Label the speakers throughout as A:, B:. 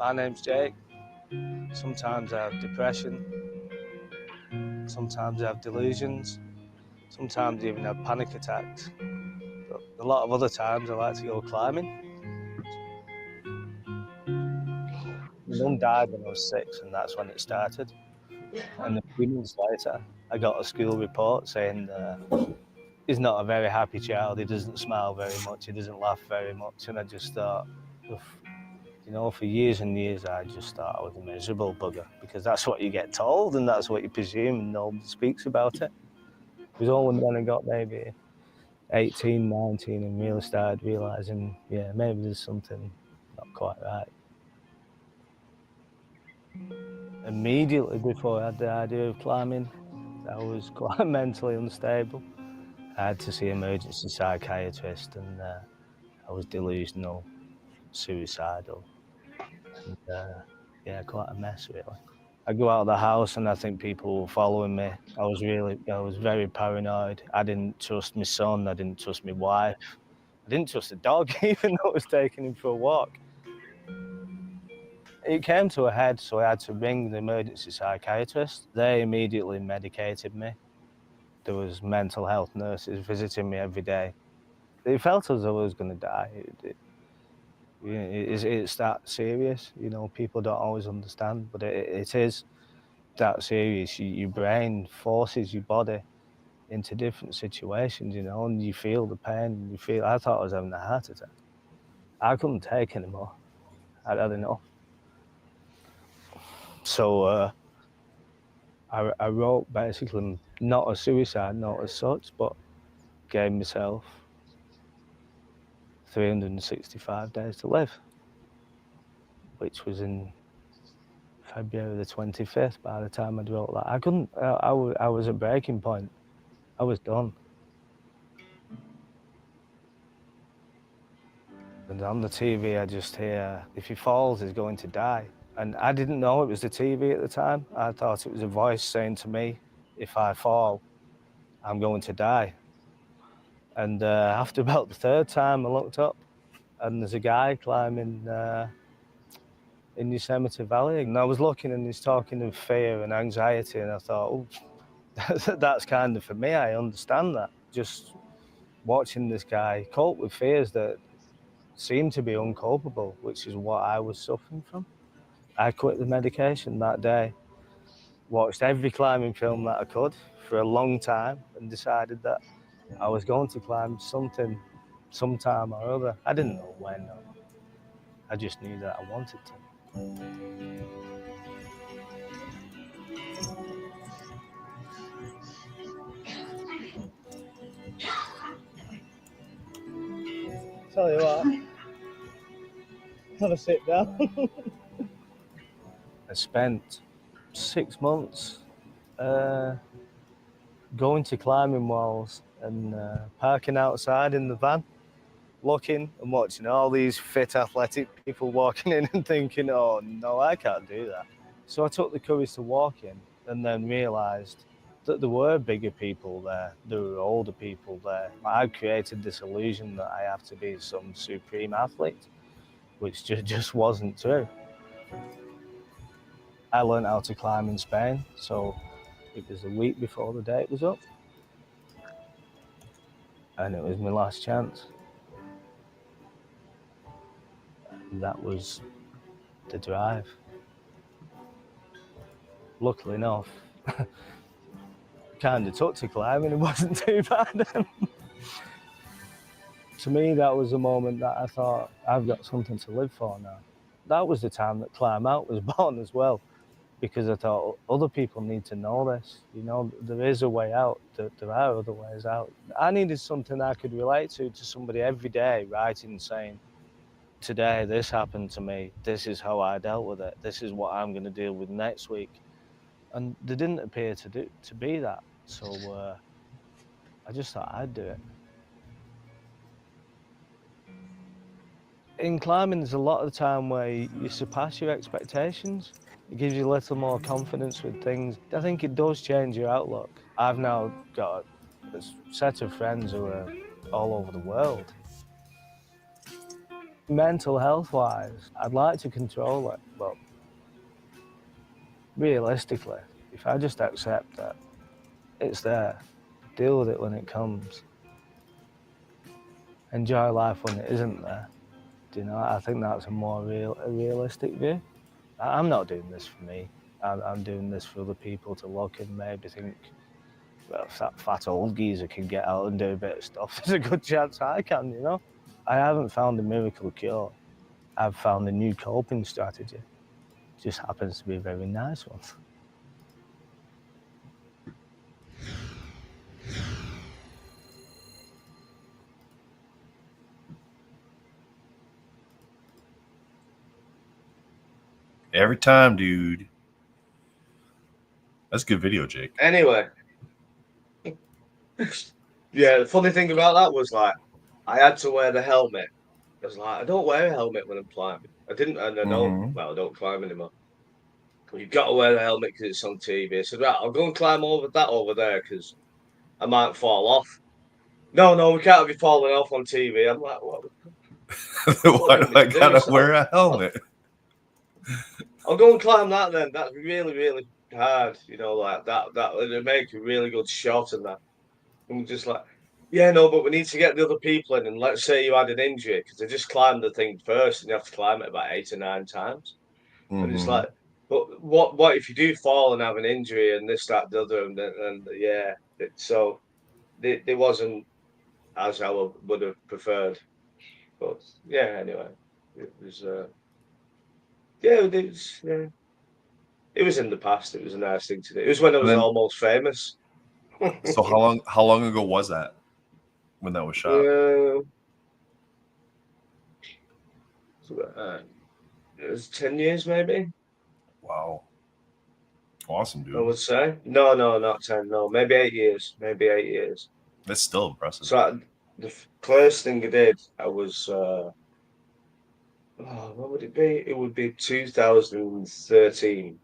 A: My name's Jake. Sometimes I have depression, sometimes I have delusions, sometimes I even have panic attacks. But a lot of other times I like to go climbing. My mum died when I was 6 and that's when it started. And a few months later, I got a school report saying he's not a very happy child, he doesn't smile very much, he doesn't laugh very much. And I just thought, oof. You know, for years and years, I just thought I was a miserable bugger because that's what you get told and that's what you presume and nobody speaks about it. It was only when I got maybe 18, 19 and really started realising, yeah, maybe there's something not quite right. Immediately before I had the idea of climbing, I was quite mentally unstable. I had to see an emergency psychiatrist and I was delusional, suicidal, and yeah, quite a mess really. I go out of the house and I think people were following me. I was very paranoid. I didn't trust my son, I didn't trust my wife. I didn't trust the dog, even though I was taking him for a walk. It came to a head, so I had to ring the emergency psychiatrist. They immediately medicated me. There was mental health nurses visiting me every day. It felt as though I was going to die. It's that serious, you know, people don't always understand, but it is that serious. Your brain forces your body into different situations, you know, and you feel the pain. I thought I was having a heart attack. I couldn't take anymore. I'd had enough. So I wrote basically not a suicide note as such, but gave myself 365 days to live, which was in February the 25th by the time I'd wrote that. I couldn't, I was at breaking point. I was done. And on the TV, I just hear, if he falls, he's going to die. And I didn't know it was the TV at the time. I thought it was a voice saying to me, if I fall, I'm going to die. And after about the third time, I looked up and there's a guy climbing in Yosemite Valley. And I was looking and he's talking of fear and anxiety. And I thought, oh, that's kind of for me. I understand that. Just watching this guy cope with fears that seemed to be uncopable, which is what I was suffering from. I quit the medication that day, watched every climbing film that I could for a long time and decided that I was going to climb something sometime or other. I didn't know when, I just knew that I wanted to. Tell you what, have a sit down. I spent 6 months going to climbing walls and parking outside in the van, looking and watching all these fit athletic people walking in and thinking, oh no, I can't do that. So I took the courage to walk in and then realised that there were bigger people there, there were older people there. I'd created this illusion that I have to be some supreme athlete, which just wasn't true. I learned how to climb in Spain, so it was a week before the date was up. And it was my last chance. And that was the drive. Luckily enough, kind of took to climbing, it wasn't too bad. To me, that was the moment that I thought, I've got something to live for now. That was the time that Climb Out was born as well, because I thought other people need to know this. You know, there is a way out, there are other ways out. I needed something I could relate to somebody every day, writing, saying, today this happened to me, this is how I dealt with it, this is what I'm going to deal with next week. And there didn't appear to be that, so I just thought I'd do it. In climbing, there's a lot of the time where you surpass your expectations. It gives you a little more confidence with things. I think it does change your outlook. I've now got a set of friends who are all over the world. mental health wise, I'd like to control it, but realistically, if I just accept that it's there, deal with it when it comes, enjoy life when it isn't there. Do you know? I think that's a more realistic view. I'm not doing this for me. I'm doing this for other people to look and maybe think, well, if that fat old geezer can get out and do a bit of stuff, there's a good chance I can, you know? I haven't found a miracle cure. I've found a new coping strategy. It just happens to be a very nice one.
B: Every time, dude. That's a good video, Jake.
C: Anyway. Yeah, the funny thing about that was like I had to wear the helmet. I was like, I don't wear a helmet when I'm climbing. I didn't, and I don't. Well, I don't climb anymore. But you've got to wear the helmet because it's on TV. I said, right, I'll go and climb over that over there because I might fall off. No, we can't be falling off on TV. I'm like, what?
B: Why do I gotta wear a helmet?
C: I'll go and climb that then. That's really, really hard. You know, like that would make a really good shot and that. And we're just like, yeah, no, but we need to get the other people in. And let's say you had an injury because they just climbed the thing first and you have to climb it about 8 or 9 times. And it's like, but what if you do fall and have an injury and this, that, the other, and yeah, so it wasn't as I would have preferred. But yeah, anyway, it was it was in the past. It was a nice thing to do. It was when I was almost famous.
B: So how long ago was that when that was shot?
C: It was 10 years maybe.
B: Wow. Awesome, dude.
C: I would say. No, not 10. No, maybe 8 years. Maybe 8 years.
B: That's still impressive.
C: So the first thing I did, I was, what would it be? It would be 2013.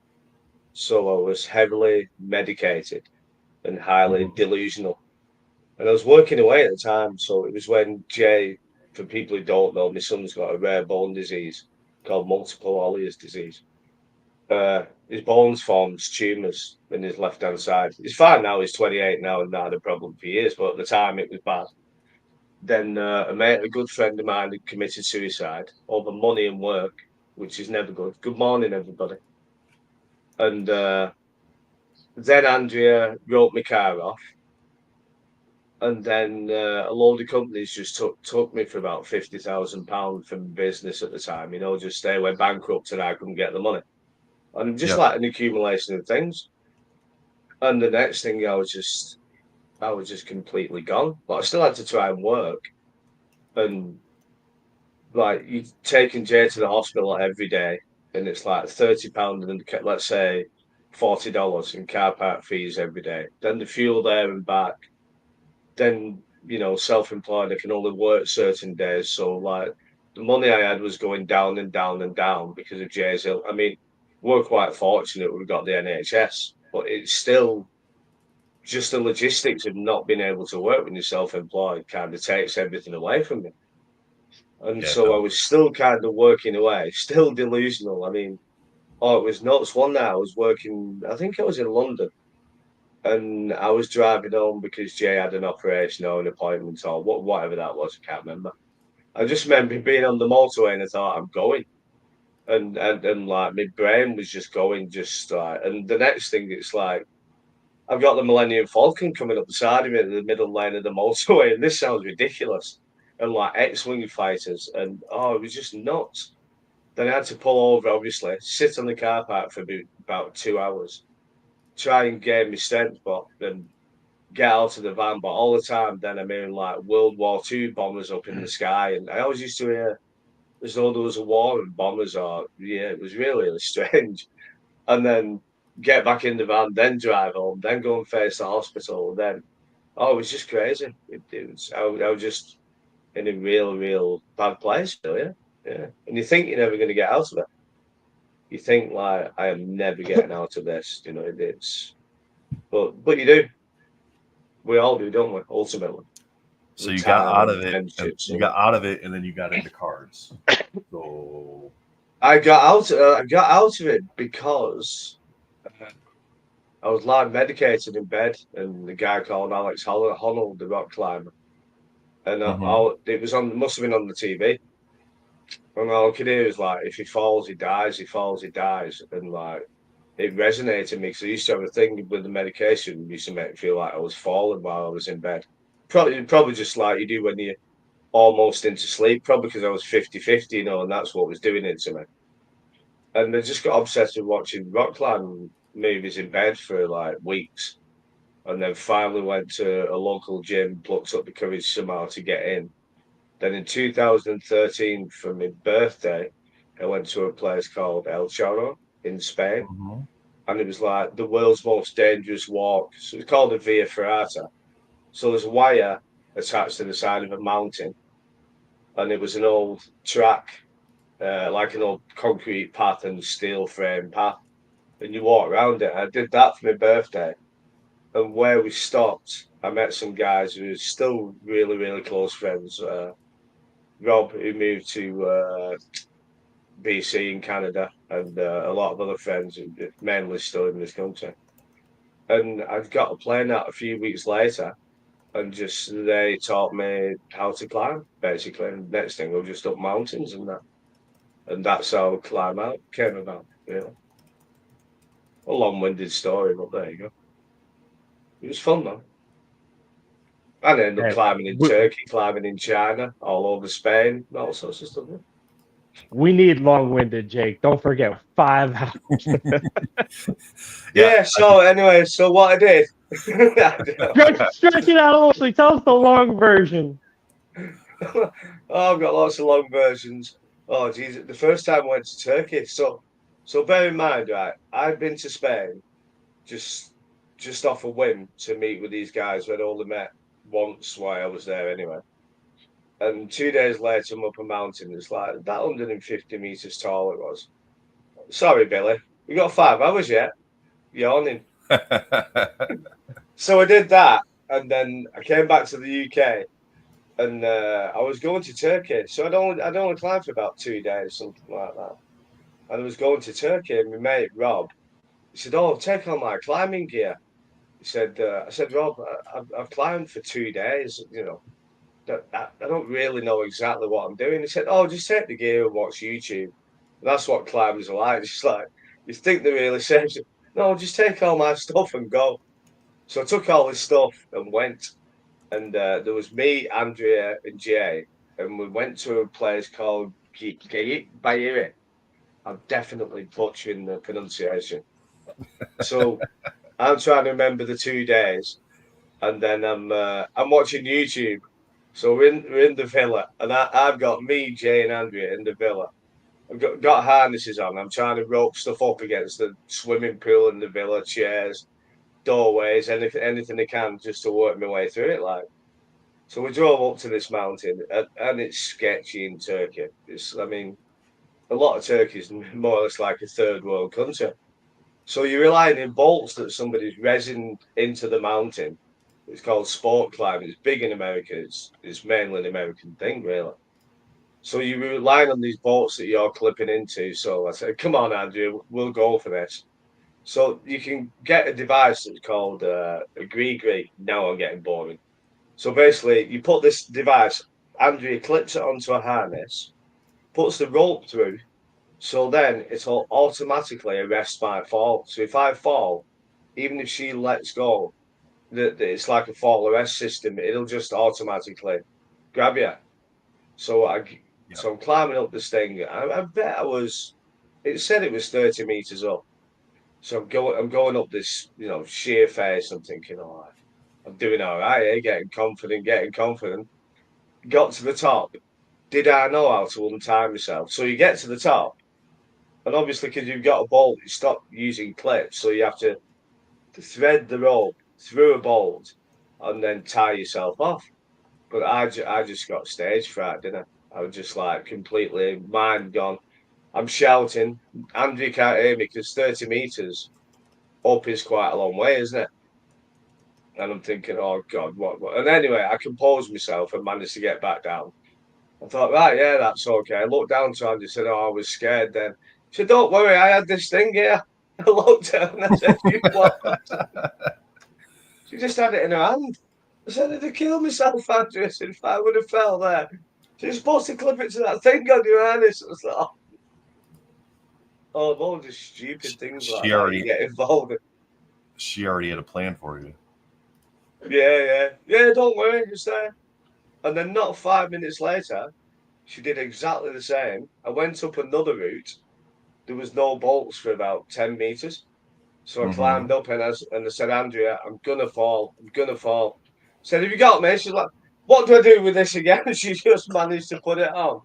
C: So I was heavily medicated and highly delusional. And I was working away at the time. So it was when Jay, for people who don't know, my son's got a rare bone disease called multiple Olliers disease. His bones formed tumours in his left-hand side. He's fine now. He's 28 now and not had a problem for years, but at the time it was bad. Then a good friend of mine had committed suicide over money and work, which is never good. Good morning, everybody. And then Andrea wrote my car off. And then a load of companies just took me for about £50,000 from business at the time. You know, just they went bankrupt and I couldn't get the money. And just like an accumulation of things. And the next thing I was just completely gone. But I still had to try and work. And like you've taken Jay to the hospital every day and it's like £30 and let's say $40 in car park fees every day. Then the fuel there and back. Then, you know, self-employed, I can only work certain days. So like the money I had was going down and down and down because of Jay's ill. I mean, we're quite fortunate we've got the NHS, but it's still just the logistics of not being able to work when you're self-employed kind of takes everything away from me. And so I was still kind of working away, still delusional. I mean, it was nuts. One night I was working, I think I was in London, and I was driving home because Jay had an operation or an appointment or whatever that was. I can't remember. I just remember being on the motorway and I thought, I'm going. And like my brain was just going, just like, and the next thing it's like, I've got the Millennium Falcon coming up the side of me in the middle lane of the motorway, and this sounds ridiculous. And like X-wing fighters, and it was just nuts. Then I had to pull over, obviously, sit on the car park for about 2 hours, try and gain my strength, but then get out of the van. But all the time, then I'm hearing like World War II bombers up in the sky, and I always used to hear as though there was a war and bombers. Or yeah, it was really, really strange. And then get back in the van, then drive home, then go and face the hospital. Then, it was just crazy. I was just in a real bad place, really. Yeah. And you think you're never going to get out of it. You think, like, I am never getting out of this. You know, but you do. We all do, don't we? Ultimately.
B: So you got out of it.
C: Friendships.
B: You got out of it, and then you got into cards. So
C: I got out. I got out of it because I was lying medicated in bed, and the guy called Alex Honnold, the rock climber, and it was on. Must have been on the TV. And all I could hear was like, if he falls, he dies. He falls, he dies. And like, it resonated with me because I used to have a thing with the medication. It used to make me feel like I was falling while I was in bed. Probably just like you do when you're almost into sleep. Probably because I was 50-50, and that's what was doing it to me. And I just got obsessed with watching rock climbing movies in bed for like weeks. And then finally went to a local gym, plucked up the courage somehow to get in. Then in 2013, for my birthday, I went to a place called El Chorro in Spain. And it was like the world's most dangerous walk. So it's called a Via Ferrata. So there's a wire attached to the side of a mountain. And it was an old track, like an old concrete path and steel frame path. And you walk around it. I did that for my birthday. And where we stopped, I met some guys who were still really, really close friends. Rob, who moved to BC in Canada, and a lot of other friends who mainly still in this country. And I got a plane out a few weeks later, and just they taught me how to climb, basically. And next thing, I was just up mountains and that. And that's how Climb Out came about, really. A long-winded story, but there you go. It was fun, though. And I ended up climbing in Turkey, climbing in China, all over Spain, all sorts of stuff.
D: We need long-winded, Jake. Don't forget 5 hours.
C: Yeah. So anyway, so what I did.
D: Stretch it out, honestly. Tell us the long version.
C: Oh, I've got lots of long versions. Oh, geez, the first time I went to Turkey. So bear in mind, right? I've been to Spain just off a whim to meet with these guys. I'd only met once while I was there anyway. And 2 days later, I'm up a mountain. It's like about 150 meters tall. It was. Sorry, Billy. We got 5 hours yet. Yawning. So I did that, and then I came back to the UK, and I was going to Turkey. So I'd only climbed for about 2 days, something like that. And I was going to Turkey, and my mate Rob, he said, "Oh, take all my climbing gear." He said, "I said, Rob, I've climbed for 2 days. I don't really know exactly what I'm doing." He said, "Oh, just take the gear and watch YouTube." And that's what climbers are like. It's like you think they're really safe. No, just take all my stuff and go. So I took all this stuff and went. And there was me, Andrea, and Jay, and we went to a place called Bayere. I'm definitely butchering the pronunciation. So I'm trying to remember the 2 days, and then I'm watching YouTube. So we're in the villa, and I've got me, Jay, and Andrea in the villa. I've got harnesses on. I'm trying to rope stuff up against the swimming pool in the villa, chairs, doorways, anything I can just to work my way through it. Like, so we drove up to this mountain, and it's sketchy in Turkey. I mean, a lot of Turkey is more or less like a third world country. So you're relying in bolts that somebody's resined into the mountain. It's called sport climbing. It's big in America. It's mainly an American thing, really. So you're relying on these bolts that you're clipping into. So I said, "Come on, Andrew, we'll go for this." So you can get a device that's called a gree. Now I'm getting boring. So basically, you put this device, Andrea clips it onto a harness, puts the rope through, so then it'll automatically arrest my fall. So if I fall, even if she lets go, it's like a fall arrest system. It'll just automatically grab you. So so I'm climbing up this thing. I bet I was. It said it was 30 meters up. So I'm going up this, sheer face. I'm thinking, all right, I'm doing all right here, getting confident. Got to the top. Did I know how to untie myself? So you get to the top, and obviously, because you've got a bolt, you stop using clips. So you have to thread the rope through a bolt and then tie yourself off. But I just got stage fright, didn't I? I was just like completely mind gone. I'm shouting. Andrew can't hear me because 30 meters up is quite a long way, isn't it? And I'm thinking, oh God, what? And anyway, I composed myself and managed to get back down. I thought, right, yeah, that's okay. I looked down to her and she said, oh, I was scared then. She said, don't worry, I had this thing here. I looked at her and I said, you what? She just had it in her hand. I said, I'd have killed myself, Andrew. I said, if I would have fell there. She's supposed to clip it to that thing on your harness. I was like, oh, all the stupid things like that you get involved in.
B: She already had a plan for you.
C: Yeah, don't worry, it's there. And then not 5 minutes later, she did exactly the same. I went up another route. There was no bolts for about 10 meters. So I climbed up and I said, Andrea, I'm gonna fall. I'm gonna fall. I said, have you got me? She's like, what do I do with this again? She just managed to put it on.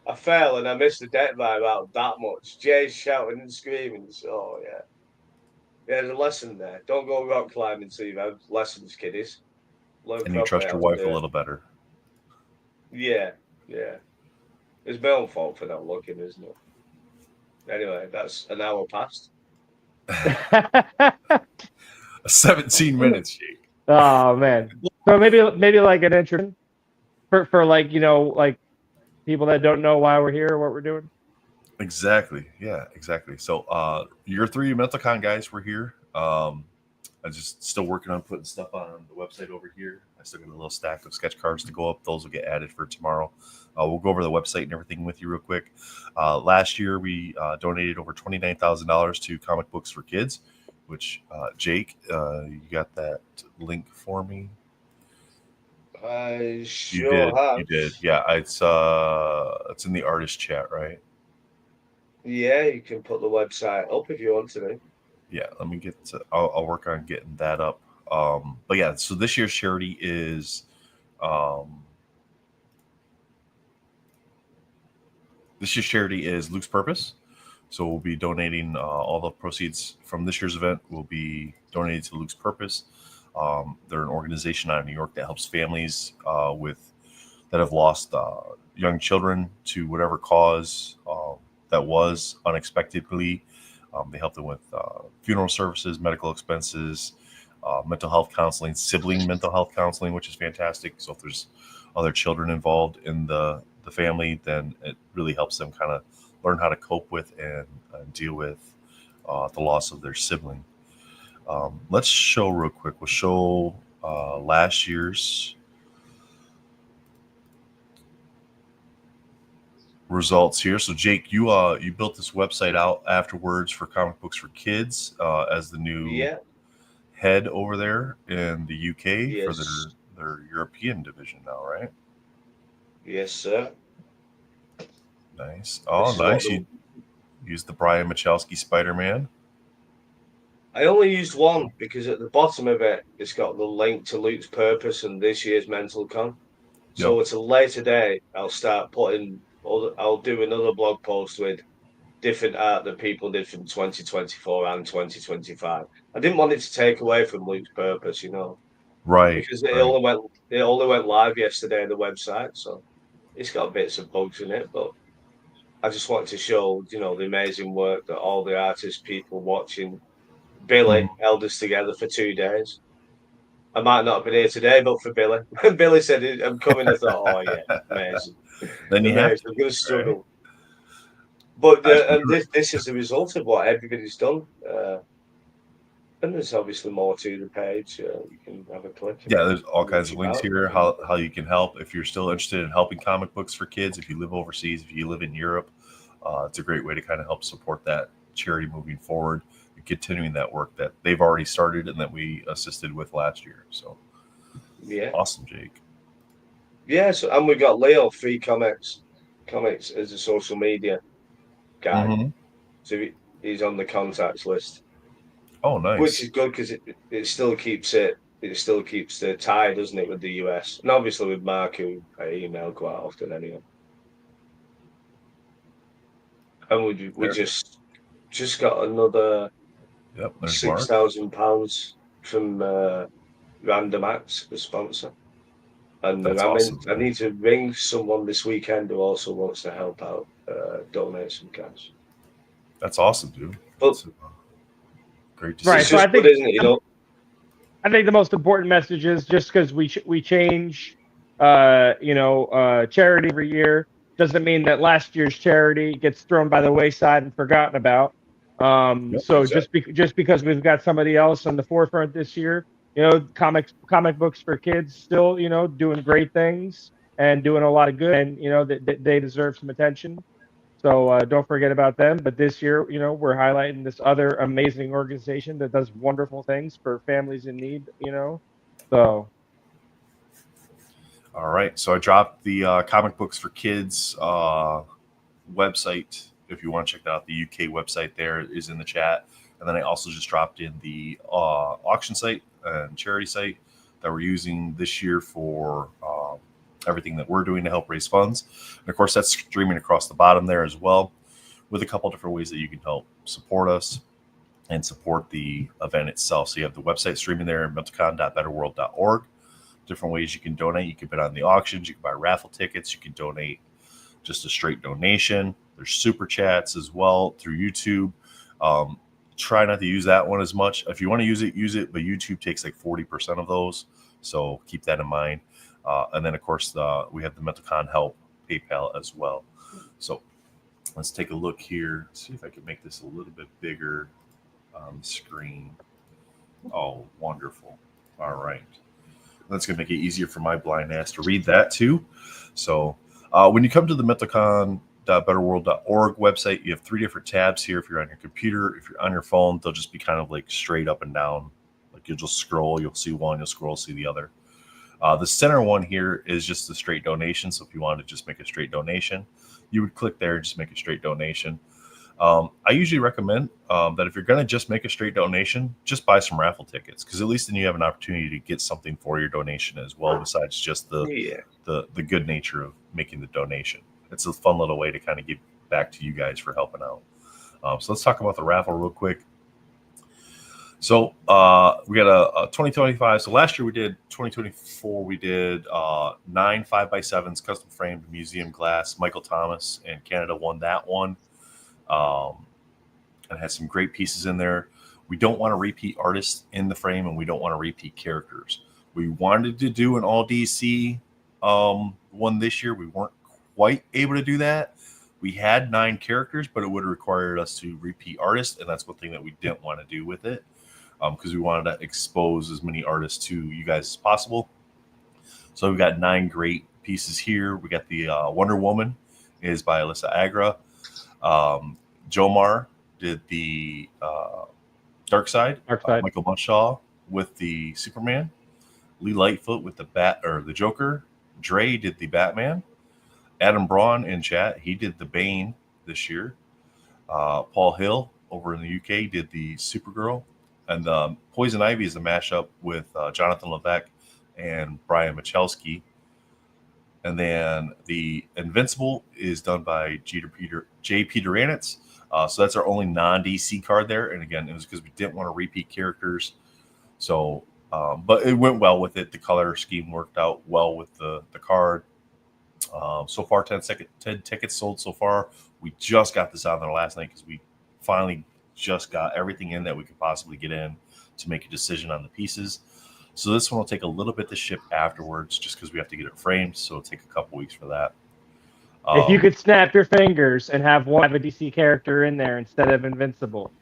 C: I fell and I missed the deck by about that much. Jay's shouting and screaming. So yeah. Yeah, there's a lesson there. Don't go rock climbing till you've had lessons, kiddies. Learn
B: And you trust your wife a little better.
C: Yeah. It's my own fault for not looking, isn't it? Anyway, that's an hour past.
B: 17 minutes, Jake.
D: Oh man. So maybe like an intro for like, you know, like people that don't know why we're here or what we're doing.
B: Exactly. Yeah, exactly. So your 3 MentalCon guys were here. I'm just still working on putting stuff on the website over here. I still got a little stack of sketch cards to go up. Those will get added for tomorrow. We'll go over the website and everything with you real quick. Last year, we donated over $29,000 to Comic Books for Kids, which, Jake, you got that link for me?
C: I sure have.
B: You did. Yeah, it's in the artist chat, right?
C: Yeah, you can put the website up if you want to.
B: Yeah, let me get to, I'll work on getting that up. But yeah, so this year's charity is Luke's Purpose. So we'll be donating all the proceeds from this year's event will be donated to Luke's Purpose. They're an organization out of New York that helps families that have lost young children to whatever cause that was unexpectedly. They help them with funeral services, medical expenses, mental health counseling, sibling mental health counseling, which is fantastic. So if there's other children involved in the family, then it really helps them kind of learn how to cope with and deal with the loss of their sibling. Let's show real quick. We'll show last year's results here. So Jake, you built this website out afterwards for Comic Books for Kids as the new head over there in the UK for their European division now, right?
C: Yes, sir.
B: Nice. Oh, nice. You used the Brian Michalski Spider-Man.
C: I only used one because at the bottom of it, it's got the link to Luke's Purpose and this year's MentalCon. So at a later date, I'll do another blog post with different art that people did from 2024 and 2025. I didn't want it to take away from Luke's Purpose, you know.
B: Right.
C: Because it only went live yesterday on the website, so it's got bits of bugs in it, but I just wanted to show, you know, the amazing work that all the artists, people watching Billy held us together for 2 days. I might not have been here today, but for Billy. When Billy said, I'm coming, I thought, oh, yeah, amazing.
B: Then you have to,
C: I'm going to struggle. Right? But and this is the result of what everybody's done. And there's obviously more to the page. You can have a click.
B: Yeah, there's all kinds of links here, how you can help. If you're still interested in helping Comic Books for Kids, if you live overseas, if you live in Europe, it's a great way to kind of help support that charity moving forward and continuing that work that they've already started and that we assisted with last year. So,
C: yeah,
B: awesome, Jake.
C: Yeah, so, and we've got Leo, Free Comics as a social media guy. So he's on the contacts list.
B: Oh, nice.
C: Which is good because it still keeps the tie, doesn't it, with the US, and obviously with Mark, who I email quite often anyway. And we just got another £6,000 from Random Acts, the sponsor. And awesome. I need to ring someone this weekend who also wants to help out, donate some cash.
B: That's awesome, dude.
C: But,
B: great to
D: see.
C: So I think,
D: I think the most important message is just because we change, charity every year doesn't mean that last year's charity gets thrown by the wayside and forgotten about.
B: Yep.
D: So
C: Exactly.
D: just because we've got somebody else on the forefront this year, comic books for kids still, doing great things and doing a lot of good, and they deserve some attention. So don't forget about them. But this year, we're highlighting this other amazing organization that does wonderful things for families in need. So
B: All right. So I dropped the comic books for kids website. If you want to check that out, the UK website there is in the chat. And then I also just dropped in the auction site and charity site that we're using this year for everything that we're doing to help raise funds. And of course, that's streaming across the bottom there as well, with a couple different ways that you can help support us and support the event itself. So you have the website streaming there, mentalcon.betterworld.org. Different ways you can donate. You can bid on the auctions. You can buy raffle tickets. You can donate just a straight donation. There's super chats as well through YouTube. Try not to use that one as much. If you want to use it. But YouTube takes like 40% of those. So keep that in mind. And then, of course, we have the MentalCon Help PayPal as well. So let's take a look here. See if I can make this a little bit bigger on the screen. Oh, wonderful. All right. That's going to make it easier for my blind ass to read that too. So when you come to the mentalcon.betterworld.org website, you have 3 different tabs here. If you're on your computer, if you're on your phone, they'll just be kind of like straight up and down. Like you'll just scroll, you'll see one, you'll scroll, see the other. The center one here is just the straight donation. So if you wanted to just make a straight donation, you would click there and just make a straight donation. I usually recommend that if you're going to just make a straight donation, just buy some raffle tickets, because at least then you have an opportunity to get something for your donation as well, besides just the good nature of making the donation. It's a fun little way to kind of give back to you guys for helping out. So let's talk about the raffle real quick. So we got a 2025. So last year we did 2024. We did 9 5x7s, custom framed museum glass. Michael Thomas and Canada won that one. And had some great pieces in there. We don't want to repeat artists in the frame, and we don't want to repeat characters. We wanted to do an all DC one this year. We weren't quite able to do that. We had 9 characters, but it would have required us to repeat artists, and that's one thing that we didn't want to do with it, because we wanted to expose as many artists to you guys as possible. So we've got 9 great pieces here. We got the Wonder Woman is by Alyssa Agra. Jomar did the Dark Side. Michael Mushaw with the Superman. Lee Lightfoot with the Joker. Dre did the Batman. Adam Braun in chat, he did the Bane this year. Paul Hill over in the UK did the Supergirl. And Poison Ivy is a mashup with Jonathan Levesque and Brian Michalski. And then the Invincible is done by J. Peter Anitz. So that's our only non-DC card there. And again, it was because we didn't want to repeat characters. So, but it went well with it. The color scheme worked out well with the card. So far, 10 tickets sold so far. We just got this out there last night because we finally just got everything in that we could possibly get in to make a decision on the pieces. So this one will take a little bit to ship afterwards just because we have to get it framed. So it'll take a couple weeks for that.
D: If you could snap your fingers and have a DC character in there instead of Invincible,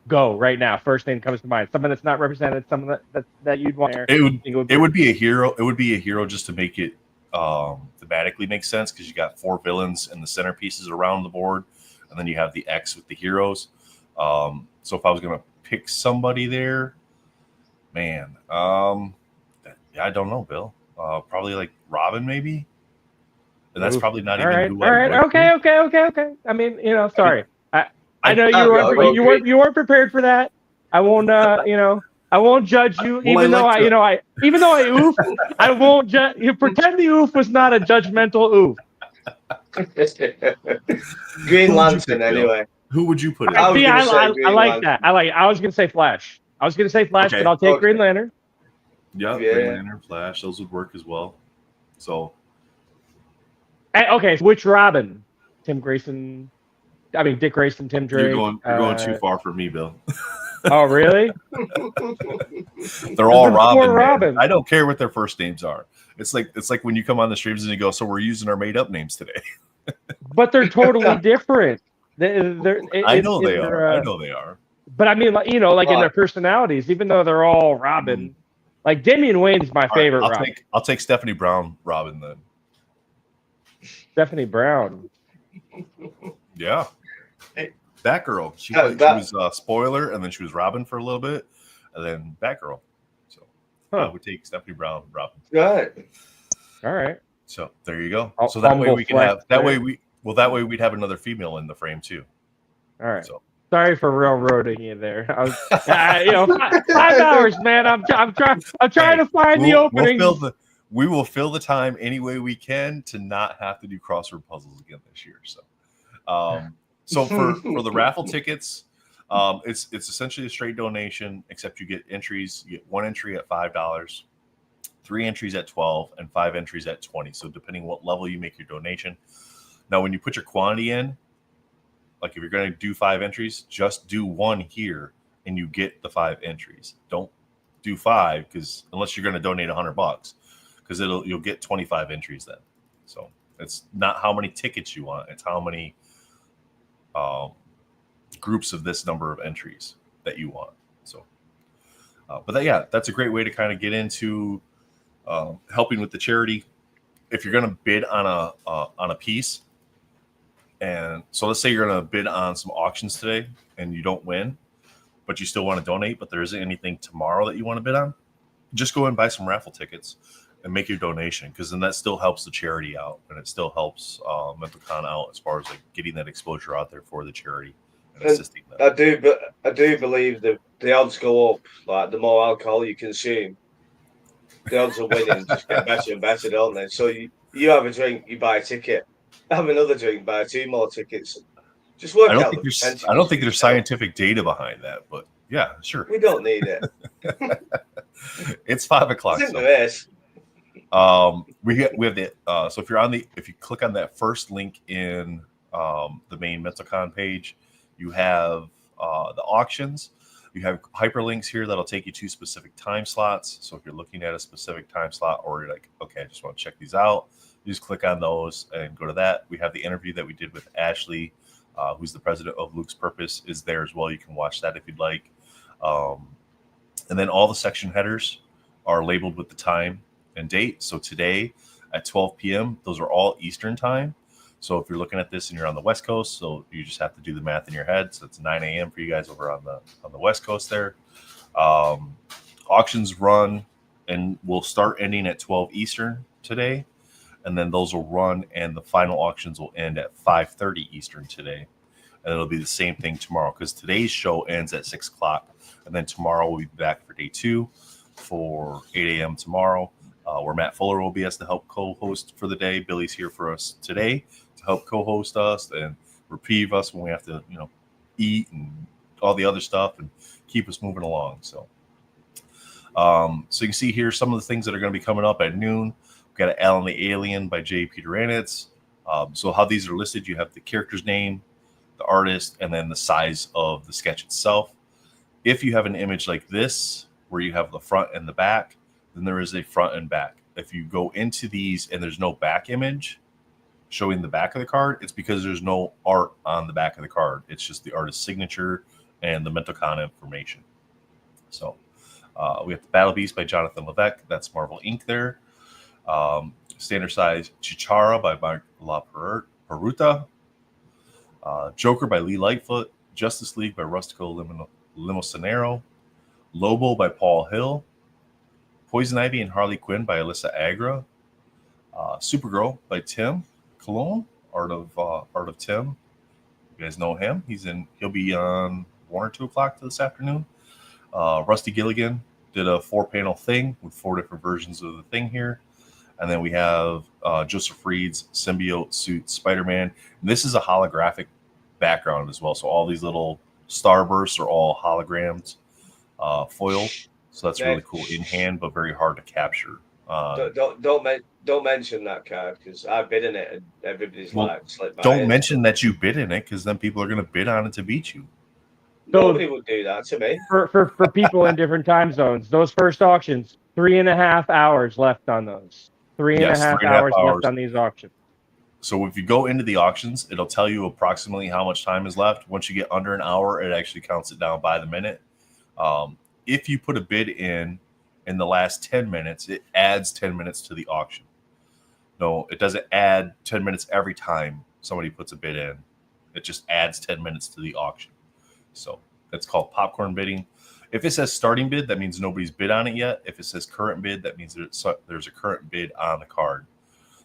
D: go right now. First thing that comes to mind. Someone that's not represented, someone that you'd want there.
B: It would be a hero. It would be a hero just to make it thematically make sense, because you got 4 villains and the centerpieces around the board, and then you have the X with the heroes. So if I was going to pick somebody there, man, I don't know, Bill. Probably like Robin, maybe. And that's probably not even who I would.
D: Okay. I mean, sorry. I know you weren't prepared for that. I won't I won't judge you, even though I oof. I won't judge you. Pretend the oof was not a judgmental oof.
C: Green Lantern, anyway.
B: Who would you put in?
D: I like that. I was gonna say Flash. Okay. But I'll take Green Lantern.
B: Yeah, Green Lantern, Flash, those would work as well. So
D: okay, so which Robin? Dick Grayson, Tim Drake.
B: You're going too far for me, Bill.
D: Oh, really?
B: They're all
D: There's
B: Robin.
D: four
B: Man.
D: Robin.
B: I don't care what their first names are. It's like when you come on the streams and you go, so we're using our made up names today.
D: But they're totally different.
B: I know they are. I know they are.
D: But I mean, like, you know, like in their
C: Right.
D: personalities, even though they're all Robin, like Damian Wayne's my
B: All right,
D: favorite Robin.
B: I'll take Stephanie Brown Robin then.
D: Stephanie Brown.
B: Yeah.
C: Hey.
B: Batgirl. She was Spoiler, and then she was Robin for a little bit, and then Batgirl. So I would take Stephanie Brown Robin.
C: Right.
D: All right.
B: So there you go.
D: I'll
B: So that way
D: humble
B: we can
D: flex
B: have that
D: there.
B: way we'd have another female in the frame too.
D: All right.
B: So
D: Sorry for railroading you there. I was, you know, 5 hours, man. I'm trying to find the opening.
B: We will fill the time any way we can to not have to do crossword puzzles again this year. So, so for the raffle tickets, it's essentially a straight donation, except you get entries. You get 1 entry at $5, 3 entries at $12, and 5 entries at $20. So depending what level you make your donation. Now, when you put your quantity in, like if you're going to do 5 entries, just do 1 here, and you get the 5 entries. Don't do 5 because unless you're going to donate $100, because you'll get 25 entries then. So it's not how many tickets you want; it's how many groups of this number of entries that you want. So, but that's a great way to kind of get into helping with the charity. If you're going to bid on a piece, and so let's say you're going to bid on some auctions today and you don't win, but you still want to donate, but there isn't anything tomorrow that you want to bid on, just go and buy some raffle tickets and make your donation, because then that still helps the charity out, and it still helps MentalCon out as far as like getting that exposure out there for the charity and assisting them.
C: I do believe that the odds go up. Like the more alcohol you consume, the odds of winning just get better and better, don't they? So you have a drink, you buy a ticket. Have another drink, buy 2 more tickets. Just work out the percentage.
B: I don't think there's scientific data behind that, but yeah, sure.
C: We don't need it.
B: It's 5 o'clock.
C: It's in the race.
B: We have the so if you click on that first link in the main MentalCon page, you have the auctions. You have hyperlinks here that'll take you to specific time slots. So if you're looking at a specific time slot, or you're like, okay, I just want to check these out, you just click on those and go to that. We have the interview that we did with Ashley, who's the president of Luke's Purpose, is there as well. You can watch that if you'd like. And then all the section headers are labeled with the time and date. So today at 12 p.m., those are all Eastern time. So if you're looking at this and you're on the West Coast, so you just have to do the math in your head. So it's 9 a.m. for you guys over on the West Coast there. Auctions run and will start ending at 12 Eastern today. And then those will run, and the final auctions will end at 5:30 Eastern today. And it'll be the same thing tomorrow, because today's show ends at 6 o'clock. And then tomorrow we'll be back for day 2 for 8 a.m. tomorrow, where Matt Fuller will be as to help co-host for the day. Billy's here for us today to help co-host us and reprieve us when we have to, eat and all the other stuff and keep us moving along. So, so you can see here some of the things that are going to be coming up at noon. We've got Alan the Alien by J. Peter Anitz. So how these are listed, you have the character's name, the artist, and then the size of the sketch itself. If you have an image like this, where you have the front and the back, then there is a front and back. If you go into these and there's no back image showing the back of the card, it's because there's no art on the back of the card. It's just the artist's signature and the MentalCon information. So we have the Battle Beast by Jonathan Levesque. That's Marvel Inc. there. Standard size Chichara by Mark La Peruta. Joker by Lee Lightfoot. Justice League by Rustico Limosanero. Lobo by Paul Hill. Poison Ivy and Harley Quinn by Alyssa Agra. Supergirl by Tim Cologne, Art of Tim. You guys know him. He'll be on 1 or 2 o'clock this afternoon. Rusty Gilligan did a 4-panel thing with 4 different versions of the thing here. And then we have Joseph Reed's symbiote suit Spider-Man. And this is a holographic background as well. So all these little starbursts are all holograms foil. So that's really cool in hand, but very hard to capture.
C: Don't mention that card, because I bid in it and everybody's slipped by.
B: Don't mention that you bid in it, because then people are going to bid on it to beat you.
C: Nobody would do that to me.
D: For people in different time zones, those first auctions, 3.5 hours left on those. Three and a half hours left on these auctions.
B: So if you go into the auctions, it'll tell you approximately how much time is left. Once you get under an hour, it actually counts it down by the minute. If you put a bid in the last 10 minutes, it adds 10 minutes to the auction. No, it doesn't add 10 minutes every time somebody puts a bid in. It just adds 10 minutes to the auction. So that's called popcorn bidding. If it says starting bid, that means nobody's bid on it yet. If it says current bid, that means there's a current bid on the card.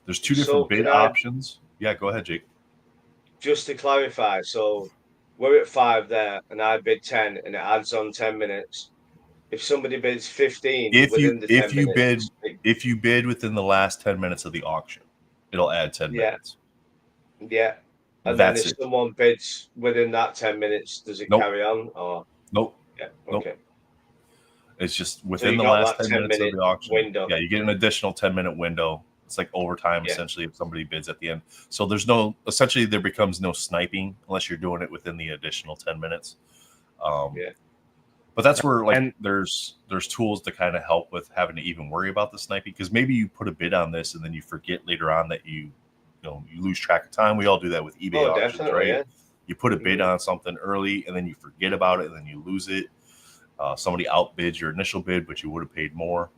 B: There's two different bid options. Yeah, go ahead, Jake.
C: Just to clarify, so we're at 5 there, and I bid 10, and it adds on 10 minutes. If somebody bids 15
B: if you bid within the last 10 minutes of the auction, it'll add 10 minutes.
C: Yeah. And then if someone bids within that 10 minutes, does it carry on? Or
B: nope.
C: Yeah. Okay.
B: Nope. It's just within the last 10 minutes of the auction.
C: Window.
B: Yeah, you get an additional 10-minute window. It's like overtime essentially if somebody bids at the end. So essentially there becomes no sniping unless you're doing it within the additional 10 minutes. But that's where there's tools to kind of help with having to even worry about the sniping, because maybe you put a bid on this and then you forget later on that you lose track of time. We all do that with eBay auctions, right? Yeah. You put a bid on something early and then you forget about it and then you lose it. Somebody outbids your initial bid, but you would have paid more.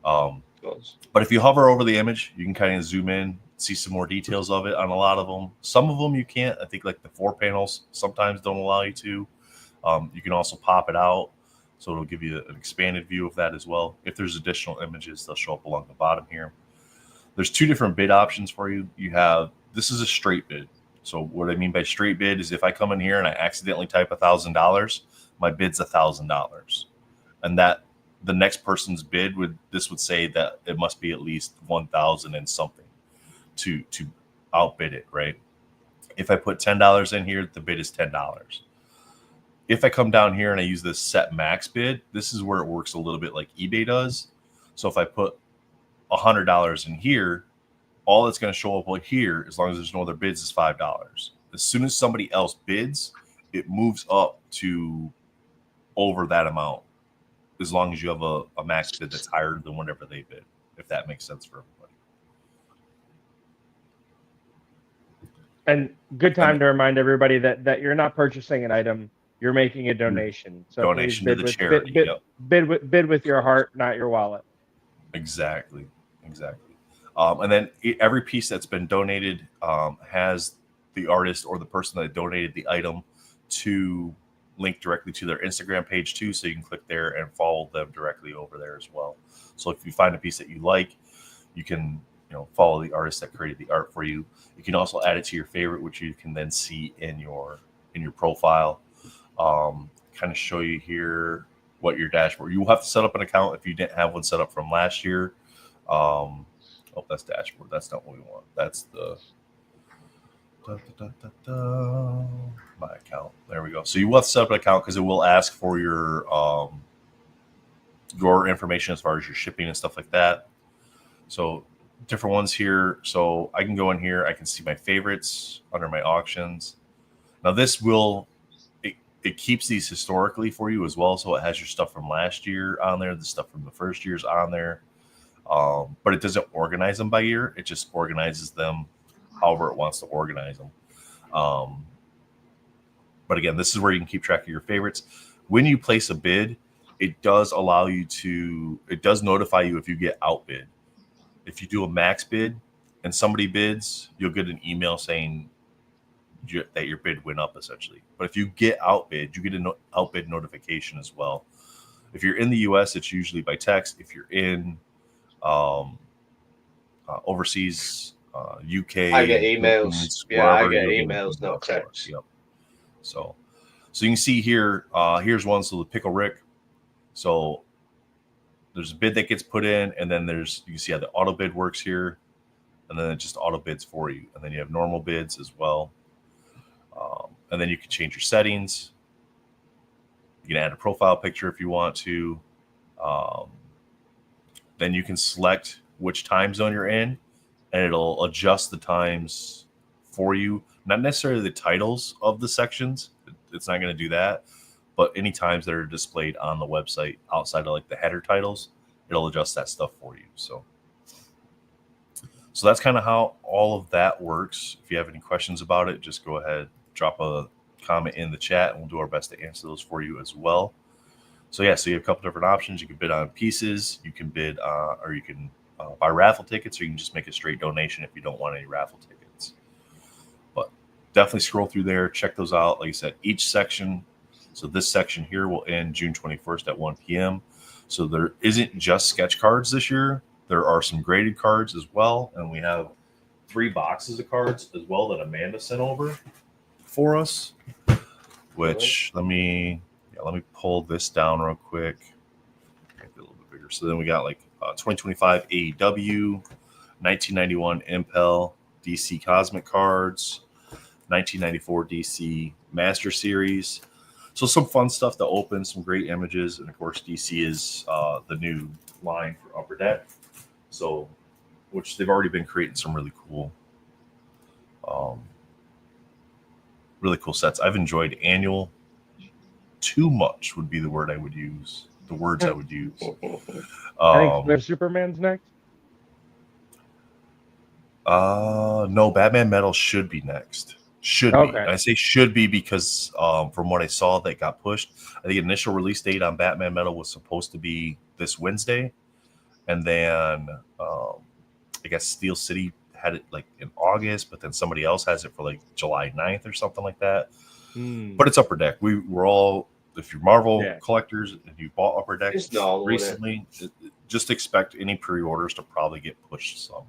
B: But if you hover over the image, you can kind of zoom in, see some more details of it on a lot of them. Some of them you can't. I think like the 4 panels sometimes don't allow you to. You can also pop it out, so it'll give you an expanded view of that as well. If there's additional images, they'll show up along the bottom here. There's 2 different bid options for you. This is a straight bid. So what I mean by straight bid is if I come in here and I accidentally type $1,000, my bid's $1,000, and that the next person's bid would say that it must be at least 1,000 and something to outbid it, right? If I put $10 in here, the bid is $10. If I come down here and I use this set max bid, this is where it works a little bit like eBay does. So if I put $100 in here, all that's going to show up here, as long as there's no other bids, is $5. As soon as somebody else bids, it moves up to over that amount, as long as you have a max bid that's higher than whatever they bid, if that makes sense for everybody.
D: And good time to remind everybody that you're not purchasing an item, you're making a donation. So
B: donation to the charity.
D: Bid with your heart, not your wallet.
B: Exactly. And then every piece that's been donated has the artist or the person that donated the item to link directly to their Instagram page too, so you can click there and follow them directly over there as well. So if you find a piece that you like, you can follow the artist that created the art for you. You can also add it to your favorite, which you can then see in your profile. Kind of show you here what your dashboard. You will have to set up an account if you didn't have one set up from last year. That's dashboard. That's not what we want. That's the my account. There we go. So you will have to set up an account because it will ask for your information as far as your shipping and stuff like that. So different ones here. So I can go in here. I can see my favorites under my auctions. Now this it keeps these historically for you as well. So it has your stuff from last year on there, the stuff from the first year's on there. But it doesn't organize them by year. It just organizes them however it wants to organize them. But again, this is where you can keep track of your favorites. When you place a bid, it does notify you if you get outbid. If you do a max bid and somebody bids, you'll get an email saying that your bid went up essentially. But if you get outbid, you get an outbid notification as well. If you're in the US, it's usually by text. If you're in overseas, UK,
C: I get emails. I get emails, not text.
B: Yep. So you can see here, here's one. So the Pickle Rick. So there's a bid that gets put in, and then you can see how the auto bid works here, and then it just auto bids for you. And then you have normal bids as well. And then you can change your settings. You can add a profile picture if you want to. Then you can select which time zone you're in, and it'll adjust the times for you. Not necessarily the titles of the sections. It's not going to do that, but any times that are displayed on the website outside of like the header titles, it'll adjust that stuff for you. So that's kind of how all of that works. If you have any questions about it, just go ahead, drop a comment in the chat, and we'll do our best to answer those for you as well. So yeah, so you have a couple different options. You can bid on pieces, you can bid or you can buy raffle tickets, or you can just make a straight donation if you don't want any raffle tickets. But definitely scroll through there, check those out. Like I said, each section, so this section here will end June 21st at 1 p.m. So there isn't just sketch cards this year. There are some graded cards as well, and we have 3 boxes of cards as well that Amanda sent over for us. Which let me pull this down real quick. Make it a little bit bigger. So then we got like 2025 AEW, 1991 Impel DC Cosmic cards, 1994 DC Master Series. So some fun stuff to open, some great images, and of course DC is the new line for Upper Deck. So, which they've already been creating some really cool sets. I've enjoyed annual. Too much would be the word I would use. The words I would use.
D: I think Superman's next.
B: No, Batman Metal should be next. Should be. I say should be because from what I saw, that got pushed. I think the initial release date on Batman Metal was supposed to be this Wednesday, and then I guess Steel City had it like in August, but then somebody else has it for like July 9th or something like that. But it's Upper Deck. We're all, if you're Marvel collectors and you bought Upper Deck recently, just expect any pre-orders to probably get pushed some.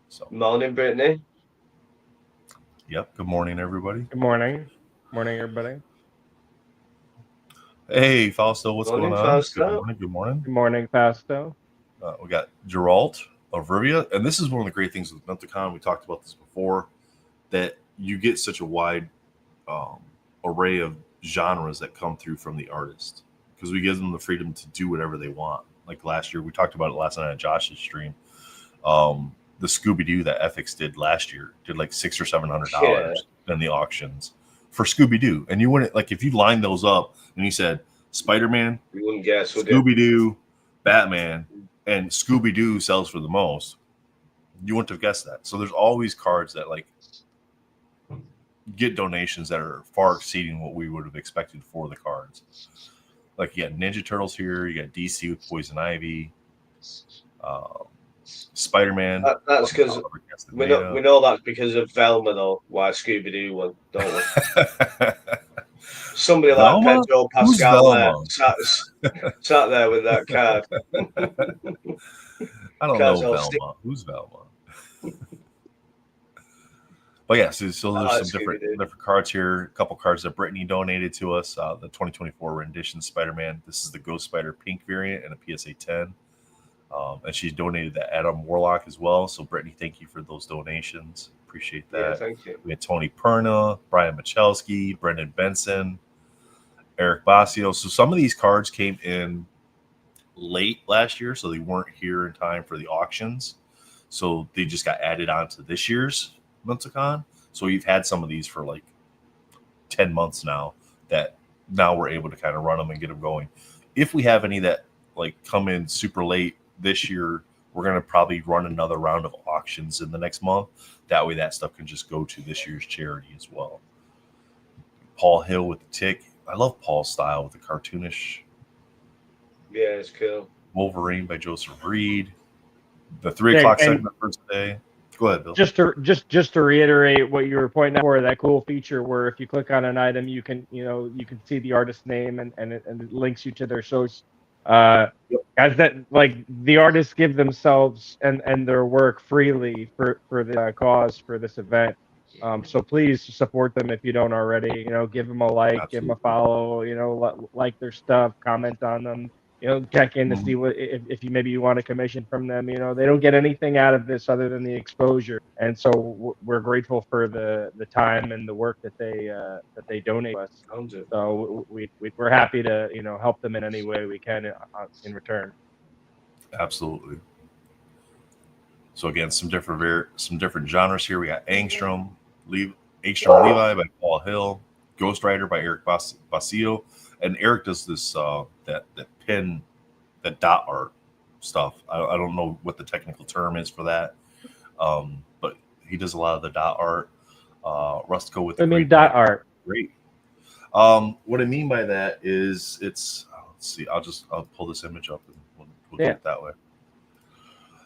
B: So
C: morning, Brittany.
B: Yep. Good morning, everybody.
D: Good morning. Morning, everybody.
B: Hey, Fausto, what's going on?
C: Fausto.
B: Good morning. Good morning.
D: Good morning, Fausto.
B: We got Geralt of Rivia, and this is one of the great things with Mentacon. We talked about this before, that you get such a wide array of genres that come through from the artist, because we give them the freedom to do whatever they want. Like last year, we talked about it last night on Josh's stream. The Scooby-Doo that FX did last year did like $600 or $700 in the auctions for Scooby-Doo, and you wouldn't, like, if you lined those up and you said Spider-Man,
C: you wouldn't guess.
B: Scooby-Doo, Batman, and Scooby-Doo sells for the most, you wouldn't have guessed that. So there's always cards that like get donations that are far exceeding what we would have expected for the cards. Like you got Ninja Turtles here, you got DC with Poison Ivy, Spider-Man.
C: That's because we know that's because of Velma, though. Why Scooby-Doo won, don't we? Somebody like Pedro Pascal there, sat there with that card.
B: I don't know Velma. Who's Velma? But yeah, so there's some different cards here. A couple cards that Brittany donated to us. The 2024 rendition Spider-Man. This is the Ghost Spider pink variant and a PSA 10. And she's donated the Adam Warlock as well. So Brittany, thank you for those donations. Appreciate that.
C: Yeah, thank you.
B: We had Tony Perna, Brian Michalski, Brendan Benson, Eric Basio. So some of these cards came in late last year, so they weren't here in time for the auctions. So they just got added on to this year's Mentacon. So we've had some of these for like 10 months now, that now we're able to kind of run them and get them going. If we have any that like come in super late this year, we're going to probably run another round of auctions in the next month. That way that stuff can just go to this year's charity as well. Paul Hill with the Tick. I love Paul's style with the cartoonish.
C: Yeah, it's cool.
B: Wolverine by Joseph Reed. The 3 o'clock segment for today. Go ahead, Bill.
D: Just to reiterate what you were pointing out, for that cool feature where if you click on an item, you can see the artist's name and it links you to their shows. Guys, that like the artists give themselves and their work freely for the cause for this event. So please support them if you don't already. Give them a like, Absolutely. Give them a follow. Like their stuff, comment on them. Check in to see what if you want a commission from them. They don't get anything out of this other than the exposure, and so we're grateful for the time and the work that they donate to us. So we're happy to help them in any way we can in return.
B: Absolutely. So again, some different genres here. We got Angstrom Levi by Paul Hill, Ghost Rider by Eric Basio, And Eric does this that pin, that dot art stuff. I don't know what the technical term is for that, but he does a lot of the dot art. Rustico with the
D: dot art.
B: Great. What I mean by that is it's, let's see, I'll pull this image up and we'll do it that way.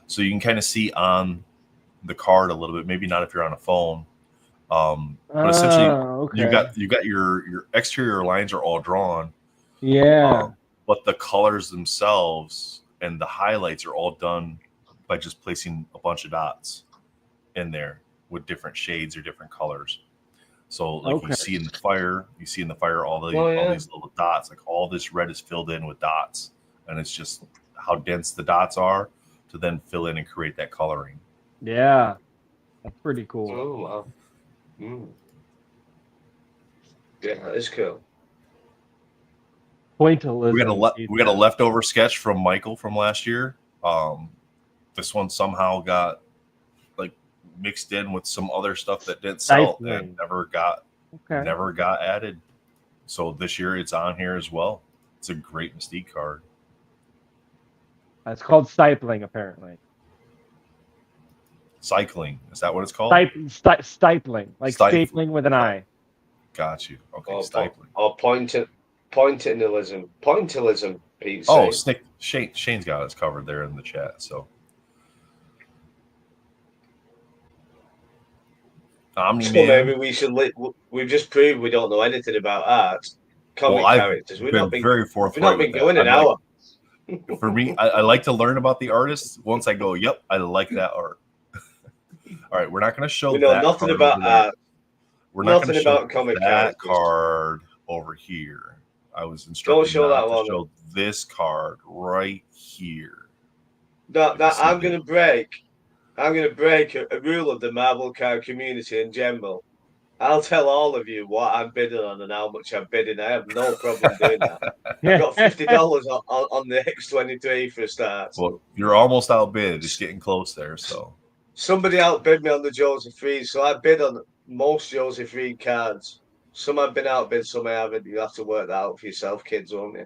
B: So you can kind of see on the card a little bit, maybe not if you're on a phone. But essentially you got your exterior lines are all drawn.
D: Yeah.
B: But the colors themselves and the highlights are all done by just placing a bunch of dots in there with different shades or different colors. So like you see in the fire all these little dots, like all this red is filled in with dots, and it's just how dense the dots are to then fill in and create that coloring.
D: Yeah, that's pretty cool.
C: Oh wow. Yeah, that is cool.
B: Pointillism. We got a leftover sketch from Michael from last year. This one somehow got like mixed in with some other stuff that didn't sell and never got added. So this year it's on here as well. It's a great Mystique card.
D: It's called Stipling, apparently.
B: Cycling, is that what it's called?
D: Stipling, like stapling with an I.
B: Got you. Okay, stipling.
C: Or pointillism. Pointillism.
B: Oh, Shane's got us covered there in the chat. So,
C: maybe we should. We've just proved we don't know anything about art, comic characters. We've not been very forthright. We've not been going an hour.
B: For me, I like to learn about the artists. Once I go, yep, I like that art. All right, we're not going to show.
C: We know nothing about art.
B: We're not going to show comic that card over here. I was instructed not to show this card right here.
C: No, I'm going to break. I'm going to break a rule of the Marvel card community in general. I'll tell all of you what I'm bidding on and how much I'm bidding. I have no problem doing that. I've got $50 on the X23 for a start.
B: Well, you're almost outbid. It's getting close there. So
C: somebody outbid me on the Joseph Reed, so I bid on most Joseph Reed cards. Some have been outbid, some I haven't. You have to work that out for yourself, kids, won't you?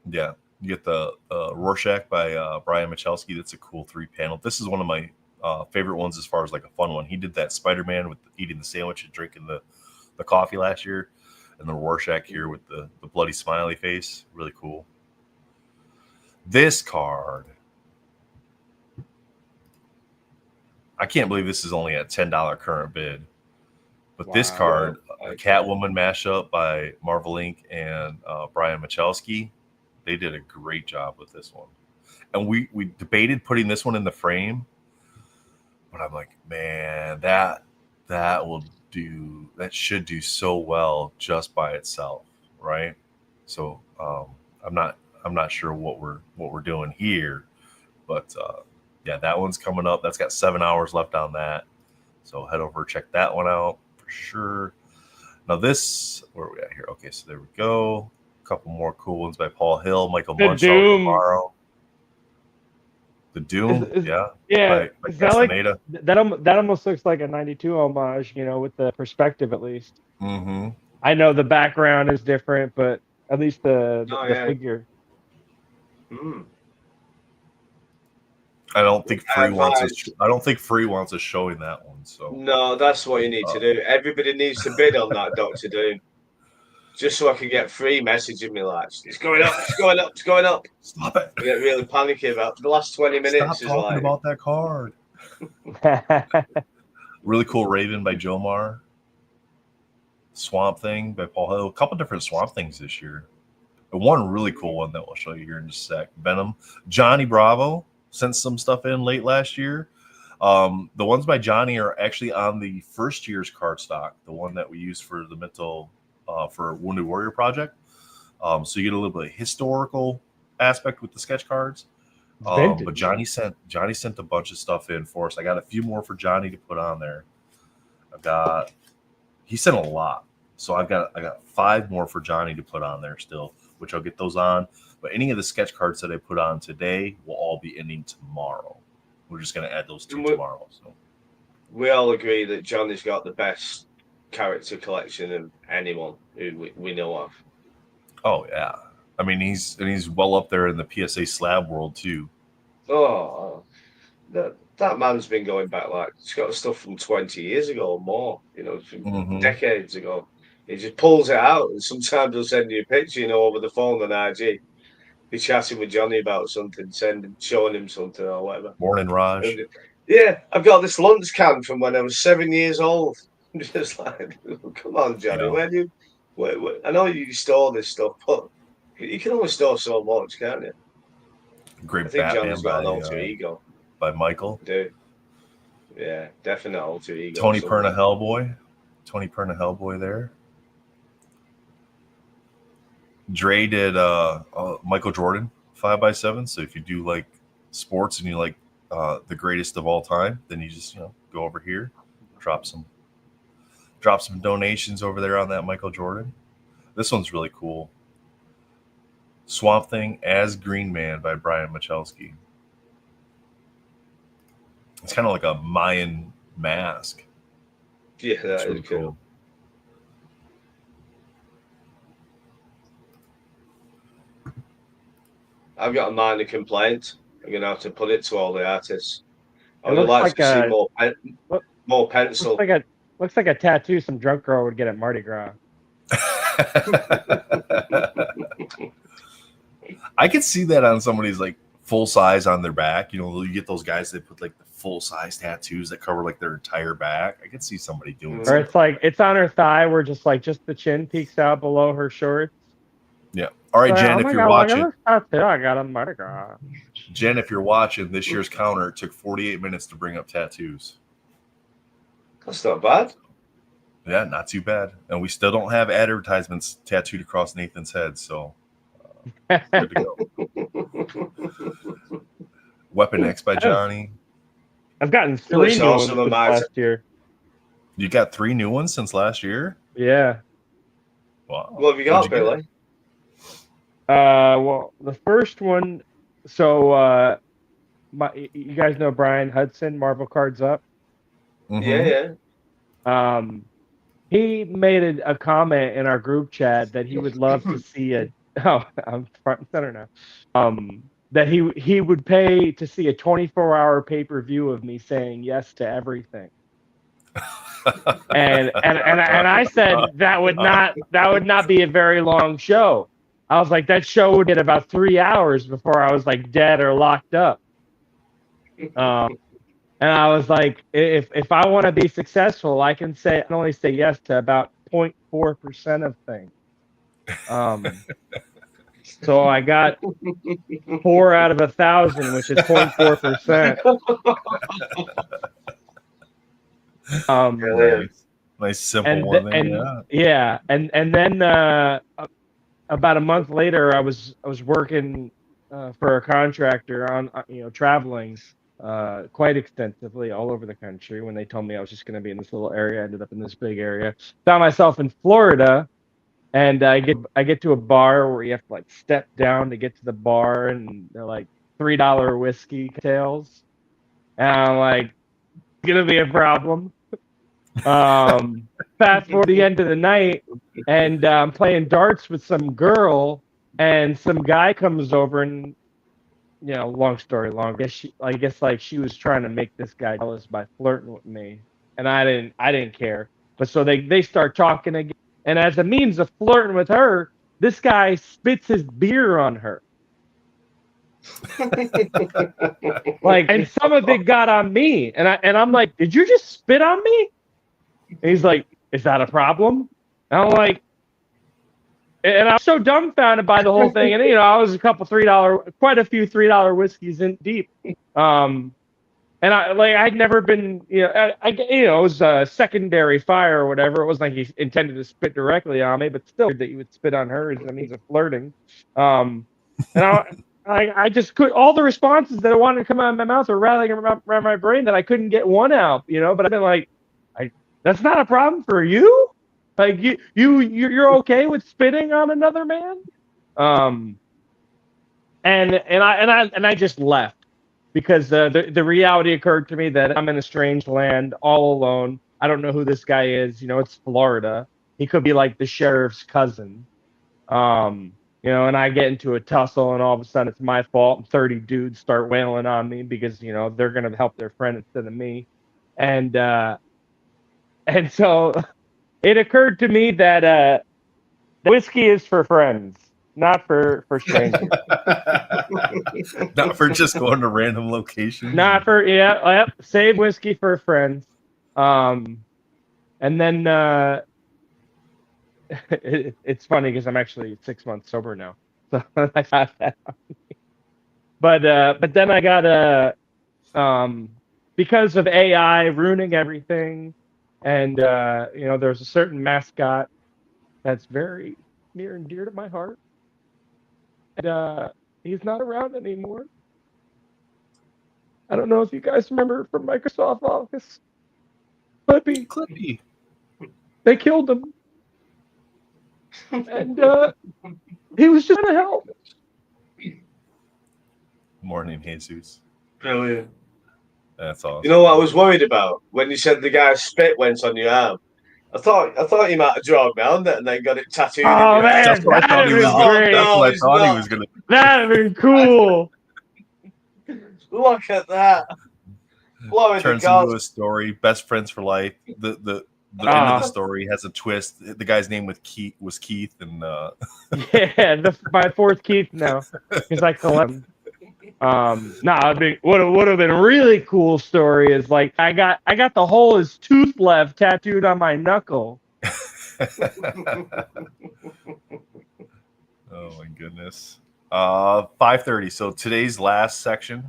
B: Yeah. You get the Rorschach by Brian Michalski. That's a cool 3-panel. This is one of my favorite ones as far as like a fun one. He did that Spider-Man with eating the sandwich and drinking the coffee last year, and the Rorschach here with the bloody smiley face. Really cool. This card, I can't believe this is only at $10 current bid. But this card, a Catwoman mashup by Marvel Inc. and Brian Michalski, they did a great job with this one. And we debated putting this one in the frame, but I'm like, man, that should do so well just by itself, right? So I'm not sure what we're doing here, but yeah, that one's coming up. That's got 7 hours left on that, so head over, check that one out for sure. Now this, where are we at here? Okay, so there we go. A couple more cool ones by Paul Hill, Michael Munchausen tomorrow. The Doom,
D: yeah.
B: By Castaneda.
D: Like, that almost looks like a 92 homage, with the perspective at least.
B: Mm-hmm.
D: I know the background is different, but at least the figure.
C: Mm.
B: I don't think Free wants us showing that one. So
C: no, that's what you need to do. Everybody needs to bid on that Dr. Doom. Just so I can get Free messaging me like, it's going up, it's going up, it's going up.
B: Stop it.
C: I get really panicky about the last 20 minutes.
B: Stop talking about that card. Really cool Raven by Jomar. Swamp Thing by Paul Hill. A couple different Swamp Things this year. And one really cool one that we'll show you here in just a sec. Venom. Johnny Bravo sent some stuff in late last year. The ones by Johnny are actually on the first year's card stock, the one that we used for the mental for Wounded Warrior Project. So you get a little bit of historical aspect with the sketch cards. But Johnny sent a bunch of stuff in for us. I got a few more for Johnny to put on there. He sent a lot. So I got 5 more for Johnny to put on there still, which I'll get those on. But any of the sketch cards that I put on today will all be ending tomorrow. We're just going to add those 2 tomorrow. So
C: we all agree that Johnny's got the best character collection of anyone who we know of.
B: Oh yeah. I mean, he's well up there in the PSA slab world too.
C: Oh, that man's been going back like he's got stuff from 20 years ago or more, from
B: Hmm.
C: decades ago. He just pulls it out, and sometimes he'll send you a picture, over the phone on IG. Be chatting with Johnny about something, showing him something or whatever.
B: Morning,
C: And
B: Raj.
C: yeah, I've got this lunch can from when I was 7 years old. I'm just like, come on, Johnny,
B: Yeah,
C: where do you? I know you store this stuff, but you can only store so much, can't you? I
B: great
C: think
B: Batman
C: Johnny's got an alter ego.
B: by Michael.
C: Do yeah, definite alter ego
B: Tony Perna
C: somewhere.
B: Hellboy. Tony Perna Hellboy there. Dre did Michael Jordan 5x7. So if you do like sports and you like the greatest of all time, then you just go over here, drop some donations over there on that Michael Jordan. This one's really cool. Swamp Thing as Green Man by Brian Michalski. It's kind of like a Mayan mask.
C: Yeah,
B: It's
C: that
B: really
C: is cool.
B: cool.
C: I've got a minor complaint. I'm gonna have to put it to all the artists. I
D: It
C: would
D: looks
C: like
D: like
C: to see
D: a
C: more pencil.
D: looks like a tattoo some drunk girl would get at Mardi Gras.
B: I could see that on somebody's like full size on their back. You get those guys that put like the full size tattoos that cover like their entire back. I could see somebody doing
C: Mhm.
D: Or
B: something.
D: it's like it's on her thigh where just the chin peeks out below her shorts.
B: Yeah. All right,
D: Like,
B: Jen,
D: oh
B: if
D: my
B: you're
D: God,
B: watching,
D: look at this tattoo I got on Mardi Gras.
B: Jen, if you're watching, this year's counter took 48 minutes to bring up tattoos.
C: That's not bad.
B: Yeah, not too bad. And we still don't have advertisements tattooed across Nathan's head, so good to go. Weapon X by Johnny.
D: I've gotten
C: Well,
D: 3
C: it's
D: new ones
C: also
D: since last year.
B: You got 3 new ones since last year?
D: Yeah.
B: Wow.
C: What have you
B: What'd
C: got,
B: you get?
C: Billy?
D: Well, the first one. So, you guys know Brian Hudson, Marvel Cards Up.
B: Mhm.
C: Yeah.
D: He made a comment in our group chat that he would love to see a. Oh, I'm front and center now. That he would pay to see a 24-hour pay-per-view of me saying yes to everything. And I said that would not be a very long show. I was like, that show would get about 3 hours before I was like dead or locked up. And I was like, if I want to be successful, I can only say yes to about 0.4% of things. So I got 4 out of 1,000, which is 0.4%.
B: Nice simple one there.
D: Yeah, and then about a month later, I was working for a contractor on traveling quite extensively all over the country. When they told me I was just going to be in this little area, I ended up in this big area. Found myself in Florida, and I get to a bar where you have to like step down to get to the bar, and they're like $3 whiskey cocktails, and I'm like, it's gonna be a problem. Fast forward to the end of the night, and I'm playing darts with some girl, and some guy comes over, and long story long. I guess like she was trying to make this guy jealous by flirting with me, and I didn't care. But so they start talking again, and as a means of flirting with her, this guy spits his beer on her. And some of it got on me, and I'm like, did you just spit on me? And he's like, is that a problem? And I'm like, and I was so dumbfounded by the whole thing. And I was quite a few $3 whiskeys in deep. And I'd never been, it was a secondary fire or whatever. It wasn't like he intended to spit directly on me, but still that you would spit on her is a means of flirting. And I just could, all the responses that I wanted to come out of my mouth were rattling around my brain that I couldn't get one out, but I've been like, that's not a problem for you. Like you're okay with spitting on another man. And I just left because the reality occurred to me that I'm in a strange land all alone. I don't know who this guy is. It's Florida. He could be like the sheriff's cousin. You know, and I get into a tussle, and all of a sudden it's my fault. And 30 dudes start wailing on me because, you know, they're gonna help their friend instead of me. And so it occurred to me that whiskey is for friends, not for strangers.
B: Not for just going to random locations.
D: Not for yep. Save whiskey for friends. And then it's funny because I'm actually 6 months sober now, so I got that. But then I got because of AI ruining everything, and you know, there's a certain mascot that's very near and dear to my heart, and he's not around anymore. I don't know if you guys remember from Microsoft Office, Clippy. They killed him, and he was just trying to help.
B: Morning, Jesus.
C: Brilliant.
B: That's awesome.
C: You know what I was worried about when you said the guy's spit went on your arm? I thought you might have drawn me on that and then got it tattooed.
D: Oh man,
B: that's what I thought he was
D: going.
B: That's what I thought he was gonna.
D: That'd been cool.
C: Look at that.
B: Turns into a story. Best friends for life. The end of the story has a twist. The guy's name was Keith, and
D: yeah, my fourth Keith now because I collect him. What would have been a really cool story is like I got the hole his tooth left tattooed on my knuckle.
B: Oh my goodness. 5:30. So today's last section.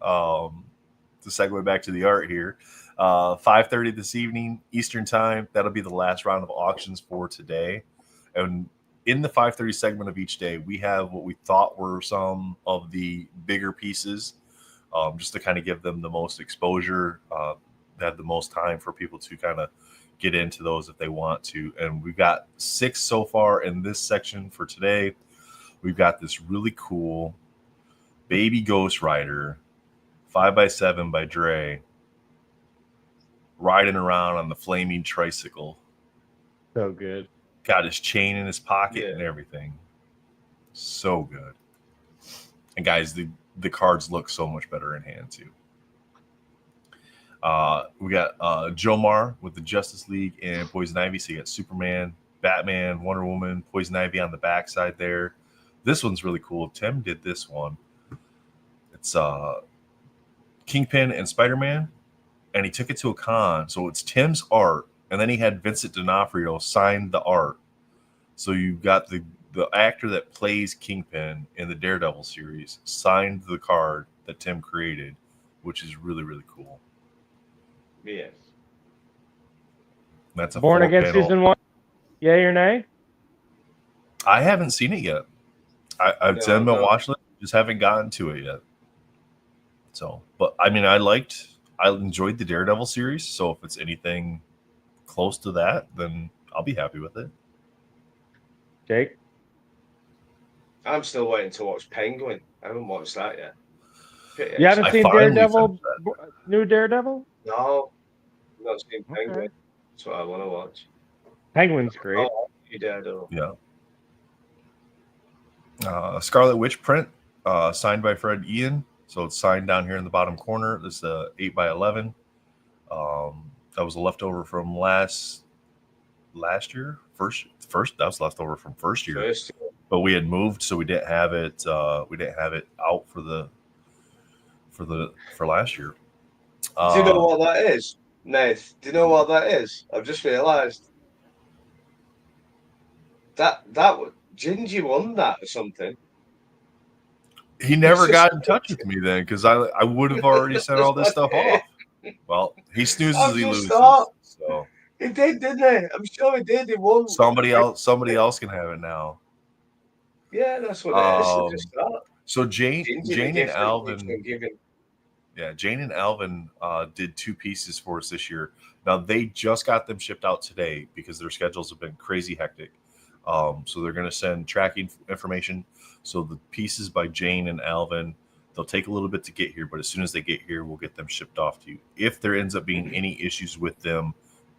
B: To segue back to the art here. 5:30 this evening Eastern time. That'll be the last round of auctions for today. And in the 5:30 segment of each day, we have what we thought were some of the bigger pieces, just to kind of give them the most exposure, have the most time for people to kind of get into those if they want to. And we've got 6 so far in this section for today. We've got this really cool baby Ghost Rider 5x7 by Dre riding around on the flaming tricycle.
D: So good.
B: Got his chain in his pocket and everything. So good. And guys, the cards look so much better in hand too. We got Jomar with the Justice League and Poison Ivy. So you got Superman, Batman, Wonder Woman, Poison Ivy on the backside there. This one's really cool. Tim did this one. It's Kingpin and Spider-Man, and he took it to a con. So it's Tim's art, and then he had Vincent D'Onofrio sign the art. So you've got the actor that plays Kingpin in the Daredevil series signed the card that Tim created, which is really, really cool.
C: Yes.
B: That's a
D: Born Again
B: panel.
D: season 1. Yay or nay?
B: I haven't seen it yet. It's in my watch list. Just haven't gotten to it yet. So, but I mean, I enjoyed the Daredevil series. So if it's anything close to that, then I'll be happy with it.
D: Jake?
C: I'm still waiting to watch Penguin. I haven't watched that yet.
D: You haven't seen Daredevil? New Daredevil?
C: No, I've not seen Penguin. That's what I want to watch.
D: Penguin's great.
C: New Daredevil.
B: Yeah. Scarlet Witch print signed by Fred Ian. So it's signed down here in the bottom corner. This is 8x11. That was a leftover from last year. First that was leftover from first year. But we had moved, so we didn't have it. We didn't have it out for last year.
C: Do you know what that is, Nate? Do you know what that is? I've just realised that Gingy won that or something.
B: He never got in touch with me then, because I would have already sent all this stuff off. Well, he snoozes, he loses. So
C: he did, didn't he? I'm sure he did. He won.
B: Somebody else can have it now.
C: Yeah, that's what it is.
B: So Jane and Alvin. Yeah, Jane and Alvin did 2 pieces for us this year. Now they just got them shipped out today because their schedules have been crazy hectic. So they're going to send tracking information. So the pieces by Jane and Alvin, they'll take a little bit to get here, but as soon as they get here, we'll get them shipped off to you. If there ends up being any issues with them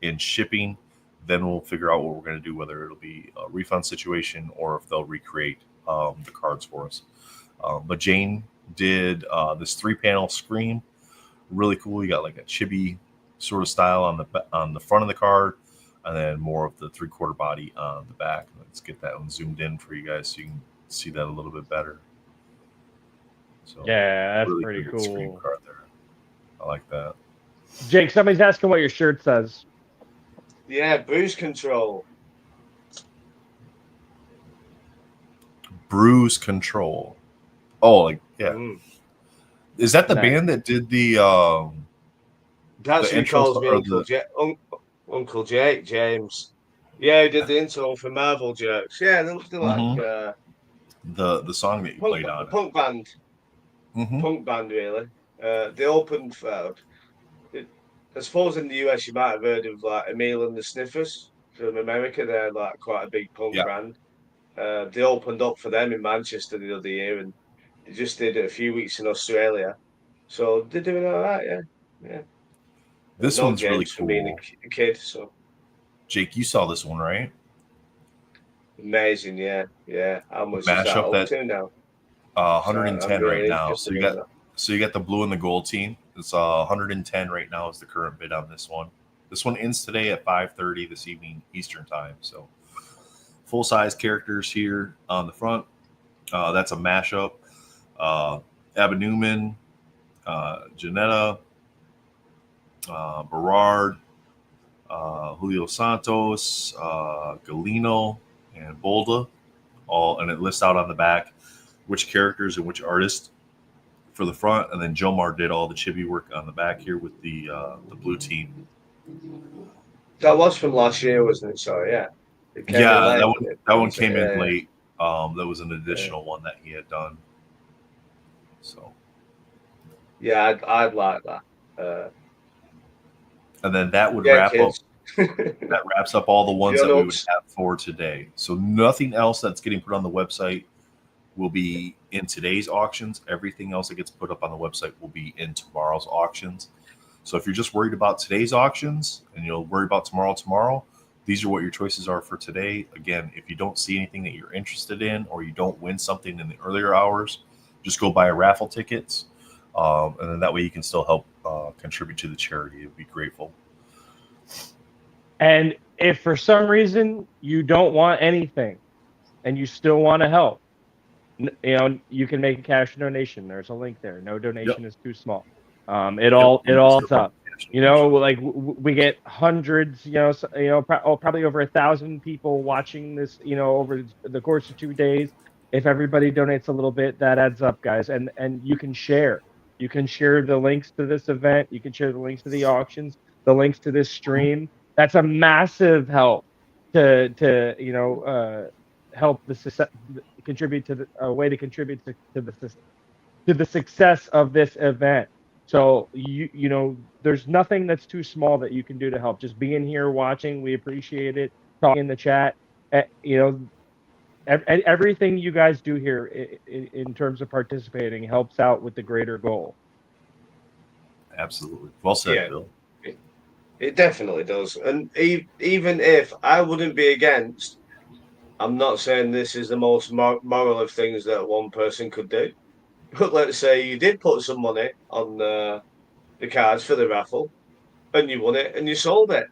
B: in shipping, Then we'll figure out what we're going to do, whether it'll be a refund situation or if they'll recreate the cards for us. But Jane did this 3-panel screen, really cool. You got like a chibi sort of style on the front of the card, and then more of the 3/4 body on the back. Let's get that one zoomed in for you guys so you can see that a little bit better. So
D: Yeah, that's
B: really
D: pretty
B: great screen
D: cool.
B: card there. I like that.
D: Jake, somebody's asking what your shirt says.
C: Yeah, Bruise Control.
B: Bruise Control. Oh, like yeah.
C: Mm.
B: Is that the
D: Nice.
B: band that did the
C: That's
B: the
C: who he
B: intro
C: calls me
B: or
C: Uncle
B: the
C: Jake. Uncle Jake, James. Yeah, he did the intro for Marvel Jerks. Yeah, they're like
B: the song that you played on
C: punk band.
B: it?
C: Punk band, really. They opened for. I suppose in the US you might have heard of like Emil and the Sniffers from America. They're like quite a big punk
B: Yeah.
C: band. They opened up for them in Manchester the other year, and they just did it a few weeks in Australia. So they're doing all right, yeah. Yeah.
B: This
C: No
B: one's really
C: James for being
B: cool.
C: a kid, so
B: Jake, you saw this one, right?
C: amazing, yeah, yeah. How much is that
B: Mashup
C: up
B: that
C: to now? So I'm
B: 110 right
C: really
B: now.
C: interested in that.
B: So you got the blue and the gold team. It's 110 right now is the current bid on this one. This one ends today at 5:30 this evening Eastern time. So full size characters here on the front. That's a mashup. Abba Newman, Janetta, Berard, Julio Santos, Galino, and Bolda. All, and it lists out on the back which characters and which artists for the front, and then Jomar did all the chibi work on the back here with the blue team.
C: That was from last year, wasn't it? So yeah, it came in
B: Yeah,
C: late.
B: that one came in
C: Yeah.
B: late. That was an additional one that he had done. So
C: Yeah, I'd like that.
B: and then that would
C: Yeah,
B: wrap up.
C: kids.
B: That wraps up all the ones that we would
C: Grown-ups.
B: have for today. So nothing else that's getting put on the website will be in today's auctions. Everything else that gets put up on the website will be in tomorrow's auctions. So if you're just worried about today's auctions and you'll worry about tomorrow, these are what your choices are for today. Again, if you don't see anything that you're interested in or you don't win something in the earlier hours, just go buy raffle tickets. And then that way you can still help contribute to the charity. It'd be grateful.
D: And if for some reason you don't want anything and you still want to help, you can make a cash donation. There's a link there. No donation is too small. It all adds up. Like we get hundreds, probably over 1,000 people watching this, over the course of 2 days. If everybody donates a little bit, that adds up, guys. And you can share. You can share the links to this event. You can share the links to the auctions, the links to this stream. That's a massive help to help the success, contribute to a way to contribute to the success of this event. So there's nothing that's too small that you can do to help. Just being here, watching, we appreciate it. Talking in the chat, everything you guys do here in terms of participating helps out with the greater goal.
B: Absolutely. Well said,
C: Yeah.
B: Bill.
C: It definitely does. And even if I wouldn't be against, I'm not saying this is the most moral of things that one person could do. But let's say you did put some money on the cards for the raffle and you won it and you sold it.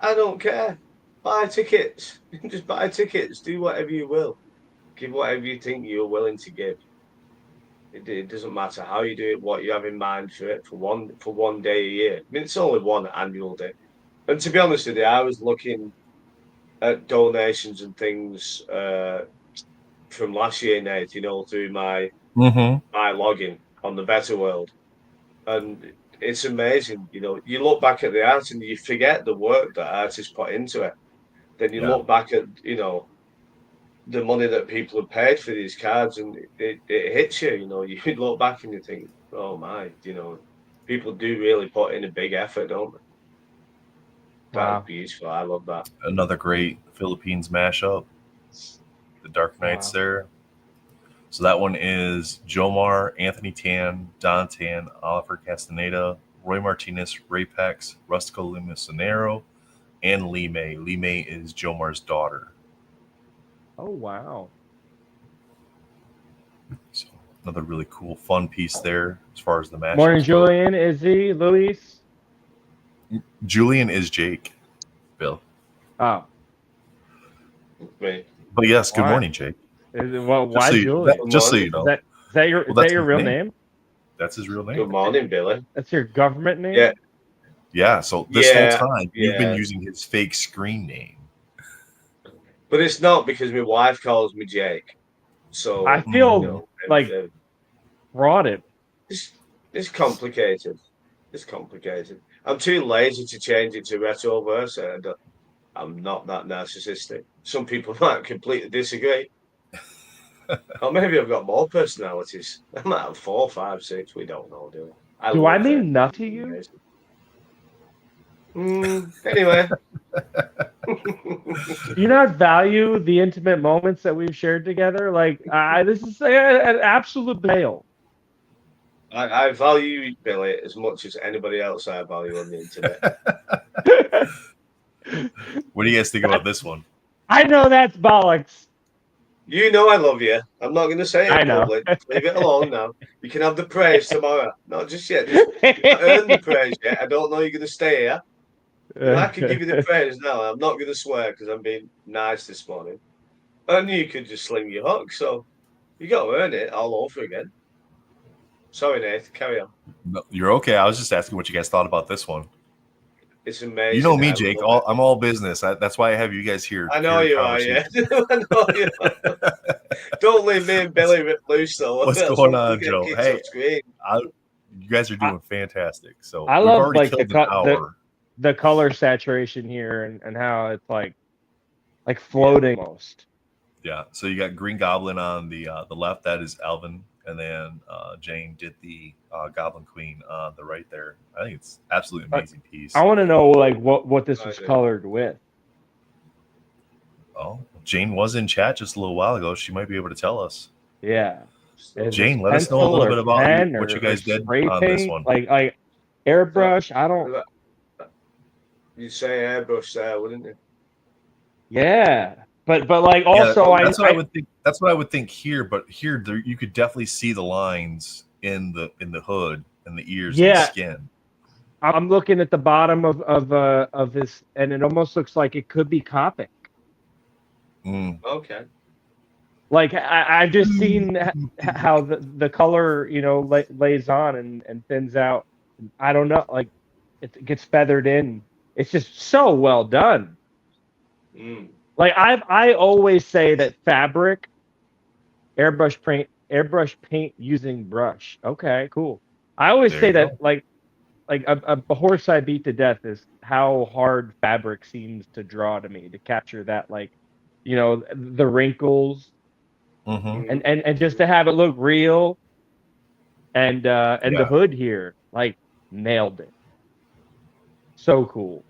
C: I don't care. Buy tickets. Just buy tickets. Do whatever you will. Give whatever you think you're willing to give. It doesn't matter how you do it, what you have in mind for it for one day a year. I mean, it's only one annual day. And to be honest with you, I was looking at donations and things from last year, Nate. Through my login on the Better World, and it's amazing. You look back at the art and you forget the work that artists put into it. Then you look back at the money that people have paid for these cards, and it hits you. You look back and you think, oh my, people do really put in a big effort, don't they? That's beautiful. I love that.
B: Another great Philippines mashup. The Dark Knights there. So that one is Jomar, Anthony Tan, Don Tan, Oliver Castaneda, Roy Martinez, Ray Pex, Rustico Limusonero, and Lee May. Lee May is Jomar's daughter.
D: Oh wow.
B: So another really cool, fun piece there as far as the match.
D: Morning, Julian, Izzy, Luis.
B: Julian is Jake, Bill.
D: Oh,
C: Right.
B: But yes, good
D: Why?
B: morning, Jake.
D: Well, why
B: so
D: Julian?
B: Just so you know.
D: Is that your
B: Well, that's
D: your
B: his
D: real
B: name.
D: name?
B: That's his real
C: Good
B: name.
C: morning, Billy.
D: That's your government name?
C: Yeah.
B: Yeah, so this
C: Yeah,
B: whole time you've been
C: yeah.
B: using his fake screen name.
C: But it's not because my wife calls me Jake. So
D: I feel
C: you know,
D: like frauded.
C: it's complicated. It's complicated. I'm too lazy to change it to retro versa. I'm not that narcissistic. Some people might completely disagree. Or maybe I've got more personalities. I might have 4, 5, 6. We don't know, do we?
D: Do I mean nothing to you?
C: Anyway.
D: Do you not value the intimate moments that we've shared together? Like, this is an absolute fail.
C: I value you, Billy, as much as anybody else I value on the internet.
B: What do you guys think about this one?
D: I know that's bollocks.
C: You know I love you. I'm not going to say it
D: I
C: in
D: know.
C: public. Leave it alone now. You can have the praise tomorrow. Not just yet. You've not earned the praise yet. I don't know you're going to stay here. I can give you the praise now. I'm not going to swear because I'm being nice this morning. And you could just sling your hook. So you got to earn it all over again. Sorry, Nate. Carry on.
B: No, you're okay. I was just asking what you guys thought about this one.
C: It's amazing.
B: You know me, Jake. I'm all business. That's why I have you guys here.
C: I know you are, yeah. I know you are. Don't leave me and Billy rip loose, though.
B: What's going on, Joe? Hey, you guys are doing fantastic. So
D: I
B: we've
D: love
B: already
D: like
B: killed an hour.
D: the color saturation here and how it's like floating almost.
B: Yeah. So you got Green Goblin on the left. That is Alvin, and then Jane did the Goblin Queen on the right there. I think it's absolutely amazing piece.
D: I want to know like what this was colored with.
B: Oh, Jane was in chat just a little while ago. She might be able to tell us.
D: Yeah.
B: Jane, let us know a little bit about what you guys did on this one.
D: Like airbrush. I don't.
C: You'd say airbrush there, wouldn't you?
D: Yeah, but like also
B: that's what I would think. That's what I would think here. But here, you could definitely see the lines in the hood and the ears and the skin.
D: I'm looking at the bottom of his, and it almost looks like it could be Copic.
C: Okay.
D: Like I've just seen how the color, lays on and thins out. I don't know, like it gets feathered in. It's just so well done. Like I always say that fabric, airbrush paint using brush. Okay, cool. I always say that like a horse I beat to death is how hard fabric seems to draw to me to capture that, like, the wrinkles and just to have it look real. And the hood here, like, nailed it. So cool.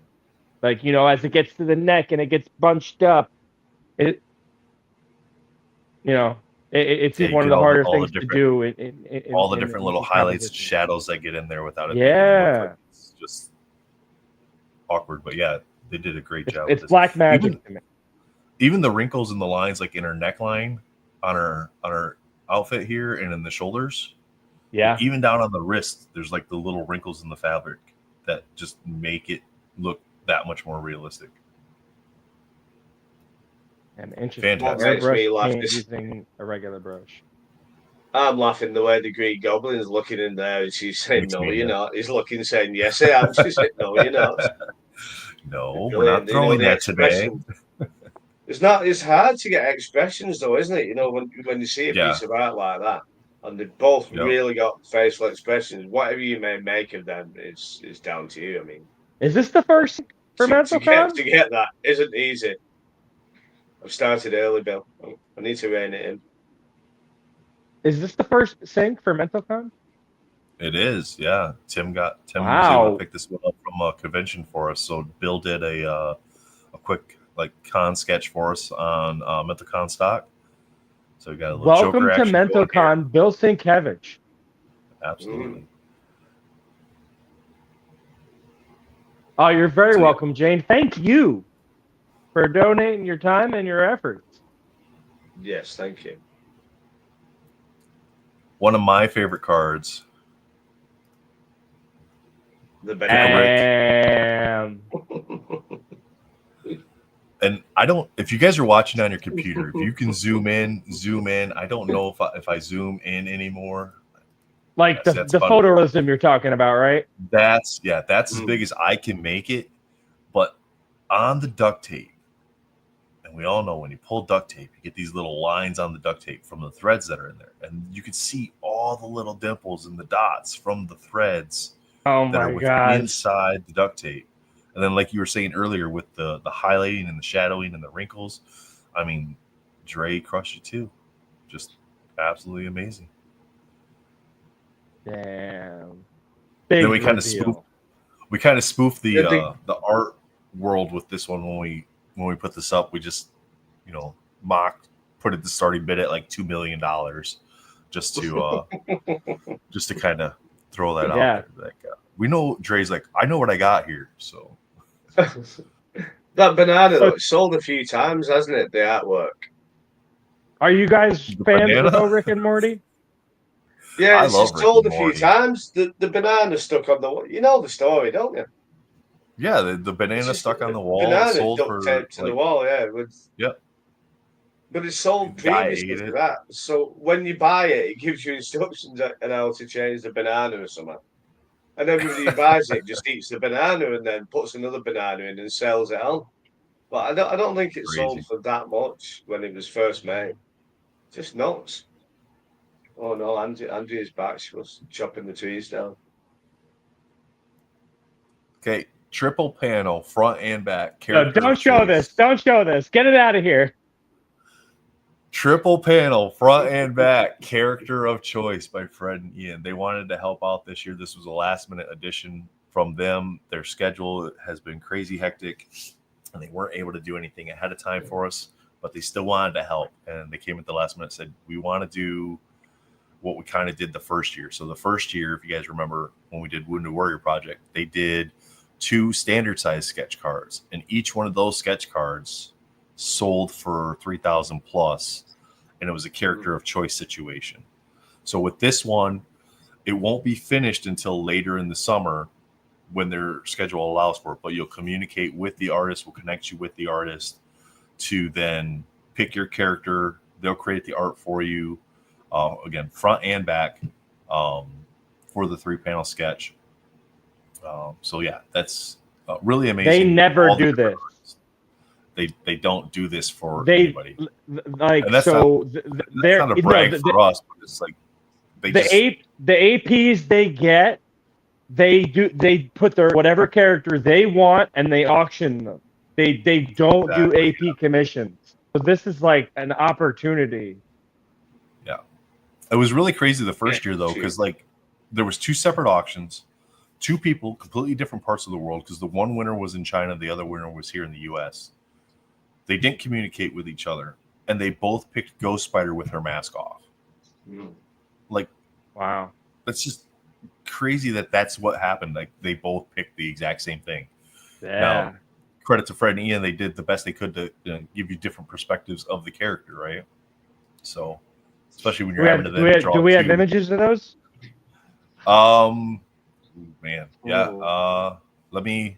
D: Like, as it gets to the neck and it gets bunched up, it's one of the harder things to do. In
B: all the different little highlights and shadows that get in there without it.
D: Yeah.
B: Like it's just awkward, but yeah, they did a great job.
D: It's black magic to me.
B: Even the wrinkles in the lines, like in her neckline, on her outfit here, and in the shoulders.
D: Yeah.
B: Even down on the wrist, there's like the little wrinkles in the fabric that just make it look that much more realistic.
D: And interesting.
B: Fantastic.
D: Using a regular brush.
C: I'm laughing the way the Green Goblin is looking in there, and she's saying, "No, you're not." He's looking, saying, "Yes, I am." She said, "No, you're not."
B: No, we're not throwing that today.
C: It's hard to get expressions, though, isn't it? When you see a piece of art like that, and they both really got facial expressions. Whatever you may make of them is down to you. I mean,
D: is this the first for MentalCon?
C: To get that isn't easy. I've started early, Bill. I need to rein it in.
D: Is this the first sync for MentalCon?
B: It is, yeah. Tim was able to pick this one up from a convention for us. So Bill did a quick con sketch for us on MentalCon stock. So we got a little
D: welcome
B: Joker
D: to MentalCon, Bill Sienkiewicz.
B: Absolutely.
D: Oh, you're very
B: So, yeah.
D: welcome, Jane. Thank you for donating your time and your efforts.
C: Yes, thank you.
B: One of my favorite cards.
C: The
B: Pick a
C: banana.
B: And I don't. If you guys are watching on your computer, if you can zoom in, zoom in. I don't know if I zoom in anymore.
D: Like
B: Yes,
D: the
B: that's fun.
D: photorealism you're talking about, right?
B: That's as big as I can make it. But on the duct tape, and we all know when you pull duct tape, you get these little lines on the duct tape from the threads that are in there, and you can see all the little dimples and the dots from the threads
D: Oh
B: that are
D: my gosh.
B: inside the duct tape. And then, like you were saying earlier, with the highlighting and the shadowing and the wrinkles, I mean, Dre crushed it too. Just absolutely amazing.
D: Damn. Big
B: Then we kind
D: reveal.
B: of spoofed the art world with this one when we put this up. We just put it the starting bid at like $2 million just to kind of throw that out there. Like, we know Dre's like, I know what I got here. So
C: that banana though, it's sold a few times, hasn't it? The artwork.
D: Are you guys
B: The
D: fans
B: banana?
D: of Rick and Morty?
C: Yeah,
B: I
C: it's
B: love
C: just
B: Rick
C: told
B: and
C: a few
B: Morty.
C: times. The banana stuck on the. You know the story, don't you?
B: Yeah, the banana stuck on the wall.
C: Banana
B: Sold
C: duct
B: for
C: taped to the wall. Yeah,
B: Yep.
C: But it's sold
B: Guy
C: previously
B: ate
C: to
B: it.
C: that. So when you buy it, it gives you instructions on how to change the banana or something. And everybody who buys it just eats the banana and then puts another banana in and sells it on. But I don't think it sold
B: Crazy.
C: for that much when it was first made. Just nuts. Oh no, Angie is back. She was chopping the trees down.
B: Okay, triple panel, front and back.
D: No,
B: Character
D: don't
B: of
D: show
B: choice.
D: this. Don't show this. Get it out of here.
B: Triple panel, front and back, character of choice by Fred and Ian. They wanted to help out this year. This was a last minute addition from them. Their schedule has been crazy hectic, and they weren't able to do anything ahead of time for us, but they still wanted to help. And they came at the last minute and said, we want to do what we kind of did the first year. So the first year, if you guys remember when we did Wounded Warrior Project, they did 2 standard size sketch cards, and each one of those sketch cards sold for 3,000 plus, and it was a character of choice situation. So with this one, it won't be finished until later in the summer when their schedule allows for it, but you'll communicate with the artist. We'll connect you with the artist to then pick your character. They'll create the art for you, again, front and back, for the 3-panel sketch. So yeah, that's really amazing.
D: They never do this.
B: They don't do this for
D: anybody. Like,
B: and that's
D: so
B: that's not a brag for us, but it's like
D: the APs they get, they put their whatever character they want and they auction them. They don't do AP commissions. So this is like an opportunity.
B: Yeah, it was really crazy the first year though, because like there was 2 separate auctions, 2 people, completely different parts of the world, because the one winner was in China, the other winner was here in the US. They didn't communicate with each other, and they both picked Ghost Spider with her mask off. Like,
D: wow,
B: that's just crazy that's what happened. Like, they both picked the exact same thing.
D: Yeah.
B: Now, credit to Fred and Ian, they did the best they could to give you different perspectives of the character, right? So, especially when you're having to draw.
D: Do we have images of those?
B: Man, yeah. Let me.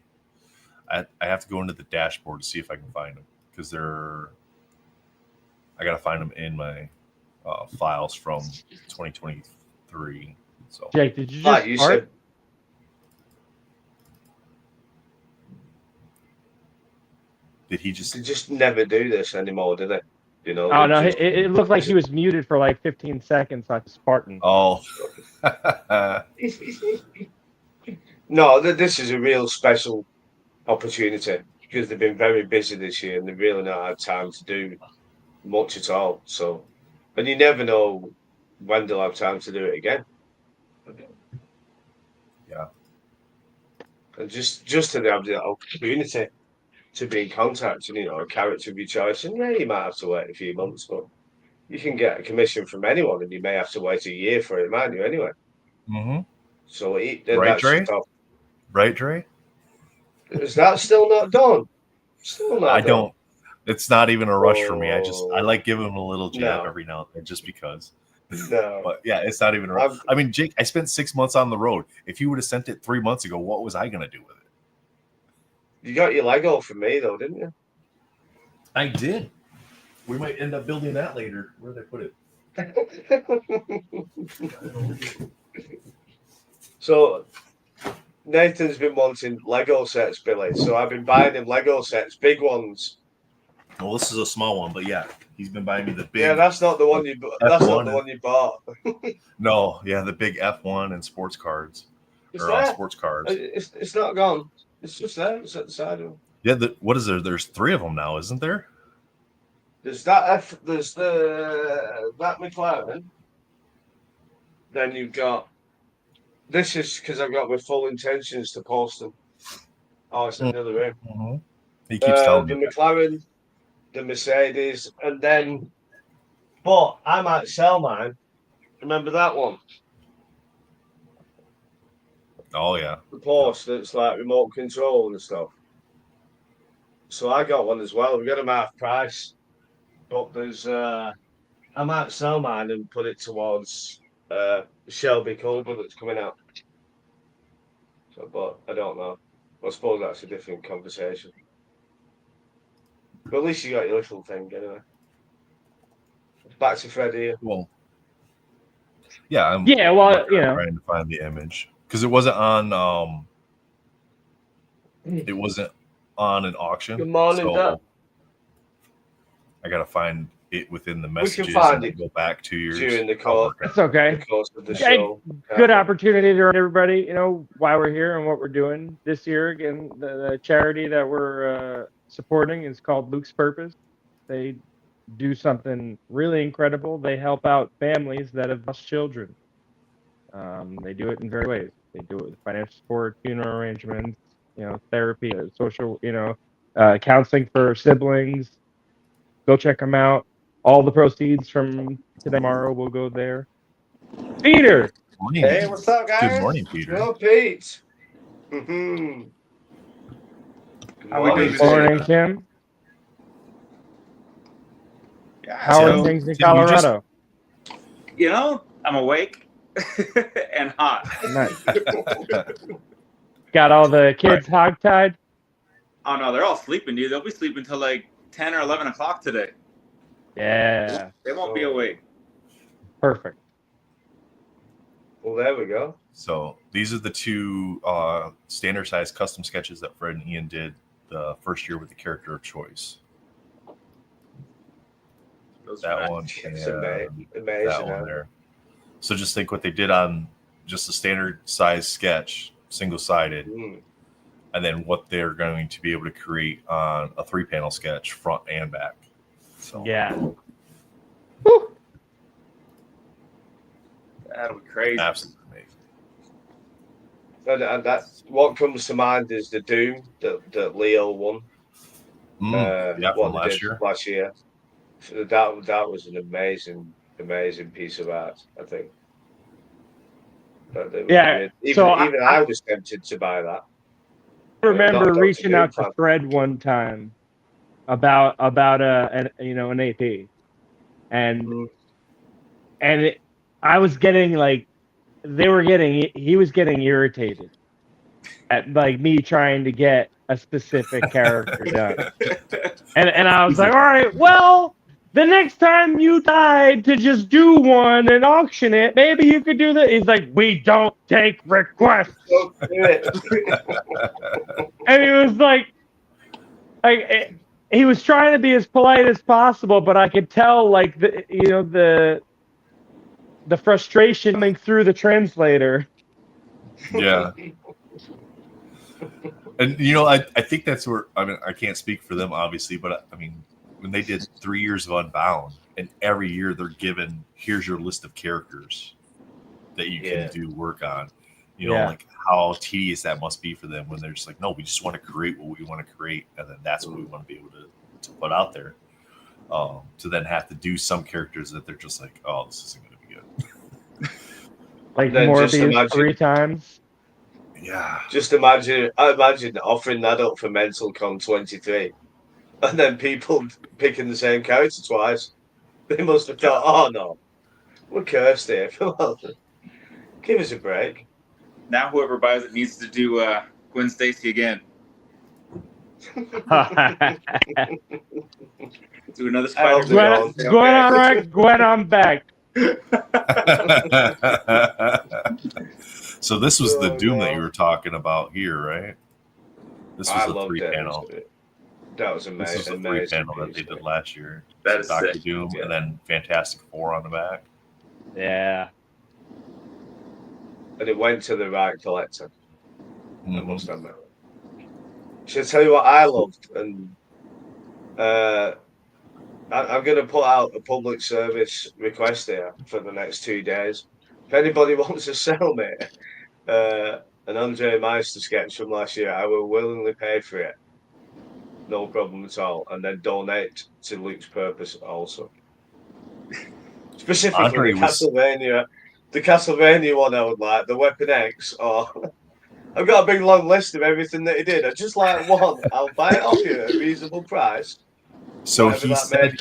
B: I have to go into the dashboard to see if I can find them, because I gotta find them in my files from 2023. So,
D: Jake, did you just fart?
B: Did he just?
C: They just never do this anymore, do they? You know.
D: Oh no, it looked like he was muted for like 15 seconds, like Spartan.
B: Oh.
C: No, this is a real special opportunity because they've been very busy this year and they really not had time to do much at all. So, and you never know when they'll have time to do it again.
B: Yeah.
C: And just to have the opportunity to be in contact and, you know, a character of your choice. And yeah, you might have to wait a few months, but you can get a commission from anyone and you may have to wait a year for it, might you, anyway?
B: Mm-hmm.
C: So
B: right, Dre? Right, Dre?
C: Is that still not done? Still not
B: I
C: done.
B: don't. It's not even a rush for me. I like giving them a little jab
C: No.
B: every now and then, just because.
C: No.
B: But yeah, it's not even a rush. I mean, Jake, I spent 6 months on the road. If you would have sent it 3 months ago, what was I going to do with it?
C: You got your Lego from me though, didn't you?
B: I did. We might end up building that later. Where did I put it?
C: So Nathan's been wanting Lego sets, Billy. So I've been buying him Lego sets, big ones.
B: Well, this is a small one, but yeah, he's been buying me the big.
C: Yeah, that's not the one you. That's not the one you bought.
B: No, yeah, the big F1 and sports cards sports cards.
C: It's not gone. It's just there. It's at the side of him.
B: Yeah, what is there? There's 3 of them now, isn't there?
C: There's that there's that McLaren. Then you've got. This is because I've got my full intentions to post them. Oh, it's another room.
B: Mm-hmm. He keeps telling me.
C: The McLaren, the Mercedes, and then. But I might sell mine. Remember that one?
B: Oh yeah.
C: The Porsche that's like remote control and stuff. So I got one as well. We got them half price. But there's I might sell mine and put it towards Shelby Cobra that's coming out. So, but I don't know. I suppose that's a different conversation. But at least you got your little thing anyway. Back to Fred here.
B: Well, yeah, I'm trying to find the image because it wasn't on it wasn't on an auction.
C: Good morning,
B: so
C: Dad.
B: I gotta find it within the messages.
C: We can find it.
B: Go back 2 years
C: during the course.
D: It's okay.
C: The course of the show.
D: Good opportunity to remind everybody, why we're here and what we're doing this year. Again, the charity that we're supporting is called Luke's Purpose. They do something really incredible. They help out families that have lost children. They do it in various ways. They do it with financial support, funeral arrangements, therapy, social, counseling for siblings. Go check them out. All the proceeds from today, tomorrow will go there. Peter.
C: Hey, what's up, guys?
B: Good morning, Peter.
C: Hello, Pete. Mm-hmm.
D: Good morning, Kim. How are things in Colorado?
E: I'm awake and hot.
D: Nice. Got all the kids hogtied?
E: Oh, no, they're all sleeping, dude. They'll be sleeping till like 10 or 11 o'clock today.
D: Yeah.
E: They won't be awake.
D: Perfect.
C: Well, there we go.
B: So these are the 2 standard size custom sketches that Fred and Ian did the first year with the character of choice. That one and
C: amazing,
B: that one there. So just think what they did on just a standard size sketch, single-sided, and then what they're going to be able to create on a 3-panel sketch, front and back. So
D: yeah.
E: Woo. That'll be crazy.
B: Absolutely amazing.
C: And that's what comes to mind is the Doom that Leo won.
B: From last year.
C: So that was an amazing piece of art, I think. Even I was tempted to buy that.
D: I remember reaching out to Fred one time about an AP, and I was getting he was getting irritated at like me trying to get a specific character done, and I was like, all right, well, the next time you decide to just do one and auction it, maybe you could do that. He's like, we don't take requests. And he was like, he was trying to be as polite as possible, but I could tell like the frustration coming through the translator.
B: Yeah. And I think that's where I can't speak for them obviously, but I mean when they did 3 years of Unbound, and every year they're given, here's your list of characters that you can do work on. Like how tedious that must be for them when they're just like, no, we just want to create what we want to create, and then that's what we want to be able to put out there. To then have to do some characters that they're just like, oh, this isn't going to be good.
D: Like Morbius 3 times.
B: Yeah.
C: Just imagine offering that up for Mental Con 23, and then people picking the same character twice. They must have thought, oh no, we're cursed here. Give us a break.
E: Now whoever buys it needs to do Gwen Stacy again. Do another
C: I'll
E: Spider.
C: do it all.
D: Gwen, all right, Gwen, I'm back.
B: So this was the
C: Oh,
B: Doom
C: no.
B: that you were talking about here, right? This was
C: I
B: a
C: loved
B: 3-panel.
C: it. That was
B: This
C: amazing.
B: was a 3-panel that they did last year.
E: That is
B: Doctor
E: sick.
B: Doom
C: Yeah.
B: and then Fantastic Four on the back.
D: Yeah.
C: And it went to the right collector. I
B: Mhm.
C: must admit. Should I tell you what I loved? And I'm going to put out a public service request here for the next 2 days. If anybody wants to sell me an Andre Meister sketch from last year, I will willingly pay for it. No problem at all. And then donate to Luke's Purpose also. Specifically
B: Andre
C: the Castlevania one I would like, the Weapon X, or I've got a big long list of everything that he did. I just like one. I'll buy it off you at a reasonable price.
B: So
C: Whatever
B: he
C: that may
B: said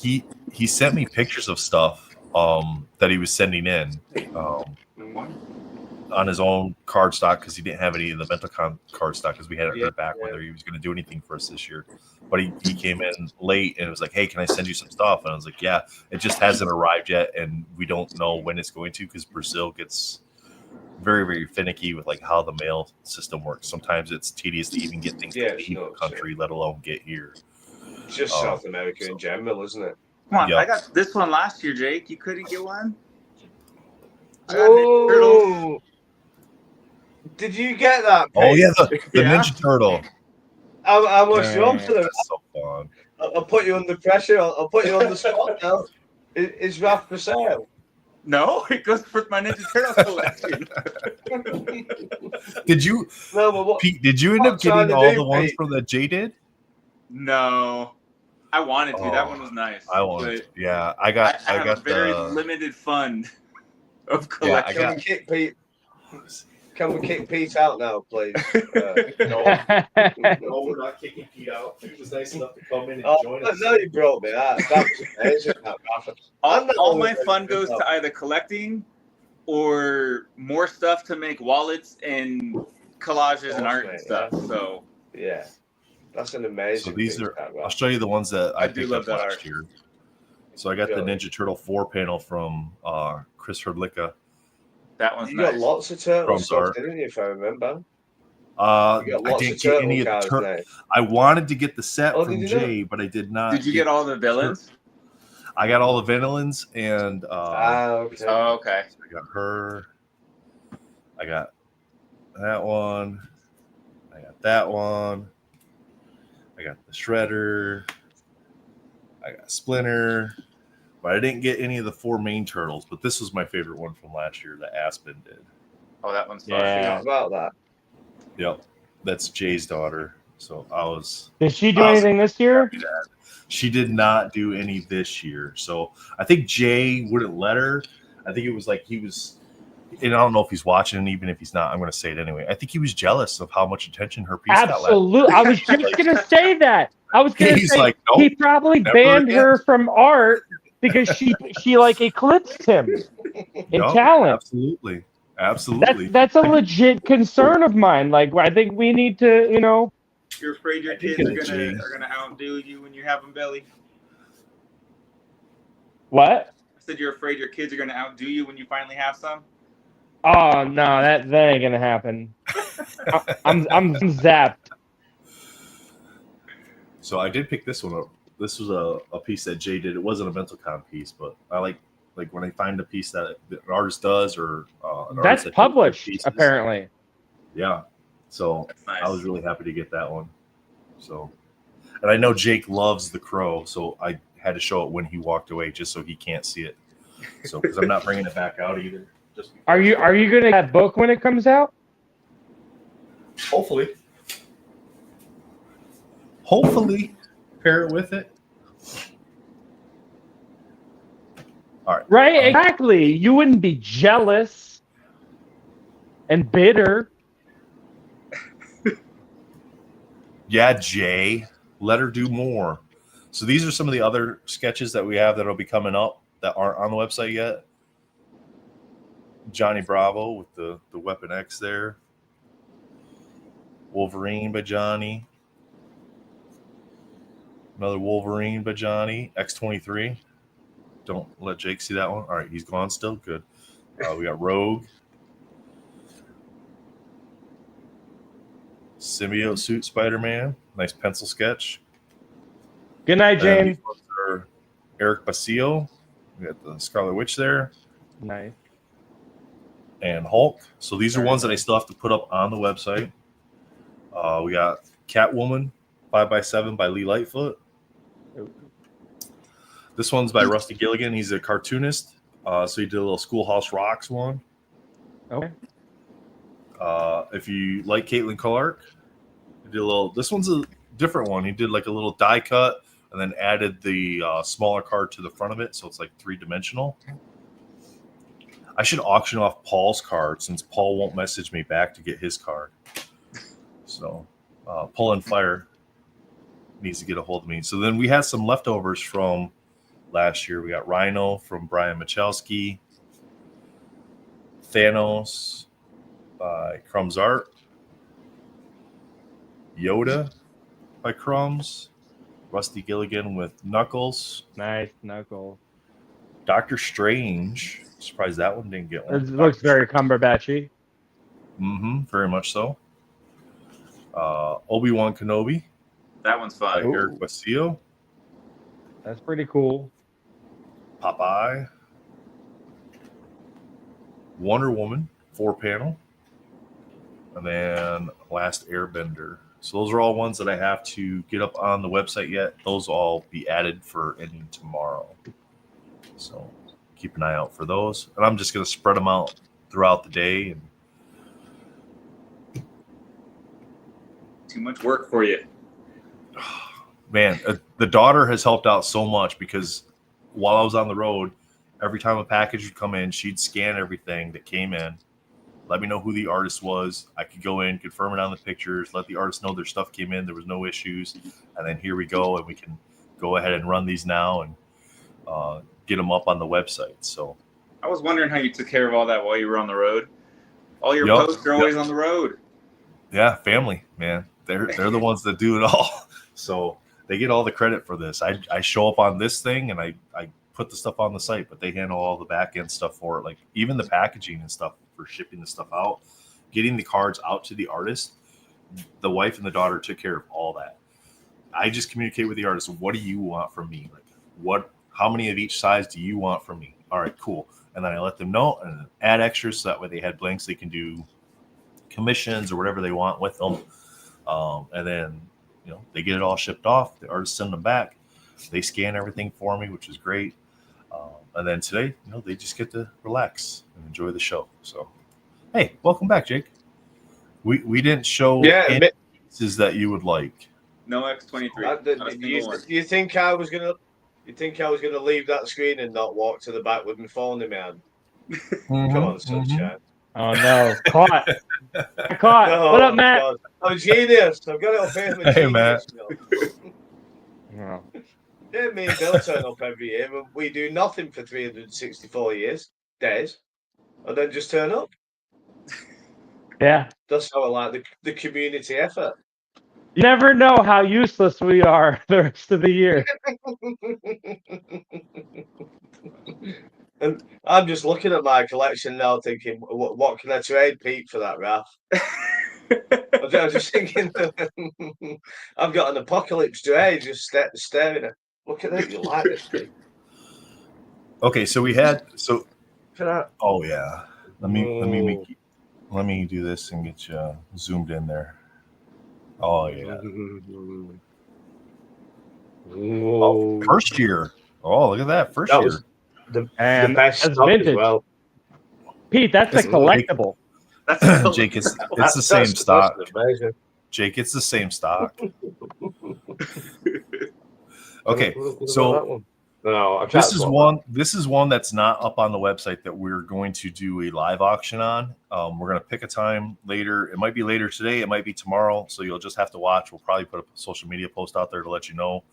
C: be.
B: he sent me pictures of stuff that he was sending in on his own card stock because he didn't have any of the MentalCon card stock because we hadn't heard back whether he was going to do anything for us this year. But he came in late and it was like, hey, can I send you some stuff? And I was like, yeah, it just hasn't arrived yet, and we don't know when it's going to because Brazil gets very, very finicky with like how the mail system works. Sometimes it's tedious to even get things to leave the country, let alone get here.
C: It's just South America in general, isn't it?
E: Come on,
B: Yep.
E: I got this one last year, Jake. You couldn't get one? I got Ninja Turtles.
C: Oh, did you get that?
B: Oh
C: Pete?
B: yeah, the
E: Yeah.
B: Ninja Turtle.
C: How much you on for them?
B: That's so fun.
C: I'll put you under pressure. I'll put you on the spot now. Is Raff for sale?
E: No, it goes for my Ninja Turtle collection.
B: Did you,
C: No, but what?
B: Pete? Did you end up
C: I'm trying
B: getting
C: to
B: all
C: do,
B: the ones
C: Pete.
B: from that Jay did?
E: No, I wanted to. That
B: Oh,
E: one was nice.
B: I wanted.
E: But
B: Yeah, I got.
E: I
B: I
E: have
B: got
E: a very
B: the.
E: limited fund of
B: Yeah,
E: collection.
C: Can we kick Pete? Can we kick Pete out now, please?
B: No, we're not kicking Pete out. He was nice enough to come in and join us.
C: No, you brought me. That was amazing. That Raff. I'm not
E: all my
C: always
E: fun
C: ready
E: goes
C: to
E: to either collecting or more stuff to make wallets and collages and art and stuff. So
C: Yeah, that's an amazing.
B: So these
C: thing,
B: are.
C: that,
B: I'll
C: Raff.
B: show you the ones that I
E: do
B: picked
E: love
B: up
E: that
B: last
E: art.
B: year. So I got the
C: Really?
B: Ninja Turtle 4 panel from Chris Herdlicka.
E: that one's
C: You
E: nice.
C: got lots of turtle
B: From
C: stuff,
B: art.
C: didn't you? If I remember. You
B: I
C: got lots
B: didn't
C: of
B: get
C: turtle
B: any of the
C: cards
B: turtle.
C: now.
B: I wanted to get the set
C: Oh,
B: from
C: did you not?
B: Jay, but I did not.
E: Did you get all the villains?
B: I got all the villains, and
C: Okay.
E: Oh, okay.
B: I got her. I got that one. I got that one. I got the Shredder. I got Splinter. But I didn't get any of the 4 main turtles. But this was my favorite one from last year that Aspen did.
E: Oh, that one's fun.
D: Yeah.
C: Forgot about that.
B: Yep. That's Jay's daughter. So I was.
D: Did she do anything this year?
B: She did not do any this year. So I think Jay wouldn't let her. I think it was like he was. And I don't know if he's watching, and even if he's not, I'm going to say it anyway. I think he was jealous of how much attention her piece got last.
D: Absolutely. I was just going to say that. I was going to
B: He's
D: say
B: like, nope,
D: he probably
B: never
D: banned
B: again.
D: her from art because she like eclipsed him in
B: Yup,
D: talent.
B: Absolutely. Absolutely.
D: That's a legit concern of mine. Like I think we need to,
E: You're afraid your
B: I did
E: kids
B: get it,
E: are gonna outdo you when you have them, Belly.
D: what?
E: I said you're afraid your kids are gonna outdo you when you finally have some.
D: Oh no, that ain't gonna happen. I'm zapped.
B: So I did pick this one up. This was a piece that Jay did. It wasn't a MentalCon piece, but I like when I find a piece that an artist does or an
D: That's
B: artist that
D: published,
B: pieces.
D: apparently.
B: Yeah. So
E: That's nice.
B: I was really happy to get that one. So, and I know Jake loves the Crow, so I had to show it when he walked away just so he can't see it. So because I'm not bringing it back out either. Just
D: Are you gonna get that book when it comes out?
B: hopefully pair it with it. All right.
D: Right, exactly. You wouldn't be jealous and bitter.
B: Yeah, Jay, let her do more. So these are some of the other sketches that we have that'll be coming up that aren't on the website yet. Johnny Bravo with the Weapon X there. Wolverine by Johnny. Another Wolverine by Johnny. X-23. Don't let Jake see that one. All right, he's gone still. Good. We got Rogue. Symbiote suit Spider-Man. Nice pencil sketch.
D: Good night, Jane.
B: These ones are Eric Basile. We got the Scarlet Witch there.
D: Nice.
B: And Hulk. So these are ones that I still have to put up on the website. We got Catwoman 5x7 by Lee Lightfoot. This one's by Rusty Gilligan. He's a cartoonist. So he did a little Schoolhouse Rocks one.
D: Okay.
B: If you like Caitlin Clark, he did a little. This one's a different one. He did like a little die cut and then added the smaller card to the front of it, so it's like 3-dimensional. I should auction off Paul's card since Paul won't message me back to get his card. So, Pull and Fire needs to get a hold of me. So then we had some leftovers from last year. We got Rhino from Brian Michalski, Thanos by Crumb's Art, Yoda by Crumbs, Rusty Gilligan with Knuckles,
D: Nice, Knuckles.
B: Doctor Strange. Surprised that one didn't get one.
D: It looks very Cumberbatchy.
B: Very much so. Obi-Wan Kenobi
E: That one's
B: by
E: fun.
B: Eric Basile.
D: That's pretty cool.
B: Popeye. Wonder Woman 4-panel. And then Last Airbender. So those are all ones that I have to get up on the website yet. Those will all be added for ending tomorrow. So keep an eye out for those. And I'm just going to spread them out throughout the day. And
E: Too much work for you.
B: man, the daughter has helped out so much because while I was on the road, every time a package would come in, she'd scan everything that came in, let me know who the artist was. I could go in, confirm it on the pictures, let the artist know their stuff came in, there was no issues, and then here we go, and we can go ahead and run these now and get them up on the website. So
E: I was wondering how you took care of all that while you were on the road. All your posts are always on the road.
B: Yeah, family, man. They're the ones that do it all. So they get all the credit for this. I show up on this thing and I put the stuff on the site, but they handle all the back end stuff for it. Like even the packaging and stuff for shipping the stuff out, getting the cards out to the artist. The wife and the daughter took care of all that. I just communicate with the artist. What do you want from me? Like how many of each size do you want from me? All right, cool. And then I let them know and add extras so that way they had blanks. They can do commissions or whatever they want with them. And then, they get it all shipped off. The artists send them back. They scan everything for me, which is great. And then today, they just get to relax and enjoy the show. So, hey, welcome back, Jake. We didn't show any pieces that you would like.
E: No X-23.
C: You think I was gonna leave that screen and not walk to the back with my phone in my hand? Come on, sunshine.
D: Oh no, caught. Caught.
C: No,
D: what up, Matt?
C: God. I'm genius. I've got it up here.
B: Hey,
C: genius,
B: Matt.
C: No. Yeah, me and Bill turn up every year. We do nothing for 364 days, and then just turn up.
D: Yeah.
C: That's how I like the community effort.
D: You never know how useless we are the rest of the year.
C: And I'm just looking at my collection now, thinking, what can I trade Pete for that, Raph? I'm just thinking, I've got an Apocalypse Dre just staring at. Look at that, you like this thing.
B: Okay, so we had Oh yeah, let me do this and get you zoomed in there. Oh yeah. Oh, first year. Oh, look at that first year.
C: The best
D: that's
C: stock
D: vintage.
C: as well.
D: Pete, that's a collectible.
B: Jake, it's the same stock. Jake, it's the same stock. Okay, so
C: No, I can't.
B: This is one that's not up on the website that we're going to do a live auction on. We're going to pick a time later. It might be later today. It might be tomorrow. So you'll just have to watch. We'll probably put a social media post out there to let you know.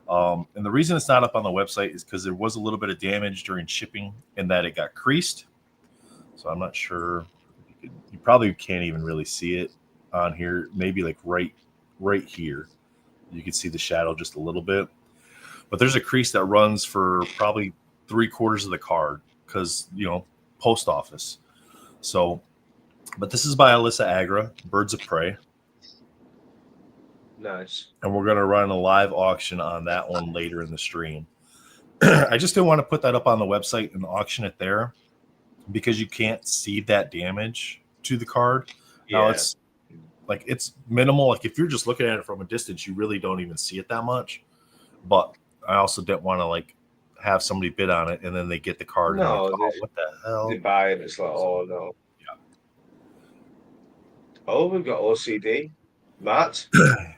B: And the reason it's not up on the website is because there was a little bit of damage during shipping and that it got creased. So I'm not sure. You probably can't even really see it on here. Maybe like right here. You can see the shadow just a little bit. But there's a crease that runs for probably 3/4 of the card because, post office. So, but this is by Alyssa Agra, Birds of Prey.
C: Nice.
B: And we're going to run a live auction on that one later in the stream. I just didn't want to put that up on the website and auction it there because you can't see that damage to the card.
C: Yeah.
B: Now it's minimal. Like if you're just looking at it from a distance, you really don't even see it that much. But I also didn't want to have somebody bid on it and then they get the card.
C: No,
B: and what the hell?
C: They buy it. It's like, oh no.
B: Yeah.
C: Oh, we've got OCD. Matt.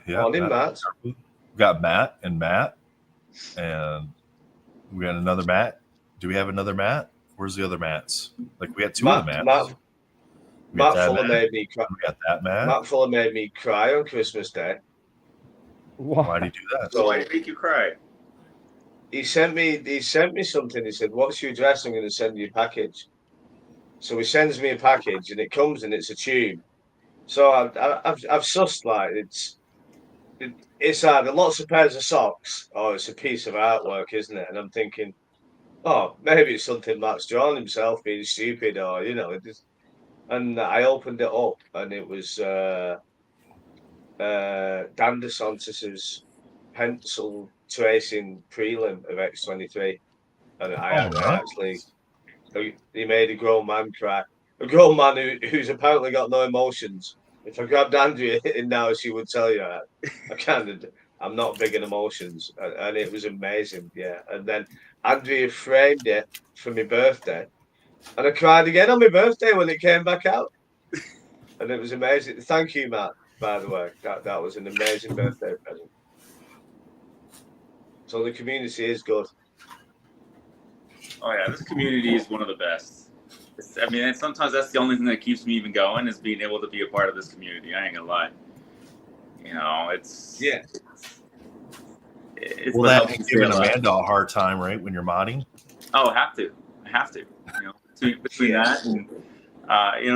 B: Yeah.
C: Morning, Matt.
B: We got Matt, and we got another Matt. Do we have another Matt? Where's the other Mats? Like we had two of the Mats.
C: Matt Fuller made me cry.
B: We got that Matt.
C: Matt Fuller made me cry on Christmas Day.
B: Why did he do that?
E: So why did he make you cry?
C: He sent me something. He said, "What's your address? I'm going to send you a package." So he sends me a package, and it comes and it's a tube. So I've sussed like it's either lots of pairs of socks or it's a piece of artwork, isn't it? And I'm thinking, oh, maybe it's something Matt's drawn himself, being stupid, or And I opened it up, and it was Dan DeSantis's pencil tracing prelim of X23, and he made a grown man cry. A grown man who's apparently got no emotions. If I grabbed Andrea in now, she would tell you I'm not big in emotions, and it was amazing. Yeah, and then Andrea framed it for my birthday, and I cried again on my birthday when it came back out, and it was amazing. Thank you, Matt. By the way, that was an amazing birthday present. So the community is good.
E: Oh yeah, this community is one of the best. And sometimes that's the only thing that keeps me even going is being able to be a part of this community. I ain't gonna lie. It's
B: well, that giving Amanda a hard time, right? When you're modding.
E: Oh, I have to. Between that and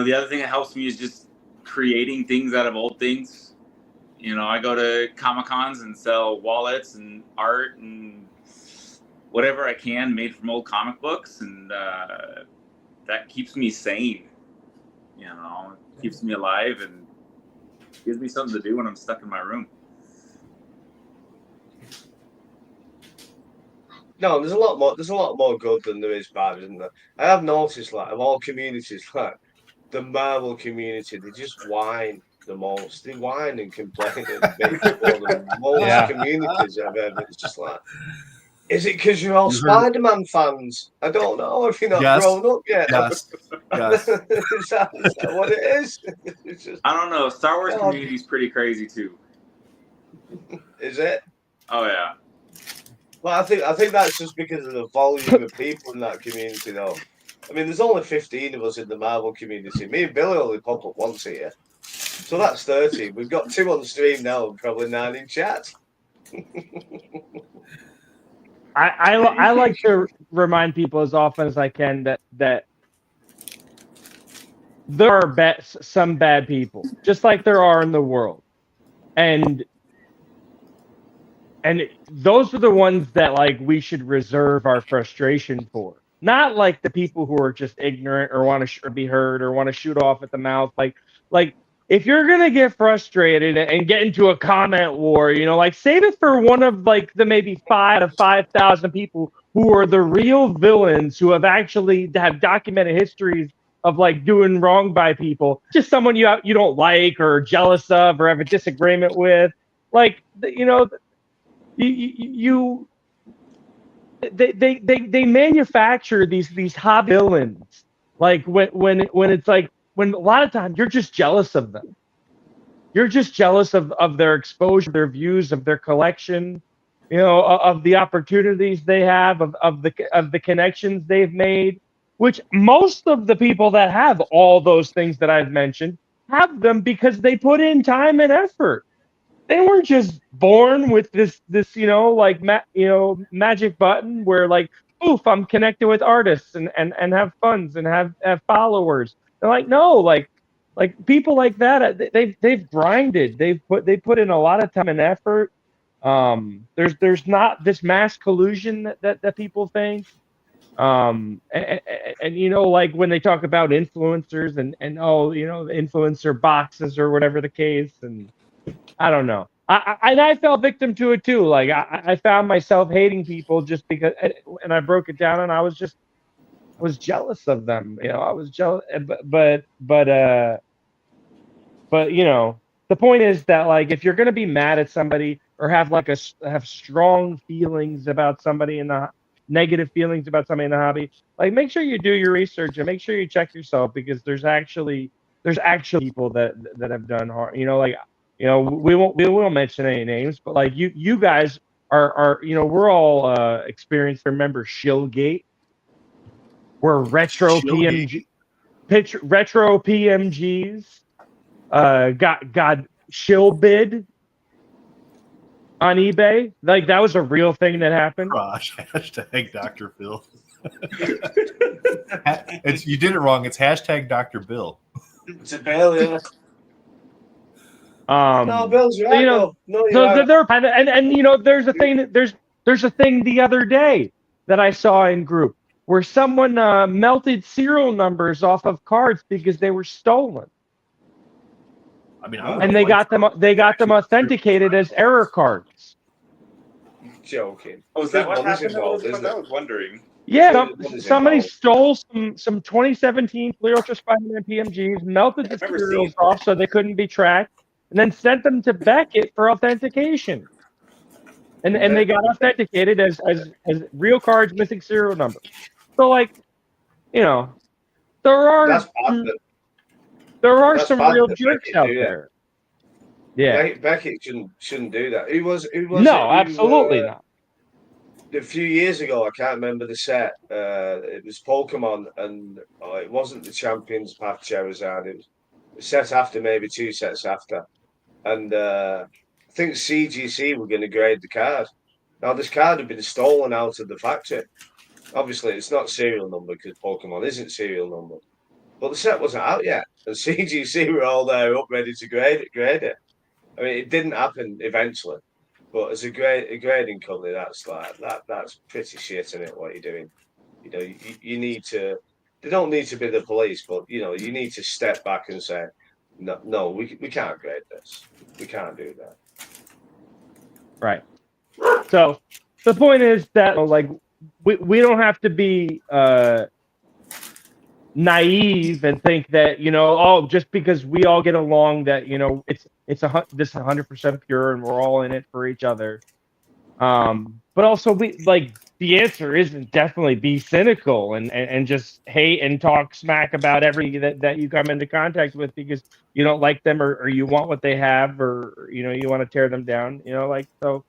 E: the other thing that helps me is just creating things out of old things. I go to Comic-Cons and sell wallets and art and whatever I can made from old comic books, and that keeps me sane. It keeps me alive and gives me something to do when I'm stuck in my room.
C: No, there's a lot more good than there is bad, isn't there? I have noticed, of all communities, the Marvel community, they just whine the most. They whine and complain and make the most communities I've ever. It's just is it because you're all Spider-Man fans? I don't know if you're not grown up yet.
B: Yes.
C: Is that what it is?
E: I don't know. Star Wars community is pretty crazy too.
C: Is it?
E: Oh yeah.
C: Well, I think that's just because of the volume of people in that community, though. I mean, there's only 15 of us in the Marvel community. Me and Billy only pop up once a year, so that's 30. We've got 2 on stream now and probably 9 in chat.
D: I like to remind people as often as I can that there are some bad people, just like there are in the world, and those are the ones that we should reserve our frustration for. Not like the people who are just ignorant or want to be heard or want to shoot off at the mouth. Like if you're gonna get frustrated and get into a comment war, save it for one of the maybe 5 to 5,000 people who are the real villains who have documented histories of doing wrong by people. Just someone you don't like or jealous of or have a disagreement with. They manufacture these hobby villains. When a lot of times you're just jealous of them. You're just jealous of their exposure, their views, of their collection. of the opportunities they have, of the connections they've made, which most of the people that have all those things that I've mentioned have them because they put in time and effort. They weren't just born with this like magic button where like poof, I'm connected with artists and have funds and have followers. They're like, no, like people like that, they've grinded, they put in a lot of time and effort. There's not this mass collusion that people think. Like when they talk about influencers and influencer boxes or whatever the case, and I don't know. I fell victim to it too. Like I found myself hating people just because, and I broke it down, and I was jealous of them. I was jealous, but the point is that like if you're gonna be mad at somebody or have like have strong feelings about somebody in the negative feelings about somebody in the hobby, like make sure you do your research and make sure you check yourself because there's actually people that have done harm. Like we won't mention any names, but like you guys are we're all experienced. Remember Shillgate, where retro PMGs got shill bid on eBay. Like that was a real thing that happened.
B: Gosh, hashtag Dr. Bill. You did it wrong. It's hashtag Dr. Bill.
C: It's a Bill, yeah. No, Bill's right. No, you're
D: right. And there's a thing the other day that I saw in group where someone melted serial numbers off of cards because they were stolen.
B: I mean,
D: and they got them authenticated as error cards.
C: Joking.
E: Oh, is that what happened? I was wondering.
D: Yeah, somebody stole some 2017 Clear Ultra Spider-Man PMGs, melted the serials off so they couldn't be tracked, and then sent them to Beckett for authentication. And they got authenticated as real cards missing serial numbers. So like, there are some real jerks out there. Yeah,
C: Beckett shouldn't do that. Who was
D: no, absolutely not.
C: A few years ago, I can't remember the set. It was Pokemon, and it wasn't the Champions Path Charizard. It was a set after, maybe 2 sets after. And I think CGC were going to grade the card. Now, this card had been stolen out of the factory. Obviously, it's not serial number because Pokemon isn't serial number. But the set wasn't out yet, and CGC were all there up ready to grade it. I mean, it didn't happen eventually. But as a grading company, that's pretty shit, isn't it? What you're doing, you need to. They don't need to be the police, but you need to step back and say, no, we can't grade this. We can't do that.
D: Right. So the point is that like we don't have to be naive and think that just because we all get along that this 100% pure and we're all in it for each other. But also the answer isn't definitely be cynical and just hate and talk smack about every that you come into contact with because you don't like them or you want what they have or you want to tear them down. So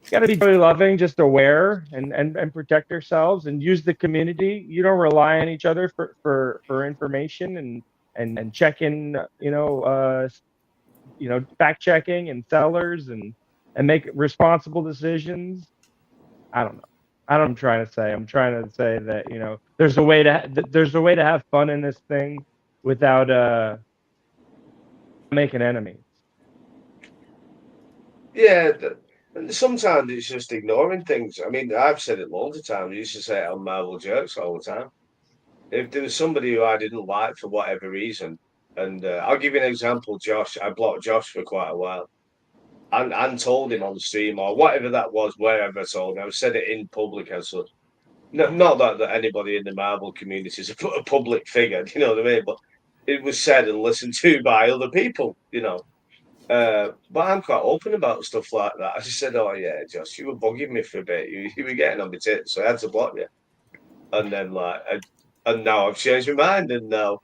D: you got to be really loving, just aware and protect yourselves and use the community. You don't rely on each other for information and checking, fact checking and sellers and make responsible decisions. I don't know. I don't know what I'm trying to say. I'm trying to say that, there's a way to have fun in this thing without making enemies.
C: Yeah. Sometimes it's just ignoring things. I mean, I've said it loads of times. I used to say it on Marvel Jerks all the time. If there was somebody who I didn't like for whatever reason, and I'll give you an example, Josh. I blocked Josh for quite a while and told him on stream or whatever that was, wherever I told him. I said it in public as such. No, not that anybody in the Marvel community is a public figure, you know what I mean? But it was said and listened to by other people, But I'm quite open about stuff like that. I just said, "Oh yeah, Josh, you were bugging me for a bit. You were getting on my tits, so I had to block you." And then and now I've changed my mind, and now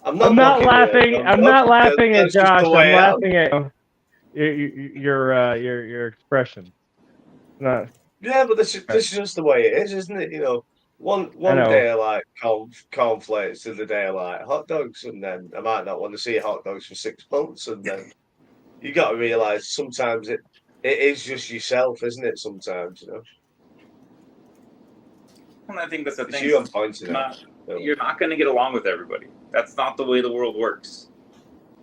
C: I'm not
D: laughing. I'm not laughing at Josh. I'm laughing at your expression. No,
C: Yeah, but this is just the way it is, isn't it? You know, one
D: know.
C: day I like cornflakes, the other day I like hot dogs, and then I might not want to see hot dogs for 6 months, and then you got to realize sometimes it is just yourself, isn't it? Sometimes, you know.
E: And I think that's the
C: It's
E: thing.
C: you I'm pointing at.
E: You're not going to get along with everybody. That's not the way the world works.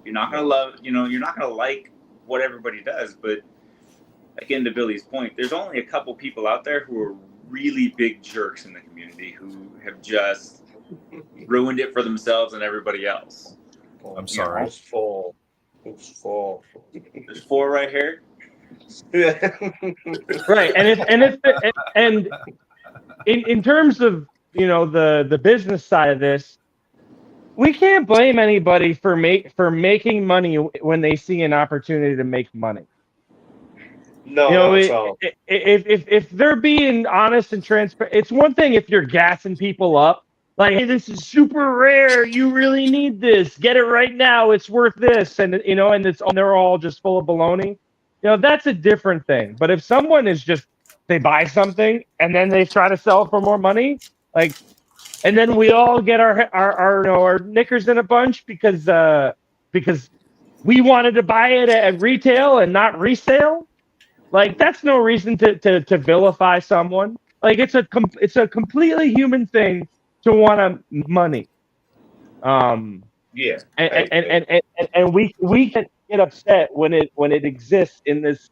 E: You're not going to love, you're not going to like what everybody does. But again, to Billy's point, there's only a couple people out there who are really big jerks in the community who have just ruined it for themselves and everybody else.
B: I'm sorry.
C: It's four.
E: There's 4 right here.
C: Yeah.
D: Right, and in terms of the business side of this, we can't blame anybody for making money when they see an opportunity to make money.
C: No, not at all.
D: If they're being honest and transparent, it's one thing if you're gassing people up, like, hey, this is super rare, you really need this, get it right now, it's worth this, and they're all just full of baloney. That's a different thing. But if someone is just, they buy something and then they try to sell for more money, like, and then we all get our knickers in a bunch because we wanted to buy it at retail and not resale. Like, that's no reason to vilify someone. Like, it's a completely human thing to want money.
C: Yeah.
D: And we can get upset when it exists in this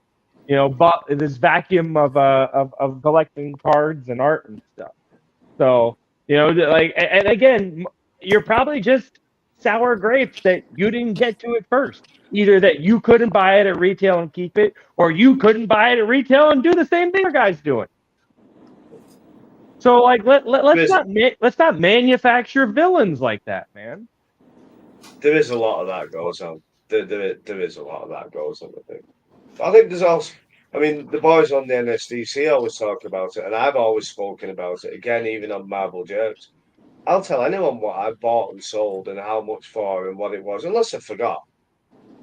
D: this vacuum of collecting cards and art and stuff. So like, and again, you're probably just sour grapes that you didn't get to it first. Either that you couldn't buy it at retail and keep it, or you couldn't buy it at retail and do the same thing your guy's doing. So, like, let's not manufacture villains like that, man.
C: There is a lot of that goes on. There is a lot of that goes on. I think there's also. I mean, the boys on the NSDC always talk about it, and I've always spoken about it. Again, even on Marble Jerks, I'll tell anyone what I bought and sold and how much for and what it was, unless I forgot.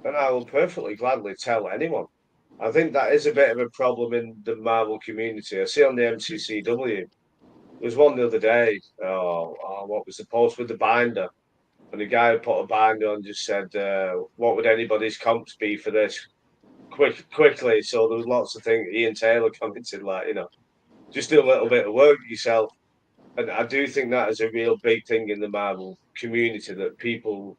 C: And I will perfectly gladly tell anyone. I think that is a bit of a problem in the Marvel community. I see on the MCCW, there's one the other day. What was the post with the binder? And the guy put a binder on and just said, "What would anybody's comps be for this?" Quickly. So there was lots of things. Ian Taylor commented like, just do a little bit of work yourself. And I do think that is a real big thing in the Marvel community, that people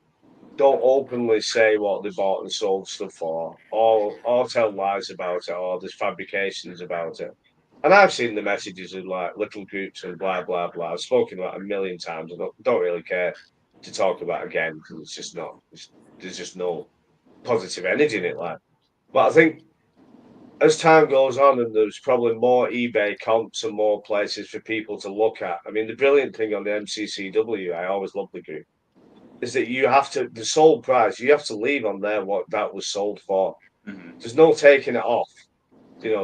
C: don't openly say what they bought and sold stuff for, or tell lies about it, or there's fabrications about it. And I've seen the messages of like little groups and blah blah blah. I've spoken about it a million times. I don't really care to talk about it again, because it's just not. There's just no positive energy in it. Like, but I think as time goes on, and there's probably more eBay comps and more places for people to look at. I mean, the brilliant thing on the MCCW, I always love the group, is that you have to, the sold price, you have to leave on there what that was sold for.
E: Mm-hmm.
C: There's no taking it off,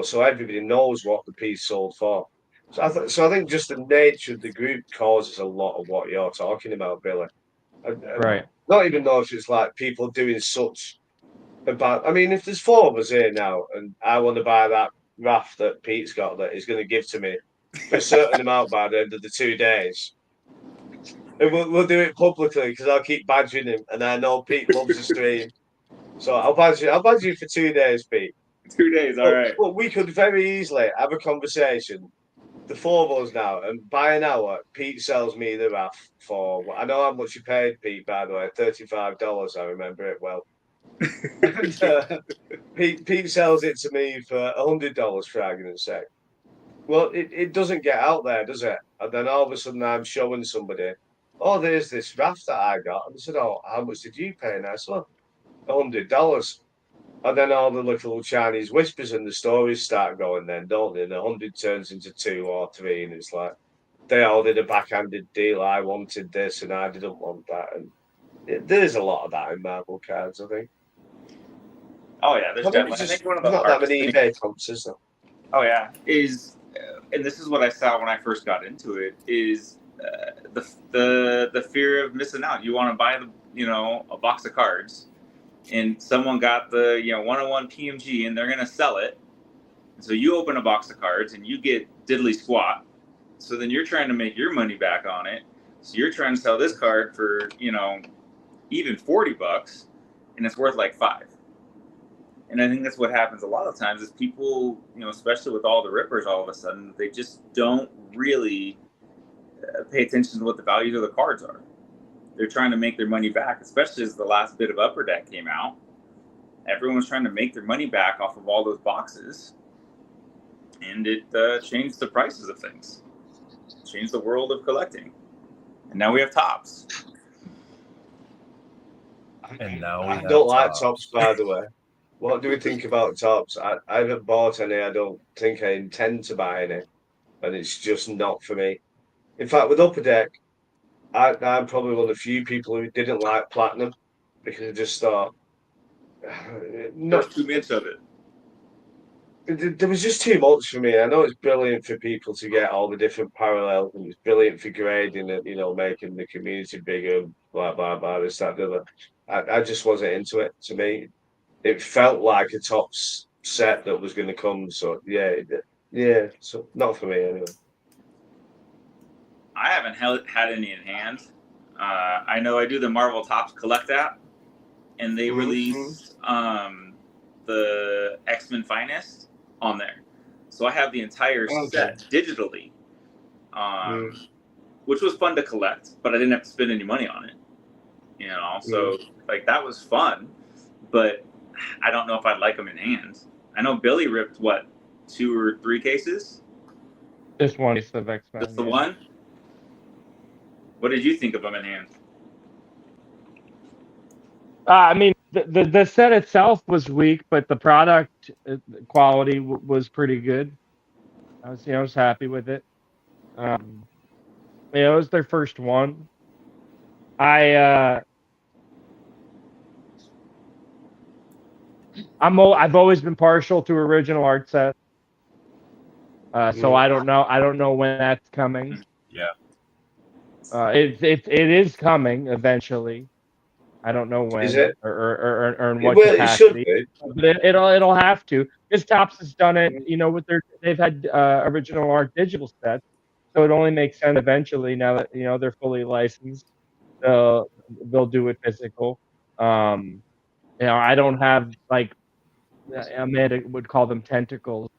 C: so everybody knows what the piece sold for. So I think just the nature of the group causes a lot of what you're talking about, Billy.
D: Right.
C: Not even know if it's like people doing such about. I mean, if there's 4 of us here now, and I want to buy that raft that Pete's got that he's going to give to me for a certain amount by the end of the 2 days, and we'll do it publicly, because I'll keep badgering him, and I know Pete loves the stream, so I'll badge you for 2 days, Pete.
E: 2 days, all right.
C: But we could very easily have a conversation, the 4 of us now, and by an hour, Pete sells me the raft for. I know how much you paid, Pete, by the way, $35. I remember it well. And, Pete sells it to me for $100, for argument's sake. Well, it doesn't get out there, does it? And then all of a sudden I'm showing somebody, oh, there's this raft that I got. And I said, oh, how much did you pay? And I said, $100. And then all the little Chinese whispers and the stories start going then, don't they? And 100 turns into 2 or 3. And it's like, they all did a backhanded deal. I wanted this and I didn't want that. And there's a lot of that in Marvel cards, I think.
E: Oh yeah, there's definitely. I think one of the
C: not that many eBay comps, is there?
E: Oh yeah, and this is what I saw when I first got into it, is the fear of missing out. You want to buy a box of cards, and someone got the 101 PMG, and they're gonna sell it. So you open a box of cards and you get diddly squat. So then you're trying to make your money back on it. So you're trying to sell this card for, even $40, and it's worth like $5. And I think that's what happens a lot of times is people, especially with all the rippers, all of a sudden, they just don't really pay attention to what the values of the cards are. They're trying to make their money back, especially as the last bit of Upper Deck came out. Everyone's trying to make their money back off of all those boxes. And it changed the prices of things. Changed the world of collecting. And now we have tops.
B: And now we
C: I
B: have
C: don't like
B: tops.
C: tops, by the way. What do we think about tops? I haven't bought any. I don't think I intend to buy any, and it's just not for me. In fact, with Upper Deck, I'm probably one of the few people who didn't like Platinum because I just thought
E: There's too much of it.
C: there was just too much for me. I know it's brilliant for people to get all the different parallels, and it's brilliant for grading and making the community bigger, blah blah blah, this that the other. I just wasn't into it. To me, it felt like a tops set that was going to come. So yeah. So not for me anyway.
E: I haven't had any in hand. I know I do the Marvel Topps Collect app, and they released the X-Men Finest on there. So I have the entire set digitally, which was fun to collect, but I didn't have to spend any money on it. So like that was fun, but I don't know if I'd like them in hand. I know Billy ripped 2 or 3 cases.
D: Just one case of X-Men.
E: Just the one. What did you think of them in hand?
D: I mean, the set itself was weak, but the product quality was pretty good. I was happy with it. It was their first one. I've always been partial to original art sets. So I don't know when that's coming.
B: Yeah.
D: It is coming eventually. I don't know when.
C: Is it?
D: Or in what
C: Well, it should
D: capacity.
C: be.
D: But it'll have to. Because Topps has done it, with they've had original art digital sets, so it only makes sense eventually now that they're fully licensed. They'll do it physical. I don't have like Amanda would call them tentacles,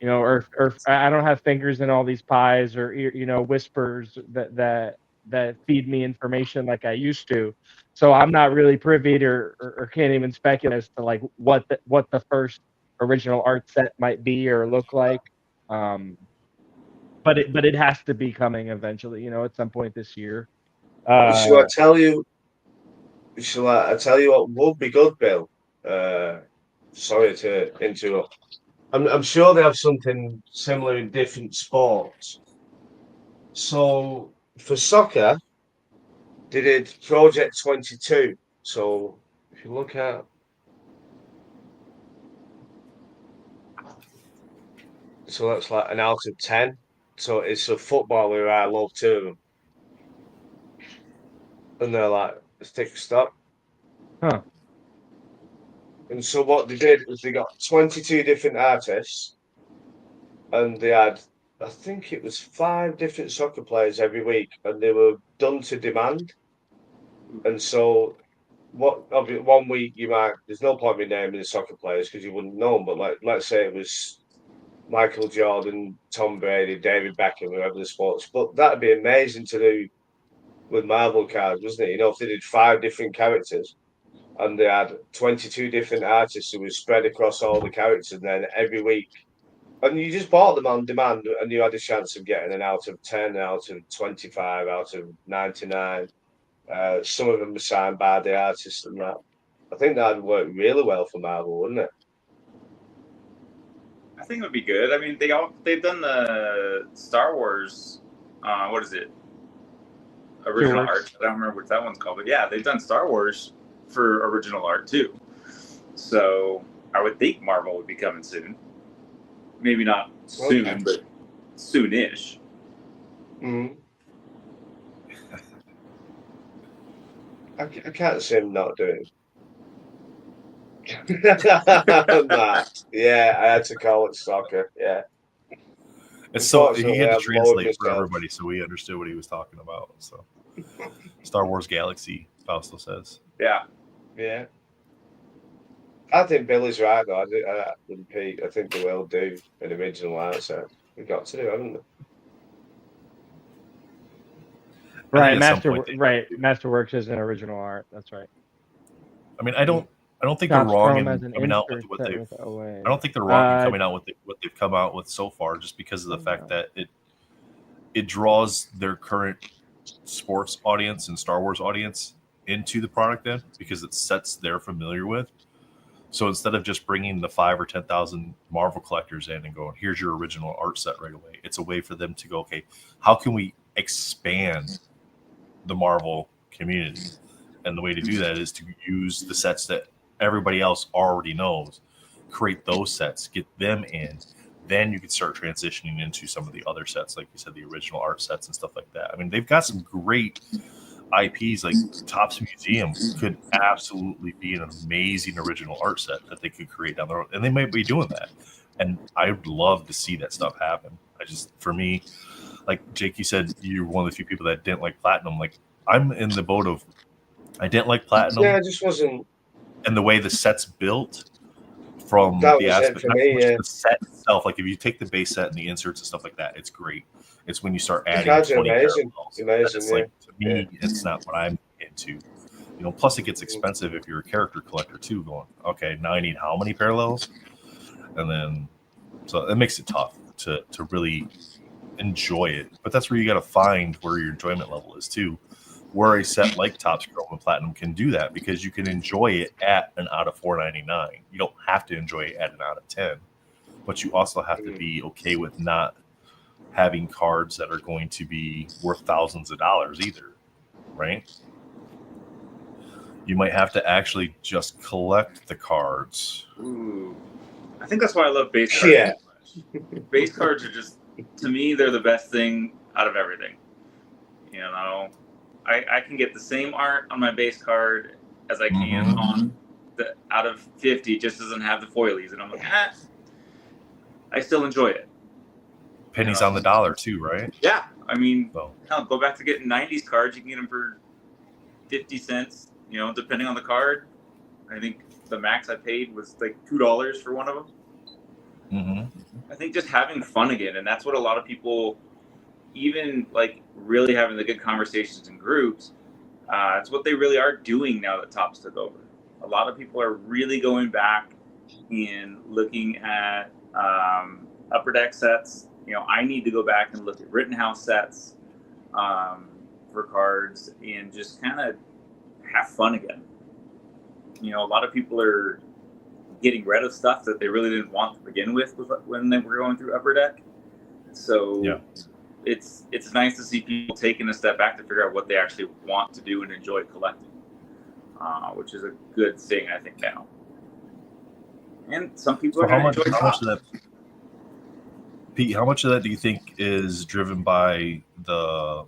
D: or I don't have fingers in all these pies or whispers that feed me information like I used to. So I'm not really privy to or can't even speculate as to like what the first original art set might be or look like. But it has to be coming eventually, at some point this year.
C: Shall I tell you? Shall I tell you what would be good, Bill? Sorry to interrupt. I'm sure they have something similar in different sports. So for soccer, they did Project 22. So if you look at, so that's like an out of 10. So it's a footballer I love two of them, and they're like stick stop.
D: Huh.
C: And so what they did was they got 22 different artists, and they had, I think it was 5 different soccer players every week, and they were done to demand. And so, one week there's no point in naming the soccer players because you wouldn't know them, but let's say it was Michael Jordan, Tom Brady, David Beckham, whoever the sports, but that'd be amazing to do with Marvel cards, wasn't it? If they did 5 different characters and they had 22 different artists who were spread across all the characters, and then every week. And you just bought them on demand, and you had a chance of getting an out of 10, out of 25, out of 99. Some of them were signed by the artist and that. I think that would work really well for Marvel, wouldn't it?
E: I think it would be good. I mean, they've done the Star Wars. What is it? Original art. I don't remember what that one's called, but yeah, they've done Star Wars for original art too. So I would think Marvel would be coming soon. Maybe not soon, but soonish.
C: Mm. I can't see him not doing it. Mad. Yeah, I had to call it soccer. Yeah.
B: It's so he
C: Unfortunately,
B: had to
C: I've lowered
B: translate for
C: myself.
B: everybody, so we understood what he was talking about. So, Star Wars Galaxy, Fausto says.
E: Yeah.
C: Yeah. I think Billy's right, though. With Pete, I think they will do an original art set. We've got to do, haven't they?
B: I think at some point they have to.
D: Masterworks is an original art. That's right.
B: I mean, I don't think they're
D: Topps
B: wrong
D: Chrome
B: in
D: as an
B: coming out with
D: insert
B: what
D: set
B: they've.
D: with OA.
B: I don't think they're wrong in coming out with what they've come out with so far, just because of the fact that it draws their current sports audience and Star Wars audience into the product then, because it's sets they're familiar with. So instead of just bringing the 5,000 or 10,000 Marvel collectors in and going, here's your original art set right away, it's a way for them to go, okay, how can we expand the Marvel community? And the way to do that is to use the sets that everybody else already knows, create those sets, get them in. Then you can start transitioning into some of the other sets, like you said, the original art sets and stuff like that. I mean, they've got some great IPs, like Topps Museum could absolutely be an amazing original art set that they could create down the road, and they might be doing that. And I'd love to see that stuff happen. For me, like Jake, you said you're one of the few people that didn't like Platinum. Like, I'm in the boat of I didn't like Platinum.
C: Yeah, I just wasn't.
B: And the way the set's built from
C: That
B: the
C: was
B: aspect,
C: it for
B: not
C: me.
B: so much
C: Yeah.
B: the set itself. Like if you take the base set and the inserts and stuff like that, it's great. It's when you start
C: The
B: adding
C: cards are
B: 20
C: amazing.
B: parallels.
C: Amazing,
B: It's
C: yeah.
B: like, to me, it's not what I'm into. Plus it gets expensive if you're a character collector too. Going, okay, now I need how many parallels? And then, so it makes it tough to really enjoy it. But that's where you got to find where your enjoyment level is too. Where a set like Topps Chrome and Platinum can do that, because you can enjoy it at an out of $4.99. You don't have to enjoy it at an out of 10, but you also have to be okay with not having cards that are going to be worth thousands of dollars either, right? You might have to actually just collect the cards.
E: Ooh. I think that's why I love base cards.
C: Yeah.
E: So much. Base cards are just, to me, they're the best thing out of everything. I can get the same art on my base card as I can on the out of 50, just doesn't have the foilies, and I'm like, I still enjoy it.
B: Pennies on the dollar too, right?
E: Yeah, I mean, hell, go back to getting 90s cards. You can get them for 50 cents, depending on the card. I think the max I paid was like $2 for one of them.
B: Mm-hmm.
E: I think just having fun again, and that's what a lot of people, even like really having the good conversations in groups, it's what they really are doing now that Topps took over. A lot of people are really going back and looking at Upper Deck sets. I need to go back and look at Rittenhouse sets for cards and just kind of have fun again. A lot of people are getting rid of stuff that they really didn't want to begin with when they were going through Upper Deck. So yeah. It's nice to see people taking a step back to figure out what they actually want to do and enjoy collecting, which is a good thing, I think, now. And some people are going to enjoy
B: how much of that, Pete, how much of that do you think is driven by the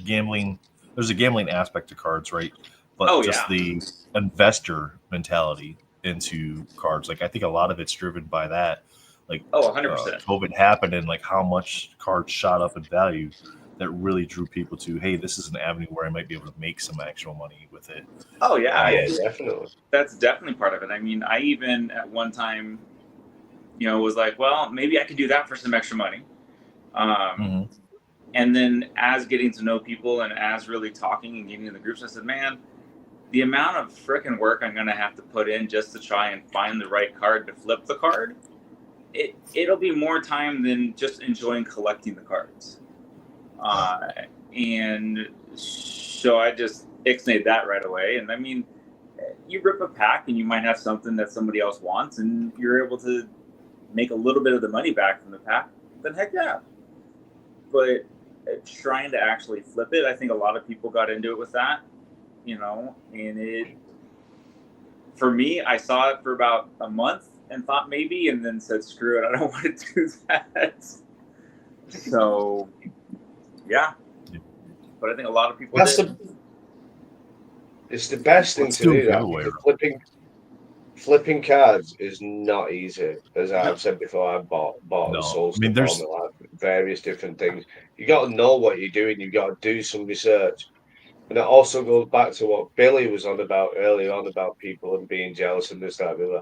B: gambling? There's a gambling aspect to cards, right? But the investor mentality into cards. Like, I think a lot of it's driven by that. Like,
E: 100%.
B: COVID happened, and like how much cards shot up in value that really drew people to, hey, this is an avenue where I might be able to make some actual money with it.
E: Oh yeah,
C: yeah, definitely.
E: That's definitely part of it. I mean, I even at one time, was like, well, maybe I could do that for some extra money. And then as getting to know people and as really talking and getting in the groups, I said, man, the amount of frickin' work I'm going to have to put in just to try and find the right card to flip the card, it'll be more time than just enjoying collecting the cards. And so I just ixnayed that right away. And I mean, you rip a pack and you might have something that somebody else wants and you're able to make a little bit of the money back from the pack, then heck yeah. But trying to actually flip it, I think a lot of people got into it with that, and for me, I saw it for about a month and thought maybe, and then said, screw it, I don't want to do that. So, yeah. But I think a lot of people
C: it's the best thing to do, that. Flipping cards is not easy, as I've said before. I've bought and
B: No,
C: sold
B: I mean,
C: stuff all my life, various different things. You got to know what you're doing. You've got to do some research, and it also goes back to what Billy was on about earlier on about people and being jealous and this, that, and the other.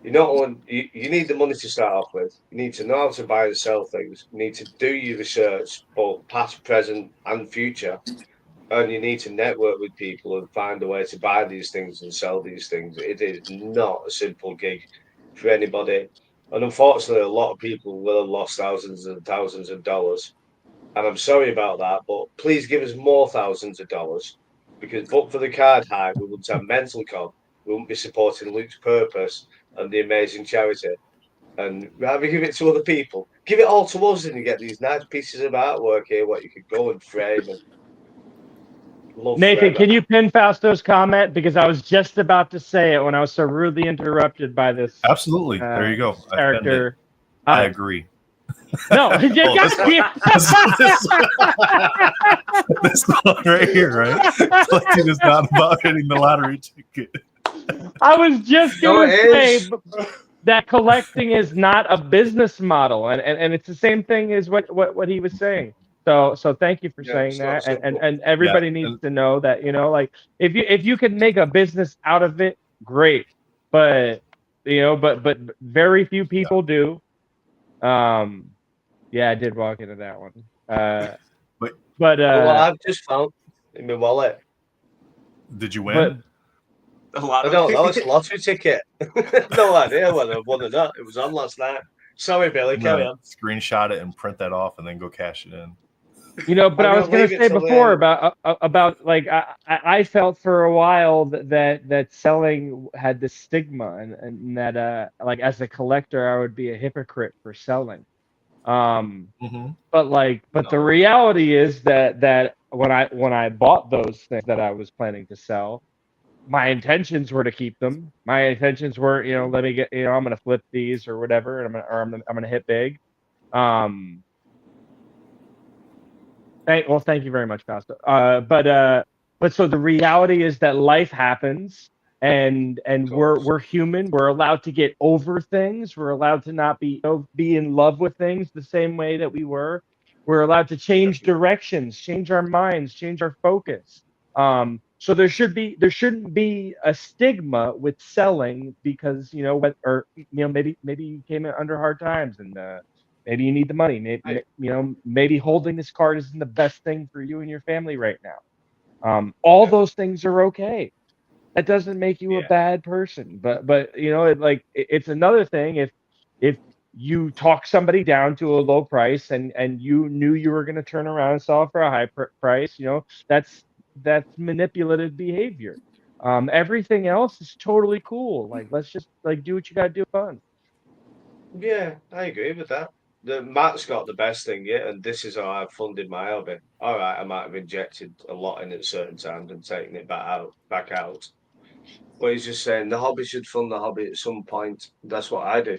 C: You not only you need the money to start off with. You need to know how to buy and sell things. You need to do your research, both past, present, and future, and you need to network with people and find a way to buy these things and sell these things. It is not a simple gig for anybody. And unfortunately, a lot of people will have lost thousands and thousands of dollars. And I'm sorry about that, but please give us more thousands of dollars because, but for the card hype, we wouldn't have mental con. We wouldn't be supporting Luke's purpose and the amazing charity. And rather give it to other people, give it all to us, and you get these nice pieces of artwork here, what you could go and frame and love
D: Nathan,
C: forever.
D: can you pin Fausto's comment? Because I was just about to say it when I was so rudely interrupted by this
B: absolutely. There you go. I pinned it.
D: character.
B: I agree.
D: No, you
B: Oh,
D: got
B: this one right here, right? Collecting is not about hitting the lottery ticket.
D: I was just
C: No,
D: going
C: it
D: to say
C: is.
D: that collecting is not a business model, and it's the same thing as what he was saying. So thank you for
C: Yeah,
D: saying
C: it's not
D: that, and
C: simple.
D: everybody needs to know that, you know, like if you can make a business out of it, great, but you know, but very few people do. Yeah, I did walk into that one.
B: But
D: But
C: But what I've just found in my wallet,
B: did you win?
E: A
C: I
E: lottery
C: don't know, it's
E: ticket.
C: a lottery ticket. No idea whether I won or not. It was on last night. Sorry, Billy,
B: I'm
C: carry
B: gonna
C: on.
B: screenshot it and print that off, and then go cash it in.
D: you know, but
C: I'm
D: I was
C: gonna
D: gonna
C: leave it
D: say
C: till
D: before
C: then.
D: about like I felt for a while that selling had this stigma, and that like as a collector I would be a hypocrite for selling.
B: Mm-hmm.
D: But the reality is that when I bought those things that I was planning to sell, my intentions were to keep them. My intentions were, you know, let me get, you know, I'm gonna flip these or whatever, and I'm gonna hit big. Um, thank you very much, Costa. But so the reality is that life happens, and
C: Of course.
D: we're human. We're allowed to get over things. We're allowed to not be, you know, be in love with things the same way that we were. We're allowed to change directions, change our minds, change our focus. So there shouldn't be a stigma with selling because, you know, what, or you know, maybe you came in under hard times, and maybe you need the money. Maybe,
C: Hey,
D: you know, maybe holding this card isn't the best thing for you and your family right now. All
C: yeah,
D: those things are okay. That doesn't make you a
C: yeah,
D: bad person. But you know, it's another thing if you talk somebody down to a low price, and you knew you were going to turn around and sell it for a high price. You know, that's manipulative behavior. Everything else is totally cool. Like, let's just like do what you got to do, fun.
C: yeah. I agree with that. The Matt's got the best thing, yeah, and this is how I've funded my hobby. All right, I might have injected a lot in at certain times and taken it back out. But he's just saying the hobby should fund the hobby at some point. That's what I do.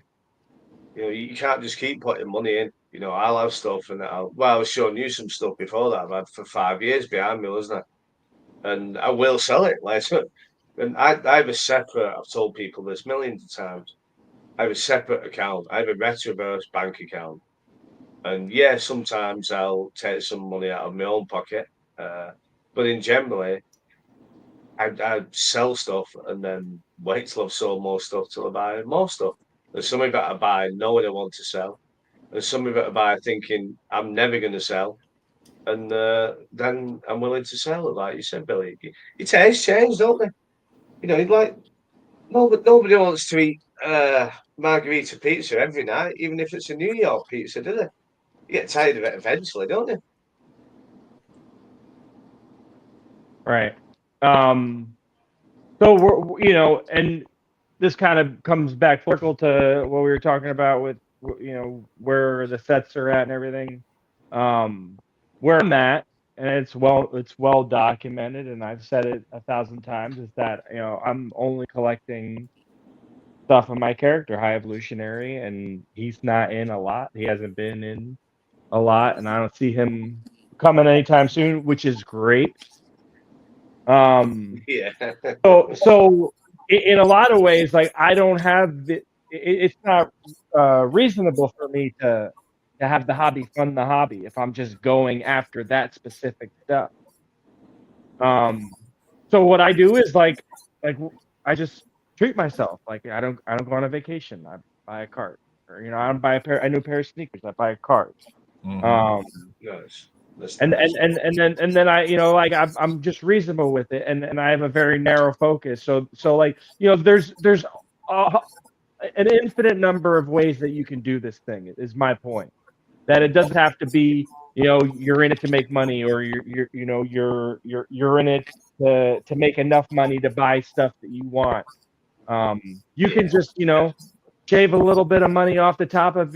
C: You know, you can't just keep putting money in. You know, I'll have stuff and I was showing you some stuff before that I've had for 5 years behind me, wasn't I? And I will sell it later. And I have a separate, I've told people this millions of times, I have a separate account. I have a retroverse bank account. And yeah, sometimes I'll take some money out of my own pocket. Uh, but in generally, I sell stuff and then wait till I've sold more stuff till I buy more stuff. There's some of it I buy knowing I want to sell. There's some of it I buy thinking I'm never going to sell. And then I'm willing to sell it, like you said, Billy. Your tastes change, don't they? You know, like nobody wants to eat margarita pizza every night, even if it's a New York pizza, do they? You get tired of it eventually, don't you?
D: Right. Um, so you know, and this kind of comes back full circle to what we were talking about with, you know, where the sets are at and everything. Um, where I'm at, and it's well documented, and I've said it 1,000 times, is that, you know, I'm only collecting stuff of my character, High Evolutionary, and he's not in a lot. He hasn't been in a lot, and I don't see him coming anytime soon, which is great. Um,
C: Yeah.
D: so in a lot of ways, like I don't have it's not reasonable for me to have the hobby fund the hobby if I'm just going after that specific stuff. So what I do is like I just treat myself. Like I don't go on a vacation. I buy a cart, or I don't buy a new pair of sneakers. I buy a cart.
B: Mhm.
C: Nice. That's
D: And
C: nice.
D: then I like I'm just reasonable with it, and I have a very narrow focus. So like there's an infinite number of ways that you can do this thing. Is my point. That it doesn't have to be you're in it to make money, or you're in it to make enough money to buy stuff that you want. You can just shave a little bit of money off the top of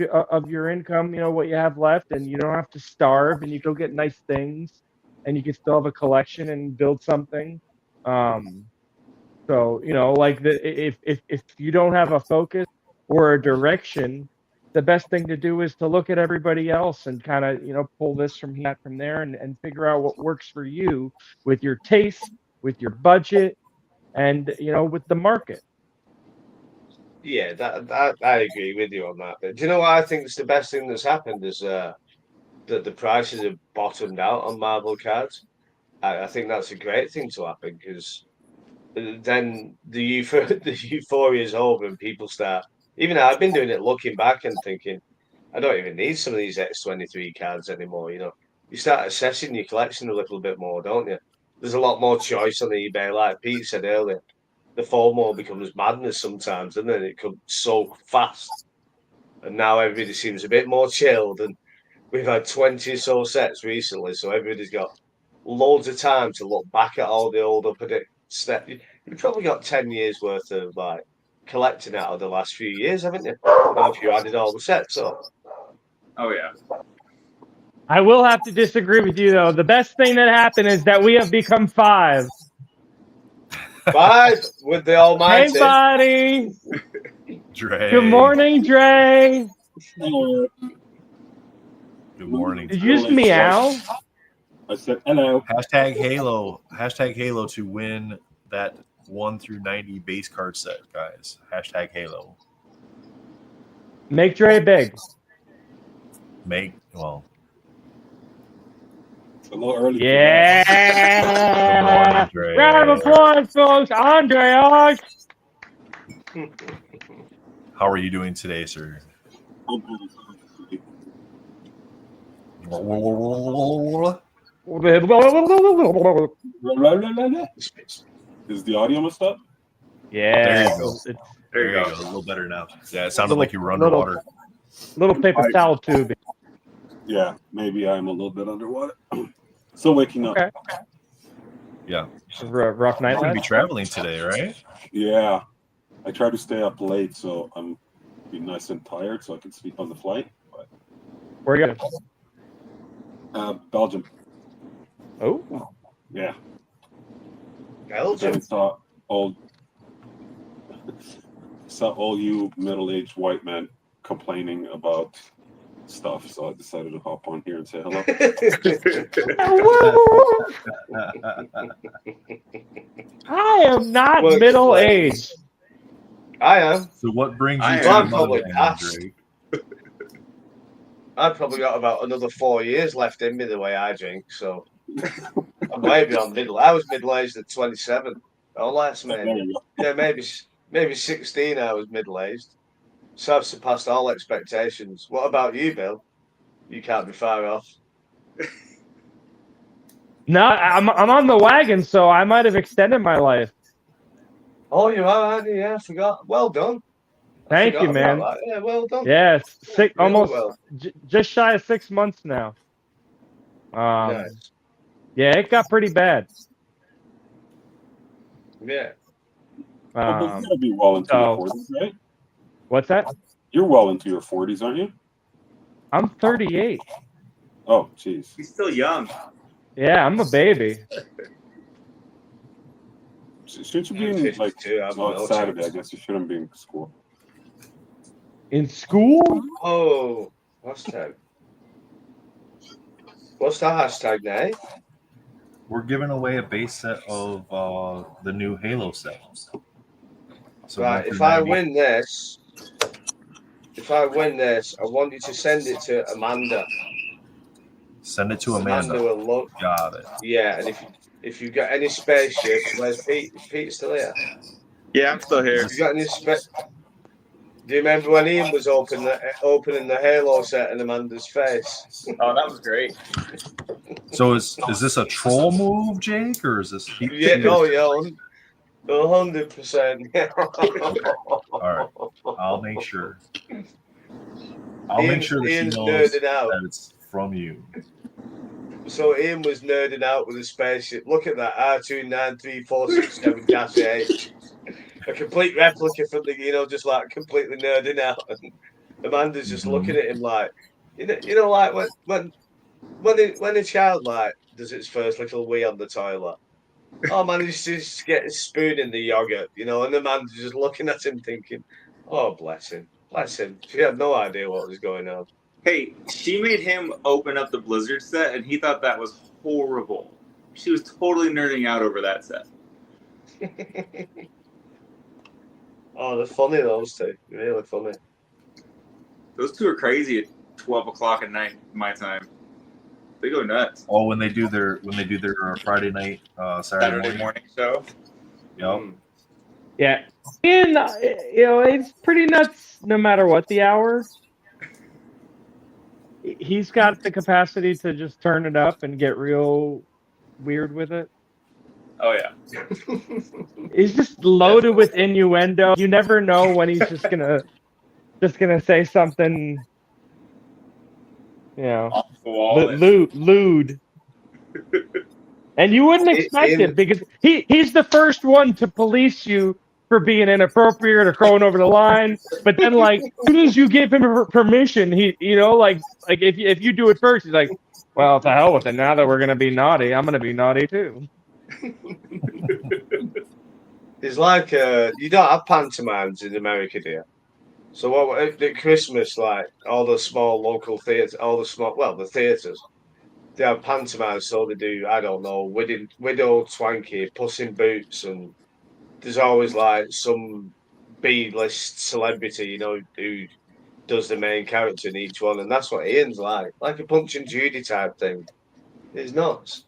D: your income, what you have left, and you don't have to starve, and you go get nice things, and you can still have a collection and build something. So like if you don't have a focus or a direction, the best thing to do is to look at everybody else and kind of pull this from here, from there, and figure out what works for you with your taste, with your budget, and with the market.
C: Yeah, that I agree with you on that. But do you know what I think is the best thing that's happened is that the prices have bottomed out on marble cards. I think that's a great thing to happen because then the euphoria is over and people start. Even I've been doing it, looking back and thinking, I don't even need some of these X23 cards anymore. You start assessing your collection a little bit more, don't you? There's a lot more choice on eBay, like Pete said earlier. The FOMO becomes madness sometimes, and then it comes so fast. And now everybody seems a bit more chilled, and we've had 20 or so sets recently, so everybody's got loads of time to look back at all the old up step. You've probably got 10 years worth of like collecting out of the last few years, haven't you? If you added all the sets up.
E: Oh yeah.
D: I will have to disagree with you though. The best thing that happened is that we have become 5.
C: 5 with the Almighty.
D: Hey, buddy.
B: Dre.
D: Good morning, Dre.
F: Hello.
B: Good morning.
D: Did you just meow?
F: I said hello.
B: Hashtag Halo. Hashtag Halo to win that 1 through 90 base card set, guys. Hashtag Halo.
D: Make Dre big.
F: It's a little early.
D: Yeah.
B: Good morning, Dre.
D: Round of applause, folks. Andre on.
B: How are you doing today, sir?
F: Is the audio messed up?
D: Yeah.
B: There you go.
E: There you go.
B: A little better now. Yeah, it sounded like you were underwater.
D: Little paper towel tube.
F: Yeah, maybe I'm a little bit underwater. Still waking up.
D: Okay.
B: Yeah.
D: Rough night.
B: You're going to be traveling today, right?
F: Yeah. I try to stay up late so I'm be nice and tired so I can sleep on the flight. But
D: Where are you going?
F: Belgium.
D: Oh.
F: Yeah.
C: Belgium.
F: Saw all you middle-aged white men complaining about stuff, so I decided to hop on here and say hello.
D: I am not middle-aged.
C: I am.
B: So what brings you
E: I
B: to
E: am
B: the
C: probably
B: motherland,
C: past.
B: Drake?
C: I've probably got about another 4 years left in me the way I drink, so I'm way beyond middle. I was middle-aged at 27 or less, maybe. Yeah, maybe 16 I was middle-aged. So I've surpassed all expectations. What about you, Bill? You can't be far off.
D: No, I'm on the wagon, so I might have extended my life.
C: Oh, you are, aren't you? Yeah, I forgot. Well done.
D: Thank you, man.
C: Yeah, well done.
D: Yeah,
C: Really
D: almost
C: well.
D: just shy of 6 months now.
C: Nice.
D: Yeah, it got pretty bad.
C: Yeah.
F: But you're gonna be well into your 40s, right?
D: What's that?
F: You're well into your 40s, aren't you?
D: I'm 38.
F: Oh, jeez.
E: He's still young.
D: Yeah, I'm a baby.
F: Shouldn't you be in, like, it's Saturday, I guess you shouldn't be in school.
D: In school?
C: Oh, hashtag. What's that hashtag, Nate?
B: We're giving away a base set of the new Halo set. So
C: Right,
B: 1
C: if
B: through
C: I
B: 90.
C: win this, I want you to send it to Amanda.
B: Send it to Amanda.
C: will look.
B: Got it.
C: Yeah, and if you've got any spaceships, where's Pete? Is Pete still here?
E: Yeah, I'm still here.
C: If you've got any do you remember when Ian was opening the Halo set in Amanda's face?
E: Oh, that was great.
B: So is this a troll move, Jake, or is this?
C: Yeah, oh yeah, 100%.
B: All right, I'll make sure. I'll make sure that she
C: Ian's
B: knows
C: nerding out.
B: that it's from you.
C: So Ian was nerding out with a spaceship. Look at that R293467-H. A complete replica from the, just like completely nerding out. And Amanda's just looking at him like, like when a child like does its first little wee on the toilet. Oh man, he's just get a spoon in the yogurt, and Amanda's just looking at him thinking, oh bless him. She had no idea what was going on.
E: Hey, she made him open up the Blizzard set, and he thought that was horrible. She was totally nerding out over that set.
C: Oh, they're funny, those two. Really funny.
E: Those two are crazy at 12 o'clock at night, my time. They go nuts.
B: Oh, when they do their Friday night, Saturday
E: morning show.
B: Yep.
D: Yeah, and it's pretty nuts. No matter what the hour, he's got the capacity to just turn it up and get real weird with it.
E: Oh yeah.
D: He's just loaded with innuendo. You never know when he's just gonna say something,
E: off the wall.
D: Lewd. And you wouldn't expect it because he's the first one to police you for being inappropriate or going over the line. But then, like, as soon as you give him permission, he, like if you do it first, he's like, well, to hell with it. Now that we're gonna be naughty, I'm gonna be naughty too.
C: It's like you don't have pantomimes in America, do you? So what at Christmas, like all the small local theatres, the theatres, they have pantomimes. So they do, I don't know, Widow Twanky, Puss in Boots, and there's always like some B-list celebrity, who does the main character in each one, and that's what Ian's like a Punch and Judy type thing. It's nuts,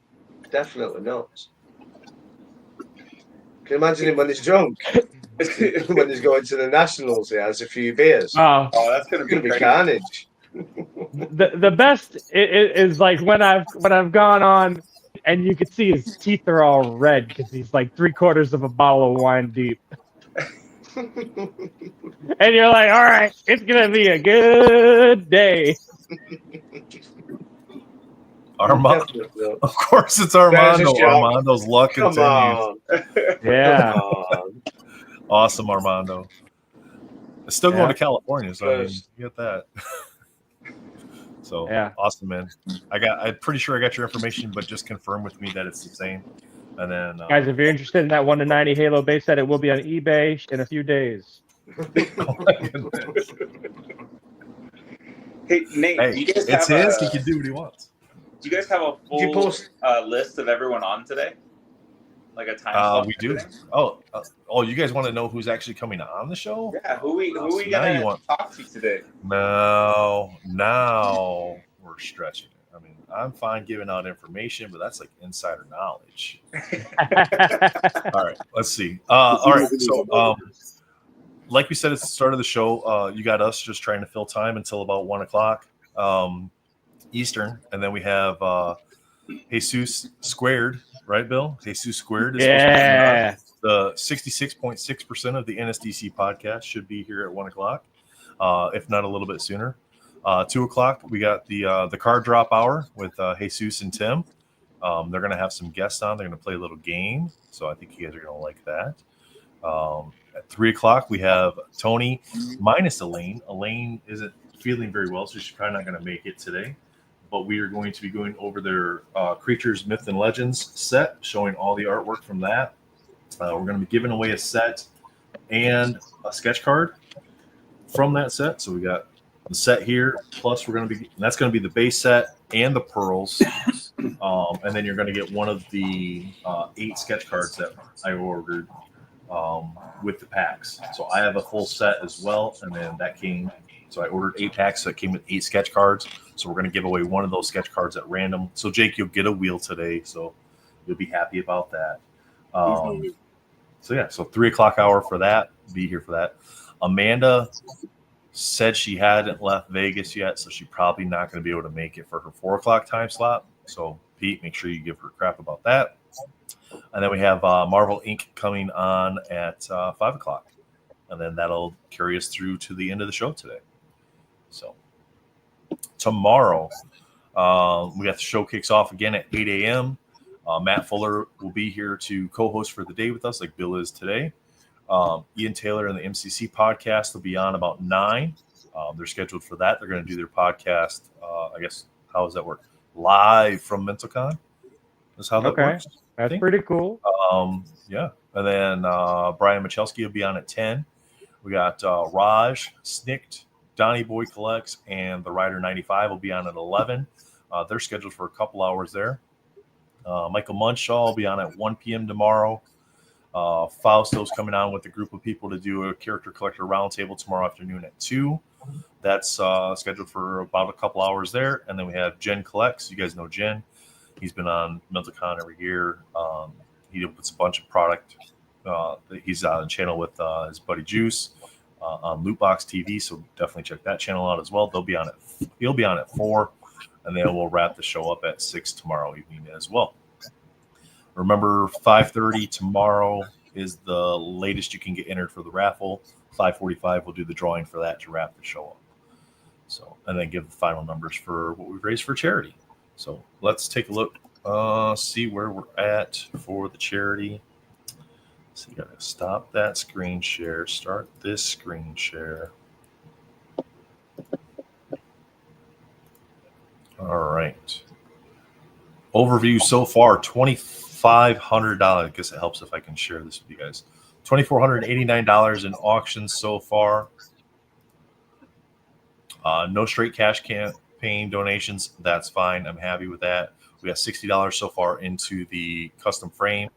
C: definitely nuts. Can you imagine him when he's drunk? When he's going to the Nationals, he has a few beers.
D: Oh,
E: that's gonna be
C: carnage.
D: The best is like when I've gone on, and you can see his teeth are all red because he's like 3/4 of a bottle of wine deep. And you're like, all right, it's gonna be a good day.
B: Armando, of course, it's Armando. Armando's luck continues.
C: On.
D: Yeah.
B: Awesome, Armando. It's still going to California, so I mean, you get that. So awesome, man. I'm pretty sure I got your information, but just confirm with me that it's the same. And then,
D: guys, if you're interested in that 1 to 90 Halo base set, it will be on eBay in a few days.
E: Hey, Nate,
B: hey,
E: you guys
B: it's his. He can do what he wants.
E: Do you guys have a full list of everyone on today? Like a time slot?
B: We do. You guys want to know who's actually coming on the show?
E: Yeah, who we gonna talk to today?
B: Now we're stretching it. I mean, I'm fine giving out information, but that's like insider knowledge. All right, let's see. All right, so like we said at the start of the show, you got us just trying to fill time until about 1 o'clock Eastern, and then we have Jesus Squared. Right, Bill? Jesus Squared is
D: the
B: 66.6% of the NSDC podcast should be here at 1 o'clock, if not a little bit sooner. 2 o'clock, we got the card drop hour with Jesus and Tim. They're going to have some guests on. They're going to play a little game, so I think you guys are going to like that. At 3 o'clock, we have Tony minus Elaine. Elaine isn't feeling very well, so she's probably not going to make it today. But we are going to be going over their Creatures, Myth, and Legends set, showing all the artwork from that. We're going to be giving away a set and a sketch card from that set. So we got the set here, plus that's going to be the base set and the pearls. And then you're going to get one of the 8 sketch cards that I ordered with the packs. So I have a full set as well, and then that came. So I ordered 8 packs that came with 8 sketch cards. So we're going to give away one of those sketch cards at random. So Jake, you'll get a wheel today, so you'll be happy about that. So yeah, so 3 o'clock hour for that. Be here for that. Amanda said she hadn't left Vegas yet, so she's probably not going to be able to make it for her 4 o'clock time slot. So Pete, make sure you give her crap about that. And then we have Marvel Inc. coming on at 5 o'clock. And then that'll carry us through to the end of the show today. So tomorrow, we got the show kicks off again at 8 a.m. Matt Fuller will be here to co-host for the day with us, like Bill is today. Ian Taylor and the MCC podcast will be on about 9. They're scheduled for that. They're going to do their podcast. I guess, how does that work? Live from MentalCon? That's how that works.
D: That's pretty cool.
B: Yeah. And then Brian Michalski will be on at 10. We got Raj, Snicked, Donnie Boy Collects, and the Rider 95 will be on at 11. They're scheduled for a couple hours there. Michael Munshaw will be on at 1 p.m. tomorrow. Fausto's coming on with a group of people to do a character collector roundtable tomorrow afternoon at 2. That's scheduled for about a couple hours there. And then we have Jen Collects. You guys know Jen. He's been on MentalCon every year. He puts a bunch of product. He's on a channel with his buddy Juice on Lootbox TV, so definitely check that channel out as well. He'll be on at 4, and then we'll wrap the show up at 6 tomorrow evening as well. Remember, 5:30 tomorrow is the latest you can get entered for the raffle. 5:45 we'll do the drawing for that to wrap the show up. So, and then give the final numbers for what we've raised for charity. So let's take a look, see where we're at for the charity. So you got to stop that screen share, start this screen share. All right. Overview so far, $2,500. I guess it helps if I can share this with you guys. $2,489 in auctions so far. No straight cash campaign donations. That's fine. I'm happy with that. We got $60 so far into the custom frame.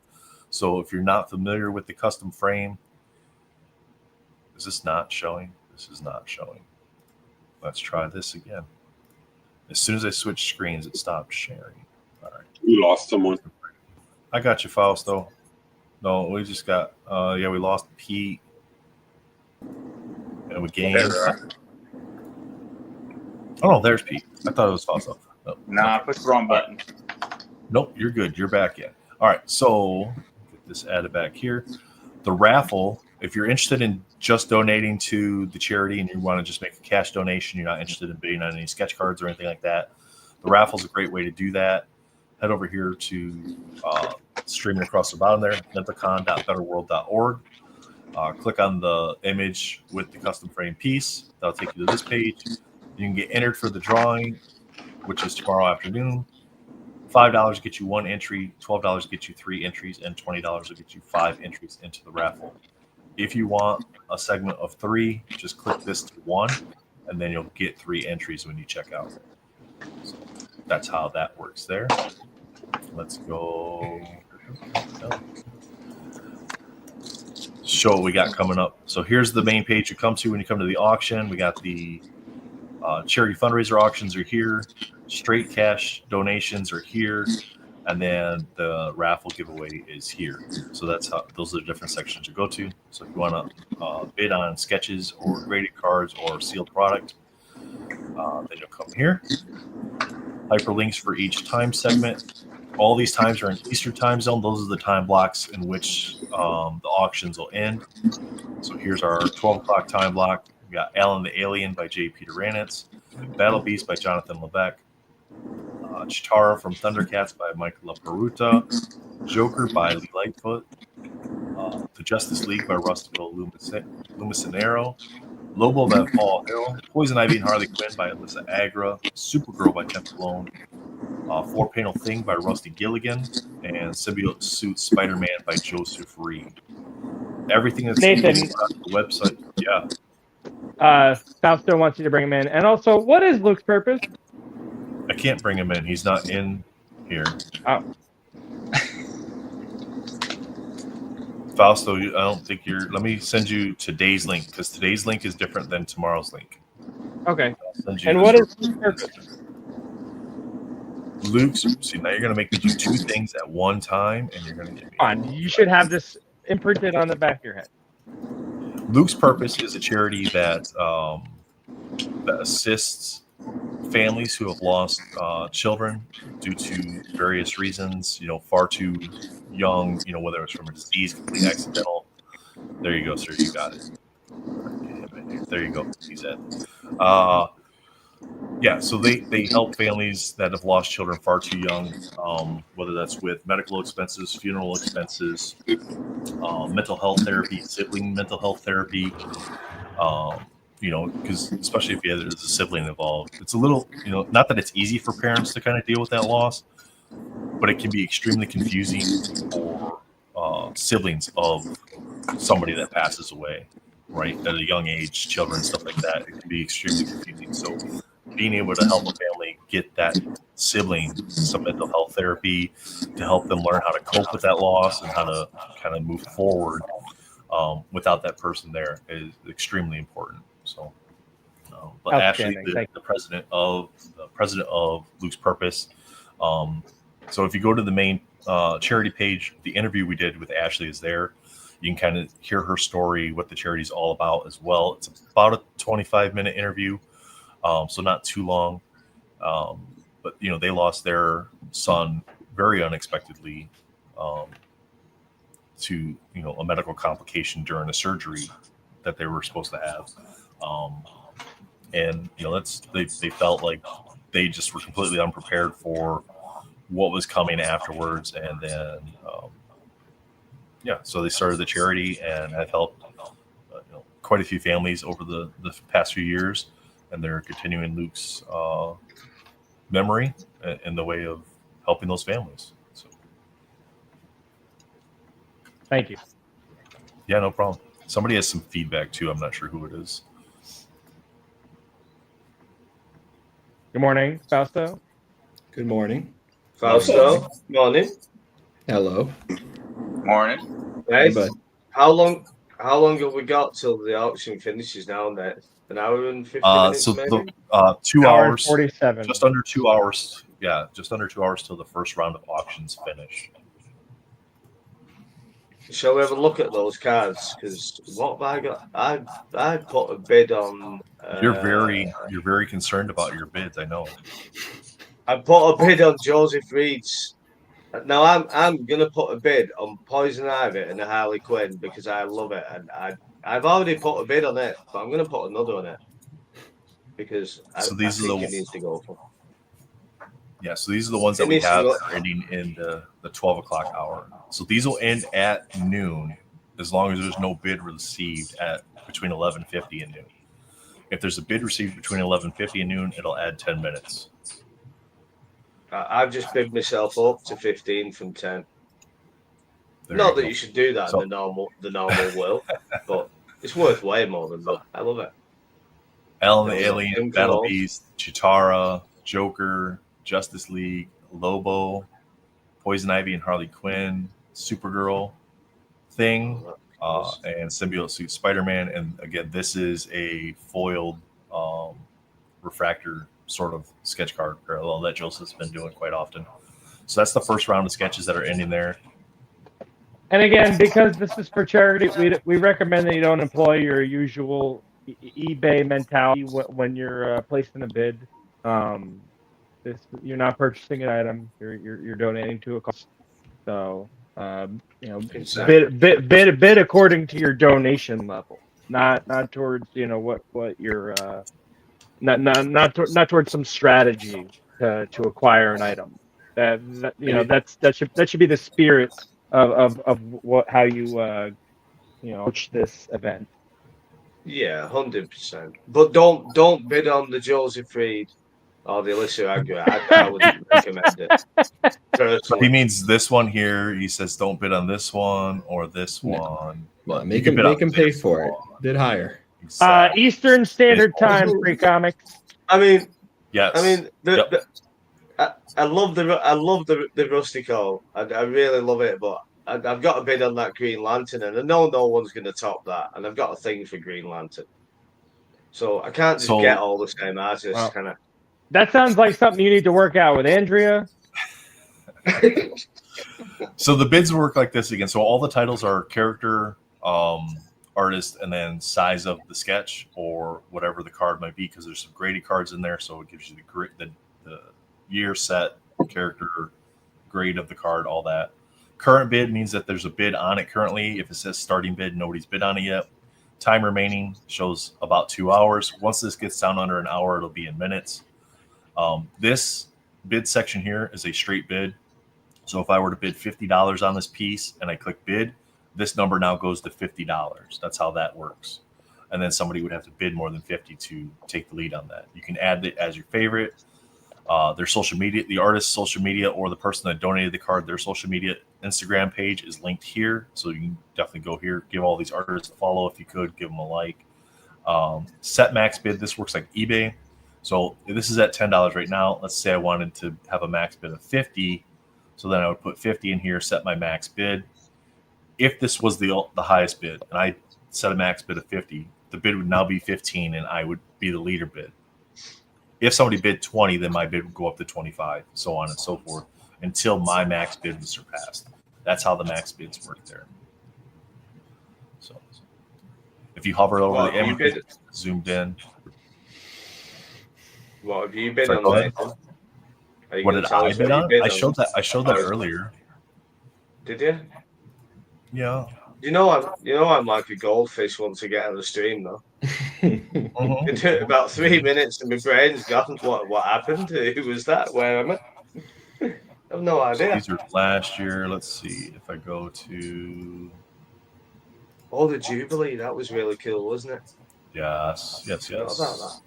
B: So if you're not familiar with the custom frame, is this not showing? This is not showing. Let's try this again. As soon as I switched screens, it stopped sharing. All right.
F: We lost someone.
B: I got you, Fausto. No, we just got, we lost Pete. And we gained. Oh, no, there's Pete. I thought it was Fausto.
E: No, I pushed the wrong button.
B: Nope, you're good. You're back in. All right, so get this added back here. The raffle, if you're interested in just donating to the charity and you want to just make a cash donation, you're not interested in bidding on any sketch cards or anything like that, the raffle is a great way to do that. Head over here to streaming across the bottom there, mentalcon.betterworld.org. Click on the image with the custom frame piece. That'll take you to this page. You can get entered for the drawing, which is tomorrow afternoon. $5 get you 1 entry, $12 get you 3 entries, and $20 will get you 5 entries into the raffle. If you want a segment of 3, just click this to 1, and then you'll get 3 entries when you check out. So that's how that works there. Let's go. Show what we got coming up. So here's the main page you come to when you come to the auction. We got the charity fundraiser auctions are here. Straight cash donations are here, and then the raffle giveaway is here. So that's how those are the different sections you go to. So if you want to bid on sketches or graded cards or sealed product, then you'll come here. Hyperlinks for each time segment. All these times are in Eastern time zone. Those are the time blocks in which the auctions will end. So here's our 12 o'clock time block. We got Alan the Alien by J. Peter Ranitz, Battle Beast by Jonathan Lebeck, Chitara from Thundercats by Michael LaPeruta, Joker by Lee Lightfoot, The Justice League by Rustico Lumicinero, Lobo by Paul Hill, Poison Ivy and Harley Quinn by Alyssa Agra, Supergirl by Ken Malone, 4-Panel Thing by Rusty Gilligan, and Symbiote Suit Spider-Man by Joseph Reed. Everything that's on the website,
D: Fausto wants you to bring him in. And also, what is Luke's purpose?
B: I can't bring him in. He's not in here.
D: Oh.
B: Fausto, I don't think you're. Let me send you today's link because today's link is different than tomorrow's link.
D: Okay.
B: I'll send you
D: And
B: the
D: what is
B: sort
D: the
B: of-
D: purpose?
B: Luke's? See, now you're gonna make me do two things at one time, and you're gonna get me.
D: On, you should have this imprinted on the back of your head.
B: Luke's Purpose is a charity that that assists families who have lost children due to various reasons. Far too young. Whether it's from a disease, complete accidental. There you go, sir. You got it. There you go. He's in. Yeah, so they help families that have lost children far too young, whether that's with medical expenses, funeral expenses, mental health therapy, sibling mental health therapy. Because especially if there's a sibling involved, it's a little, not that it's easy for parents to kind of deal with that loss, but it can be extremely confusing for siblings of somebody that passes away, right, at a young age, children, stuff like that. It can be extremely confusing. So being able to help a family get that sibling some mental health therapy to help them learn how to cope with that loss and how to kind of move forward without that person there is extremely important. So, but Ashley, the president of Luke's Purpose. So if you go to the main charity page, the interview we did with Ashley is there. You can kind of hear her story, what the charity is all about as well. It's about a 25-minute interview, so not too long. But they lost their son very unexpectedly to a medical complication during a surgery that they were supposed to have, and they felt like they just were completely unprepared for what was coming afterwards, and then so they started the charity and have helped quite a few families over the past few years, and they're continuing Luke's memory in the way of helping those families. So,
D: thank you.
B: Yeah, no problem. Somebody has some feedback too. I'm not sure who it is.
D: Good morning, Fausto.
G: Good morning.
C: Fausto, morning.
G: Hello.
E: Morning.
C: Right.
G: Hey, bud.
C: How long have we got till the auction finishes now? Then an hour and 50 minutes,
B: So
C: maybe.
B: 2 hours,
D: 47.
B: just under 2 hours. Yeah, just under 2 hours till the first round of auctions finish.
C: Shall we have a look at those cards? Because what have I got? I put a bid on.
B: You're very concerned about your bids. I know.
C: I put a bid on Joseph Reed's. Now I'm gonna put a bid on Poison Ivy and the Harley Quinn because I love it, and I've already put a bid on it, but I'm gonna put another on it because I think it needs to go for.
B: Yeah, so these are the ones that we have ending in the 12 o'clock hour. So these will end at noon as long as there's no bid received at between 11:50 and noon. If there's a bid received between 11:50 and noon, it'll add 10 minutes.
C: I've just bid myself up to 15 from 10.
B: There
C: Not
B: you
C: that
B: go.
C: you should do that in the normal world, but it's worth way more than that. I love it.
B: Ellen the Alien, Battle Beast, Chitara, Joker, Justice League, Lobo, Poison Ivy and Harley Quinn, Supergirl, Thing, and Symbiote Suit Spider-Man. And again, this is a foiled refractor sort of sketch card parallel that Joseph's been doing quite often. So that's the first round of sketches that are ending there.
D: And again, because this is for charity, we recommend that you don't employ your usual eBay mentality when you're placing a bid. You're not purchasing an item; you're donating to a cause. So bid according to your donation level, not towards what your not towards some strategy to acquire an item. That should be the spirit of how you approach this event.
C: Yeah, 100%. But don't bid on the Joseph Reed or the Alyssa Agua. I wouldn't recommend it.
B: So he means this one here. He says don't bid on this one or this one.
G: Well, make him pay for it. Bid higher.
B: Exactly.
D: Eastern Standard Time, free comics.
C: I mean,
B: yes.
C: I mean, I love the Rustico. I really love it, but I've got a bid on that Green Lantern, and I know no one's going to top that. And I've got a thing for Green Lantern, so I can't just get all the same artists. Kind of.
D: That sounds like something you need to work out with Andrea.
B: So the bids work like this again. So all the titles are character, artist, and then size of the sketch or whatever the card might be, because there's some graded cards in there, so it gives you the year, set, character, grade of the card, all that. Current bid means that there's a bid on it currently. If it says starting bid, nobody's bid on it yet. Time remaining shows about 2 hours. Once this gets down under an hour, it'll be in minutes. This bid section here is a straight bid. So if I were to bid $50 on this piece and I click bid, this number now goes to $50. That's how that works. And then somebody would have to bid more than 50 to take the lead on that. You can add it as your favorite. Their social media, the artist's social media, or the person that donated the card, their social media Instagram page is linked here. So you can definitely go here, give all these artists a follow if you could, give them a like. Set max bid. This works like eBay. So this is at $10 right now. Let's say I wanted to have a max bid of 50. So then I would put 50 in here, set my max bid. If this was the highest bid and I set a max bid of 50, the bid would now be 15 and I would be the leader bid. If somebody bid 20, then my bid would go up to 25, so on and so forth, until my max bid was surpassed. That's how the max bids work there. So if you hover over the image, zoomed in.
C: What have you bid on?
B: What did I bid on? I showed that earlier.
C: Did you?
B: Yeah.
C: You know I'm like a goldfish once I get out of the stream though. It took about 3 minutes and my brain's gone. What happened? Who was that? Where am I? I have no idea.
B: So these are last year. Let's see if I go to.
C: Oh, the Jubilee. That was really cool, wasn't it?
B: Yes.
C: What about that?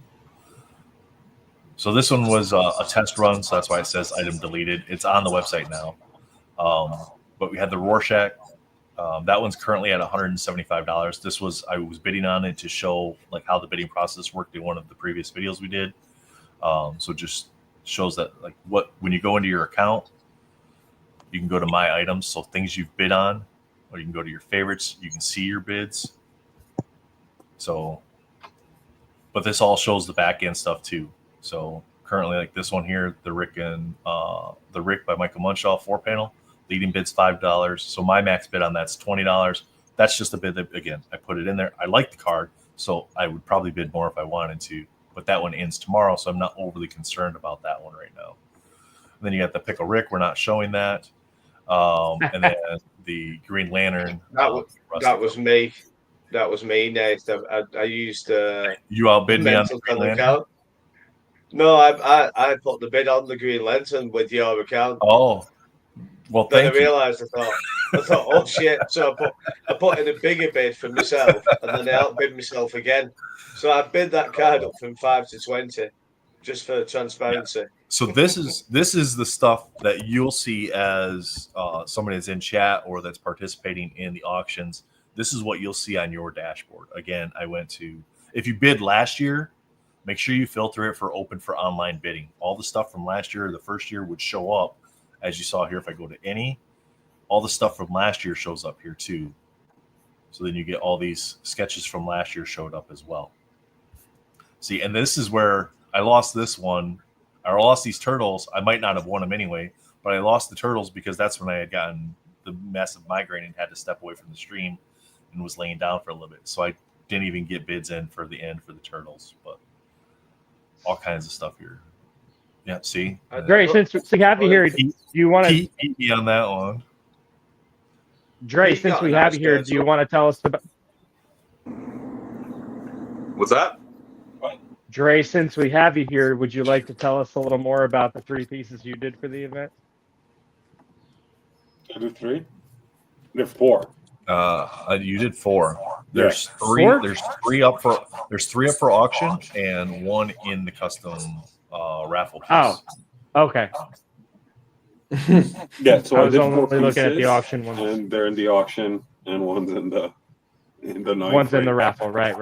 B: So this one was a test run, so that's why it says item deleted. It's on the website now. But we had the Rorschach. That one's currently at $175. I was bidding on it to show like how the bidding process worked in one of the previous videos we did. So just shows that like when you go into your account, you can go to my items, so things you've bid on, or you can go to your favorites. You can see your bids. So, but this all shows the back end stuff too. So currently, like this one here, the Rick by Michael Munshaw 4-panel. Leading bid's $5. So my max bid on that's $20. That's just a bid that, again, I put it in there. I like the card, so I would probably bid more if I wanted to. But that one ends tomorrow, so I'm not overly concerned about that one right now. And then you got the Pickle Rick. We're not showing that. And then the Green Lantern.
C: That was me. That was me, Nate. I used.
B: You outbid me on the Green Lantern?
C: Account. No, I put the bid on the Green Lantern with your account.
B: Oh. Well,
C: then I realised, I thought, oh shit! So I put in a bigger bid for myself, and then I outbid myself again. So I bid that card up from 5 to 20, just for transparency.
B: Yeah. So this is the stuff that you'll see as somebody that's in chat or that's participating in the auctions. This is what you'll see on your dashboard. Again, if you bid last year, make sure you filter it for open for online bidding. All the stuff from last year, the first year, would show up. As you saw here, if I go to any, all the stuff from last year shows up here too. So then you get all these sketches from last year showed up as well. See, and this is where I lost this one. I lost these turtles. I might not have won them anyway, but I lost the turtles because that's when I had gotten the massive migraine and had to step away from the stream and was laying down for a little bit. So I didn't even get bids in for the end for the turtles, but all kinds of stuff here. Yeah, see?
D: Dre, since we have you here, do you want to
B: keep me on that one?
D: Dre, since we have you here, do you want to tell us about
E: what's that?
D: Dre, since we have you here, would you like to tell us a little more about the 3 pieces you did for the event?
F: I did 3? I did 4.
B: You did 4. There's 3.
D: 4?
B: There's 3 up for auction and 1 in the custom raffle piece.
D: Oh, okay.
F: Yeah, so
D: I
F: I
D: was
F: did
D: only
F: 4 pieces,
D: looking at the auction ones.
F: and they're in the auction, and one's in the ninth.
D: One's in the raffle, right.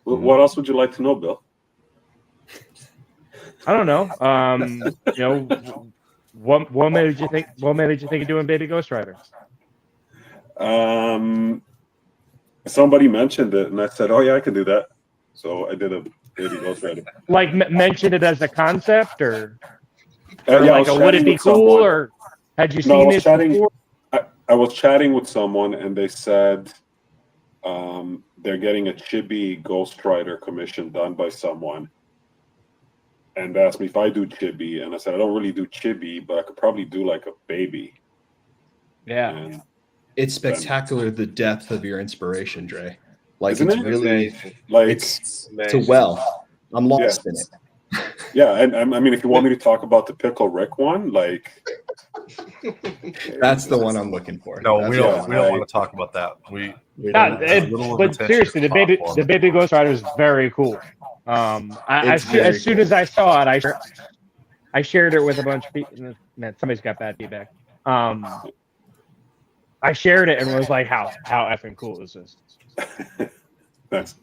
F: What else would you like to know, Bill?
D: I don't know. What made you think of doing Baby Ghost Rider?
F: Somebody mentioned it, and I said, "Oh yeah, I can do that." So I did a baby ghostwriter.
D: Like mentioned it as a concept, or
F: Yeah,
D: like a would it be cool, or had you seen it before?
F: I was chatting with someone, and they said they're getting a chibi ghostwriter commission done by someone, and they asked me if I do chibi, and I said I don't really do chibi, but I could probably do like a baby.
D: Yeah.
F: And
G: it's spectacular, the depth of your inspiration, Dre. Like,
F: isn't
G: it's
F: it?
G: really
F: like
G: it's a well. I'm lost in it.
F: Yeah, and I mean, if you want me to talk about the Pickle Rick one, like
G: that's the one I'm looking for.
B: No,
G: That's
B: we don't want to talk about that.
D: But seriously, the baby ghostwriter is very cool. As soon as I saw it, I shared it with a bunch of people. Man, somebody's got bad feedback. I shared it and was like, how effing cool is this?
F: That's.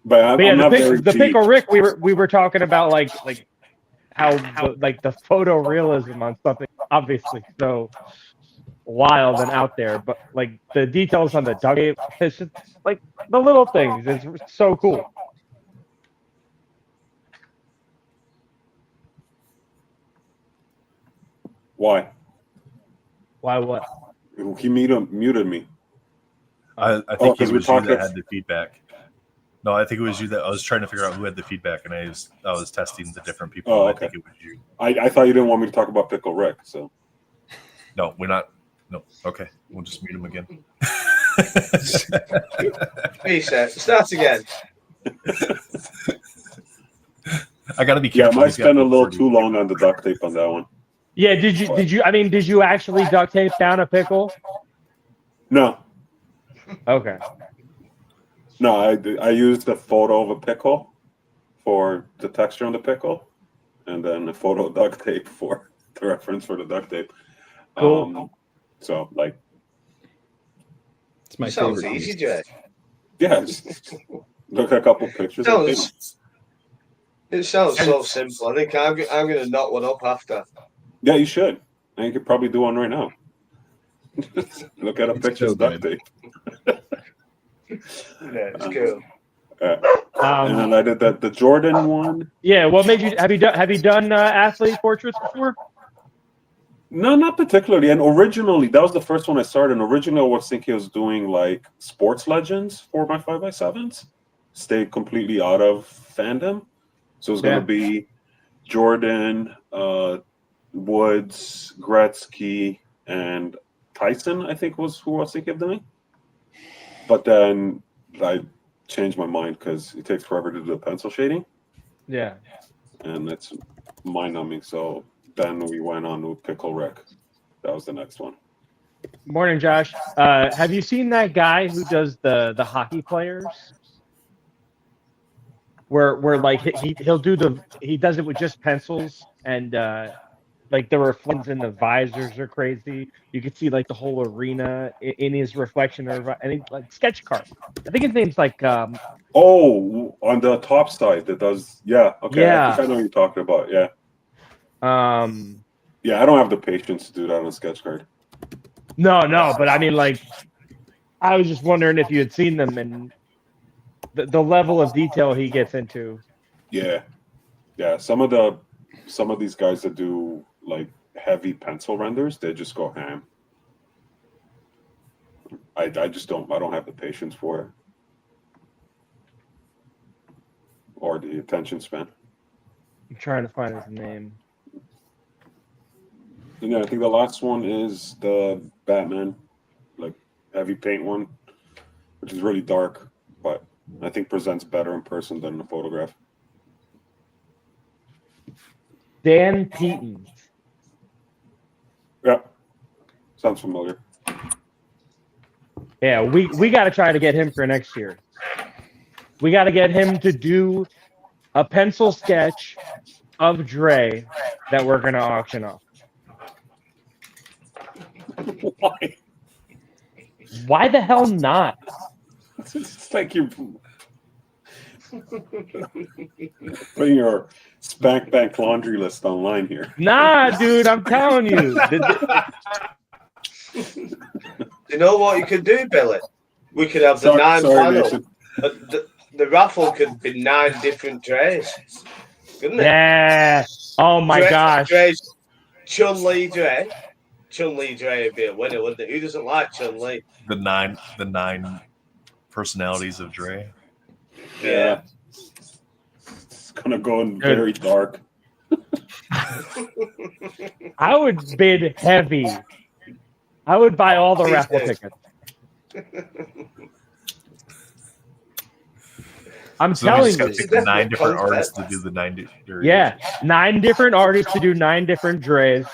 F: But yeah,
D: the Pickle Rick, we were talking about like how the photorealism on something obviously so wild and out there, but like the details on the duct tape, it's just like the little things. It's so cool.
F: Why?
D: Why what?
F: He muted me.
B: I think it was you that had the feedback. No, I think it was you that I was trying to figure out who had the feedback, and I was testing the different people.
F: Oh, okay.
B: I think it was you.
F: I thought you didn't want me to talk about Pickle Rick, so.
B: No, we're not. No, okay, we'll just mute him again.
C: Reset. Start again.
B: I gotta be careful.
F: Yeah, I might spend a little too long on the duct tape on that one.
D: Yeah, did you actually duct tape down a pickle?
F: No.
D: Okay.
F: No, I used a photo of a pickle for the texture on the pickle, and then a photo of duct tape for the reference for the duct tape.
D: Cool.
F: So like,
G: it's my
C: sounds
G: favorite.
C: Easy, Jay.
F: Yeah, just look at a couple pictures.
C: It sounds so simple. I think I'm going to knock one up after.
F: Yeah, you should. And you could probably do one right now. Look at a picture of duct tape.
C: Yeah, it's cool.
F: And then I did the Jordan one.
D: Yeah, what made you have you done athlete portraits before?
F: No, not particularly. And originally, that was the first one I started. And originally, I was thinking I was doing like sports legends for my 5x7s. Stay completely out of fandom. So it's going to be Jordan, Woods, Gretzky, and Tyson, I think was who I was thinking of doing. But then I changed my mind because it takes forever to do the pencil shading.
D: Yeah.
F: And it's mind-numbing. So then we went on with Pickle Rick. That was the next one.
D: Morning, Josh. Have you seen that guy who does the hockey players? Where like he'll do he does it with just pencils, and like the reflections in the visors are crazy. You can see like the whole arena in his reflection, and he, like sketch card. I think his name's like
F: oh, on the top side that does okay.
D: Yeah.
F: I think I know what you're talking about. Yeah. Yeah, I don't have the patience to do that on a sketch card.
D: No, but I mean, like, I was just wondering if you had seen them and the level of detail he gets into.
F: Yeah. Some of these guys that do like heavy pencil renders, they just go ham. I don't have the patience for it, or the attention span.
D: I'm trying to find his name.
F: And then I think the last one is the Batman, like heavy paint one, which is really dark, but I think presents better in person than in the photograph.
D: Dan Peaton.
F: Yeah, sounds familiar.
D: Yeah, we got to try to get him for next year. We got to get him to do a pencil sketch of Dre that we're going to auction off.
F: Why?
D: Why the hell not?
F: It's like you're putting your Spank Bank laundry list online here.
D: Nah, dude, I'm telling you.
C: you know what you could do, Billy? We could have the
F: Sorry,
C: 9
F: sorry,
C: panel.
F: Nathan.
C: The raffle could be 9 different trays, couldn't it?
D: Yeah. Oh my gosh.
C: Trays, Chun-Li Dre. Chun-Li Dre would be a winner, wouldn't it? Who doesn't like Chun-Li?
B: The nine personalities of Dre.
F: Yeah. It's gonna go very dark.
D: I would bid heavy. I would buy all the raffle tickets. I'm
B: So we
D: telling
B: just gotta
D: you.
B: pick the 9 different artists to do the 9 different.
D: Yeah, 9 different artists to do 9 different Dre's.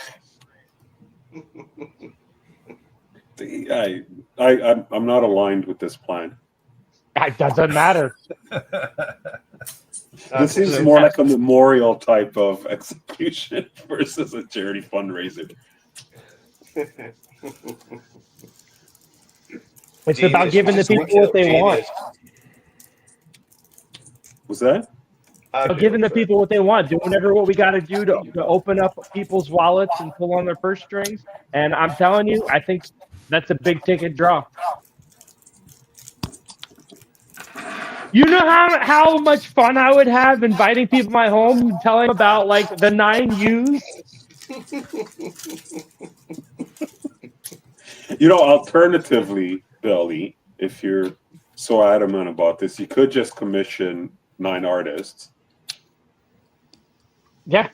F: I'm not aligned with this plan.
D: It doesn't matter.
F: This seems more like a memorial type of execution versus a charity fundraiser.
D: It's about giving the people what they want.
F: Was that?
D: Giving the people what they want, doing what we got to do to open up people's wallets and pull on their purse strings. And I'm telling you, I think that's a big ticket draw. You know how much fun I would have inviting people to my home and telling them about like the 9 U's?
F: Alternatively, Billy, if you're so adamant about this, you could just commission 9 artists.
D: Yeah.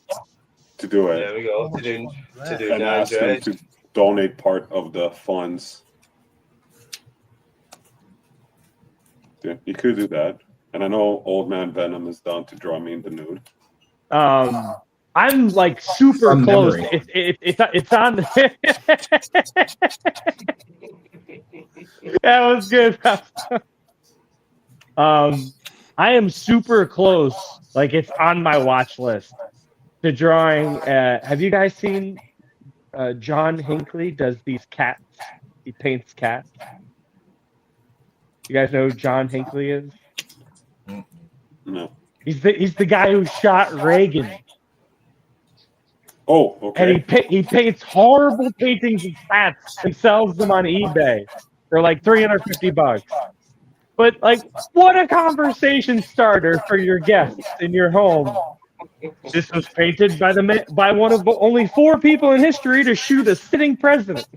F: To do it.
C: There we go. To do
F: and
C: 9
F: ask them
C: Dre's.
F: to donate part of the funds. Yeah, you could do that. And I know Old Man Venom is down to draw me in the nude.
D: I'm like super
G: From
D: close.
G: memory.
D: It's on. That was good. I am super close. Like it's on my watch list to drawing. Have you guys seen John Hinckley does these cats? He paints cats. You guys know who John Hinckley is?
F: No.
D: He's the guy who shot Reagan.
F: Oh, okay.
D: And he paints horrible paintings of cats and sells them on eBay for like $350. But like, what a conversation starter for your guests in your home. This was painted by one of only 4 people in history to shoot a sitting president.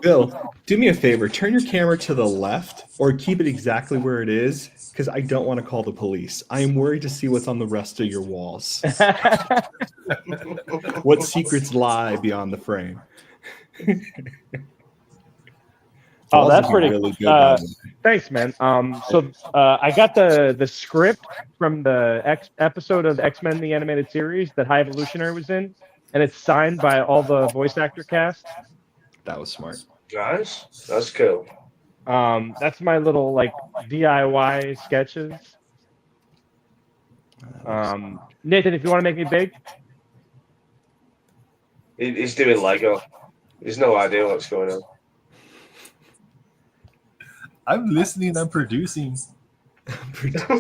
G: Bill, do me a favor. Turn your camera to the left or keep it exactly where it is because I don't want to call the police. I am worried to see what's on the rest of your walls. What secrets lie beyond the frame?
D: Oh, that's pretty
G: really good.
D: Thanks, man. So I got the script from the episode of X-Men the Animated Series that High Evolutionary was in, and it's signed by all the voice actor cast.
G: That was smart.
C: Guys, that's cool.
D: That's my little like DIY sketches. Nathan, if you want to make me big,
C: He's doing Lego. He's no idea what's going on.
B: I'm listening. I'm producing.
G: That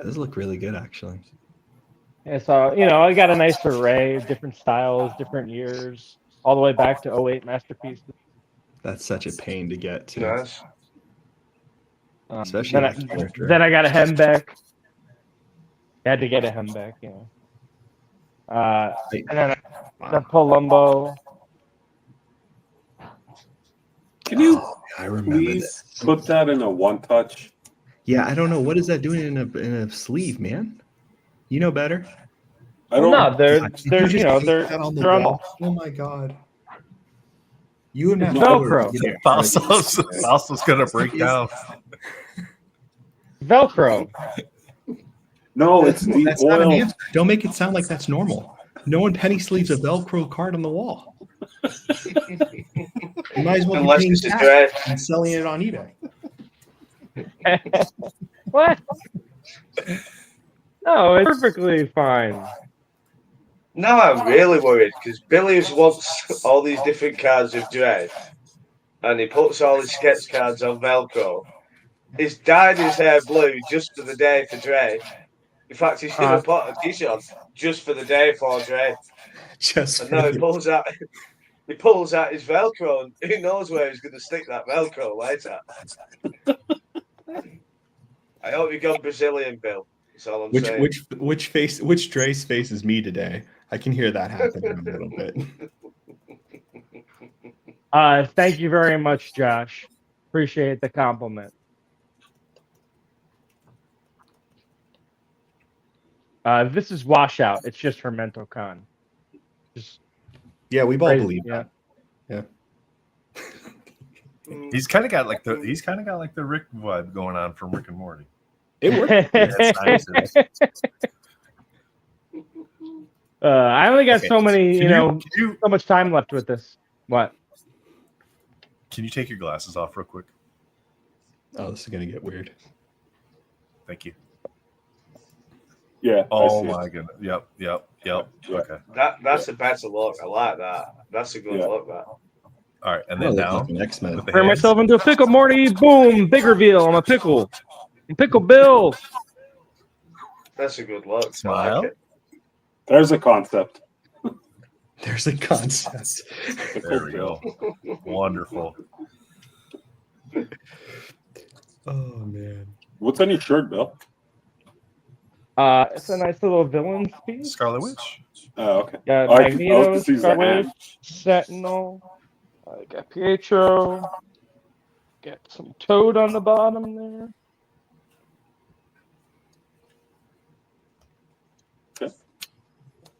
G: does look really good, actually.
D: yeah, so I got a nice array of different styles, different years, all the way back to 08 masterpieces.
G: That's such a pain to get to.
C: Nice.
G: Especially
D: then I got a Hembeck. Had to get a Hembeck, and then the Palumbo.
F: Can you
G: I remember
F: please put that in a one-touch?
G: Yeah, I don't know. What is that doing in a sleeve, man? You know better.
F: I don't.
D: No, they're
G: God, did you just paint
D: they're
G: that on the
D: they're on
G: wall? Oh my god. You and that
D: Velcro.
B: Fausto's gonna break down.
D: Velcro.
F: No, it's the
G: That's not an
F: oil.
G: answer. Don't make it sound like that's normal. No one penny sleeves a Velcro card on the wall. You might as well
C: Unless
G: be
C: it's
G: paying
C: a
G: cash
C: dress.
G: and selling it on eBay.
D: What? No, it's perfectly fine.
C: Now I'm really worried because Billy wants all these different cards of Dre, and he puts all his sketch cards on Velcro. He's dyed his hair blue just for the day for Dre, In fact, he should have put a t-shirt on just for the day for Dre.
G: Just
C: And now he pulls out his Velcro, and who knows where he's going to stick that Velcro later. I hope you got Brazilian, Bill. That's all I'm saying.
G: Which Dre's face is me today? I can hear that happening a little bit.
D: Thank you very much, Josh. Appreciate the compliment. This is washout. It's just her mental con.
G: Yeah, we've all
D: crazy,
G: believed that. Yeah.
B: He's kind of got like the Rick vibe going on from Rick and Morty.
G: It worked.
D: I only got so many,
B: so
D: much time left with this. What?
B: Can you take your glasses off real quick?
G: Oh, this is gonna get weird.
B: Thank you.
F: Yeah.
B: Oh my goodness. Yep. Okay.
C: That's a better look. I like that. That's a good look. That.
B: All right, and then now
G: like an X-Men.
D: Turn myself into a pickle, Morty. Boom! Big reveal. I'm a pickle. Pickle Bill.
C: That's a good look.
B: Smile.
C: I like it.
F: There's a concept.
G: There's a concept.
B: There we go. Wonderful.
G: Oh man.
F: What's on your shirt, Bill?
D: It's a nice little villain piece.
B: Scarlet Witch.
F: Oh, okay.
D: Got
F: I
D: Magneto,
F: was to see the
D: Scarlet
F: hand.
D: Witch, Sentinel. I got Pietro. Got some Toad on the bottom there.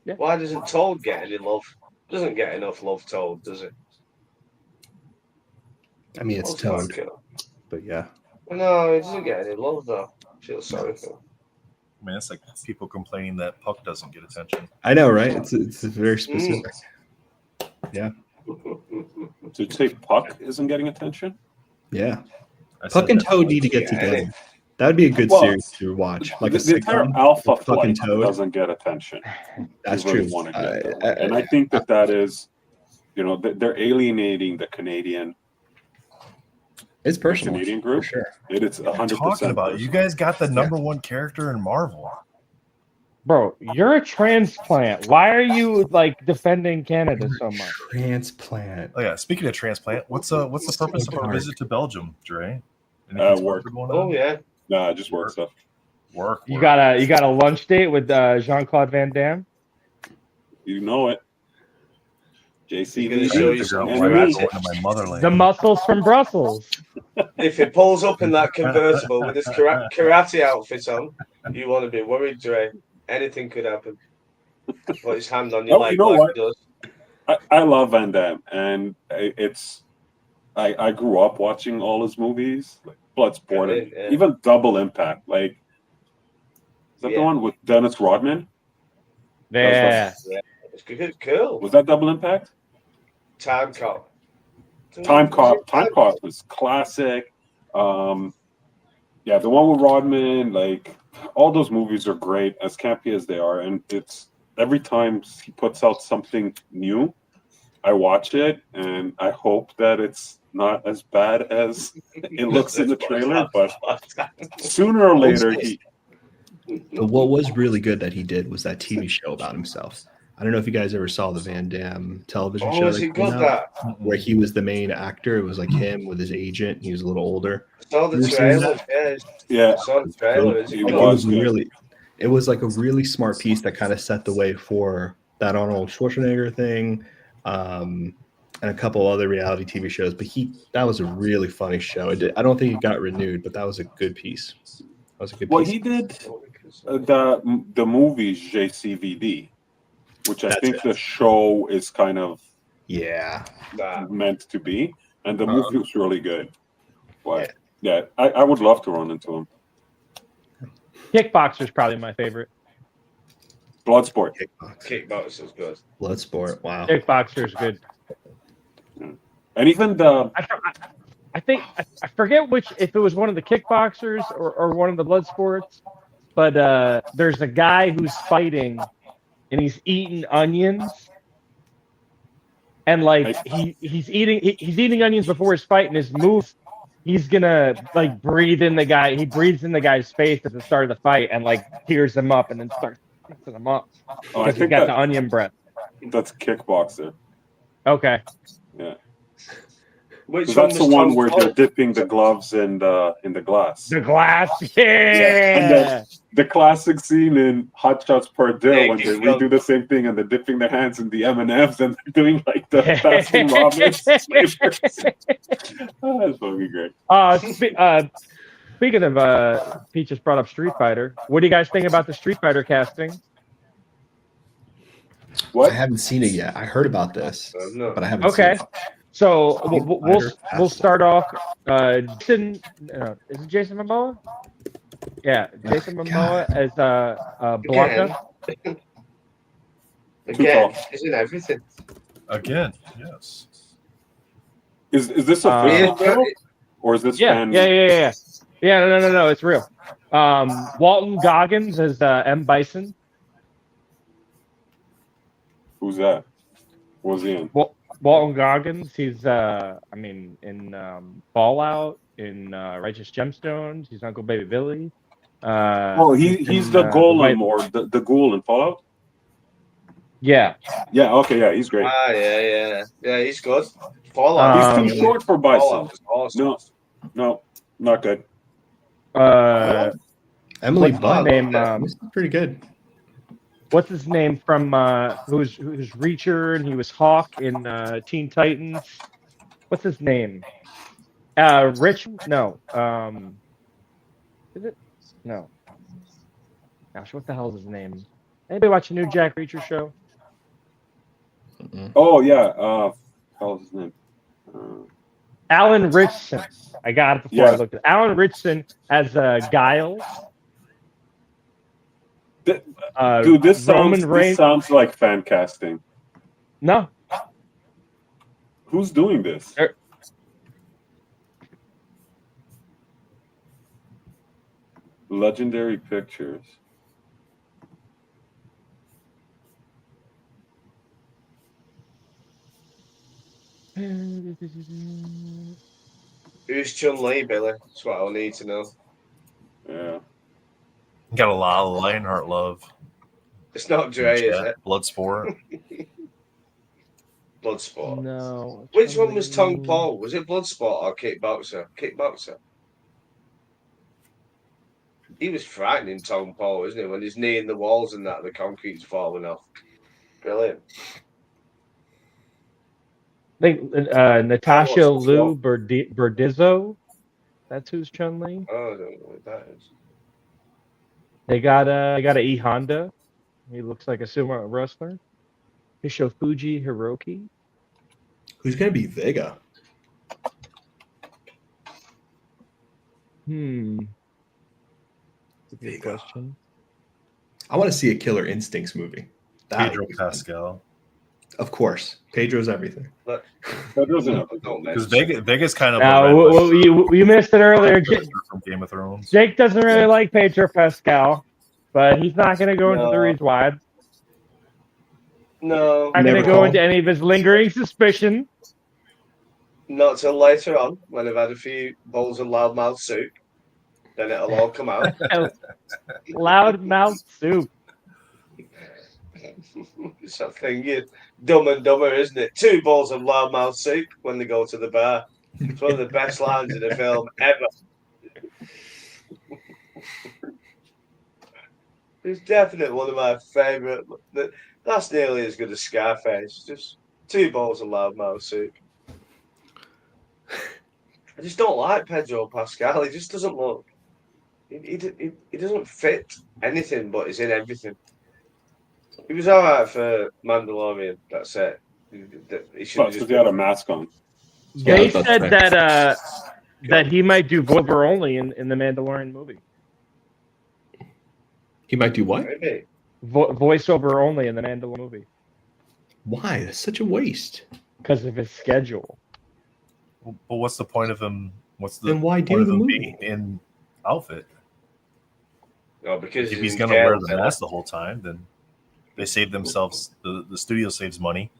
D: Yeah.
C: Why doesn't Toad get any love? Doesn't get enough love, Toad, does it?
G: I mean, it's
C: Toad's
G: toned,
C: not cool.
G: but yeah.
C: No, he doesn't get any love though. I feel sorry for him.
B: I mean, it's like people complaining that Puck doesn't get attention.
G: I know, right? It's very specific. Yeah.
F: So you say Puck isn't getting attention?
G: Yeah.
B: I said
G: Puck and
B: that.
G: Toad need to get
C: Yeah,
G: together. That would be a good
F: Well,
G: series to watch. Like a
F: the entire
G: sitcom.
F: Alpha
G: with Puck and
F: Flight
G: Toad.
F: doesn't get attention.
G: That's
F: They really
G: true.
F: want to get that. And I think that is, they're alienating the Canadian
G: It's personal.
F: Canadian
G: For
F: group.
G: sure.
F: It's
B: What are you
F: 100%.
B: talking about? You guys got the number one character in Marvel.
D: Bro, you're a transplant. Why are you defending Canada so much?
G: Transplant.
B: Oh yeah. Speaking of transplant, what's the purpose of our
G: dark.
B: visit to Belgium, Dre?
F: Work.
B: Going
C: Oh
B: on?
C: yeah.
F: Nah, just work stuff.
B: Work.
D: You got a lunch date with Jean-Claude Van Damme?
F: You know it.
C: He's
F: JCV.
C: gonna show you
B: Figure out
C: some
B: why I'm
C: karate.
B: going to my motherland.
D: The muscles from Brussels.
C: If he pulls up in that convertible with his karate outfit on, you want to be worried, Dre. Anything could happen. Put his hand on your
F: Oh,
C: leg
F: you know
C: like
F: what?
C: he does.
F: I love Van Damme, and I grew up watching all his movies, like Bloodsport, and
C: Yeah.
F: even Double Impact. Like, is that the
C: Yeah.
F: one with Dennis Rodman?
D: Yeah.
C: It's good. Cool.
F: Was that Double Impact?
C: Time Cop.
F: Time Cop was classic. Yeah, the one with Rodman, like all those movies are great, as campy as they are, and it's every time he puts out something new, I watch it, and I hope that it's not as bad as it looks in the trailer. But sooner or later,
G: But what was really good that he did was that TV show about himself. I don't know if you guys ever saw the Van Damme television show
C: Oh, is
G: that
C: it
G: came
C: good
G: out,
C: that?
G: where he was the main actor. It was like him with his agent. He was a little older.
C: Saw the
G: You seen
C: trailer.
G: that?
F: yeah,
C: Saw the trailer. Is it
F: It
G: Like,
C: good?
F: was good.
G: really, it was like a really smart piece that kind of set the way for that Arnold Schwarzenegger thing, and a couple other reality TV shows. But that was a really funny show. I don't think it got renewed, but that was a good piece. That was a good
F: well,
G: piece.
F: he did the movies JCVD, which I
G: That's
F: think
G: it.
F: the show is kind of
G: Yeah.
C: Nah.
F: meant to be, and the movie was really good. But yeah, I would love to run into him.
D: Kickboxer's probably my favorite.
F: Bloodsport.
C: Kickbox is good.
G: Bloodsport. Wow.
D: Kickboxer's good.
F: And even the
D: I think I forget if it was one of the Kickboxers or one of the Bloodsports, but there's a guy who's fighting and he's eating onions, and like he's eating onions before his fight, and his move he's gonna like breathe in the guy. He breathes in the guy's face at the start of the fight and like tears him up and then starts fixing him up
F: Oh, I
D: because he's
F: think
D: got the onion breath.
F: that's Kickboxer.
D: Okay.
F: Yeah.
C: Which
F: So
C: one
F: that's
C: was
F: the one
C: Tom
F: where
C: Paul?
F: they're dipping the gloves in the glass.
D: The glass.
F: And
D: Yeah.
F: then the classic scene in Hot Shots Per Dill
C: Yeah,
F: when they
C: keep going.
F: redo the same thing and they're dipping their hands in the M&Ms and they're doing like the Baskin Robbins flavors. Oh, that's fucking great.
D: Speaking of, Pete just brought up Street Fighter. What do you guys think about the Street Fighter casting?
F: What?
G: I haven't seen it yet. I heard about this,
C: No.
G: but I haven't
D: Okay.
G: seen it.
D: So
G: Street
D: we'll
G: Fighter
D: start off. Jason, is it Jason Momoa? Yeah, Jason Momoa as Blanca.
C: Again, isn't everything?
B: Again, yes.
F: Is this a
D: Yeah,
F: fictional show? Or is this
D: Yeah,
F: fan?
D: yeah. No, it's real. Walton Goggins as M. Bison.
F: Who's that? What was he in?
D: Walton Goggins. He's in Fallout, in Righteous Gemstones. He's Uncle Baby Billy.
F: He's the golem or the ghoul in Fallout?
D: Yeah.
F: Yeah, okay, yeah, he's great.
C: Yeah, he's good. Fallout.
F: He's too short for Bison.
C: Fallout was awesome.
F: No, not good.
G: Emily
D: what's his
G: Bunt.
D: name?
G: This is pretty good.
D: What's his name from who's Reacher and he was Hawk in Teen Titans? What's his name? Rich? No. Is it? No. Gosh, what the hell is his name? Anybody watch a new Jack Reacher show?
F: Oh yeah. How's his name?
D: Alan Richson. I got it before I
F: Yeah.
D: looked at Alan Richson as Giles.
F: Dude, this
D: Roman
F: sounds like fan casting.
D: No.
F: Who's doing this? Legendary Pictures.
C: Who's Chun-Li, Billy? That's what I'll need to know.
F: Yeah.
B: Got a lot of Lionheart love.
C: It's not Dre, is it?
B: Bloodsport.
C: Bloodsport.
D: No.
C: Which one was Tong Paul? Was it Bloodsport or Kickboxer? Kickboxer. He was frightening, Tong Paul, wasn't he? When he's kneeing the walls and that, the concrete's falling off. Brilliant.
D: I think Natasha Lou Berdizzo. That's who's Chun-Li.
C: Oh, I don't know what that is.
D: They got a E Honda. He looks like a sumo wrestler. Fuji Hiroki.
G: Who's gonna be Vega?
D: Good question.
G: I want to see a Killer Instincts movie. That
B: Pedro
G: would be fun.
B: Pascal.
G: Of course, Pedro's everything.
C: But
B: Because Vega's kind of
D: Now, you missed it earlier.
B: from Game of Thrones.
D: Jake doesn't really like Pedro Pascal, but he's not going to go into the reasons why.
C: no,
D: Not going to
G: Never
D: go
G: call.
D: into any of his lingering suspicion.
C: not till later on when I've had a few bowls of loudmouth soup. Then it'll all come out.
D: Loudmouth soup.
C: It's that thing, Dumb and Dumber, isn't it? 2 bowls of loudmouth soup when they go to the bar. It's one of the best lines in the film ever. It's definitely one of my favourite. That's nearly as good as Scarface. Just 2 bowls of loudmouth soup. I just don't like Pedro Pascal. He just doesn't look. He doesn't fit anything, but he's in everything. He was all right for Mandalorian. That's it. He should have
F: Because
C: just
F: he had a mask on.
D: They
G: that's
D: said
G: fair.
D: that he might do voiceover only in the Mandalorian movie.
G: He might do what?
C: Maybe.
D: Voiceover only in the Mandalorian movie
G: Why? That's such a waste.
D: because of his schedule.
B: But what's the point of him? What's the
G: Then why do
B: point of
G: the
B: him
G: movie?
B: being in outfit?
C: No, because
B: If he's
C: in
B: going to
C: jail,
B: wear the mask the whole time, then they save themselves. The studio saves money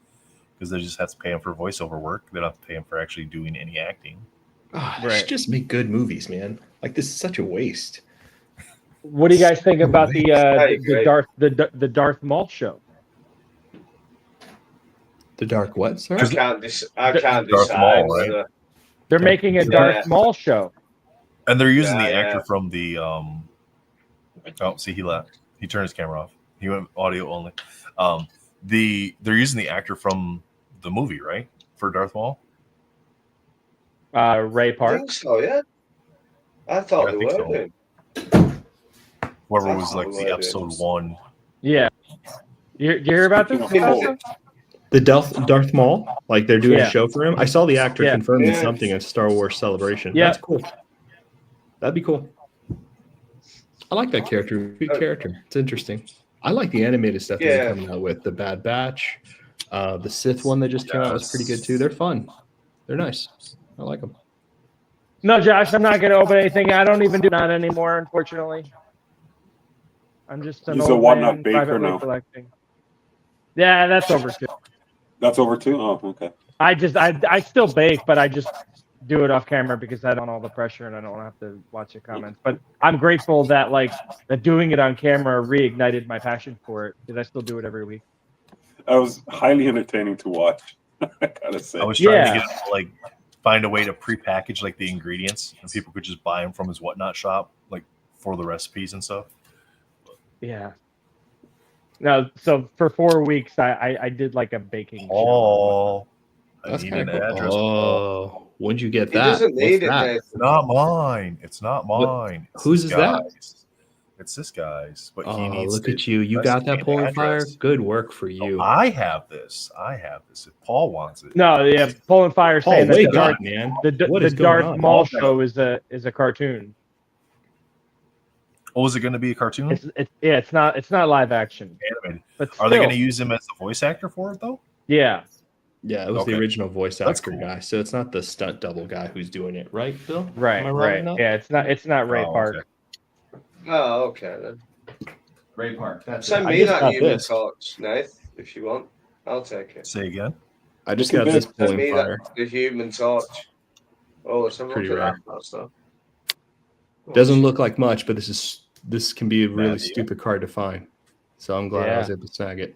B: because they just have to pay him for voiceover work. They don't have to pay him for actually doing any acting.
G: They should just make good movies, man. Like, this is such a waste.
D: What do you guys think about the
C: agree.
D: the Darth Maul show?
G: The Dark what, sir?
C: I can't
B: Darth
C: decide.
B: Maul, right?
C: whether-
D: They're making a Darth Maul show.
B: And they're using the
C: Yeah,
B: actor
C: yeah.
B: from the oh, see, he left. He turned his camera off. He went audio only. They're using the actor from the movie, right? For Darth Maul.
D: Ray
C: I
D: Park.
C: think so, yeah. I thought
B: Yeah, I
C: they
B: think
C: were
B: so.
C: doing.
B: Whoever
C: That's
B: was like
C: not
B: the
C: what
B: episode
C: it is.
B: 1.
D: Yeah. You hear about this?
F: Yeah.
G: The Darth Maul, like they're doing
D: Yeah.
G: a show for him. I saw the actor
D: Yeah.
G: confirmed in
C: Yeah.
G: something at Star Wars Celebration.
D: Yeah.
G: That's cool. That'd be cool. I like that character. Good character. It's interesting. I like the animated stuff that they're coming out with. The Bad Batch, the Sith one that just came out was pretty good too. They're fun. They're nice. I like them.
D: No, Josh, I'm not going to open anything. I don't even do that anymore, unfortunately. I'm just an
F: He's a
D: old
F: whatnot
D: man
F: baker
D: privately
F: now.
D: collecting. Yeah, that's over too.
F: That's over too? Oh, okay.
D: I still bake, but I just do it off camera because I don't want all the pressure and I don't have to watch the comments. But I'm grateful that that doing it on camera reignited my passion for it because I still do it every week.
F: That was highly entertaining to watch. I gotta say.
B: I was trying to
D: Yeah.
B: get like find a way to prepackage like the ingredients, and people could just buy them from his whatnot shop, like for the recipes and stuff.
D: Yeah. No, so for 4 weeks I did like a baking show.
B: Oh, I
G: That's
B: need
G: kind
B: an
G: of cool.
B: address.
G: Oh, when'd you get
C: He
G: that?
C: doesn't need
G: What's
C: it,
G: that?
C: Nathan.
B: It's not mine. It's not mine. It's
G: Whose
B: this
G: is that?
B: guy's. It's this guy's. But he
G: Oh,
B: needs
G: look
B: the
G: at you. You got that
B: recipe and
G: pulling fire?
B: address.
G: Good work for
B: No,
G: you.
B: I have this. If Paul wants it.
D: No, yeah, Pulling Fire
G: Oh,
D: saying that
G: wake
D: the
G: up,
D: Darth,
G: man.
D: the
G: What is
D: Darth
G: going on?
D: Maul
B: Okay.
D: show is a cartoon.
B: Oh, is it going to be a cartoon?
D: It's not live action.
B: Animated.
D: But
B: Are they
D: still,
B: going to use him as the voice actor for it though?
D: Yeah.
G: Yeah, it was the
B: Okay.
G: original voice
B: That's
G: actor
B: cool.
G: guy. So it's not the stunt double guy who's doing it, right, Bill?
D: Right,
G: Am I wrong
D: right.
G: on that?
D: Yeah, it's not Ray
B: Oh,
D: Park.
B: okay.
C: Oh, okay then.
G: Ray Park. That's
C: Send
G: it. I
C: me
G: just
C: that
G: got
C: human
G: this.
C: torch, Nath, if you want. I'll take it.
B: Say again.
G: I just got this
C: Send
G: pulling
C: me
G: fire.
C: the human torch. Oh, let's have a look
G: Pretty
C: at
G: rare.
C: that stuff.
G: Doesn't look like much, but this can be a really
B: Bad deal.
G: stupid card to find. So I'm glad I was able to snag it.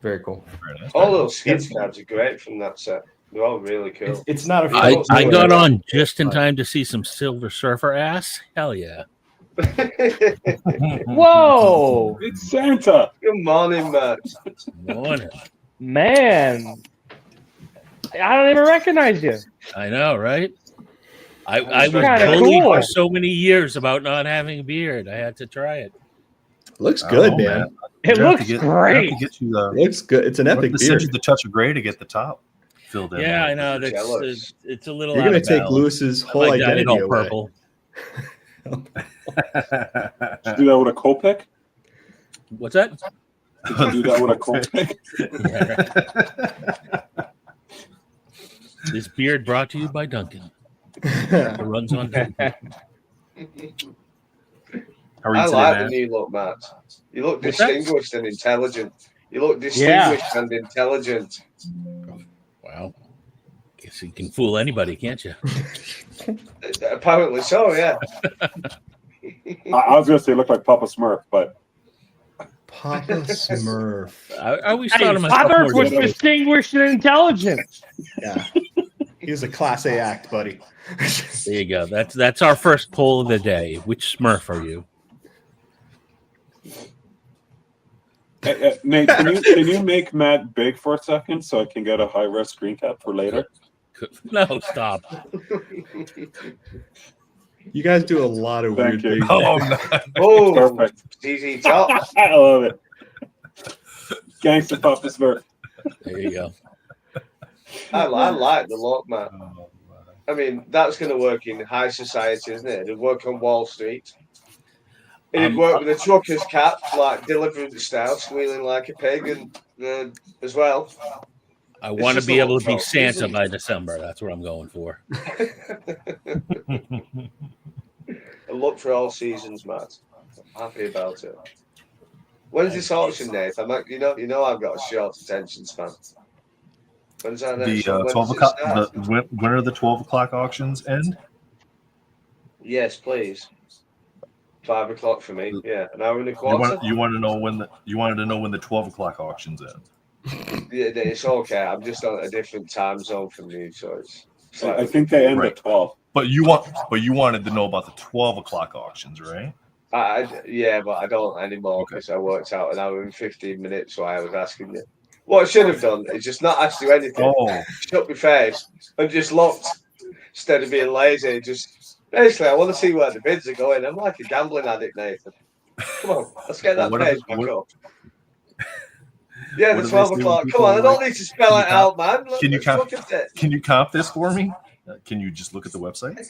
G: Very cool.
B: Very nice.
C: All those sketch cards are great from that set. They're all really cool.
G: It's not a
C: I-
H: I
C: Oh,
H: got
C: yeah.
H: on just in time to see some Silver Surfer ass. Hell yeah.
D: Whoa,
F: It's Santa.
C: Good morning, Matt.
H: Morning.
D: man! I don't even recognize you.
H: I know, right? I was
C: Kinda
H: bullied
D: cool.
H: for so many years about not having a beard. I had to try it.
G: Looks good,
B: Oh,
G: man.
D: It
B: You have
D: looks
B: to get-
D: great.
B: You have to get you the,
G: Looks good. It's an
B: you have
G: epic
B: to send
G: beard.
B: you the touch of gray to get the top filled in.
H: Yeah, I know. That's
C: Jealous.
H: it's a little.
G: You're
H: out
G: gonna
H: of
G: take
H: balance.
G: Lewis's
H: I
G: whole
H: like dyed it
G: identity
H: all
G: away.
H: purple.
F: Did you do that with a Copic?
H: What's that?
F: Did you do that with a Copic?
H: Yeah. This beard brought to you by Duncan. It runs on Duncan.
B: How are
C: I
B: you today,
C: like the
B: man?
C: new look, Matt. You look
H: What's that?
C: distinguished and intelligent. You look distinguished and intelligent.
H: Wow. Guess you can fool anybody, can't you?
C: Apparently so, yeah.
F: I was gonna say look like Papa Smurf, but
G: Papa Smurf.
H: I always
D: Hey,
H: thought of myself
D: Papa
H: more
D: was
H: as a-
D: distinguished and intelligent.
G: Yeah. He's a class A act, buddy.
H: There you go. That's our first poll of the day. Which Smurf are you?
F: Nate, can you make Matt big for a second so I can get a high res screen cap for later?
H: No, stop.
G: You guys do a lot of
F: Thank
G: weird
F: you.
G: things.
B: Oh, nice.
C: Oh,
F: Perfect.
C: ZZ Top.
F: I love it. Gangsta Papa Smurf.
H: There you go.
C: I like the look, man. I mean, that's going to work in high society, isn't it? It'd work on Wall Street. It'd work with a trucker's cap, like deliverance style, squealing like a pig, and as well.
H: I
C: It's
H: want to
C: just
H: be
C: a
H: able
C: look
H: to be
C: for
H: Santa
C: season.
H: by December. That's what I'm going for.
C: A look for all seasons, Matt. I'm happy about it. When's this auction, Nate? You know I've got a short attention span. When's that
B: The
C: next one? When
B: 12
C: does it
B: o'clock.
C: start?
B: When are the 12 o'clock auctions end?
C: Yes, please. 5 o'clock for me. Yeah, an hour and a
B: You
C: quarter.
B: want to know when you wanted to know when the 12 o'clock auctions end.
C: Yeah, it's okay. I'm just on a different time zone from you, so it's
F: I
C: slightly
F: think they end
B: Right.
F: at 12.
B: But you wanted to know about the 12 o'clock auctions, right?
C: yeah, but I don't anymore
B: Okay.
C: because I worked out an hour and 15 minutes, so I was asking you. What I should have done is just not asked you anything,
B: Oh,
C: shut my face, and just looked instead of being lazy. Just basically, I want to see where the bids are going. I'm like a gambling addict, Nathan. Come on, let's get
B: well,
C: that page back up. Yeah,
B: what
C: the
B: do they
C: 12
B: say when
C: o'clock. Come
B: people
C: on, I
B: are
C: don't
B: like,
C: need to spell it out, man.
B: Can you
C: Let's
B: comp?
C: look at it.
B: Can you comp this for me? Can you just look at the website?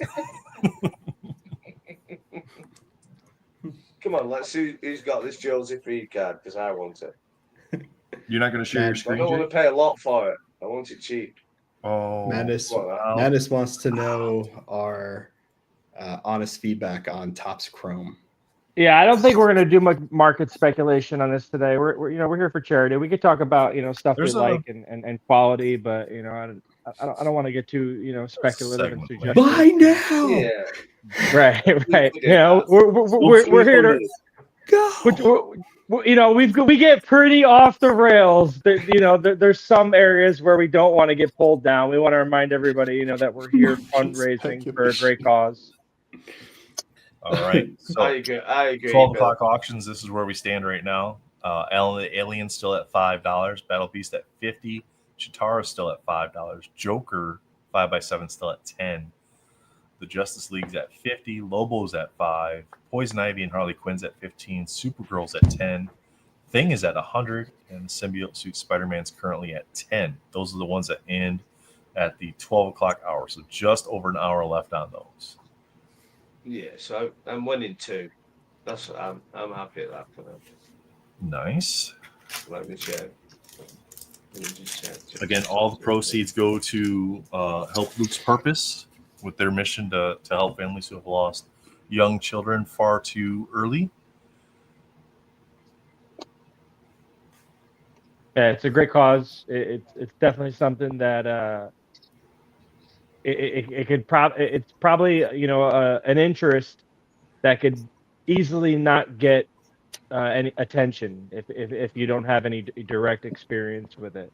C: Come on, let's see who's got this Josie Free card because I want it.
B: You're not going to share your
G: Mad-
C: I
B: screen,
C: don't want
B: Jake?
C: to pay a lot for it. I want it cheap.
B: Oh,
G: Madness,
B: wow.
G: Madness wants to know our honest feedback on Topps Chrome.
D: Yeah, I don't think we're going to do much market speculation on this today. We're here for charity. We could talk about stuff
B: There's
D: we
B: a-
D: like and quality, but I don't want to get too speculative and
B: segment
D: suggestive.
G: Buy now.
C: Yeah.
D: Right.
C: We did that.
D: We're here to
G: Go.
D: we get pretty off the rails. There's some areas where we don't want to get pulled down. We want to remind everybody that we're here fundraising for a great cause.
B: All right. So
C: I agree.
B: 12
C: Bill.
B: o'clock auctions. This is where we stand right now. Alien still at $5. Battle Beast at $50. Chitara still at $5. Joker 5x7 still at $10. The Justice League's at $50. Lobo's at $5. Poison Ivy and Harley Quinn's at $15. Supergirl's at $10. Thing is at $100, and the Symbiote Suit Spider-Man's currently at $10. Those are the ones that end at the 12 o'clock hour. So just over an hour left on those.
C: Yeah, so I'm winning 2. That's I'm happy at that for them.
B: Nice.
C: Let me check. Let me just check.
B: Again, all the proceeds go to help Luke's Purpose with their mission to help families who have lost young children far too early.
D: Yeah, it's a great cause. It's definitely something that it's probably an interest that could easily not get any attention if you don't have any direct experience with it.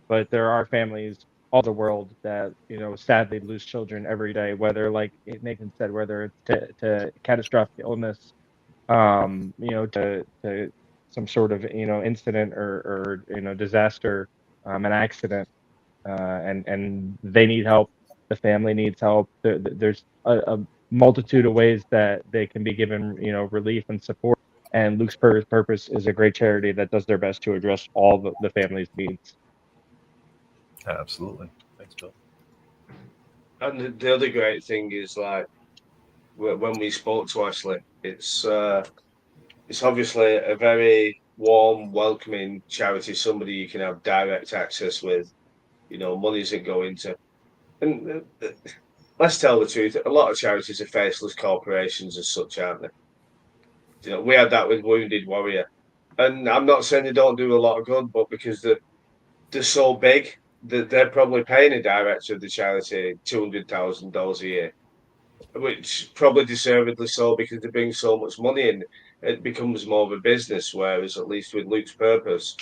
D: But there are families all over the world that sadly lose children every day, whether, like Nathan said, whether it's to catastrophic illness, to some sort of incident or disaster, an accident, and they need help. The family needs help. There's a multitude of ways that they can be given relief and support. And Luke's Purpose is a great charity that does their best to address all the family's needs.
B: Absolutely. Thanks, Bill.
C: And the other great thing is, like, when we spoke to Ashley, it's obviously a very warm, welcoming charity. Somebody you can have direct access with. Money isn't going to. And let's tell the truth, a lot of charities are faceless corporations as such, aren't they? We had that with Wounded Warrior. And I'm not saying they don't do a lot of good, but because they're so big that they're probably paying a director of the charity $200,000 a year, which probably deservedly so because they bring so much money in. It becomes more of a business. Whereas at least with Luke's Purpose,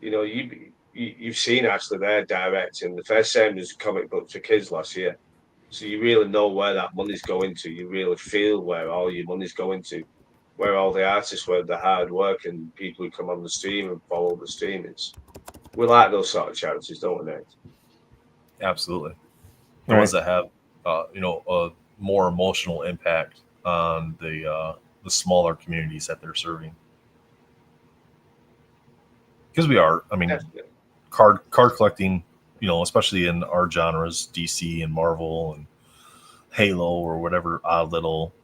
C: you've seen Ashley there directing. The first same was comic books for kids last year, so you really know where that money's going to. You really feel where all your money's going to, where all the artists, where the hard work and people who come on the stream and follow the stream. We like those sort of charities, don't we, Nate?
B: Absolutely. The ones that have, a more emotional impact on the smaller communities that they're serving. Because we are, card collecting, especially in our genres, DC and Marvel and Halo or whatever odd little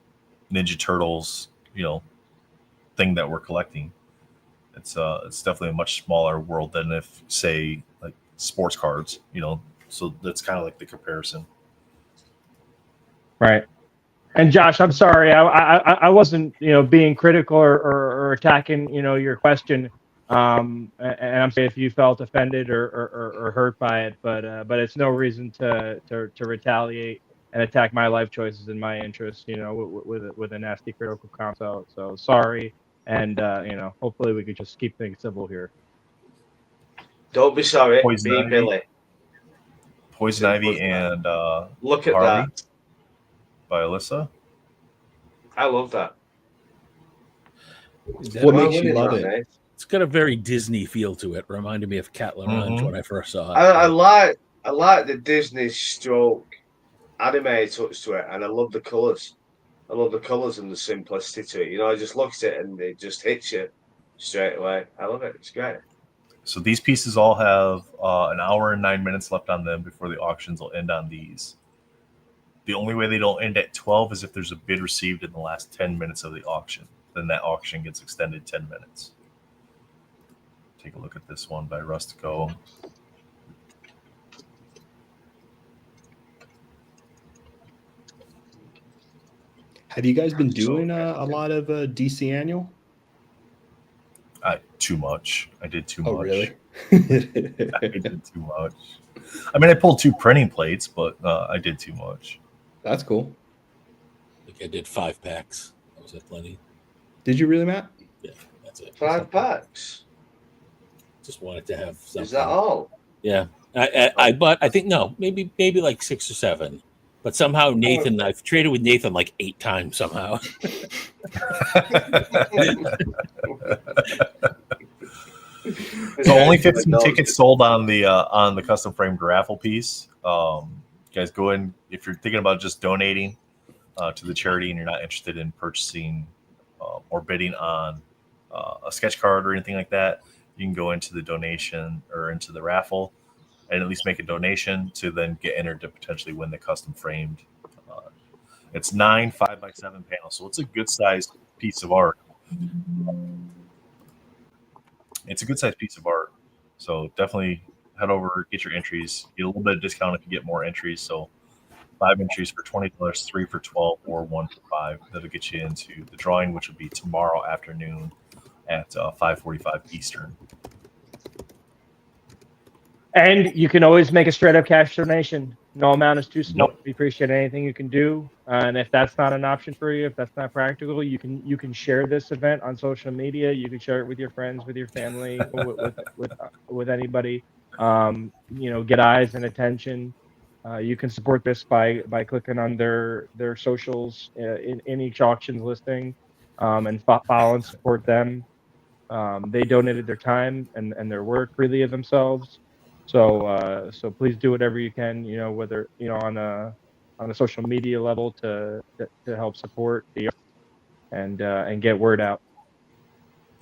B: Ninja Turtles, thing that we're collecting. It's definitely a much smaller world than if, say, like sports cards, So that's kind of like the comparison.
D: Right. And Josh, I'm sorry, I wasn't being critical or attacking your question. And I'm sorry if you felt offended or hurt by it, but it's no reason to retaliate and attack my life choices and my interests, with a nasty critical comment. So sorry, and hopefully we could just keep things civil here.
C: Don't be sorry.
B: Poison
C: Be
B: Ivy.
C: Billy.
B: Poison
C: Simple
B: Ivy
C: as that.
B: and
C: Look at
B: Harley
C: that.
B: by Alyssa.
C: I love that.
G: What
C: Why
G: makes you
C: wouldn't
G: love
C: that,
G: it?
C: mate?
H: It's got a very Disney feel to it. Reminded me of Cat L'Orange when I first saw it.
C: I like the Disney stroke anime touch to it, and I love the colours. I love the colours and the simplicity to it. I just look at it and it just hits you straight away. I love it. It's great.
B: So these pieces all have an hour and 9 minutes left on them before the auctions will end on these. The only way they don't end at 12 is if there's a bid received in the last 10 minutes of the auction. Then that auction gets extended 10 minutes. Take a look at this one by Rustico.
G: Have you guys been doing a lot of DC annual?
B: Too much. I did too much.
G: Oh, really?
B: I did too much. I mean, I pulled 2 printing plates, but I did too much.
G: That's cool.
H: I think I did 5 packs. Was that plenty?
G: Did you really, Matt?
H: Yeah, that's it.
C: 5 packs.
H: Just wanted to have something.
C: Is that all?
H: Yeah, but I think no, maybe like 6 or 7. But somehow Nathan, I've traded with Nathan like 8 times somehow.
B: So only 15 tickets sold on the custom framed raffle piece. You guys go in if you're thinking about just donating to the charity and you're not interested in purchasing or bidding on a sketch card or anything like that. You can go into the donation or into the raffle and at least make a donation to then get entered to potentially win the custom framed. It's 9 5x7 panels, so it's a good sized piece of art. It's a good sized piece of art. So definitely head over, get your entries, get a little bit of discount if you get more entries. So 5 entries for $20, 3 for $12, or 1 for $5. That'll get you into the drawing, which will be tomorrow afternoon at 5:45 Eastern.
D: And you can always make a straight up cash donation. No amount is too small.
B: Nope.
D: We appreciate anything you can do. And if that's not an option for you, if that's not practical, you can share this event on social media. You can share it with your friends, with your family, with anybody. Get eyes and attention. You can support this by clicking on their socials in each auction's listing, and follow and support them. They donated their time and their work freely of themselves. So please do whatever you can, whether on a social media level to help support the and get word out.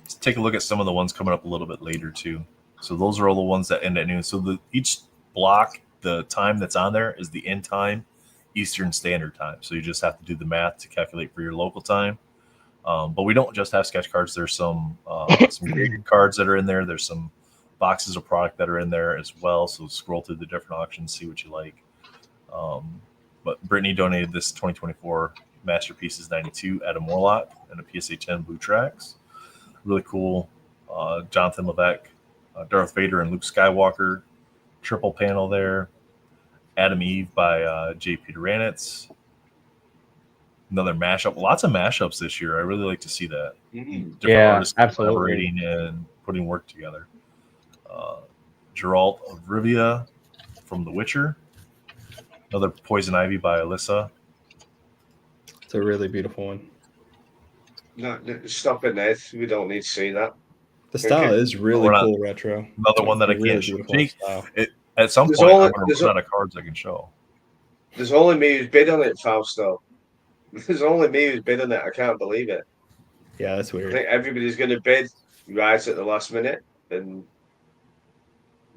B: Let's take a look at some of the ones coming up a little bit later too. So those are all the ones that end at noon. So each block, the time that's on there is the end time, Eastern Standard Time. So you just have to do the math to calculate for your local time. But we don't just have sketch cards. There's some graded cards that are in there. There's some boxes of product that are in there as well. So scroll through the different auctions, see what you like. But Brittany donated this 2024 Masterpieces 92 Adam Warlock and a PSA 10 Blue Tracks. Really cool. Jonathan Levesque, Darth Vader and Luke Skywalker. Triple panel there. Adam Eve by J. Peter Ranitz. Another mashup. Lots of mashups this year. I really like to see that. Different artists
D: absolutely.
B: collaborating and putting work together. Geralt of Rivia from The Witcher. Another Poison Ivy by Alyssa.
G: It's a really beautiful one.
C: No, stop it, Nate. We don't need to see that.
G: The style is really cool, retro.
B: Another one that I
G: Really
B: can't show.
G: beautiful
B: At some
C: There's
B: point,
C: only-
B: I'm going
C: there's
B: to run out of cards I can show.
C: There's only me who's bid on it, Fausto. There's only me who's bid on it. I can't believe it.
G: Yeah, that's
C: I
G: weird.
C: think everybody's going to bid right at the last minute, and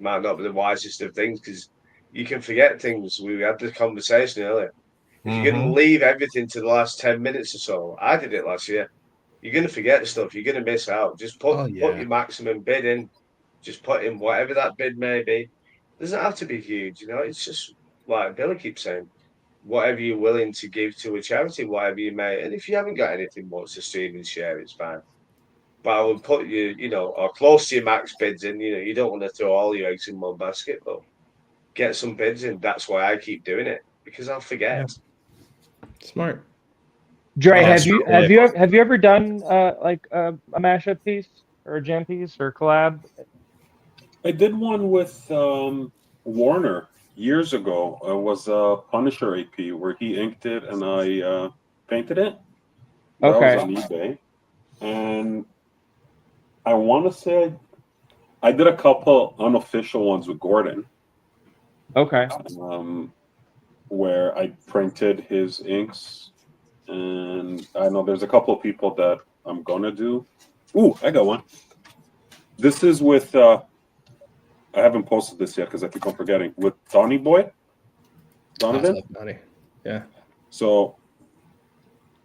C: might not be the wisest of things because you can forget things. We had this conversation earlier. If you're going to leave everything to the last 10 minutes or so, I did it last year. You're going to forget stuff. You're going to miss out. Just put your maximum bid in. Just put in whatever that bid may be. It doesn't have to be huge, It's just like Billy keeps saying, whatever you're willing to give to a charity, whatever you may. And if you haven't got anything much to stream and share, it's fine. But I would put you know, or close to your max bids in. You know, you don't want to throw all your eggs in one basket, but get some bids in. That's why I keep doing it, because I'll forget.
G: Smart.
D: Dre,
G: Oh,
D: have you ever done like a mashup piece or a jam piece or collab?
F: I did one with Warner years ago. It was a Punisher AP where he inked it and I painted it. That
D: Okay.
F: was on eBay. And I want to say I did a couple unofficial ones with Gordon.
D: Okay.
F: Where I printed his inks. And I know there's a couple of people that I'm going to do. Ooh, I got one. This is with, I haven't posted this yet because I keep on forgetting, with Donny Boy. Donovan?
G: Donnie. Yeah.
F: So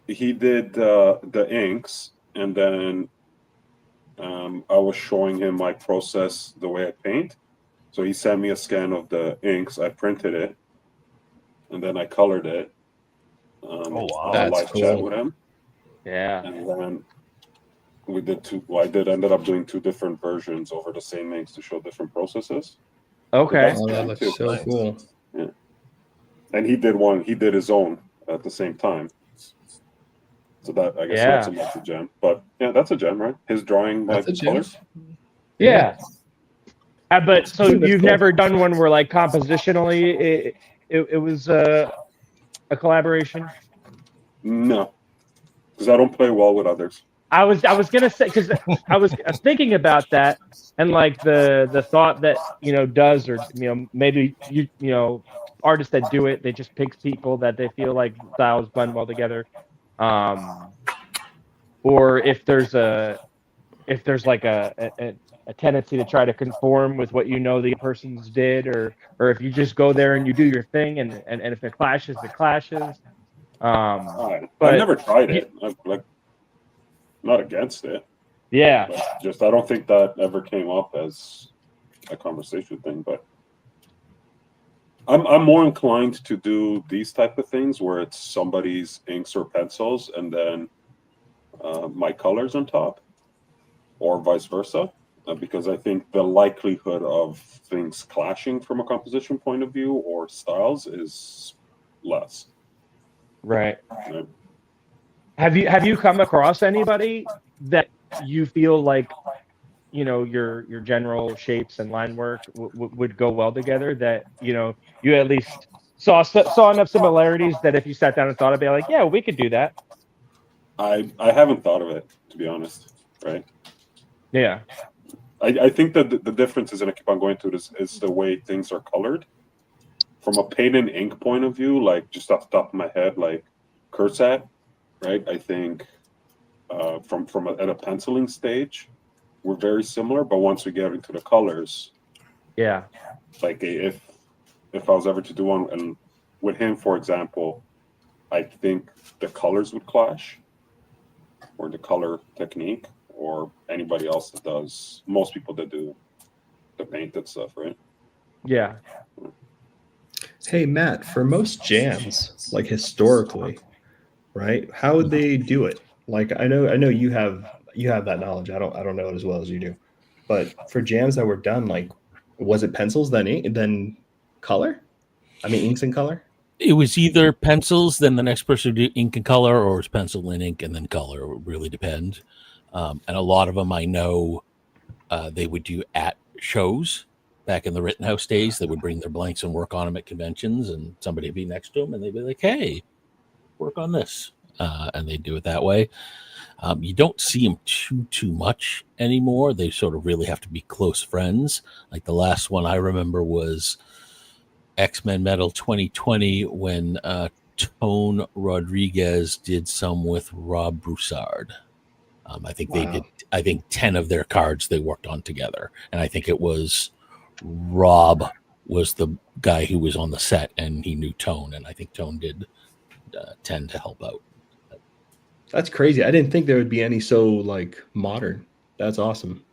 F: he did the inks, and then I was showing him my process, the way I paint. So he sent me a scan of the inks. I printed it, and then I colored it.
B: Oh, wow.
F: On a
G: That's
F: live
G: cool.
F: chat with him.
D: Yeah.
F: And then we did two. Well, ended up doing two different versions over the same inks to show different processes.
D: Okay.
G: Oh, that looks so cool.
F: Yeah. And he did one. He did his own at the same time. So that, I guess, that's a gem. But yeah, that's a gem, right? His drawing
G: That's
F: like
G: a gem.
F: colors.
D: Yeah. But so
G: That's
D: you've
G: cool.
D: never done one where like compositionally it was a collaboration?
F: No, because I don't play well with others.
D: I was gonna say, because I was thinking about that, and like the thought that does, or maybe artists that do it, they just pick people that they feel like styles blend well together, or if there's like a tendency to try to conform with what the person's did, or if you just go there and you do your thing, and if it clashes, it clashes.
F: I've
D: But
F: never tried it. I'm like not against it.
D: yeah,
F: But just I don't think that ever came up as a conversation thing. But I'm more inclined to do these type of things where it's somebody's inks or pencils and then my colors on top, or vice versa, because I think the likelihood of things clashing from a composition point of view or styles is less.
D: right.
F: Right?
D: Have you come across anybody that you feel like your general shapes and line work would go well together, that you at least saw enough similarities that if you sat down and thought, I'd be like, yeah, we could do that.
F: I haven't thought of it, to be honest. Right?
D: Yeah.
F: I think that the difference is, and I keep on going to this, is the way things are colored. From a paint and ink point of view, like just off the top of my head, like Kurt's at, right? I think at a penciling stage, we're very similar. But once we get into the colors,
D: Yeah.
F: like if I was ever to do one, and with him, for example, I think the colors would clash, or the color technique, or anybody else that does, most people that do the painted stuff, right?
D: Yeah.
G: Hey Matt, for most jams, like historically, right? How would they do it? Like I know you have that knowledge. I don't know it as well as you do. But for jams that were done, like was it pencils then ink then color? I mean inks and color?
H: It was either pencils, then the next person would do ink and color, or it was pencil and ink and then color. It would really depend. And a lot of them I know they would do at shows back in the Rittenhouse days. They would bring their blanks and work on them at conventions, and somebody would be next to them and they'd be like, hey, work on this. And they do it that way. You don't see them too much anymore. They sort of really have to be close friends. Like the last one I remember was X-Men Metal 2020 when Tone Rodriguez did some with Rob Broussard. I think they did. I think 10 of their cards they worked on together, and I think it was Rob was the guy who was on the set, and he knew Tone, and I think Tone did 10 to help out.
G: That's crazy. I didn't think there would be any so like modern. That's awesome.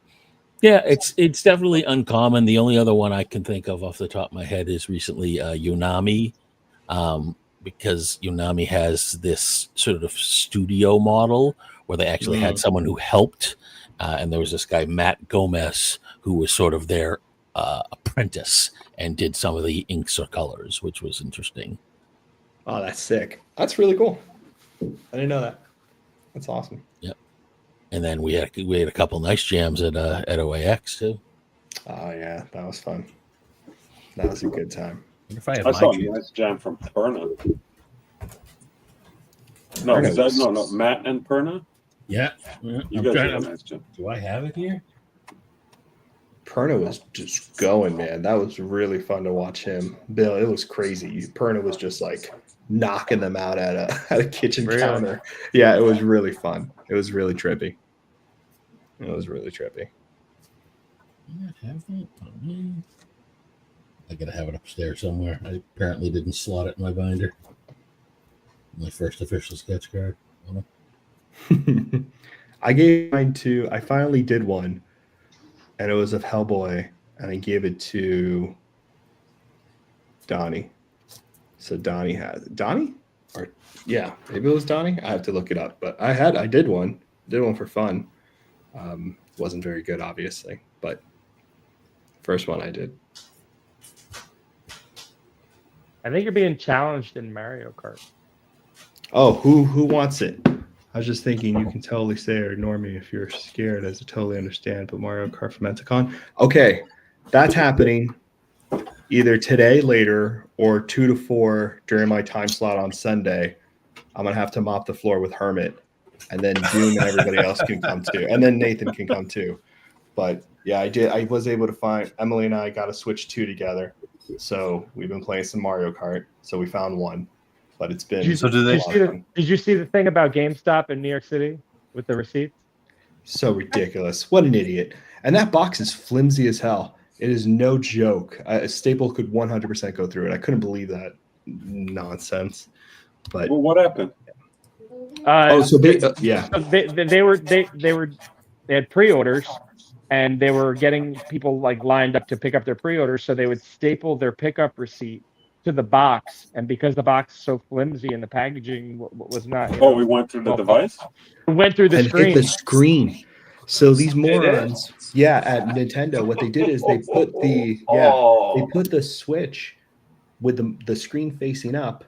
H: Yeah, it's definitely uncommon. The only other one I can think of off the top of my head is recently Yonami, because Yonami has this sort of studio model where they actually had someone who helped and there was this guy Matt Gomez who was sort of their apprentice and did some of the inks or colors, which was interesting.
G: Oh, that's sick. That's really cool. I didn't know that. That's awesome.
H: Yep. And then we had a couple nice jams at OAX too.
G: Oh yeah, that was fun. That was a good time.
H: I wonder if I have
F: I
H: my
F: saw a
H: jams.
F: nice jam from Perna. No,
G: Perna
F: is that,
G: was-
F: no, Matt and Perna?
H: Yeah.
F: You
H: I'm
F: guys
H: trying
F: had a
H: to-
F: nice jam.
H: do I have it here?
G: Perna was just going, man. That was really fun to watch him. Bill, it was crazy. Perna was just like knocking them out at a kitchen
D: Really?
G: counter. Yeah, it was really fun. It was really trippy. It was really trippy.
H: I have it. I gotta have it upstairs somewhere. I apparently didn't slot it in my binder. My first official sketch card. Oh, no.
G: I gave mine to, I finally did one, and it was of Hellboy, and I gave it to Donnie. So Donnie has Donnie? Or yeah, maybe it was Donnie. I have to look it up. But I did one for fun. Wasn't very good, obviously, but first one I did.
D: I think you're being challenged in Mario Kart.
G: Oh, who wants it? I was just thinking you can totally say or ignore me if you're scared, as I totally understand. But Mario Kart from Mentacon. Okay, that's happening either today later or 2 to 4 during my time slot on Sunday. I'm gonna have to mop the floor with Hermit, and then Doom and everybody else can come too, and then Nathan can come too. But yeah, I was able to find Emily and I got a Switch 2 together, so we've been playing some Mario Kart. So we found one, but it's been
B: So do they-
D: Did you see the thing about GameStop in New York City with the receipts?
G: so ridiculous. What an idiot! And that box is flimsy as hell. It is no joke. A staple could 100% go through it. I couldn't believe that nonsense. But
F: Well, what happened?
G: so yeah.
D: So they had pre-orders, and they were getting people like lined up to pick up their pre-orders. So they would staple their pickup receipt to the box, and because the box is so flimsy and the packaging was not,
F: Oh, we went through the device?
D: went through the
G: And
D: screen.
G: hit the screen. So these morons, at Nintendo, what they did is they put they put the Switch with the screen facing up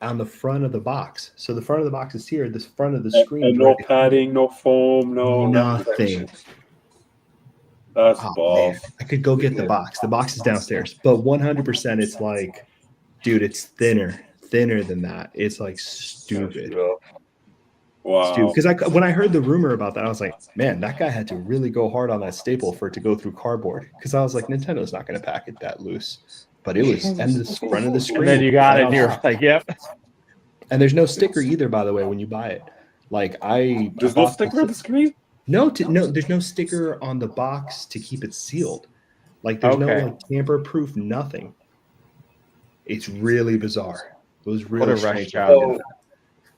G: on the front of the box. So the front of the box is here. The front of the screen.
F: And no padding, no foam, no
G: nothing.
F: That's
G: Oh,
F: balls.
G: man. I could go get the box. The box is downstairs, but 100% it's like, dude, it's thinner than that. It's like stupid.
F: Wow.
G: Because when I heard the rumor about that, I was like, man, that guy had to really go hard on that staple for it to go through cardboard. Because I was like, Nintendo's not going to pack it that loose. But it was, and the front of the screen.
D: And then you got it, and you're like, yep.
G: And there's no sticker either, by the way, when you buy it. Like
F: There's no sticker on the screen?
G: No, there's no sticker on the box to keep it sealed. Like there's no like tamper-proof, nothing. It's really bizarre. It was really
D: What a rush
G: strange.
D: job.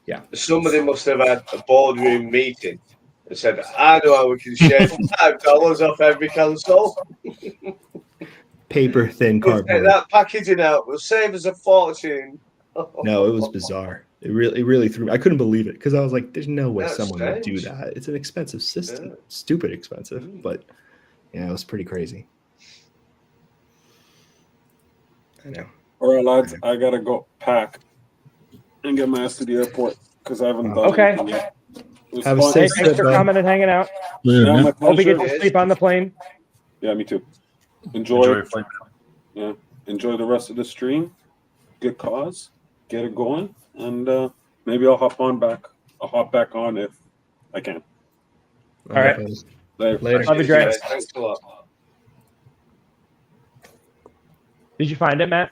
G: Yeah.
C: Somebody must have had a boardroom meeting and said, I know how we can shave $5 off every console.
G: Paper thin
C: We'll take
G: cardboard.
C: that packaging out. We'll save us a fortune.
G: No, it was bizarre. It really threw me. I couldn't believe it because I was like, "There's no way
C: That's
G: someone would do
C: strange.
G: that. It's an expensive system,
C: Yeah.
G: stupid expensive." But yeah, it was pretty crazy. I know.
F: All right, lads, I gotta go pack and get my ass to the airport because I haven't done
D: Okay.
F: anything yet. It was
G: Have a
F: fun.
G: safe
D: Hey, thanks for
G: bud.
D: coming and hanging out.
F: Yeah, my
D: Hope you get
F: pleasure.
D: to sleep on the plane.
F: Yeah, me too.
B: Enjoy your flight.
F: Enjoy the rest of the stream. Good cause. Get it going, and maybe I'll hop back on if I can.
D: All right.
G: Later.
D: Love you, Dre.
C: Thanks a lot.
D: Did you find it, Matt?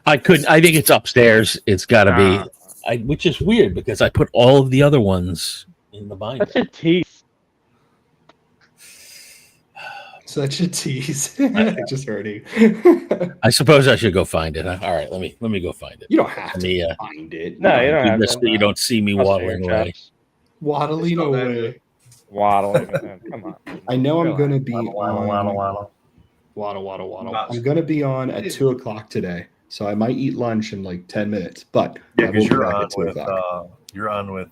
H: I couldn't. I think it's upstairs. It's got to be, which is weird because I put all of the other ones in the binder.
D: Such a tease.
G: Such a tease. I just heard you.
H: I suppose I should go find it. Huh? All right, let me go find it.
G: You don't have
H: Let
G: to
H: me,
G: find it.
D: No, you don't have
H: just
D: to.
H: so you don't see me waddling away.
G: Waddling
C: It's not that
G: away.
D: Waddling. Come on.
G: I know I'm
D: Relax.
G: gonna be
B: Waddle,
G: on. Waddle. I'm gonna be on at 2:00 today, so I might eat lunch in like 10 minutes. But
B: Yeah,
G: I will
B: because
G: be back at 2:00.
B: you're on with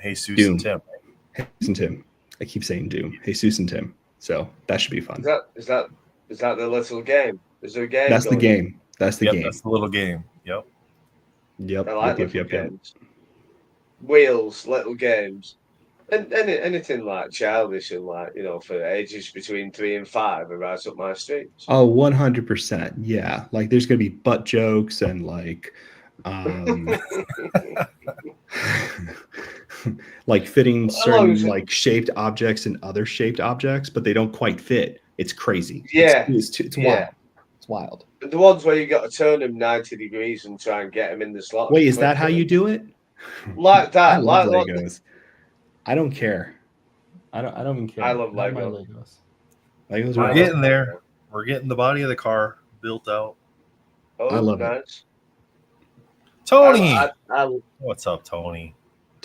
B: Jesus
G: Doom.
B: and Tim.
G: Listen to him. I keep saying Doom. Jesus and Tim. So that should be fun.
C: Is that the little game? Is there a game?
G: That's the
C: going on?
G: game. That's the game.
B: That's the little game. Yep.
G: Yep.
C: I like
G: Yep.
C: little games. Wheels, little games, and anything like childish and like for ages between 3 and 5 are right up my street.
G: Oh, 100%. Yeah. Like there's gonna be butt jokes and like like fitting certain like shaped objects and other shaped objects, but they don't quite fit. It's crazy.
C: Yeah.
G: It's wild. It's wild.
C: The ones where you got to turn them 90 degrees and try and get them in the slot.
G: Wait, is that how you do it?
C: Like that?
G: I love
C: like
G: Legos. I don't care. I don't even care.
C: I love
G: Not my
C: Legos.
G: Legos
B: We're
G: are
B: getting there. We're getting the body of the car built out.
C: Oh,
G: I love it.
C: nice.
B: Tony,
C: I
B: what's up, Tony?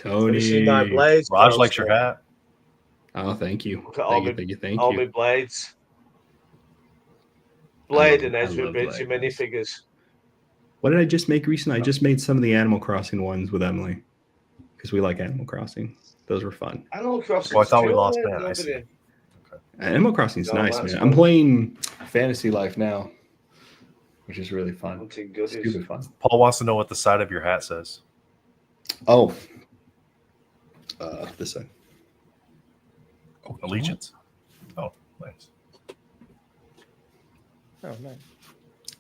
C: have you seen
G: Tony.
C: my blades?
B: Raj
C: bro?
B: likes your hat.
G: Oh, thank you.
C: Look at all
G: Thank
C: all
G: you.
C: my blades.
G: I
C: Blade
G: love-
C: and
G: I
C: Ezra
G: love
C: Bridger
G: Legos.
C: minifigures.
G: What did I just make recently? I just made some of the Animal Crossing ones with Emily because we like Animal Crossing. Those were fun.
C: Animal Crossing.
B: Oh, I thought we lost that. I see.
G: Animal Crossing's
C: No,
G: nice,
C: that's
G: man.
C: fun.
G: I'm playing Fantasy Life now, which is really fun.
C: Hunting goodies.
G: Stupid fun.
B: Paul wants to know what the side of your hat says.
G: Oh, this side.
B: Allegiance. Oh, nice.
D: Oh, nice.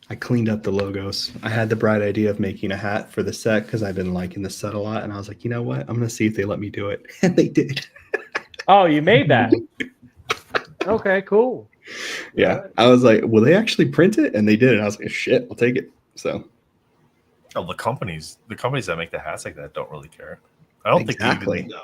G: I cleaned up the logos. I had the bright idea of making a hat for the set because I've been liking the set a lot, and I was like, you know what? I'm gonna see if they let me do it, and they did.
D: Oh, you made that. Okay, cool.
G: Yeah, I was like, will they actually print it? And they did, and I was like, shit, I'll take it. So
B: Oh, the companies that make the hats like that don't really care. I don't
G: exactly.
B: think they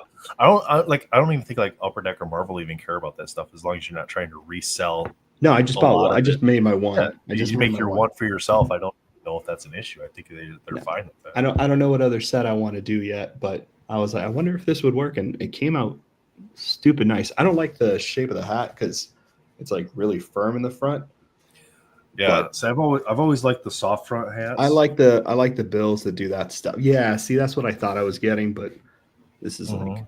B: even, I don't even think like Upper Deck or Marvel even care about that stuff as long as you're not trying to resell.
G: No, I just
B: A
G: bought
B: lot
G: one.
B: of
G: I just
B: it.
G: made my one.
B: Yeah,
G: I just
B: you
G: made
B: make
G: my
B: your one for yourself. I don't know if that's an issue. I think they're
G: No.
B: fine with that.
G: I don't know what other set I want to do yet, but I was like, I wonder if this would work, and it came out stupid nice. I don't like the shape of the hat because it's like really firm in the front.
B: Yeah,
G: But-
B: so I've always liked the soft front hats.
G: I like the bills that do that stuff. Yeah, see, that's what I thought I was getting, but this is like,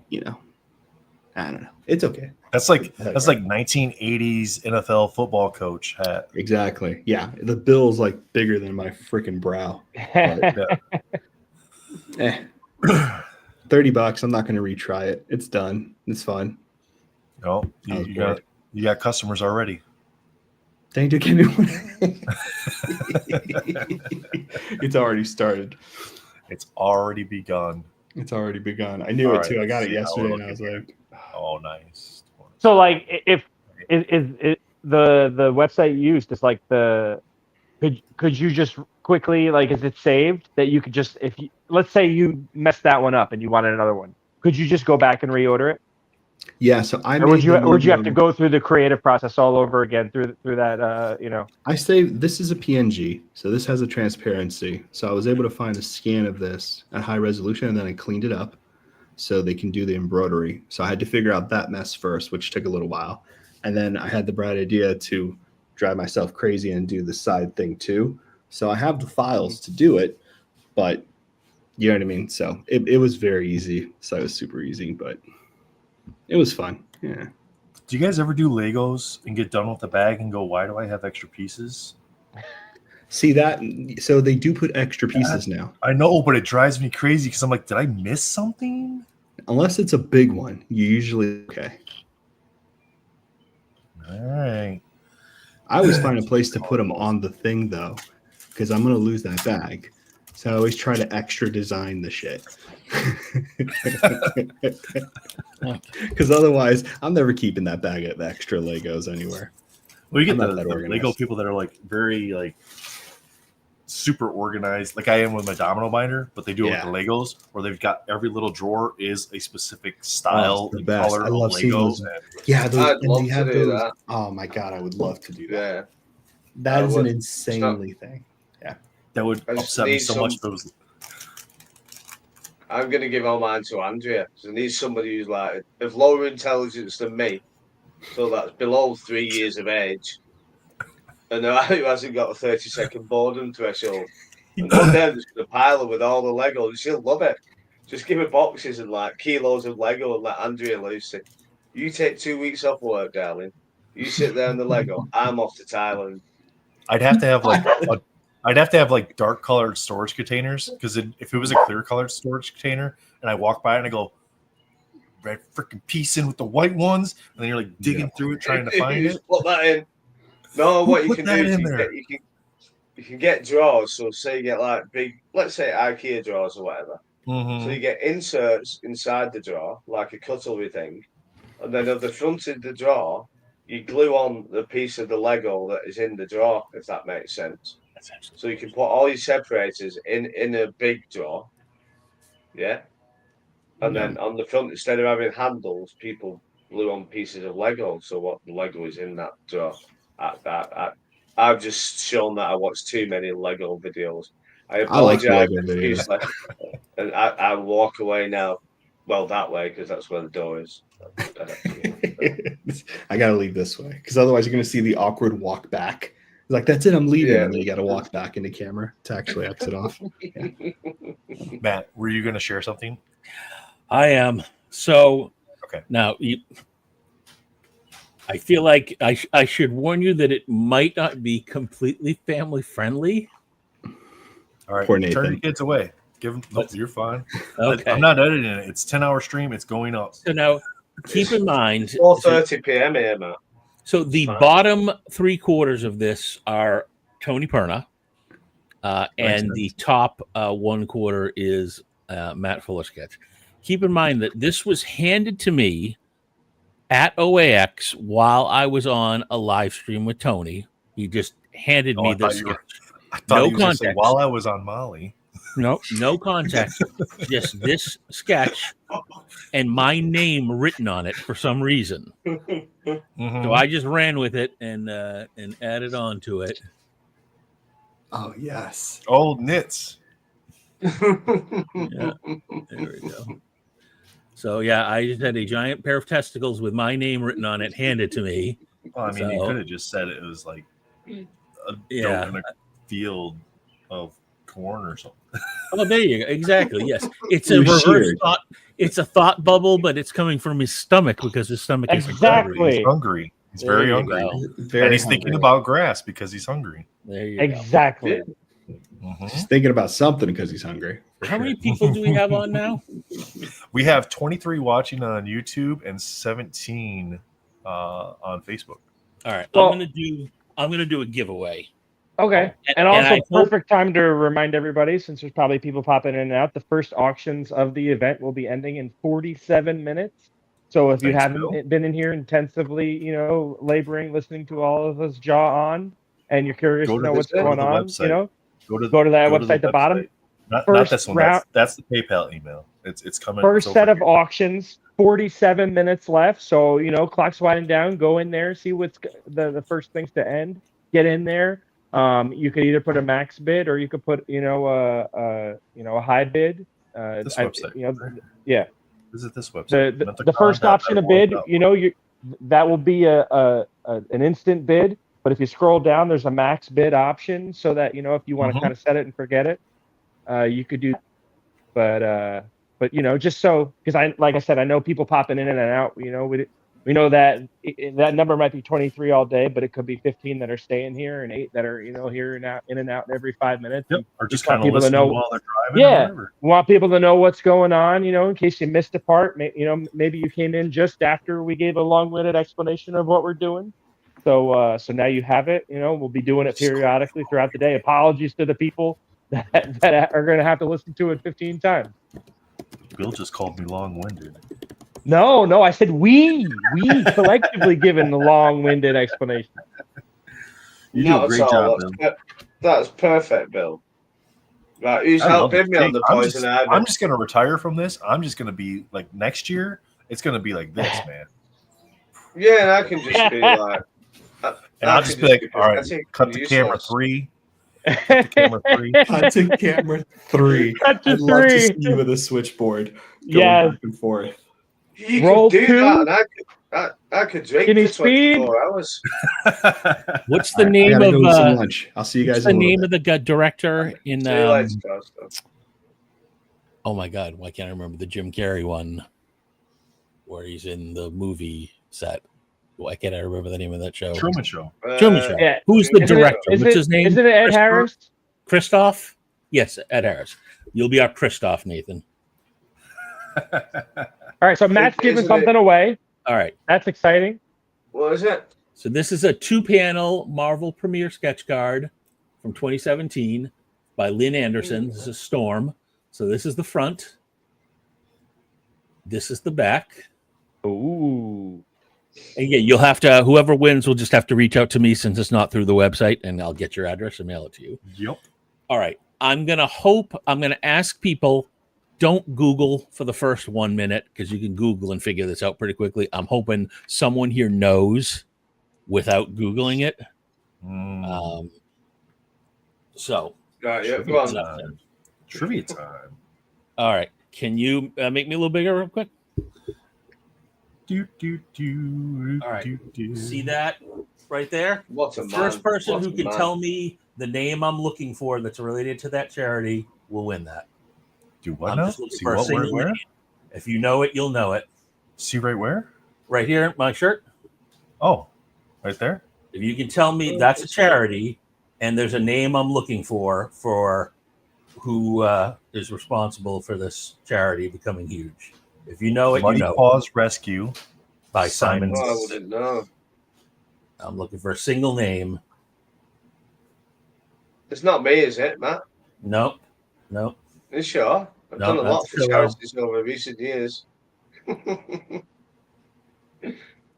G: I don't know. It's okay.
B: that's like 1980s NFL football coach hat.
G: Exactly. Yeah, the bill's like bigger than my freaking brow. But, $30. I'm not going to retry it. It's done. It's fine.
B: No,
G: I was
B: you got customers already.
G: Dang, dude, give me one. It's already started.
B: It's already begun.
G: It's already begun. I knew
B: All
G: it
B: right,
G: too. I got
B: let's
G: it
B: see how
G: yesterday,
B: we're
G: and I was like,
B: Oh, nice.
D: So, like, if is the website you used is like could you just quickly, like, is it saved that you could just, if you, let's say you messed that one up and you wanted another one, could you just go back and reorder it?
G: yeah. So I
D: Or would you have to
G: logo.
D: go through the creative process all over again through that
G: I saved. This is a PNG, so this has a transparency. So I was able to find a scan of this at high resolution, and then I cleaned it up so they can do the embroidery. So I had to figure out that mess first, which took a little while, and then I had the bright idea to drive myself crazy and do the side thing too. So I have the files to do it, but you know what I mean. So it was very easy. So it was super easy, but it was fun. Yeah.
B: Do you guys ever do Legos and get done with the bag and go, why do I have extra pieces?
G: See that? So they do put extra pieces now.
B: I know, but it drives me crazy because I'm like, did I miss something?
G: Unless it's a big one, you usually okay.
B: All right.
G: I always find a place to put them on the thing though, because I'm gonna lose that bag. So I always try to extra design the shit. Because otherwise, I'm never keeping that bag of extra Legos anywhere.
B: Well, you
G: I'm
B: get
G: not
B: the
G: that
B: Lego
G: organized.
B: people that are like very like super organized, like I am with my domino binder, but they do it
G: Yeah.
B: with the Legos, where they've got every little drawer is a specific style
G: the
B: and
G: best.
B: color
G: I
B: of
G: love seeing
B: Lego.
G: those. Yeah, those,
C: I'd
G: and
C: love
G: they
C: to
G: have
C: do
G: those.
C: that.
G: Oh my god, I would love to do that.
C: Yeah.
G: That
C: I
G: is an
C: would.
G: insanely thing.
B: That would
C: I just
B: upset me
C: need
B: so
C: some-
B: much. If it was,
C: I'm gonna give all mine to Andrea. So I need somebody who's like of lower intelligence than me, so that's below 3 years of age, and who hasn't got a 30-second boredom threshold. And one day I'm just gonna pile her with all the Lego, and she'll love it. Just give her boxes and like kilos of Lego and let Andrea loose it. You take 2 weeks off work, darling. You sit there on the Lego. I'm off to Thailand.
B: I'd have to have like dark colored storage containers, because if it was a clear colored storage container and I walk by it and I go, red freaking piece in with the white ones, and then you're like digging through it trying to find
C: You
B: it.
C: just put that in. No, what you
B: Put
C: can
B: that
C: do is
B: in there?
C: you can get drawers. So say you get like big, let's say IKEA drawers or whatever. So you get inserts inside the drawer, like a cutlery thing, and then at the front of the drawer, you glue on the piece of the Lego that is in the drawer, if that makes sense. So you can put all your separators in a big drawer, yeah. And then on the front, instead of having handles, people glue on pieces of Lego. So what the Lego is in that drawer. I've just shown that I watched too many Lego videos. I
G: I like the
C: apologize
G: Lego videos.
C: profusely, and I walk away now. Well, that way, because that's where the door is.
G: I gotta leave this way because otherwise you're gonna see the awkward walk back. It's like, that's it, I'm leaving,
C: Yeah.
G: and then you gotta walk back into camera to actually exit off. Yeah.
B: Matt, were you going to share something?
H: I am. So
B: Okay.
H: now I feel like I should warn you that it might not be completely family friendly.
B: All right,
G: Poor
B: turn your
G: Nathan.
B: kids away. Give them. Nope, you're fine.
H: Okay.
B: I'm not editing it. It's 10-hour stream. It's going up.
H: So now keep in mind
C: 4:30 p.m. here, Matt.
H: So the
C: Fine.
H: bottom 3/4 of this are Tony Perna, and the top 1/4 is Matt Fullersketch. Keep in mind that this was handed to me at OAX while I was on a live stream with Tony. He just handed me this.
B: I thought
H: No
B: he was gonna say,
H: context.
B: while I was on Molly.
H: No context. Just this sketch and my name written on it for some reason. So I just ran with it and added on to it.
G: Oh yes.
B: Old knits.
H: Yeah, there we go. So yeah, I just had a giant pair of testicles with my name written on it handed to me.
B: Well, I mean, you
H: So-
B: could have just said it was like a
H: Yeah.
B: doe in a field of corn or something.
H: Oh, there you go. Exactly. Yes, it's
G: It
H: a
G: was
H: reverse
G: sheared.
H: thought. It's a thought bubble, but it's coming from his stomach because his stomach is
D: Exactly.
B: He's hungry. He's
H: There
B: very
H: you
B: hungry.
H: go.
G: Very
B: And he's
G: hungry.
B: thinking about grass because he's hungry.
H: There you go.
D: Exactly.
G: He's thinking about something because he's hungry. for
H: How
G: sure.
H: many people do we have on now?
B: We have 23 watching on YouTube and 17 on Facebook.
H: All right,
D: Well-
H: I'm gonna do a giveaway.
D: Okay.
H: And-
D: And
H: and
D: also,
H: I hope-
D: perfect time to remind everybody, since there's probably people popping in and out, the first auctions of the event will be ending in 47 minutes. So if you
B: Thanks,
D: haven't
B: Bill.
D: been in here intensively, laboring, listening to all of us jaw on, and you're curious
B: Go
D: to
B: to
D: know
B: the-
D: what's
B: go to
D: going
B: the
D: on,
B: website. Go to
D: that
B: go
D: website at the bottom.
B: Not
D: First
B: this one.
D: round-
B: That's the PayPal email. It's coming.
D: First
B: it's
D: set
B: over
D: of auctions, 47 minutes left. So, clock's winding down. Go in there, see what's the first things to end. Get in there. You could either put a max bid or you could put, a high bid.
B: This website.
D: Yeah.
B: Visit this website.
D: The first option of bid, that will be an instant bid. But if you scroll down, there's a max bid option so that, if you want to kind of set it and forget it, you could do. But just so, because like I said, I know people popping in and out. We know that that number might be 23 all day, but it could be 15 that are staying here and 8 that are here and out, in and out every 5 minutes.
B: Yep. Or just
D: want
B: kind of
D: people to
B: listening
D: know-
B: while they're driving.
D: Yeah.
B: Or whatever.
D: Want people to know what's going on, in case you missed a part. Maybe you came in just after we gave a long-winded explanation of what we're doing. So now you have it. We'll be doing it periodically throughout the day. Apologies to the people that are going to have to listen to it 15 times.
B: Bill just called me long-winded.
D: No, I said we collectively given the long-winded explanation.
B: You do a
C: Not
B: great
C: at all.
B: job, Bill.
C: That's perfect, Bill. Right, who's
B: I love
C: helping me
B: it.
C: on the
B: I'm
C: poison ivy?
B: I'm just gonna retire from this. I'm just gonna be like next year. It's gonna be like this, man.
C: Yeah, and I can just be like,
B: And I'll just be like, all right, cut the camera 3. Cut the camera 3.
G: Cut to camera 3.
D: Cut to
G: I'd love to
D: 3.
G: see you with a switchboard going
D: Yes.
G: back and forth.
C: You
D: Roll
C: could do
D: 2.
C: that, and I could drink
D: Give me
C: for 24 hours.
H: What's the
G: I
H: name
G: gotta
H: of
G: go eat some lunch. I'll see you guys
H: what's the
G: in a little
H: name
G: bit.
H: of the director in?
C: See you later, Costa.
H: Oh my God, why can't I remember the Jim Carrey one? where he's in the movie set. Why can't I remember the name of that show?
B: Truman Show.
H: Truman Show.
D: Yeah.
H: Who's the
D: Isn't
H: director?
D: It,
H: What's his name?
D: Isn't it Ed Harris?
H: Christoph? Yes, Ed Harris. You'll be our Christoph, Nathan.
D: All right, so Matt's giving something away.
H: All right.
D: That's exciting.
C: What is it?
H: So this is a 2-panel Marvel Premiere sketch card from 2017 by Lynn Anderson. This is Storm. So this is the front. This is the back.
D: Ooh.
H: And yeah, you'll have to, whoever wins will just have to reach out to me since it's not through the website, and I'll get your address and mail it to you.
B: Yep.
H: All right. I'm going to ask people, don't Google for the first 1 minute because you can Google and figure this out pretty quickly. I'm hoping someone here knows without Googling it. So.
C: Right, yeah, go on.
B: Trivia time.
H: All right. Can you make me a little bigger real quick? All right. See that right there?
C: What's
H: The first person who can tell me the name I'm looking for that's related to that charity will win that.
B: Do what
H: I'm
B: now?
H: just looking
B: See
H: for a
B: what,
H: single
B: where?
H: name. If you know it, you'll know it.
B: See right where?
H: Right here, my shirt.
B: Oh, right there.
H: If you can tell me that's a charity and there's a name I'm looking for who is responsible for this charity becoming huge. If you know it,
B: Bloody
H: you know.
B: Paws Rescue
H: By Simon.
C: I wouldn't know.
H: I'm looking for a single name.
C: It's not me, is it, Matt?
H: Nope.
C: Are you sure? I've
H: No,
C: done a lot
H: that's
C: for
H: still
C: charities over recent years.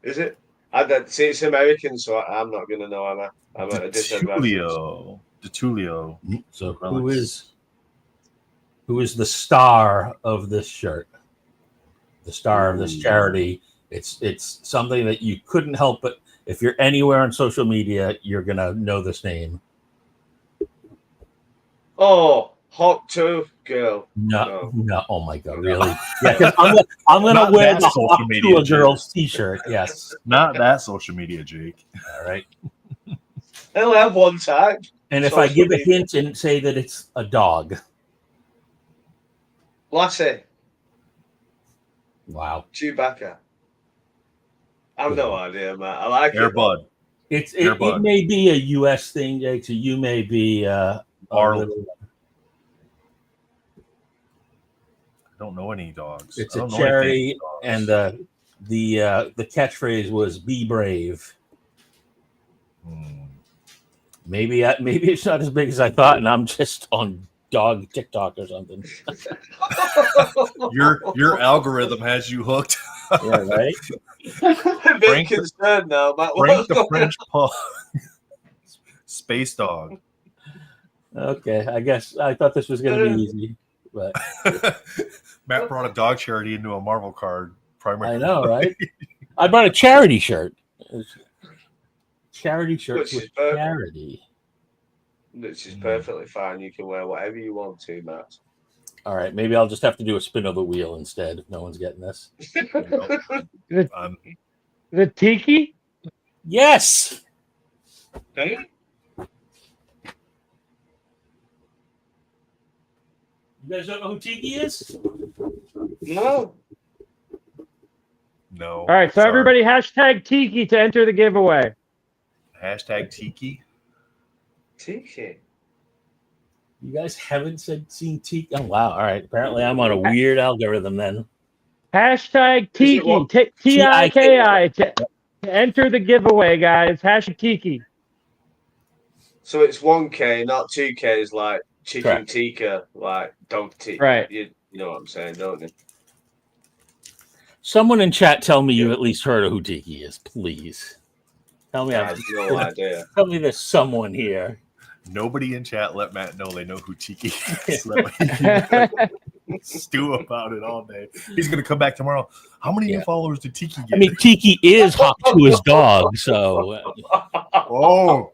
C: Is it? See, it's American, so I'm not going to know, am I? I'm at a disadvantage.
B: DeTulio.
H: So who is the star of this shirt? The star of this charity. It's something that you couldn't help but if you're anywhere on social media, you're gonna know this name.
C: Oh, Hawk 2 girl.
H: No. Oh my god, really? Yeah, 'cause I'm gonna wear the Hawk to a girl's t-shirt. Yes.
B: Not that social media, Jake.
H: All right.
C: I only have one type.
H: And if I give a hint and say that it's a dog.
C: Lassie.
H: Wow.
C: Chewbacca. I've no idea, Matt. I like
B: Air Bud.
H: It may be a US thing, Jake, so you may be
B: I don't know any dogs.
H: It's a charity, and the catchphrase was "Be brave." Maybe it's not as big as I thought, and I'm just on dog TikTok or something.
B: Your algorithm has you hooked.
H: Yeah, right.
C: I'm a bit concerned now, Matt.
B: Frank the French Pug. Space Dog.
H: Okay, I guess I thought this was going to be easy, but
B: Matt brought a dog charity into a Marvel card. Primarily.
H: I know, right? I brought a charity shirt. Charity shirts with charity.
C: Which is perfectly fine. You can wear whatever you want to, Matt.
H: All right, maybe I'll just have to do a spin of the wheel instead if no one's getting this.
D: The tiki?
H: Yes.
C: Hey?
H: You guys don't know who Tiki is?
C: No.
B: No.
D: All right, so everybody hashtag Tiki to enter the giveaway.
B: Hashtag Tiki.
C: Tiki.
H: You guys haven't seen Tiki? Oh, wow. All right. Apparently, I'm on a weird algorithm then.
D: Hashtag Tiki. T-I-K-I to enter the giveaway, guys. Hashtag Tiki.
C: So it's 1K, not 2K is like chicken
H: Correct.
C: tikka, like dog tikka.
D: Right.
C: You know what I'm saying, don't you?
H: Someone in chat tell me you at least heard of who Tiki is, please. Tell me
C: I have no idea.
H: Tell me there's someone here.
B: Nobody in chat let Matt know they know who Tiki is. Stew about it all day. He's gonna come back tomorrow. How many new followers did Tiki get?
H: I mean, Tiki is Hawk to his dog, so.
B: Oh,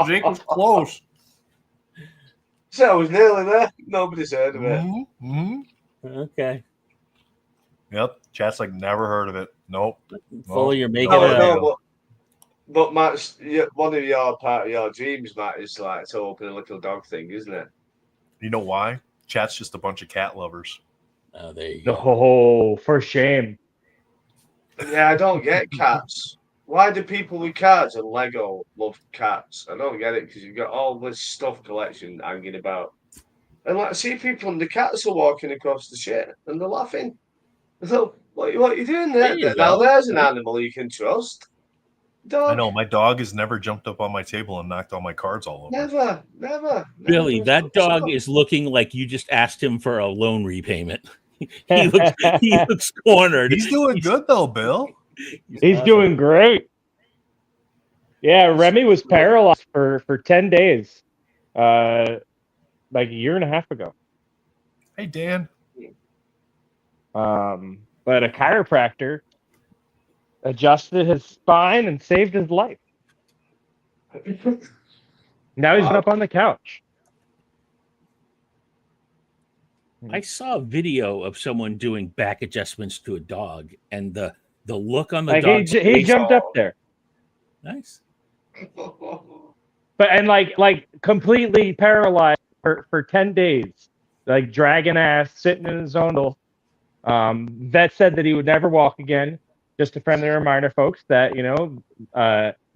B: Jake was close.
C: So I was nearly there. Nobody's heard of it.
B: Mm-hmm.
H: Okay.
B: Yep. Chat's like never heard of it. Nope.
H: Fully, you're making
C: No,
H: it.
C: no, but Matt, one of your part of your dreams, Matt, is like to open a little dog thing, isn't it?
B: You know why? Chat's just a bunch of cat lovers.
H: There you go.
D: Oh, for shame.
C: Yeah, I don't get cats. Why do people with cats and Lego love cats? I don't get it because you've got all this stuff collection hanging about. And like, see people and the cats are walking across the shit and they're laughing. So, what are you doing there?
H: There you
C: Now
H: go.
C: there's an animal you can trust. Dog.
B: I know my dog has never jumped up on my table and knocked all my cards all over.
C: Never.
H: Billy,
C: does
H: that dog
C: stuff.
H: is looking like you just asked him for a loan repayment. he looks cornered.
B: He's doing good though, Bill.
D: He's
H: awesome.
D: doing great. Yeah, Remy was paralyzed for 10 days, like a year and a half ago.
B: Hey, Dan.
D: But a chiropractor adjusted his spine and saved his life. Now he's up on the couch.
H: I saw a video of someone doing back adjustments to a dog, and the look on the
D: Like
H: dog's
D: he
H: face.
D: jumped up there.
H: Nice.
D: But and like completely paralyzed for 10 days, like dragging ass, sitting in his own. Vet said that he would never walk again. Just a friendly reminder, folks, that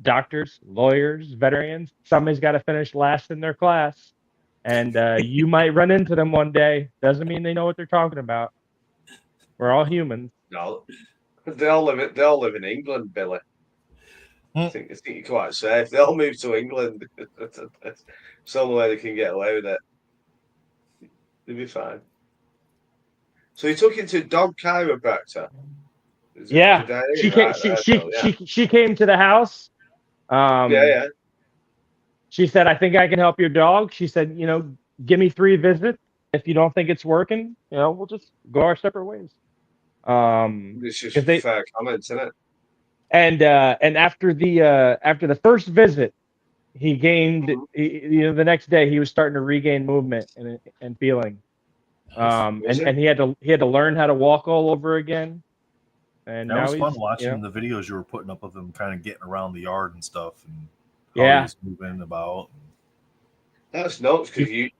D: doctors, lawyers, veterinarians, somebody's got to finish last in their class, and you might run into them one day. Doesn't mean they know what they're talking about. We're all humans.
C: No, they all live in England, Billy. I think you're quite safe. They all move to England. Somewhere they can get away with it. They'll be fine. So he took it to dog chiropractor.
D: Yeah, she came to the house.
C: Yeah.
D: She said, "I think I can help your dog." She said, "Give me 3 visits. If you don't think it's working, we'll just go our separate ways."
C: It's just fair comments, isn't it?
D: And after the first visit, he gained. The next day he was starting to regain movement and feeling. And he had to learn how to walk all over again. And
B: that
D: now
B: was fun watching the videos you were putting up of him kind of getting around the yard and stuff, and how he was moving about. That's
C: nuts because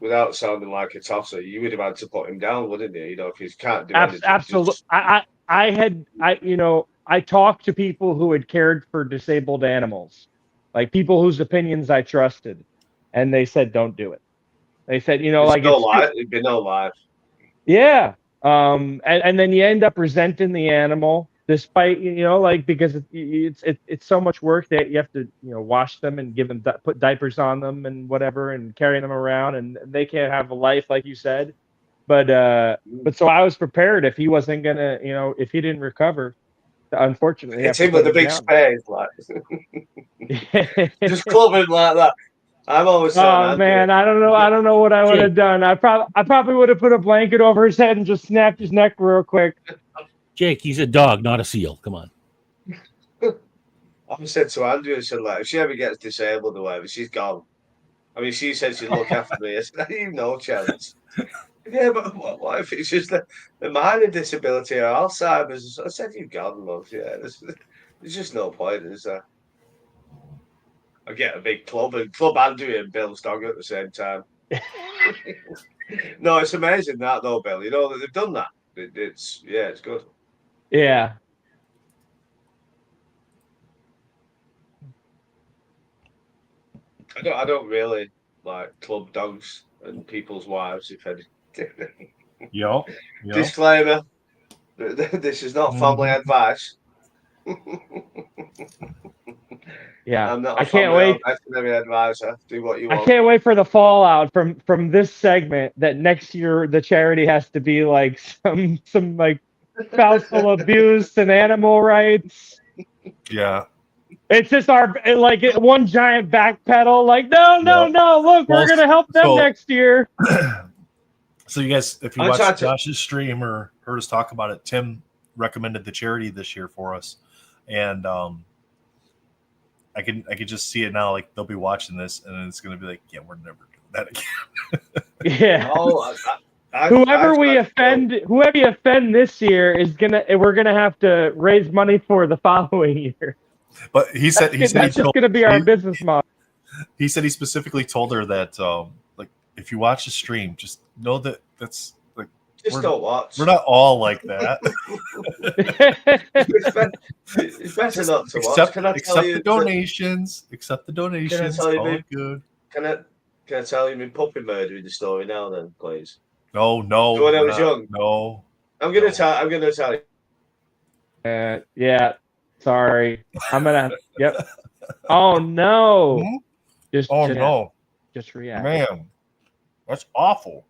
C: without sounding like a tosser, you would have had to put him down, wouldn't you? If you can't do anything.
D: Absolutely. I talked to people who had cared for disabled animals, like people whose opinions I trusted, and they said, "Don't do it." They said,
C: it'd be no life.
D: Yeah. And then you end up resenting the animal, despite because it's so much work that you have to wash them and give them put diapers on them and whatever and carry them around, and they can't have a life like you said. But so I was prepared if he wasn't gonna if he didn't recover. Unfortunately,
C: it's him with the big space, like just club him like that. I'm always
D: saying, man, I don't know what I would have done. I probably would have put a blanket over his head and just snapped his neck real quick.
H: Jake, he's a dog, not a seal. Come on.
C: I said to Andrew, I said, like, if she ever gets disabled or whatever, she's gone. I mean, she said she'd look after me. I said, "You've no chance." Yeah, but what if it's just a minor disability or Alzheimer's? I said, "You've gone, love." Yeah, there's just no point, is there? I get a big club Andrew and Bill's dog at the same time. No, it's amazing that though, Bill. That they've done that. It's good.
D: Yeah.
C: I don't really like club dogs and people's wives, if anything.
B: Yo.
C: Disclaimer: this is not family advice.
D: Yeah,
C: I'm not
D: I can't wait.
C: Veterinary advisor. Do what you want.
D: I can't wait for the fallout from this segment. That next year the charity has to be like some like spousal abuse and animal rights.
B: Yeah.
D: It's just one giant backpedal. Like no. Look, we're gonna help them next year.
B: So you guys, if you watched Josh's stream or heard us talk about it, Tim recommended the charity this year for us, and I could just see it now. Like they'll be watching this, and it's going to be like, yeah, we're never doing that again.
D: Yeah.
C: Oh,
D: whoever we offend this year we're gonna have to raise money for the following year.
B: But he said
D: that's just going to be our business model.
B: He said he specifically told her that like if you watch the stream, just know that that's like
C: Just don't watch.
B: We're not all like that.
C: It's better not to watch. Can I tell you
B: the donations? Accept the donations.
C: tell you
B: All
C: me-
B: good.
C: Can I tell you my puppy murdering the story now? Then, please.
B: No.
C: So when I was young,
B: No.
C: I'm gonna tell you.
D: Yeah. Sorry. I'm gonna. Yep. Oh no.
B: Hmm?
D: Just
B: Oh
D: Jeanette,
B: no,
D: Just react.
B: man, that's awful.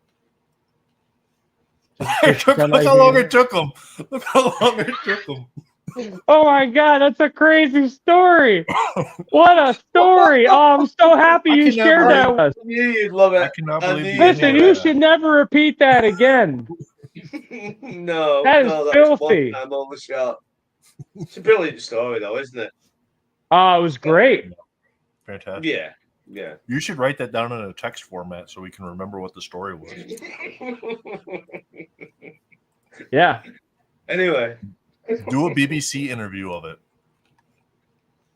D: Just
B: Look
D: pretend
B: how
D: like
B: long
D: you-
B: it took him. Look how long it took him.
D: Oh my god, that's a crazy story. What a story. Oh, I'm so happy
B: I
D: you
B: can
D: shared
B: never-
D: that with us.
C: I knew you'd love
B: I
C: it.
B: cannot
C: I
B: believe
C: knew
B: you
C: you'd
D: Listen,
B: didn't
C: love
D: you
B: know
C: it.
D: should never repeat that again.
C: No,
D: That is
C: that's
D: filthy.
C: one time overshot. It's a brilliant story, though, isn't it?
D: Oh, it was great.
B: Fantastic.
C: Yeah.
B: You should write that down in a text format so we can remember what the story was.
D: Yeah.
C: Anyway,
B: Do a BBC interview of it.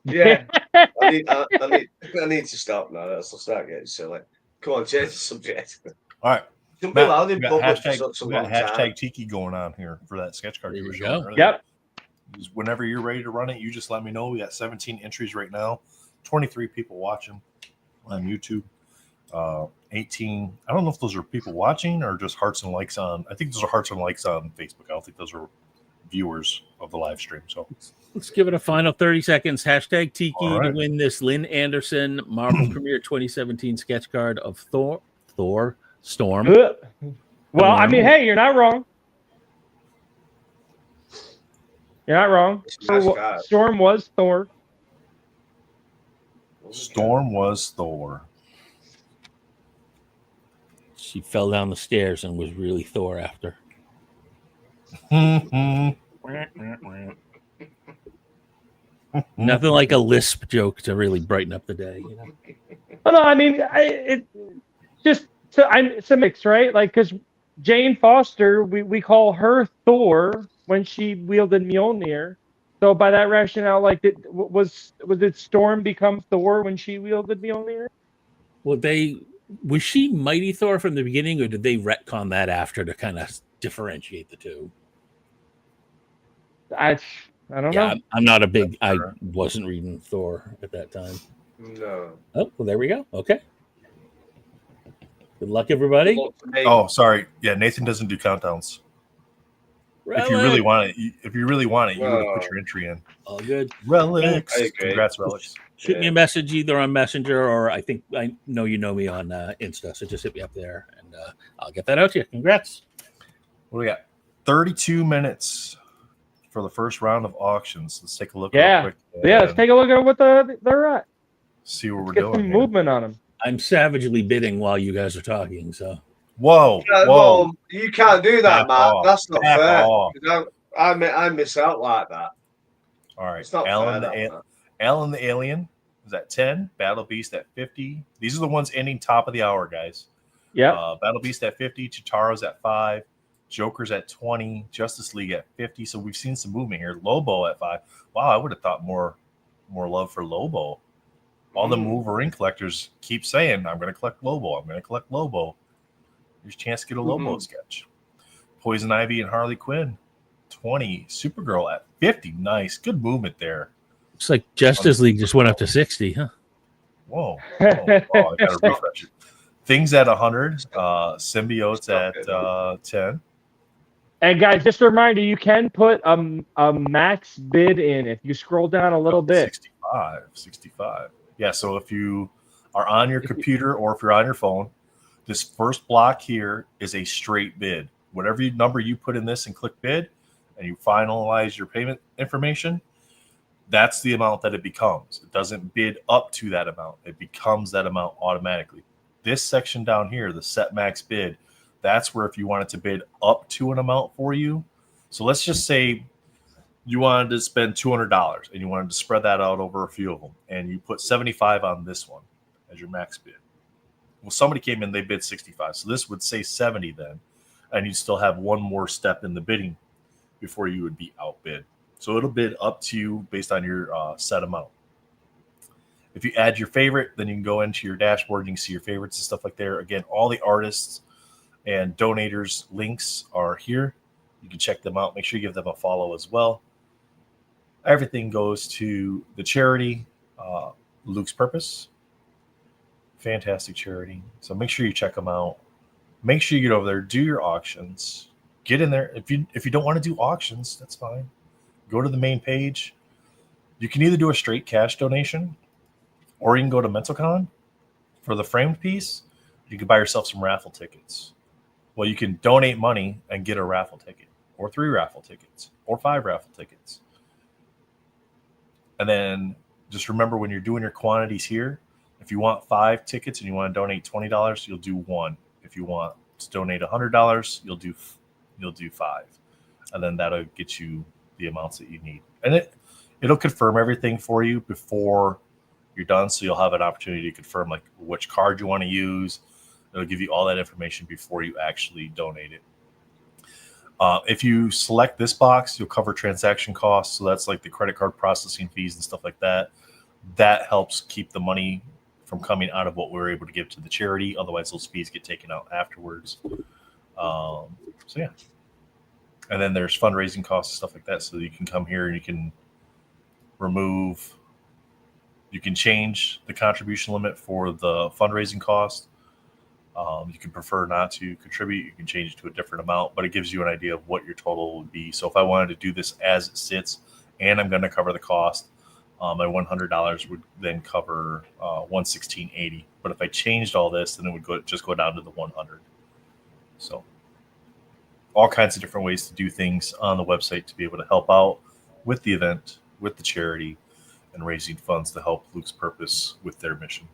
C: yeah. I need to stop now. I'll start getting silly. Come on, change the subject.
B: All right.
C: Don't be
B: Matt,
C: loud in
B: we got
C: public for
B: hashtag,
C: such a
B: we got
C: long time.
B: hashtag Tiki going on here for that sketch card
H: There
B: you
H: you
B: were showing
H: go.
B: earlier.
D: Yep.
B: Whenever you're ready to run it, you just let me know. We got 17 entries right now, 23 people watching on YouTube, 18. I don't know if those are people watching or just hearts and likes on. I think those are hearts and likes on Facebook. I don't think those are viewers of the live stream. So
H: Let's give it a final 30 seconds. Hashtag Tiki
B: All right.
H: to win this Lynn Anderson Marvel Premiere 2017 sketch card of Thor Storm.
D: Well, I mean, hey, you're not wrong. You're not wrong.
C: It's a nice guy.
D: Storm was Thor.
B: Storm was Thor.
H: She fell down the stairs and was really Thor after. Nothing like a lisp joke to really brighten up the day, you know.
D: Oh, no, I mean, it's a mix, right? Like, because Jane Foster, we call her Thor when she wielded Mjolnir. So by that rationale, like, was it Storm become Thor when she wielded Mjolnir?
H: Well, was she Mighty Thor from the beginning, or did they retcon that after to kind of differentiate the two?
D: I don't know.
H: I'm not a big. I wasn't reading Thor at that time.
C: No.
H: Oh, well, there we go. Okay. Good luck, everybody.
B: Oh, sorry. Yeah, Nathan doesn't do countdowns. If you really want it, you would have put your entry in.
H: All good.
B: Relics.
C: I agree.
B: Congrats, Relics.
H: Shoot me a message either on Messenger or I think I know you know me on Insta, so just hit me up there and I'll get that out to you. Congrats.
B: What do we got? 32 minutes for the first round of auctions. Let's take a look.
D: Yeah.
B: Real quick
D: Yeah, let's take a look at what they're at.
B: see what we're
D: Get
B: doing.
D: some
B: here.
D: movement on them.
H: I'm savagely bidding while you guys are talking, so.
B: Whoa.
C: Well, you can't do that,
B: Back
C: Matt.
B: off.
C: That's not
B: Back
C: fair.
B: off.
C: I miss out like that.
B: All right.
C: It's not
B: Alan
C: fair.
B: the Alien is at 10. Battle Beast at 50. These are the ones ending top of the hour, guys.
D: Yeah.
B: Battle Beast at 50. Chitaro's at 5. Joker's at 20. Justice League at 50. So we've seen some movement here. Lobo at 5. Wow, I would have thought more love for Lobo. All the Wolverine collectors keep saying, I'm going to collect Lobo. I'm going to collect Lobo. There's a chance to get a Lobo sketch. Poison Ivy and Harley Quinn, 20. Supergirl at 50. Nice. Good movement there.
H: Looks like Justice League just went up to 60, huh?
B: Whoa. Oh, I got to refresh it. Things at 100. Symbiotes at 10.
D: And guys, just a reminder, you can put a max bid in if you scroll down a little bit.
B: 65. Yeah, so if you are on your computer or if you're on your phone, this first block here is a straight bid. Whatever number you put in this and click bid, and you finalize your payment information, that's the amount that it becomes. It doesn't bid up to that amount. It becomes that amount automatically. This section down here, the set max bid, that's where if you wanted to bid up to an amount for you. So let's just say you wanted to spend $200 and you wanted to spread that out over a few of them, and you put 75 on this one as your max bid. Well, somebody came in, they bid 65. So this would say 70 then, and you'd still have one more step in the bidding before you would be outbid. So it'll bid up to you based on your set amount. If you add your favorite, then you can go into your dashboard and you can see your favorites and stuff like there. Again, all the artists And donators' links are here. You can check them out. Make sure you give them a follow as well. Everything goes to the charity, Luke's Purpose. Fantastic charity. So make sure you check them out. Make sure you get over there, do your auctions. Get in there. If you don't want to do auctions, that's fine. Go to the main page. You can either do a straight cash donation, or you can go to MentalCon for the framed piece. You can buy yourself some raffle tickets. Well, you can donate money and get a raffle ticket, or 3 raffle tickets, or 5 raffle tickets. And then just remember, when you're doing your quantities here, if you want 5 tickets and you want to donate $20, you'll do 1. If you want to donate $100, you'll do 5, and then that'll get you the amounts that you need. And it'll confirm everything for you before you're done, so you'll have an opportunity to confirm like which card you want to use. It'll give you all that information before you actually donate it. If you select this box, you'll cover transaction costs, so that's like the credit card processing fees and stuff like that. That helps keep the money from coming out of what we're able to give to the charity. Otherwise, those fees get taken out afterwards. So yeah. And then there's fundraising costs and stuff like that. So you can come here and you can remove, you can change the contribution limit for the fundraising cost. You can prefer not to contribute. You can change it to a different amount, but it gives you an idea of what your total would be. So if I wanted to do this as it sits, and I'm going to cover the cost, my $100 would then cover $116.80. But if I changed all this, then it would just go down to the $100. So all kinds of different ways to do things on the website to be able to help out with the event, with the charity, and raising funds to help Luke's Purpose with their mission.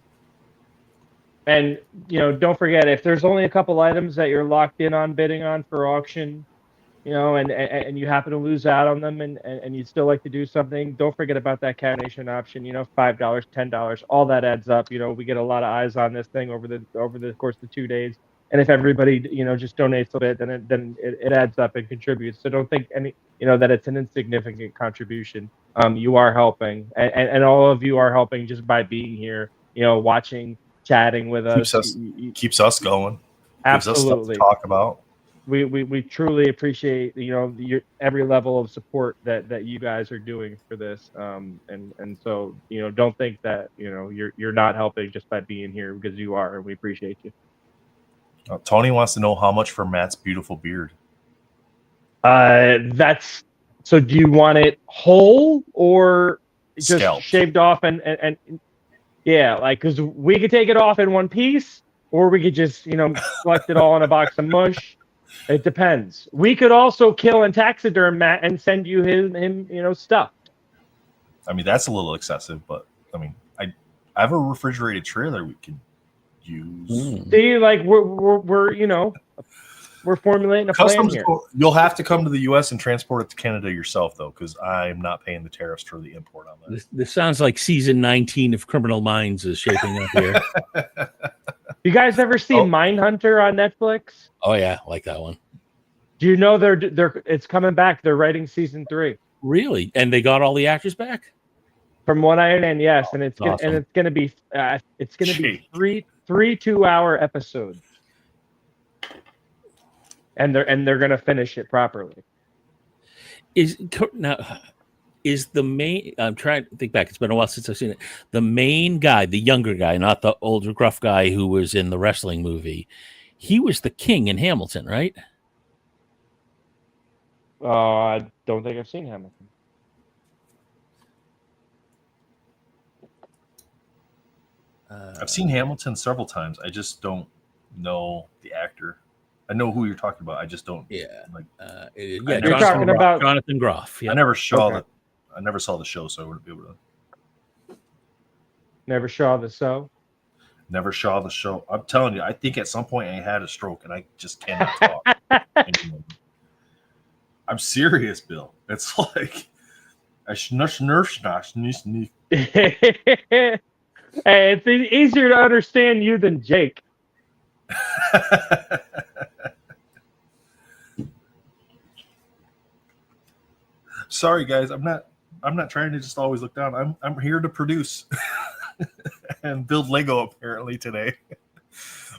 D: And, don't forget, if there's only a couple items that you're locked in on bidding on for auction, and you happen to lose out on them and you'd still like to do something, don't forget about that donation option, $5, $10, all that adds up. We get a lot of eyes on this thing over the course of 2 days. And if everybody, just donates a bit, then it adds up and contributes. So don't think that it's an insignificant contribution. You are helping, and all of you are helping just by being here, watching, chatting with us.
B: Keeps us going.
D: Absolutely.
B: Gives us stuff to talk about.
D: We truly appreciate your every level of support that you guys are doing for this. And so don't think that you're not helping just by being here, because you are, and we appreciate you.
B: Tony wants to know how much for Matt's beautiful beard.
D: So do you want it whole or just
B: Scalped?
D: Shaved off and yeah, like, because we could take it off in one piece, or we could just collect it all in a box of mush. It depends. We could also kill and taxiderm Matt and send you him stuff.
B: I mean, that's a little excessive, but I mean, I have a refrigerated trailer we can use.
D: See, like we're formulating a plan here.
B: You'll have to come to the U.S. and transport it to Canada yourself, though, because I'm not paying the tariffs for the import on that.
H: This sounds like season 19 of Criminal Minds is shaping up here.
D: You guys ever see Mindhunter on Netflix?
H: Oh yeah, I like that one.
D: Do you know it's coming back? They're writing season 3.
H: Really? And they got all the actors back?
D: From what I understand, yes. And it's
H: awesome.
D: going to be three 2-hour episodes. And they're going to finish it properly.
H: Is the main? I'm trying to think back. It's been a while since I've seen it. The main guy, the younger guy, not the older gruff guy who was in the wrestling movie. He was the king in Hamilton, right?
D: I don't think I've seen Hamilton.
B: I've seen Hamilton several times. I just don't know the actor. I know who you're talking about. I just don't.
H: Yeah.
D: You're talking about
H: Jonathan Groff. Yeah.
B: I never saw the show, so I wouldn't be able to.
D: Never saw the show.
B: Never saw the show. I'm telling you, I think at some point I had a stroke and I just cannot talk anymore. I'm serious, Bill. It's like I
D: Hey, it's easier to understand you than Jake.
B: Sorry, guys. I'm not trying to just always look down. I'm here to produce and build Lego apparently today.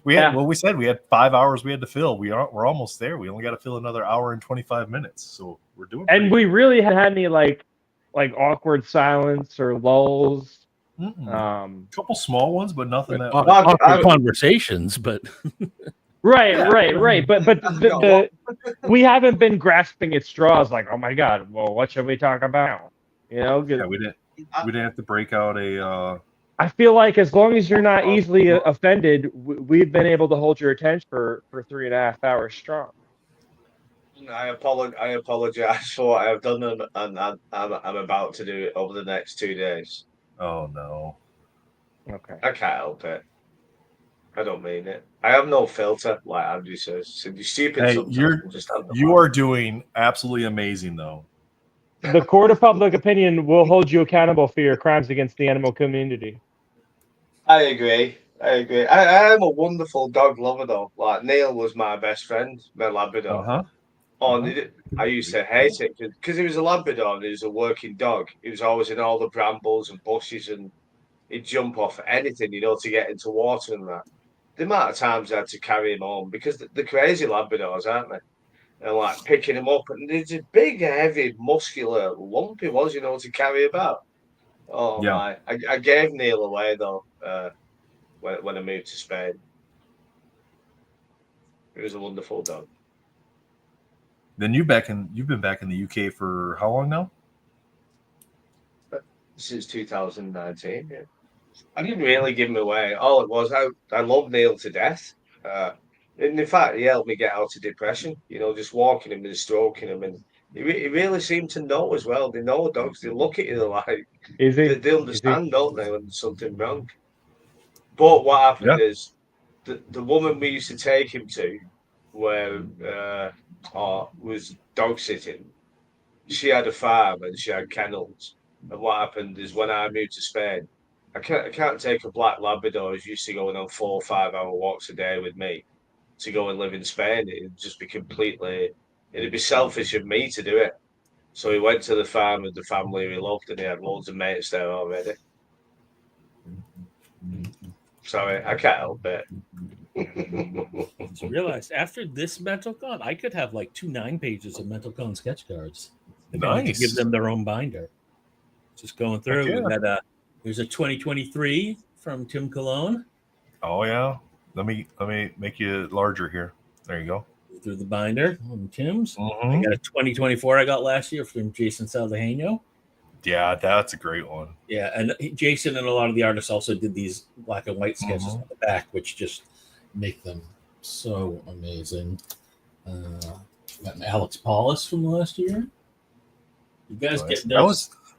B: We had,
D: Yeah.
B: well, we said we had 5 hours we had to fill. We're almost there. We only got to fill another hour and 25 minutes. So we're doing pretty
D: And we really hadn't had any like awkward silence or lulls.
B: good. Couple small ones, but nothing that
H: Awkward conversations, but
D: Right. But we haven't been grasping at straws like, oh my God, well, what should we talk about? You know,
B: yeah, we didn't have to break out a
D: I feel like as long as you're not easily offended, we've been able to hold your attention for 3.5 hours strong.
C: I apologize for what I have done, and I'm about to do it over the next 2 days.
B: oh no.
D: Okay.
C: I can't help it. I don't mean it. I have no filter, like Andrew says. So you're stupid
B: Hey,
C: sometimes.
B: you are doing absolutely amazing though.
D: The court of public opinion will hold you accountable for your crimes against the animal community.
C: I agree. I am a wonderful dog lover, though. Like, Neil was my best friend, my Labrador. I used to hate it because he was a Labrador and he was a working dog. He was always in all the brambles and bushes, and he'd jump off anything, to get into water and that. The amount of times I had to carry him home, because they're crazy Labradors, aren't they? And like picking him up, and he's a big, heavy, muscular lump he was, to carry about. Oh
B: Yeah.
C: my! I gave Neil away though when I moved to Spain. It was a wonderful dog.
B: Then you've been back in the UK for how long now?
C: Since 2019. Yeah. I didn't really give him away. All it was, I love Neil to death. And in fact, he helped me get out of depression. Just walking him and stroking him, and he really seemed to know as well. They know dogs. They look at you like they understand, don't they, when there's something wrong. But what happened is the woman we used to take him to, where was dog sitting. She had a farm and she had kennels. And what happened is when I moved to Spain, I can't take a black Labrador who's used to going on 4 or 5 hour walks a day with me to go and live in Spain. It'd be selfish of me to do it. So he went to the farm with the family he loved, and he had loads of mates there already. Sorry, I can't help it.
H: Just realized after this mental con, I could have like 2 9-pages of mental con sketch cards. I could give them their own binder. Just going through.
B: Yeah.
H: We got there's a 2023 from Tim Cologne.
B: Oh yeah. Let me make you larger here. There you go.
H: Through the binder on Tim's.
B: Mm-hmm.
H: I got a 2024 I got last year from Jason Saldaño.
B: Yeah, that's a great one.
H: Yeah, and Jason and a lot of the artists also did these black and white sketches on the back, which just make them so amazing. Got an Alex Paulus from last year. You guys get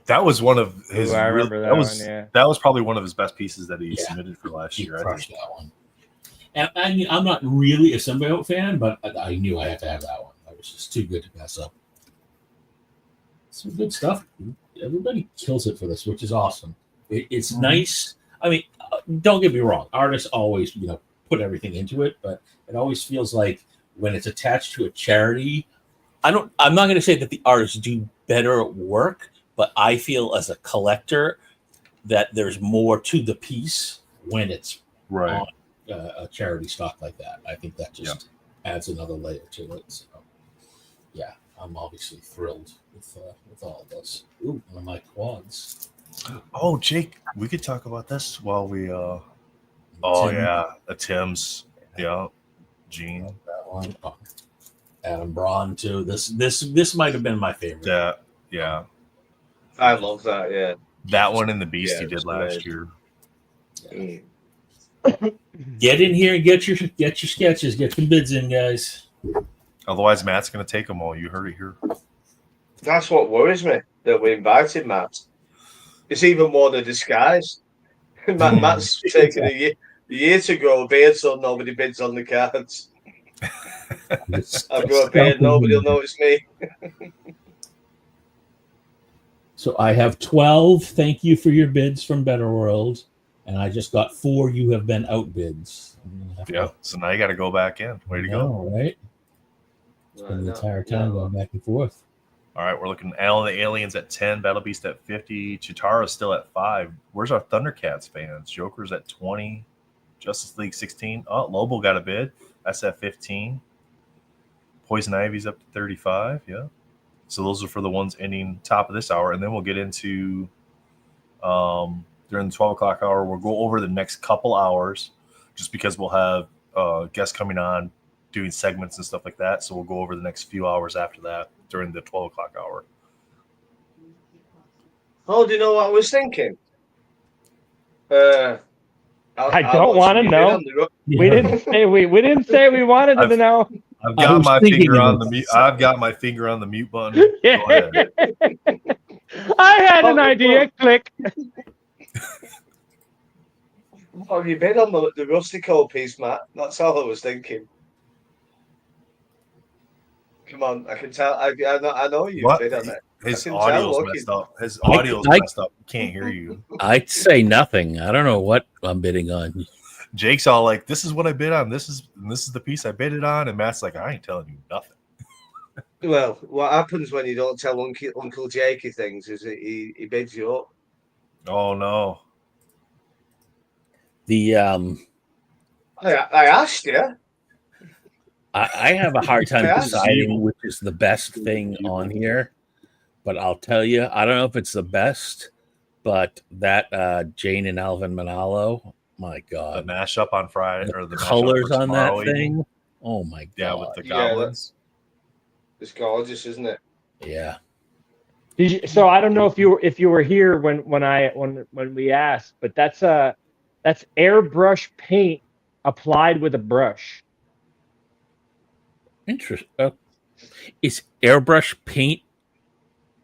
B: that was one of his.
D: I remember that one. Yeah,
B: that was probably one of his best pieces that he submitted for last year.
H: I crushed that one. And I mean, I'm not really a symbiote fan, but I knew I had to have that one. That was just too good to mess up. Some good stuff. Everybody kills it for this, which is awesome. It's nice. I mean, don't get me wrong. Artists always, put everything into it, but it always feels like when it's attached to a charity, I'm not going to say that the artists do better work, but I feel as a collector that there's more to the piece when it's on a charity stock like that. I think that just adds another layer to it. So, yeah, I'm obviously thrilled with all of this. Ooh, one of my quads.
B: Oh, Jake, we could talk about this while we. Tim's. Yeah, Gene.
H: That one. Oh, Adam Braun too. This might have been my favorite.
B: Yeah.
C: I love that. Yeah.
B: That one and the Beast he did last year.
C: Yeah.
H: Get in here and get your sketches. Get some bids in, guys.
B: Otherwise, Matt's going to take them all. You heard it here.
C: That's what worries me, that we invited Matt. It's even more the disguise. Matt's taken a year to grow a beard, so nobody bids on the cards. I've got a beard, nobody will notice me.
H: So I have 12. Thank you for your bids from Better World. And I just got 4. You have been outbids.
B: Yeah. So now you got to go back in. Way to go.
H: Right? Spend the entire time going back and forth.
B: All right. We're looking at Alan the Aliens at 10. Battle Beast at 50. Chitara's still at 5. Where's our Thundercats fans? Joker's at 20. Justice League 16. Oh, Lobo got a bid. That's at 15. Poison Ivy's up to 35. Yeah. So those are for the ones ending top of this hour. And then we'll get into during the 12 o'clock hour, we'll go over the next couple hours just because we'll have guests coming on doing segments and stuff like that. So we'll go over the next few hours after that during the 12 o'clock hour.
C: Oh, do you know what I was thinking?
D: I don't want to know. We didn't say we didn't say we wanted to know.
B: I've got my finger on the mute. I've got my finger on the mute button. Go ahead.
D: I had an idea. Click.
C: What have you been on the Rustico piece, Matt? That's all I was thinking. Come on, I can tell. I know you've been on it.
B: His audio's messed up. His audio's messed up. Can't hear you.
H: I'd say nothing. I don't know what I'm bidding on.
B: Jake's all like, "This is what I bid on. This is the piece I bid it on," and Matt's like, "I ain't telling you nothing."
C: Well, what happens when you don't tell Uncle Jakey things is that he bids you up.
B: Oh no.
H: The
C: I asked you.
H: I have a hard time deciding which is the best thing on here, but I'll tell you, I don't know if it's the best, but that Jane and Alvin Manalo, my God,
B: the mashup on Friday or the
H: colors on that thing. Oh my God!
B: Yeah, with the goblins.
C: It's gorgeous, isn't it?
H: Yeah.
D: So I don't know if you were here when we asked, but that's airbrush paint applied with a brush.
H: Interesting. Is airbrush paint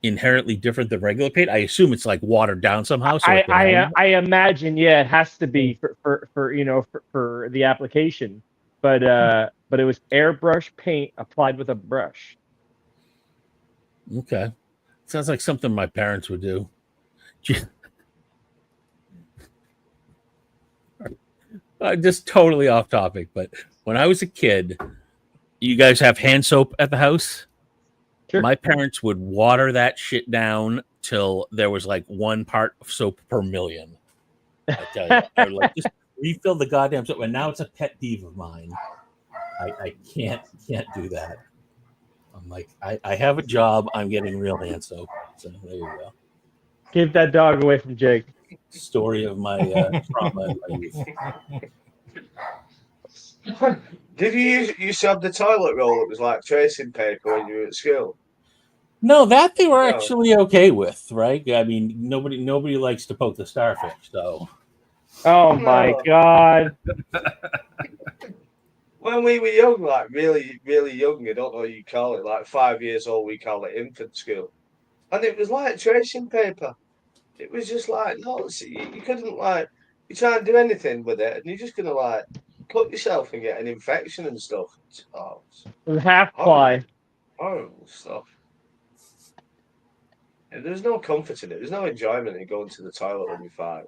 H: inherently different than regular paint? I assume it's like watered down somehow. So
D: I imagine, yeah, it has to be for the application, but it was airbrush paint applied with a brush.
H: Okay, sounds like something my parents would do. Just totally off topic, but when I was a kid, you guys have hand soap at the house?
D: Sure.
H: My parents would water that shit down till there was like 1 part of soap per million. I tell you, I would like just refill the goddamn soap, and now it's a pet peeve of mine. I can't do that. I'm like, I have a job. I'm getting real hand soap. So there you go.
D: Keep that dog away from Jake.
H: Story of my trauma in my youth.
C: Did you used to have the toilet roll that was like tracing paper when you were at school?
H: No, that they were actually okay with, right? I mean, nobody likes to poke the starfish, so.
D: Oh my God.
C: When we were young, like really, really young, I don't know what you call it, like 5 years old, we call it infant school. And it was like tracing paper. It was just like, no, you couldn't like, you try and do anything with it, and you're just going to like cut yourself and get an infection and stuff. Oh,
D: it was half ply.
C: Horrible stuff. And there's no comfort in it. There's no enjoyment in going to the toilet when you're 5.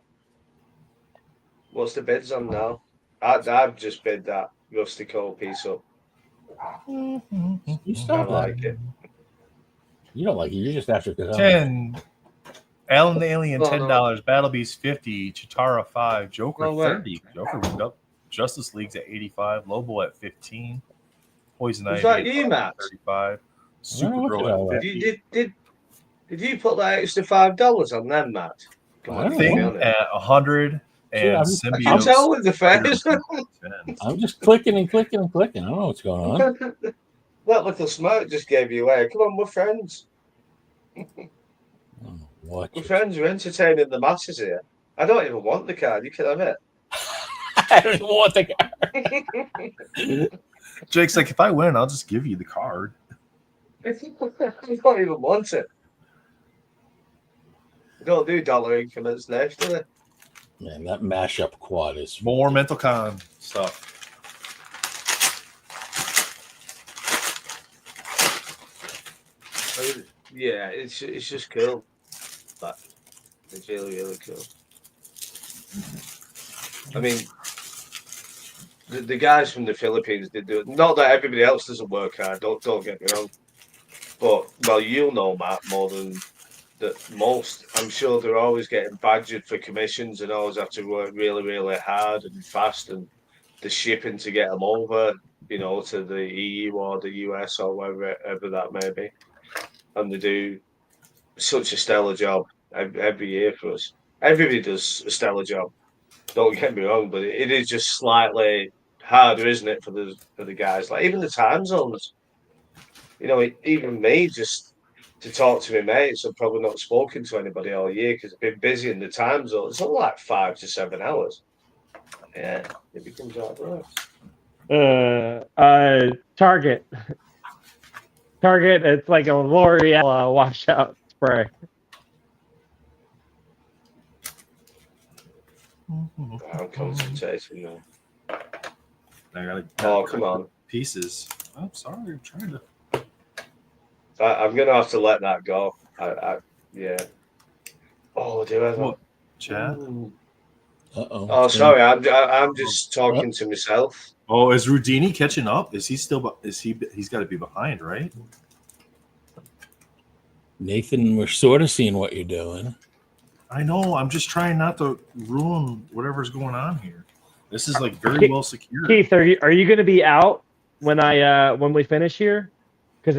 C: What's the bids on now? I've just bid that Rusty Coal piece up.
H: You
C: I like it.
H: You don't like it. You're just after it.
B: 10. Alan the Alien, $10. Battle Beast 50. Chitara 5. Joker 30. Joker moved up. Justice League's at 85. Lobo at 15. Poison Ivy
C: that you, Matt?
B: 35. Supergirl at 50.
C: Did you put that extra $5 on them, Matt?
B: I think at 100. And
C: I can tell with the face.
H: I'm just clicking and clicking and clicking. I don't know what's going on.
C: That little smirk just gave you away. Come on, we're friends. We're friends. We're entertaining the masses here. I don't even want the card. You can have it.
H: I don't even want the card.
B: Jake's like, if I win, I'll just give you the card.
C: I don't even want it. We don't do dollar increments next, do they?
H: Man, that mashup quad is
B: more mental con stuff.
C: Yeah, it's just cool. But it's really, really cool. I mean, the guys from the Philippines did do it. Not that everybody else doesn't work hard. Don't get me wrong. But well, you'll know Matt more than that most, I'm sure they're always getting badgered for commissions and always have to work really, really hard and fast, and the shipping to get them over, to the EU or the US or wherever that may be. And they do such a stellar job every year for us. Everybody does a stellar job. Don't get me wrong, but it is just slightly harder, isn't it, for the guys? Like even the time zones. Even me, just to talk to my mates, I've probably not spoken to anybody all year because I've been busy in the time zone. It's only like 5 to 7 hours. Yeah, it becomes hard work.
D: Target. It's like a L'Oreal washout spray.
C: I'm concentrating now.
B: I gotta
C: Come on.
B: pieces. I'm sorry, I'm trying to.
C: I'm gonna have to let that go. Yeah. Oh, do I?
B: What, Chad?
C: Oh, sorry. I'm just talking to myself.
B: Oh, is Rudini catching up? Is he still? He's got to be behind, right?
H: Nathan, we're sort of seeing what you're doing.
B: I know. I'm just trying not to ruin whatever's going on here. This is like very well secured.
D: Keith, are you going to be out when we finish here? Because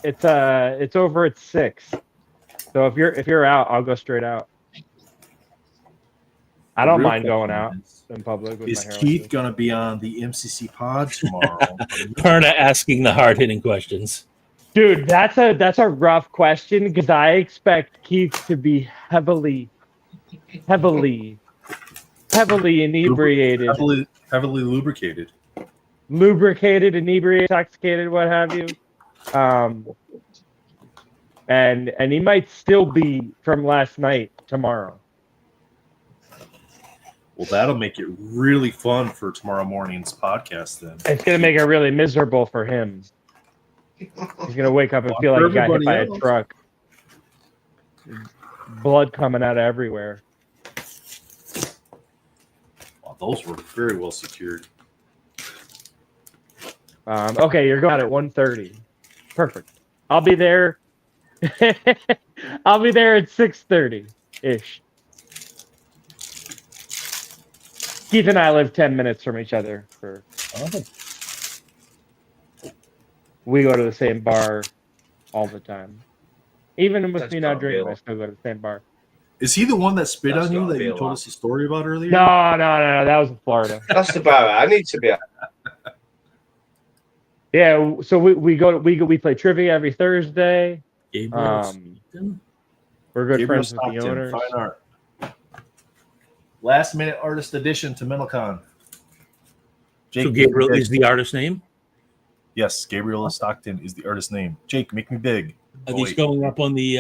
D: it's over at 6. So if you're out, I'll go straight out. I don't mind going out in public.
B: Is Keith going to be on the MCC pod tomorrow?
H: Perna asking the hard-hitting questions.
D: Dude, that's a rough question because I expect Keith to be heavily inebriated,
B: heavily lubricated,
D: inebriated, intoxicated, what have you. And he might still be from last night tomorrow.
B: Well, that'll make it really fun for tomorrow morning's podcast. Then
D: it's gonna make it really miserable for him. He's gonna wake up and feel like he got hit by a truck. Blood coming out everywhere.
B: Wow, those were very well secured.
D: Okay, you're going at 1:30. Perfect. I'll be there. I'll be there at 6:30 ish. Keith and I live 10 minutes from each other. We go to the same bar all the time. Even with me not drinking, I still go to the same bar.
B: Is he the one that spit on you that you told us the story about earlier?
D: No. That was in Florida.
C: That's the bar I need to be at.
D: Yeah, so we play trivia every Thursday.
H: Gabriel
D: we're good friends with the owners.
B: Fine art. Last minute artist edition to MentalCon.
H: So Gabriel is the artist name?
B: Yes, Gabriel Stockton is the artist name. Jake, make me big.
H: Are these going up on the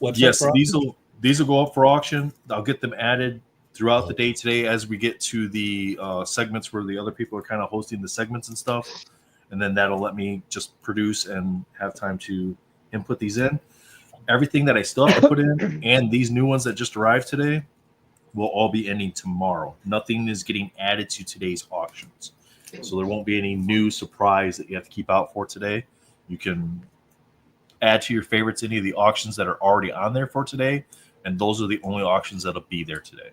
H: website?
B: Yes, these will go up for auction. I'll get them added throughout the day today as we get to the segments where the other people are kind of hosting the segments and stuff. And then that'll let me just produce and have time to input these in. Everything that I still have to put in and these new ones that just arrived today will all be ending tomorrow. Nothing is getting added to today's auctions. So there won't be any new surprise that you have to keep out for today. You can add to your favorites any of the auctions that are already on there for today, and those are the only auctions that'll be there today.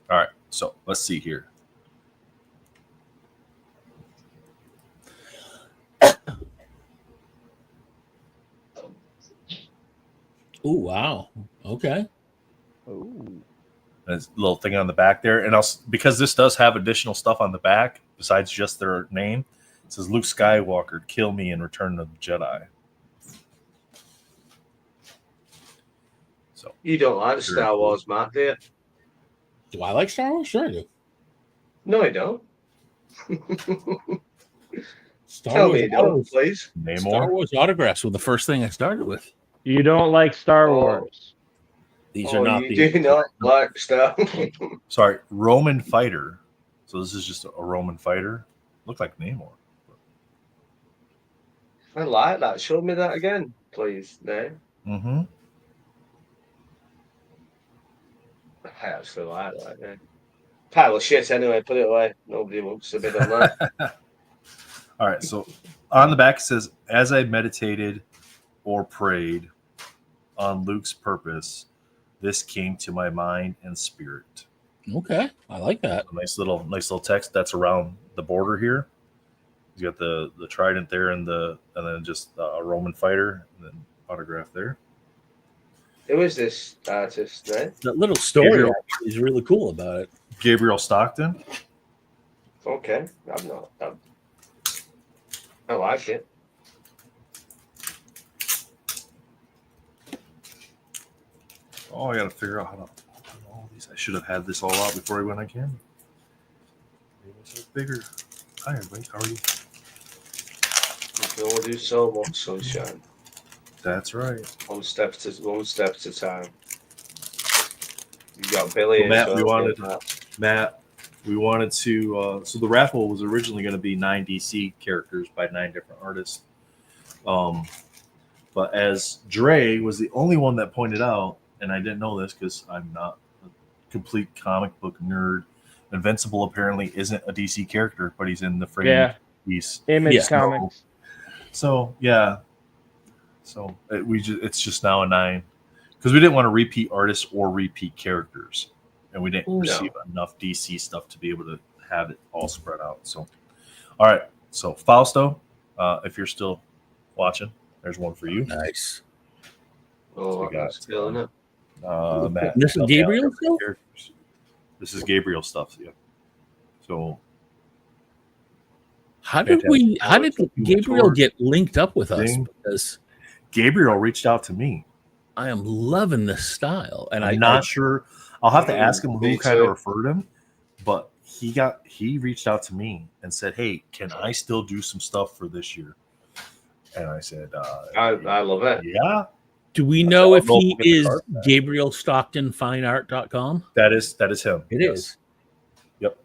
B: All right, so let's see here.
H: Oh, wow. Okay.
D: Ooh.
B: There's a little thing on the back there. And because this does have additional stuff on the back besides just their name, it says Luke Skywalker, kill me in Return of the Jedi. So
C: you don't like Star Wars, Matt, do you?
H: Do I like Star Wars? Sure I do.
C: No, I don't.
H: Tell
C: me you don't, please.
H: Star Wars autographs were the first thing I started with.
D: You don't like Star Wars.
H: These are not
C: you do not like Star Wars.
B: Sorry, Roman fighter. So this is just a Roman fighter. Looked like Namor.
C: I like that. Show me that again, please, Name.
B: Mm-hmm.
C: I actually like that. Yeah. Pile of shit anyway. Put it away. Nobody wants to bid on that.
B: All right. So on the back it says, as I meditated or prayed on Luke's purpose, this came to my mind and spirit.
H: Okay, I like that.
B: Nice little text that's around the border here. He's got the trident there and then just a Roman fighter and then autograph there.
C: Who is this artist, right?
H: That little story
B: Gabriel.
H: is really cool about it.
B: Gabriel Stockton.
C: Okay, I like it.
B: Oh, I got to figure out how to open all these. I should have had this all out before I went on camera. Maybe it's bigger. Hi, everybody. How are you?
C: You can only do so much, sunshine.
B: That's right.
C: One step at a time. You got Billy.
B: Well, Matt,
C: as
B: we
C: well,
B: wanted
C: Matt.
B: we wanted to. So the raffle was originally going to be 9 DC characters by 9 different artists. But as Dre was the only one that pointed out, and I didn't know this because I'm not a complete comic book nerd. Invincible apparently isn't a DC character, but he's in the frame piece.
D: Image Comics.
B: So yeah, so it's just now a 9 because we didn't want to repeat artists or repeat characters, and we didn't receive enough DC stuff to be able to have it all spread out. So, all right, so Fausto, if you're still watching, there's one for you.
H: Nice.
C: Oh, that's cool, isn't it?
B: Matt,
H: This is Gabriel stuff?
B: This is Gabriel stuff. Yeah. So
H: how did Gabriel get linked up with us? Because
B: Gabriel reached out to me.
H: I am loving this style, and
B: I'm not sure. I'll have to ask him who kind of referred him, but he reached out to me and said, "Hey, can I still do some stuff for this year?" And I said,
C: I love it.
B: Yeah.
H: Do we know if he is Gabriel Stockton Fineart.com?
B: That is him.
H: It is.
B: Yep.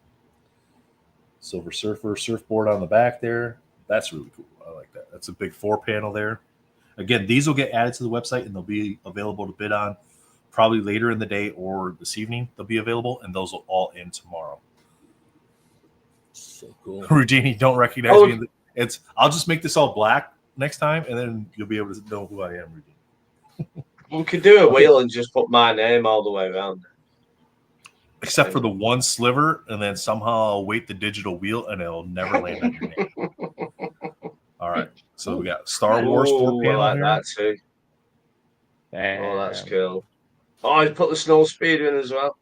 B: Silver Surfer surfboard on the back there. That's really cool. I like that. That's a big 4-panel there. Again, these will get added to the website and they'll be available to bid on probably later in the day or this evening. They'll be available, and those will all end tomorrow.
H: So cool.
B: Rudini, don't recognize me. I'll just make this all black next time, and then you'll be able to know who I am, Rudini.
C: We could do a wheel and just put my name all the way around.
B: Except for the one sliver, and then somehow I'll weight the digital wheel, and it'll never land on your name. All right. So we got Star Wars 4-panel
C: I like
B: here.
C: that too.
D: Damn.
C: Oh, that's cool. Oh, I put the snow speeder in as well.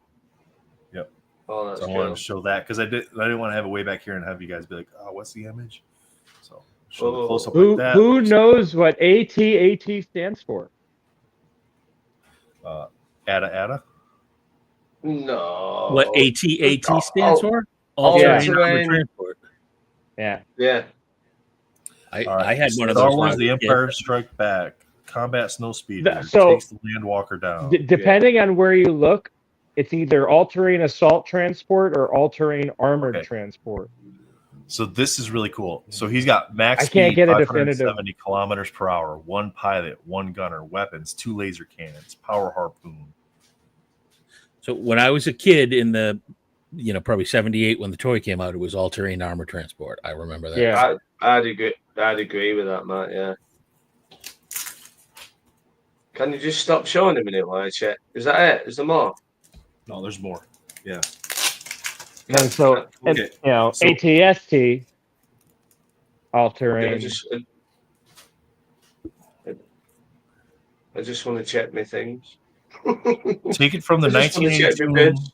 B: Yep.
C: Oh, that's
B: So I wanted to show that because I didn't want to have it way back here and have you guys be like, "Oh, what's the image?" So show the close up like that.
D: Who knows what AT stands for?
B: ATA.
C: No.
H: What AT stands for?
C: All-terrain
H: transport.
D: Yeah.
C: Yeah.
H: I had one of
B: Star
H: those.
B: Wars: The Empire Strike Back. Combat snow speeder.
D: So-
B: takes the Landwalker down.
D: Depending on where you look, it's either all-terrain assault transport or all-terrain armored transport.
B: So this is really cool. So he's got max
D: I can't
B: speed,
D: get a
B: 570 kilometers per hour, 1 pilot, 1 gunner, weapons, 2 laser cannons, power harpoon.
H: So when I was a kid in the, probably 78 when the toy came out, it was all-terrain armor transport. I remember that.
D: Yeah.
C: I'd agree with that, Matt. Yeah. Can you just stop showing a minute while I check? Is that it? Is there more?
B: No, there's more. Yeah.
D: And so,
B: Okay.
D: ATST, all-terrain.
C: I just want to check my things.
B: Take it from the
C: I just wanna check my bids.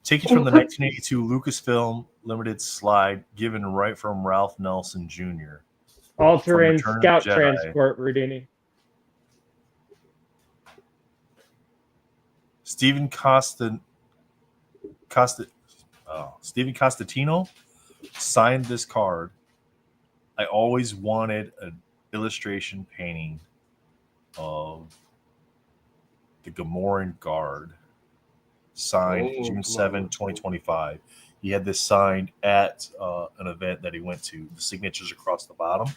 B: 1982 Lucasfilm limited slide given right from Ralph Nelson Jr.
D: All-terrain
B: From Return of
D: scout
B: the Jedi.
D: transport, Rudini.
B: Stephen Costantino signed this card. I always wanted an illustration painting of the Gamoran Guard, signed June 7, 2025. He had this signed at an event that he went to. The signatures across the bottom.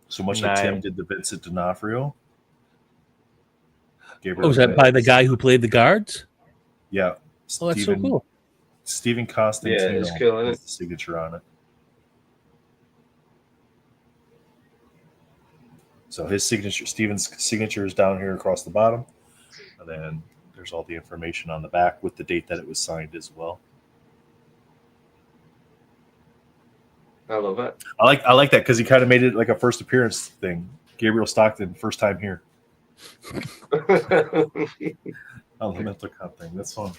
B: So much like Tim did the Vincent D'Onofrio.
H: Was that by the guy who played the guards?
B: Yeah.
H: Oh, that's so cool.
B: Stephen Costantino
C: Yeah, it's cool, isn't
B: has
C: it?
B: the signature on it. So his signature, Steven's signature, is down here across the bottom, and then there's all the information on the back with the date that it was signed as well.
C: I love it.
B: I like that because he kind of made it like a first appearance thing. Gabriel Stockton, first time here on the mental cop thing. That's fun.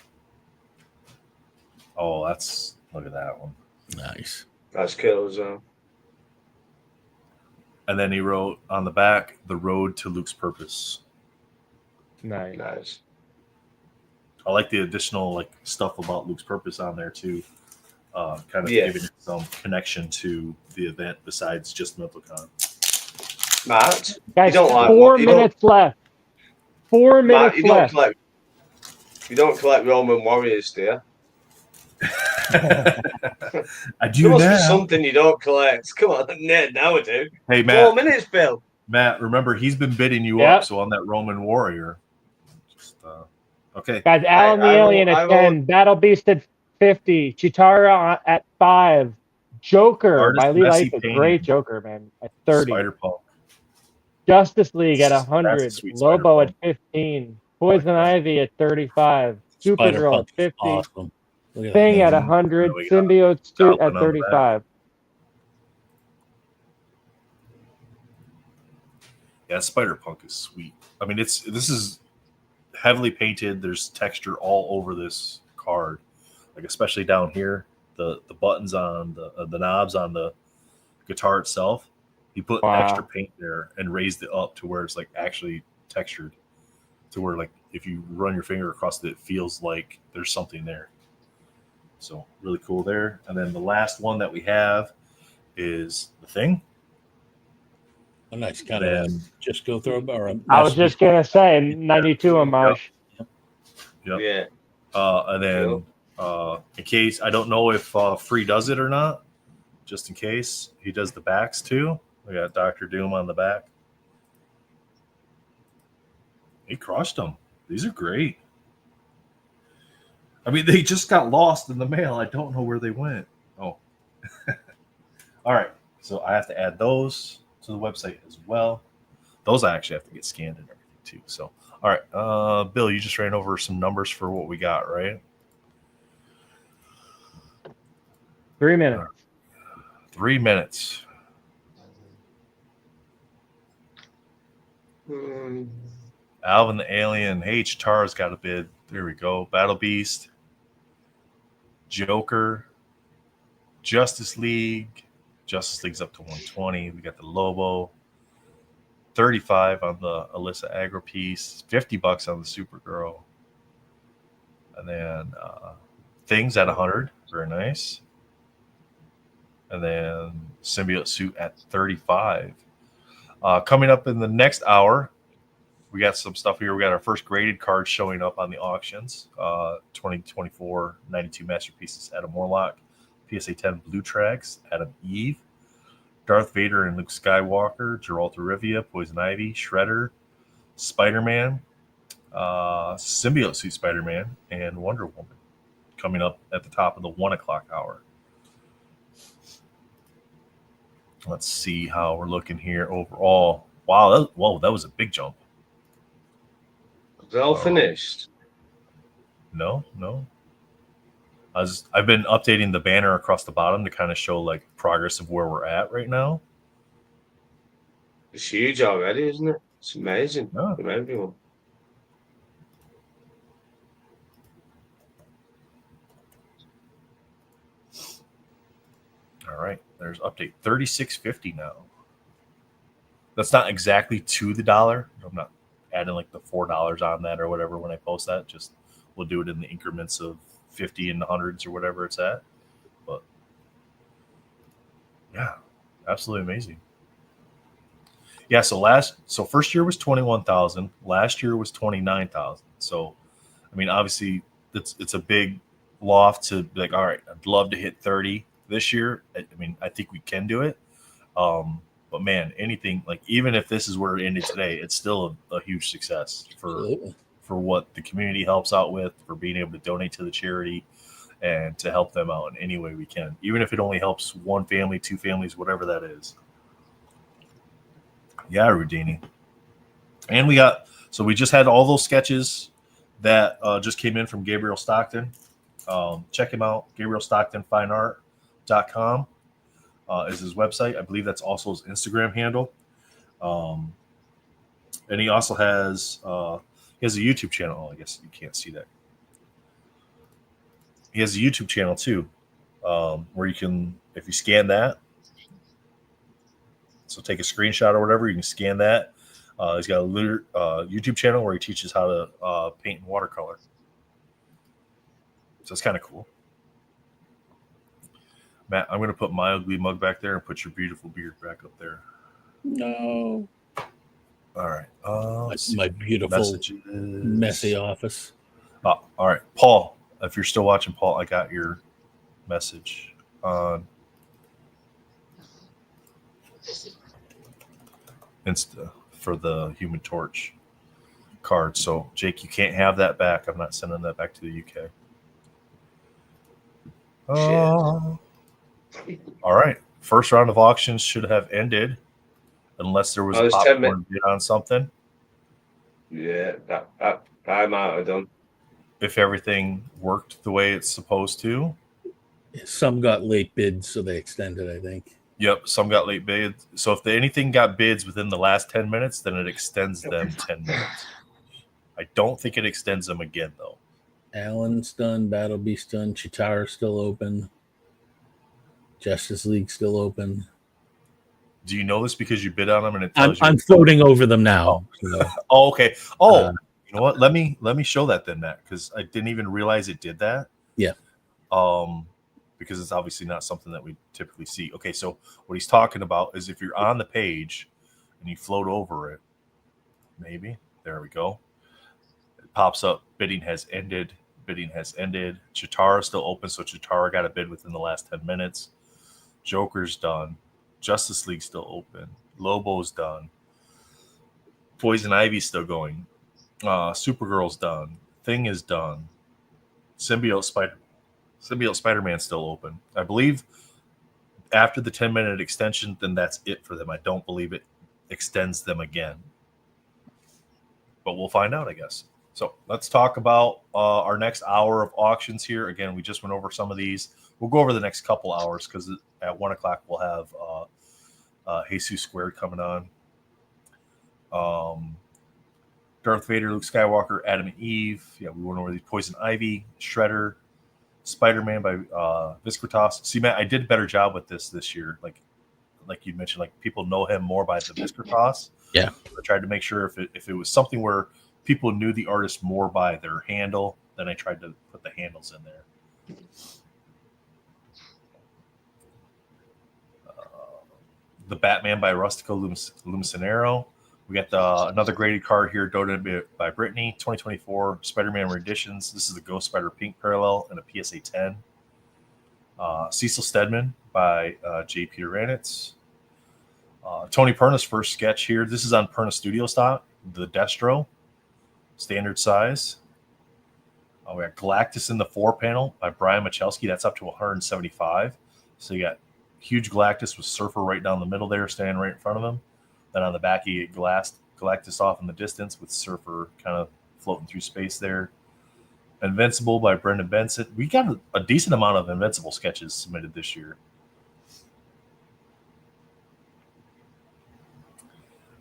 B: Oh, look at that one.
H: Nice.
C: That's cool as well.
B: And then he wrote on the back, "The road to Luke's purpose."
D: Nice.
C: Nice.
B: I like the additional like stuff about Luke's purpose on there too. Kind of
C: Yeah.
B: giving it some connection to the event besides just MentalCon.
C: Matt,
D: Guys,
C: don't like
D: 4
C: you don't-
D: minutes left. 4
C: Matt,
D: minutes left.
C: you don't collect Roman warriors, do you?
B: I do
C: There must be
B: now.
C: something you don't collect. Come on, now I do.
B: Hey
C: 4
B: Matt,
C: minutes, Bill.
B: Matt, remember he's been bidding you
D: Yep.
B: up. So on that Roman warrior, just okay.
D: Guys, Alan the
C: I will-
D: Alien
C: I
D: at
C: will-
D: 10, Battle Beast at 50, Chitara at 5, Joker
B: Artist
D: by Lee
B: Messy
D: Lightfoot,
B: Painting.
D: great Joker, man, at 30,
B: Spider Punk.
D: Justice League at
B: That's a
D: 100,
B: sweet
D: Lobo at
B: Spider-Punk.
D: 15, Poison
B: I like that.
D: Ivy at 35, Supergirl at
H: Spider-Punk is
D: 50,
H: awesome. Look at
D: Thing
H: that
D: at
H: name.
D: 100,
B: We got
D: Symbiote Suit
B: Dolphin
D: at
B: on the back.
D: 35.
B: Yeah, Spider Punk is sweet. I mean, this is heavily painted. There's texture all over this card, like especially down here, the buttons on the knobs on the guitar itself. He put
D: Wow.
B: extra paint there and raised it up to where it's like actually textured, to where like if you run your finger across it, it feels like there's something there. So really cool there. And then the last one that we have is the Thing.
H: A nice kind
B: Then-
H: of just go throw or a
D: I was just going to say, 92 homage.
B: Yep.
C: Yeah.
B: And then in case, I don't know if Free does it or not, just in case, he does the backs too. We got Dr. Doom on the back. He crushed them. These are great. I mean, they just got lost in the mail. I don't know where they went. Oh. All right. So I have to add those to the website as well. Those I actually have to get scanned and everything too. So, all right. Bill, you just ran over some numbers for what we got, right?
D: 3 minutes.
B: 3 minutes. Alvin the Alien. Hey, Chitara's got a bid. There we go. Battle Beast. Joker. Justice League. Justice League's up to 120. We got the Lobo. 35 on the Alyssa Agro piece. $50 on the Supergirl. And then Things at 100. Very nice. And then Symbiote Suit at 35. Coming up in the next hour, we got some stuff here. We got our first graded card showing up on the auctions. 2024 92 Masterpieces, Adam Warlock. PSA 10 Blue Tracks, Adam Eve. Darth Vader and Luke Skywalker. Geralta Rivia, Poison Ivy, Shredder, Spider-Man, Symbiote Suit Spider-Man, and Wonder Woman. Coming up at the top of the 1 o'clock hour. Let's see how we're looking here overall. Wow, that was a big jump.
C: Is it all finished?
B: No. I've been updating the banner across the bottom to kind of show like progress of where we're at right now.
C: It's huge already, isn't it? It's amazing
B: Yeah.
C: from everyone.
B: All right, there's update 3650 now. That's not exactly to the dollar. I'm not adding like the $4 on that or whatever when I post that. Just we'll do it in the increments of 50 and the hundreds or whatever it's at. But yeah, absolutely amazing. Yeah, so first year was 21,000. Last year was 29,000. So I mean, obviously it's a big loft to be like, all right, I'd love to hit 30 this year. I mean, I think we can do it. But man, anything like even if this is where it ended today, it's still a huge success for what the community helps out with, for being able to donate to the charity and to help them out in any way we can, even if it only helps one family, two families, whatever that is. Yeah, Rudini. And we just had all those sketches that just came in from Gabriel Stockton. Check him out, GabrielStocktonFineArt.com is his website. I believe that's also his Instagram handle. And he also has a YouTube channel. Oh, I guess you can't see that. He has a YouTube channel too, where you can, if you scan that, so take a screenshot or whatever, you can scan that. He's got a YouTube channel where he teaches how to paint in watercolor. So it's kind of cool. Matt, I'm going to put my ugly mug back there and put your beautiful beard back up there.
H: No.
B: All right.
H: My beautiful
B: messages.
H: messy office.
B: Oh, all right. Paul, if you're still watching, Paul, I got your message on Insta for the Human Torch card. So, Jake, you can't have that back. I'm not sending that back to the UK. All right. First round of auctions should have ended unless there was a popcorn bid on something.
C: Yeah, that I might have done.
B: If everything worked the way it's supposed to.
H: Some got late bids, so they extended, I think.
B: Yep, some got late bids. So if anything got bids within the last 10 minutes, then it extends them 10 minutes. I don't think it extends them again, though.
H: Allen's done, Battle Beast done, Chitara's still open, Justice League still open.
B: Do you know this because you bid on them and it tells
H: I'm floating over them now. So.
B: Oh, okay. Oh, you know what? Let me show that then, Matt, because I didn't even realize it did that.
H: Yeah.
B: Because it's obviously not something that we typically see. Okay, so what he's talking about is if you're on the page and you float over it, maybe, there we go. It pops up, bidding has ended. Bidding has ended. Chitara's still open, so Chitara got a bid within the last 10 minutes. Joker's done. Justice League's still open. Lobo's done. Poison Ivy's still going. Supergirl's done. Thing is done. Symbiote Spider-Man's still open. I believe after the 10-minute extension, then that's it for them. I don't believe it extends them again. But we'll find out, I guess. So let's talk about our next hour of auctions here. Again, we just went over some of these. We'll go over the next couple hours because at 1 o'clock we'll have Jesus Squared coming on. Darth Vader, Luke Skywalker, Adam and Eve. Yeah, we went over the Poison Ivy, Shredder, Spider-Man by Viscritas. See, Matt, I did a better job with this year. Like you mentioned, like people know him more by the Viscritas.
H: Yeah.
B: I tried to make sure if it was something where people knew the artist more by their handle, then I tried to put the handles in there. The Batman by Rustico Lumicinero. We got another graded card here, donated by Brittany, 2024 Spider-Man Renditions. This is the Ghost Spider Pink Parallel and a PSA 10. Cecil Stedman by J. Peter Ranitz. Tony Perna's first sketch here. This is on Perna Studio stock, the Destro, standard size. We got Galactus in the 4-panel by Brian Michalski. That's up to 175. So you got huge Galactus with Surfer right down the middle there, standing right in front of him. Then on the back, you get Galactus off in the distance with Surfer kind of floating through space there. Invincible by Brendan Benson. We got a decent amount of Invincible sketches submitted this year.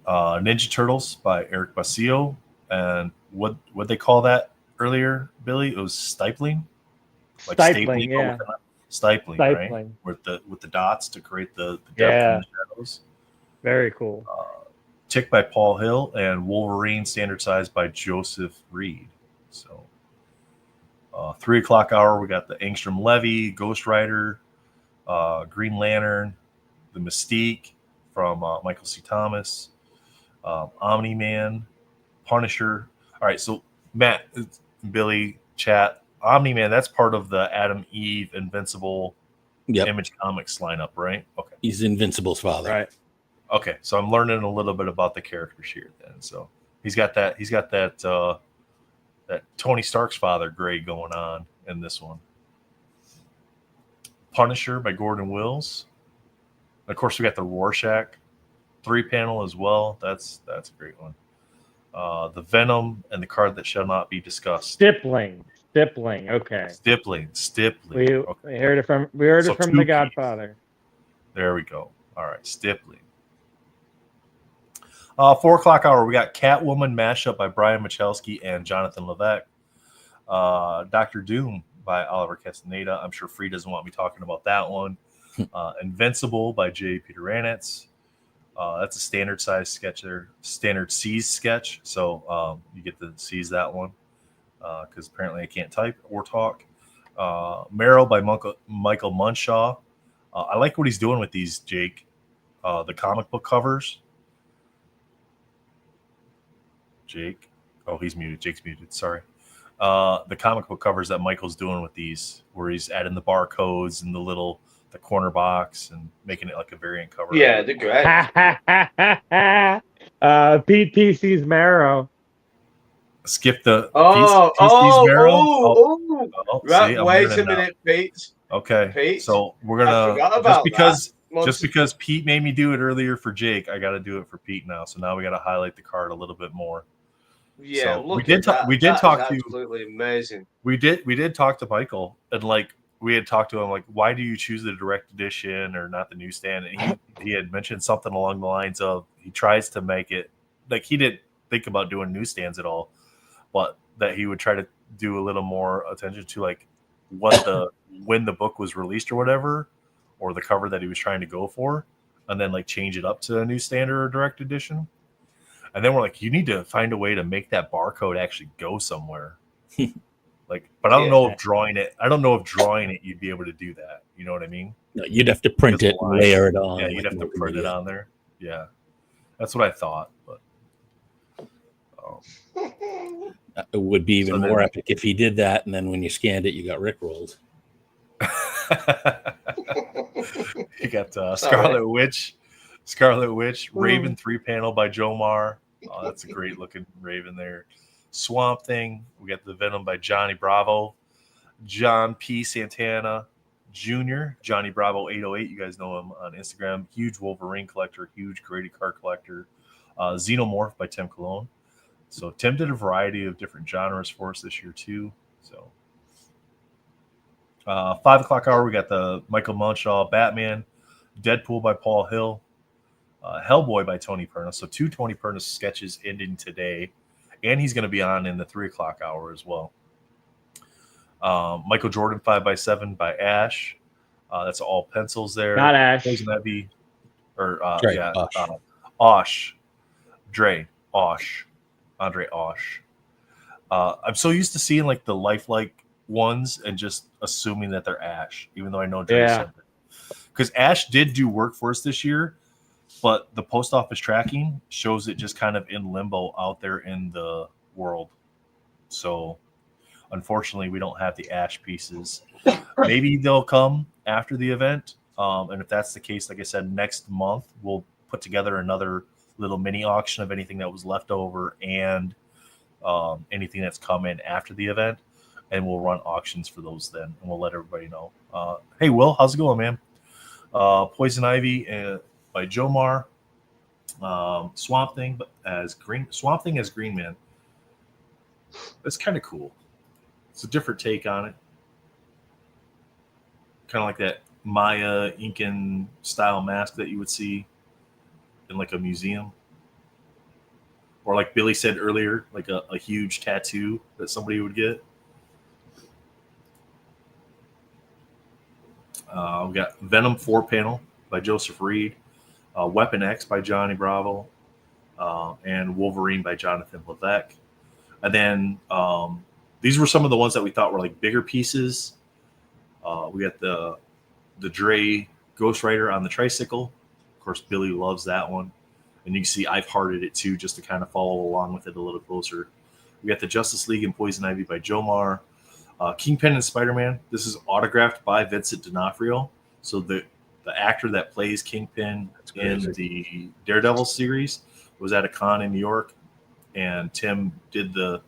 B: Ninja Turtles by Eric Basile. And what they call that earlier, Billy? It was stipling? Like
D: Stipling, yeah.
B: Stipling, right? With the dots to create the depth and the shadows.
D: Very cool.
B: Tick by Paul Hill and Wolverine standard size by Joseph Reed. So 3 o'clock hour, we got the Angstrom Levy, Ghost Rider, Green Lantern, the Mystique from Michael C. Thomas, Omni-Man, Punisher. All right, so Matt, Billy, chat, Omni-Man, that's part of the Adam, Eve, Invincible Image Comics lineup, right? Okay.
H: He's Invincible's father.
D: Right.
B: Okay, so I'm learning a little bit about the characters here then. So he's got that that Tony Stark's father grade going on in this one. Punisher by Gordon Wills. Of course, we got the Rorschach 3-panel as well. That's a great one. The Venom and the Card That Shall Not Be Discussed.
D: Stippling. Okay.
B: Stippling.
D: We
B: Okay.
D: heard it from the
B: two-piece.
D: Godfather.
B: There we go. All right, Stippling. 4 o'clock hour, we got Catwoman mashup by Brian Michalski and Jonathan Levesque. Dr. Doom by Oliver Castaneda. I'm sure Free doesn't want me talking about that one. Invincible by J. Peter Ranitz. That's a standard size sketch there. Standard C's sketch. So you get to seize that one because apparently I can't type or talk. Marrow by Michael Munshaw. I like what he's doing with these, Jake. The comic book covers. Jake. Oh, he's muted. Jake's muted. Sorry. The comic book covers that Michael's doing with these, where he's adding the barcodes and the corner box and making it like a variant cover.
C: Yeah, they're great.
D: Pete PC's Marrow.
B: Skip the
C: PC's
B: Marrow.
C: Right, wait a minute, Pete.
B: Okay,
C: Pete,
B: so we're gonna just because Pete made me do it earlier for Jake, I got to do it for Pete now. So now we got to highlight the card a little bit more.
C: Yeah,
B: so we did talk to
C: absolutely amazing.
B: We did talk to Michael, and like we had talked to him like, why do you choose the direct edition or not the newsstand? And he had mentioned something along the lines of he tries to make it like he didn't think about doing newsstands at all, but that he would try to do a little more attention to like when the book was released or whatever, or the cover that he was trying to go for, and then like change it up to a newsstand or a direct edition. And then we're like, you need to find a way to make that barcode actually go somewhere. Like, but I don't know if drawing it, you'd be able to do that. You know what I mean?
H: No, you'd have to print it, layer it on.
B: Yeah, you'd have to print it on there. Yeah, that's what I thought. But
H: it would be even more epic if he did that, and then when you scanned it, you got rickrolled.
B: You got Scarlet Witch, Raven 3-panel by Joe Marr. Oh, that's a great looking Raven there. Swamp Thing. We got the Venom by Johnny Bravo. John P. Santana Jr. Johnny Bravo 808. You guys know him on Instagram. Huge Wolverine collector. Huge Grady card collector. Xenomorph by Tim Cologne. So Tim did a variety of different genres for us this year too. So 5 o'clock hour, we got the Michael Munshaw Batman. Deadpool by Paul Hill. Hellboy by Tony Perna. So 2 Tony Perna sketches ending today. And he's going to be on in the 3 o'clock hour as well. Michael Jordan 5x7 by Ash. That's all pencils there.
D: Not Ash.
B: Poison Ivy. Or,
H: Osh.
B: Andre Osh. I'm so used to seeing like the lifelike ones and just assuming that they're Ash, even though I know Dre said that. Because Ash did do work for us this year, but the post office tracking shows it just kind of in limbo out there in the world. So unfortunately, we don't have the Ash pieces. Maybe they'll come after the event. And if that's the case, like I said, next month, we'll put together another little mini auction of anything that was left over and anything that's come in after the event. And we'll run auctions for those then, and we'll let everybody know. Hey, Will, how's it going, man? Poison Ivy by Joe Marr. Swamp Thing as Green Man. That's kind of cool. It's a different take on it. Kind of like that Maya Incan style mask that you would see in like a museum. Or like Billy said earlier, like a huge tattoo that somebody would get. We got Venom 4-panel by Joseph Reed, Weapon X by Johnny Bravo, and Wolverine by Jonathan Levesque. And then these were some of the ones that we thought were like bigger pieces. We got the Dre Ghost Rider on the tricycle. Of course, Billy loves that one. And you can see I've hearted it too, just to kind of follow along with it a little closer. We got the Justice League and Poison Ivy by Joe Marr. Kingpin and Spider-Man. This is autographed by Vincent D'Onofrio. So the actor that plays Kingpin in the Daredevil series was at a con in New York, and Tim did the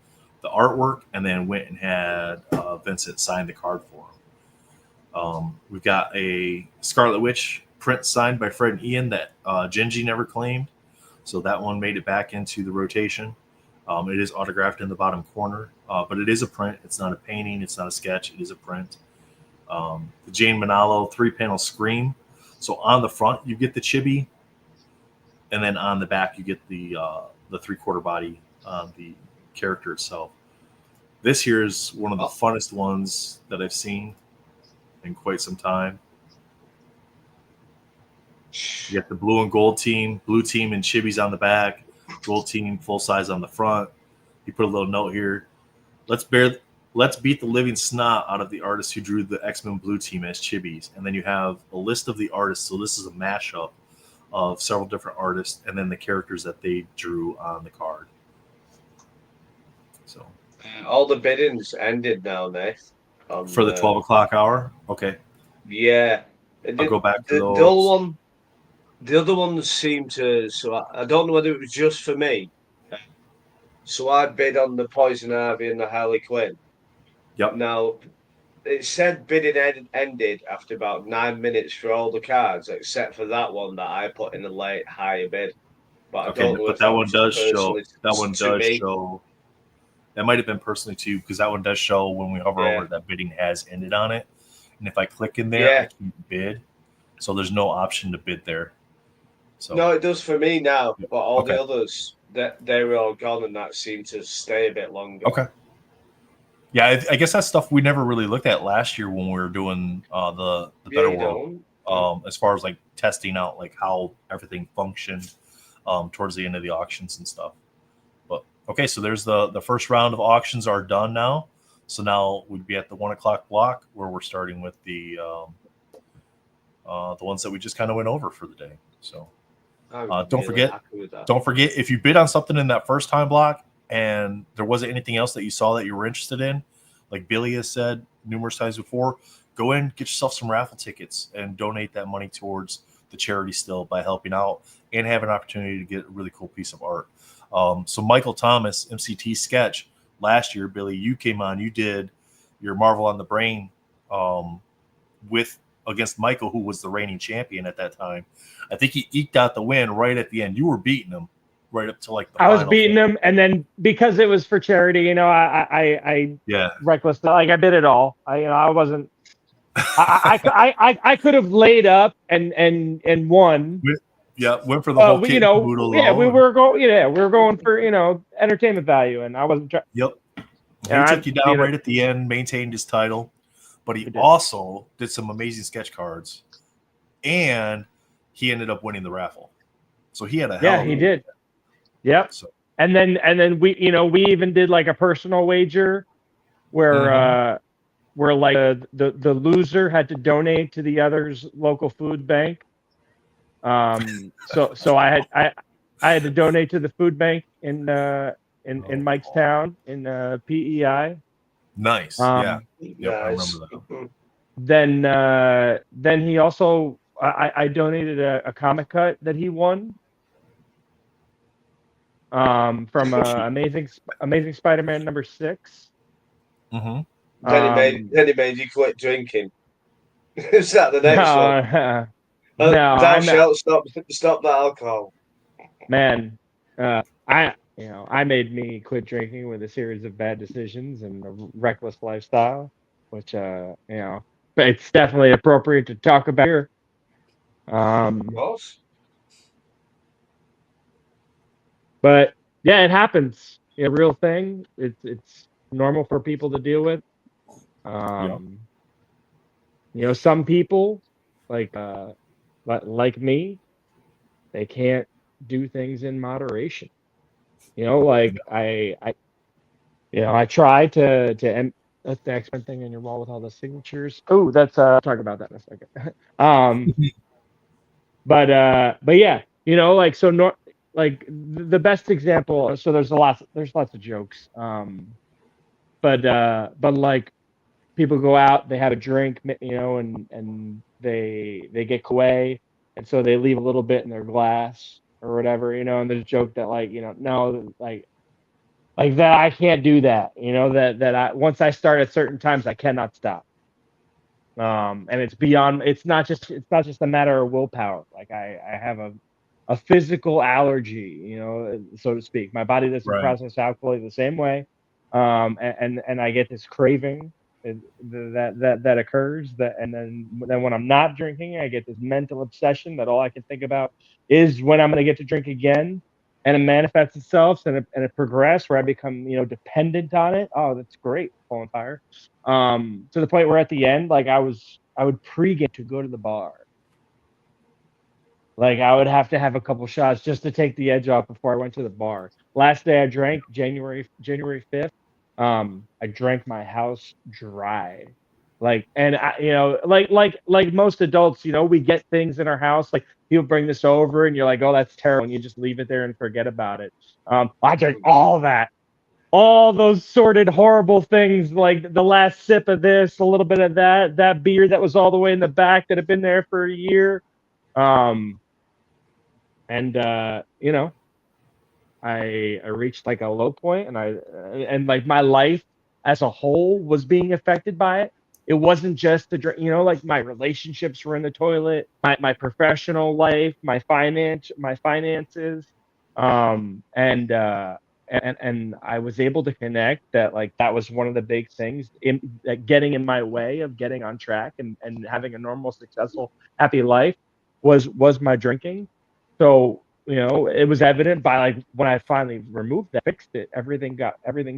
B: artwork and then went and had Vincent sign the card for him. We've got a Scarlet Witch print signed by Fred and Ian that Genji never claimed. So that one made it back into the rotation. It is autographed in the bottom corner, but it is a print. It's not a painting. It's not a sketch. It is a print. The Jane Manalo 3-panel Scream. So on the front, you get the chibi, and then on the back, you get the 3/4 body on the character itself. This here is one of the funnest ones that I've seen in quite some time. You get the blue and gold team, blue team and chibis on the back, gold team full size on the front. You put a little note here. Let's beat the living snot out of the artists who drew the X-Men blue team as chibis. And then you have a list of the artists. So this is a mashup of several different artists and then the characters that they drew on the card. So
C: all the biddings ended now, Nate.
B: For the 12 o'clock hour? Okay.
C: Yeah.
B: I'll go back to those.
C: The other ones seemed to, so I don't know whether it was just for me. So I bid on the Poison Ivy and the Harley Quinn.
B: Yep.
C: Now, it said bidding ended after about 9 minutes for all the cards, except for that one that I put in a late higher bid. But
B: Okay,
C: I don't know
B: but
C: if
B: that one does show. That one
C: to
B: does
C: me.
B: show. That might have been personally too, because that one does show when we hover over it, that bidding has ended on it. And if I click in there, I can't bid. So there's no option to bid there. So
C: No, it does for me now, but all the others, they were all gone, and that seemed to stay a bit longer.
B: Okay. Yeah, I guess that's stuff we never really looked at last year when we were doing the Better World. As far as like testing out like how everything functioned towards the end of the auctions and stuff. But okay, so there's the first round of auctions are done now. So now we'd be at the 1 o'clock block where we're starting with the ones that we just kind of went over for the day. So don't forget if you bid on something in that first time block and there wasn't anything else that you saw that you were interested in, like Billy has said numerous times before, go in, get yourself some raffle tickets and donate that money towards the charity still by helping out and have an opportunity to get a really cool piece of art. So Michael Thomas, MCT sketch, last year, Billy, you came on, you did your Marvel on the Brain against Michael, who was the reigning champion at that time. I think he eked out the win right at the end. You were beating him right up to like the
D: I was beating him, and then because it was for charity, I reckless, like I bid it all. I wasn't. I could have laid up and won.
B: Went for the whole kit and caboodle.
D: We were going for entertainment value, and I wasn't trying.
B: Yep. He took you down right at the end, maintained his title, but he also did some amazing sketch cards, and he ended up winning the raffle. So he had a hell of a
D: he did. Yep.
B: So.
D: And then we even did like a personal wager where where like the loser had to donate to the other's local food bank. So I had to donate to the food bank in Mike's town in PEI.
B: Nice. I remember
D: that. Then he also I donated a comic cut that he won. From Amazing Spider-Man number 6.
C: Mm-hmm. Then he made you quit drinking. Is that the next one?
D: No,
C: thou shalt stop that alcohol.
D: Man, I made me quit drinking with a series of bad decisions and a reckless lifestyle, which it's definitely appropriate to talk about here. But yeah, it happens. A real thing. It's normal for people to deal with. Some people like me, they can't do things in moderation. I try to end. That's the X-Men thing on your wall with all the signatures. Oh, that's I'll talk about that in a second. But yeah, the best example. So there's lots of jokes. But like people go out, they have a drink, and they get away, and so they leave a little bit in their glass or whatever, and there's a joke that no, like that I can't do that, that I once I start at certain times I cannot stop. And it's beyond. It's not just a matter of willpower. Like I have a physical allergy, so to speak. My body doesn't
B: Right.
D: process alcohol the same way, and I get this craving that occurs. And then when I'm not drinking, I get this mental obsession that all I can think about is when I'm going to get to drink again, and it manifests itself, and it progresses where I become dependent on it. Oh, that's great, on fire. To the point where at the end, like I would pregame to go to the bar. Like I would have to have a couple shots just to take the edge off before I went to the bar. Last day I drank, January 5th. I drank my house dry. Like, and like most adults, we get things in our house. Like people bring this over, and you're like, oh, that's terrible, and you just leave it there and forget about it. I drank all that, all those sorted horrible things, like the last sip of this, a little bit of that beer that was all the way in the back that had been there for a year. Um, and I reached like a low point, and like my life as a whole was being affected by it. It wasn't just the drink, like my relationships were in the toilet, my professional life, my finances, and I was able to connect that, like that was one of the big things in that getting in my way of getting on track and having a normal, successful, happy life was my drinking. So it was evident by like when I finally removed that, fixed it, everything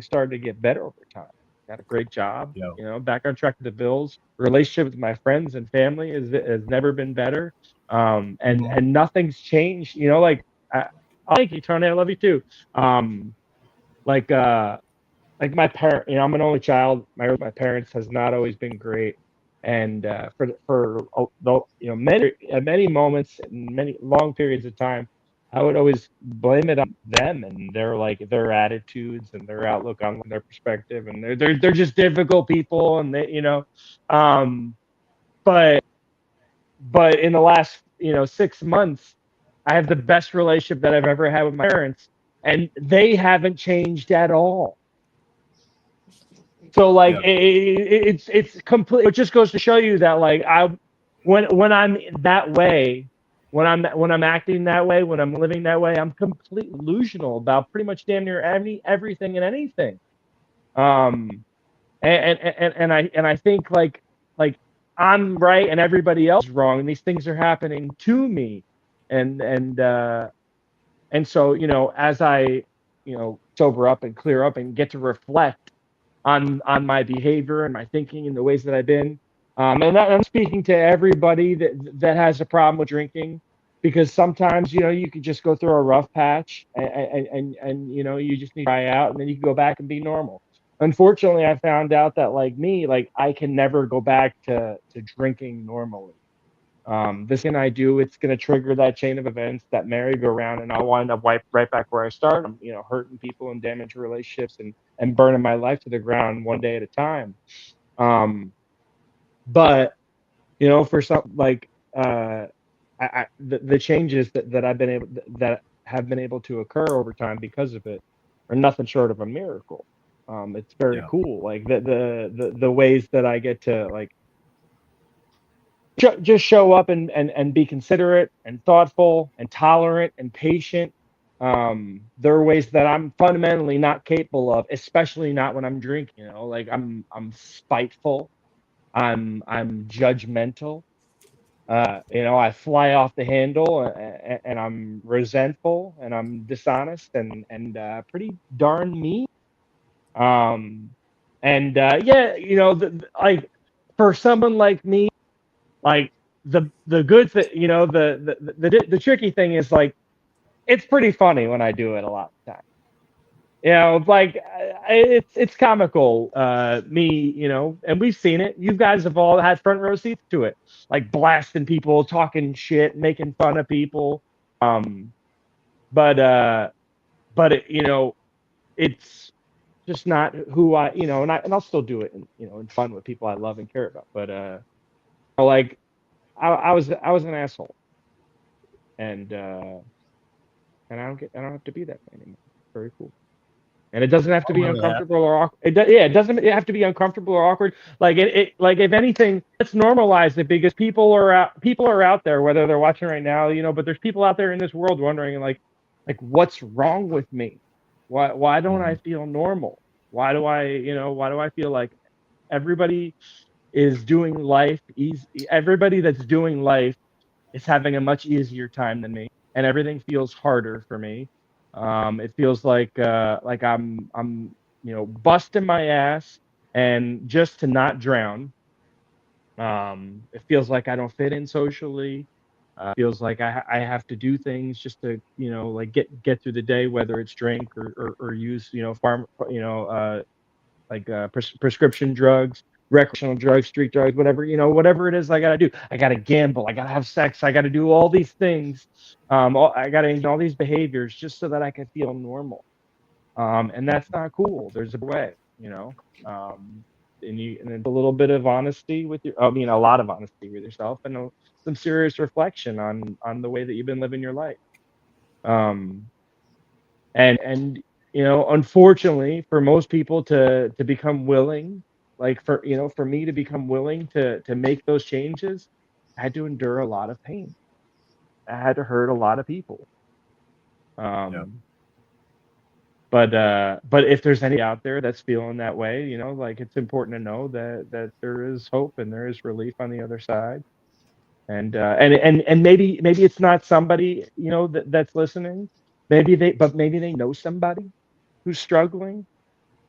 D: started to get better over time. Got a great job,
B: Yeah.
D: back on track with the bills. Relationship with my friends and family has never been better. And nothing's changed. Like thank you, Tony. I love you too. Like like my parent, I'm an only child. My parents has not always been great, and many at many moments, and many long periods of time, I would always blame it on them and their attitudes and their outlook on their perspective, and they're just difficult people, and um, but in the last 6 months, I have the best relationship that I've ever had with my parents, and they haven't changed at all. So like
B: Yeah.
D: it's complete. It just goes to show you that like when I'm that way, when I'm acting that way, when I'm living that way, I'm completely delusional about pretty much damn near everything and anything. Um, and I think like I'm right and everybody else is wrong, and these things are happening to me, and and uh, and so as I sober up and clear up and get to reflect on my behavior and my thinking and the ways that I've been. I'm speaking to everybody that has a problem with drinking, because sometimes you could just go through a rough patch, and you just need to try out, and then you can go back and be normal. Unfortunately, I found out that like me, like I can never go back to drinking normally. This thing I do, it's going to trigger that chain of events, that merry-go-round, and I'll wind up right back where I started. Hurting people and damaging relationships, and burning my life to the ground one day at a time. But for some like the changes that I've been able that have been able to occur over time because of it are nothing short of a miracle. It's very
B: Yeah.
D: cool, like the ways that I get to like just show up and be considerate and thoughtful and tolerant and patient. There are ways that I'm fundamentally not capable of, especially not when I'm drinking. Like I'm spiteful. I'm judgmental. I fly off the handle, and I'm resentful, and I'm dishonest, and pretty darn mean. Um, and yeah, like for someone like me, like the good thing, the tricky thing is like it's pretty funny when I do it a lot of the time. Like it's comical. Me, and we've seen it. You guys have all had front row seats to it, like blasting people, talking shit, making fun of people. Um, but it's just not who and I'll still do it, in fun with people I love and care about. But like I was an asshole, and I don't have to be that way anymore. Very cool. And it doesn't have to be
B: Yeah.
D: uncomfortable or awkward. It doesn't have to be uncomfortable or awkward. Like like if anything, let's normalize it, because people are out there, whether they're watching right now, but there's people out there in this world wondering like what's wrong with me? Why don't I feel normal? Why do I feel like everybody is doing life easy? Everybody that's doing life is having a much easier time than me, and everything feels harder for me. It feels like I'm busting my ass and just to not drown. It feels like I don't fit in socially. Feels like I have to do things just to like get through the day, whether it's drink or use prescription drugs, recreational drugs, street drugs, whatever it is I gotta do. I gotta gamble. I gotta have sex. I gotta do all these things. I gotta do all these behaviors just so that I can feel normal. And that's not cool. There's a way, and it's a little bit of honesty with a lot of honesty with yourself, and some serious reflection on the way that you've been living your life. Um, and unfortunately for most people to become willing, like for me to become willing to make those changes, I had to endure a lot of pain. I had to hurt a lot of people.
B: Yeah.
D: But if there's any out there that's feeling that way, like it's important to know that there is hope and there is relief on the other side. And maybe it's not somebody that's listening. Maybe they know somebody who's struggling.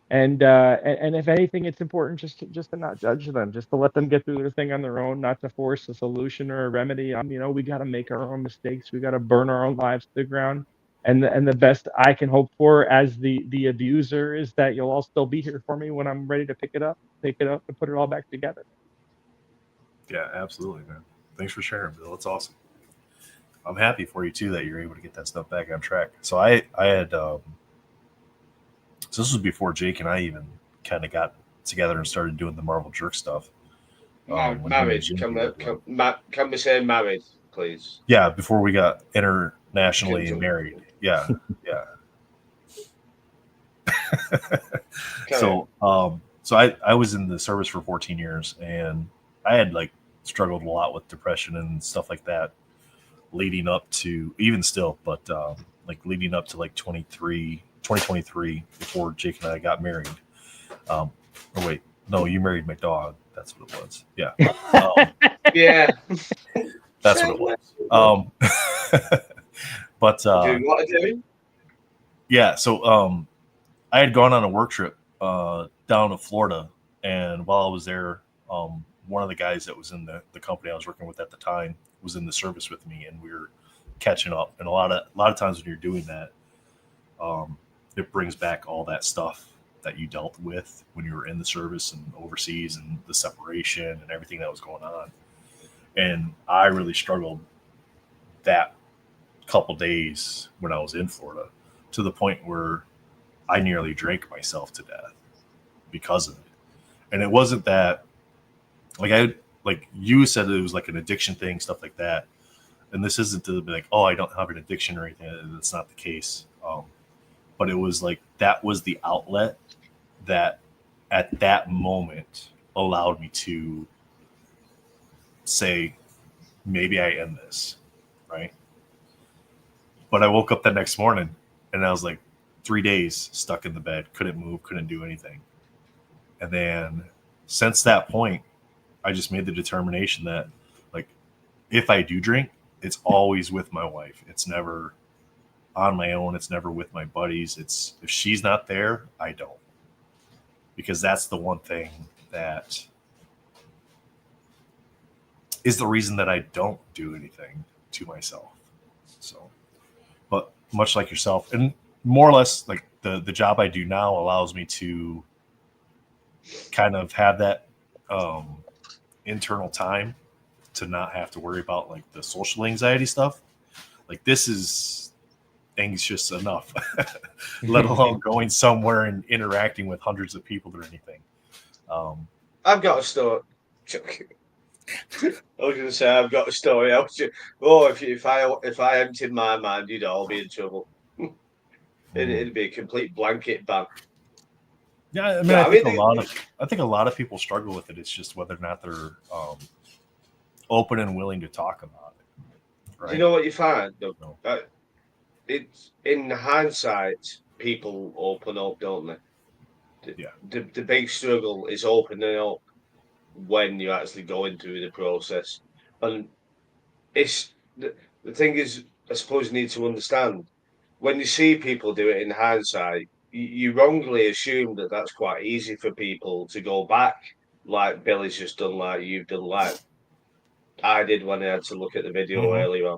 D: And if anything, it's important just to not judge them, just to let them get through their thing on their own, not to force a solution or a remedy. We got to make our own mistakes. We got to burn our own lives to the ground. And the best I can hope for as the abuser is that you'll all still be here for me when I'm ready to pick it up, and put it all back together.
B: Yeah, absolutely, man. Thanks for sharing, Bill. It's awesome. I'm happy for you too that you're able to get that stuff back on track. So I had so this was before Jake and I even kind of got together and started doing the Marvel Jerk stuff.
C: Married? Can we say married, please?
B: Yeah, before we got internationally married. Yeah, yeah. So I was in the service for 14 years, and I had like struggled a lot with depression and stuff like that leading up to, even still, but like leading up to like 2023 before Jake and I got married. Oh wait, no, you married my dog. That's what it was. Yeah.
C: Yeah.
B: That's what it was. But
C: doing what I'm doing?
B: Yeah, so I had gone on a work trip down to Florida, and while I was there, one of the guys that was in the company I was working with at the time was in the service with me, and we were catching up. And a lot of times when you're doing that, it brings back all that stuff that you dealt with when you were in the service and overseas, and the separation and everything that was going on. And I really struggled that couple days when I was in Florida, to the point where I nearly drank myself to death because of it. And it wasn't that, like you said, it was like an addiction thing, stuff like that. And this isn't to be like, oh, I don't have an addiction or anything. That's not the case. But it was like, that was the outlet that at that moment allowed me to say, maybe I end this, right? But I woke up the next morning and I was like 3 days stuck in the bed, couldn't move, couldn't do anything. And then since that point, I just made the determination that, like, if I do drink, it's always with my wife. It's never on my own. It's never with my buddies. It's, if she's not there, I don't. Because that's the one thing that is the reason that I don't do anything to myself. So, but much like yourself, and more or less like the job I do now allows me to kind of have that internal time to not have to worry about like the social anxiety stuff. Like, this is anxious enough, let alone going somewhere and interacting with hundreds of people or anything.
C: I've got a story. I was going to say I've got a story. If I emptied my mind, you'd all be in trouble. It'd be a complete blanket ban.
B: Yeah, I mean,
C: Yeah,
B: I think a lot of people struggle with it. It's just whether or not they're open and willing to talk about it. Right?
C: Do you know what you find? Though?
B: No.
C: It's in hindsight, people open up, don't they?
B: Yeah.
C: The big struggle is opening up when you're actually going through the process, and it's the thing is, I suppose you need to understand when you see people do it in hindsight, you wrongly assume that that's quite easy for people to go back, like Billy's just done, like you've done, like I did when I had to look at the video earlier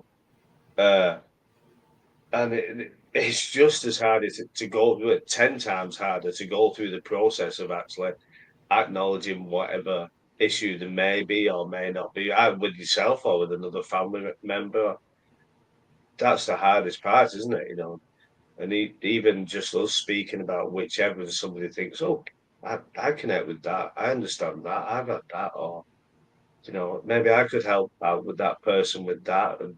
C: on. And it's just as hard to go through it, 10 times harder to go through the process of actually acknowledging whatever issue there may be or may not be, with yourself or with another family member. That's the hardest part, isn't it? You know, and even just us speaking about whichever somebody thinks, oh, I connect with that, I understand that, I've had that, or you know, maybe I could help out with that person with that. And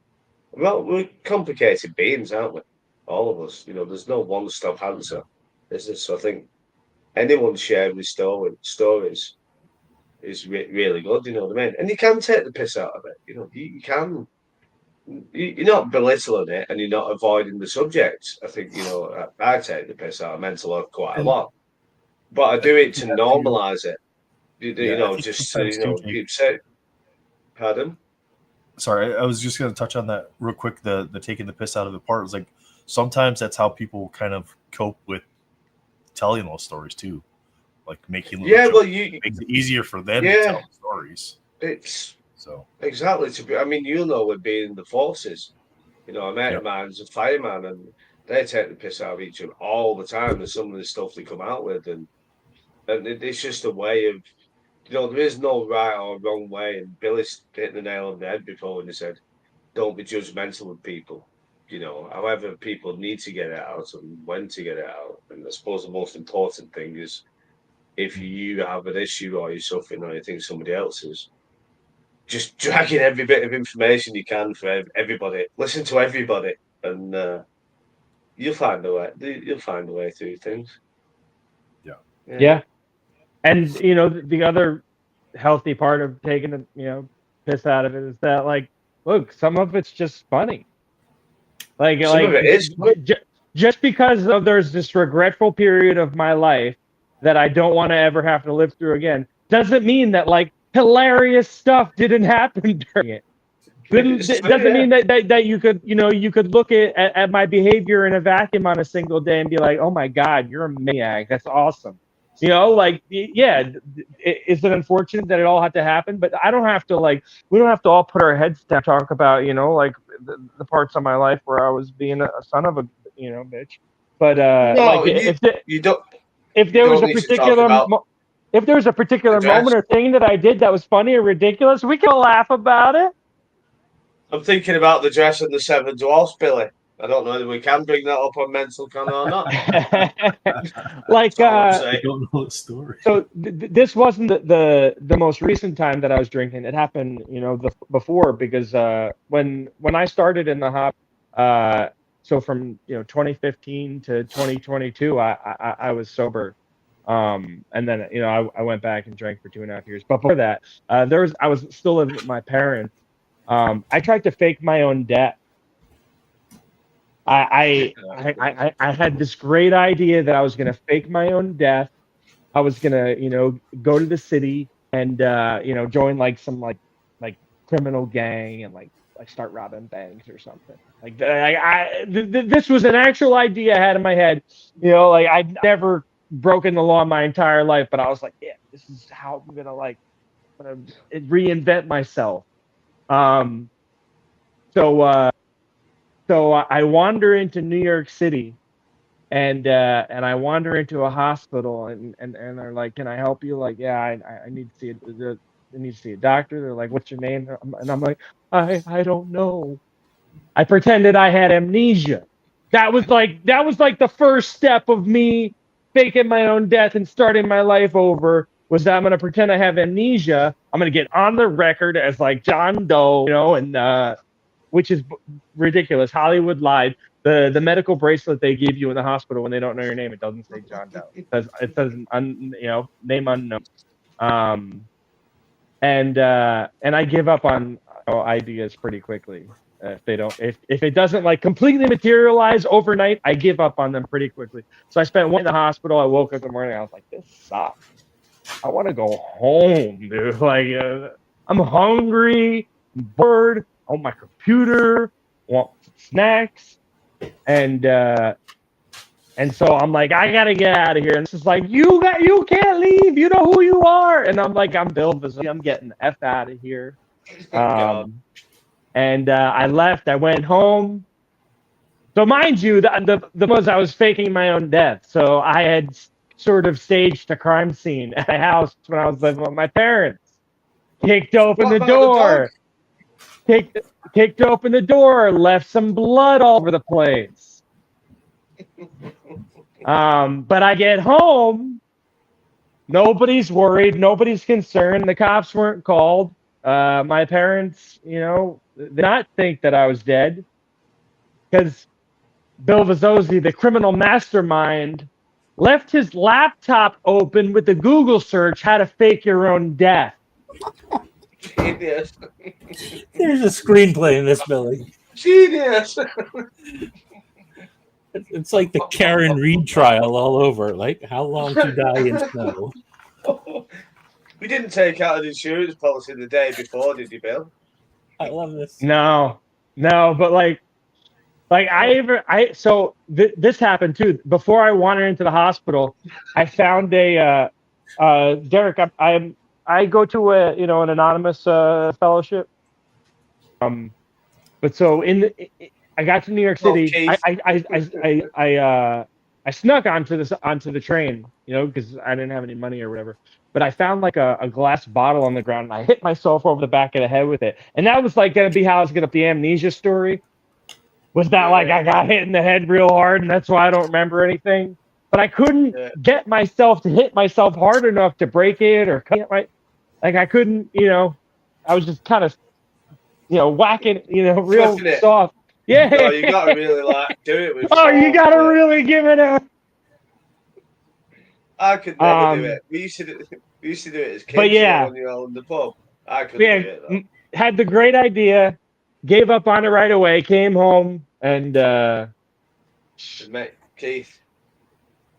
C: well, we're complicated beings, aren't we? All of us. You know, there's no one-stop answer, is there? So I think anyone sharing the stories is really good. You know what I mean? And you can take the piss out of it. You know, you can. You're not belittling it, and you're not avoiding the subject. I think you know I take the piss out of mental health quite a lot, but I do it to normalise it. You know, just to, you know, you say. Pardon?
B: Sorry, I was just going to touch on that real quick. The taking the piss out of the part was like sometimes that's how people kind of cope with telling those stories too, like making
C: well,
B: makes it easier for them to tell the stories.
C: It's
B: so
C: exactly to be. I mean, you know, with being in the forces, you know, a mate of mine's a fireman, and they take the piss out of each other all the time. There's some of the stuff they come out with, and it's just a way of. You know, there is no right or wrong way. And Billy's hit the nail on the head before when he said, don't be judgmental with people. You know, however people need to get it out and when to get it out. And I suppose the most important thing is if you have an issue or you're suffering or you think somebody else is, just dragging every bit of information you can for everybody. Listen to everybody and you'll find a way. You'll find a way through things.
D: Yeah. And you know, the other healthy part of taking the piss out of it is that, like, look, some of it's just funny. Like
C: some of it is
D: just because there's this regretful period of my life that I don't want to ever have to live through again, doesn't mean that like hilarious stuff didn't happen during it. Doesn't mean that you could look at my behavior in a vacuum on a single day and be like, oh my God, you're a maniac. That's awesome. You know, like, yeah, is it unfortunate that it all had to happen? But I don't have to, like, we don't have to all put our heads down, talk about, you know, like the parts of my life where I was being a son of a, bitch. But
C: no,
D: like, if there was a particular moment or thing that I did that was funny or ridiculous, we can laugh about it.
C: I'm thinking about the dress and the Seven Dwarfs, Billy. I don't know whether we can bring that up on Mental Con or not.
D: Like,
B: I don't know the story.
D: So this wasn't the most recent time that I was drinking. It happened, before, because when I started in the hop, so from 2015 to 2022, I was sober, and then I went back and drank for 2.5 years. But before that, I was still living with my parents. I tried to fake my own death. I had this great idea that I was gonna fake my own death. I was gonna, go to the city and join like some like criminal gang and like start robbing banks or something. Like this was an actual idea I had in my head. Like I'd never broken the law in my entire life, but I was like, yeah, this is how I'm gonna reinvent myself. So I wander into New York City, and I wander into a hospital, and they're like, "Can I help you?" Like, yeah, I need to see I need to see a doctor. They're like, "What's your name?" And I'm like, I don't know. I pretended I had amnesia. That was like the first step of me faking my own death and starting my life over. Was that I'm gonna pretend I have amnesia? I'm gonna get on the record as like John Doe, and which is ridiculous. Hollywood lied. the medical bracelet they give you in the hospital when they don't know your name, it doesn't say John Doe. It says name unknown. And I give up on ideas pretty quickly. If it doesn't like completely materialize overnight, I give up on them pretty quickly. So I spent one in the hospital. I woke up in the morning. I was like, this sucks. I want to go home, dude. Like, I'm hungry, I'm bored, on my computer, want snacks, and so I'm like, I gotta get out of here. And it's just like, you can't leave. You know who you are. And I'm like, I'm Bill Vazzosi. I'm getting the F out of here. And I left. I went home. So mind you, the was I was faking my own death. So I had sort of staged a crime scene at my house when I was living with my parents. Kicked open the door. Kicked open the door. Left some blood all over the place. But I get home. Nobody's worried. Nobody's concerned. The cops weren't called. My parents, did not think that I was dead because Bill Vazzosi, the criminal mastermind, left his laptop open with the Google search how to fake your own death.
C: Genius.
H: There's a screenplay in this, Billy.
C: Genius.
H: It's like the Karen Reed trial all over. Like, how long to die in snow?
C: We didn't take out an insurance policy the day before, did you, Bill?
H: I love this.
D: No, but this happened too. Before I wandered into the hospital, I found Derek. I go to an anonymous fellowship. But so I got to New York City. I snuck onto the train, because I didn't have any money or whatever. But I found like a glass bottle on the ground, and I hit myself over the back of the head with it. And that was like gonna be how I was gonna the amnesia story. Was that like I got hit in the head real hard, and that's why I don't remember anything? But I couldn't get myself to hit myself hard enough to break it or cut I couldn't, I was just kind of, whacking, real soft. Yeah.
C: No, you gotta really do it with.
D: You gotta really give it a.
C: I could never do it. We used to do it as kids. But when you're all in the pub, I couldn't do it. Though.
D: Had the great idea, gave up on it right away. Came home and.
C: Mate, Keith.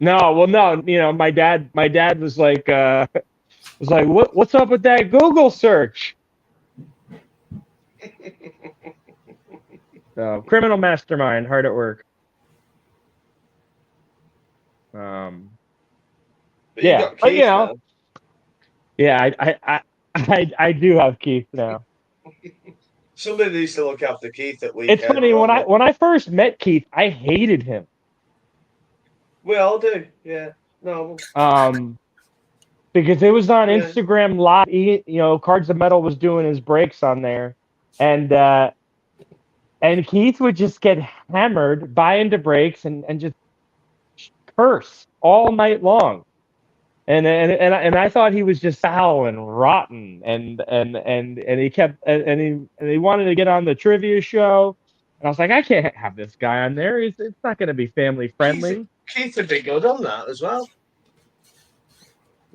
D: No, my dad was like, what's up with that Google search? So, criminal mastermind, hard at work. I do have Keith now.
C: Somebody needs to look after Keith at weekend.
D: It's funny when I first met Keith, I hated him.
C: We all do, yeah. No.
D: Because it was on Instagram Live. Cards of Metal was doing his breaks on there, and Keith would just get hammered, buy into breaks, and just curse all night long. And I thought he was just foul and rotten, and he kept and he wanted to get on the trivia show, and I was like, I can't have this guy on there. It's not going to be family friendly.
C: Keith would be good on that as well.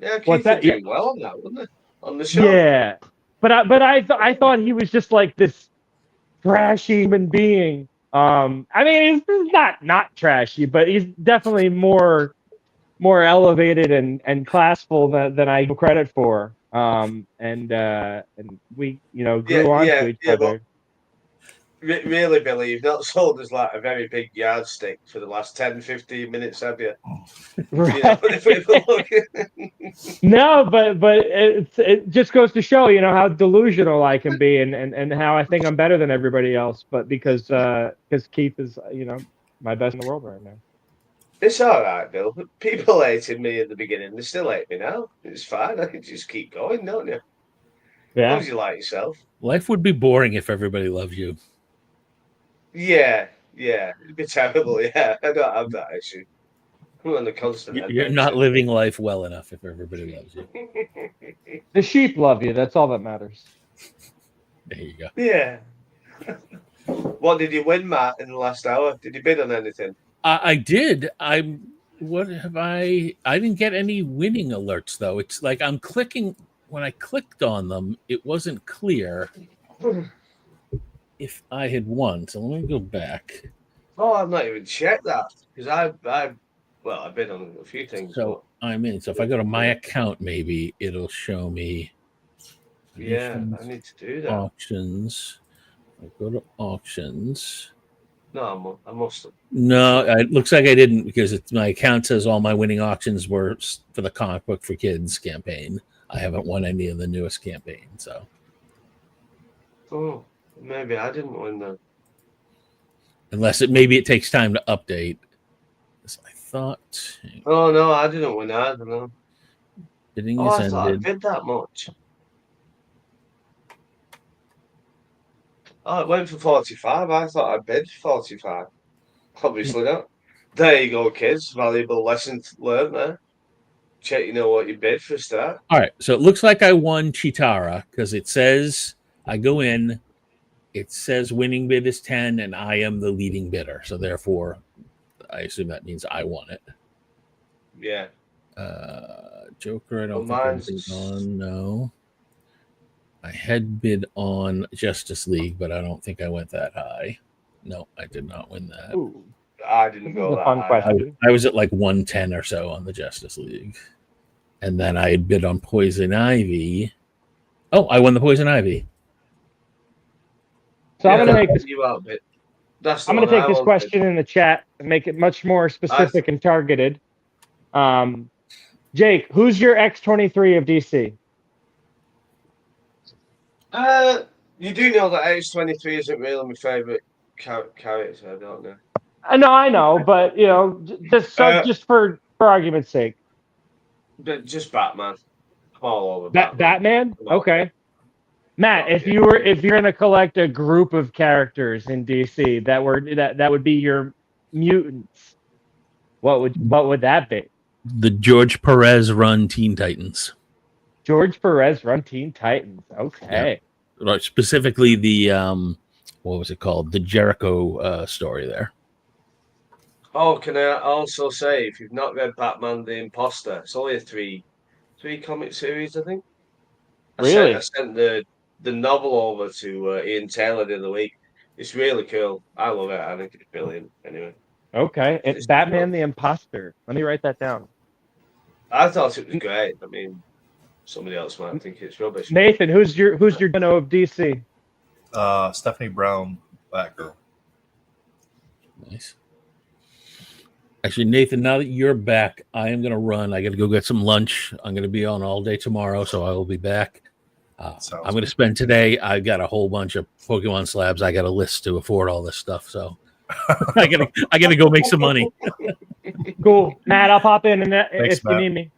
C: Yeah, Keith would do well on that, wouldn't it? On the show.
D: Yeah, but I thought he was just like this trashy human being. He's not trashy, but he's definitely more elevated and classful than I give credit for. And we grew on to each other.
C: Really, Billy, you've not sold us like a very big yardstick for the last 10-15 minutes, have you?
D: Right. No, but it just goes to show, how delusional I can be and how I think I'm better than everybody else. But because Keith is, my best in the world right now.
C: It's all right, Bill. People hated me at the beginning. They still hate me now. It's fine. I can just keep going, don't you?
D: Yeah.
C: As long as you like yourself.
H: Life would be boring if everybody loved you.
C: Yeah. It'd be terrible. Yeah, I don't have that issue. I'm on the constant.
H: You're not living life well enough if everybody loves you.
D: The sheep love you. That's all that matters.
H: There you go.
C: Yeah. What did you win, Matt, in the last hour? Did you bid on anything?
H: I did. What have I didn't get any winning alerts though. It's like I'm clicking when I clicked on them, it wasn't clear if I had won. So let me go back.
C: Oh, I've not even checked that because I bid on a few things.
H: So I'm in. So if I go to my account, maybe it'll show me.
C: Yeah, I need to do that.
H: Auctions. I go to auctions.
C: No, I must have.
H: No, it looks like I didn't because my account says all my winning auctions were for the comic book for kids campaign. I haven't won any of the newest campaign, so.
C: Oh, maybe I didn't win them.
H: Unless maybe it takes time to update. I thought.
C: Oh no, I didn't win either. No.
H: Bidding
C: I
H: is
C: thought I
H: ended.
C: bid that much. Oh, it went for 45. I thought I bid 45. Obviously not. There you go, kids. Valuable lesson learned there. Check, what you bid for a start.
H: All right, so it looks like I won Chitara because it says I go in. It says winning bid is 10, and I am the leading bidder. So therefore, I assume that means I won it.
C: Yeah.
H: Joker, I don't think I bid on. No. I had bid on Justice League, but I don't think I went that high. No, I did not win that.
D: Ooh,
C: I didn't go that
D: fun
C: high.
D: question.
H: I was at like 110 or so on the Justice League. And then I had bid on Poison Ivy. Oh, I won the Poison Ivy.
D: So I'm gonna make this.
C: You out a bit.
D: I'm gonna take this question in the chat and make it much more specific and targeted. Jake, who's your X-23 of DC?
C: You do know that X-23 isn't really my favourite character, I don't know.
D: I know, but just for argument's sake.
C: But just Batman. I'm all over Batman.
D: Batman? Okay. Matt, if you're gonna collect a group of characters in DC that would be your mutants, what would that be?
H: The George Perez run Teen Titans.
D: George Perez run Teen Titans. Okay.
H: Yeah. Specifically the what was it called? The Jericho story there.
C: Oh, can I also say, if you've not read Batman the Imposter, it's only a three comic series, I think.
D: Really?
C: I sent the novel over to Ian Taylor the other week. It's really cool. I love it. I think it's brilliant. Anyway.
D: Okay. It's Batman the Imposter. Let me write that down.
C: I thought it was great. I mean, somebody else might think it's rubbish.
D: Nathan, who's your Dino of DC?
B: Stephanie Brown, Batgirl.
H: Nice. Actually, Nathan, now that you're back, I am going to run. I got to go get some lunch. I'm going to be on all day tomorrow, so I will be back. I'm going to spend today. I've got a whole bunch of Pokemon slabs. I got a list to afford all this stuff, so I got to go make some money.
D: Cool, Matt. I'll pop in
B: Thanks,
D: if you need me.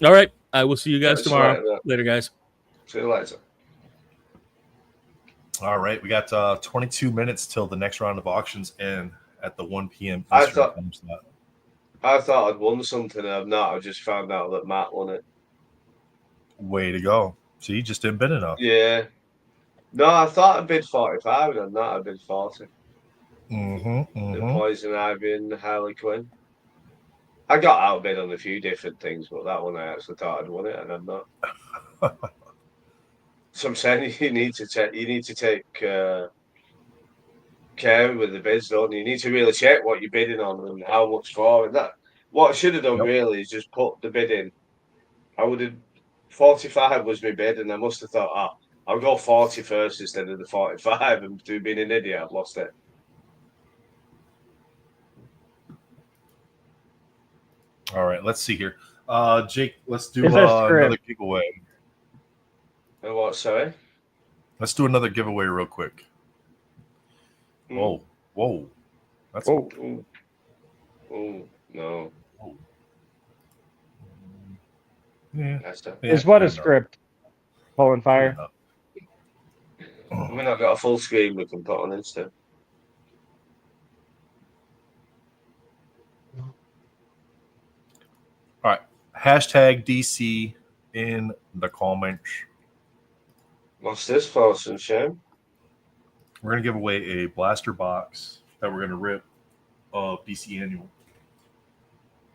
H: All right, I will see you guys tomorrow. Later, guys.
C: See you later.
B: All right, we got 22 minutes till the next round of auctions end at the 1 p.m.
C: I
B: Eastern
C: thought
B: time slot.
C: I'd won something. I've not. I just found out that Matt won it.
B: Way to go. See, you just didn't bid enough.
C: Yeah. No, I thought I bid 45, and not I bid 40. The Poison Ivy and Harley Quinn. I got outbid on a few different things, but that one I actually thought I'd won it, and I'm not. So I'm saying you need to take care with the bids, don't you? You need to really check what you're bidding on and how much for. And that what I should have done really is just put the bid in. I would have 45 was my bid, and I must have thought, I'll go 40 first instead of the 45, and through being an idiot, I've lost it.
B: All right, let's see here. Jake, let's do another giveaway.
C: What, sorry?
B: Let's do another giveaway real quick. Whoa. That's
C: Oh, no.
B: Oh. Yeah.
D: Is what a script. Pulling fire.
C: I mean, I've got a full screen we can put on Insta.
B: All right. Hashtag DC in the comments.
C: What's this for, some shame?
B: We're gonna give away a blaster box that we're gonna rip of DC Annual.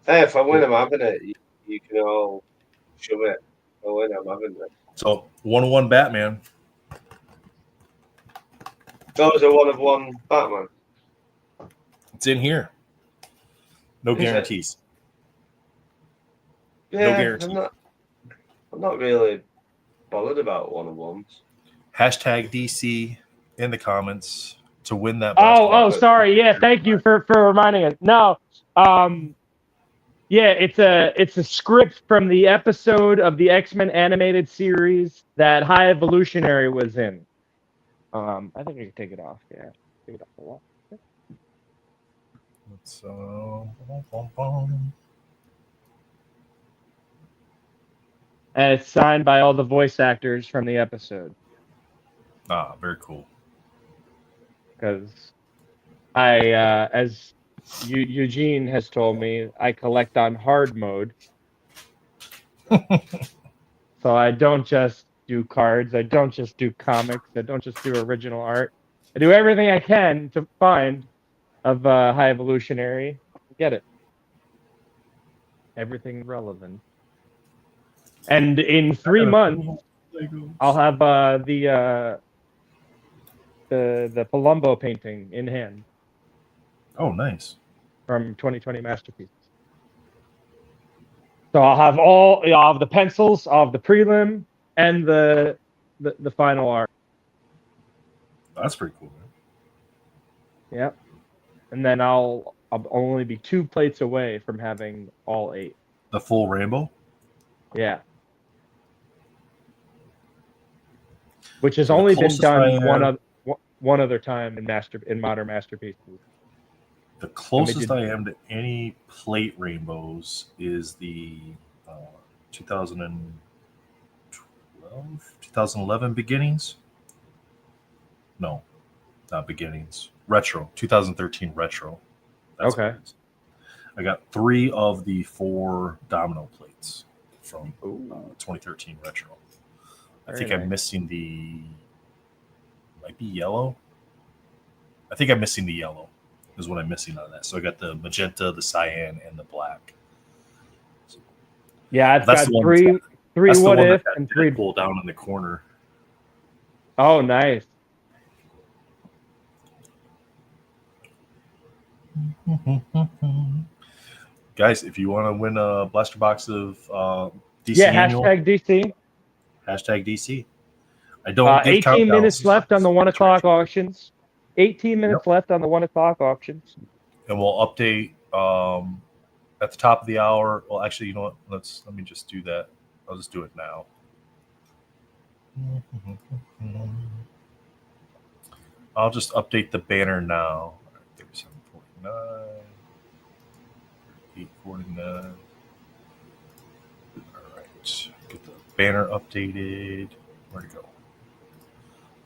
C: Hey, if I win, I'm having it. You can all shove it. If I win, I'm having it.
B: So 101 Batman.
C: That was a 1-of-1 Batman.
B: It's in here. No
C: Is it?
B: guarantees.
C: Yeah,
B: guarantee.
C: I'm not really bothered about 1-of-1s.
B: Hashtag DC in the comments to win that blaster
D: Oh,
B: box.
D: sorry. Yeah, thank you for reminding us. No, yeah, it's a script from the episode of the X-Men animated series that High Evolutionary was in. I think we can take it off. Yeah, take it off the wall. And it's signed by all the voice actors from the episode.
B: Very cool.
D: Because as Eugene has told me, I collect on hard mode. So I don't just do cards. I don't just do comics. I don't just do original art. I do everything I can to find of High Evolutionary. Get it. Everything relevant. And in 3 months, I'll have the Palumbo painting in hand.
B: Oh, nice.
D: From 2020 Masterpieces. So I'll have the pencils, I'll have the prelim, and the final art.
B: That's pretty cool, man.
D: Yep. And then I'll only be 2 plates away from having all 8.
B: The full rainbow?
D: Yeah. Which has only been done one other time in modern masterpieces.
B: The closest I am to any plate rainbows is the 2011 beginnings. No, not beginnings. Retro, 2013 retro. That's
D: okay.
B: I got 3 of the 4 domino plates from 2013 retro. I think I'm missing might be yellow. I think I'm missing the yellow is what I'm missing out of that. So I got the magenta, the cyan, and the black. So
D: yeah, I've got three what if and 3
B: pull down in the corner.
D: Oh, nice.
B: Guys, if you want to win a blaster box of DC
D: Annual, DC.
B: Hashtag DC. I don't give
D: 18 minutes left on the 1 o'clock auctions. 18 minutes left on the 1 o'clock auctions.
B: And we'll update at the top of the hour. Well, actually, you know what? Let me just do that. I'll just do it now. I'll just update the banner now. 37.9, 849. All right, get the banner updated. Where'd it go?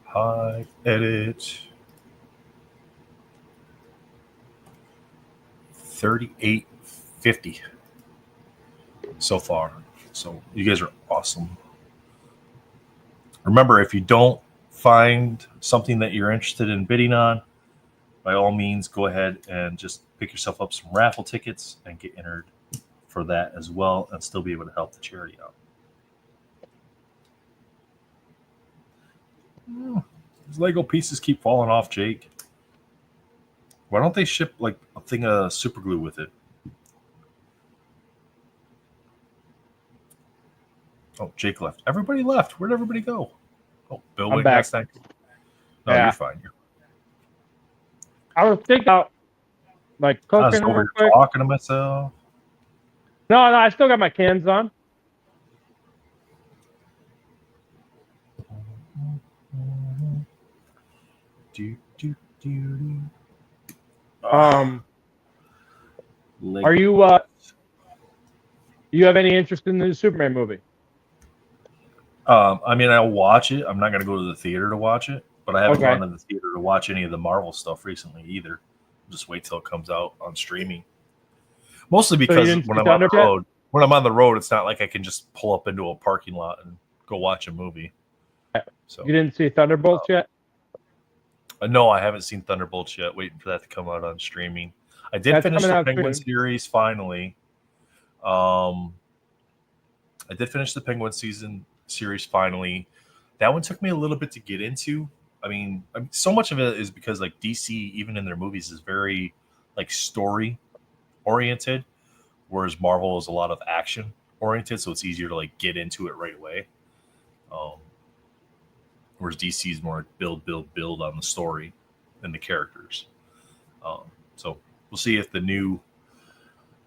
B: Hide, edit. 38.50 so far. So you guys are awesome. Remember, if you don't find something that you're interested in bidding on, by all means, go ahead and just pick yourself up some raffle tickets and get entered for that as well, and still be able to help the charity out. These Lego pieces keep falling off, Jake. Why don't they ship like a thing of super glue with it? Oh, Jake left. Everybody left. Where'd everybody go? Oh, Bill went back. No, you're fine.
D: I was thinking about like cooking.
B: I was over here talking to myself.
D: No, I still got my cans on. Are you you have any interest in the Superman movie?
B: I mean, I'll watch it. I'm not going to go to the theater to watch it, but I haven't gone to the theater to watch any of the Marvel stuff recently either. I'll just wait till it comes out on streaming. Mostly because when I'm on the road, it's not like I can just pull up into a parking lot and go watch a movie. So
D: you didn't see Thunderbolts yet?
B: No, I haven't seen Thunderbolts yet. Waiting for that to come out on streaming. I did
D: That's
B: finish
D: coming
B: the
D: out
B: Penguin
D: soon.
B: series finally. I did finish the Penguin series finally. That one took me a little bit to get into. I mean, so much of it is because like DC, even in their movies, is very like story oriented, whereas Marvel is a lot of action oriented, so it's easier to like get into it right away. Whereas DC is more build on the story and the characters. So we'll see if the new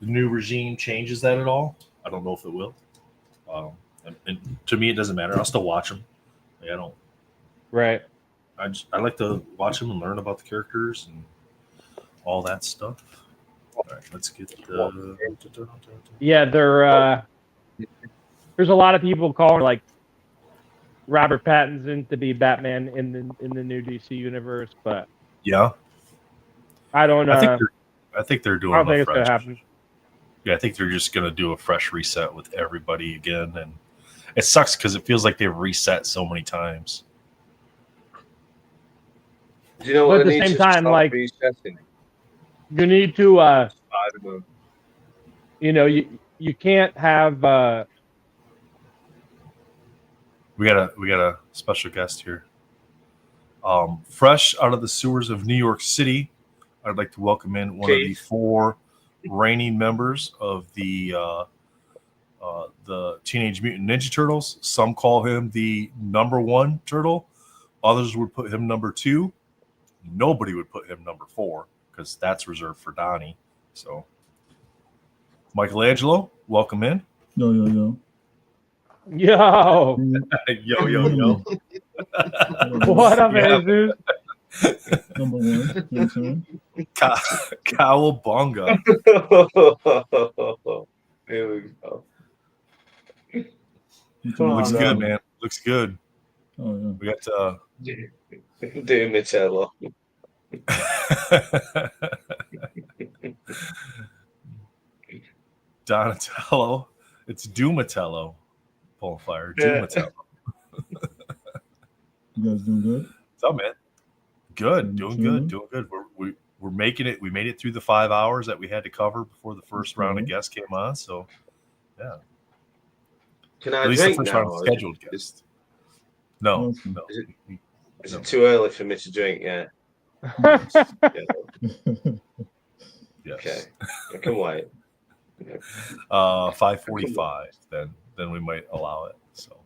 B: regime changes that at all. I don't know if it will. And to me, it doesn't matter. I'll still watch them. Like, I don't.
D: Right.
B: I like to watch them and learn about the characters and all that stuff. All right, let's get.
D: Yeah, there's a lot of people calling like Robert Pattinson to be Batman in the new DC universe, but
B: yeah,
D: I don't.
B: I think they're doing.
D: I don't think
B: a
D: it's gonna
B: fresh,
D: happen.
B: Yeah, I think they're just gonna do a fresh reset with everybody again, and it sucks because it feels like they've reset so many times.
C: Do you know
D: But
C: what
D: at
C: they
D: the
C: need
D: same
C: to
D: time,
C: start
D: like
C: resetting?
D: you need to,
C: Spider-Man.
D: you know, you can't have.
B: We got a special guest here. Fresh out of the sewers of New York City, I'd like to welcome in one of the 4 reigning members of the Teenage Mutant Ninja Turtles. Some call him the #1 turtle. Others would put him #2. Nobody would put him #4 because that's reserved for Donnie. So, Michelangelo, welcome in.
I: Yo, yo, yo.
D: Yo.
B: Yo, yo, yo.
D: What up,
B: Yeah.
D: Jesus?
I: #1. You know what I'm saying?
B: Cowabunga.
C: Here we go.
B: Looks good, man. Looks good.
I: Oh, yeah.
B: We got
C: Donatello.
B: Donatello. It's Doomatello. Pulling fire.
C: Yeah.
B: Doomatello.
I: You guys doing good?
B: What's up, man? Good. Doing good. We're making it. We made it through the 5 hours that we had to cover before the first round of guests came on. So, yeah.
C: Can I
B: At least the
C: drink
B: first
C: now?
B: round of scheduled guests. No.
C: Is it too early for me to drink? Yeah.
B: Yes.
C: Okay. I can wait.
B: 5:45. Then we might allow it. So,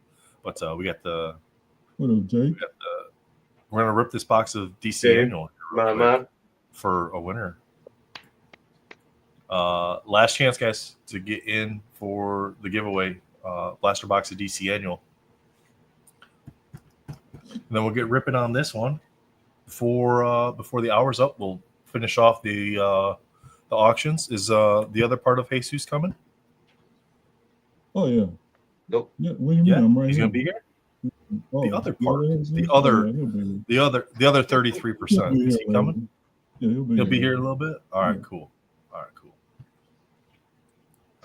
B: but we got the.
I: What up, Jake?
B: We're gonna rip this box of DC
C: Dude,
B: Annual
C: my man.
B: for a winner. Last chance, guys, to get in for the giveaway. Blaster box of DC Annual. And then we'll get ripping on this one before the hour's up. We'll finish off the auctions. Is the other part of Jesus coming?
I: Oh, yeah.
C: Nope.
I: Yeah, what do you mean? I'm right
B: He's
I: here.
B: gonna be here.
I: Oh,
B: The other part,
I: yeah,
B: the
I: oh,
B: other,
I: yeah, he'll be here.
B: the other 33%. Is he coming?
I: Yeah, he'll be
B: He'll be here a little bit. All right, cool. All right, cool.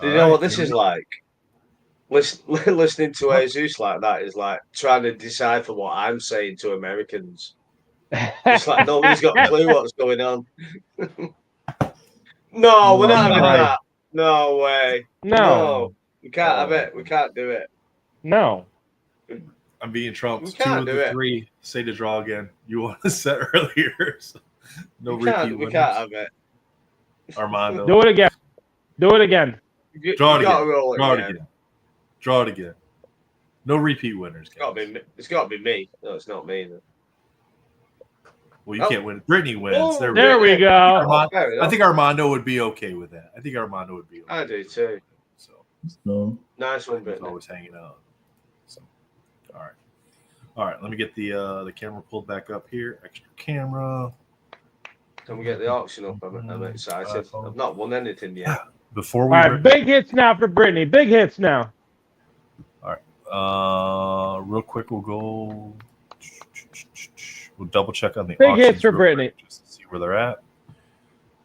C: Do you know what this is like? Listening to Jesus like that is like trying to decipher what I'm saying to Americans. It's like nobody's got a clue what's going on. No, we're not having that. No way.
D: No.
C: We can't have it. We can't do it.
D: No.
B: I'm being trumped.
C: We
B: 2
C: can't
B: of
C: do
B: the
C: it.
B: 3 say to draw again. You want to set earlier. So no
C: We
B: repeat
C: can't
B: winners.
C: have it.
B: Armando.
D: Do it again. Do it again.
B: Draw it
C: You gotta
B: again.
C: roll
B: Draw it
C: again.
B: again. Draw it again. No repeat winners,
C: It's got to be me. No, it's not me.
B: Well, you can't win. Brittany wins.
C: Oh,
D: There we go.
B: I think Armando would be okay with that. I think Armando would be okay.
C: I do too.
B: So
I: No.
C: Nice one,
B: he's
C: Brittany.
B: always hanging out. So, all right. Let me get the camera pulled back up here. Extra camera.
C: Can we get the auction up? I'm excited. I've not won anything yet.
B: Before
D: All
B: we
D: right, big hits now for Brittany. Big hits now.
B: real quick, we'll double check on the
D: Big
B: auctions
D: hits for
B: real
D: Brittany.
B: quick just to see where they're at.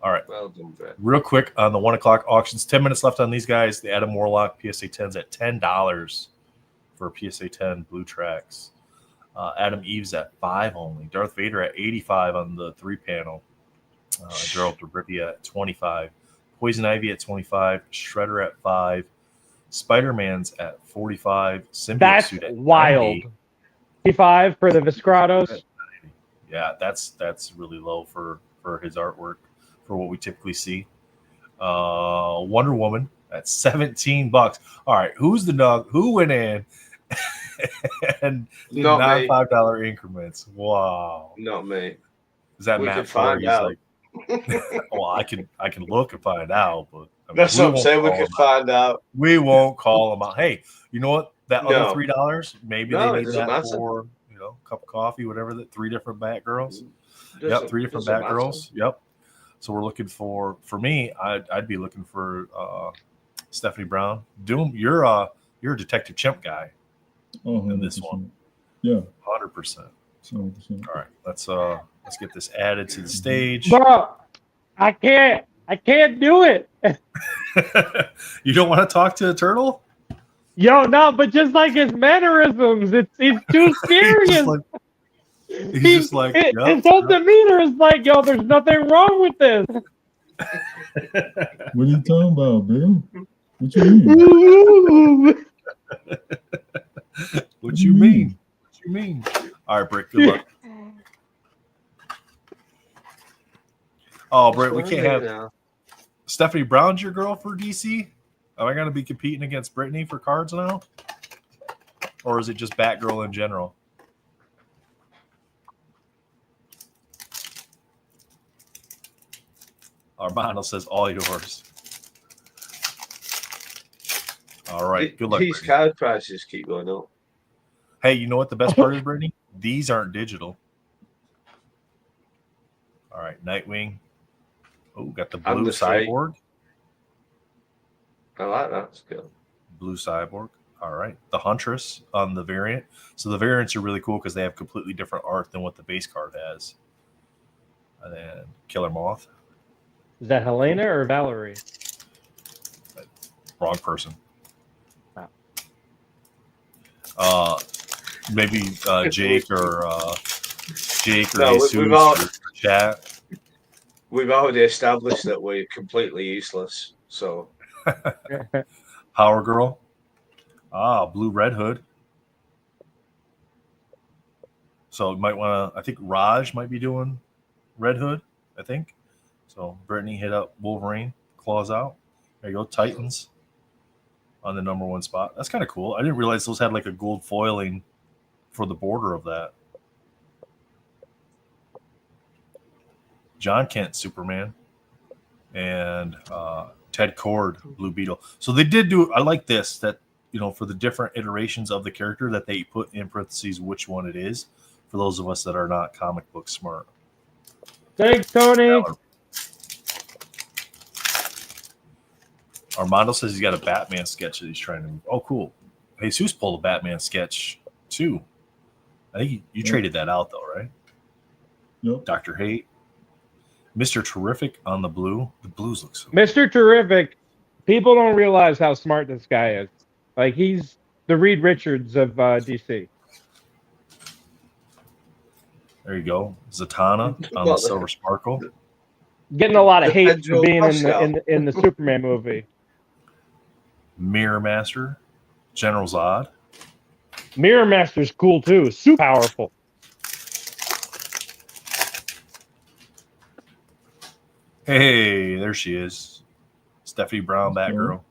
B: All right.
C: Well done, Brett.
B: Real quick on the 1 o'clock auctions, 10 minutes left on these guys. The Adam Warlock PSA 10s at $10 for a PSA 10 blue tracks. Adam Eves at 5 only. Darth Vader at 85 on the 3-panel. Gerald Rippy at 25. Poison Ivy at 25. Shredder at 5. Spider-Man's at 45. Symbiote
D: That's
B: suit at
D: wild.
B: 90.
D: 55 for the Visceratos.
B: Yeah, that's really low for his artwork for what we typically see. Wonder Woman at $17. All right, who's the dog? Who went in and did
C: Not
B: non
C: me.
B: $5 increments? Wow.
C: Not me.
B: Is that
C: We
B: Matt
C: could
B: Ford?
C: find
B: He's
C: out.
B: like, well, I can look and find out, but I mean,
C: That's
B: we
C: what I'm
B: won't
C: saying. We
B: call
C: could
B: him out.
C: find out.
B: We won't call them out. Hey, you know what? That other
C: No.
B: $3, maybe
C: No,
B: they
C: it
B: need
C: doesn't
B: that
C: matter.
B: for a cup of coffee, whatever. That 3 different Batgirls. Yep,
C: Doesn't-
B: 3 different
C: doesn't matter.
B: Batgirls. Yep. So we're looking for me. I'd be looking for Stephanie Brown. Doom, you're a Detective Chimp guy
I: Oh,
B: in this
I: 100%.
B: one.
I: Yeah,
B: 100%.
I: 100%.
B: All right, let's get this added to the stage.
D: Bro, I can't do it.
B: You don't want to talk to a turtle?
D: Yo, no, but just like his mannerisms, it's too serious.
B: He's just like, yep,
D: his whole demeanor is like, yo, there's nothing wrong with this.
I: What are you talking about, Bill? What you mean?
B: What you mean? What you mean? All right, Britt, good luck. Oh, Britt, we can't have Stephanie Brown's your girl for DC? Am I going to be competing against Brittany for cards now? Or is it just Batgirl in general? Armando says all yours. All right, good luck.
C: These card prices keep going up.
B: Hey, you know what the best part is, Brittany? These aren't digital. All right, Nightwing. Oh, got the blue cyborg.
C: I like that skill.
B: Blue cyborg. All right, the Huntress on the variant. So the variants are really cool because they have completely different art than what the base card has. And then Killer Moth.
D: Is that Helena or Valerie?
B: Wrong person. Maybe Jake or Jesus or chat.
C: We've already established that we're completely useless. So
B: Power Girl. Blue Red Hood. So you might want to. I think Raj might be doing Red Hood. I think. So Brittany hit up Wolverine. Claws out. There you go. Titans on the #1 spot. That's kind of cool. I didn't realize those had like a gold foiling for the border of that. John Kent, Superman, and Ted Cord, Blue Beetle. So they did do. I like this that for the different iterations of the character that they put in parentheses which one it is for those of us that are not comic book smart.
D: Thanks, Tony.
B: Armando says he's got a Batman sketch that he's trying to. Oh, cool. Jesus pulled a Batman sketch too. I think you traded that out though, right?
I: Yep.
B: Dr. Hate. Mr. Terrific on the blue. The blues look so
D: Mr. Terrific. People don't realize how smart this guy is. Like, he's the Reed Richards of DC.
B: There you go. Zatanna on the Silver Sparkle.
D: Getting a lot of hate for
C: Pedro
D: being
C: Pascal.
D: in the Superman movie.
B: Mirror Master. General Zod.
D: Mirror Master's cool too. Super powerful.
B: Hey, there she is. Stephanie Brown, Batgirl.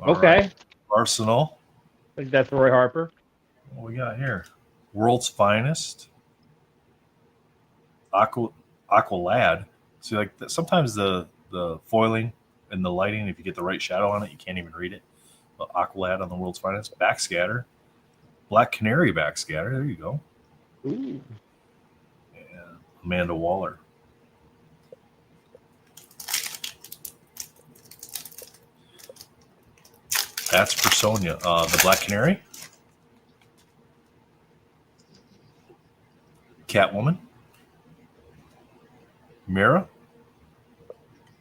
B: All
D: Okay.
B: right. Arsenal.
D: I think that's Roy Harper.
B: What we got here? World's Finest. Aqualad. See, like sometimes the foiling and the lighting, if you get the right shadow on it, you can't even read it. But Aqualad on the World's Finest. Backscatter. Black Canary Backscatter. There you go.
D: Ooh.
B: And Amanda Waller. That's for Sonia. The Black Canary. Catwoman. Mira.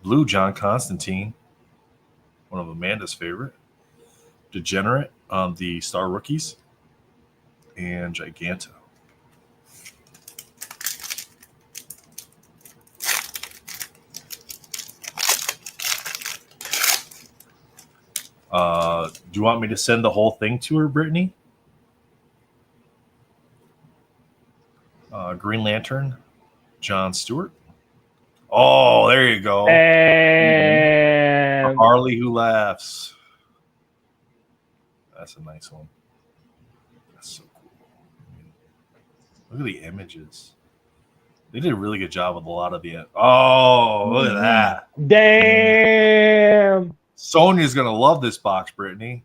B: Blue John Constantine. One of Amanda's favorite. Degenerate. on the Star Rookies and Giganta. Do you want me to send the whole thing to her, Brittany? Green Lantern, John Stewart. Oh, there you go.
D: And
B: Harley Who Laughs. That's a nice one. That's so cool. Look at the images. They did a really good job with a lot of the. Oh, look at that.
D: damn.
B: Sonia's going to love this box, Brittany.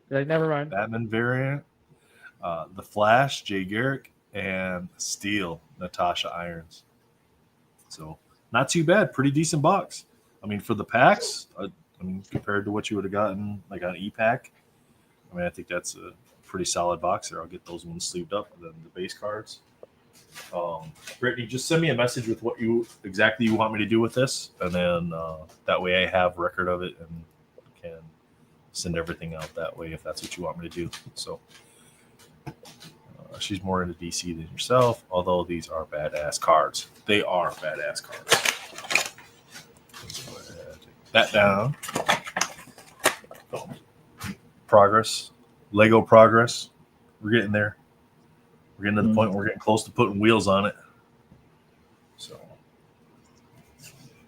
D: Like, never mind.
B: Batman variant. The Flash, Jay Garrick, and Steel, Natasha Irons. So, not too bad. Pretty decent box. I mean, for the packs, compared to what you would have gotten like on e-pack, I mean, I think that's a pretty solid box there. I'll get those ones sleeved up and then the base cards. Brittany, just send me a message with what you exactly want me to do with this, and then that way I have record of it and can send everything out that way if that's what you want me to do. So she's more into DC than yourself, although these are badass cards. They are badass cards. Let's go ahead, take that down. Progress, Lego progress. We're getting there. We're getting to the point where we're getting close to putting wheels on it. So,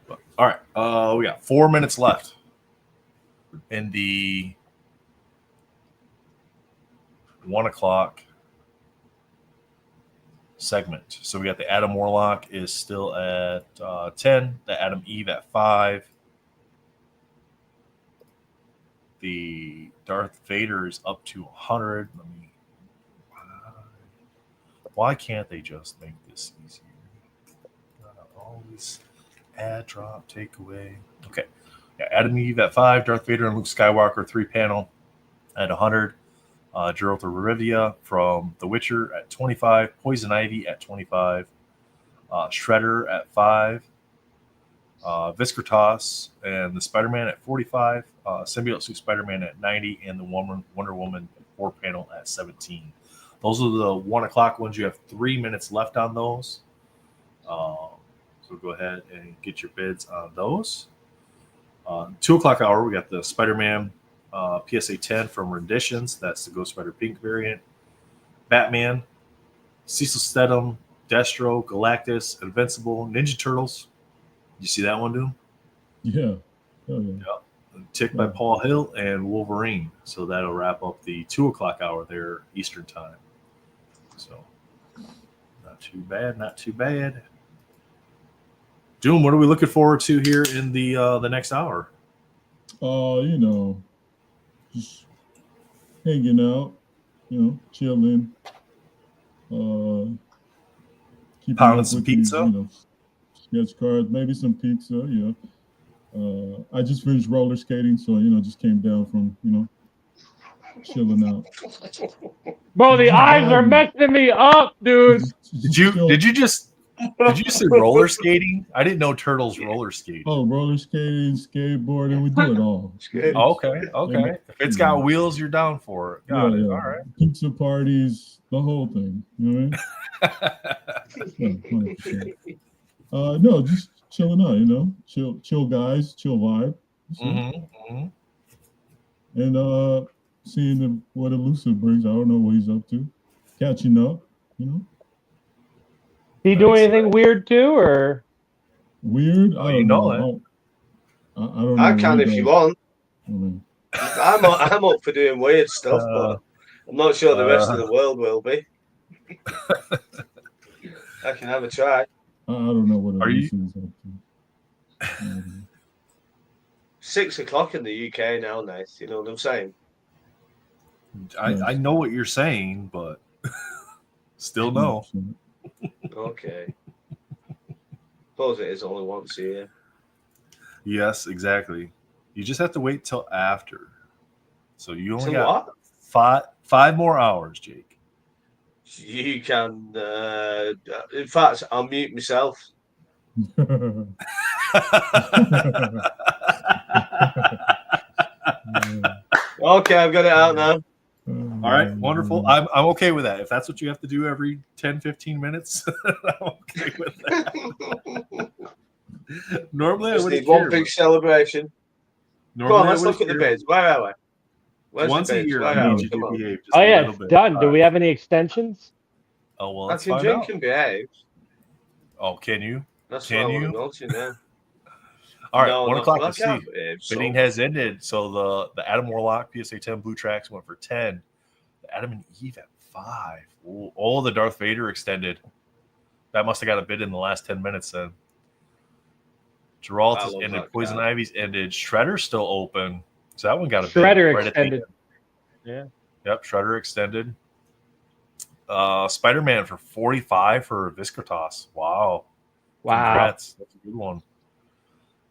B: but, all right. We got 4 minutes left in the 1 o'clock segment. So we got the Adam Warlock is still at 10. The Adam Eve at 5. The Darth Vader is up to 100. Why can't they just make this easier? Always add, drop, take away. Okay. Yeah, Adam Eve at 5. Darth Vader and Luke Skywalker 3-panel at 100. Geralt of Rivia from The Witcher at 25. Poison Ivy at 25. Shredder at 5. Viscertos and the Spider-Man at 45. Symbiote Suit Spider-Man at 90. And the Wonder Woman 4-panel at 17. Those are the 1 o'clock ones. You have 3 minutes left on those. So go ahead and get your bids on those. 2 o'clock hour, we got the Spider-Man PSA 10 from Renditions. That's the Ghost Spider Pink variant. Batman, Cecil Stedham, Destro, Galactus, Invincible, Ninja Turtles. You see that one, Doom?
I: Yeah. Oh, yeah.
B: Yep. Tick by Paul Hill and Wolverine. So that'll wrap up the 2 o'clock hour there, Eastern time. So not too bad, not too bad. Doom, what are we looking forward to here in the next hour?
I: You know, just hanging out, chilling.
B: Pounding some pizza?
I: These, sketch cards, maybe some pizza, yeah. I just finished roller skating, so just came down from chilling out.
D: Bro, the eyes are messing me up, dude.
B: Did you say roller skating? I didn't know turtles roller skating.
I: Oh, roller skating, skateboarding, we do it all.
B: Okay. If it's got wheels, you're down for it. Got it. All right.
I: Pizza parties, the whole thing. You know what I mean? 100%. No, just chilling out, chill guys, chill vibe. And seeing what Elusive brings. I don't know what he's up to. Catching up,
D: He do anything weird too, or
I: weird?
B: Oh, you know it.
I: I don't know.
C: I can if you want.
I: I mean,
C: I'm up for doing weird stuff, but I'm not sure the rest of the world will be. I can have a try.
I: I don't know what Elusive is up to.
C: 6 o'clock in the UK now, Nate. You know what I'm saying?
B: I know what you're saying, but still no.
C: Okay. Suppose it is only once a year.
B: Yes, exactly. You just have to wait till after. So you only
C: So
B: got
C: what?
B: five more hours, Jake.
C: You can. In fact, I'll mute myself. Okay, I've got it out now.
B: All right, wonderful. I'm okay with that. If that's what you have to do every 10, 15 minutes, I'm okay with that. Normally, I
C: Just
B: would
C: need one big celebration. Come on, let's look at the bids. Where are we? Where's
B: Once
C: the
B: a
C: bids?
B: year,
C: Where
B: I
C: are
B: need
C: we?
B: you
C: Come
B: to
C: on.
B: behave just
D: Oh
B: a
D: yeah,
B: little
D: it's
B: bit.
D: done.
B: All
D: Do
B: right.
D: we have any extensions?
B: Oh well,
C: I
B: let's
C: can
B: find
C: drink
B: out.
C: and behave.
B: Oh, can you?
C: That's
B: Can
C: what I
B: you?
C: want to go to now.
B: All right,
C: No,
B: 1
C: no,
B: o'clock.
C: I
B: Let's
C: can't
B: see.
C: behave.
B: Bidding
C: So
B: has ended. So the Adam Warlock PSA 10 Blue Tracks went for 10. The Adam and Eve at 5. Ooh, oh, the Darth Vader extended. That must have got a bid in the last 10 minutes then. Geralt's
C: I
B: has
C: love
B: ended.
C: that
B: Poison
C: card.
B: Ivy's ended. Shredder's still open. So that one got a
D: Shredder
B: bid right
D: extended.
B: at
D: Yeah.
B: the end. Yep, Shredder extended. Spider-Man for 45 for Viscertos. Wow.
D: Wow.
B: Congrats. That's a good one.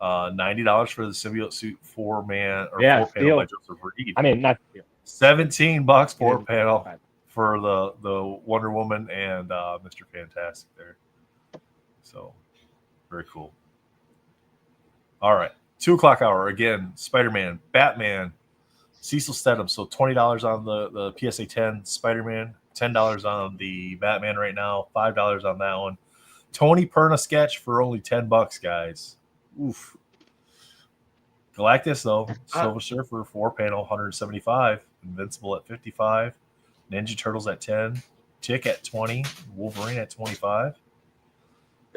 B: $90 for the symbiote suit 4-man or
D: Yeah,
B: 4 panel
D: steal.
B: by Joseph Reed.
D: I mean, not steal.
B: $17 4
D: Yeah.
B: panel for the Wonder Woman and Mr. Fantastic there. So very cool. All right. 2 o'clock hour again. Spider-Man, Batman, Cecil Stedham. So $20 on the PSA 10 Spider-Man, $10 on the Batman right now, $5 on that one. Tony Perna sketch for only $10, guys. Oof. Galactus though, Silver Surfer 4 panel 175, Invincible at 55, Ninja Turtles at 10, Tick at 20, Wolverine at 25.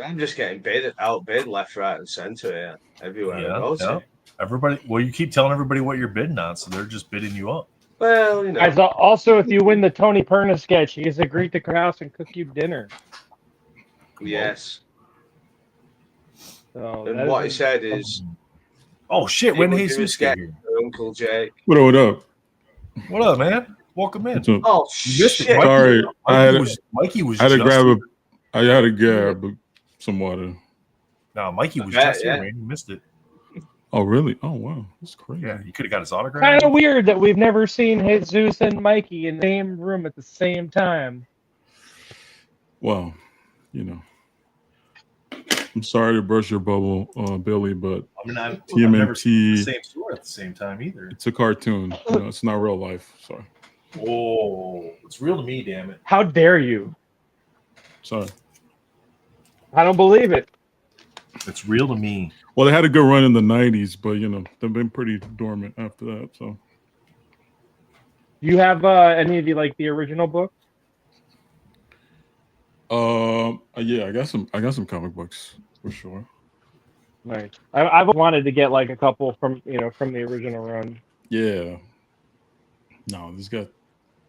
C: I'm just getting outbid left, right, and center here. Everywhere I go to.
B: Everybody, well, you keep telling everybody what you're bidding on, so they're just bidding you up.
C: Well, you know.
D: Guys, also, if you win the Tony Perna sketch, he's agreed to come house and cook you dinner.
C: Yes.
D: So
C: and what he said is,
B: oh shit! When
C: he
B: Jesus
C: get
B: here,
C: Uncle Jake.
F: What up?
B: What up, man? Welcome in.
C: Oh shit!
F: Sorry,
B: Mikey was.
F: I had to
B: just
F: grab
B: here.
F: I had to grab some water.
B: No, Mikey was just here, man. You missed it.
F: Oh really? Oh wow, that's crazy.
B: Yeah, you could have got his autograph.
D: Kind of weird that we've never seen Jesus and Mikey in the same room at the same time.
F: Well, you know, I'm sorry to burst your bubble, Billy, but
B: I mean, I've
F: TMNT,
B: never seen the same store at the same time either.
F: It's a cartoon. You know, it's not real life. Sorry.
B: Oh, it's real to me, damn it.
D: How dare you?
F: Sorry.
D: I don't believe it.
B: It's real to me.
F: Well, they had a good run in the 90s, but, you know, they've been pretty dormant after that, so.
D: You have any of the original book?
F: Yeah, I got some comic books for sure.
D: Nice. I've wanted to get like a couple from the original run.
F: Yeah. No,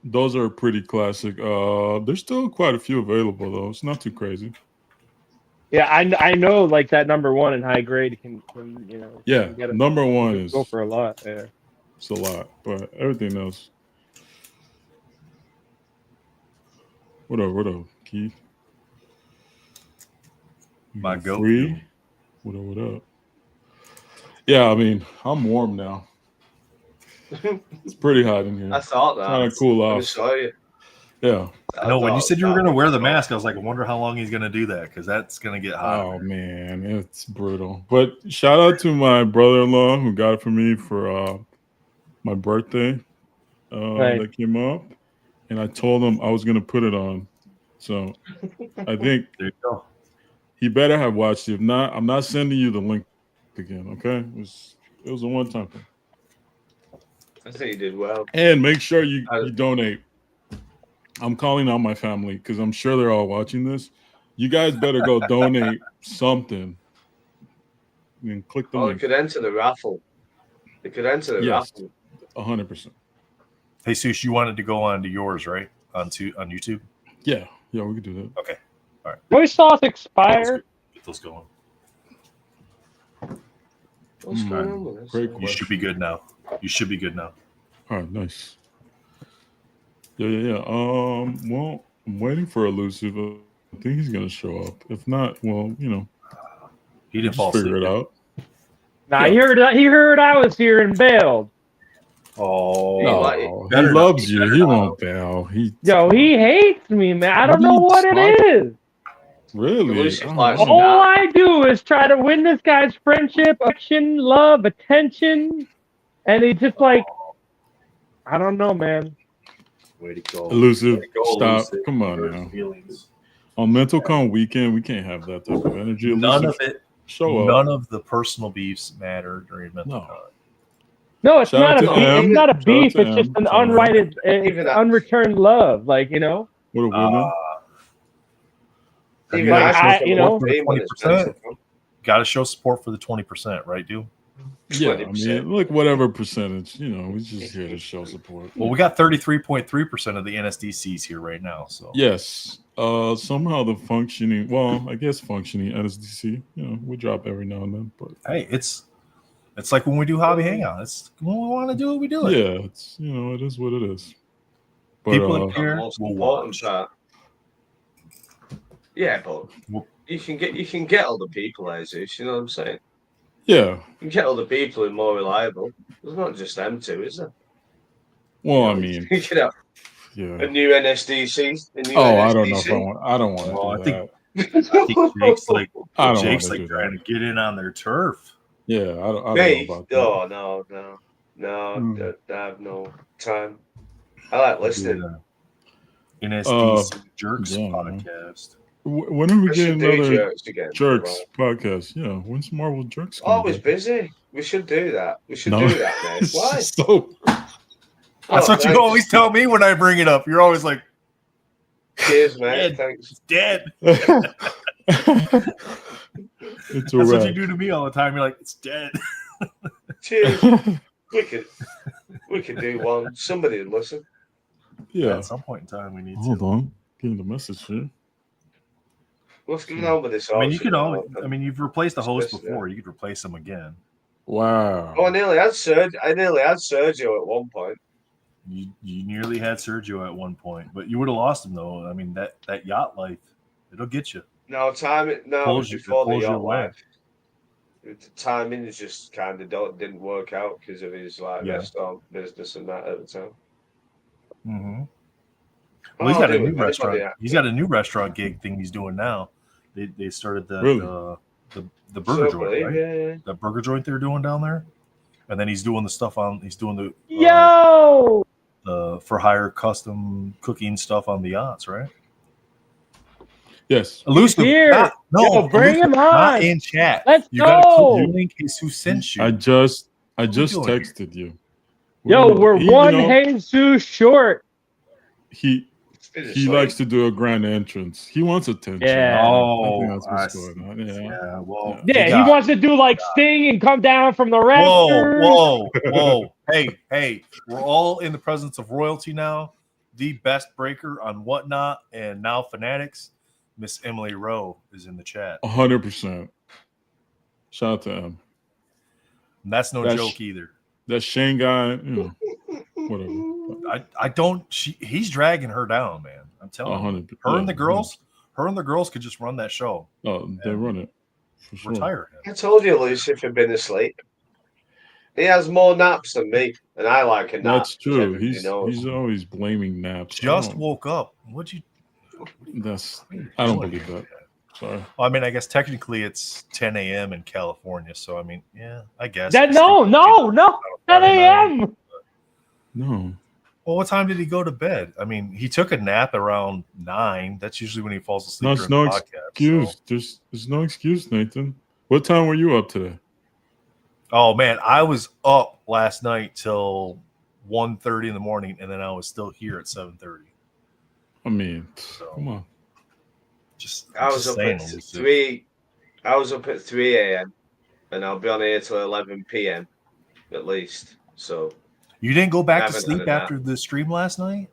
F: those are pretty classic. There's still quite a few available though. It's not too crazy.
D: Yeah, I know like that number one in high grade can
F: Yeah, number one is
D: go for a lot. Yeah,
F: it's a lot, but everything else. What up, Keith?
B: My go.
F: What up? Yeah, I mean, I'm warm now. It's pretty hot in here.
C: I thought that.
F: Kind of cool off.
C: I saw you.
F: Yeah.
B: I know when you said you were going to wear the mask, I was like, I wonder how long he's going to do that because that's going to get hot.
F: Oh man, it's brutal. But shout out to my brother-in-law who got it for me for my birthday. That came up, and I told him I was going to put it on. So I think
B: there you go.
F: He better have watched it. If not, I'm not sending you the link again. Okay, it was a one-time thing.
C: I think you did well.
F: And make sure you donate. I'm calling out my family because I'm sure they're all watching this. You guys better go donate something. And click the link.
C: They could enter the raffle. They could enter the raffle.
F: 100%.
B: Hey, Sush, you wanted to go on to yours, right? On YouTube?
F: Yeah, we could do that.
B: Okay. All right.
D: Soy sauce expired.
B: Get those going.
C: What's going on with this?
F: Great
B: You should be good now.
F: All right, nice. Yeah. Well, I'm waiting for Elusive. I think he's gonna show up. If not, well,
B: he didn't fall asleep.
F: Figure it out.
D: Nah, he heard I was here and bailed.
B: Oh,
F: no, he loves you. He won't bail. He
D: hates me, man. I don't know what it is.
F: Really?
D: All I do is try to win this guy's friendship, affection, love, attention, and he just like I don't know, man.
B: Way to go.
I: Elusive,
B: Way to go,
I: stop.
B: Elusive.
I: Come on
B: Hurt
I: now.
B: feelings.
I: On MentalCon weekend, we can't have that type of energy.
B: None
I: Elusive,
B: of it.
I: show up.
B: None of the personal beefs matter during mental
I: No.
B: con.
D: No, it's
I: Shout
D: not
I: out
D: a
I: to
D: beef.
I: M.
D: It's not a
I: Shout out
D: beef.
I: to
D: It's just
I: M.
D: an
I: Shout out.
D: unrighted,
C: Even that-
D: unreturned love. Like, you know,
I: What a woman.
C: Even
D: Like,
C: I,
D: you know,
B: for the
C: when it's
B: 20%.
C: mental con.
B: Got to show support for the 20%, right, dude?
I: Yeah, I
C: 20%.
I: mean, look, whatever percentage, you know, we're just here to show support.
B: Well, we got 33.3% of the NSDCs here right now. So
I: Yes. Somehow the functioning, well, I guess functioning NSDC, you know, we drop every now and then, but
B: hey, it's like when we do hobby hangout. It's when we want to do it, we do it.
I: yeah, it's, you know, it is what it is. But
B: People
C: The
B: here
C: most
B: will
C: important
B: watch.
C: part. Yeah, but
B: Well-
C: you can get other people, Jesus. You know what I'm saying?
I: yeah,
C: You can get other people who are more reliable. There's not just them two, is there?
I: well, I
C: You know,
I: mean,
C: you could have a
I: yeah.
C: new NSDC. A new
I: Oh,
C: NSDC.
I: I don't know if I don't want to
B: Well,
I: do
B: I think-
I: that.
B: I think Jake's like
I: I don't
B: Jake's
I: wanna
B: like
I: do
B: trying
I: that.
B: to get in on their turf.
I: Yeah, I don't
C: Me?
I: know about that.
C: Oh no,
I: Mm.
C: I have no time. I like listening.
B: Yeah. NSDC Jerks
I: yeah, man.
B: podcast.
I: When are we
C: We should
I: getting
C: do
I: another
C: jerks again.
I: Jerks podcast? Yeah, when's Marvel Jerks coming
C: Always
I: back?
C: busy. We should do that. We should
I: No.
C: do that, mate. Why?
I: So
B: That's what you
C: thanks.
B: always tell me when I bring it up. You're always like,
C: Cheers, mate.
B: Dead.
C: Thanks.
B: it's dead.
I: it's a
B: That's what you
I: wrap.
B: do to me all the time. You're like, it's dead.
C: Cheers. we could do one. Somebody would listen.
I: Yeah.
B: At some point in time, we need
I: Hold
B: to.
I: on. Getting the message here.
C: What's going on with this?
B: I mean, you could
C: auction?
B: always. I mean, you've replaced the host
C: Especially-
B: before. You could replace them again.
I: Wow.
C: Oh, I nearly had Sergio at one point.
B: You nearly had Sergio at one point, but you would have lost him though. I mean, that yacht life, it'll get you.
C: No, it was
B: Pulls you-
C: before the
B: pulls you
C: yacht
B: away.
C: life. The timing is just kind of didn't work out because of his
B: Yeah.
C: restaurant business and that at the time.
B: Mm-hmm. Well, he's got a
C: I'll do
B: new
C: it with
B: restaurant.
C: anybody,
B: He's got a new restaurant gig thing he's doing now. They started the
I: Really?
B: the burger
C: So,
B: joint, right?
C: yeah.
B: That burger joint they're doing down there, and then he's doing the stuff on. He's doing the
D: yo,
B: the for hire custom cooking stuff on the yachts, right?
I: Yes.
B: Elusive,
D: here. Yo, bring him
B: not
D: on.
B: in chat.
D: Let's
B: You got to
D: go.
B: click the link who sent you.
I: I just
B: we doing here?
I: texted you.
D: Yo, we're
I: He,
D: one
I: you know,
D: Jesus short.
I: he
C: Finish
I: he
C: late.
I: likes to do a grand entrance. He wants attention.
D: Yeah.
B: Oh,
I: I think that's what's
B: I
I: going on. Yeah.
B: Yeah, well,
D: Yeah,
B: we
D: he
B: got-
D: wants to do like Sting and come down from the rafters.
B: Whoa. Hey, we're all in the presence of royalty now. The best breaker on Whatnot and now Fanatics. Miss Emily Rowe is in the chat.
I: 100%. Shout out to him.
B: And that's no
I: That's-
B: joke either.
I: That Shane guy, you know, whatever.
B: I don't he's dragging her down, man. I'm telling you.
I: 100.
B: Her and the girls could just run that show.
I: Oh, they run it. For sure.
B: Retire him.
C: I told you Lucifer had been asleep. He has more naps than me, and I like a nap.
I: That's
C: as
I: true.
C: everybody
I: He's
C: knows.
I: always blaming naps.
B: Just woke up. What'd you
I: I don't believe that. Sorry.
B: Well, I mean, I guess technically it's 10 a.m. in California, so I mean, yeah, I guess.
D: That no, 10 a.m.
I: No.
B: Well, what time did he go to bed? I mean, he took a nap around 9. That's usually when he falls asleep.
I: No,
B: during
I: it's no
B: the podcast,
I: excuse.
B: so.
I: There's no excuse, Nathan. What time were you up today?
B: Oh man, I was up last night till 1:30 in the morning, and then I was still here at 7:30.
I: I mean,
B: So,
I: come on.
C: I was up at 3. I was up at 3 a.m. and I'll be on here till 11 p.m. at least. So
B: You didn't go back to
C: Haven't
B: sleep
C: done that.
B: after the stream last night?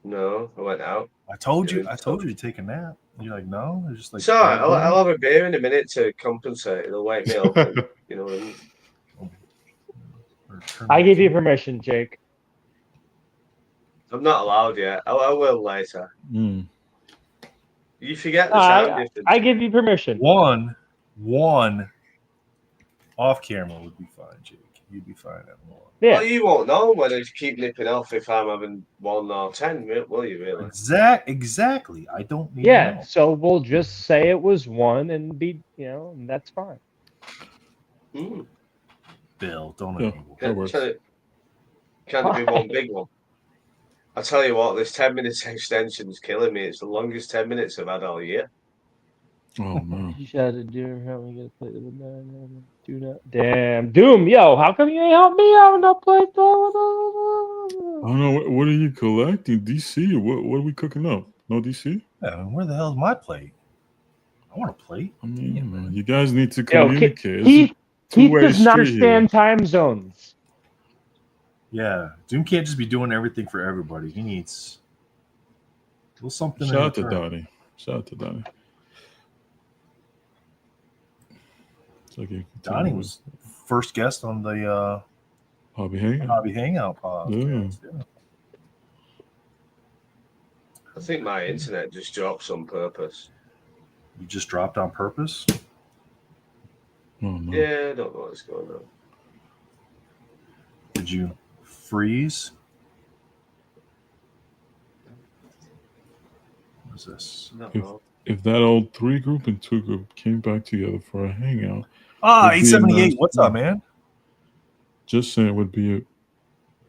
C: no, I went out.
B: I told you.
C: Yeah,
B: I told you to take a nap. You're like, no. It's just like.
C: So I'll have a beer in a minute to compensate. It'll wake me up. And, you know what I mean?
D: I give you permission, Jake.
C: I'm not allowed yet. I will later.
I: Mm.
C: You forget the sound difference.
D: I give you permission.
B: One off camera would be fine, Jake. You'd be fine at 1.
D: Yeah.
C: Well, you won't know when I keep nipping off if I'm having 1 or 10, will you really?
B: Exactly. I don't need to
D: Yeah.
B: know.
D: So we'll just say it was 1 and be, and that's fine.
C: Mm.
B: Bill, don't
I: Yeah.
B: anymore.
I: That works.
C: Can there be one big one? I tell you what, this 10 minutes extension is killing me. It's the longest 10 minutes I've had all year.
F: Oh man.
D: You shouted, "Doom, help me get a plate of banana." Do not. Damn, Doom, yo, how come you ain't help me out with no plate?
F: I don't know. What are you collecting? DC? What are we cooking up? No DC?
B: Yeah, I mean, where the hell's my plate? I want a plate.
F: I mean, you guys need to
D: Yo,
F: communicate.
D: Keith
F: two-way
D: does not
F: street here.
D: understand time zones.
B: Yeah, Doom can't just be doing everything for everybody. He needs a little something.
F: Shout out to Donnie. Shout out to Donnie.
B: Donnie was first guest on the
F: Hobby Hangout
B: podcast.
F: Yeah.
C: I think my internet just drops on purpose.
B: You just dropped on purpose?
F: Oh, no.
C: Yeah, I don't know what's going on.
B: Did you freeze? What is this?
F: If that old 3 group and 2 group came back together for a hangout.
B: 878. What's up, man?
F: Just saying it would be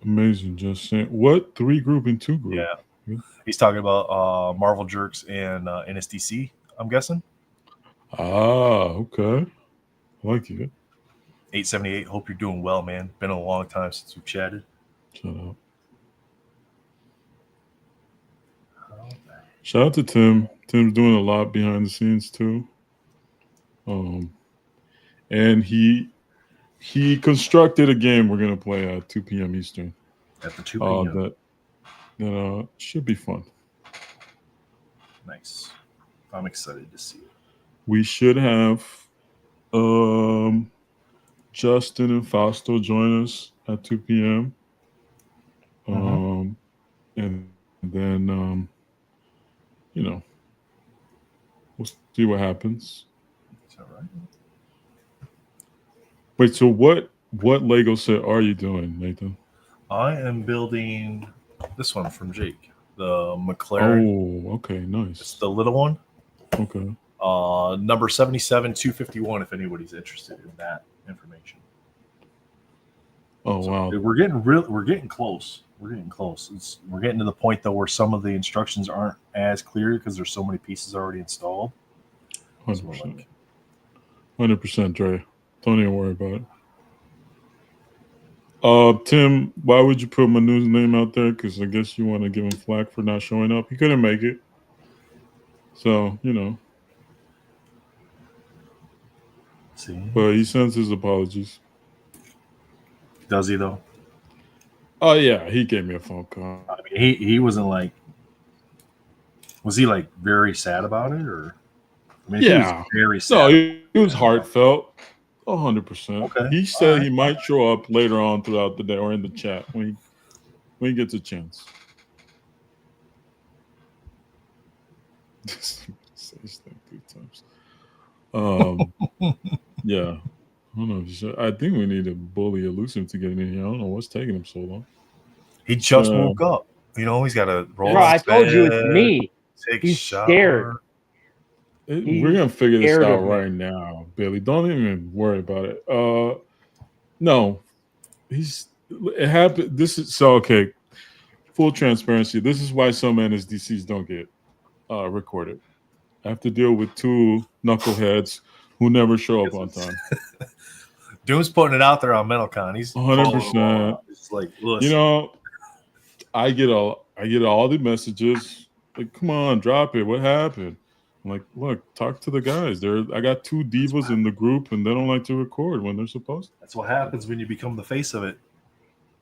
F: amazing. Just saying. What 3 group and 2 group?
B: Yeah. He's talking about Marvel Jerks and NSDC, I'm guessing.
F: Okay. I like it.
B: 878. Hope you're doing well, man. Been a long time since we've chatted.
F: Shut up. Shout out to Tim. Tim's doing a lot behind the scenes too. And he constructed a game we're gonna play at 2 p.m. Eastern.
B: At the 2 p.m.
F: That should be fun.
B: Nice. I'm excited to see it.
F: We should have Justin and Fausto join us at 2 p.m. And then we'll see what happens.
B: Is that right?
F: Wait, so what Lego set are you doing, Nathan?
B: I am building this one from Jake, the McLaren.
F: Oh, okay, nice.
B: It's the little one.
F: Okay.
B: Number 77251. If anybody's interested in that information.
F: Oh, wow.
B: We're getting close. We're getting close. We're getting to the point though where some of the instructions aren't as clear because there's so many pieces already installed.
F: 100%. 100%, Dre. Don't even worry about it. Tim, why would you put my name out there? Because I guess you want to give him flack for not showing up. He couldn't make it. So,
B: See?
F: But he sends his apologies.
B: Does he though?
F: Oh yeah, he gave me a phone call.
B: I mean, he wasn't like. Was he like very sad about it, or? I mean,
F: Yeah,
B: he was very sad.
F: No, he was heartfelt. 100%.
B: Okay.
F: He said he might show up later on throughout the day or in the chat when he gets a chance. Say his thing 3 times. Yeah. I don't know. I think we need to bully Elusive to get in here. I don't know what's taking him so long.
B: He just woke up. He's got to roll.
D: Bro, I told you it's me.
B: Take
D: He's
B: a shower.
D: scared.
F: We're gonna figure this out right now, Billy. Don't even worry about it. No, it happened. This is so okay. Full transparency. This is why some NSDCs don't get recorded. I have to deal with 2 knuckleheads who never show up on time.
B: Doom's putting it out there on MentalCon. He's
F: 100%.
B: It's like, listen.
F: I get all the messages. Like, come on, drop it. What happened? I'm like, look, talk to the guys. I got 2 divas in the group, and they don't like to record when they're supposed to.
B: That's what happens when you become the face of it.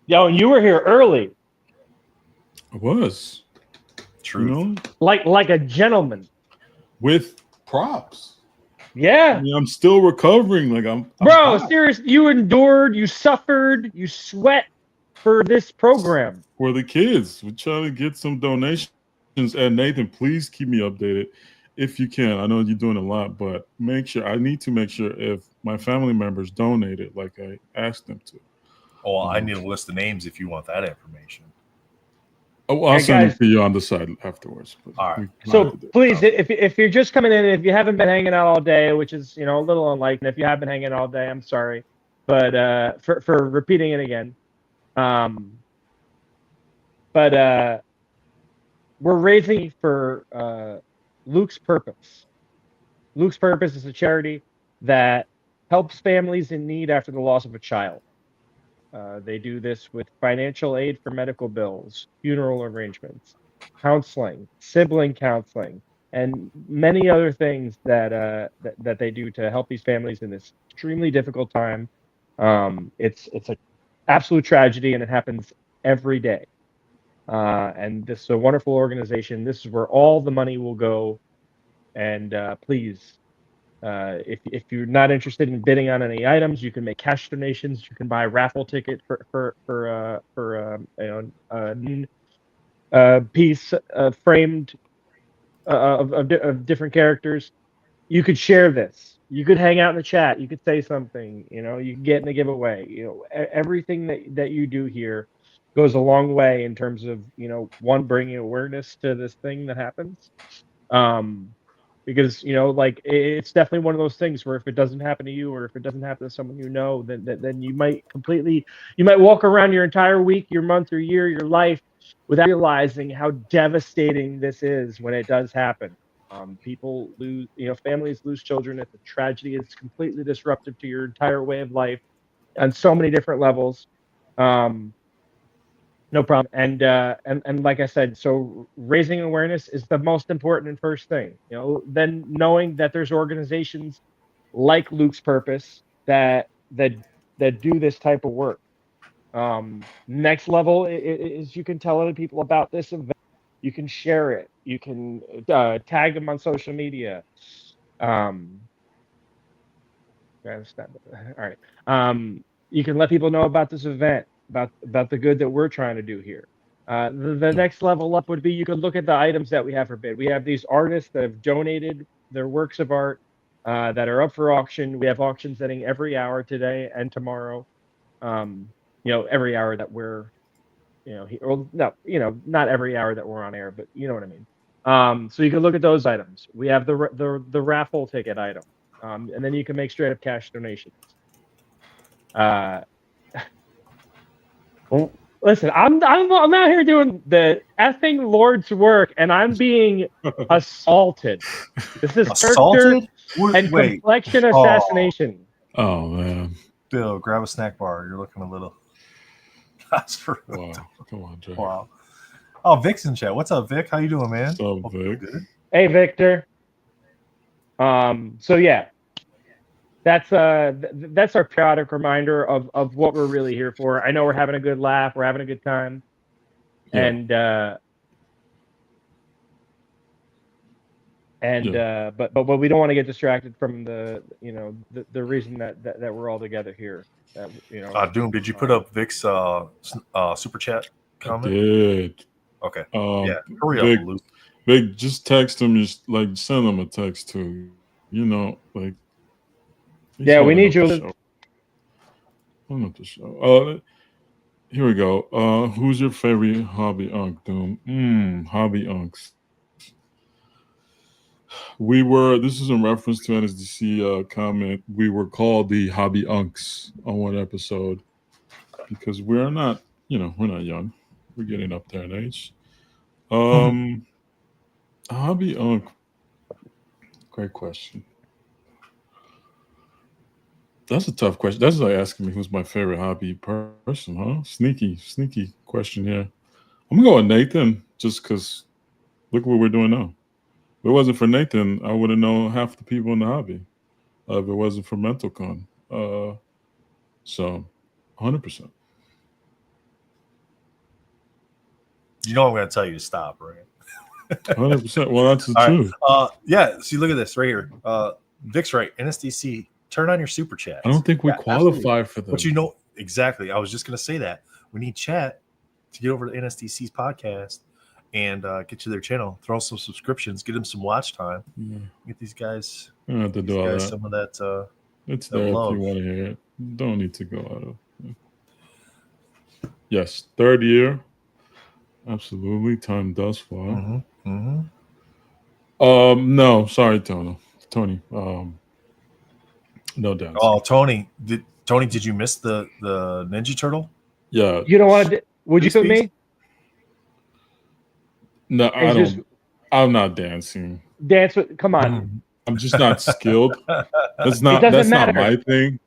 D: Yo, and you were here early.
F: I was.
B: True.
D: Like a gentleman.
F: With props.
D: Yeah.
F: I mean, I'm still recovering. Like I'm
D: Bro, serious. You endured, you suffered, you sweat for this program.
F: For the kids. We're trying to get some donations. And Nathan, please keep me updated if you can. I know you're doing a lot, but I need to make sure if my family members donated like I asked them to.
B: Oh, I need a list of names if you want that information.
F: Oh, I'll send it to you on the side afterwards.
B: All right.
D: So please, if you're just coming in, if you haven't been hanging out all day, which is a little unlike, and if you have been hanging all day, I'm sorry, but for repeating it again, But we're raising for Luke's Purpose. Luke's Purpose is a charity that helps families in need after the loss of a child. They do this with financial aid for medical bills, funeral arrangements, counseling, sibling counseling, and many other things that they do to help these families in this extremely difficult time. It's an absolute tragedy, and it happens every day. And this is a wonderful organization. This is where all the money will go. And please, if you're not interested in bidding on any items, you can make cash donations. You can buy a raffle ticket for a piece framed of different characters. You could share this. You could hang out in the chat. You could say something. You can get in a giveaway. Everything that you do here goes a long way in terms of one, bringing awareness to this thing that happens. Because like it's definitely one of those things where if it doesn't happen to you, or if it doesn't happen to someone then you might walk around your entire week, your month, or year, your life without realizing how devastating this is when it does happen. People lose, families lose children. It's a tragedy. It's completely disruptive to your entire way of life on so many different levels. No problem. And like I said, so raising awareness is the most important and first thing. Then knowing that there's organizations like Luke's Purpose that do this type of work. Next level is you can tell other people about this event. You can share it. You can tag them on social media. All right. You can let people know about this event, about the good that we're trying to do here. The next level up would be you could look at the items that we have for bid. We have these artists that have donated their works of art that are up for auction. We have auctions setting every hour today and tomorrow. Every hour that we're not every hour that we're on air, but you know what I mean. So you can look at those items. We have the raffle ticket item, and then you can make straight up cash donations. Well, listen, I'm out here doing the effing Lord's work, and I'm being assaulted. This is character and complexion assassination.
H: Oh man,
B: Bill, grab a snack bar. You're looking a little.
I: Wow, come on, Jay.
B: Wow. Oh, Vic's in chat. What's up, Vic? How you doing, man?
I: What's up, Vic?
B: Good.
D: Hey, Victor. So yeah, that's our periodic reminder of what we're really here for. I know we're having a good laugh, we're having a good time, and but we don't want to get distracted from the reason that we're all together here.
B: Doom, did you put up Vic's super chat comment?
I: I did.
B: Okay.
I: Yeah,
B: hurry
I: Vic,
B: up, Luke.
I: Vic, just text him. Just like send him a text too. Like.
D: Yeah, we need you.
I: I'm not the show. Here we go. Who's your favorite hobby unk, Doom? Hobby unks. This is in reference to NSDC comment. We were called the hobby unks on one episode because we're not young. We're getting up there in age. Hobby unk. Great question. That's a tough question. That's like asking me who's my favorite hobby person, huh? Sneaky question here. I'm gonna go with Nathan just because look what we're doing now. If it wasn't for Nathan, I wouldn't know half the people in the hobby. If it wasn't for MentalCon. So 100%.
B: You know I'm gonna tell you to stop, right?
I: 100%. Well, that's the truth.
B: Yeah, see, look at this right here. Vic's right. NSDC, turn on your super chats.
I: I don't think we qualify for them.
B: But exactly. I was just going to say that. We need chat to get over to NSDC's podcast and get to their channel. Throw some subscriptions. Get them some watch time.
I: Yeah.
B: Get these guys,
I: I don't have to do all that.
B: Some of that.
I: It's there
B: love.
I: if you want to hear it. Don't need to go out of. Yes, third year. Absolutely. Time does fly. No, sorry, Tony. No doubt.
B: Oh, Tony, did you miss the Ninja Turtle?
I: Yeah.
D: You don't want to? Would you put me?
I: No, I
D: It's just
I: don't. I'm not dancing.
D: dance with. Come on,
I: I'm just not skilled. That's
D: it
I: not.
D: doesn't
I: That's not
D: matter.
I: my thing.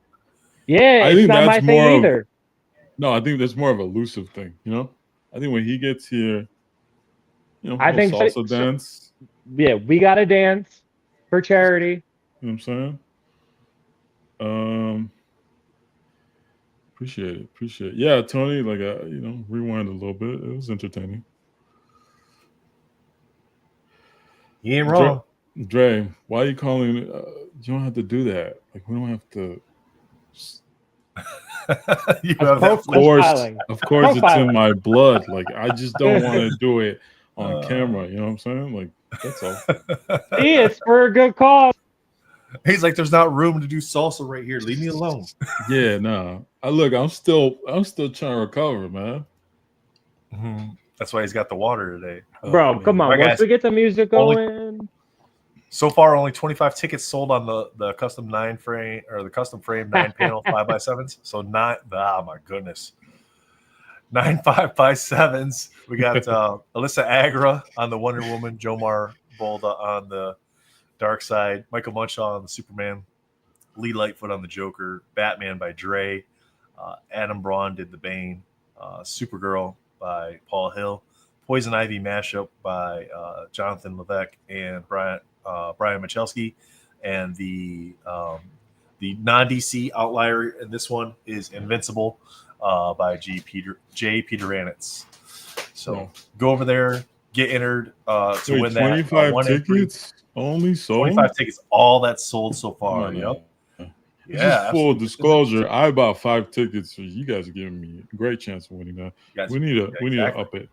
D: Yeah,
I: I
D: it's
I: think
D: not my
I: that's
D: thing
I: more of.
D: either.
I: No, I think that's more of a elusive thing. I think when he gets here, a
D: I
I: little
D: think
I: salsa dance.
D: yeah, we got to dance for charity.
I: You know what I'm saying? Um, appreciate it. Yeah, Tony. Like, rewind a little bit. It was entertaining.
B: You ain't wrong.
I: Dre, why are you calling? You don't have to do that. Like, we don't have to.
B: You
D: That's
B: have that.
I: Of course,
D: profiling.
I: of course, it's in
D: Profiling.
I: my blood. Like, I just don't want to do it on camera. You know what I'm saying? Like, that's all.
D: See, it's for a good cause.
B: He's like, there's not room to do salsa right here. Leave me alone.
I: Yeah, no. I'm still trying to recover, man.
B: That's why he's got the water today.
D: Bro,
I: man.
D: come on.
B: Right,
D: Once
B: guys.
D: we get the music going,
B: So far, only 25 tickets sold on the custom 9 frame or the custom frame 9 panel 5x7s. So my goodness, 9 5x7s. We got Alyssa Agra on the Wonder Woman, Jomar Bolda on the Dark Side, Michael Munshaw on the Superman, Lee Lightfoot on the Joker, Batman by Dre, Adam Braun did the Bane, Supergirl by Paul Hill, Poison Ivy mashup by Jonathan Levesque and Brian Michalski, and the non-DC outlier in this one is Invincible by J. Peter Anitz. So go over there, get entered to win that
I: 25
B: one
I: tickets only sold.
B: 25 tickets, all that's sold so far.
I: No.
B: Yeah,
I: Just full
B: absolutely.
I: disclosure, I bought 5 tickets, so you guys are giving me a great chance of winning that. We need to up it.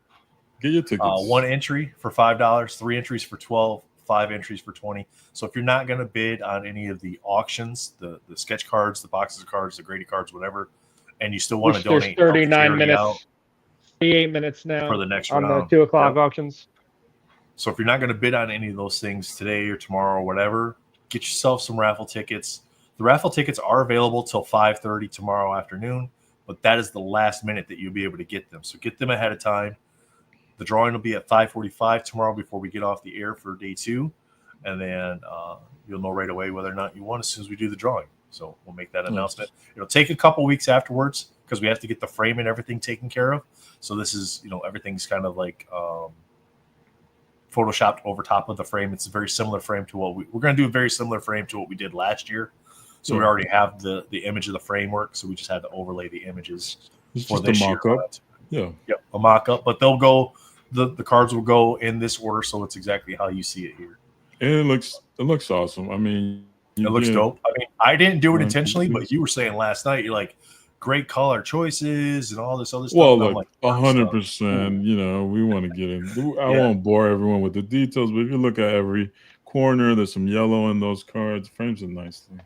I: Get your tickets.
B: 1 entry for $5, 3 entries for $12, 5 entries for $20. So if you're not going to bid on any of the auctions, the sketch cards, the boxes of cards, the Grady cards, whatever, and you still want to donate,
D: there's 39 minutes,
B: out
D: 38 minutes now
B: for the next
D: on
B: round.
D: the 2 o'clock auctions.
B: So if you're not going to bid on any of those things today or tomorrow or whatever, get yourself some raffle tickets. The raffle tickets are available till 5:30 tomorrow afternoon, but that is the last minute that you'll be able to get them. So get them ahead of time. The drawing will be at 5:45 tomorrow before we get off the air for day 2, and then you'll know right away whether or not you won as soon as we do the drawing. So we'll make that announcement. It'll take a couple weeks afterwards because we have to get the frame and everything taken care of. So this is, everything's kind of like photoshopped over top of the frame. It's a very similar frame to what we're going to do. A very similar frame to what we did last year. So we already have the image of the framework. So we just had to overlay the images for this year.
I: Yeah.
B: Yep, a mock-up. But they'll go. The cards will go in this order, so it's exactly how you see it here.
I: And it looks awesome. I mean,
B: it looks dope. I mean, I didn't do it intentionally, but you were saying last night, you're like, great color choices and all this other stuff.
I: Well,
B: like
I: 100%. We want to get in. I won't bore everyone with the details, but if you look at every corner, there's some yellow in those cards. Frames are nicely.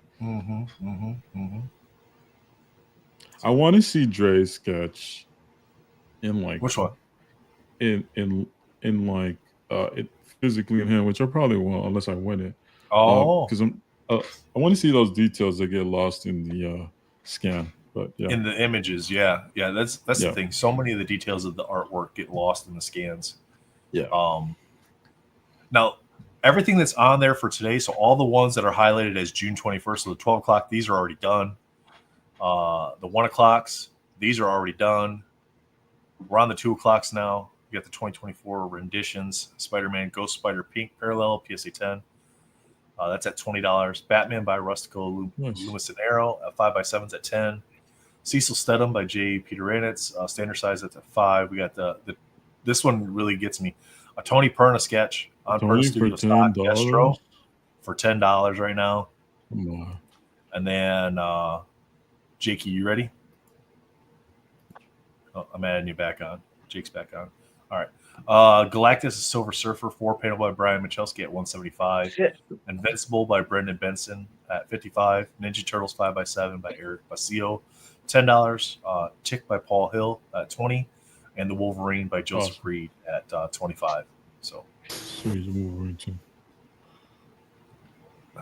I: I want to see Dre's sketch in like
B: which one?
I: In like it physically in hand, which I probably won't unless I win it. Because I want to see those details that get lost in the scan. But yeah,
B: in the images, that's the thing. So many of the details of the artwork get lost in the scans.
I: Yeah.
B: Now everything that's on there for today, so all the ones that are highlighted as June 21st, so the 12 o'clock, these are already done. The 1 o'clocks, these are already done. We're on the 2 o'clocks now. We got the 2024 renditions: Spider-Man, Ghost Spider, Pink Parallel, PSA 10. That's at $20. Batman by Rustico Loomis and Arrow at 5x7s at 10. Cecil Stedham by J. Peter Anitz, standard size at 5. We got this one really gets me. A Tony Perna sketch on Perna Studio stock Destro for $10 right now. And then Jakey, you ready? Oh, I'm adding you back on. Jake's back on. All right. Galactus, a Silver Surfer, 4 panel by Brian Michalski at 175. Invincible by Brendan Benson at 55. Ninja Turtles 5x7 by Eric Basio, $10. Tick by Paul Hill at 20, and the Wolverine by Joseph Reed at 25. So
I: sweet Wolverine too.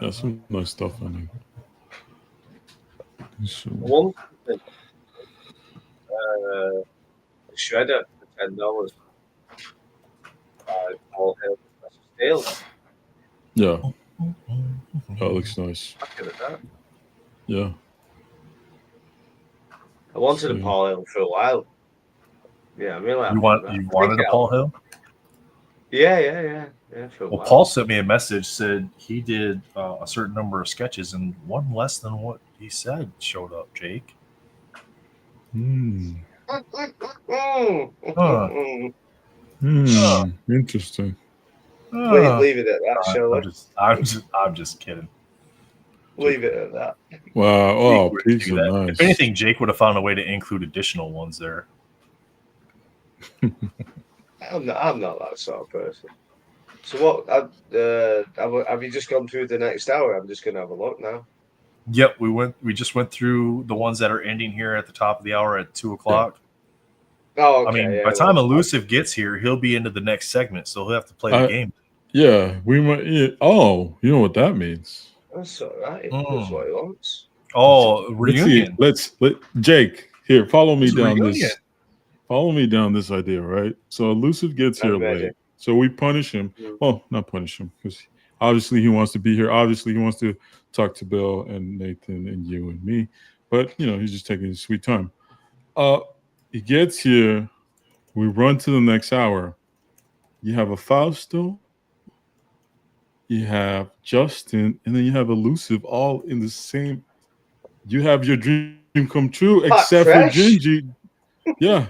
I: That's some nice stuff on it.
C: One shredder for $10. Paul Hill, Steel.
I: Yeah. That looks nice.
C: Look at that.
I: Yeah.
C: I wanted
I: So,
C: a Paul Hill for a while. Yeah, I'm really happy
B: You
C: with that.
B: wanted a Paul Hill?
C: Yeah, for a
B: Well,
C: while.
B: Paul sent me a message, said he did a certain number of sketches, and one less than what he said showed up, Jake. Huh.
I: Interesting.
C: Leave it at that, shall we?
B: I'm just kidding.
C: Leave it at that.
I: Wow. Oh, peaks
B: Do
I: are
B: that.
I: nice.
B: If anything, Jake would have found a way to include additional ones there.
C: I'm not that sort of person. So what? Have you just gone through the next hour? I'm just going to have a look now.
B: Yep, we just went through the ones that are ending here at the top of the hour at 2:00.
C: Oh, okay.
B: I mean,
C: yeah,
B: by the time Elusive gets here, he'll be into the next segment, so he'll have to play the game.
I: Yeah, we might. Yeah. Oh, you know what that means?
C: That's all right. That's what he wants.
B: Oh, reunion.
I: Let Jake here. Follow me
B: It's a
I: down
B: reunion.
I: this. Follow me down this idea, right? So Elusive gets here
C: I'm ready.
I: late, so we punish him. Well, not punish him because obviously he wants to be here. Obviously he wants to talk to Bill and Nathan and you and me, but you know he's just taking his sweet time. He gets here. We run to the next hour. You have a Fausto, you have Justin, and then you have Elusive all in the same. You have your dream come true,
C: Pack
I: except
C: Fresh.
I: for Gingy. Yeah,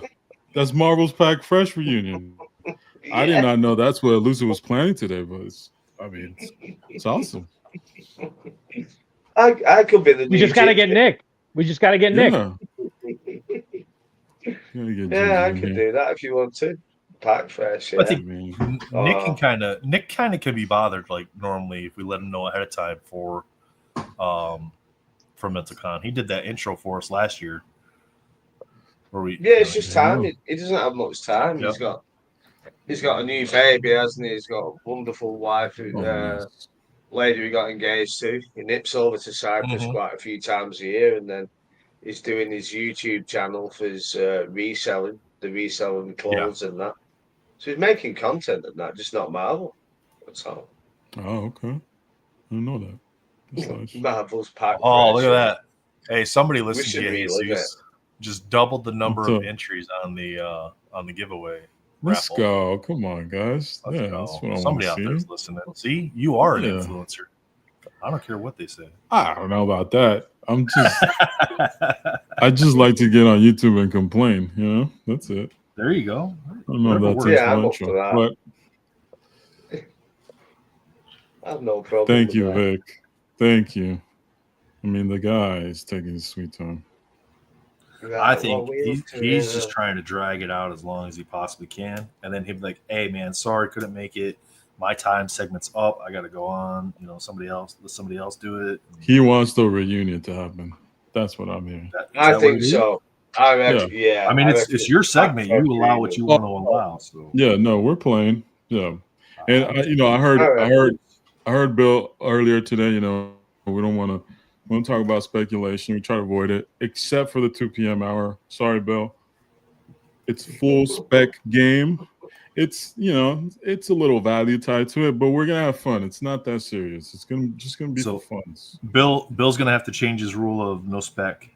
I: that's Marvel's Pack Fresh reunion.
C: Yeah.
I: I did not know that's what Elusive was planning today, but it's awesome.
C: I could be the.
D: We just got to get Nick. We just got to get Nick.
C: Yeah, I could do that if you want to. Pack Fresh. Yeah.
B: I think Nick kind of can be bothered. Like normally, if we let him know ahead of time for MentalCon, he did that intro for us last year. Where
C: it's just time. He doesn't have much time.
B: Yep.
C: He's got a new baby, hasn't he? He's got a wonderful wife, lady we got engaged to. He nips over to Cyprus quite a few times a year, and then he's doing his YouTube channel for his reselling clothes and that. So he's making content and that, just not Marvel. That's all.
I: Oh, okay. I didn't know that. That's nice.
C: Marvel's Pack.
B: Oh, look at that! Hey, somebody
C: We
B: listened
C: should
B: to you.
C: relive it.
B: Just doubled the number
I: What's
B: of
I: up?
B: entries on the giveaway.
I: Let's
B: raffle.
I: go. Come on, guys.
B: Let's
I: Yeah,
B: go.
I: that's what I
B: Somebody
I: want
B: out
I: to
B: there
I: see.
B: is listening. See, you are an
I: Yeah.
B: influencer. I don't care what they say.
I: I don't know about that. I just like to get on YouTube and complain. You know, that's it.
B: There you go.
I: I don't know if that's
C: I'm up for
I: influential,
C: that.
I: but
C: I have no problem.
I: thank
C: with
I: you,
C: that.
I: Vic. Thank you. I mean, the guy is taking his sweet time.
B: I think he's just trying to drag it out as long as he possibly can, and then he'll be like, "Hey, man, sorry, couldn't make it. My time segment's up. I got to go on. You know, let somebody else do it."
I: He wants the reunion to happen. That's what I'm hearing.
C: I think so. I reckon, yeah.
B: I mean, it's your segment. You allow what you want to allow. So
I: yeah, no, we're playing. Yeah, and I heard Bill earlier today. You know, we don't want to talk about speculation. We try to avoid it, except for the 2 p.m. hour. Sorry, Bill. It's full spec game. It's it's a little value tied to it, but we're gonna have fun. It's not that serious. It's just gonna be for fun.
B: Bill's gonna have to change his rule of no spec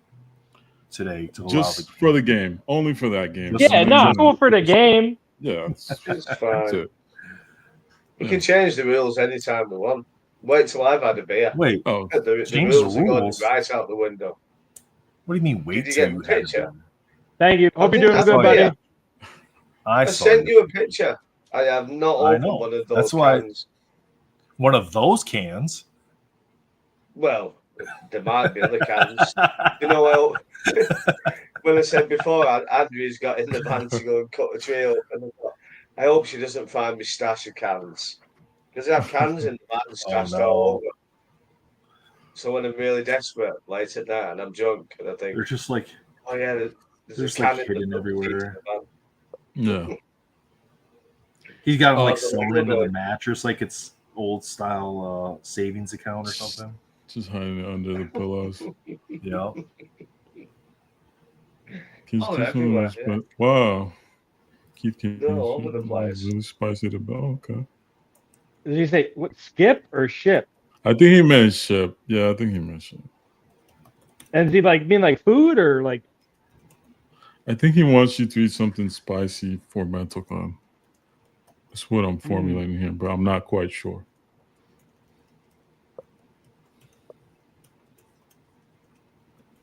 B: today to
I: just for the game, only for that game.
D: Cool for the game.
I: Yeah,
C: it's fine.
I: That's it.
C: We can change the rules anytime we want. Wait till I've had a beer.
B: Wait,
C: the rules are going right out the window.
B: What do you mean? Wait
C: Did you
B: till
C: get
B: you
C: the
B: have a
C: picture?
B: beer?
D: Thank you. Hope you're doing good, buddy.
C: I sent you a picture. I have not opened one of those cans.
B: One of those cans?
C: Well, there might be other cans. You know, when I said before, Andrew's got in the van to go and cut a tree up, and I hope she doesn't find me stash of cans. Because I have cans in the van stashed all over. So when I'm really desperate, late at night, and I'm drunk, and I think...
B: They're just like...
C: Oh, yeah,
B: there's like hidden everywhere.
I: Yeah.
B: He's got them like sewn into the mattress like it's old style savings account or something.
I: Just hiding it under the pillows.
B: Yeah.
I: Wow. Keith came
C: They're all over the place.
I: really spicy to bell. Okay.
D: Did you say what? Skip or ship?
I: I think he meant ship. Yeah, I think he meant ship.
D: And is he like mean like food or like?
I: I think he wants you to eat something spicy for mental con. That's what I'm formulating here, but I'm not quite sure.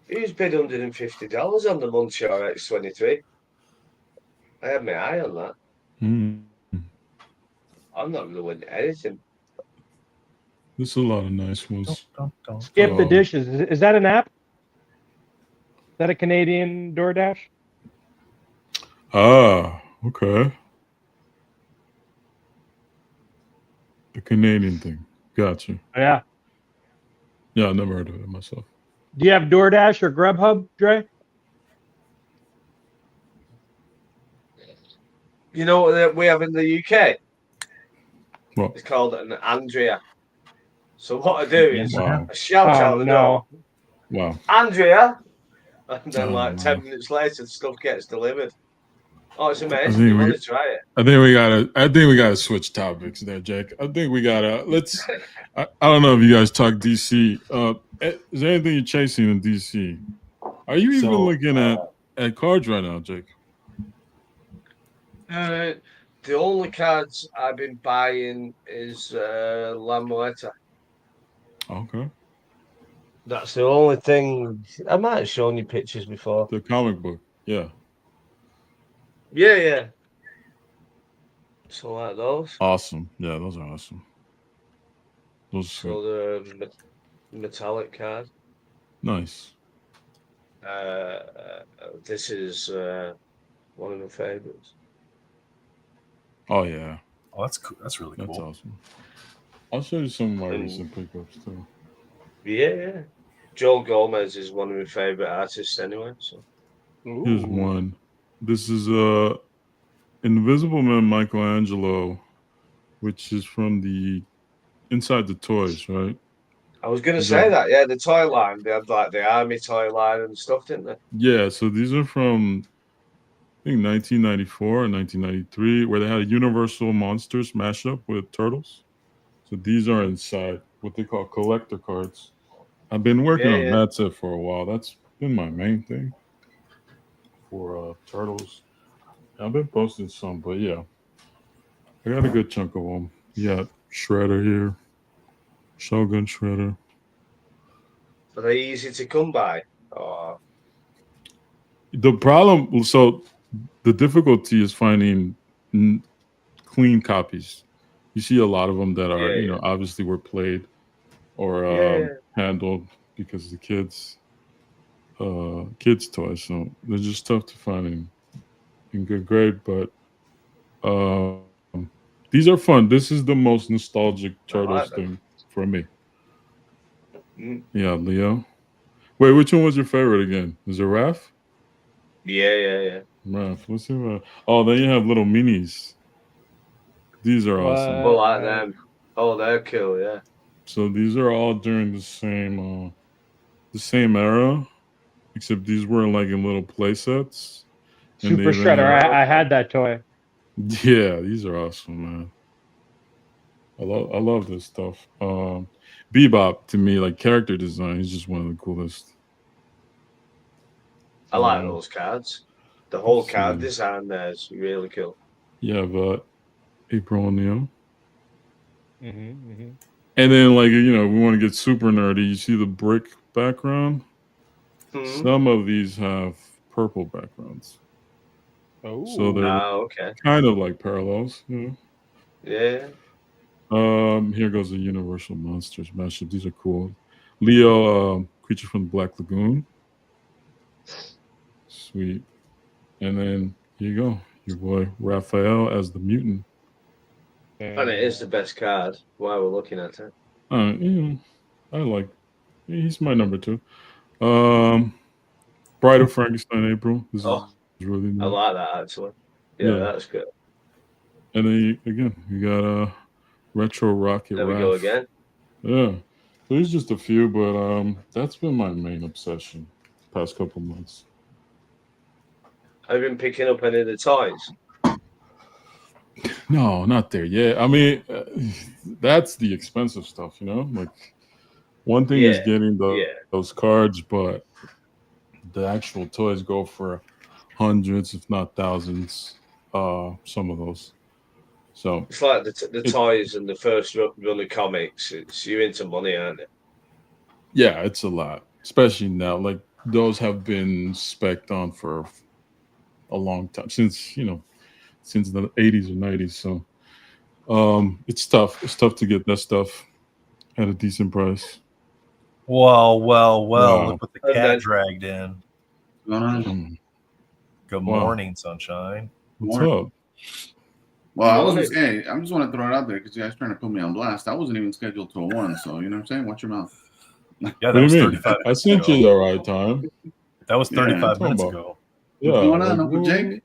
C: He's bid $150 on the Munchior X23. I had my eye on that.
I: Mm.
C: I'm not going to win anything.
I: There's a lot of nice ones.
D: Skip the dishes. Is that an app? Is that a Canadian DoorDash?
I: Ah, okay. The Canadian thing. Gotcha.
D: Yeah.
I: Yeah, I never heard of it myself.
D: Do you have DoorDash or Grubhub, Dre?
C: You know what we have in the UK?
I: What?
C: It's called an Andrea. So what I do is
I: Wow.
C: I shout out the door,
I: Wow.
C: Andrea, and then
I: Oh,
C: like
I: no.
C: 10 minutes later, the stuff gets delivered. Oh, it's amazing. You want to try it?
I: I think we gotta switch topics there, Jake. I think we gotta I don't know if you guys talk DC. Is there anything you're chasing in DC? Are you even looking at cards right now, Jake?
C: The only cards I've been buying is La Muerta.
I: Okay.
C: That's the only thing. I might have shown you pictures before.
I: The comic book, yeah.
C: Yeah. So like those.
I: Awesome. Yeah, those are awesome.
C: So the metallic card.
I: Nice.
C: This is one of my favorites.
I: Oh yeah.
B: Oh, that's cool. That's really cool.
I: That's awesome. I'll show you some of my recent pickups too.
C: Yeah. Joel Gomez is one of my favorite artists anyway. So
I: here's one. This is Invisible Man Michelangelo, which is from the Inside the Toys, right?
C: I was gonna say that, yeah, the toy line. They had like the army toy line and stuff, didn't they?
I: Yeah, so these are from I think 1994 and 1993, where they had a Universal Monsters mashup with Turtles. So these are inside what they call collector cards. I've been working on that set for a while. That's been my main thing for Turtles. I've been posting some, but yeah, I got a good chunk of them. You got Shredder here, Shogun Shredder.
C: Are they easy to come by? Oh.
I: The problem, so the difficulty is finding clean copies. You see a lot of them that are, obviously were played or handled because the kids toys. So they're just tough to find in good grade. But these are fun. This is the most nostalgic Turtles thing for me. Yeah, Leo. Wait, which one was your favorite again? Is it Raph?
C: Yeah.
I: Raph. Let's see. Oh, then you have little minis. These are awesome.
C: I like them. Oh, they're cool. Yeah.
I: So these are all during the same era, except these were like in little play sets.
D: Super Shredder. I had that toy.
I: Yeah, these are awesome, man. I love this stuff. Bebop, to me, like character design, is just one of the coolest.
C: I like those cards. The whole card design there is really cool.
I: Yeah, but April O'Neil. And then, like, we want to get super nerdy. You see the brick background? Some of these have purple backgrounds.
D: Oh,
I: so they're kind of like parallels.
C: Yeah.
I: Here goes the Universal Monsters mashup. These are cool. Leo, Creature from the Black Lagoon. Sweet. And then here you go. Your boy Raphael as the mutant.
C: And it is the best card while we're looking at it.
I: I like. He's my number 2. Bride of Frankenstein, April. This is really nice.
C: I like that actually. Yeah, that's good.
I: And then you got Retro Rocket.
C: There we go again.
I: Yeah. So there's just a few, but that's been my main obsession the past couple months.
C: Have you been picking up any of the toys?
I: No, not there yet. I mean, that's the expensive stuff, you know. Like one thing is
C: Yeah,
I: getting
C: yeah.
I: those cards, but the actual toys go for hundreds, if not thousands. Some of those. So
C: It's like the
I: it,
C: toys and the first run of comics. It's you're into money, aren't you?
I: yeah, it's a lot, especially now. Like those have been spec'd on for a long time since since the 80s or 90s. So it's tough. It's tough to get that stuff at a decent price.
B: Well,
I: Wow.
B: look what the
C: And
B: cat
C: then-
B: dragged in.
J: What's going on?
B: Good
I: Wow.
B: morning, sunshine.
I: What's
J: Morning.
I: up?
J: Well, I was
C: Morning.
J: just, hey, I just want to throw it out there because you guys trying to put me on blast. I wasn't even scheduled till 1, so you know what I'm saying? Watch your mouth.
B: Yeah,
I: What
B: that
I: do
B: was
I: you mean?
B: 35
I: I
B: minutes
I: sent
B: ago.
I: you the right time.
B: That was
J: Yeah,
B: 35
I: talking
B: minutes
I: about-
B: ago.
I: Yeah.
J: What's going on,
I: like,
J: Uncle Jake?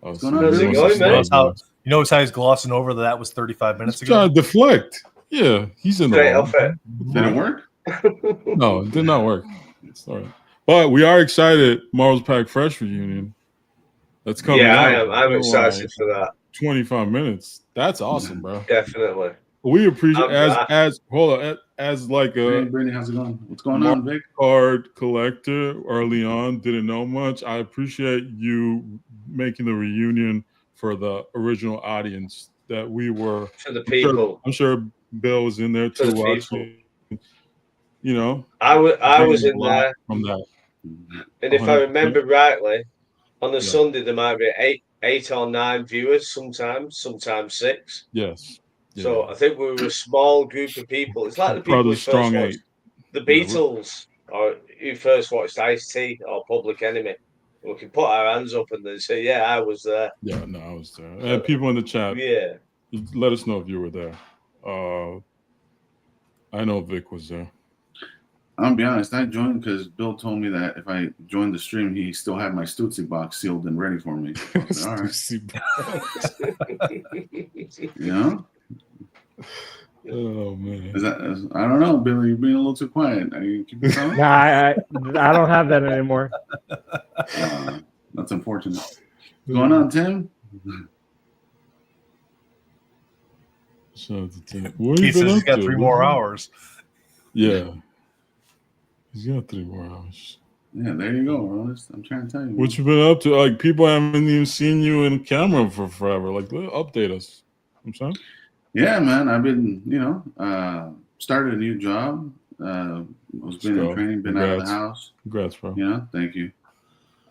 I: What's
J: going on?
C: How's it going, man?
B: You notice how he's glossing over that was 35 minutes
I: He's
B: ago?
I: trying to deflect. Yeah, he's in the
C: Straight
I: wrong.
C: off it.
J: Didn't work?
I: No, it did not work. Sorry. But we are excited. Marvel's Pack Fresh reunion. That's coming
C: Yeah, I
I: out
C: am. I'm
I: in
C: excited
I: like
C: for that.
I: 25 minutes. That's awesome, bro.
C: Definitely.
I: We appreciate
C: I'm-
I: as hold on as like
J: Hey,
I: a
J: Brittany, how's it going? What's going on, Vic?
I: card collector early on, didn't know much. I appreciate you making the reunion for the original audience that we were.
C: For the people.
I: I'm sure Bill was in there
C: For
I: too
C: the
I: watching. You know,
C: I was
I: bringing
C: in
I: a lot
C: there,
I: from that.
C: and if I
I: 100%.
C: remember rightly, on a
I: Yeah.
C: Sunday there might be eight or nine viewers, sometimes 6.
I: Yes. Yeah.
C: So I think we were a small group of people. It's like the people
I: Probably
C: who first
I: strong
C: watched
I: 8.
C: the
I: Yeah, we-
C: Beatles, or who first watched Ice-T or Public Enemy. We can put our hands up and then say, "Yeah, I was there."
I: Yeah, no, I was there. And people in the chat,
C: Yeah,
I: let us know if you were there. I know Vic was there.
J: I'll be honest, I joined because Bill told me that if I joined the stream, he still had my Stutzy box sealed and ready for me. So I said, all right. You know?
I: Oh man.
J: I don't know, Billy. You're being a little too quiet. Are you keeping going?
D: Nah, I don't have that anymore.
J: That's unfortunate. What's going on, Tim?
I: Shout out to Tim. What
B: He
I: you
B: says
I: been
B: he's
I: up
B: got
I: to?
B: 3 more hours.
I: Yeah. He's got 3 more hours.
J: Yeah, there you go, Ronest. I'm trying to tell you.
I: What you been up to? Like people haven't even seen you in camera for forever. Like update us. I'm sorry.
J: Yeah, man. I've been, started a new job. Was been in training, been out of the house.
I: Congrats, bro.
J: Thank you.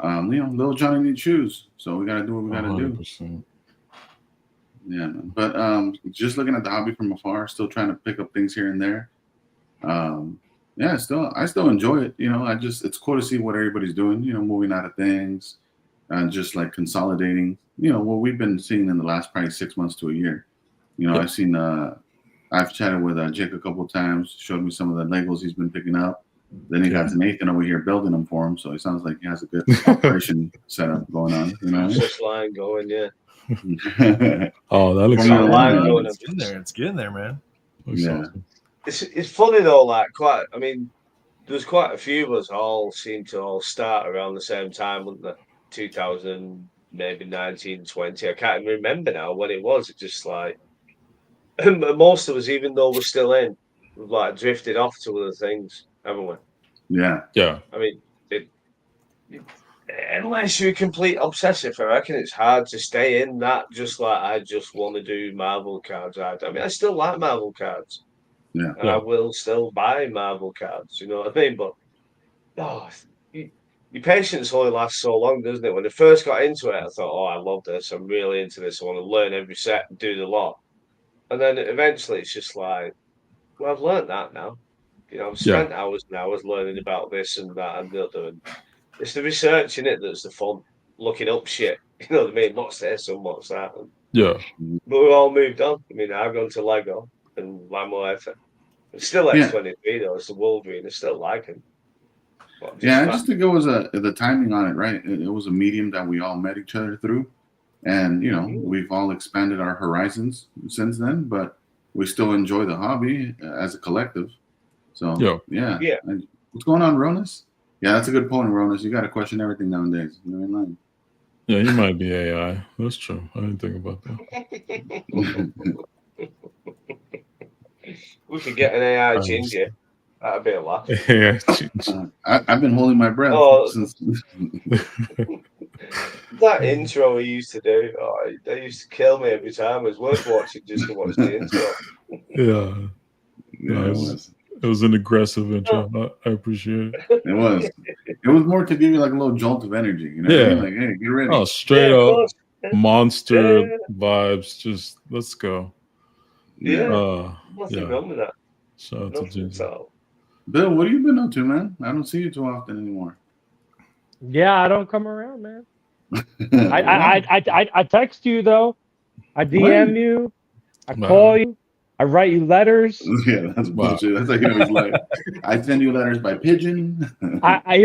J: Little Johnny needs shoes, so we gotta do what we gotta
I: 100%.
J: do. Yeah, man. But just looking at the hobby from afar, still trying to pick up things here and there. I still enjoy it. It's cool to see what everybody's doing. Moving out of things, and just like consolidating. What we've been seeing in the last probably 6 months to a year. I've seen. I've chatted with Jake a couple of times. Showed me some of the Legos he's been picking up. Then he got to Nathan over here building them for him. So it sounds like he has a good operation setup going on.
C: process line going. Yeah.
I: Oh, that looks
C: Got a line
I: awesome.
C: going.
B: It's getting there. It's getting there, man.
I: Looks
J: Yeah.
I: awesome.
C: It's funny though. There's quite a few of us all seem to all start around the same time, wasn't there? 2000, maybe 1920. I can't even remember now when it was. It's just like most of us, even though we're still in, we've like drifted off to other things, haven't we?
J: Yeah.
I: Yeah.
C: I mean, unless you're a complete obsessive, I reckon it's hard to stay in that. Just like I just want to do Marvel cards. I still like Marvel cards.
J: Yeah.
C: And I will still buy Marvel cards. You know what I mean? But your patience only lasts so long, doesn't it? When I first got into it, I thought, "Oh, I love this. I'm really into this. I want to learn every set and do the lot." And then eventually, it's just like, "Well, I've learned that now. I've spent hours and hours learning about this and that and the other." And it's the research in it that's the fun. Looking up shit. You know what I mean? What's this and what's that?
I: Yeah.
C: But we've all moved on. I've gone to Lego and Lamoetta. It's still X23 though. It's the Wolverine. I still like him.
J: I just think it was the timing on it, right? It was a medium that we all met each other through, and we've all expanded our horizons since then. But we still enjoy the hobby as a collective. So yeah. What's going on, Ronus? Yeah, that's a good point, Ronus. You got to question everything nowadays. You know what I mean?
I: Yeah, you might be AI. That's true. I didn't think about that.
C: We could get an AI ginger. That'd be a laugh.
I: Yeah.
J: I've been holding my breath
C: Oh,
J: since.
C: that intro he used to do, they used to kill me every time. It was worth watching just to watch the intro.
I: Yeah.
J: Yeah,
I: It was an aggressive intro. I appreciate it.
J: It was. It was more to give you like a little jolt of energy. You know what I mean? Like, hey, get ready.
I: Oh, straight
C: Yeah, of
I: up
C: course.
I: monster
C: Yeah.
I: vibes. Just let's go.
C: Yeah. Nothing
I: yeah.
C: wrong with that.
I: Shout out to
C: Nothing
I: Ginger.
C: at all.
J: Bill, what have you been up to, man? I don't see you too often anymore.
D: Yeah, I don't come around, man. I text you though. I DM you. I call you. I write you letters.
J: Yeah, that's bullshit. That's like his life. I send you letters by pigeon.
D: I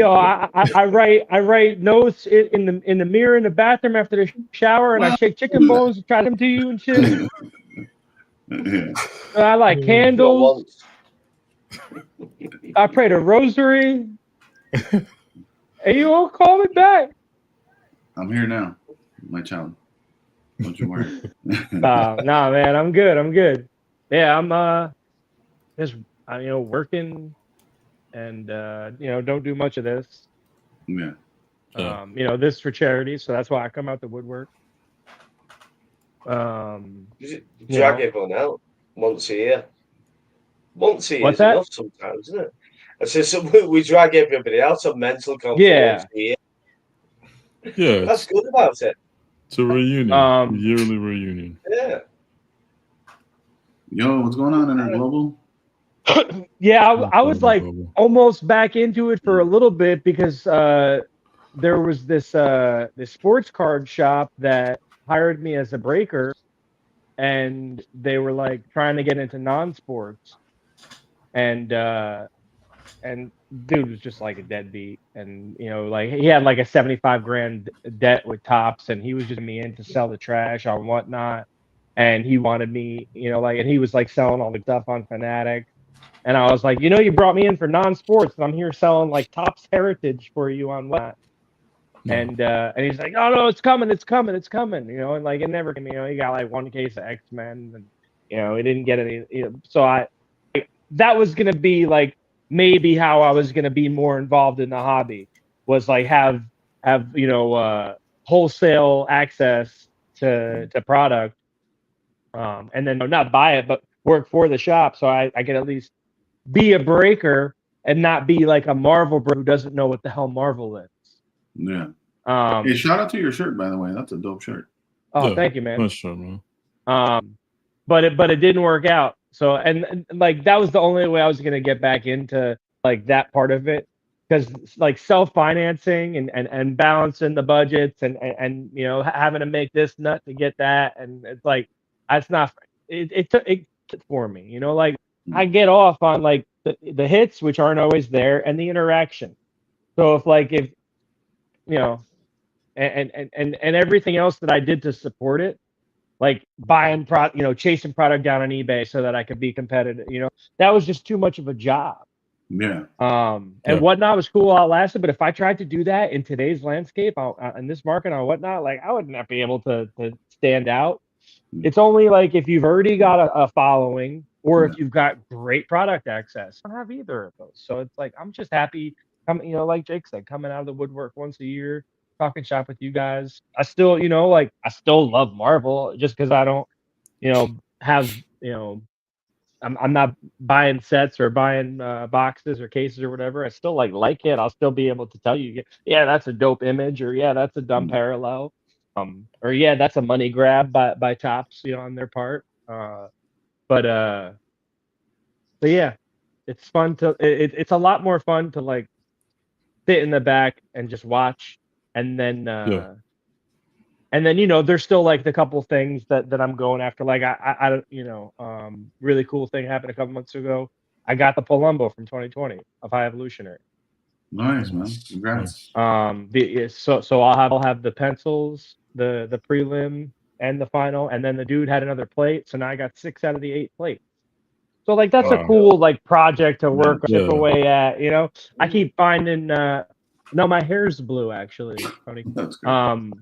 D: write notes in the mirror in the bathroom after the shower, and I shake chicken bones and try them to you and shit.
J: Yeah.
D: I like candles. I pray the rosary. Hey, you all call me back.
J: I'm here now, my child. Don't you worry.
D: Nah, man, I'm good. Yeah, I'm just working, and don't do much of this.
J: Yeah.
D: This for charity, so that's why I come out the woodwork.
C: Drag everyone out once a year. Once a year
D: What's
C: is
D: that?
C: enough sometimes, isn't it? I say so we drag everybody out on mental conference once a year.
I: Yeah,
C: that's good about it.
I: It's a reunion, a yearly reunion.
C: Yeah.
J: Yo, what's going on in our global?
D: Yeah, I was like almost back into it for a little bit because there was this sports card shop that hired me as a breaker, and they were like trying to get into non-sports, and dude was just like a deadbeat, and like he had like a 75 grand debt with Tops, and he was just me in to sell the trash on Whatnot, and he wanted me, and he was like selling all the stuff on Fanatic. And I was like, you brought me in for non-sports, and I'm here selling like Topps Heritage for you on what? And he's like, oh no, it's coming, and like it never came. He got like one case of X-Men, and he didn't get any. So that was gonna be like maybe how I was gonna be more involved in the hobby, was like have wholesale access to product, and then not buy it, but work for the shop, so I could at least be a breaker and not be like a Marvel bro who doesn't know what the hell Marvel is.
J: Yeah. Hey, shout out to your shirt, by the way. That's a dope shirt.
D: Oh, yeah, thank you, man.
I: Nice shirt, man.
D: But it didn't work out. So and like that was the only way I was gonna get back into like that part of it, because like self-financing and balancing the budgets and having to make this nut to get that, and it's like that's not it took for me. Like I get off on like the hits, which aren't always there, and the interaction. So if and everything else that I did to support it, like buying chasing product down on eBay so that I could be competitive, that was just too much of a job.
J: Yeah.
D: And Whatnot was cool while it lasted, but if I tried to do that in today's landscape in this market on Whatnot, like I would not be able to stand out. It's only like if you've already got a following, or if you've got great product access. I don't have either of those. So it's like I'm just happy coming, like Jake said, coming out of the woodwork once a year, talking shop with you guys. I still, I still love Marvel, just because I don't, have, I'm not buying sets or buying boxes or cases or whatever. I still like it. I'll still be able to tell you, yeah, that's a dope image, or yeah, that's a dumb parallel. Or yeah, that's a money grab by Topps, on their part. But yeah, it's fun to it's a lot more fun to like sit in the back and just watch, and then there's still like the couple things that I'm going after. Like I really cool thing happened a couple months ago. I got the Palumbo from 2020 of High Evolutionary.
J: Nice, man. Congrats.
D: So I'll have the pencils, the prelim, and the final, and then the dude had another plate, so now I got 6 out of the 8 plates. So like that's a cool like project to work chip away at. I keep finding no, my hair's blue actually, Tony.
J: That's good.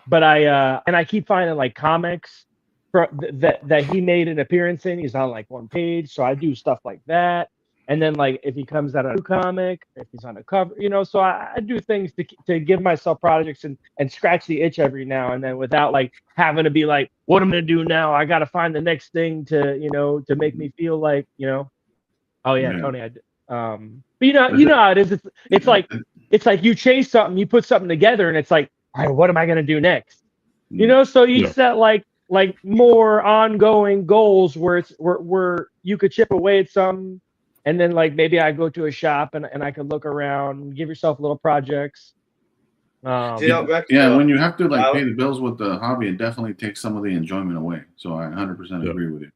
D: but I keep finding like comics that he made an appearance in. He's on like one page, so I do stuff like that. And then like if he comes out a new comic, if he's on a cover, so I do things to give myself projects and scratch the itch every now and then without like having to be like, what I'm gonna do now? I got to find the next thing to make me feel like oh yeah, Tony. But you know how it is. It's like you chase something, you put something together, and it's like, all right, what am I gonna do next? So you set like more ongoing goals where you could chip away at some, and then like maybe I go to a shop and I can look around and give yourself little projects.
J: When you have to like pay the bills with the hobby, it definitely takes some of the enjoyment away. So I 100% agree with you.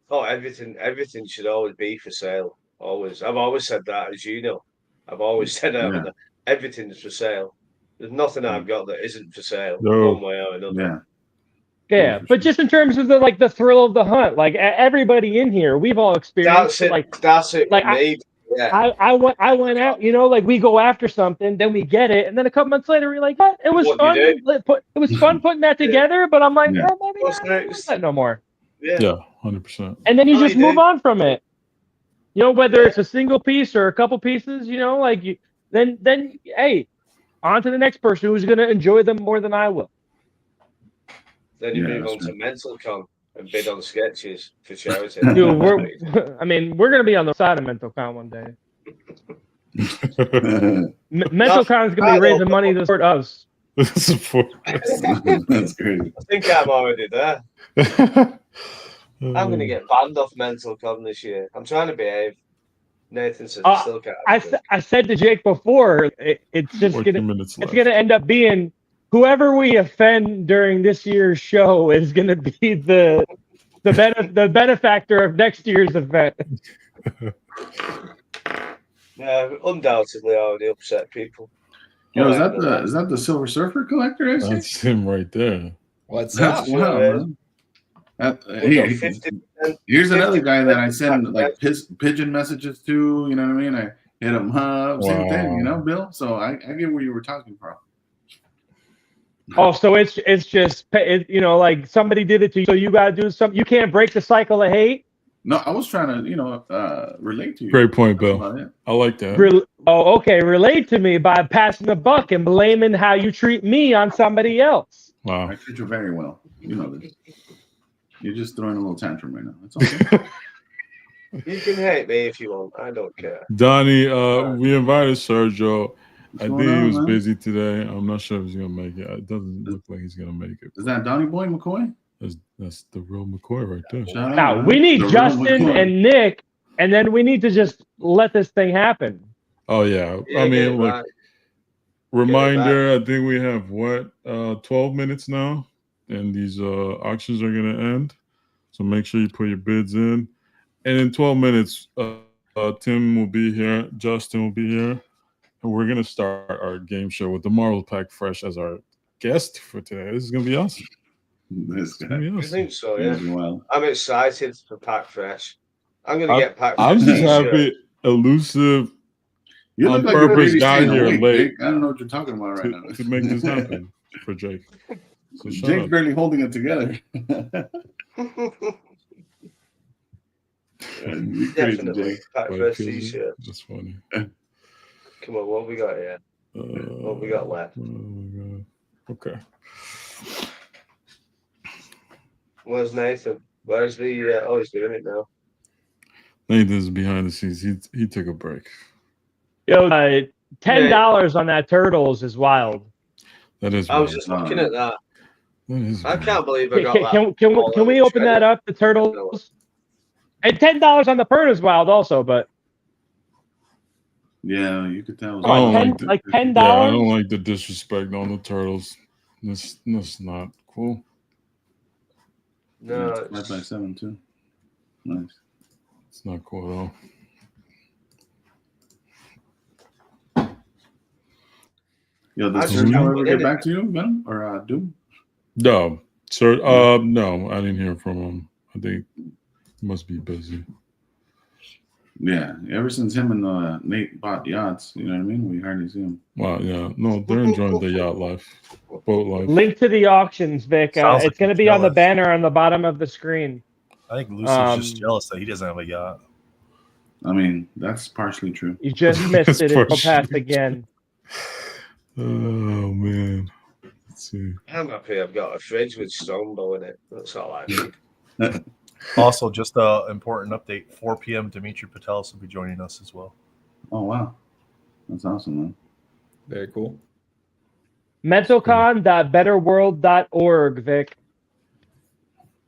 C: Oh, everything should always be for sale. Always. I've always said that, as you know. I've always said that everything's for sale. There's nothing I've got that isn't for sale, one way or another.
D: Yeah, but just in terms of the thrill of the hunt, like everybody in here, we've all experienced
C: That's it.
D: Like
C: Yeah.
D: I went out, like we go after something, then we get it, and then a couple months later we're like, what? It was fun. It was fun putting that together, but I'm like, maybe not no more.
I: Yeah, 100%.
D: And then you just move on from it. Whether it's a single piece or a couple pieces, then hey, on to the next person who's going to enjoy them more than I will.
C: Then you move on to Mental Con and bid on sketches for charity.
D: Dude, we're going to be on the side of Mental Con one day. Mental Con is going to be raising money to support us.
J: That's crazy.
C: I think I'm already there. I'm going to get banned off Mental Con this year. I'm trying to behave. Nathan says I still can't.
D: I said to Jake before, it's just going to end up being whoever we offend during this year's show is going to be the benefactor of next year's event.
C: Yeah, undoubtedly already upset people.
J: Is that the Silver Surfer collector?
I: That's him right there.
K: What's up?
J: Wow, man. Here's another guy that I send like pigeon messages to. You know what I mean? I hit him up, same thing. Bill. So I get where you were talking from.
D: Oh, so it's just like somebody did it to you, so you got to do something. You can't break the cycle of hate.
J: No, I was trying to relate to you.
I: Great point, Bill. I like that.
D: Okay. Relate to me by passing the buck and blaming how you treat me on somebody else.
I: Wow.
J: I treat you very well. You know this. You're just throwing a little tantrum right now. It's okay.
C: You can hate me if you want. I don't care.
I: Donnie, we invited Sergio. I think he was busy today. I'm not sure if he's gonna make it. It doesn't look like he's gonna make it.
J: Is that Donnie Boy McCoy?
I: That's the real McCoy right there.
D: Now we need Justin and Nick, and then we need to just let this thing happen.
I: Oh yeah. I mean, look. Reminder. I think we have 12 minutes now. And these auctions are going to end. So make sure you put your bids in. And in 12 minutes, Tim will be here. Justin will be here. And we're going to start our game show with the Marvel Pack Fresh as our guest for today. This is going to be awesome.
C: I think so, yeah. I'm excited for Pack Fresh. I'm going to get Pack Fresh.
I: I'm just happy, elusive,
J: you
I: on purpose guy here late.
J: I don't know what you're talking about right now.
I: To make this happen for Jake. So
J: Jake's barely holding it together.
C: Definitely. Pack Fresh t-shirt.
I: That's funny.
C: Come on, what we got here? What we got left?
I: Okay.
C: Where's Nathan? Where's the? Oh, he's doing it now.
I: Nathan's behind the scenes. He took a break.
D: Yo, $10 on that Turtles is wild.
I: That is.
C: I was just looking at that. I can't believe I got that.
D: Can we open that up? The Turtles. And $10 on the Pern is wild, also, but.
J: Yeah, you could tell.
D: Like $10.
I: Yeah, I don't like the disrespect on the Turtles. That's not cool.
C: No,
J: it's 5x7 too. Nice.
I: It's not cool at all.
J: Yo, does Sergio ever get back to you, Venom or Doom?
I: No, sir. No, I didn't hear from him. I think he must be busy.
J: Yeah, ever since him and Nate bought yachts, you know what I mean? We hardly see him.
I: Wow, yeah. No, they're enjoying the yacht life, boat life.
D: Link to the auctions, Vic.
A: Sounds like
D: It's going to
A: he's
D: be on the
A: jealous.
D: banner on the bottom of the screen.
A: I think Lucy's just jealous that he doesn't have a yacht.
J: I mean, that's partially true.
D: You just missed
I: That's
D: it. It'll
I: partially
D: pass
I: true.
D: again.
I: Oh man. Let's see.
C: I'm happy I've got a fridge with Strongbow in it. That's all I need.
B: Also, just an important update: 4 p.m. Dimitri Patelis will be joining us as well.
J: Oh wow, that's awesome, man.
G: Very cool.
D: Mentalcon.betterworld.org, Vic.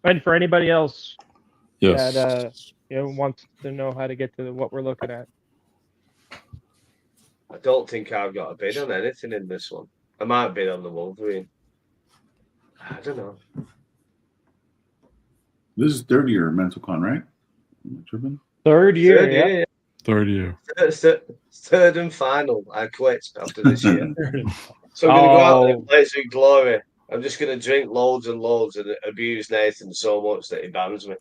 D: And for anybody else
I: Yes.
D: that wants to know how to get to what we're looking at.
C: I don't think I've got a bid on anything in this one. I might bid on the Wolverine. I don't know.
J: This is third year MentalCon, right? Am I tripping?
D: Third year,
C: Third
D: yeah.
C: year,
I: Third year.
C: third and final. I quit after this year. So I'm going to go out and blaze with glory. I'm just going to drink loads and loads and abuse Nathan so much that he bans me.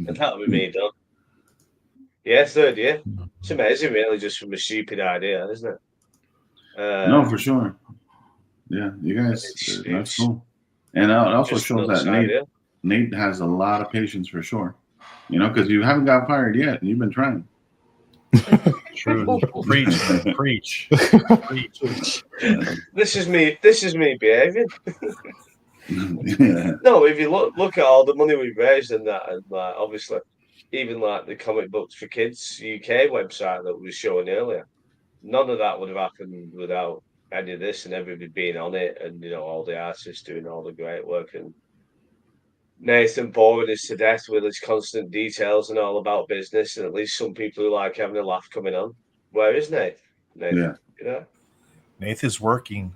C: And that'll be me done. Yeah, third year. It's amazing, really, just from a stupid idea, isn't it?
J: No, for sure. Yeah, you guys, that's cool. And it also shows that Nate has a lot of patience for sure. You know, because you haven't got fired yet, and you've been trying.
B: True. Preach, preach.
C: This is me behaving.
J: Yeah.
C: No, if you look at all the money we've raised and that, and like obviously, even like the Comic Books for Kids UK website that we were showing earlier, none of that would have happened without any of this and everybody being on it, and all the artists doing all the great work, and Nathan boring us to death with his constant details and all about business, and at least some people who like having a laugh coming on. Where is Nathan?
J: Yeah.
B: Nathan is working.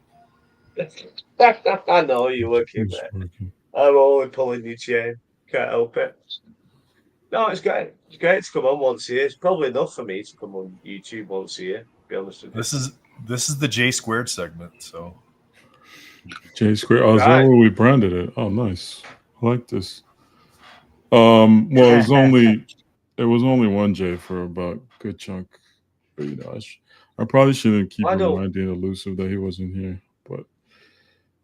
C: I know you're working, mate. I'm always pulling your chain. Can't help it. No, it's great. It's great to come on once a year. It's probably enough for me to come on YouTube once a year, to be honest with you.
B: This is the J Squared segment, so
I: J Squared. Oh, is that where we branded it? Oh, nice. I like this. Well, it was only one J for about a good chunk. But I probably shouldn't keep reminding Elusive that he wasn't here. But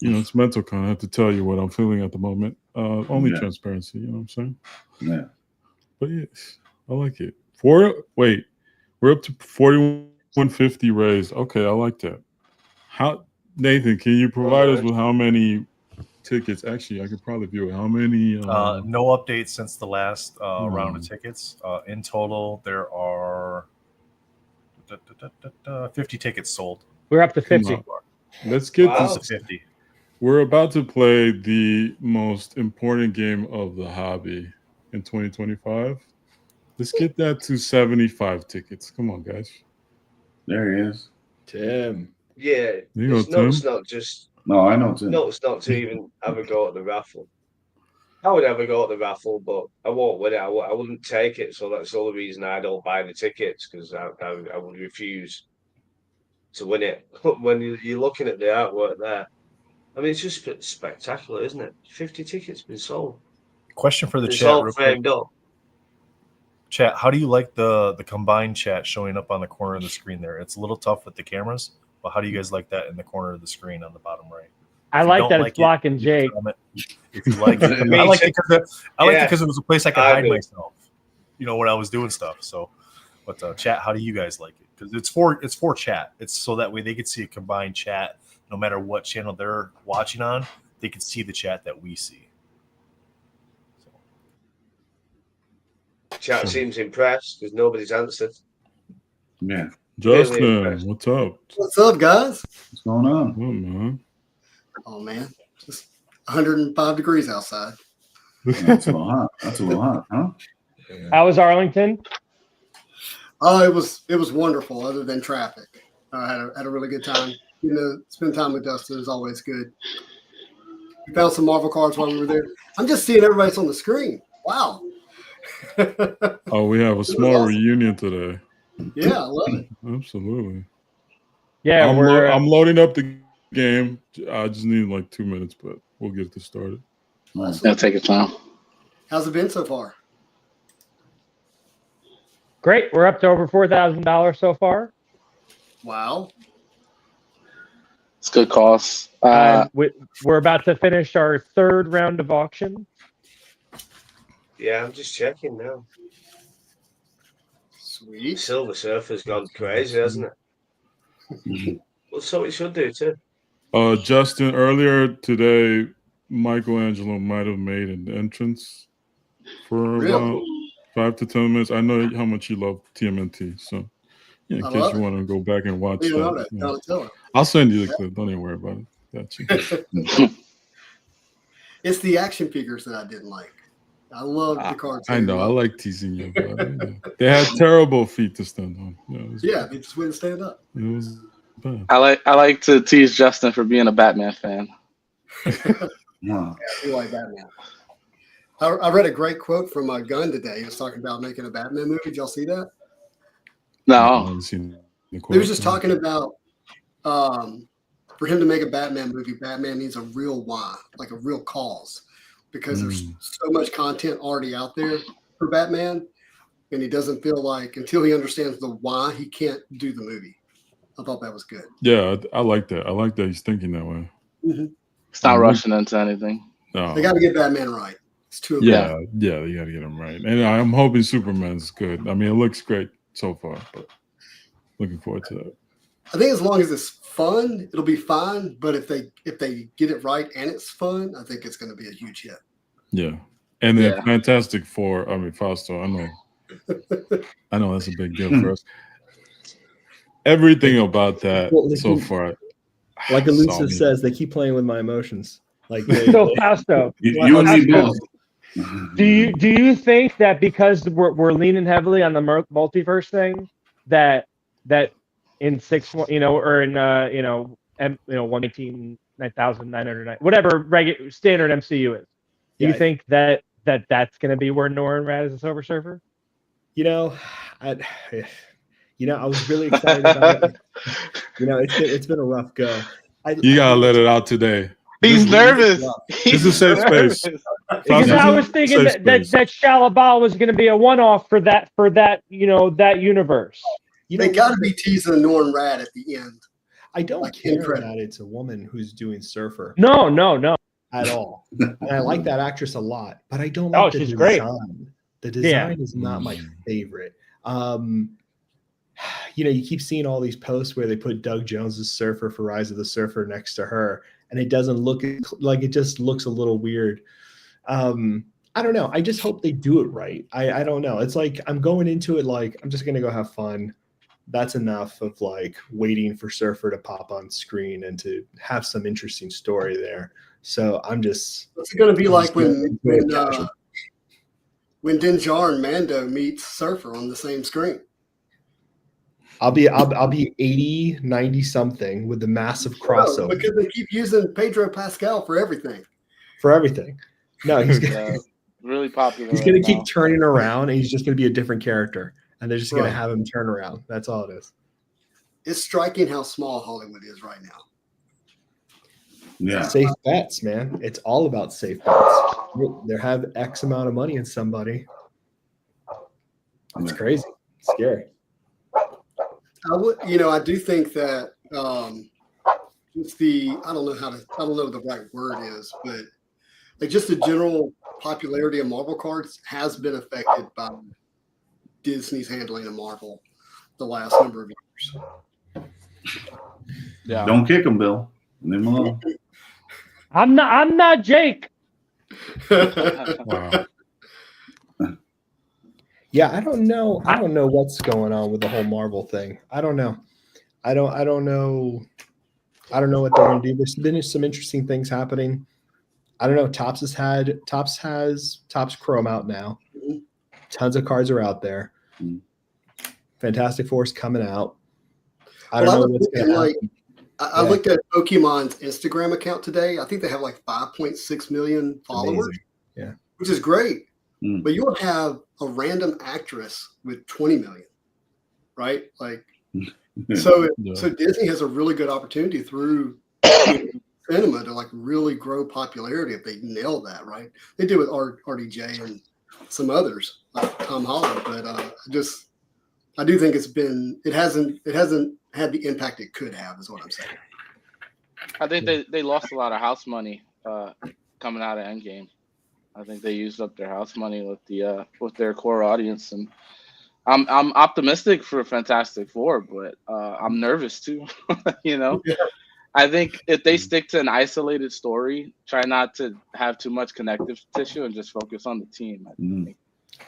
I: it's MentalCon. I have to tell you what I'm feeling at the moment. Only transparency, you know what I'm saying?
J: Yeah.
I: But yes, I like it. We're up to 4150 raised. Okay, I like that. Nathan, can you provide us with how many tickets? Actually, I could probably view it. How many?
B: No updates since the last round of tickets. In total, there are 50 tickets sold.
D: We're up to 50.
I: Let's get
B: this to 50.
I: We're about to play the most important game of the hobby in 2025. Let's get that to 75 tickets. Come on, guys.
J: There he is.
G: Tim.
C: Yeah. It's not just...
J: No, I know Tim.
C: No, it's not to even have a go at the raffle. I would have a go at the raffle, but I won't win it. I wouldn't take it. So that's the only reason I don't buy the tickets, because I would refuse to win it. When you're looking at the artwork there, I mean, it's just spectacular, isn't it? 50 tickets been sold.
B: Question for the
C: it's
B: chat.
C: All framed up.
B: Chat, how do you like the combined chat showing up on the corner of the screen there? It's a little tough with the cameras, but how do you guys like that in the corner of the screen on the bottom right?
D: I like that it's blocking Jake.
B: If you like it, I like it because it was a place I could hide myself. When I was doing stuff. So, but chat, how do you guys like it? Because it's for chat. It's so that way they can see a combined chat. No matter what channel they're watching on, they can see the chat that we see.
C: Chat seems impressed because nobody's answered.
J: Yeah.
I: Justin, what's up?
K: What's up, guys?
J: What's going on?
I: Oh, man.
K: Oh, man. Just 105 degrees outside.
J: That's a little hot. That's a little hot, huh?
D: How was Arlington?
K: Oh, it was wonderful, other than traffic. I had a really good time. Spend time with Dustin is always good. We found some Marvel cards while we were there. I'm just seeing everybody's on the screen. Wow.
I: Oh, we have a small reunion today.
K: Yeah, I love it.
I: Absolutely.
D: Yeah,
I: I'm loading up the game. I just need like 2 minutes, but we'll get this started.
K: Awesome.
L: That'll take your time.
K: How's it been so far?
D: Great. We're up to over $4,000 so far.
K: Wow.
L: It's good cause.
D: We're about to finish our third round of auction.
C: Yeah, I'm just checking now.
K: Sweet.
C: Silver Surfer's gone crazy, hasn't it? Well, so it should do too.
I: Justin, earlier today, Michelangelo might have made an entrance for about 5 to 10 minutes. I know how much you love TMNT, so yeah, in case you want to go back and watch that. Yeah. I'll send you the clip. Don't even worry about it. Gotcha.
K: It's the action figures that I didn't like. I love the cards.
I: I know. I like teasing you. But, they had terrible feet to stand on.
K: Yeah, they just wouldn't stand up.
I: It was bad.
L: I like to tease Justin for being a Batman fan.
K: Yeah, I like Batman. I read a great quote from Gunn today. He was talking about making a Batman movie. Did y'all see that?
L: No.
I: I haven't seen the quote.
K: He was just talking about for him to make a Batman movie, Batman needs a real why, like a real cause, because there's so much content already out there for Batman, and he doesn't feel like until he understands the why, he can't do the movie. I thought that was good.
I: Yeah, I like that. I like that he's thinking that way.
K: Mm-hmm.
L: It's not rushing into anything.
I: No.
K: They got to get Batman right. It's too
I: yeah, they got to get him right. And I'm hoping Superman's good. I mean, it looks great so far, but looking forward to that.
K: I think as long as it's fun, it'll be fine. But if they get it right and it's fun, I think it's going to be a huge hit.
I: Yeah, and then Fantastic Four. I mean, Fausto. I know that's a big deal for us. Everything about that so far.
G: Like Elusive says, they keep playing with my emotions. Like
D: so, Fausto,
J: you and me both.
D: Do you think that because we're leaning heavily on the multiverse thing, that in 118 9,909 whatever regular standard MCU is, do you think that that's going to be where Norrin Rad is a Silver Surfer?
G: I was really excited about it. It's been a rough go.
I: You gotta let it out today.
L: He's nervous.
I: This is a safe space.
D: Because I was thinking that Shalabal was going to be a one-off for that that universe.
K: They got to be teasing Norrin Rad at the end.
G: I don't care that it's a woman who's doing Surfer.
D: No.
G: At all. And I like that actress a lot, but I don't like the
D: she's
G: design.
D: Great.
G: The design is not my favorite. You keep seeing all these posts where they put Doug Jones's Surfer for Rise of the Surfer next to her, and it doesn't look like it just looks a little weird. I don't know. I just hope they do it right. I don't know. It's like I'm going into it like I'm just gonna go have fun. That's enough of like waiting for Surfer to pop on screen and to have some interesting story there. So I'm just.
K: What's it gonna be like when Din Djarin and Mando meets Surfer on the same screen?
G: I'll be 80, 90 something with the massive crossover.
K: Because they keep using Pedro Pascal for everything.
G: No, he's gonna,
L: really popular.
G: He's gonna keep turning around, and he's just gonna be a different character, and they're just gonna have him turn around. That's all it is.
K: It's striking how small Hollywood is right now.
J: Yeah,
G: safe bets, man. It's all about safe bets. They have X amount of money in somebody. It's crazy. It's scary.
K: I do think that just I don't know the right word is, but like just the general popularity of Marvel cards has been affected by Disney's handling of Marvel the last number of years.
J: Yeah. Don't kick him, Bill. Leave him alone.
D: I'm not Jake.
I: Wow.
G: Yeah, I don't know what's going on with the whole Marvel thing. I don't know. I don't know what they're going to do. There's been some interesting things happening. I don't know. Topps has Topps Chrome out now. Tons of cards are out there. Fantastic Four's coming out. I don't know what's going to happen.
K: I looked at Pokemon's Instagram account today. I think they have like 5.6 million followers.
G: Amazing. Yeah,
K: which is great. But you'll have a random actress with 20 million, right? Like, so Disney has a really good opportunity through cinema to like really grow popularity if they nail that, right? They did with RDJ and some others like Tom Holland, but I do think it hasn't had the impact it could have, is what I'm saying.
L: I think they lost a lot of house money coming out of Endgame. I think they used up their house money with their core audience, and I'm optimistic for Fantastic Four, but I'm nervous too. You know,
K: Yeah.
L: I think if they stick to an isolated story, try not to have too much connective tissue, and just focus on the team.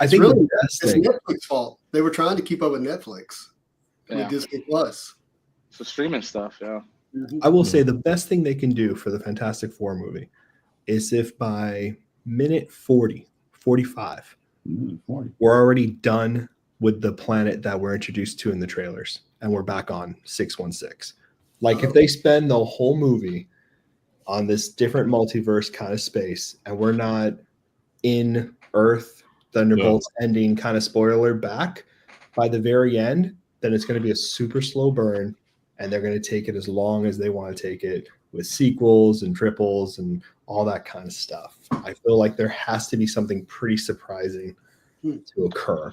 G: I think
K: really,
G: the best
K: it's
G: thing.
K: Netflix's fault. They were trying to keep up with Netflix, with
L: Yeah.
K: Disney Plus.
L: So streaming stuff, yeah.
G: I will say the best thing they can do for the Fantastic Four movie is if by minute 40, 45, we're already done with the planet that we're introduced to in the trailers and we're back on 616. Like if they spend the whole movie on this different multiverse kind of space and we're not in Earth, Thunderbolts ending kind of spoiler back by the very end, then it's going to be a super slow burn and they're going to take it as long as they want to take it with sequels and triples and all that kind of stuff. I feel like there has to be something pretty surprising to occur.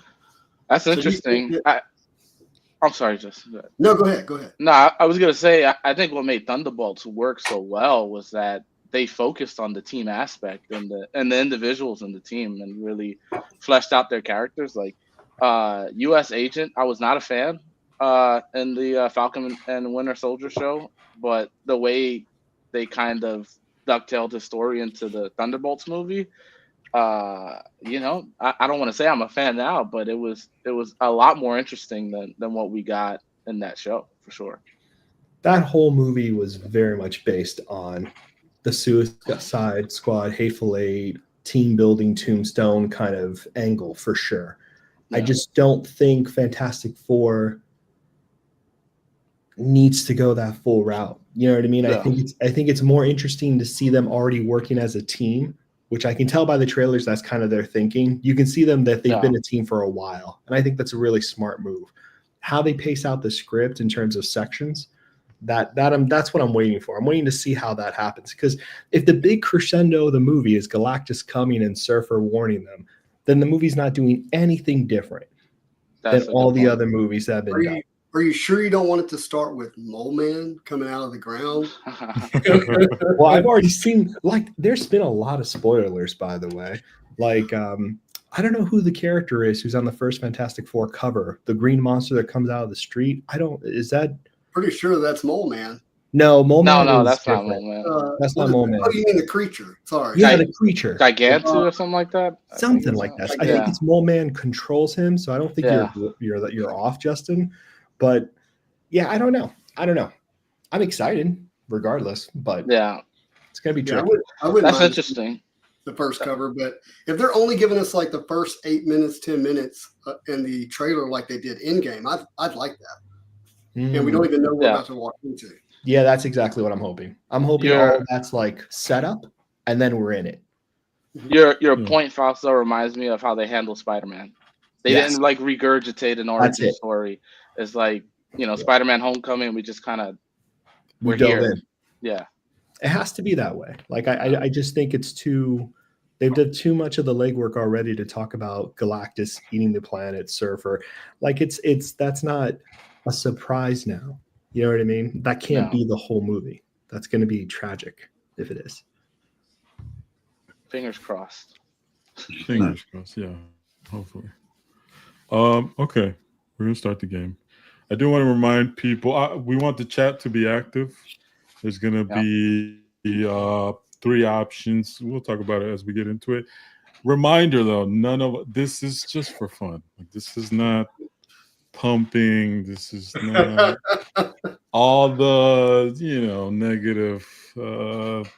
L: That's interesting. I'm sorry, Justin.
K: No, go ahead. Go ahead.
L: No, I was gonna say I think what made Thunderbolts work so well was that they focused on the team aspect and the individuals in the team and really fleshed out their characters. Like U.S. Agent, I was not a fan in the Falcon and Winter Soldier show, but the way they kind of ducktailed the story into the Thunderbolts movie, you know, I don't want to say I'm a fan now, but it was a lot more interesting than what we got in that show, for sure.
G: That whole movie was very much based on the Suicide Squad, Hateful Eight, team building, Tombstone kind of angle, for sure. Yeah. I just don't think Fantastic Four needs to go that full route. You know what I mean? Yeah. I think it's more interesting to see them already working as a team, which I can tell by the trailers that's kind of their thinking. You can see them that they've been a team for a while. And I think that's a really smart move. How they pace out the script in terms of sections, that's what I'm waiting for. I'm waiting to see how that happens. Because if the big crescendo of the movie is Galactus coming and Surfer warning them, then the movie's not doing anything different than all the other movies that have been done.
K: Are you sure you don't want it to start with Mole Man coming out of the ground?
G: Well, I've already seen, like, there's been a lot of spoilers, by the way. Like, I don't know who the character is who's on the first Fantastic Four cover. The green monster that comes out of the street. Is that?
K: Pretty sure that's Mole Man.
G: No, Mole Man.
L: No, that's not Mole Man.
G: That's not Mole Man.
K: Oh, you mean the creature? Sorry.
G: Yeah, the creature.
L: Gigantu or something like that.
G: Something like that. I think it's Mole Man controls him, so I don't think you're off, Justin. But yeah, I don't know. I'm excited, regardless. But
L: yeah,
G: it's gonna be tricky.
K: I wouldn't
L: That's
K: mind
L: interesting.
K: The first cover, but if they're only giving us like the first 8 minutes, 10 minutes in the trailer, like they did in game, I'd like that. And we don't even know what we're about to walk into.
G: Yeah, that's exactly what I'm hoping. I'm hoping all of that's like set up, and then we're in it.
L: Your point, Fausto, reminds me of how they handle Spider-Man. They didn't like regurgitate an origin story. It's like, you know, Spider-Man Homecoming, we just kind of we're here. In. Yeah.
G: It has to be that way. Like I just think it's they've done too much of the legwork already to talk about Galactus eating the planet, Surfer. Like that's not a surprise now. You know what I mean? That can't be the whole movie. That's going to be tragic if it is.
L: Fingers crossed.
I: Fingers crossed. Yeah, hopefully. Okay, we're gonna start the game. I do want to remind people we want the chat to be active. There's gonna be 3 options. We'll talk about it as we get into it. Reminder though, none of this is just for fun. Like, this is not pumping. This is not all the negative,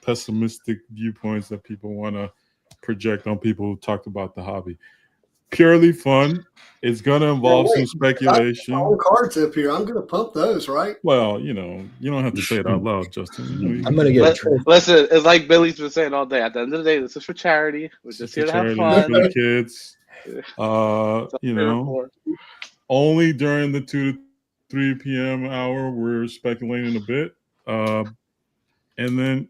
I: pessimistic viewpoints that people want to project on people who talked about the hobby. Purely fun. It's going to involve some speculation.
K: All cards up here. I'm going to pump those, right?
I: Well, you don't have to say it out loud, Justin.
G: I'm going to get
L: listen. It's like Billy's been saying all day. At the end of the day, this is for charity. We're just here to have fun.
I: For the kids. Only during the 2 to 3 p.m. hour, we're speculating a bit, and then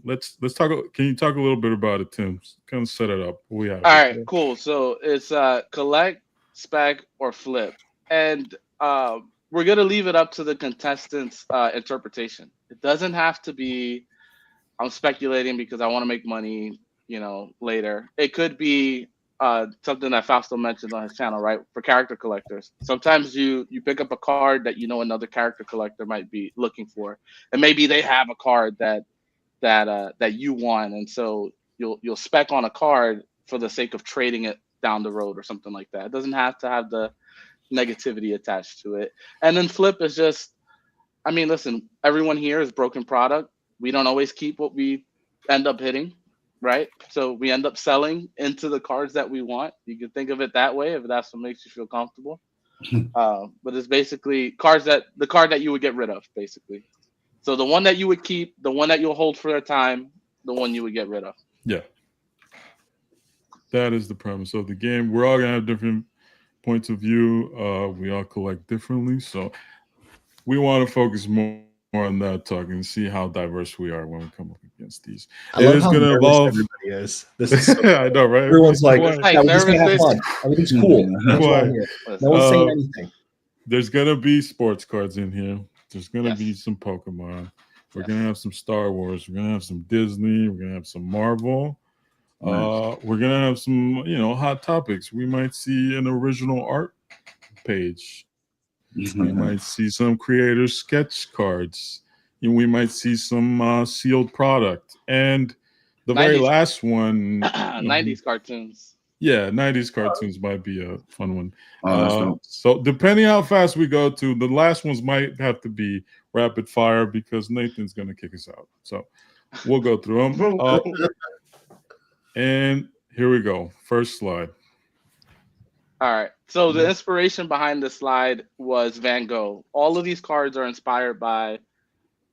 I: let's talk. Can you talk a little bit about it, Tim? Kind of set it up.
L: All right, cool. So it's collect, spec, or flip. and we're gonna leave it up to the contestants' interpretation. It doesn't have to be, I'm speculating because I want to make money, later. It could be something that Fausto mentioned on his channel, right? For character collectors, sometimes you pick up a card that another character collector might be looking for, and maybe they have a card that you want, and so you'll spec on a card for the sake of trading it down the road or something like that. It doesn't have to have the negativity attached to it. And then flip is just, I mean, listen, everyone here is broken product. We don't always keep what we end up hitting, right? So we end up selling into the cards that we want. You can think of it that way if that's what makes you feel comfortable. But it's basically the card that you would get rid of, basically. So the one that you would keep, the one that you'll hold for a time, the one you would get rid of.
I: Yeah. That is the premise of the game. We're all going to have different points of view. We all collect differently. So we want to focus more on that talk and see how diverse we are when we come up against these.
G: I love how
I: going to
G: nervous
I: evolve.
G: everybody is. This is so
I: I know, right?
G: Everyone's like,
L: It's
G: yeah, we're just gonna have
L: nervous.
G: fun. Everything's cool. What's wrong here? No one's saying anything.
I: There's going to be sports cards in here. There's going to
L: Yes.
I: be some Pokemon. We're going to have some Star Wars. We're going to have some Disney. We're going to have some Marvel.
J: Nice.
I: We're going to have some, hot topics. We might see an original art page. We might see some creator sketch cards. And we might see some sealed product. And the very
L: 90s.
I: last one...
L: 90s cartoons.
I: Yeah, 90s cartoons might be a fun one.
J: Oh, that's dope.
I: So depending how fast we go to, the last ones might have to be rapid fire because Nathan's going to kick us out. So we'll go through them. And here we go. First slide.
L: All right. So the inspiration behind the slide was Van Gogh. All of these cards are inspired by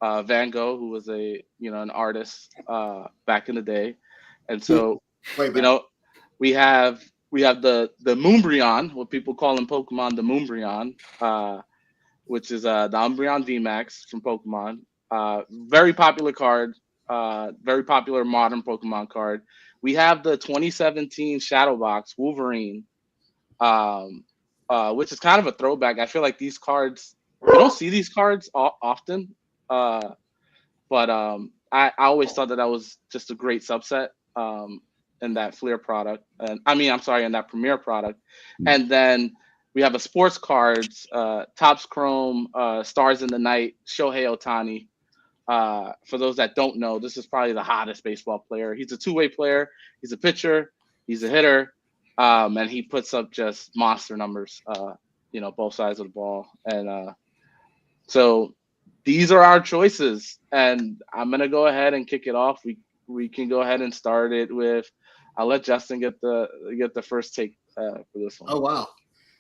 L: Van Gogh, who was an artist back in the day. And so, we have the Moonbryon, what people call in Pokemon the Moonbryon, which is the Umbreon VMAX from Pokemon. Very popular card, very popular modern Pokemon card. We have the 2017 Shadow Box Wolverine, which is kind of a throwback. I feel like these cards, you don't see these cards often, but I always thought that was just a great subset. In that Fleer product, and in that Premier product. And then we have a sports cards, Topps Chrome, Stars in the Night, Shohei Ohtani. For those that don't know, this is probably the hottest baseball player. He's a two-way player. He's a pitcher. He's a hitter, and he puts up just monster numbers. Both sides of the ball, and so these are our choices. And I'm gonna go ahead and kick it off. We can go ahead and start it with. I'll let Justin get the first take for this one.
K: Oh wow!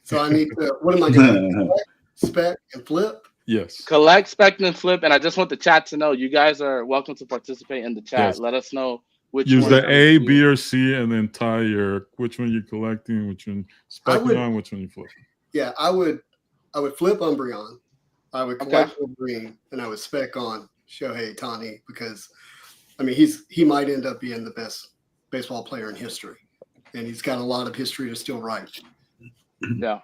K: So I need to. What am I going to spec and flip?
I: Yes.
L: Collect, spec, and flip. And I just want the chat to know you guys are welcome to participate in the chat.
I: Yes.
L: Let us know which
I: use
L: one
I: the A, B, or C, and then tie which one you're collecting, which one specking on, which one you flipping.
K: Yeah, I would flip Umbreon. I would collect Wolverine, and I would spec on Shohei Ohtani because, he might end up being the best baseball player in history, and he's got a lot of history to still write.
L: Yeah,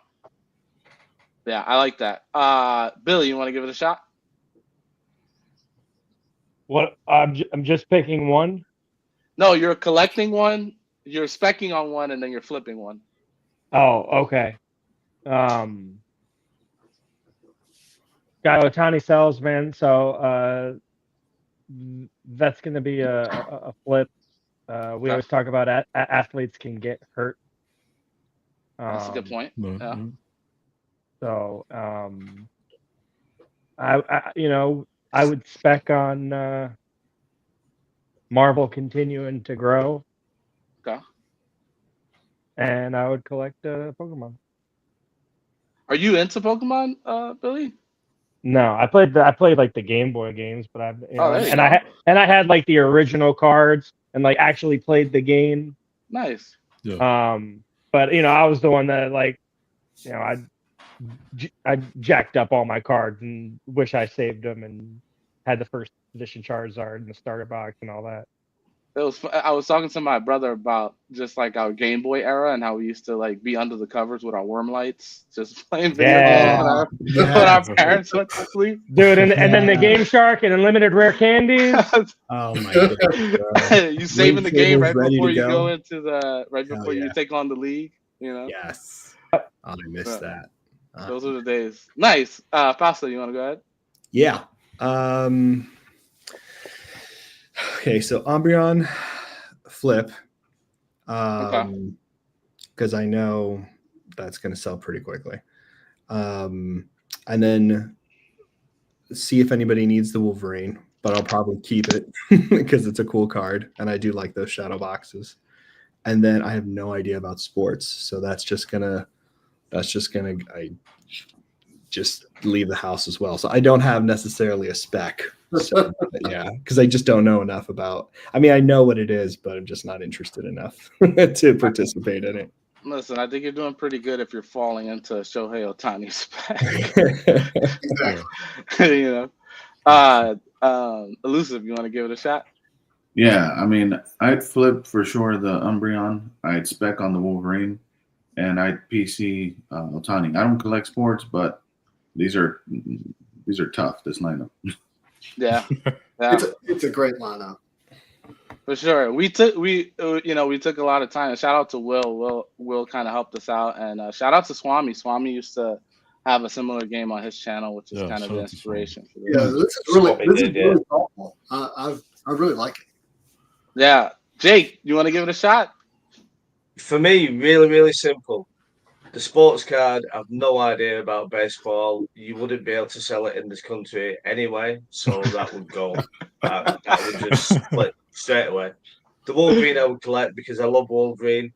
L: I like that. Billy, you want to give it a shot?
D: What? I'm just picking one.
L: No, you're collecting one, you're specking on one, and then you're flipping one.
D: Oh, okay. Got Ohtani sells, man. So that's going to be a flip. We always talk about athletes can get hurt.
L: That's a good point. Yeah.
D: So I would spec on Marvel continuing to grow.
L: Okay.
D: And I would collect Pokemon.
L: Are you into Pokemon, Billy?
D: No, I played like the Game Boy games, but I had like the original cards and like actually played the game.
L: Nice.
I: Yeah.
D: But I was the one that I jacked up all my cards and wish I saved them and had the first edition Charizard in the starter box and all that.
L: I was talking to my brother about just like our Game Boy era and how we used to like be under the covers with our worm lights, just playing video games
D: Yeah.
L: when our parents went to sleep.
D: Dude, and then the Game Shark and unlimited rare candies.
G: Oh my god, bro.
L: You saving the game
G: tables
L: right
G: ready
L: before
G: to
L: you
G: go.
L: go into the
G: Hell
L: before you
G: yeah.
L: take on the league. You know,
G: Yes. I missed that.
L: those are the days. Nice, Pasta. You want to go ahead?
G: Yeah. Okay, so Umbreon flip. Because I know that's going to sell pretty quickly. And then see if anybody needs the Wolverine, but I'll probably keep it because it's a cool card, and I do like those shadow boxes. And then I have no idea about sports, so I just leave the house as well. So I don't have necessarily a spec. So, yeah, because I just don't know enough about. I mean, I know what it is, but I'm just not interested enough to participate in it.
L: Listen, I think you're doing pretty good if you're falling into Shohei Ohtani's spec. You know, Elusive, you want to give it a shot?
J: Yeah, I mean, I'd flip for sure the Umbreon. I'd spec on the Wolverine, and I'd PC Ohtani. I don't collect sports, but these are tough. This lineup.
L: Yeah.
K: It's a great lineup.
L: For sure. We took a lot of time. Shout out to Will. Will kind of helped us out, and shout out to Swami. Swami used to have a similar game on his channel, which is kind of the inspiration for this.
K: Yeah, this is really thoughtful. I really like it.
L: Yeah, Jake, you want to give it a shot?
C: For me, really, really simple. The sports card, I've no idea about baseball. You wouldn't be able to sell it in this country anyway, so that would go. That would just split straight away. The Wolverine I would collect because I love Wolverine.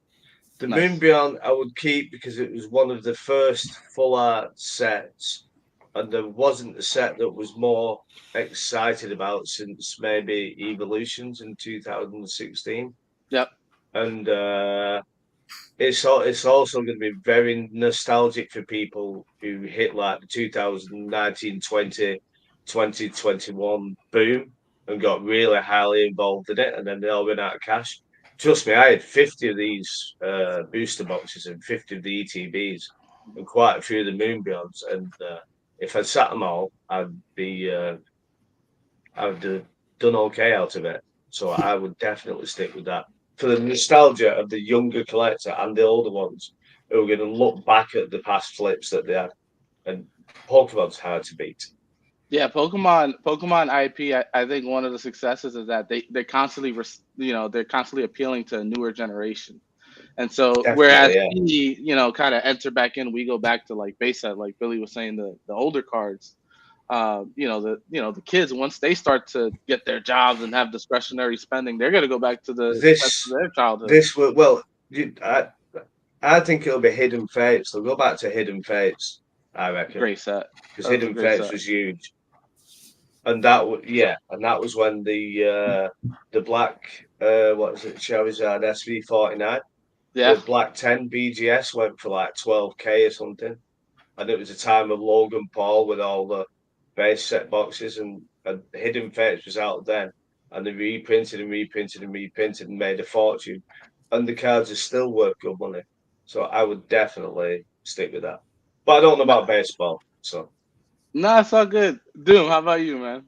C: The Moonbeyond I would keep because it was one of the first full art sets, and there wasn't a set that was more excited about since maybe Evolutions in 2016.
L: Yep.
C: And it's also going to be very nostalgic for people who hit like the 2019, 20, 2021 boom and got really highly involved in it, and then they all ran out of cash. Trust me, I had 50 of these booster boxes and 50 of the ETBs and quite a few of the Moonbeyonds. And if I'd sat them all, I'd have done okay out of it. So I would definitely stick with that. For the nostalgia of the younger collector and the older ones who are going to look back at the past flips that they had. And Pokemon's hard to beat.
L: Yeah, Pokemon IP. I think one of the successes is that they're constantly, they're constantly appealing to a newer generation, and so whereas we, kind of enter back in, we go back to like base set, like Billy was saying, the older cards. The kids, once they start to get their jobs and have discretionary spending, they're going to go baback to their childhood.
C: I think it'll be Hidden Fates. They'll go back to Hidden Fates, I reckon.
L: Great set.
C: Because Hidden Fates was huge. And that was when the black what was it, Charizard SV49?
L: Yeah.
C: The black 10 BGS went for like 12k or something. And it was a time of Logan Paul with all the base set boxes, and Hidden Fates was out then, and they reprinted and made a fortune, and the cards are still worth good money. So I would definitely stick with that, but I don't know about baseball, so
L: no, it's all good. Doom, how about you, man?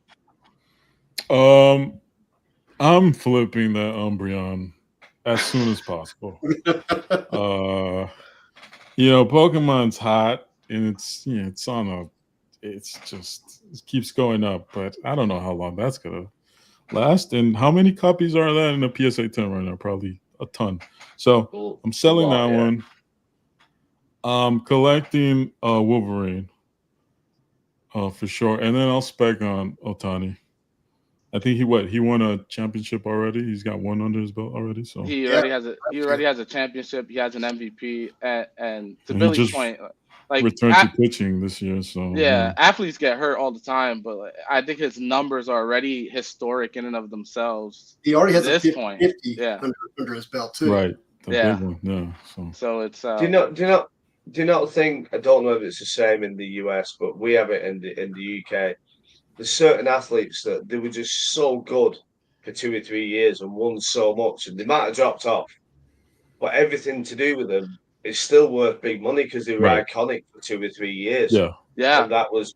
I: I'm flipping that Umbreon as soon as possible. Pokemon's hot, and it keeps going up, but I don't know how long that's gonna last. And how many copies are there in the PSA 10 right now? Probably a ton. So I'm selling that one. I'm collecting Wolverine for sure, and then I'll spec on Ohtani. I think he won a championship already. He's got one under his belt already. So
L: he already has a championship. He has an MVP, and to Billy's point, like
I: returned to pitching this year. So
L: athletes get hurt all the time, but I think his numbers are already historic in and of themselves.
K: He already has
L: this
K: a 50,
L: point.
K: 50 under his belt too.
I: Right. Big one. Yeah.
L: So it's.
C: Do you not think? I don't know if it's the same in the US, but we have it in the UK. There's certain athletes that they were just so good for 2 or 3 years and won so much, and they might have dropped off, but everything to do with them is still worth big money because they were
I: Right.
C: iconic for 2 or 3 years.
I: Yeah.
L: Yeah.
C: And that was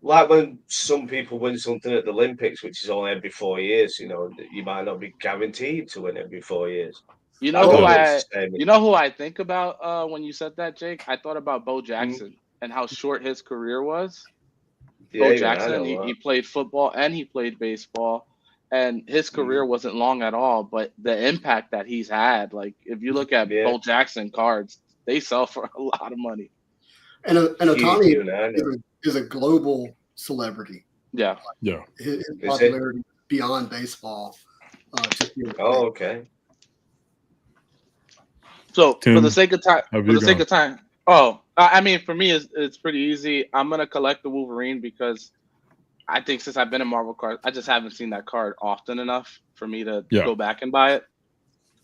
C: like when some people win something at the Olympics, which is only every 4 years. You know, you might not be guaranteed to win every 4 years.
L: You know who
C: I
L: you know who I think about when you said that, Jake? I thought about Bo Jackson and how short his career was.
C: Yeah,
L: Bo
C: even I
L: Jackson,
C: know
L: he
C: that.
L: played football and he played baseball, and his career wasn't long at all. But the impact that he's had, like if you look at Bo Jackson cards, they sell for a lot of money.
K: And Otani
C: Even I know.
K: is a global celebrity.
L: Yeah.
I: Yeah.
K: His
C: Is it?
K: popularity beyond baseball. Just being a
C: Oh,
K: player.
C: okay.
L: So for
I: Tim,
L: the sake of time,
I: have
L: for
I: you
L: the sake
I: gone?
L: of time. Oh, I mean, for me, it's pretty easy. I'm gonna collect the Wolverine because I think since I've been in Marvel cards, I just haven't seen that card often enough for me to
I: Yeah.
L: go back and buy it.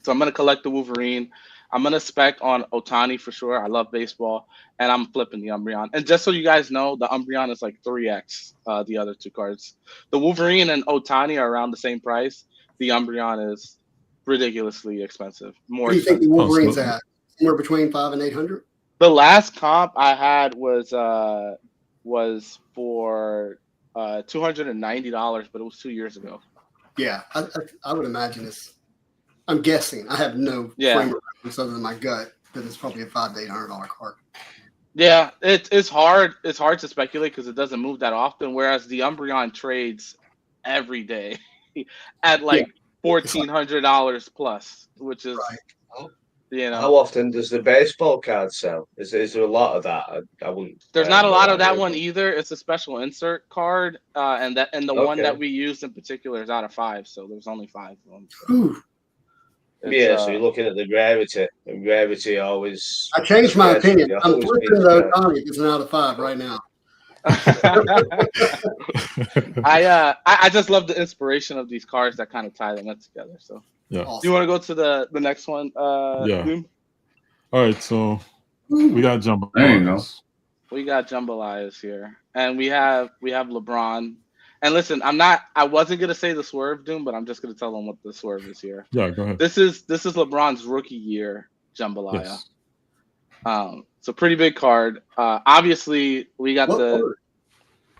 L: So I'm gonna collect the Wolverine. I'm gonna spec on Otani for sure. I love baseball, and I'm flipping the Umbreon. And just so you guys know, the Umbreon is like 3x the other two cards. The Wolverine and Otani are around the same price. The Umbreon is ridiculously expensive. More
K: What do you think the
L: expensive.
K: Wolverine's at? Somewhere between 500 and 800.
L: The last comp I had was for $290, but it was 2 years ago.
K: Yeah, I would imagine it's. I'm guessing. I have no frame of reference other than my gut that it's probably a $500 to $800 card.
L: Yeah, it's hard. It's hard to speculate because it doesn't move that often. Whereas the Umbreon trades every day at like $1,400 plus, which is you know.
C: How often does the baseball card sell? Is there a lot of that? I wouldn't.
L: There's not a lot of that one either. It's a special insert card, and the one that we used in particular is out of 5, so there's only 5 of them.
K: Ooh.
C: Yeah, so you're looking at the rarity, and rarity always.
K: I changed my opinion. I'm flipping the Otani if it's an out of 5 right now.
L: I just love the inspiration of these cards that kind of tie them together. So
I: yeah.
L: Do you want to go to the next one?
I: Yeah.
L: Boom?
I: All right, so we got Jambalaya.
J: There you go.
L: We got Jambalayas here, and we have LeBron. And listen, I wasn't gonna say the swerve, Doom, but I'm just gonna tell them what the swerve is here.
I: Yeah, go ahead.
L: This is LeBron's rookie year Jambalaya.
I: Yes.
L: It's a pretty big card. Obviously, we got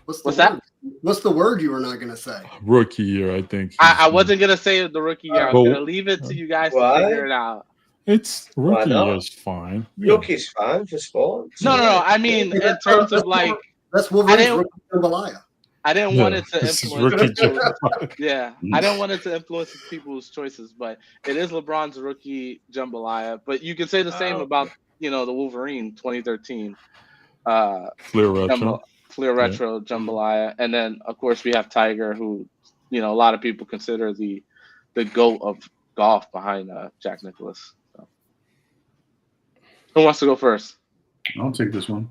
L: What's that?
K: What's the word you were not gonna say?
I: Rookie year, I think.
L: I wasn't gonna say the rookie year. I was gonna leave it to you guys to figure it out.
I: It's rookie year's fine. Yeah.
C: Rookie's fine for sports.
L: No. I mean, in terms of like,
K: that's Wolverine's rookie Jambalaya.
L: I didn't want it to influence.
I: Yeah.
L: I didn't want it to influence people's choices, but it is LeBron's rookie Jambalaya. But you can say the same about the Wolverine 2013. Clear retro Jambalaya, and then of course we have Tiger, who a lot of people consider the GOAT of golf behind Jack Nicklaus. So. Who wants to go first?
J: I'll take this one.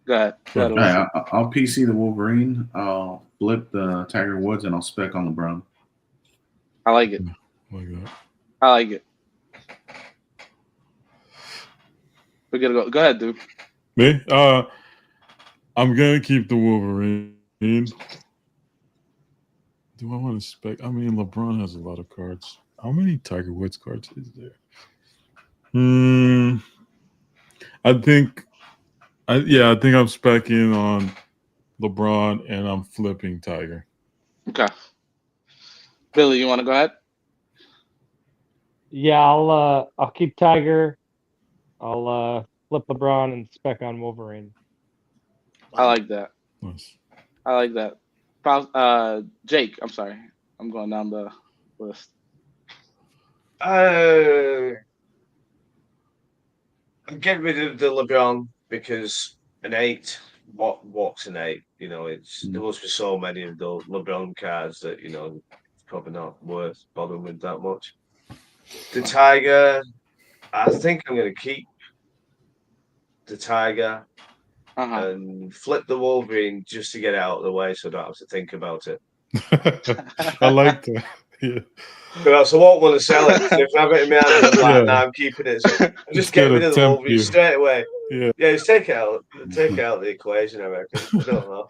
L: Go ahead.
J: Right, I'll PC the Wolverine. I'll flip the Tiger Woods, and I'll spec on LeBron.
L: I like it. I like it. We're gonna go. Go ahead, dude.
I: Me? I'm gonna keep the Wolverine. Do I want to spec? I mean, LeBron has a lot of cards. How many Tiger Woods cards is there? I think I'm specking on LeBron and I'm flipping Tiger.
L: Okay. Billy, you want to go ahead?
D: Yeah, I'll keep Tiger. I'll flip LeBron and spec on Wolverine.
L: I like that.
I: Nice.
L: I like that. Jake, I'm sorry. I'm going down the list.
C: Get rid of the LeBron because an 8, what's an 8? There must be so many of those LeBron cards that it's probably not worth bothering with that much. The Tiger, I think I'm going to keep the Tiger and flip the Wolverine just to get it out of the way, so I don't have to think about it.
I: I like that. Yeah.
C: So I won't want to sell it. If I have it in my hand, I'm I'm keeping it. So just get rid of the Wolverine straight away.
I: Yeah,
C: just take it out. Take it out of the equation, I reckon. I don't know.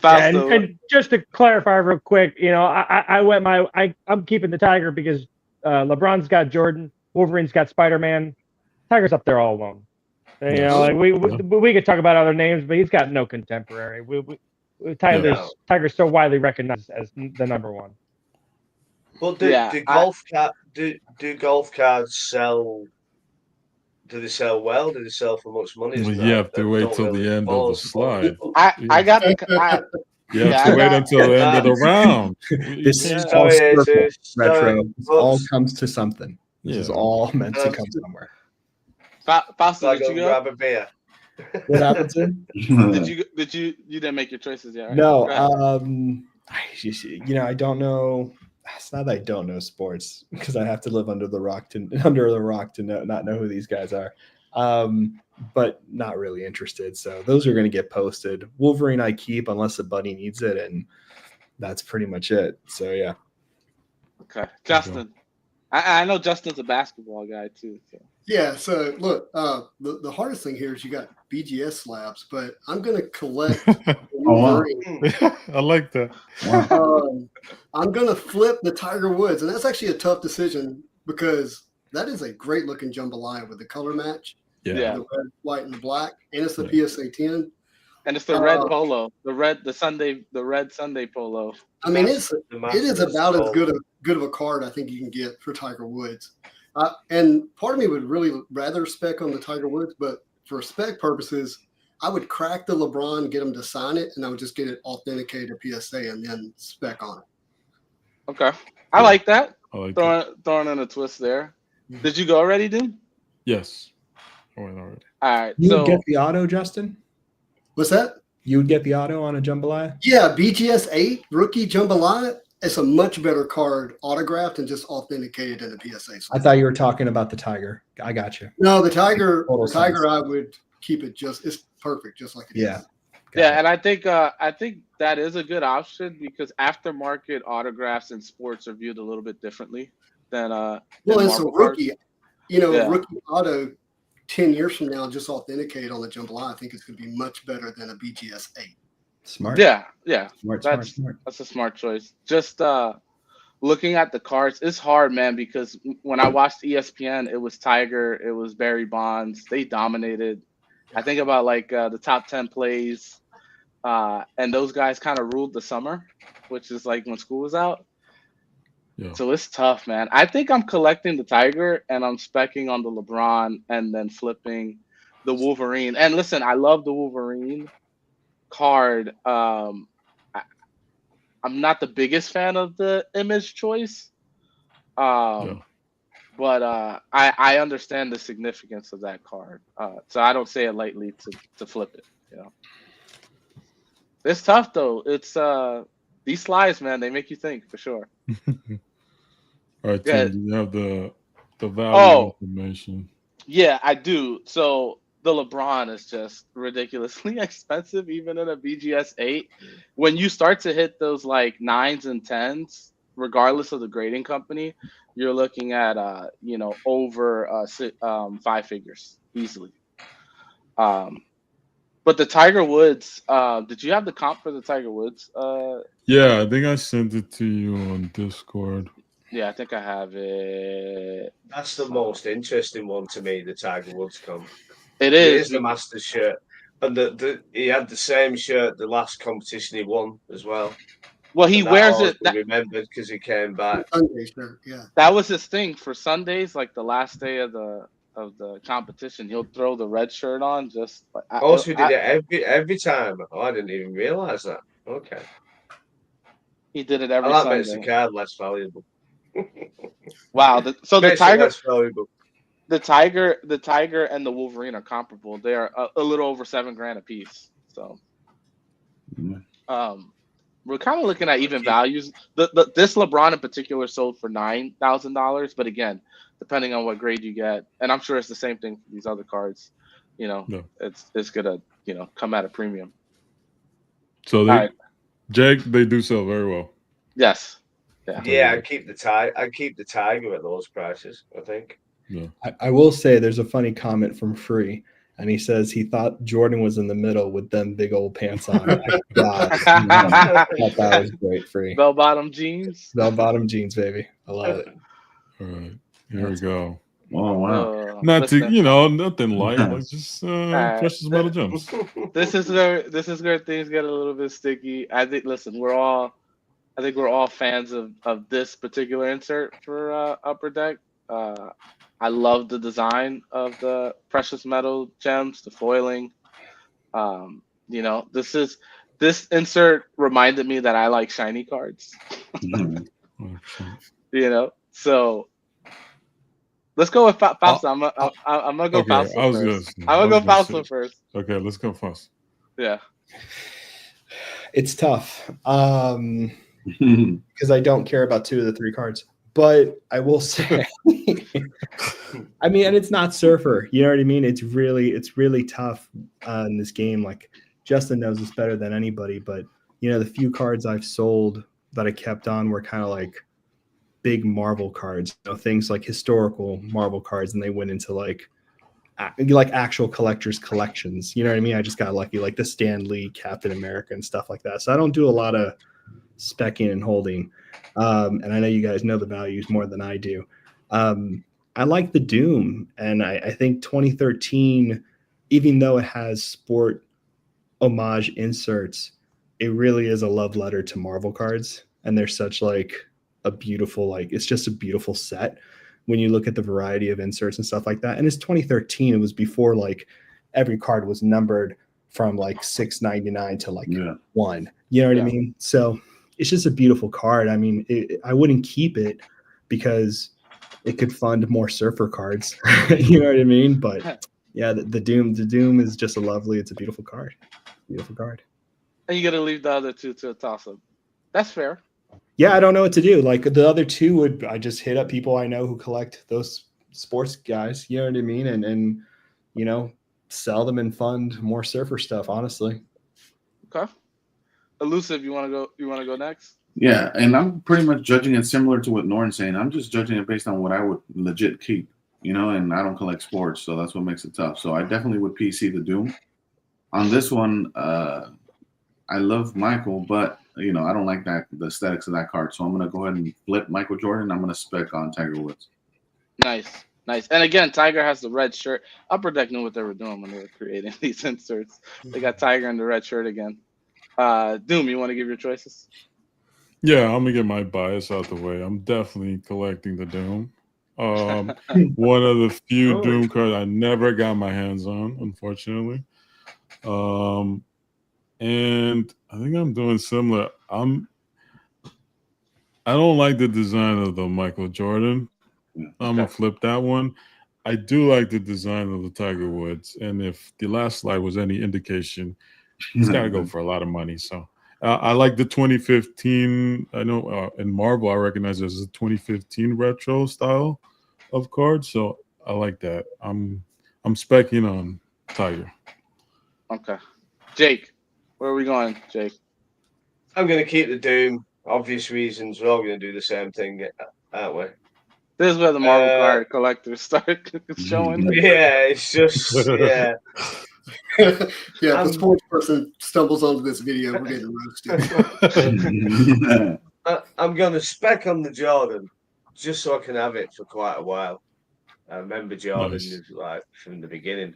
D: And just to clarify real quick, I'm keeping the Tiger because LeBron's got Jordan, Wolverine's got Spider-Man, Tiger's up there all alone. And, we could talk about other names, but he's got no contemporary. Tiger's so widely recognized as the number one.
C: Well, do golf cards sell? Do they sell well? Do they sell for much money?
I: Well, you have to wait till the end of the slide.
L: I got the.
I: You have to wait until the end of the round.
G: This is all circle, retro. This all comes to something. This is all meant to come somewhere.
L: Fausto, did you go?
C: Grab a beer.
G: What happened to?
L: Did you didn't make your choices yet? Right?
G: No. I don't know. It's not that I don't know sports because I have to live under the rock to not know who these guys are. But not really interested. So those are going to get posted. Wolverine I keep unless a buddy needs it, and that's pretty much it. So yeah.
L: Okay, Justin. I know Justin's a basketball guy too. So.
K: Yeah. So look, the hardest thing here is you got BGS slabs, but I'm going to collect.
I: I like that.
K: I'm going to flip the Tiger Woods, and that's actually a tough decision because that is a great looking jambalaya with the color match.
L: Yeah.
K: The red, white, and the black, and it's the PSA 10.
L: And it's the red polo, the red Sunday polo.
K: I mean, it is about as good of a card I think you can get for Tiger Woods. And part of me would really rather spec on the Tiger Woods, but for spec purposes, I would crack the LeBron, get him to sign it, and I would just get it authenticated PSA and then spec on it.
L: Okay, I like that. Throwing in a twist there. Did you go already, dude?
I: Yes, I went already.
L: All right.
G: You would get the auto, Justin?
K: What's that?
G: You would get the auto on a jambalaya?
K: Yeah, BGS 8 rookie jambalaya. It's a much better card, autographed and just authenticated in a PSA.
G: I thought you were talking about the Tiger. I got you.
K: No, the Tiger. I would keep it it's perfect, just like it is.
L: Yeah, and I think that is a good option because aftermarket autographs in sports are viewed a little bit differently than
K: it's a rookie.
L: Cards.
K: Rookie auto 10 years from now, just authenticated on the jambalaya. I think it's going to be much better than a BGS 8.
G: Smart.
L: Yeah.
G: Smart.
L: That's a smart choice. Just looking at the cards, it's hard, man, because when I watched ESPN, it was Tiger, it was Barry Bonds. They dominated. I think about the top 10 plays, and those guys kind of ruled the summer, which is like when school was out. Yeah. So it's tough, man. I think I'm collecting the Tiger and I'm specking on the LeBron and then flipping the Wolverine. And listen, I love the Wolverine card. I'm not the biggest fan of the image choice, but I understand the significance of that card. So I don't say it lightly to flip it. It's tough though. It's these slides, man. They make you think for sure.
I: All right, Tim, you have the value information.
L: Yeah, I do. So the LeBron is just ridiculously expensive, even in a BGS 8. When you start to hit those 9s and 10s, regardless of the grading company, you're looking at over 5 figures easily. But the Tiger Woods, did you have the comp for the Tiger Woods?
I: Yeah, I think I sent it to you on Discord.
L: Yeah, I think I have it.
C: That's the most interesting one to me, the Tiger Woods comp.
L: It is.
C: It is the Masters shirt. And he had the same shirt the last competition he won as well.
L: Well, he wears it.
C: Remembered because he came back.
K: Sunday shirt, yeah.
L: That was his thing for Sundays, like the last day of the competition. He'll throw the red shirt on. Just
C: he did it every time. Oh, I didn't even realize that. Okay.
L: He did it every Sunday.
C: That makes the card less valuable.
L: Wow. The Tiger.
C: Less valuable.
L: The Tiger and the Wolverine are comparable. They are a little over $7,000 a piece. So, we're kind of looking at even values. This LeBron in particular sold for $9,000, but again, depending on what grade you get, and I'm sure it's the same thing for these other cards. It's gonna come at a premium.
I: So Jake, they do sell very well.
L: Yes.
C: Yeah, I keep the Tiger at those prices, I think.
G: Yeah. I will say there's a funny comment from Free. and he says he thought Jordan was in the middle with them big old pants on. God, I thought that was great, Free.
L: Bell bottom jeans.
G: Bell bottom jeans, baby. I love it.
I: All right, here we go.
J: Oh wow!
I: Not to
L: Listen.
I: Nothing light, like just precious metal gems.
L: This is where things get a little bit sticky. I think. Listen, I think we're all fans of this particular insert for Upper Deck. I love the design of the precious metal gems, the foiling. This insert reminded me that I like shiny cards. So let's go with Fausto. I'm gonna go Fausto first. I'm gonna go Fausto first.
I: Okay, let's go Fausto.
L: Yeah.
G: It's tough because I don't care about 2 of the 3 cards. But I will say, I mean, and it's not Surfer. You know what I mean? It's really tough in this game. Like Justin knows this better than anybody. But the few cards I've sold that I kept on were kind of like big Marvel cards. Things like historical Marvel cards, and they went into like actual collectors' collections. You know what I mean? I just got lucky, like the Stan Lee, Captain America, and stuff like that. So I don't do a lot of specking and holding. And I know you guys know the values more than I do. I like the Doom, and I think 2013, even though it has sport homage inserts, it really is a love letter to Marvel cards, and they're such like a beautiful, it's just a beautiful set when you look at the variety of inserts and stuff like that. And it's 2013; it was before like every card was numbered from like 699 to like 1. You know what I mean? So it's just a beautiful card. I mean, I wouldn't keep it because it could fund more Surfer cards. You know what I mean? But yeah, the Doom is just it's a beautiful card. Beautiful card.
L: And you got to leave the other 2 to a toss-up. That's fair.
G: Yeah, I don't know what to do. Like the other 2 I just hit up people I know who collect those sports guys. You know what I mean? And sell them and fund more Surfer stuff, honestly.
L: Okay. Elusive, you want to go next?
J: Yeah, and I'm pretty much judging it similar to what Norton's saying. I'm just judging it based on what I would legit keep, and I don't collect sports, so that's what makes it tough. So I definitely would PC the Doom. On this one, I love Michael, but I don't like the aesthetics of that card. So I'm gonna go ahead and flip Michael Jordan. I'm gonna spec on Tiger Woods.
L: Nice. And again, Tiger has the red shirt. Upper Deck knew what they were doing when they were creating these inserts. They got Tiger in the red shirt again. Doom, you want to give your choices?
I: Yeah, I'm gonna get my bias out the way. I'm definitely collecting the Doom. One of the few Doom cards I never got my hands on, unfortunately. And I think I'm doing similar. I don't like the design of the Michael Jordan. I'm gonna flip that one. I do like the design of the Tiger Woods, and if the last slide was any indication, he's got to go for a lot of money. So I like the 2015. I know in Marvel, I recognize there's a 2015 retro style of cards, so I like that. I'm specking on Tiger.
L: Okay, Jake, where are we going, Jake?
C: I'm going to keep the Doom. Obvious reasons. We're all going to do the same thing, aren't we?
L: This is where the Marvel card collectors start showing.
C: Yeah, it's just yeah.
K: Yeah, if a sports person stumbles onto this video, we're getting roasted.
C: I'm going to spec on the Jordan just so I can have it for quite a while. I remember Jordan like from the beginning,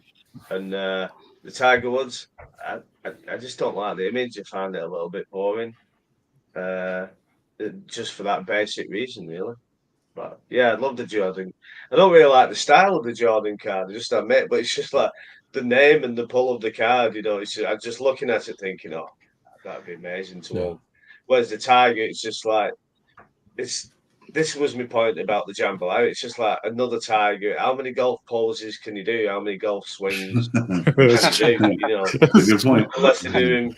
C: and the Tiger Woods. I just don't like the image. I find it a little bit boring. Just for that basic reason, really. But yeah, I love the Jordan. I don't really like the style of the Jordan card. I just admit, but it's just like the name and the pull of the card. It's just, I'm just looking at it thinking, oh, that'd be amazing to own. Whereas the Tiger, it's just like This was my point about the Jambalaya. It's just like another Tiger. How many golf poses can you do? How many golf swings can you do?
J: That's a good point.
C: Unless they're doing.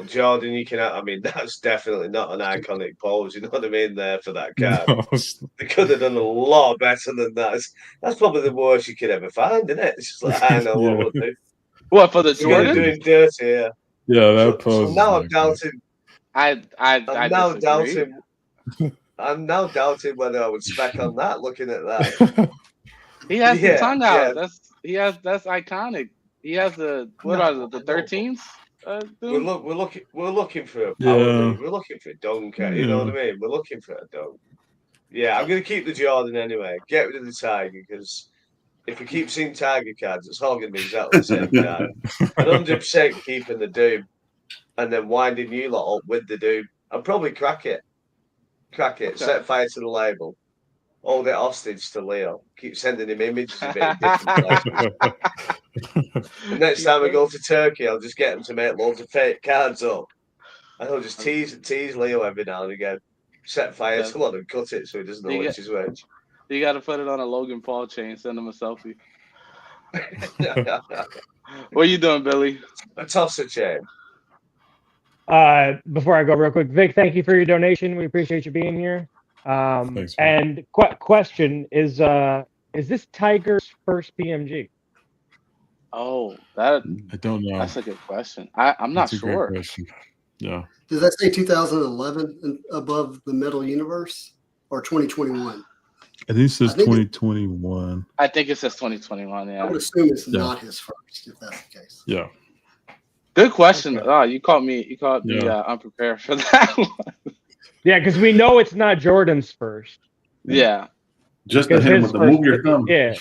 C: Jordan, you can. I mean, that's definitely not an iconic pose. You know what I mean? There for that card, they could have done a lot better than that. That's probably the worst you could ever find, isn't it? It's just like I know what we'll do.
L: What for the Jordan?
C: Doing dirty here.
I: Yeah, that pose.
C: So now I'm doubting. I'm now doubting whether I would spec on that. Looking at that,
L: he has the tongue out. That's iconic. He has the what are the 13s?
C: We're looking for a power
I: Yeah.
C: lead. We're looking for a dunker. You know what I mean? We're looking for a dunk. Yeah, I'm going to keep the Jordan anyway. Get rid of the Tiger because if we keep seeing Tiger cards, it's all going to be exactly the same card. And 100% keeping the Doom and then winding you lot up with the Doom. I'll probably crack it. Set fire to the label. Hold it hostage to Leo. Keep sending him images of it in different places. The next time we go to Turkey, I'll just get him to make loads of fake cards up. And I'll just tease Leo every now and again. Set fire to one and cut it so he doesn't know which is which.
L: You got to put it on a Logan Paul chain. Send him a selfie. What are you doing, Billy?
C: A tosser chain.
D: Before I go real quick, Vic, thank you for your donation. We appreciate you being here.
I: Thanks,
D: and question is this Tiger's first PMG?
L: Oh, that
I: I don't know.
L: That's a good question. I'm not
I: That's a
L: sure.
I: great question. Yeah.
K: Does that say 2011 and above the Metal Universe or 2021?
I: I think it says 2021.
L: I think it says 2021. Yeah.
K: I would assume it's not his first, if that's the case.
I: Yeah.
L: Good question. Okay. Oh, you caught me unprepared for that one.
D: Yeah, because we know it's not Jordan's first.
L: Yeah.
J: Just to hit him with the move your thumb.
D: Yeah.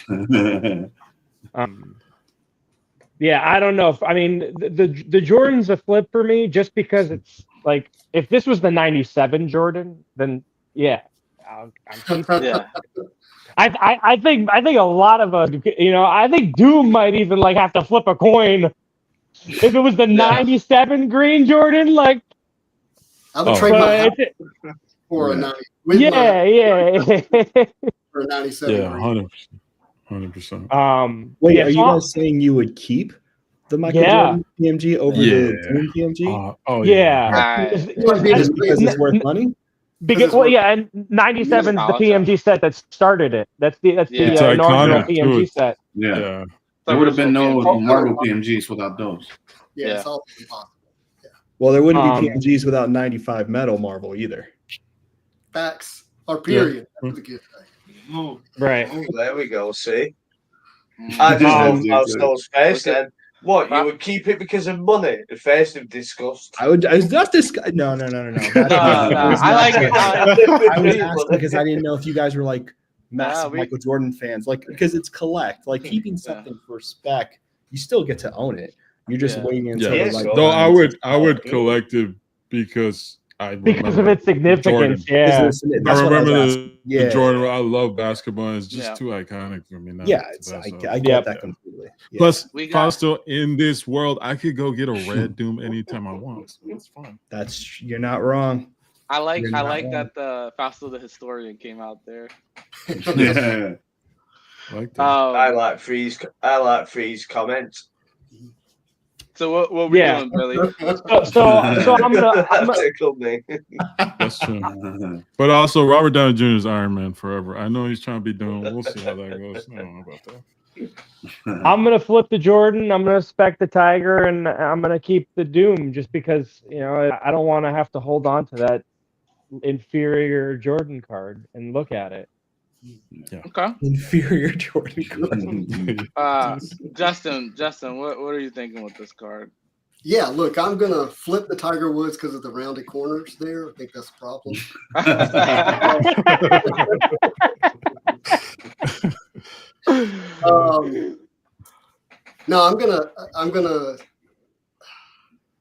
D: Yeah, I don't know. The Jordan's a flip for me just because it's like if this was the '97 Jordan, then yeah,
L: yeah.
D: I think a lot of us, I think Doom might even like have to flip a coin if it was the '97 green Jordan. Like
K: I would trade my house for a 90. For a 97.
I: Yeah, 100%.
G: Wait, are you guys saying you would keep the Michael Jordan PMG over the Doom PMG?
D: Because
G: it's worth money.
D: And '97 is the PMG set that started it. That's the inaugural PMG set.
J: Yeah. There would have been no Marvel PMGs without those.
K: Yeah, it's all possible. Yeah.
G: Well, there wouldn't be PMGs without 95 metal Marvel either.
K: Facts. Or period. That's a good thing.
D: Right.
C: Oh, there we go. See, I just love Stol's face. Then what? You would keep it because of money? The face of disgust.
G: I was not disgust. No.
L: I like it.
G: I was asking because I didn't know if you guys were like massive Michael Jordan fans, like because it's collect. Like keeping something for spec, you still get to own it. You're just waiting until like.
I: No, I would collect it because
D: of its significance.
I: Jordan. I remember the Jordan. I love basketball. And it's just too iconic for me now.
G: Yeah, I get that completely. Yeah.
I: Plus, Fausto, in this world, I could go get a red Doom anytime I want. So it's fun.
G: You're not wrong.
L: I like that the Fausto the Historian came out there.
C: Yeah. I like Freeze comments.
L: So what we doing, Billy?
D: So I'm gonna
C: tickled me.
I: That's true. But also, Robert Downey Jr. is Iron Man forever. I know he's trying to be doing. We'll see how that goes. I don't know about that.
D: I'm gonna flip the Jordan. I'm gonna spec the Tiger, and I'm gonna keep the Doom just because I don't want to have to hold on to that inferior Jordan card and look at it.
I: Yeah.
L: Okay.
G: Inferior Jordan card.
L: Justin, what are you thinking with this card?
K: Yeah, look, I'm gonna flip the Tiger Woods because of the rounded corners there. I think that's a problem. No, I'm gonna.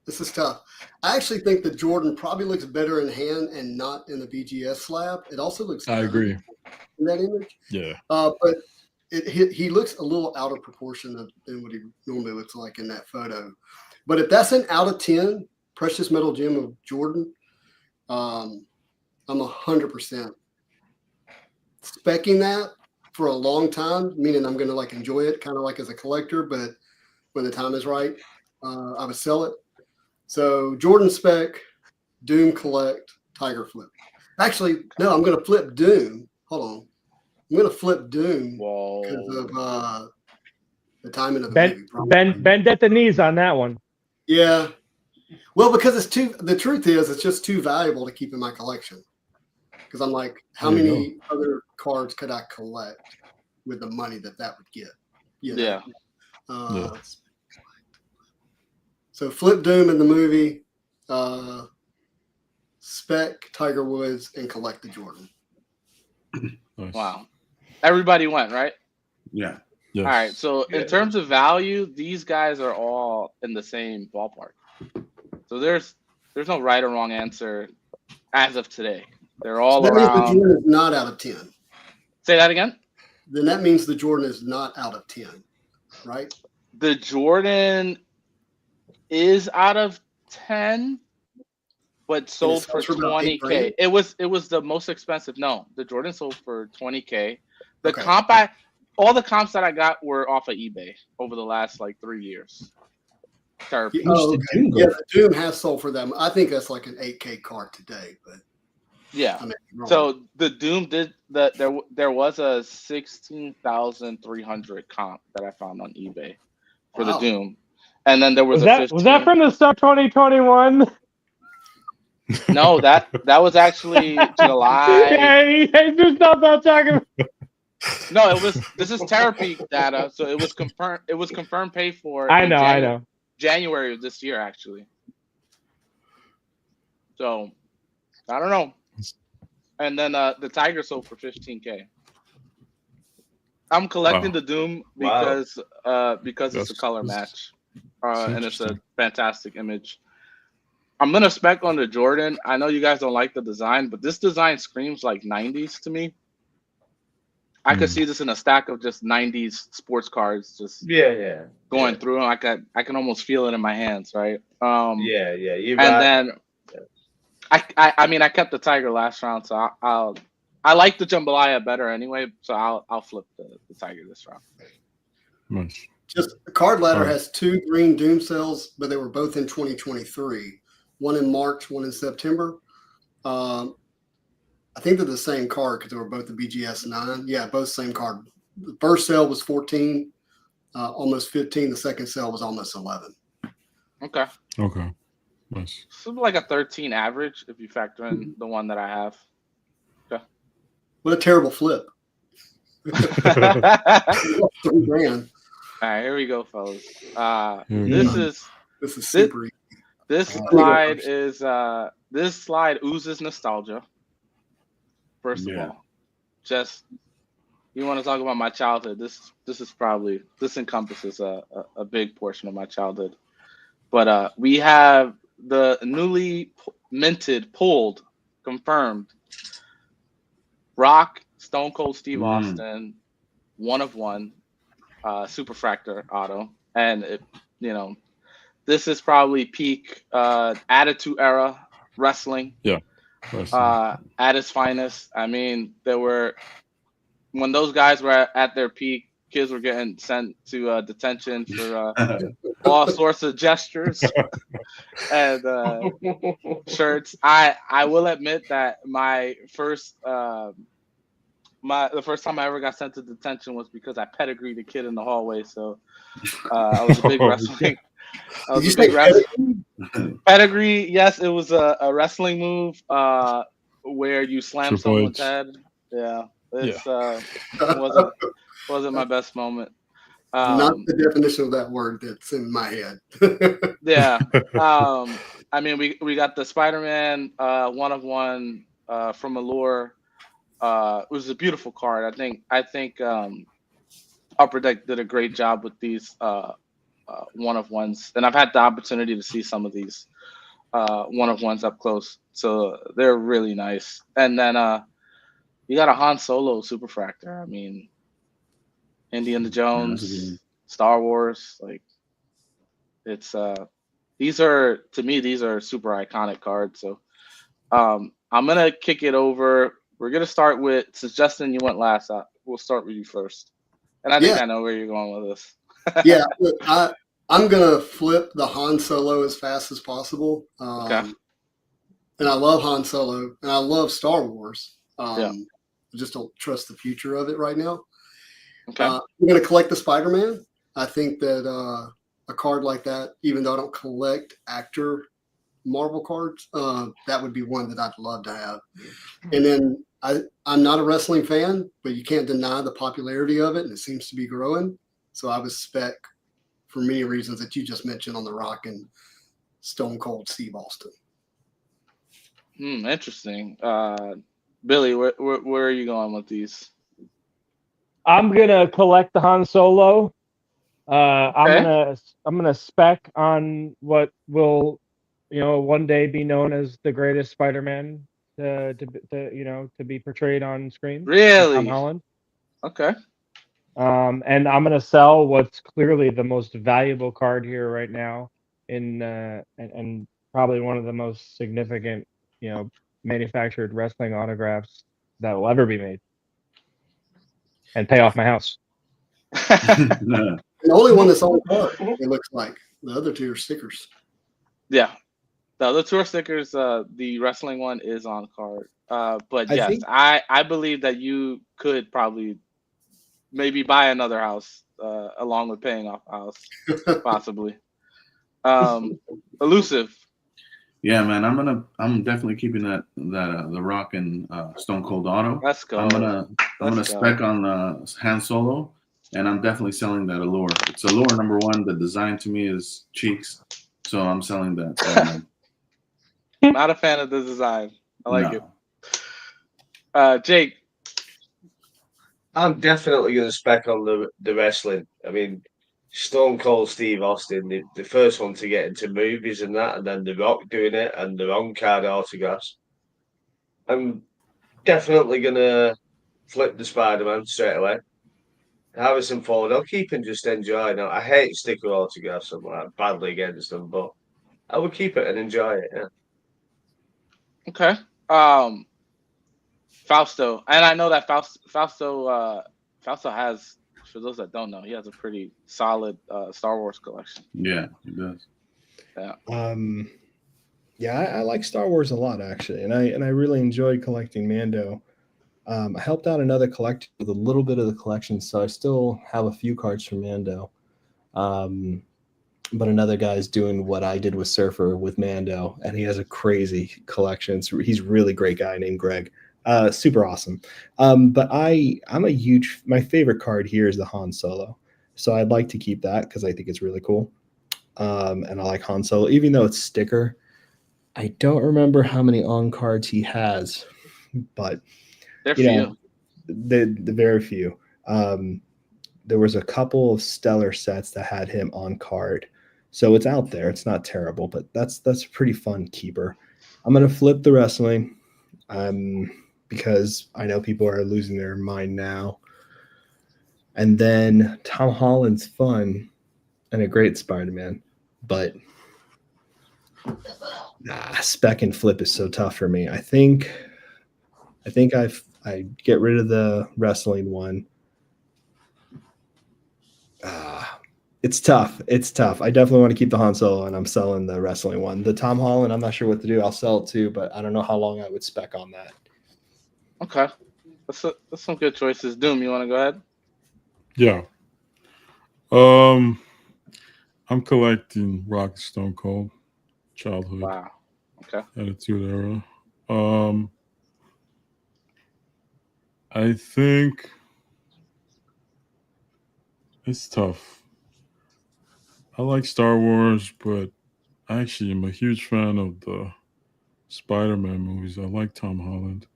K: This is tough. I actually think the Jordan probably looks better in hand and not in the BGS slab. It also looks.
I: I agree.
K: In that image.
I: Yeah.
K: But he looks a little out of proportion than what he normally looks like in that photo. But if that's an out of 10 precious metal gem of Jordan, I'm 100% speccing that for a long time, meaning I'm going to like enjoy it kind of like as a collector, but when the time is right, I would sell it. So Jordan spec, Doom collect, Tiger flip. Actually, no, I'm going to flip Doom. Hold on. I'm going to flip Doom because of the timing of the movie.
D: Bend at the knees on that one.
K: Yeah. Well, because the truth is, it's just too valuable to keep in my collection. Because I'm like, how many other cards could I collect with the money that would get? You know?
L: Yeah.
K: So Flip Doom in the movie, Spec, Tiger Woods, and collect the Jordan.
I: Nice.
L: Wow. Everybody went, right?
J: Yeah.
I: Yes.
L: All right. So in terms of value, these guys are all in the same ballpark. So there's no right or wrong answer as of today. They're all
K: So that means the
L: around.
K: Jordan is not out of 10.
L: Say that again.
K: Then that means the Jordan is not out of 10, right?
L: The Jordan is out of 10, but sold for
K: sells for about $8,000?
L: $20K. It was the most expensive. No, the Jordan sold for $20K. The
K: Okay.
L: all the comps that I got were off of eBay over the last like 3 years. Therapy.
K: Oh, okay. Yeah, the Doom has sold for them. I think that's like an 8K card today, but
L: Yeah.
K: I may be wrong.
L: So the Doom did that. There was a 16,300 comp that I found on eBay for the
K: Wow.
L: Doom, and then there was
D: Was
L: a
D: that from the start 2021?
L: No, that was actually July.
D: Hey, just stop that talking.
L: No, this is therapy data, so it was confirmed paid for.
D: I
L: in
D: know.
L: January of this year, actually. So I don't know. And then the Tiger sold for $15K. I'm collecting the Doom because it's a color match, and it's a fantastic image. I'm gonna spec on the Jordan. I know you guys don't like the design, but this design screams like 90s to me. I could see this in a stack of just 90s sports cards, just going through them. I can almost feel it in my hands, right?
C: You're
L: and
C: right.
L: then I mean I kept the Tiger last round, so I like the jambalaya better anyway, so I'll flip the Tiger this round.
I: Nice.
K: Just the card ladder has 2 green Doom cells, but they were both in 2023. One in March, one in September. I think they're the same card because they were both the BGS 9. Yeah, both same card. The first sale was 14, almost 15. The second sale was almost 11.
L: Okay.
I: Nice.
L: So like a 13 average if you factor in the one that I have. Okay.
K: What a terrible flip. $3,000.
L: All right, here we go, fellas. This is
K: super easy.
L: This slide oozes nostalgia. First of all, just you want to talk about my childhood. This encompasses a big portion of my childhood. But we have the newly pulled, confirmed Rock Stone Cold Steve Austin, 1 of 1, Superfractor auto, and this is probably peak Attitude Era wrestling.
I: Yeah.
L: At its finest. I mean, when those guys were at their peak, kids were getting sent to detention for all sorts of gestures and shirts. I will admit that the first time I ever got sent to detention was because I pedigreed a kid in the hallway. So I was a big wrestling. Pedigree, yes, it was a wrestling move where you slam someone's head. Yeah, wasn't my best moment.
K: Not the definition of that word that's in my head.
L: Yeah. I mean, we got the Spider-Man 1 of 1 from Allure. It was a beautiful card. I think Upper Deck did a great job with these 1 of 1s, and I've had the opportunity to see some of these 1 of 1s up close, so they're really nice. And then you got a Han Solo Superfractor. I mean, Indiana Jones, Star Wars, like it's these are super iconic cards. So I'm gonna kick it over. We're gonna start with, since Justin, you went last, we'll start with you first, and I think I know where you're going with this.
K: Yeah, look, I'm gonna flip the Han Solo as fast as possible.
L: Okay.
K: And I love Han Solo, and I love Star Wars.
L: Yeah.
K: I just don't trust the future of it right now.
L: Okay.
K: I'm gonna collect the Spider-Man. I think that a card like that, even though I don't collect actor Marvel cards, that would be one that I'd love to have. And then I'm not a wrestling fan, but you can't deny the popularity of it, and it seems to be growing. So I was spec for many reasons that you just mentioned on The Rock and Stone Cold Steve Austin.
L: Interesting. Billy, where are you going with these?
D: I'm gonna collect the Han Solo.
L: Okay.
D: I'm gonna spec on what will, one day be known as the greatest Spider-Man to be portrayed on screen. Tom
L: Really?
D: Holland.
L: Okay.
D: And I'm gonna sell what's clearly the most valuable card here right now, and probably one of the most significant, manufactured wrestling autographs that will ever be made, and pay off my house.
K: The only one that's on card, it looks like. The other two are stickers.
L: Yeah. The other two are stickers. The wrestling one is on card. But
G: I
L: yes,
G: think-
L: I believe that you could probably maybe buy another house along with paying off a house, possibly. Elusive.
J: Yeah, man, I'm definitely keeping that The Rock and Stone Cold Auto.
L: Let's go.
J: I'm gonna
L: Let's go.
J: spec on Han Solo, and I'm definitely selling that Allure. It's Allure number 1. The design to me is cheeks, so I'm selling that.
L: Not a fan of the design. I like it. Jake.
C: I'm definitely going to spec on the wrestling. I mean, Stone Cold Steve Austin, the first one to get into movies and that, and then The Rock doing it and the on-card autographs. I'm definitely going to flip the Spider-Man straight away. Harrison Ford, I'll keep and just enjoy. Now, I hate sticker autographs. I'm like badly against them, but I would keep it and enjoy it. Yeah.
L: Okay. Fausto, and I know that Fausto has, for those that don't know, he has a pretty solid Star Wars collection.
J: Yeah, he does.
L: Yeah.
G: I like Star Wars a lot actually, and I really enjoyed collecting Mando. I helped out another collector with a little bit of the collection, so I still have a few cards from Mando. But another guy's doing what I did with Surfer with Mando, and he has a crazy collection. He's a really great guy named Greg. Super awesome. But my favorite card here is the Han Solo. So I'd like to keep that because I think it's really cool. And I like Han Solo, even though it's sticker. I don't remember how many on cards he has, but
L: they're few.
G: The very few. There was a couple of stellar sets that had him on card. So it's out there. It's not terrible, but that's a pretty fun keeper. I'm gonna flip the wrestling. Because I know people are losing their mind now. And then Tom Holland's fun and a great Spider-Man, but spec and flip is so tough for me. I think I get rid of the wrestling one. It's tough. I definitely want to keep the Han Solo, and I'm selling the wrestling one. The Tom Holland, I'm not sure what to do. I'll sell it too, but I don't know how long I would spec on that.
L: Okay. That's some good choices. Doom, you want to go ahead?
I: Yeah. I'm collecting Rock Stone Cold childhood.
L: Wow. Okay.
I: Attitude Era. I think it's tough. I like Star Wars, but I actually am a huge fan of the Spider-Man movies. I like Tom Holland.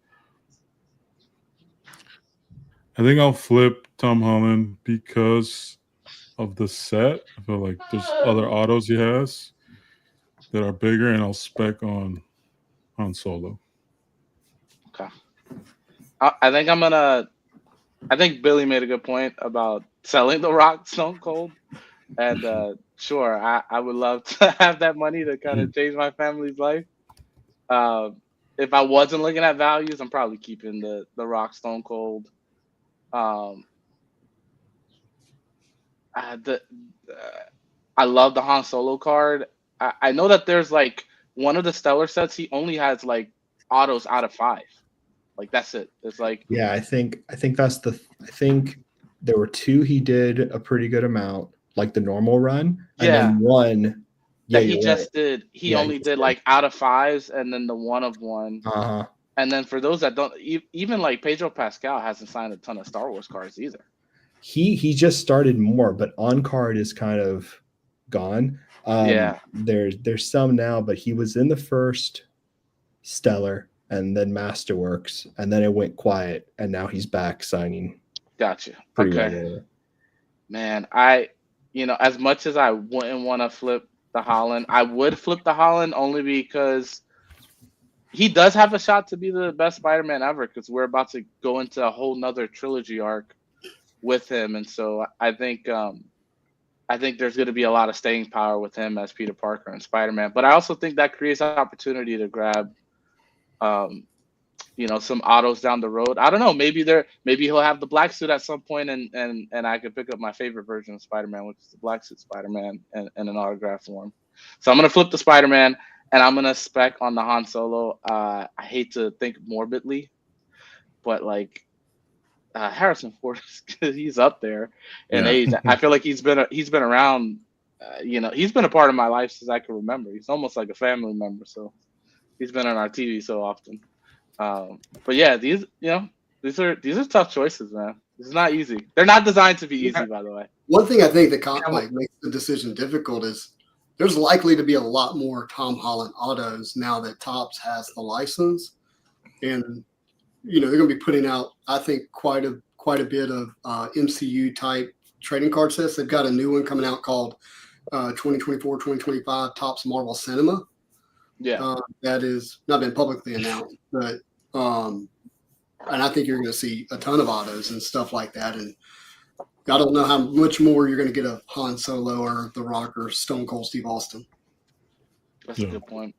I: I think I'll flip Tom Holland because of the set. I feel like there's other autos he has that are bigger, and I'll spec on Han Solo.
L: Okay. I think Billy made a good point about selling the Rock Stone Cold. And sure, I would love to have that money to kind of change my family's life. If I wasn't looking at values, I'm probably keeping the Rock Stone Cold. I love the Han Solo card. I know that there's like one of the stellar sets, he only has like autos out of 5. Like that's it. It's like
G: I think I think there were 2 he did a pretty good amount, like the normal run, and then one
L: that he just did. He only did like out of 5s, and then the 1 of 1.
G: And
L: then for those that don't, even like Pedro Pascal hasn't signed a ton of Star Wars cards either.
G: he just started more, but on card is kind of gone.
L: Yeah.
G: There's some now, but he was in the first Stellar and then Masterworks, and then it went quiet, and now he's back signing
L: Gotcha.
G: pretty
L: Okay.
G: regularly.
L: Man, as much as I wouldn't want to flip the Holland, I would flip the Holland only because he does have a shot to be the best Spider-Man ever, because we're about to go into a whole nother trilogy arc with him. And so I think there's going to be a lot of staying power with him as Peter Parker and Spider-Man. But I also think that creates an opportunity to grab, some autos down the road. I don't know. Maybe he'll have the black suit at some point, and I could pick up my favorite version of Spider-Man, which is the black suit Spider-Man, in an autograph form. So I'm gonna flip the Spider-Man, and I'm gonna spec on the Han Solo. I hate to think morbidly, but like Harrison Ford, he's up there in age. I feel like he's been around. He's been a part of my life since I can remember. He's almost like a family member. So he's been on our TV so often. But yeah, these are tough choices, man. This is not easy. They're not designed to be easy, by the way.
K: One thing I think that makes the decision difficult is there's likely to be a lot more Tom Holland autos now that Topps has the license, and they're going to be putting out, I think, quite a bit of MCU type trading card sets. They've got a new one coming out called 2024-2025 Topps Marvel Cinema.
L: Yeah,
K: that is not been publicly announced, but and I think you're going to see a ton of autos and stuff like that. And I don't know how much more you're going to get of Han Solo or The Rock or Stone Cold Steve Austin.
L: That's a good point.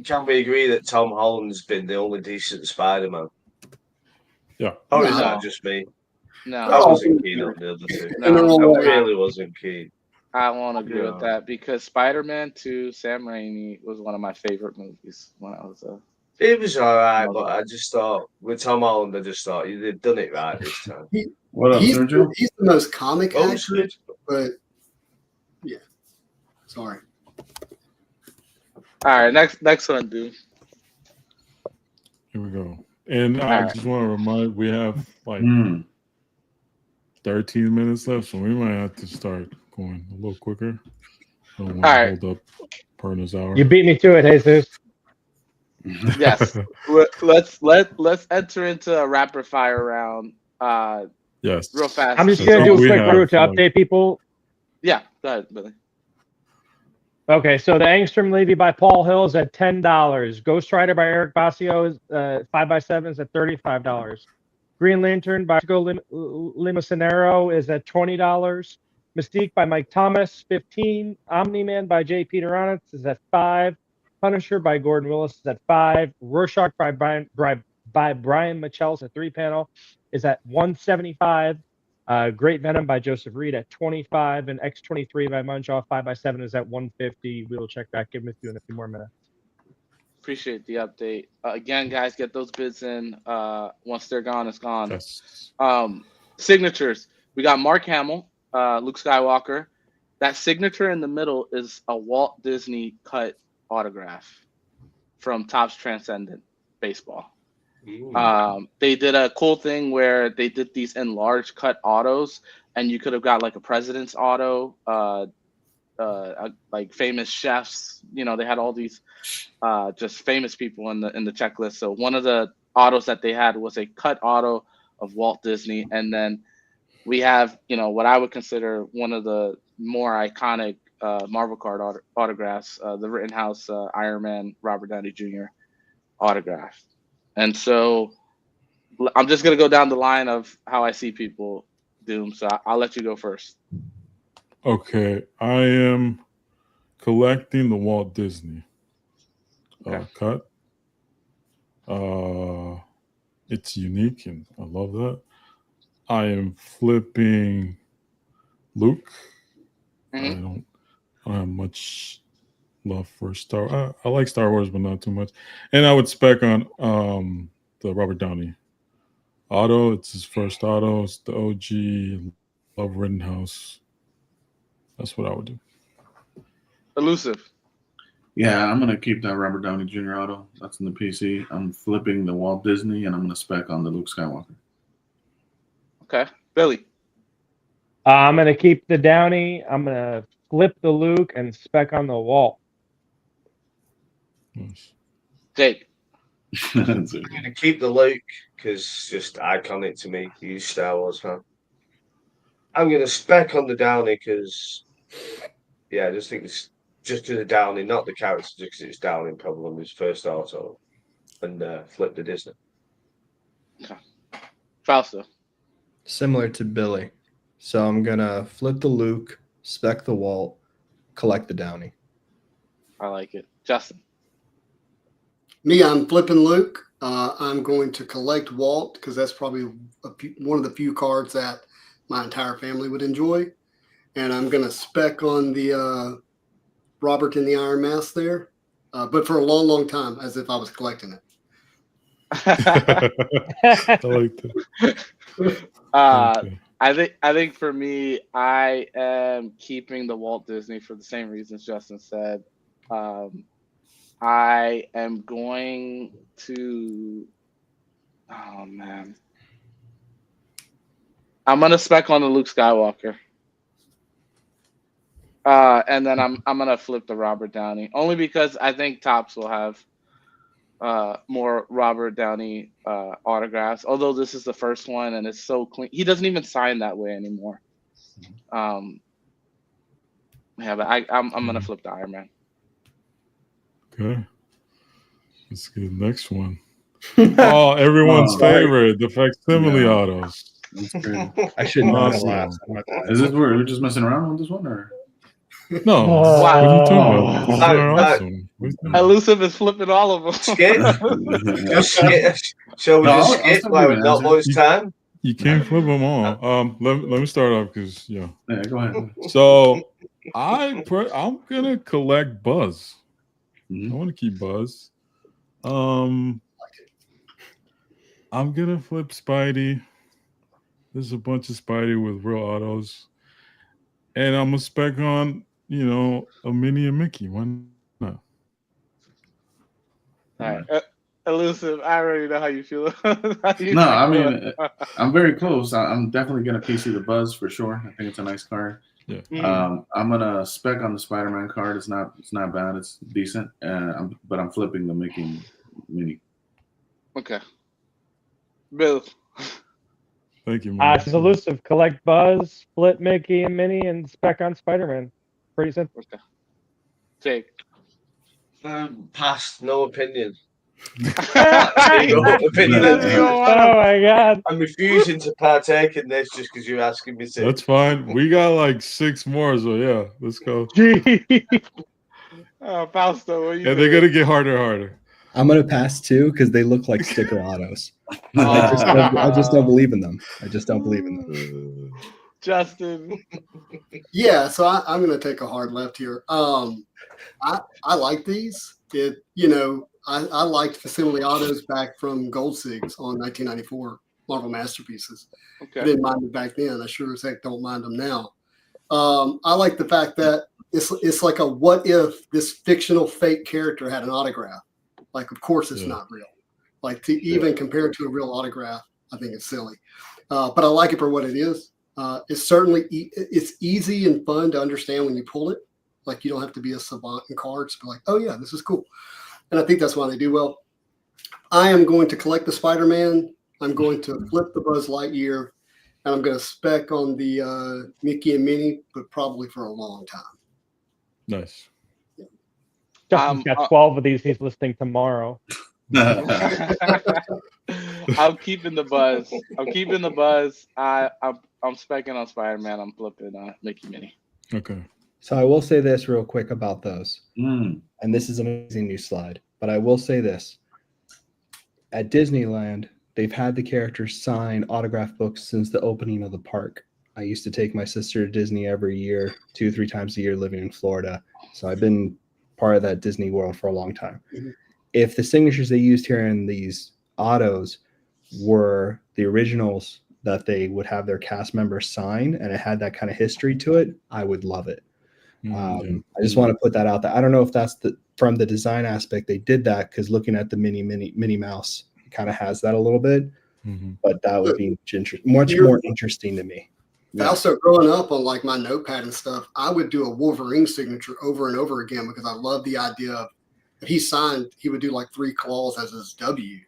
C: Can we agree that Tom Holland's been the only decent Spider-Man?
I: Yeah.
C: Or is that just me?
L: No,
C: I wasn't keen on the other two.
L: No,
C: I really wasn't keen.
L: I won't agree with that, because Spider-Man 2, Sam Raimi, was one of my favorite movies when I was
C: It was all right, but I just thought with Tom Holland, they've done it right this time.
J: What up, Sergio?
K: He's the most comic actor, but yeah. Sorry.
L: All right, next one, dude.
I: Here we go. And I just want to remind, we have like 13 minutes left, so we might have to start going a little quicker. I don't want to hold up partner's hour.
D: You beat me to it, Jesus.
L: Yes. let's enter into a rapid fire round.
I: Yes.
L: Real fast.
D: I'm just gonna do a quick route to update people.
L: Yeah, go ahead, Billy.
D: Okay, so the Angstrom Levy by Paul Hill is at $10. Ghost Rider by Eric Basio is 5x7 is at $35. Green Lantern by Limocinero is at $20. Mystique by Mike Thomas, $15. Omni-Man by J. Peter Onitz is at $5. Punisher by Gordon Willis is at $5. Rorschach by Brian Michels, a 3-panel, is at $175. Great Venom by Joseph Reed at $25, and X23 by Munchaw 5x7 is at $150. We will check back in with you in a few more minutes.
L: Appreciate the update. Again, guys, get those bids in. Once they're gone, it's gone.
I: Yes.
L: Signatures. We got Mark Hamill, Luke Skywalker. That signature in the middle is a Walt Disney cut autograph from Topps Transcendent Baseball. They did a cool thing where they did these enlarged cut autos, and you could have got like a president's auto, like famous chefs. They had all these just famous people in the checklist. So one of the autos that they had was a cut auto of Walt Disney, and then we have what I would consider one of the more iconic Marvel card autographs, the Rittenhouse Iron Man Robert Downey Jr. autograph. And so I'm just going to go down the line of how I see people, Doom. So I'll let you go first.
I: Okay. I am collecting the Walt Disney cut. It's unique, and I love that. I am flipping Luke. I don't have much love for Star. I like Star Wars, but not too much. And I would spec on the Robert Downey auto. It's his first auto. It's the OG. Love Rittenhouse. That's what I would do.
L: Elusive.
J: Yeah, I'm gonna keep that Robert Downey Jr. auto. That's in the PC. I'm flipping the Walt Disney, and I'm gonna spec on the Luke Skywalker.
L: Okay. Billy.
D: I'm gonna keep the Downey. I'm gonna flip the Luke and spec on the Walt.
I: Nice.
L: Jake.
C: I'm gonna keep the Luke because it's just iconic to me. Huge Star Wars fan. I'm gonna spec on the Downey because, yeah, I just think it's just to the Downey, not the character, just because it's Downey probably on his first auto, and flip the Disney.
L: Fausto.
G: Similar to Billy. So I'm gonna flip the Luke, spec the Walt, collect the Downey.
L: I like it. Justin.
K: Me, I'm flipping Luke. I'm going to collect Walt because that's probably one of the few cards that my entire family would enjoy. And I'm going to spec on the Robert in the Iron Mask there, but for a long, long time, as if I was collecting it.
I: I like that.
L: I think for me, I am keeping the Walt Disney for the same reasons Justin said. I am going to. Oh man, I'm gonna spec on the Luke Skywalker, and then I'm gonna flip the Robert Downey only because I think Topps will have more Robert Downey autographs. Although this is the first one and it's so clean, he doesn't even sign that way anymore. Yeah, but I'm gonna flip the Iron Man.
I: Okay. Let's get the next one. Oh, everyone's favorite, the facsimile autos.
G: I shouldn't know
I: Awesome.
G: last.
J: Is this where we're just messing around with this one, or?
I: No.
L: Wow.
I: What are you talking about? These are awesome.
L: Elusive is flipping all of them.
C: Skip. Just skip. So we just skip while we've not much time.
I: You can't flip them all. Let me start off because
J: Yeah, go ahead.
I: So I'm gonna collect Buzz.
J: Mm-hmm.
I: I want to keep Buzz. I'm gonna flip Spidey. There's a bunch of Spidey with real autos, and I'm gonna spec on a Minnie and Mickey. Why not?
L: All right. Elusive, I already know how you feel.
J: I mean, I'm very close. I'm definitely gonna PC the Buzz for sure. I think it's a nice card.
I: Yeah.
J: I'm gonna spec on the Spider-Man card. It's not bad. It's decent. But I'm flipping the Mickey and Minnie.
L: Okay. Bill.
I: Thank you, man.
D: It's elusive. Collect Buzz, flip Mickey and Minnie, and spec on Spider-Man. Pretty simple.
L: Okay. Jake.
C: Past, no opinion.
L: No opinion.
D: Oh my God!
C: I'm refusing to partake in this just because you're asking me to.
I: That's fine. We got like 6 more, so yeah, let's go.
L: Fausto, what you
I: they're gonna get harder and harder.
G: I'm gonna pass too because they look like sticker autos. I just don't believe in them. I just don't believe in them.
L: Justin.
K: Yeah, so I'm going to take a hard left here. I like these. I liked facsimile autos back from Gold Sigs on 1994 Marvel Masterpieces.
L: Okay.
K: I didn't mind it back then. I sure as heck don't mind them now. I like the fact that it's like a what if this fictional fake character had an autograph. Like, of course, it's not real. Like, to even compare it to a real autograph, I think it's silly. But I like it for what it is. It's certainly it's easy and fun to understand when you pull it. Like, you don't have to be a savant in cards, but like, oh yeah, this is cool. And I think that's why they do well. I am going to collect the Spider-Man. I'm going to flip the Buzz Lightyear, and I'm going to spec on the Mickey and Minnie, but probably for a long time.
I: Nice.
D: Justin's got 12 of these. He's listening tomorrow.
L: I'm keeping the Buzz. I'm specking on Spider-Man. I'm flipping Mickey Minnie.
I: Okay.
G: So I will say this real quick about those. And this is an amazing new slide, but I will say this. At Disneyland, they've had the characters sign autograph books since the opening of the park. I used to take my sister to Disney every year, 2-3 times a year living in Florida. So I've been part of that Disney world for a long time. Mm-hmm. If the signatures they used here in these autos were the originals that they would have their cast members sign and it had that kind of history to it, I would love it. I just want to put that out there. I don't know if that's from the design aspect they did that, because looking at the Minnie Mouse kind of has that a little bit, but that would be much more interesting to me.
K: Also, growing up on like my notepad and stuff, I would do a Wolverine signature over and over again because I love the idea of if he signed, he would do like 3 claws as his W.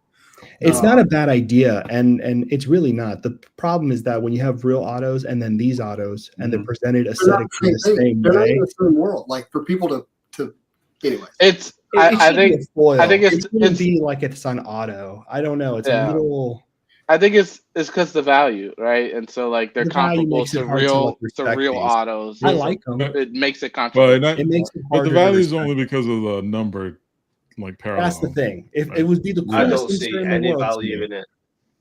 G: It's not a bad idea, and it's really not. The problem is that when you have real autos and then these autos, and they're presented aesthetically the same
K: They're not
G: way,
K: in the same world. Like for people to anyway.
L: I think
G: it wouldn't be like it's on auto. I don't know. It's a little.
L: I think it's because the value, right? And so like they're
G: The value
L: comparable
G: makes it
L: to
G: hard to, like, respect
L: real
G: these.
L: autos.
G: I
L: So
G: like them.
L: It makes it
I: But
L: controversial.
G: It makes it
I: but
G: harder
I: the
G: to
I: value is
G: respect.
I: only because of the number, like parallel.
G: That's the thing. If it would be the
C: I
G: coolest
C: don't see
G: insert in the
C: any
G: world to
C: value
G: me,
C: in it.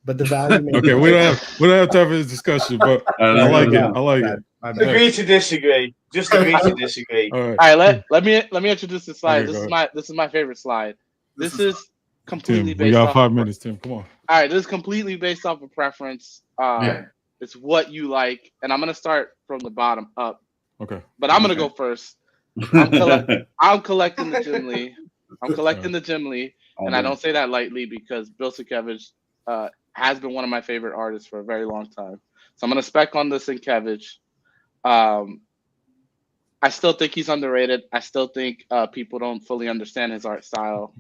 G: but the value. makes
I: Okay,
G: it
I: we
G: hard.
I: don't have time for this discussion, but I like it. I like it.
C: Agree to disagree. Just agree to disagree.
I: All
L: All right, let me introduce the slide.
I: Okay,
L: This is my favorite slide. This is completely
I: Tim, we
L: based
I: got
L: off
I: 5 minutes, Tim. Come on.
L: All right, this is completely based off of preference. It's what you like, and I'm gonna start from the bottom up.
I: Okay.
L: But I'm gonna go first. I'm collecting the Jim Lee. I'm collecting the Jim Lee, and I don't say that lightly because Bill Sienkiewicz has been one of my favorite artists for a very long time. So I'm gonna spec on the Sienkiewicz. I still think he's underrated. I still think people don't fully understand his art style.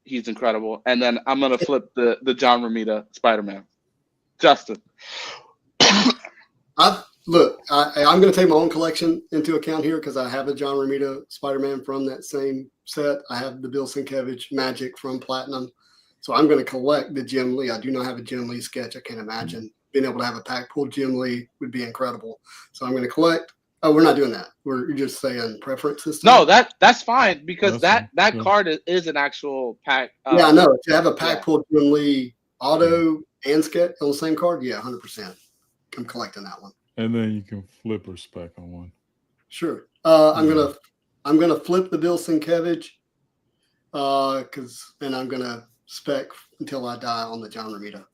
L: He's incredible. And then I'm gonna flip the John Romita Spider-Man. Justin.
K: I'm going to take my own collection into account here because I have a John Romita Spider-Man from that same set. I have the Bill Sienkiewicz Magic from Platinum. So I'm going to collect the Jim Lee. I do not have a Jim Lee sketch. I can't imagine being able to have a pack pulled Jim Lee would be incredible. So I'm going to collect. Oh, we're not doing that. You're just saying preferences.
L: No, that's fine because that card is an actual pack.
K: Yeah, I know. To have a pack pulled Jim Lee auto and sketch on the same card, 100%. I'm collecting that one.
I: And then you can flip or spec on one.
K: Sure. I'm gonna flip the Bill Sienkiewicz, and I'm gonna spec until I die on the John Romita.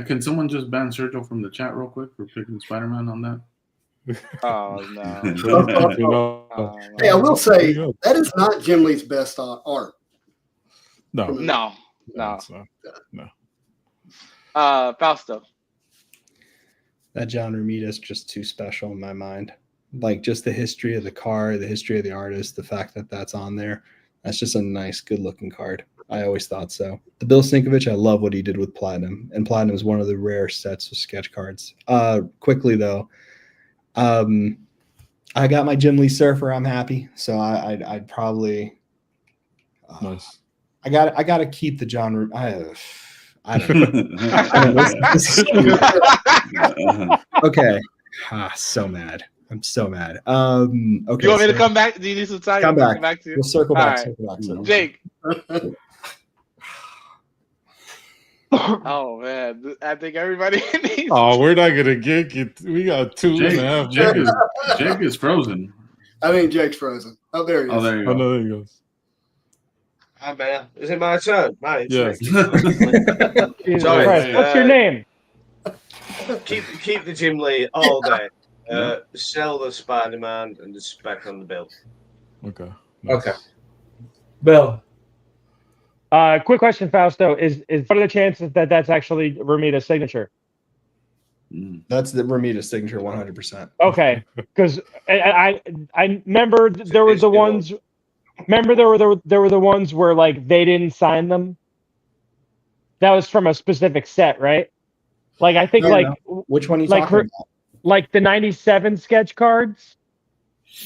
J: Can someone just ban Sergio from the chat real quick for picking Spider-Man on that?
L: Oh no.
K: Hey, I will say that is not Jim Lee's best art.
L: No. Fausto.
G: That John Romita is just too special in my mind. Like just the history of the card, the history of the artist, the fact that that's on there. That's just a nice, good-looking card. I always thought so. The Bill Sienkiewicz, I love what he did with Platinum, and Platinum is one of the rare sets of sketch cards. Quickly though, I got my Jim Lee Surfer. I'm happy, so I'd probably.
I: Nice.
G: I got to keep the John. I don't know. Okay. So mad. I'm so mad. Okay.
L: You want me to come back? Do you need some time?
G: Come back.
L: To you?
G: We'll circle back.
L: Right. Jake. Oh man, I think everybody needs.
I: Oh, we're not gonna get it. We got 2.5 minutes.
J: Jake is frozen.
K: I think Jake's frozen. Oh, there he is.
J: Oh, there you go.
I: Oh, there he goes.
C: Hi, man. Is it my turn? Right.
I: Yeah.
C: Sorry.
D: What's your name?
C: Keep the Jim Lee all day. Sell the Spider-Man and the spec on the bill.
I: Okay.
M: Okay. Bill.
D: Quick question, Fausto. Is what are the chances that that's actually Romita's signature?
G: That's the Romita signature, 100%.
D: Okay, because I remember there were the ones. Remember there were the ones where like they didn't sign them. That was from a specific set, right? Like I think
G: which one are you
D: like
G: talking about?
D: Like the '97 sketch cards.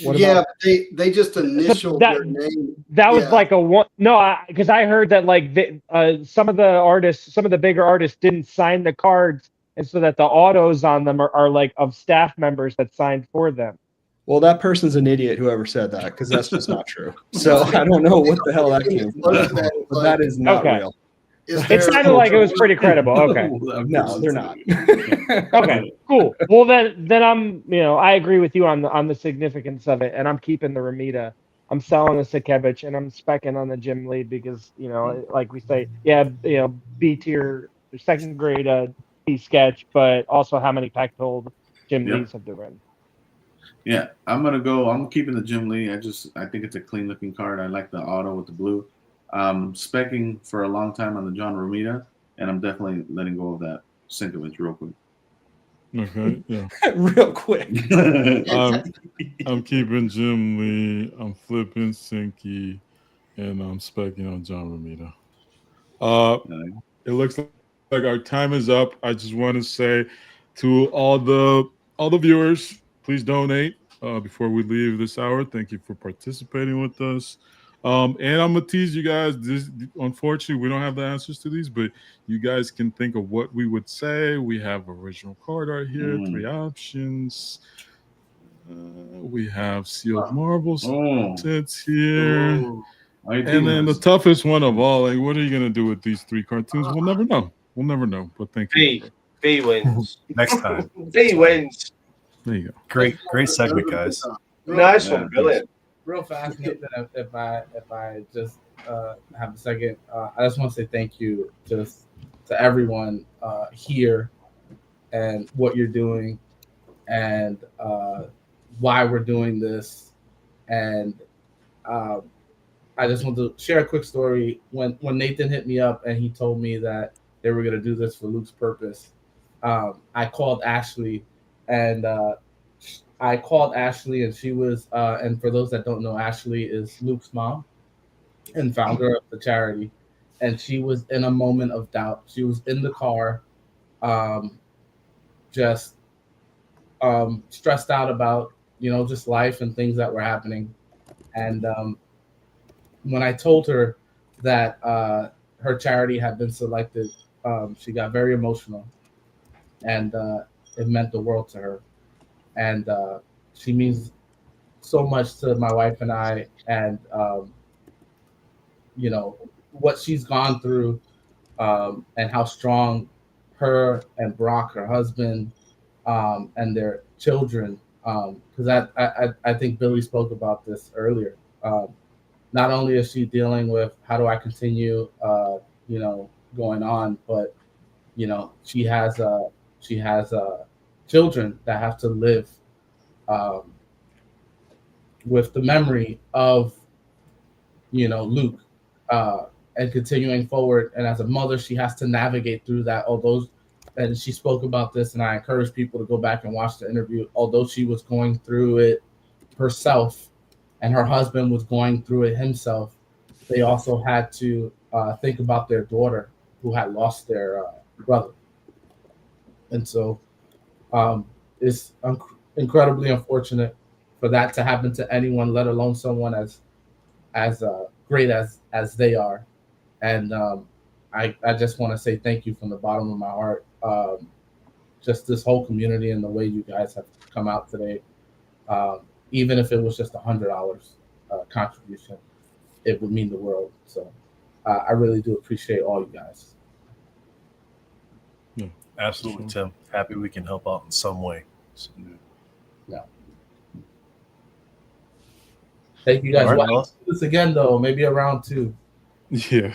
K: But they just initialed their name.
D: That was like a one. No, because I heard that like some of the bigger artists didn't sign the cards, and so that the autos on them are like of staff members that signed for them.
G: Well, that person's an idiot, whoever said that, because that's just not true. So I don't know what the hell that came from. But that is not real.
D: It sounded like it was pretty credible. Okay.
G: No, they're not.
D: Okay, cool. Well, then I'm, I agree with you on the significance of it, and I'm keeping the Romita. I'm selling the Sienkiewicz, and I'm specking on the Jim Lee because, like we say, B tier, second grade B sketch, but also how many pack-pulled Jim Lees have there been?
J: Yeah, I'm keeping the Jim Lee. I think it's a clean looking card. I like the auto with the blue. Specking for a long time on the John Romita, and I'm definitely letting go of that Sinkovich real quick.
I: Okay, yeah.
M: Real quick.
I: I'm keeping Jim Lee. I'm flipping Sinky, and I'm specking on John Romita. It looks like our time is up. I just want to say to all the viewers, please donate before we leave this hour. Thank you for participating with us. And I'm gonna tease you guys. Unfortunately, we don't have the answers to these, but you guys can think of what we would say. We have original card art here, 3 options. We have sealed marble sets here. And then the toughest one of all, like, what are you gonna do with these 3 cartoons? We'll never know. We'll never know. But thank you.
C: B wins.
B: Next time.
C: B wins.
I: There you go.
B: Great segment, guys.
C: Nice one, brilliant.
N: Real fast, Nathan, if I just have a second, I just want to say thank you just to everyone here and what you're doing and why we're doing this. And I just want to share a quick story. When Nathan hit me up and he told me that they were going to do this for Luke's Purpose, I called Ashley and she was, and for those that don't know, Ashley is Luke's mom and founder of the charity. And she was in a moment of doubt. She was in the car, just stressed out about, just life and things that were happening. And when I told her that her charity had been selected, she got very emotional, and it meant the world to her. And she means so much to my wife and I, and what she's gone through, and how strong her and Brock, her husband, and their children, because I think Billy spoke about this earlier. Not only is she dealing with how do I continue, going on, but she has children that have to live with the memory of Luke, and continuing forward. And as a mother, she has to navigate through that. And she spoke about this, and I encourage people to go back and watch the interview. Although she was going through it herself, and her husband was going through it himself, they also had to think about their daughter who had lost their brother. And so it's incredibly unfortunate for that to happen to anyone, let alone someone as great as they are. And I just want to say thank you from the bottom of my heart. Just this whole community and the way you guys have come out today. Even if it was just $100 contribution, it would mean the world. So I really do appreciate all you guys.
I: Yeah,
B: absolutely, Tim. Happy we can help out in some way.
N: Yeah. Thank you guys.
B: All right,
N: We'll do this again, though, maybe a round 2.
I: Yeah.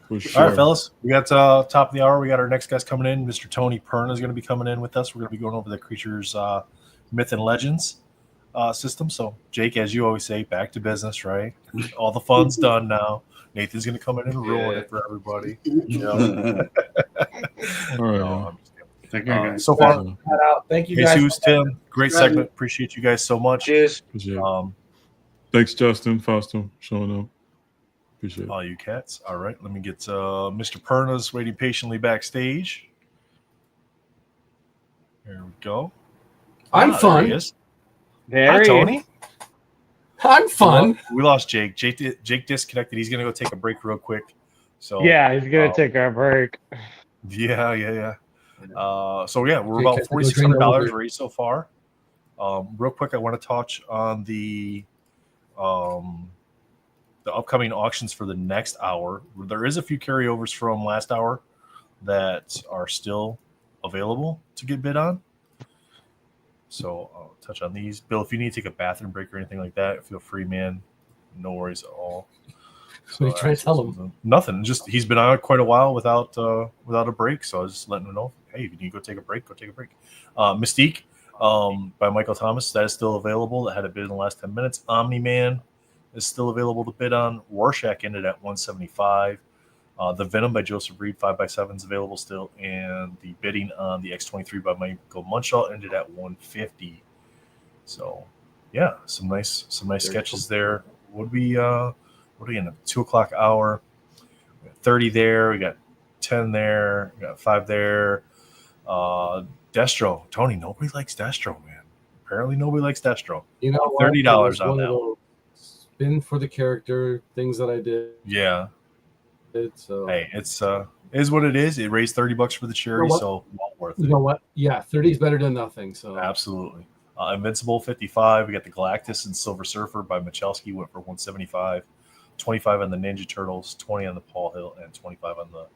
I: For sure.
B: All right, fellas. We got top of the hour. We got our next guest coming in. Mr. Tony Perna is going to be coming in with us. We're going to be going over the Creatures Myth and Legends system. So, Jake, as you always say, back to business, right? All the fun's done now. Nathan's going to come in and ruin it for everybody.
I: All right.
J: Take care, guys.
B: So far,
N: thank you, guys.
B: Jesus, Tim, great segment. Appreciate you guys so much.
C: Cheers.
I: Thanks, Justin, Fausto, showing up. Appreciate it.
B: All you cats. All right, let me get Mr. Perna's waiting patiently backstage. There we go.
M: I'm fun.
B: There he is.
D: There
B: Hi,
D: he
B: Tony.
D: is.
M: I'm fun.
B: We lost Jake. Jake disconnected. He's gonna go take a break real quick. So
D: yeah, he's gonna take a break.
B: Yeah. So yeah, we're
M: Jake
B: about
M: has to go
B: $4,600 raised so far. Real quick, I want to touch on the upcoming auctions for the next hour. There is a few carryovers from last hour that are still available to get bid on. So I'll touch on these. Bill, if you need to take a bathroom break or anything like that, feel free, man. No worries at all.
M: So what are you trying to tell him?
B: Nothing. Just he's been on quite a while without a break. So I was just letting him know, hey, if you need to go take a break, go take a break. Mystique by Michael Thomas, that is still available. That had a bid in the last 10 minutes. Omni-Man is still available to bid on. Rorschach ended at 175. The Venom by Joseph Reed 5x7 is available still, and the bidding on the X23 by Michael Munchall ended at 150. So, yeah, some nice sketches there. What are we in the 2 o'clock hour? We got 30 there. We got 10 there. We got 5 there. Destro, Tony. Nobody likes Destro, man. Apparently, nobody likes Destro.
M: You know,
B: $30 on that.
M: One. Spin for the character things that I did.
B: Yeah.
M: So
B: hey, it's is what it is. It raised $30 for the charity, so well worth it.
M: You know what? Yeah, 30 is better than nothing. So
B: absolutely. Invincible 55. We got the Galactus and Silver Surfer by Michalski went for 175. 25 on the Ninja Turtles, 20 on the Paul Hill, and 25 on the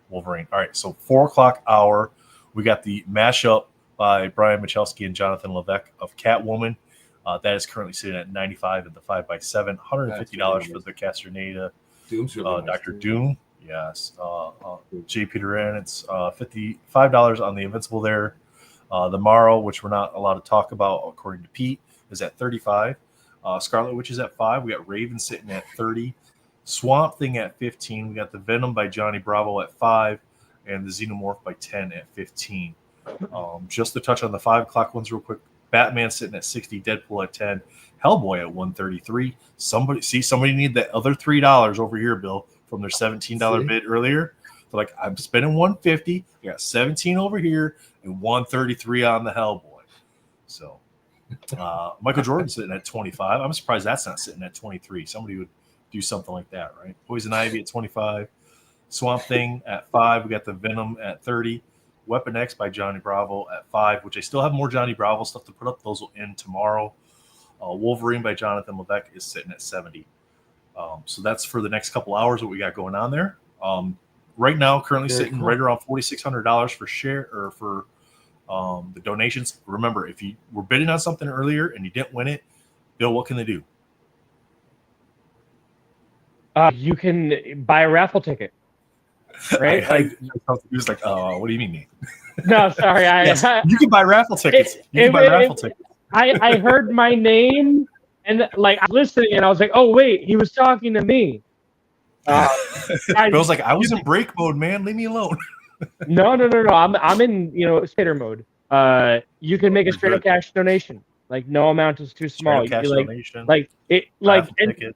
B: Wolverine. All right, so 4 o'clock hour. We got the mashup by Brian Michalski and Jonathan Levesque of Catwoman. That is currently sitting at 95 at the 5x7. $150 for the Castaneda. Dr. Doom, yes. J. Peter N. It's $55 on the Invincible there. The Morrow, which we're not allowed to talk about according to Pete, is at 35. Scarlet Witch is at 5. We got Raven sitting at 30. Swamp Thing at 15. We got the Venom by Johnny Bravo at 5, and the Xenomorph by 10 at 15. Just to touch on the 5 o'clock ones real quick. Batman sitting at 60. Deadpool at 10. Hellboy at 133. Somebody need that other $3 over here, Bill, from their $17 bid earlier. They're like, I'm spending $150. I got 17 over here and 133 on the Hellboy. So Michael Jordan sitting at 25. I'm surprised that's not sitting at 23. Somebody would do something like that, right? Poison Ivy at 25. Swamp Thing at 5. We got the Venom at 30. Weapon X by Johnny Bravo at 5, which I still have more Johnny Bravo stuff to put up. Those will end tomorrow. Wolverine by Jonathan Levesque is sitting at 70. So that's for the next couple hours what we got going on there. Right now, currently sitting right around $4,600 for share or for the donations. Remember, if you were bidding on something earlier and you didn't win it, Bill, what can they do?
D: You can buy a raffle ticket. Right?
B: He was like, what do you mean?
D: No, sorry.
B: Yes, you can buy raffle tickets. Raffle tickets.
D: I heard my name and like I was listening and I was like, oh wait, he was talking to me.
B: Bill's like, I was in break mode, man. Leave me alone.
D: No. I'm in skater mode. You can make a straight up cash donation. Like no amount is too small.
B: Cash donation.
D: And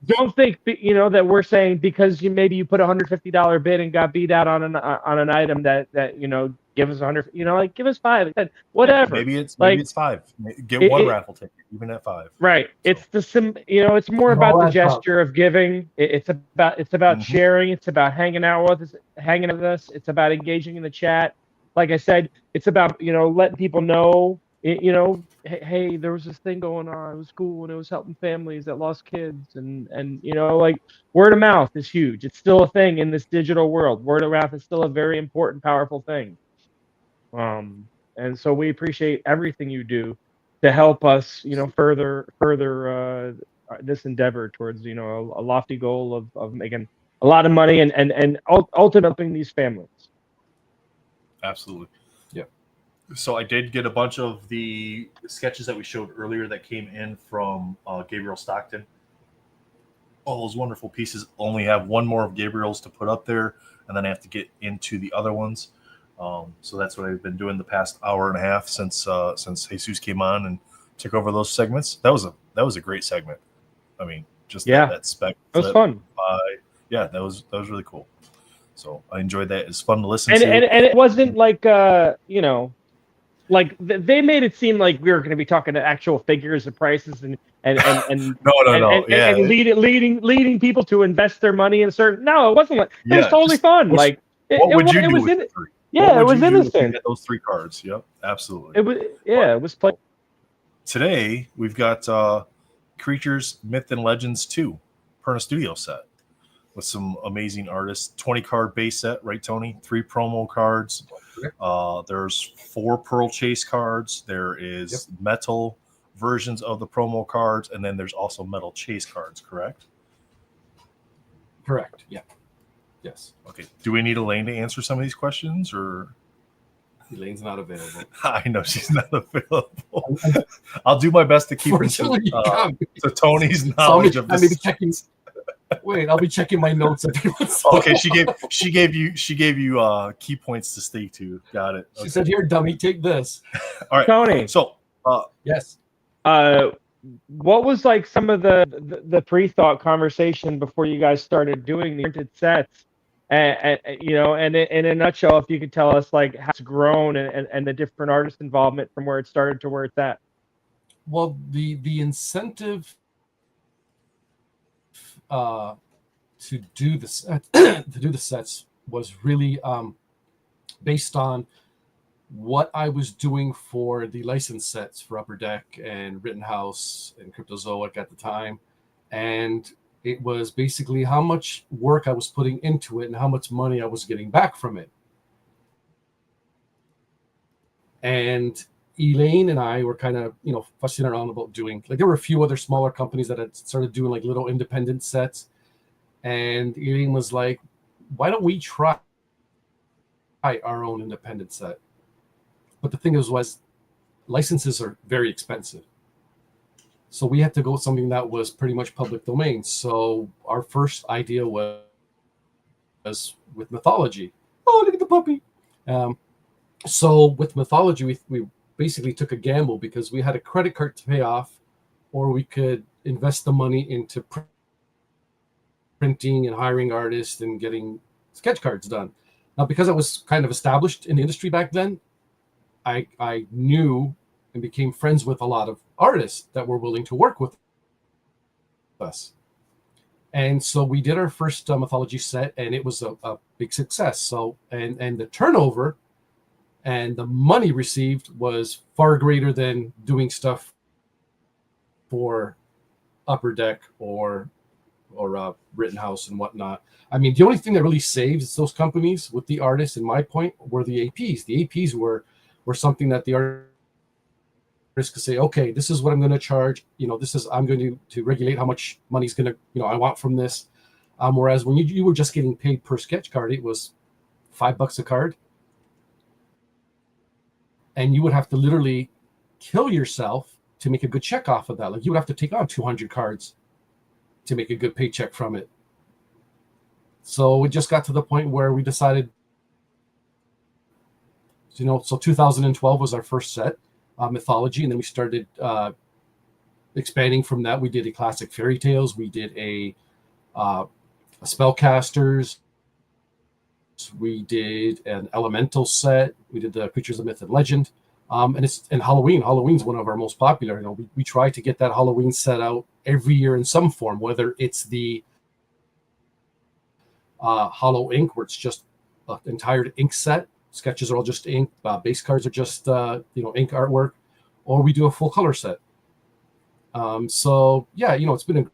D: don't think that we're saying because you put $150 bid and got beat out on an item that give us 100. Give us 5, 10, whatever.
B: Maybe it's 5. Get one raffle ticket, even at 5.
D: Right. So. It's it's more about the gesture of giving. It's about sharing. It's about hanging out with us. It's about engaging in the chat. Like I said, it's about letting people know. Hey, there was this thing going on. It was cool, and it was helping families that lost kids, and like word of mouth is huge. It's still a thing in this digital world. Word of mouth is still a very important, powerful thing. And so we appreciate everything you do to help us, further this endeavor towards, a lofty goal of making a lot of money and ultimately helping these families.
B: Absolutely. Yeah. So I did get a bunch of the sketches that we showed earlier that came in from Gabriel Stockton. All those wonderful pieces. Only have one more of Gabriel's to put up there, and then I have to get into the other ones. So that's what I've been doing the past hour and a half since Jesus came on and took over those segments. That was a great segment. I mean, just that spec.
D: It was fun.
B: That was really cool. So I enjoyed that. It's fun to listen
D: to.
B: And
D: it wasn't like like they made it seem like we were going to be talking to actual figures of prices and leading people to invest their money in a certain. No, it wasn't like it was totally fun. Like
B: what would you do with the 3?
D: Yeah, it was innocent.
B: Those 3 cards. Yep, absolutely.
D: It was play.
B: Today we've got Creatures, Myth and Legends 2 Perna Studio set with some amazing artists. 20 card base set, right, Tony? 3 promo cards. There's 4 Pearl Chase cards. There is metal versions of the promo cards, and then there's also metal chase cards. Correct?
M: Correct. Yeah. Yes.
B: Okay. Do we need Elaine to answer some of these questions, or?
M: Elaine's not available.
B: I know she's not available. I'll do my best to keep her to Tony's knowledge of
M: I may be
B: this.
M: checking. Wait, I'll be checking my notes every once.
B: Okay, she gave you key points to stick to. Got it. Okay.
M: She said, "Here, dummy, take this."
B: All right,
D: Tony.
B: So,
M: yes.
D: What was like some of the pre-thought conversation before you guys started doing the printed sets? And you know, and in a nutshell, if you could tell us like how it's grown and the different artist involvement from where it started to where it's at.
M: Well, the incentive to do the sets was really based on what I was doing for the license sets for Upper Deck and Rittenhouse and Cryptozoic at the time, and it was basically how much work I was putting into it and how much money I was getting back from it. And Elaine and I were kind of, fussing around about doing, like, there were a few other smaller companies that had started doing like little independent sets. And Elaine was like, why don't we try our own independent set? But the thing was licenses are very expensive. So we had to go with something that was pretty much public domain. So our first idea was with mythology. Oh, look at the puppy. So with mythology, we basically took a gamble because we had a credit card to pay off, or we could invest the money into printing and hiring artists and getting sketch cards done. Now, because I was kind of established in the industry back then, I knew and became friends with a lot of artists that were willing to work with us. And so we did our first mythology set, and it was a big success. So, and the turnover and the money received was far greater than doing stuff for Upper Deck or Rittenhouse and whatnot. I mean, the only thing that really saves those companies with the artists, in my point, were the APs. The APs were something that the artists could say, okay, this is what I'm going to charge. I'm going to regulate how much money's going to, I want from this. Whereas when you were just getting paid per sketch card, it was $5 a card. And you would have to literally kill yourself to make a good check off of that. Like, you would have to take on 200 cards to make a good paycheck from it. So it just got to the point where we decided, so 2012 was our first set, mythology, and then we started expanding from that. We did a classic fairy tales. We did a spellcasters. We did an elemental set. We did the creatures of myth and legend. And Halloween. Halloween's one of our most popular. We try to get that Halloween set out every year in some form, whether it's the Hollow Ink, where it's just an entire ink set. Sketches are all just ink. Base cards are just ink artwork, or we do a full color set. So yeah, it's been a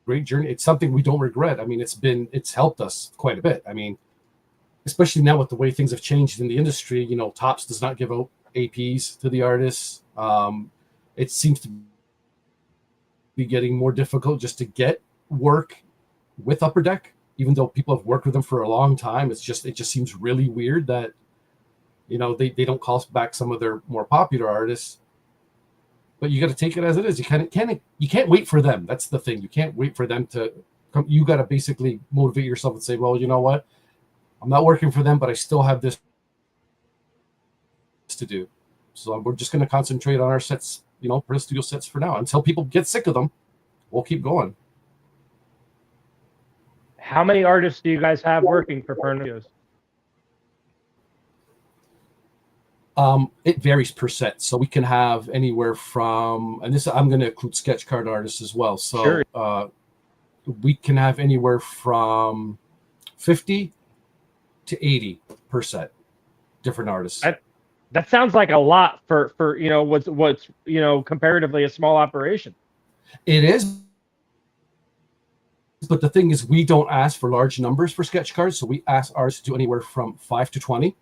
M: great journey. It's something we don't regret. I mean, it's helped us quite a bit. I mean, especially now with the way things have changed in the industry, Topps does not give out APs to the artists. It seems to be getting more difficult just to get work with Upper Deck, even though people have worked with them for a long time. It just seems really weird that, they don't call back some of their more popular artists. But you got to take it as it is. You can't wait for them. That's the thing. You can't wait for them to come. You got to basically motivate yourself and say, well, you know what? I'm not working for them, but I still have this to do. So we're just going to concentrate on our sets, print studio sets for now. Until people get sick of them, we'll keep going.
D: How many artists do you guys have working for Fundraising?
M: It varies per set. So we can have anywhere from, and this I'm going to include sketch card artists as well. So sure. We can have anywhere from 50 to 80 per set, different artists.
D: That sounds like a lot for what's comparatively a small operation.
M: It is. But the thing is, we don't ask for large numbers for sketch cards. So we ask artists to do anywhere from 5 to 20.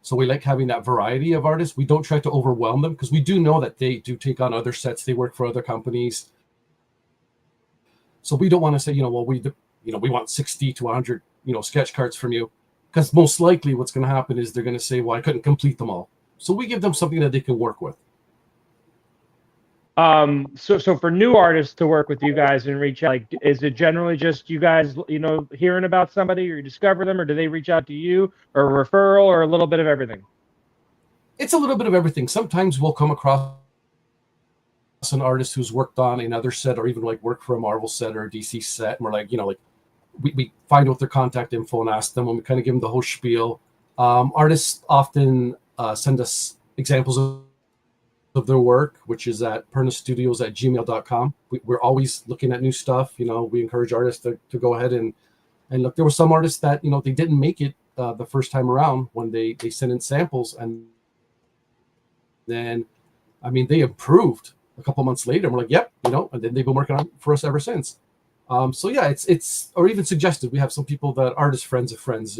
M: So we like having that variety of artists. We don't try to overwhelm them because we do know that they do take on other sets. They work for other companies. So we don't want to say, we want 60 to 100, sketch cards from you. because most likely what's going to happen is they're going to say, well, I couldn't complete them all. So we give them something that they can work with.
D: So for new artists to work with you guys and reach out, like, is it generally just you guys, hearing about somebody, or you discover them, or do they reach out to you, or a referral, or a little bit of everything?
M: It's a little bit of everything. Sometimes we'll come across an artist who's worked on another set, or even like worked for a Marvel set or a DC set, and we're like, we find out their contact info and ask them, and we kind of give them the whole spiel. Artists often send us examples of their work, which is at pernastudios@gmail.com. We're always looking at new stuff. We encourage artists to go ahead and look. There were some artists that, they didn't make it the first time around when they sent in samples, and then, they improved a couple months later. And we're like, yep, and then they've been working on it for us ever since. So yeah, it's or even suggested. We have some people that artist friends of friends,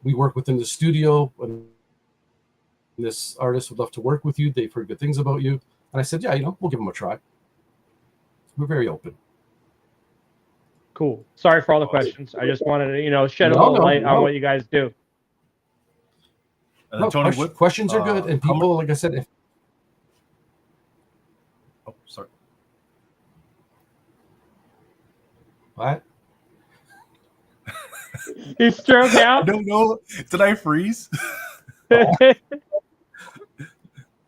M: we work within the studio, and this artist would love to work with you. They've heard good things about you. And I said, yeah, we'll give them a try. We're very open.
D: Cool. Sorry for all the questions. I just wanted to, shed a little light on what you guys do.
B: And then Tony,
M: questions are good. And people, like I said,
B: Oh, sorry.
M: What?
D: You stroke out?
B: I don't know. Did I freeze?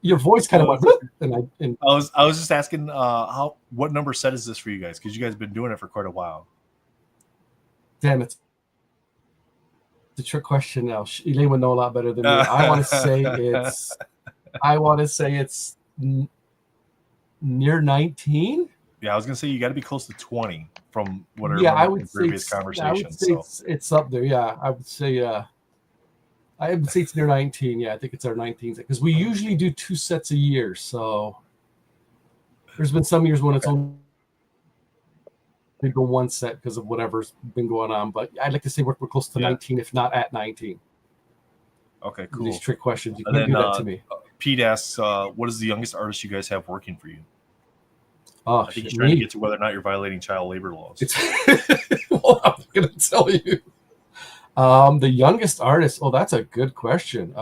M: Your voice kind of went.
B: I was just asking what number set is this for you guys? Because you guys have been doing it for quite a while.
M: Damn, it's a trick question now. Elaine would know a lot better than me. I want to say it's near 19.
B: Yeah, I was gonna say you got to be close to 20 from what
M: I would say
B: previous conversations.
M: It's up there. Yeah, I would say it's near 19. Yeah, I think it's our 19th, because we usually do 2 sets a year. So there's been some years when it's only go 1 set because of whatever's been going on. But I'd like to say we're close to 19, if not at 19.
B: Okay, cool.
M: These trick questions, you
B: and
M: can't
B: then,
M: do that to me.
B: Pete asks, what is the youngest artist you guys have working for you?
M: Oh,
B: I think he's trying to get to whether or not you're violating child labor laws.
M: Well, I'm going to tell you. The youngest artist. Oh, that's a good question.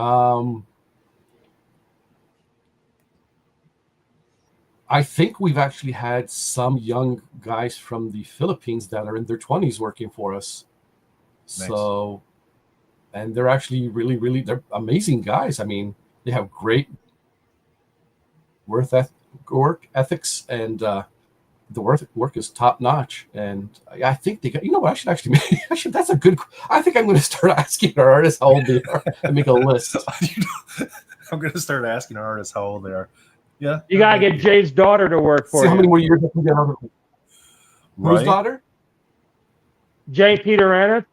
M: I think we've actually had some young guys from the Philippines that are in their 20s working for us. Nice. So, and they're actually really, they're amazing guys. I mean, they have great work ethics, and the work is top notch. And I think they got, that's a good, I think I'm going to start asking our artists how old they are and make a list.
B: I'm going to start asking our artists how old they are. Yeah.
D: You got to get Jay's daughter to work for you.
M: See how many more years I can get out of Whose daughter?
D: Jay Peterana.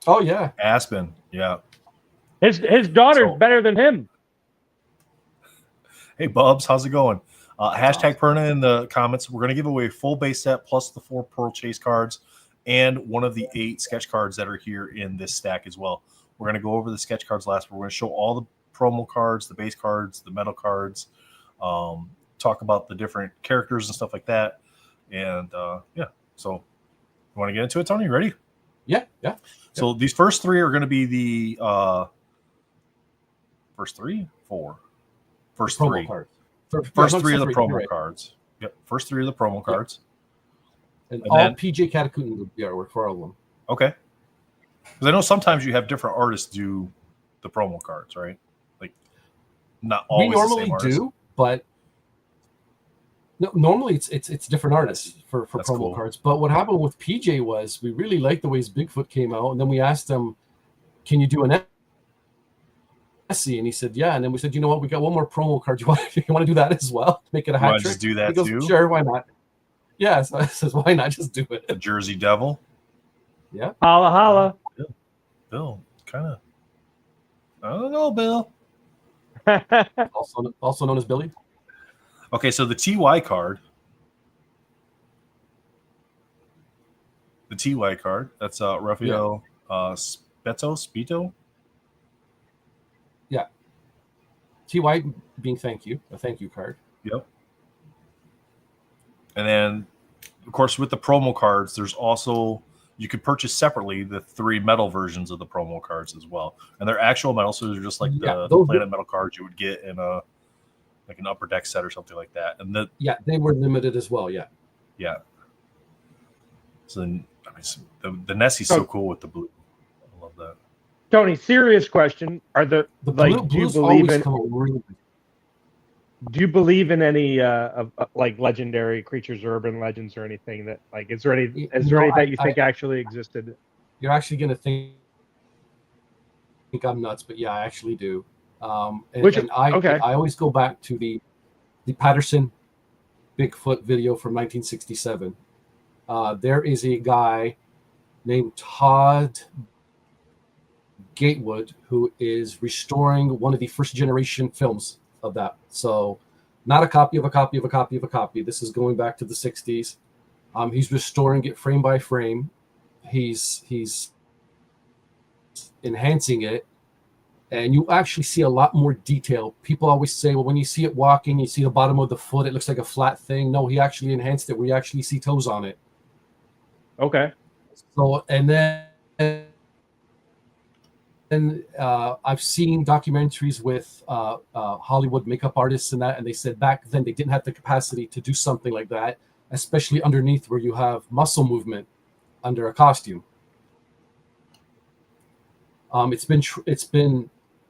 M: Oh, yeah.
B: Aspen. Yeah.
D: His daughter's better than him.
B: Hey, Bubs, how's it going? Hashtag Perna in the comments. We're going to give away a full base set plus the 4 Pearl Chase cards and one of the 8 sketch cards that are here in this stack as well. We're going to go over the sketch cards last, but we're going to show all the promo cards, the base cards, the metal cards, talk about the different characters and stuff like that. And yeah, so you want to get into it, Tony? You ready?
M: Yeah.
B: So these first 3 are going to be the first 3 of the promo cards. Yep, first 3 of the promo cards.
M: And all then, PJ Katakuten would be artwork for all of them.
B: Okay. Because I know sometimes you have different artists do the promo cards, right? Like, not always.
M: We normally
B: the same artist.
M: do, but no, normally it's different artists for promo cards. But what happened with PJ was we really liked the way his Bigfoot came out, and then we asked him, "Can you do an Essie?" And he said, "Yeah." And then we said, "You know what? We got one more promo card. You want to do that as well? Make it a hat trick?"
B: Just do that
M: he goes,
B: too.
M: Sure, why not? Yeah, so I says, "Why not just do it?"
B: The Jersey Devil.
M: Yeah.
D: Holla holla.
B: Bill, kind of. I don't know, Bill.
M: also known as Billy.
B: Okay, so the TY card. The TY card. That's Raffle Spito.
M: Yeah. TY being a thank you card.
B: Yep. And then, of course, with the promo cards, there's also you could purchase separately the 3 metal versions of the promo cards as well, and they're actual metal, so they're just like the Planet Metal cards you would get in a like an Upper Deck set or something like that. And
M: they were limited as well. Yeah.
B: So then, the Nessie's so cool with the blue. I love that.
D: Tony, serious question: are the like do you believe in? Do you believe in any like legendary creatures or urban legends or anything that like is there any that you think actually existed?
M: You're actually gonna think I'm nuts, but yeah, I actually do. I always go back to the Patterson Bigfoot video from 1967. There is a guy named Todd Gatewood who is restoring one of the first generation films of that. So not a copy of a copy of a copy of a copy. This is going back to the 60s. He's restoring it frame by frame. He's enhancing it, and you actually see a lot more detail. People always say, well, when you see it walking, you see the bottom of the foot, it looks like a flat thing. No, he actually enhanced it where you actually see toes on it.
D: Okay.
M: So, and then I've seen documentaries with Hollywood makeup artists and that, and they said back then they didn't have the capacity to do something like that, especially underneath where you have muscle movement under a costume. It's been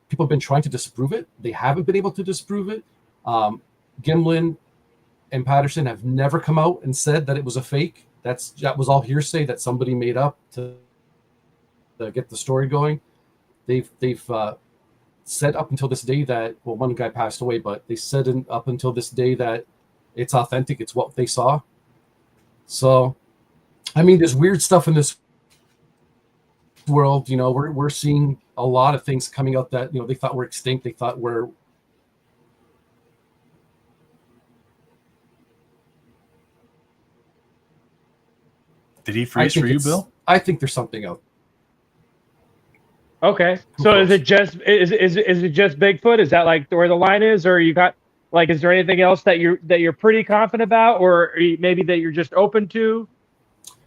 M: people have been trying to disprove it. They haven't been able to disprove it. Gimlin and Patterson have never come out and said that it was a fake. That was all hearsay that somebody made up to get the story going. They've said up until this day that, well, one guy passed away, but they said up until this day that it's authentic. It's what they saw. So, I mean, there's weird stuff in this world. You know, we're seeing a lot of things coming out that, you know, they thought were extinct. They thought were.
B: Did he freeze for you, Bill?
M: I think there's something out.
D: Okay, so is it just Bigfoot? Is that like where the line is, or you got like, is there anything else that you're pretty confident about, or maybe that you're just open to,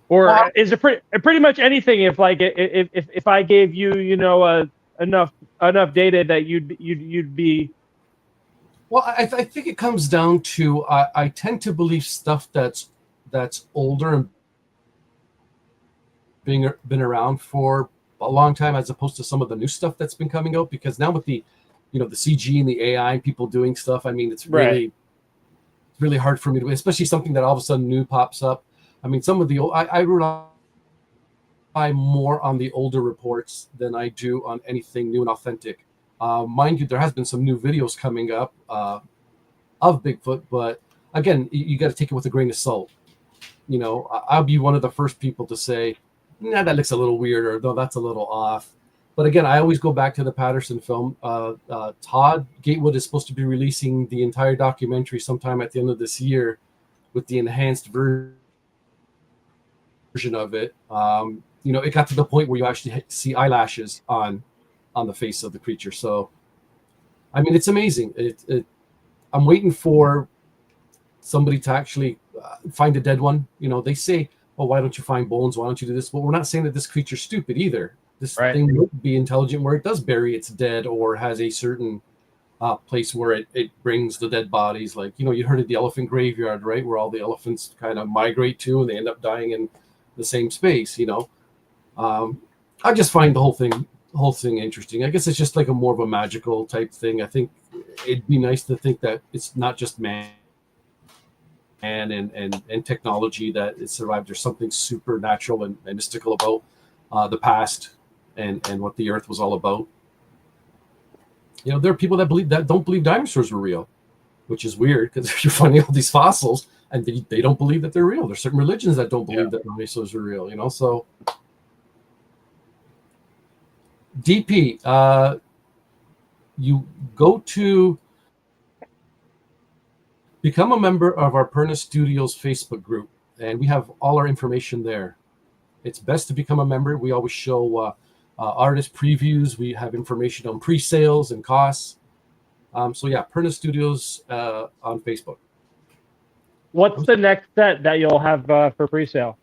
D: or is it pretty much anything? If like if I gave you enough data that you'd be.
M: Well, I think it comes down to I tend to believe stuff that's older and been around for a long time, as opposed to some of the new stuff that's been coming out, because now with the the CG and the AI and people doing stuff, I mean, it's really really hard for me to, especially something that all of a sudden new pops up. I mean, some of the I rely more on the older reports than I do on anything new and authentic. Mind you, there has been some new videos coming up of Bigfoot, but again, you got to take it with a grain of salt. I'll be one of the first people to say, nah, that looks a little weird, or no, that's a little off. But again, I always go back to the Patterson film. Todd Gatewood is supposed to be releasing the entire documentary sometime at the end of this year with the enhanced version of it. It got to the point where you actually see eyelashes on the face of the creature. So, I mean, it's amazing. I'm waiting for somebody to actually find a dead one. They say, well, why don't you find bones? Why don't you do this? Well, we're not saying that this creature's stupid either. This thing would be intelligent where it does bury its dead, or has a certain place where it brings the dead bodies. Like, you heard of the elephant graveyard, right? Where all the elephants kind of migrate to and they end up dying in the same space, I just find the whole thing interesting. I guess it's just like a more of a magical type thing. I think it'd be nice to think that it's not just man and technology that it survived. There's something supernatural and mystical about the past and what the earth was all about. There are people that don't believe dinosaurs were real, which is weird, because you're finding all these fossils and they don't believe that they're real. There's certain religions that don't believe that dinosaurs are real, so DP, you go to become a member of our Perna Studios Facebook group, and we have all our information there. It's best to become a member. We always show artist previews. We have information on pre-sales and costs. So yeah, Perna Studios on Facebook.
D: What's the next set that you'll have for pre-sale?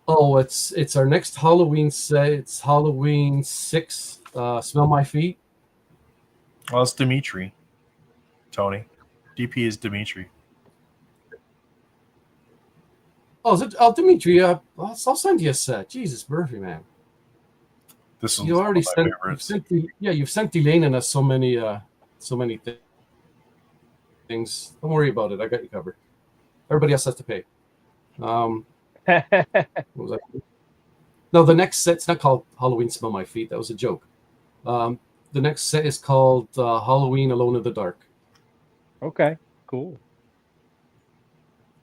M: Oh, it's our next Halloween set. It's Halloween 6. Smell My Feet.
B: Well, it's Dimitri. Tony. DP is Dimitri.
M: Oh, is it? Oh, Dimitri. I'll send you a set. Jesus, Murphy, man.
B: This is
M: You already
B: one of my
M: sent.
B: favorites.
M: You've sent Elaine and us so many things. Don't worry about it. I got you covered. Everybody else has to pay. What was that? No, the next set's not called Halloween Smell My Feet. That was a joke. The next set is called Halloween Alone in the Dark.
D: Okay, cool.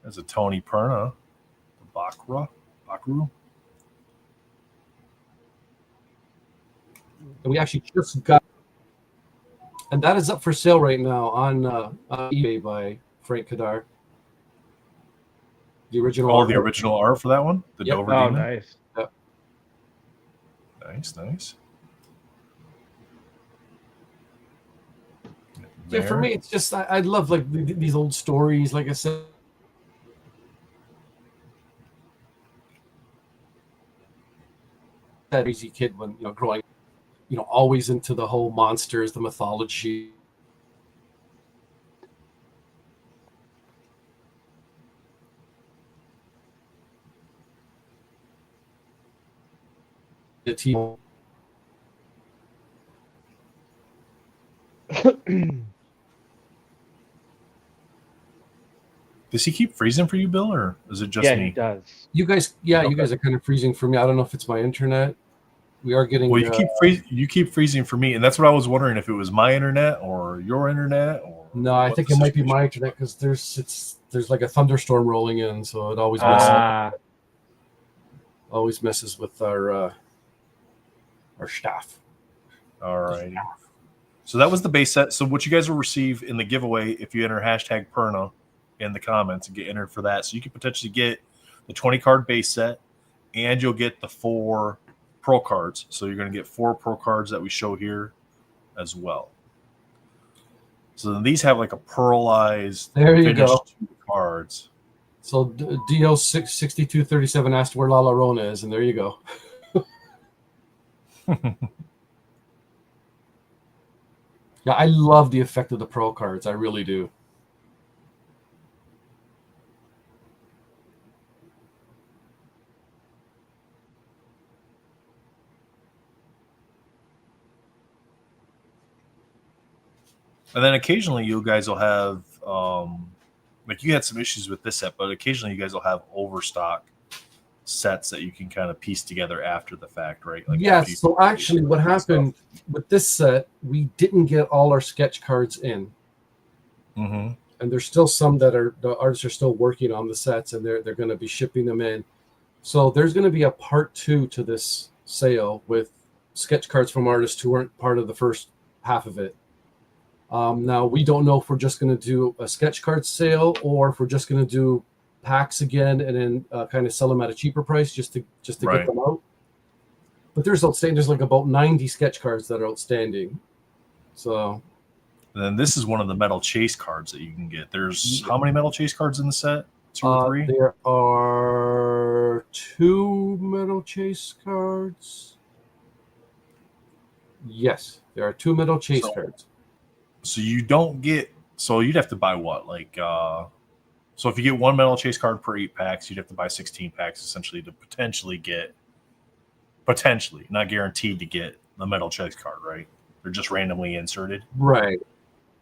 B: There's a Tony Perna. Bakaru.
M: And we actually just got, and that is up for sale right now on eBay by Frank Kadar. The original.
B: Oh, the original art for that one? The
M: Yep.
B: Dover
D: Oh,
B: Demon?
D: nice.
M: Yep.
B: Nice.
M: Yeah, for me, it's just I love like these old stories. Like I said, that crazy kid when growing, always into the whole monsters, the mythology. The team.
B: Does he keep freezing for you, Bill, or is it just
D: Yeah,
B: me?
D: he does.
M: You guys, you guys are kind of freezing for me. I don't know if it's my internet. We are getting.
B: Well, you keep freezing for me, and that's what I was wondering if it was my internet or your internet. Or
M: No, I think it might be my internet because there's like a thunderstorm rolling in, so it always messes with our staff.
B: All right. So that was the base set. So what you guys will receive in the giveaway if you enter hashtag Perna in the comments and get entered for that. So you could potentially get the 20 card base set, and you'll get the 4 pro cards. So you're going to get 4 pro cards that we show here as well. So then these have like a pearlized
M: There you go.
B: cards.
M: So DO 6237 asked where La Llorona is, and there you go. Yeah, I love the effect of the pro cards. I really do.
B: And then occasionally you guys will have, like you had some issues with this set, but occasionally you guys will have overstock sets that you can kind of piece together after the fact, right? Like
M: yes. So actually what happened with this set, we didn't get all our sketch cards in.
B: Mm-hmm.
M: And there's still some that the artists are still working on the sets, and they're going to be shipping them in. So there's going to be a part 2 to this sale with sketch cards from artists who weren't part of the first half of it. Now we don't know if we're just going to do a sketch card sale or if we're just going to do packs again and then kind of sell them at a cheaper price just to get them out. But there's like about 90 sketch cards that are outstanding. So.
B: And then this is one of the metal chase cards that you can get. There's how many metal chase cards in the set? 2 or 3?
M: There are 2 metal chase cards. Yes, there are 2 metal chase cards.
B: So you don't get. So you'd have to buy what? Like, so if you get 1 metal chase card per 8 packs, you'd have to buy 16 packs essentially to potentially, not guaranteed to get the metal chase card, right? They're just randomly inserted.
M: Right.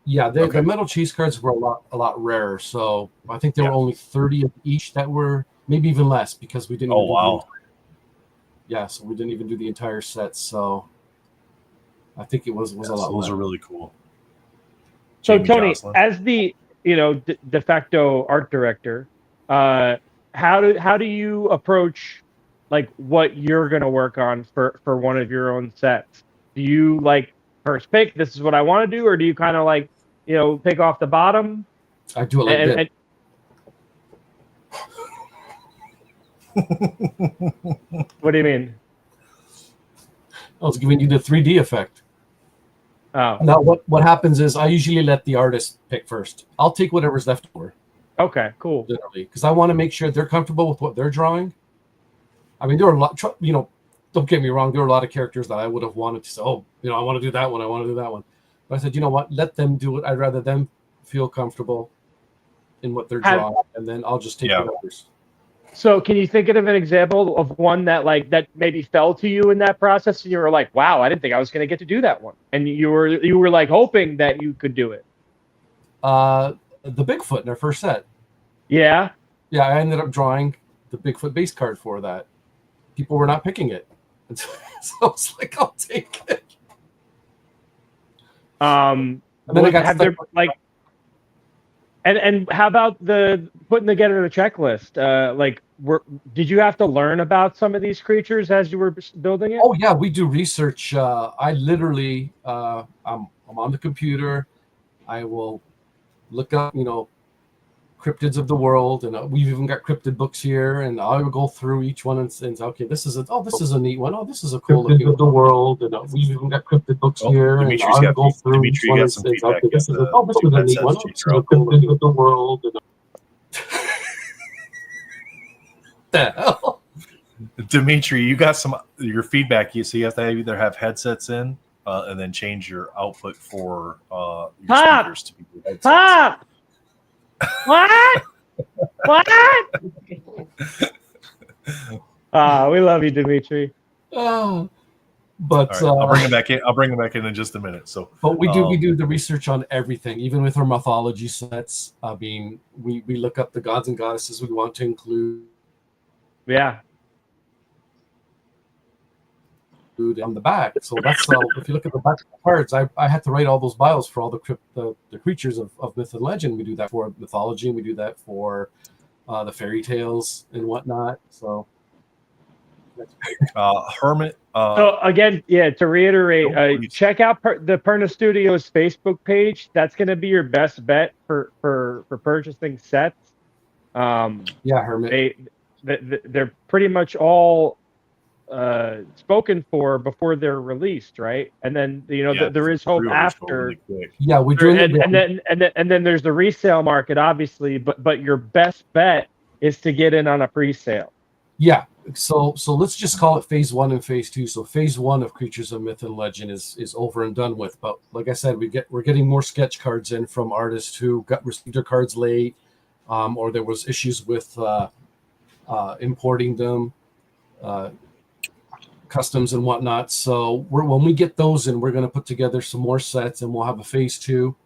M: Yeah, the metal chase cards were a lot rarer. So I think there were only 30 of each that were, maybe even less, because we didn't.
B: Oh wow.
M: So we didn't even do the entire set. So I think it was a lot.
B: Those are really cool.
D: So
B: Jamie
D: Tony,
B: Jocelyn.
D: as the de facto art director, how do you approach like what you're going to work on for one of your own sets? Do you like first pick, this is what I want to do, or do you kind of like pick off the bottom?
M: I do it like
D: that. What do you mean?
M: I was giving you the 3D effect.
D: Oh.
M: Now what happens is I usually let the artist pick first. I'll take whatever's left over.
D: Okay, cool.
M: Literally, because I want to make sure they're comfortable with what they're drawing. I mean, there were a lot. Don't get me wrong. There were a lot of characters that I would have wanted to say, oh, I want to do that one. I want to do that one. But I said, you know what? Let them do it. I'd rather them feel comfortable in what they're drawing, and then I'll just take the others.
D: So, can you think of an example of one that that maybe fell to you in that process, and you were like, "Wow, I didn't think I was going to get to do that one," and you were like hoping that you could do it?
M: The Bigfoot in our first set.
D: Yeah.
M: Yeah, I ended up drawing the Bigfoot base card for that. People were not picking it, and so I was like, "I'll take it."
D: And then I got And how about the putting together the checklist? Did you have to learn about some of these creatures as you were building it?
M: Oh yeah, we do research. I literally, I'm on the computer. I will look up, cryptids of the world, and we've even got cryptid books here. And I will go through each one and say, okay, this is a neat one. Oh, this is a cool looking of the world, and we've even got cryptid books here. And I'll go through each one and say, okay, this is a neat one. This is a cryptid of the world. The hell?
B: Dimitri, you got your feedback. So you have to either have headsets in and then change your output for your speakers to be your headsets.
D: Pop! What? What? We love you, Dimitri.
M: But
B: right, I'll bring him back in. I'll bring him back in just a minute. So,
M: but we do the research on everything, even with our mythology sets. I mean, we look up the gods and goddesses we want to include.
D: Yeah.
M: On the back, so that's if you look at the back of the cards, I had to write all those bios for all the creatures of myth and legend. We do that for mythology, and we do that for the fairy tales and whatnot. So,
B: Hermit.
D: So again, to reiterate, check out the Perna Studios Facebook page. That's going to be your best bet for purchasing sets.
M: Hermit.
D: They're pretty much all spoken for before they're released, right? And then there is hope after.
M: Yeah, we do.
D: And then there's the resale market, obviously, but your best bet is to get in on a pre-sale.
M: Yeah. So let's just call it phase 1 and phase 2. So phase 1 of Creatures of Myth and Legend is over and done with. But like I said, we're getting more sketch cards in from artists who received their cards late, or there was issues with importing them. Customs and whatnot. So when we get those in, we're going to put together some more sets, and we'll have a phase 2.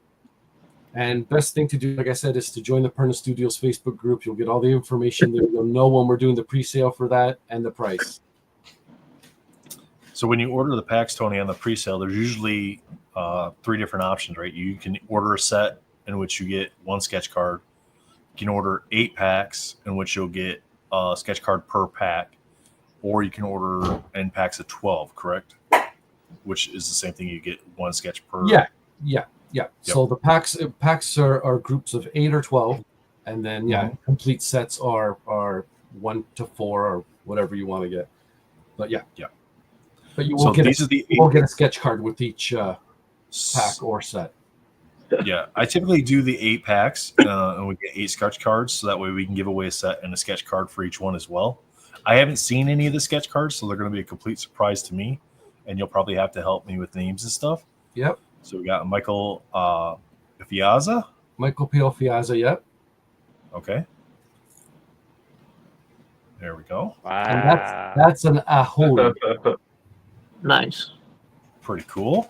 M: And best thing to do, like I said, is to join the Perna Studios Facebook group. You'll get all the information there. You'll know when we're doing the pre-sale for that and the price.
B: So when you order the packs, Tony, on the pre-sale, there's usually 3 different options, right? You can order a set in which you get 1 sketch card. You can order 8 packs in which you'll get a sketch card per pack. Or you can order in packs of 12, correct? Which is the same thing. You get 1 sketch per.
M: Yeah. Yep. So the packs are groups of 8 or 12, and then complete sets are 1 to 4 or whatever you want to get. But yeah. But you will get a sketch card with each pack or set.
B: Yeah, I typically do the 8 packs, and we get 8 sketch cards, so that way we can give away a set and a sketch card for each one as well. I haven't seen any of the sketch cards, so they're going to be a complete surprise to me, and you'll probably have to help me with names and stuff.
M: Yep.
B: So we got Michael Fiazza.
M: Michael P. Fiazza, yep.
B: Okay. There we go.
D: Wow.
M: That's an Aholi.
O: Nice.
B: Pretty cool.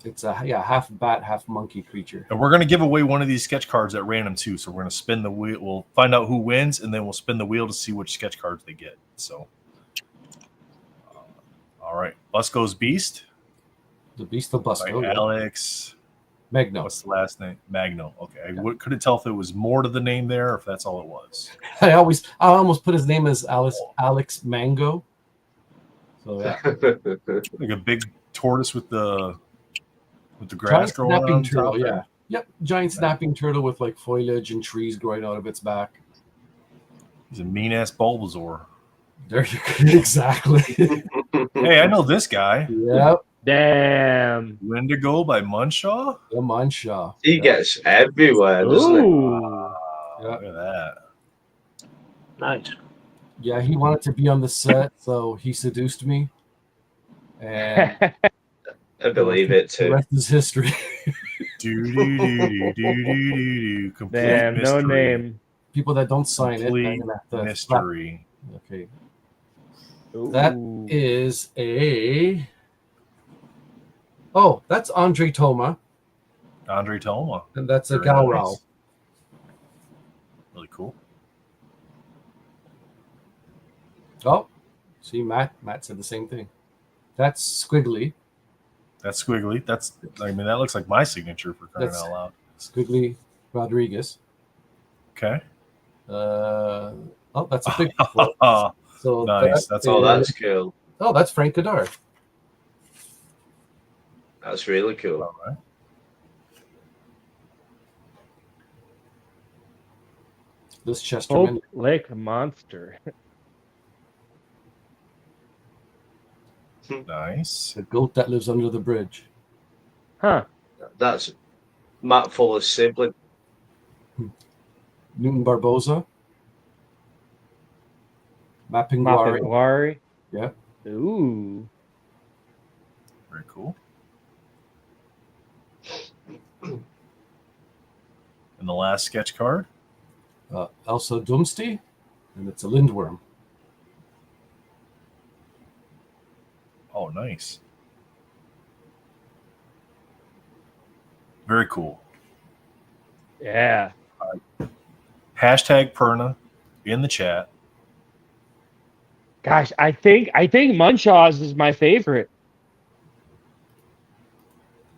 M: It's a half bat, half monkey creature.
B: And we're going to give away one of these sketch cards at random too. So we're going to spin the wheel. We'll find out who wins, and then we'll spin the wheel to see which sketch cards they get. So, all right, Busco's Beast.
M: The Beast of Busco.
B: Right, Alex
M: Magno.
B: What's the last name? Magno. Okay, I couldn't tell if it was more to the name there, or if that's all it was.
M: I almost put his name as Alex Mango. So yeah,
B: like a big tortoise with the grass
M: giant
B: growing
M: snapping
B: on
M: turtle,
B: top there.
M: Yep, giant snapping turtle with like foliage and trees growing out of its back.
B: He's a mean ass Bulbasaur.
M: There you go. Exactly.
B: Hey, I know this guy.
M: Yep.
D: Damn.
B: Wendigo by Munshaw.
M: The Munshaw.
C: He gets everywhere, doesn't he?
B: Look at that.
O: Nice.
M: Yeah, he wanted to be on the set, so he seduced me. And
C: I believe it
M: the
C: too.
M: rest is history.
B: Complete
D: Damn, no
B: mystery.
D: name.
M: People that don't sign it,
B: Complete
M: I'm gonna have to
B: mystery.
M: Okay. That is a. Oh, that's Andre Toma.
B: Andre Toma.
M: And that's a
B: Very
M: Galrao.
B: nice. Really cool.
M: Oh, see, Matt said the same thing. That's Squiggly.
B: That's Squiggly. That looks like my signature for crying
M: That's
B: out loud.
M: Squiggly Rodriguez.
B: Okay.
M: Oh, that's a big So
B: nice. That's all.
C: That's cool.
M: Oh, that's Frank Godard.
C: That's really cool.
B: All right.
M: This Chesterman.
D: Hope Lake Monster.
B: Nice.
M: The goat that lives under the bridge.
D: Huh.
C: That's Matt Fuller's sibling.
M: Newton Barboza. Mapinguari.
D: Mapinguari.
M: Yeah.
D: Ooh.
B: Very cool. And the last sketch card.
M: Elsa Dumsty, and it's a Lindworm.
B: Oh, nice. Very cool.
D: Yeah.
B: Hashtag Perna in the chat.
D: Gosh, I think Munchausen is my favorite.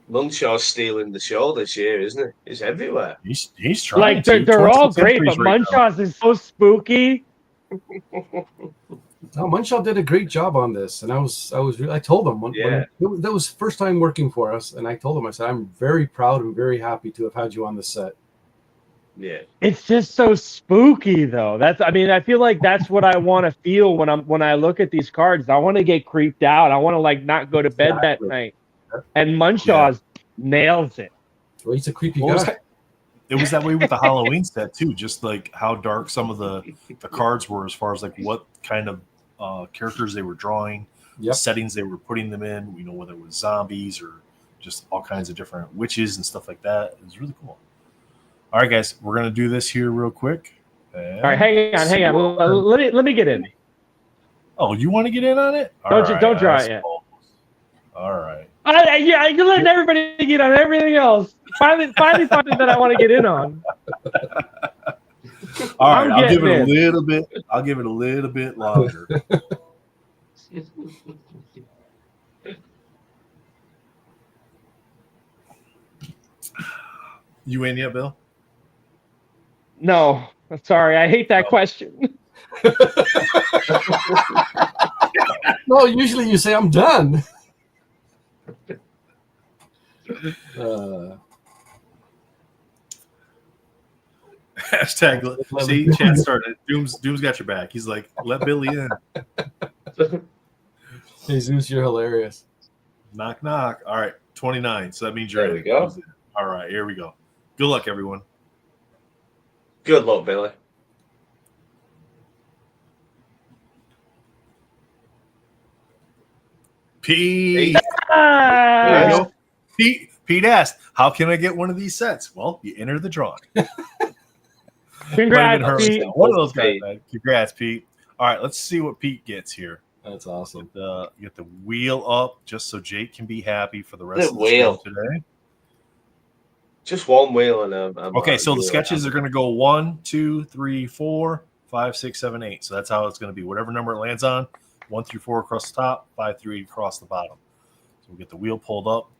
C: Munshaw's stealing the show this year, isn't he? He's everywhere.
B: He's trying.
D: Like they're all great, but Munchausen is so spooky.
M: No, Munshaw did a great job on this, and I told him that was first time working for us, and I told him, I said, I'm very proud and very happy to have had you on the set.
C: Yeah,
D: it's just so spooky though. I feel like that's what I want to feel when I look at these cards. I want to get creeped out. I want to like not go to bed that night. And Munchausen nails it.
M: Well, he's a creepy guy.
B: It was that way with the Halloween set too. Just like how dark some of the cards were, as far as like what kind of characters they were drawing, settings they were putting them in. You know, whether it was zombies or just all kinds of different witches and stuff like that. It was really cool. All right, guys, we're gonna do this here real quick.
D: All right, hang on. Let me get in.
B: Oh, you want to get in on it?
D: Don't draw it yet.
B: All right.
D: You're letting everybody get on everything else. Finally something that I want to get in on.
B: All right, I'll give it a little bit. I'll give it a little bit longer. You in yet, Bill?
D: No, sorry. I hate that question.
M: No, usually you say I'm done.
B: Hashtag. See, chat started. Doom's got your back. He's like, let Billy in.
M: Jesus, you're hilarious.
B: Knock, knock. All right, 29. So that means you're
C: there. We go.
B: All right, here we go. Good luck, everyone.
C: Good luck, Billy.
B: Pete. Pete asked, "How can I get one of these sets?" Well, you enter the drawing.
D: Congrats, Pete.
B: One of those guys, man. Congrats, Pete. All right, let's see what Pete gets here.
M: That's awesome.
B: You get the wheel up just so Jake can be happy for the rest of the show today.
C: Just one wheel and
B: okay, so the sketches are going to go 1, 2, 3, 4, 5, 6, 7, 8. So that's how it's going to be. Whatever number it lands on, 1 through 4 across the top, 5 through 8 across the bottom. So we'll get the wheel pulled up.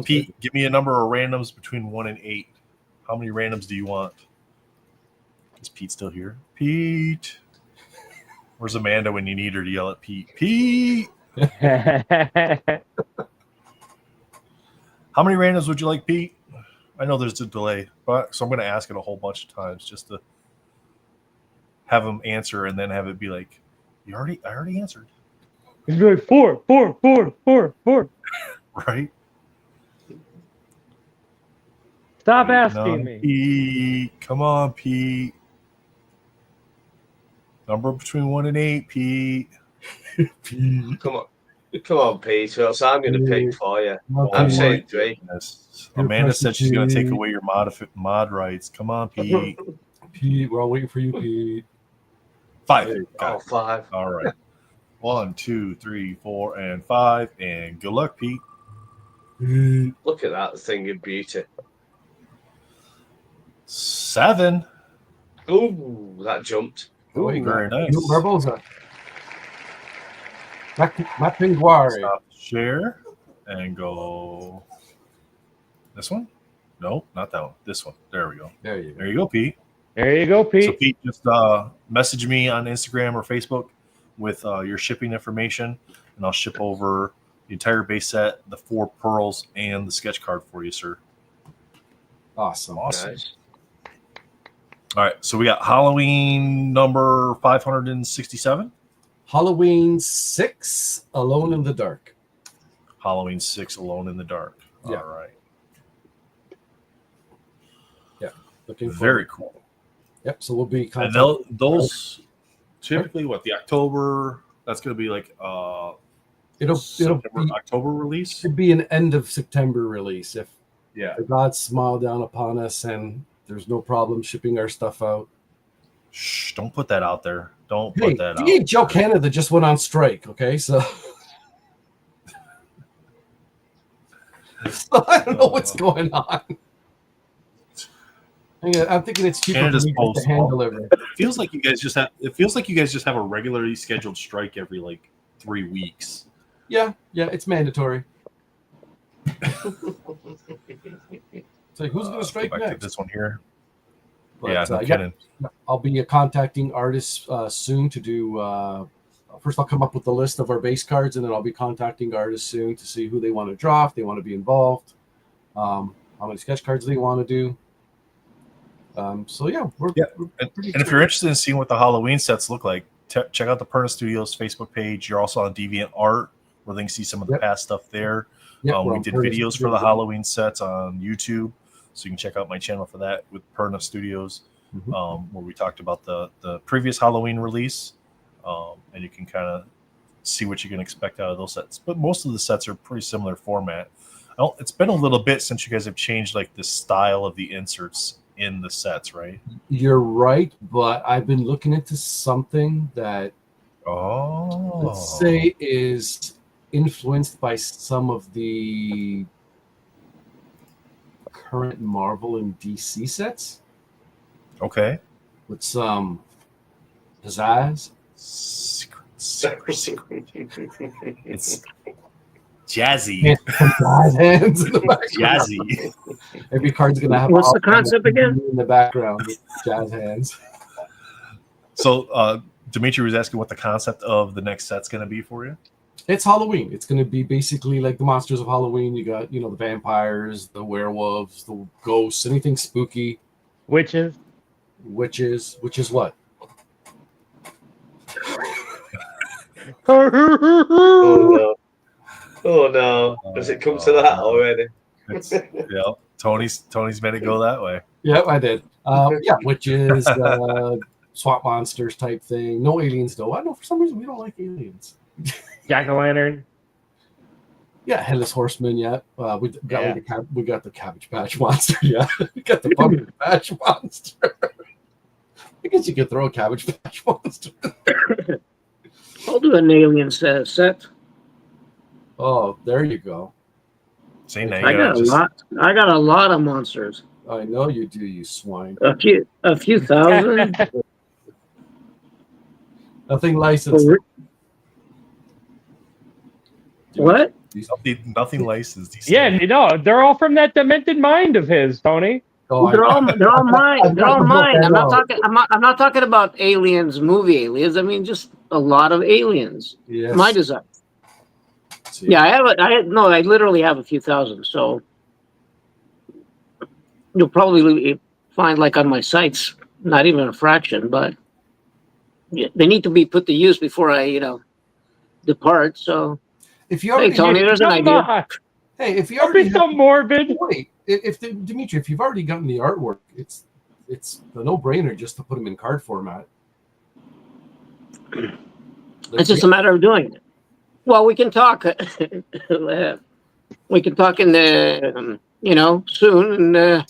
B: Pete, give me a number of randoms between 1 and 8. How many randoms do you want? Is Pete still here? Pete. Where's Amanda when you need her to yell at Pete? Pete. How many randoms would you like, Pete? I know there's a delay, but so I'm going to ask it a whole bunch of times just to have him answer and then have it be like, I already answered.
D: He's like 4, 4, 4, 4, 4.
B: Right?
D: Stop asking me.
B: Pete. Come on, Pete. Number between 1 and 8, Pete.
I: Pete.
C: Come on, Pete. What else I'm going to pick for you? I'm saying 3.
B: Goodness. Amanda said she's going to take away your mod rights. Come on, Pete.
M: Pete, we're all waiting for you, Pete.
B: 5.
C: Oh, 5.
B: All right. 1, 2, 3, 4, and 5. And good luck, Pete.
C: Look at that thing of beauty.
B: 7.
C: Ooh, that jumped.
M: Ooh,
B: very nice.
M: Barbosa. Mapinguari.
B: Stop share and go. This one? No, not that one. This one. There we go.
M: There you
B: go, Pete.
D: There you go, Pete.
B: So Pete, just message me on Instagram or Facebook with your shipping information, and I'll ship over the entire base set, the 4 pearls, and the sketch card for you, sir.
M: Awesome.
C: Nice.
B: All right, so we got Halloween number 567.
M: Halloween 6, Alone in the Dark.
B: Halloween 6, Alone in the Dark.
M: Yeah.
B: All right.
M: Yeah. Looking
B: very cool.
M: Yep. So we'll be.
B: And those typically what the October. That's going to be like
M: it'll be
B: October release.
M: It'd be an end of September release if
B: the
M: gods smile down upon us and there's no problem shipping our stuff out.
B: Shh! Don't put that out there. Don't
M: Hey,
B: put that out.
M: DHL Canada just went on strike. Okay, so I don't know what's going on. I'm thinking it's cheaper
B: Canada's
M: for me just to hand deliver.
B: It feels like you guys just have a regularly scheduled strike every like 3 weeks.
M: Yeah, it's mandatory. It's like, who's going to strike
B: Go back
M: next?
B: to this one here.
M: But,
B: yeah, no kidding.
M: I'll be contacting artists soon to do. First, I'll come up with the list of our base cards, and then I'll be contacting artists soon to see who they want to draw, if they want to be involved, how many sketch cards they want to do. So yeah, we're
B: and if you're interested in seeing what the Halloween sets look like, check out the Perna Studios Facebook page. You're also on Deviant Art, where they can see some of the past stuff there. We did videos for the Halloween sets on YouTube, so you can check out my channel for that with Perna Studios, where we talked about the previous Halloween release, and you can kind of see what you can expect out of those sets. But most of the sets are pretty similar format. It's been a little bit since you guys have changed like the style of the inserts in the sets, right?
M: You're right, but I've been looking into something that let's say is influenced by some of the current Marvel and DC sets.
B: Okay.
M: With some pizzazz.
B: It's jazzy.
M: Jazz hands in the background.
B: Jazzy.
M: Every card's gonna have.
O: What's the concept again?
M: In the background, with jazz hands.
B: So, Dimitri was asking what the concept of the next set's going to be for you.
M: It's Halloween. It's going to be basically like the monsters of Halloween. You got, the vampires, the werewolves, the ghosts, anything spooky.
D: Witches.
M: Which is what?
C: Oh no! Does it come to that already?
B: Yeah, Tony's made it go that way.
M: Yep, I did. Witches, swamp monsters type thing. No aliens though. I know for some reason we don't like aliens.
D: Jack-o'-lantern.
M: Yeah, headless horseman. Yeah, we got the Cabbage Patch monster. Yeah, we got the pumpkin patch monster. I guess you could throw a Cabbage Patch monster.
O: I'll do an alien set.
M: Oh, there you go.
B: See,
O: I got a lot of monsters.
M: I know you do, you swine.
O: A few thousand.
M: Nothing licensed.
O: What?
B: Nothing licensed.
D: Yeah, they're all from that demented mind of his, Tony.
O: Oh, they're all mine. They're all mine. I'm not talking about aliens, movie aliens. I mean, just a lot of aliens.
M: Yes.
O: My design. Yeah, I literally have a few thousand. So you'll probably find, like on my sites, not even a fraction, but they need to be put to use before I, depart. So,
M: if you already,
O: hey Tony, there's an idea.
M: Hey, if you already
D: so morbid.
M: Wait, Dimitri, if you've already gotten the artwork, it's a no-brainer just to put them in card format.
O: It's just a matter of doing it. Well, we can talk. We can talk in the, soon, and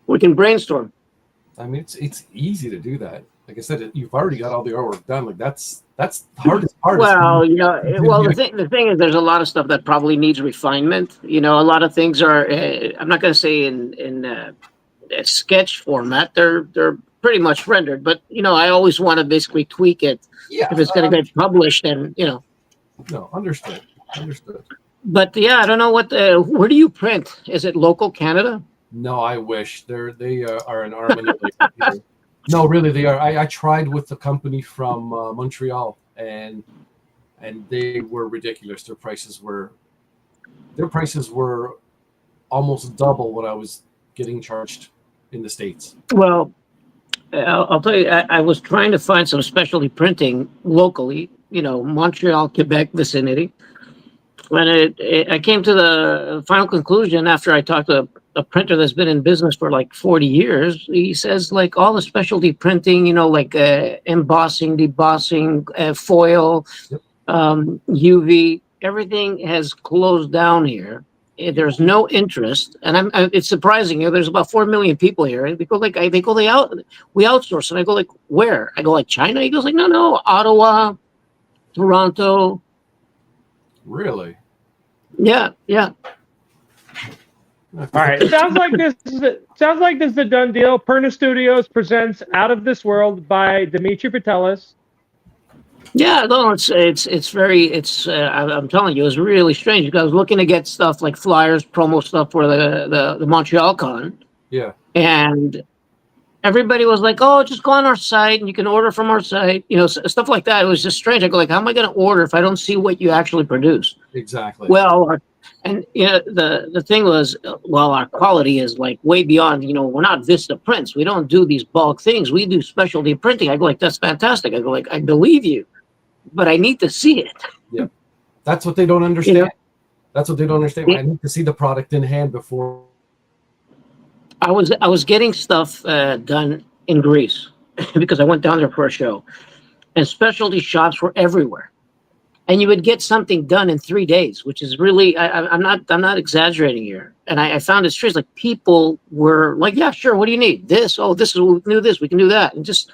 O: we can brainstorm.
M: I mean, it's easy to do that. Like I said, you've already got all the artwork done. Like that's the hardest part.
O: Well, the thing is, there's a lot of stuff that probably needs refinement. A lot of things are. I'm not going to say in a sketch format. They're pretty much rendered, but I always want to basically tweak it.
M: Yeah,
O: if it's going to get published, and
M: No, understood.
O: But yeah, I don't know where do you print? Is it local Canada?
M: No, I wish they are an arm and a leg. No, really, they are. I tried with the company from Montreal, and they were ridiculous. Their prices were almost double what I was getting charged in the States.
O: Well, I'll tell you, I was trying to find some specialty printing locally, Montreal, Quebec vicinity. When I came to the final conclusion after I talked to a printer that's been in business for like 40 years, he says like all the specialty printing, like embossing, debossing, foil, UV, everything has closed down here. There's no interest, and it's surprising. There's about 4 million people here. And we outsource, and I go like, where? I go like China. He goes like, no, Ottawa, Toronto.
M: Really?
O: Yeah.
D: All right. Sounds like this is a done deal. Perna Studios presents Out of This World by Dimitri Patelis.
O: Yeah, no, I'm telling you, it's really strange because I was looking to get stuff like flyers, promo stuff for the Montreal Con.
M: Yeah.
O: And everybody was like, oh, just go on our site and you can order from our site, stuff like that. It was just strange. I go like, how am I going to order if I don't see what you actually produce?
M: Exactly.
O: Well, the thing was, our quality is like way beyond, we're not Vista Prints. We don't do these bulk things. We do specialty printing. I go like, that's fantastic. I go like, I believe you, but I need to see it.
M: Yeah. That's what they don't understand. That's what they don't understand. I need to see the product in hand before.
O: I was getting stuff done in Greece because I went down there for a show, and specialty shops were everywhere. And you would get something done in 3 days, which is really, I'm not exaggerating here. And I found it strange. Like people were like, yeah, sure. What do you need? This. Oh, this is, we can do this. We can do that. And just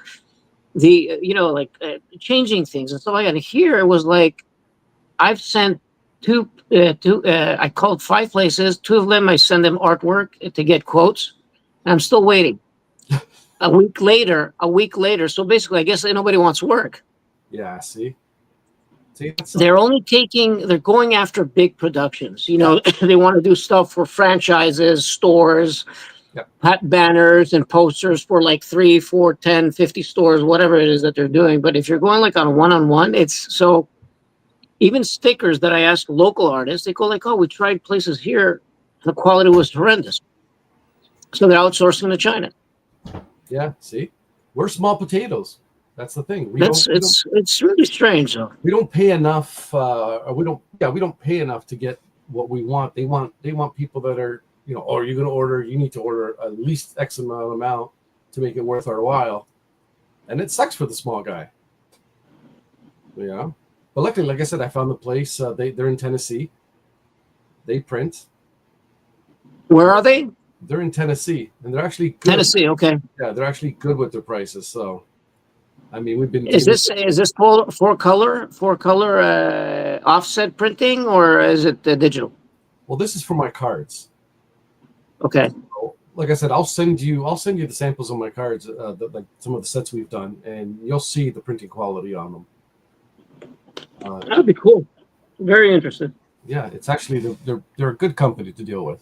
O: changing things and stuff like that. And here it was like, I've sent I called 5 places. 2 of them, I send them artwork to get quotes. And I'm still waiting. A week later. So basically, I guess nobody wants work.
M: Yeah. See,
O: they're going after big productions. They want to do stuff for franchises, stores, banners and posters for like 3, 4, 10, 50 stores, whatever it is that they're doing. But if you're going like on a one-on-one, it's so even stickers that I ask local artists, they go like, oh, we tried places here. The quality was horrendous. So they're outsourcing to China.
M: Yeah. See, we're small potatoes. That's the thing.
O: It's really strange though.
M: We don't pay enough. We don't pay enough to get what we want. They want people that are, or you're going to order. You need to order at least X amount to make it worth our while, and it sucks for the small guy. Yeah, but luckily, like I said, I found the place. They're in Tennessee. They print.
O: Where are they?
M: They're in Tennessee, and they're actually good.
O: Tennessee. Okay.
M: Yeah, they're actually good with their prices. So. I mean, we've been.
O: Is this four color offset printing, or is it digital?
M: Well, this is for my cards.
O: Okay.
M: So, like I said, I'll send you the samples of my cards, like some of the sets we've done, and you'll see the printing quality on them.
O: That'd be cool. Very interested.
M: Yeah, it's actually they're a good company to deal with.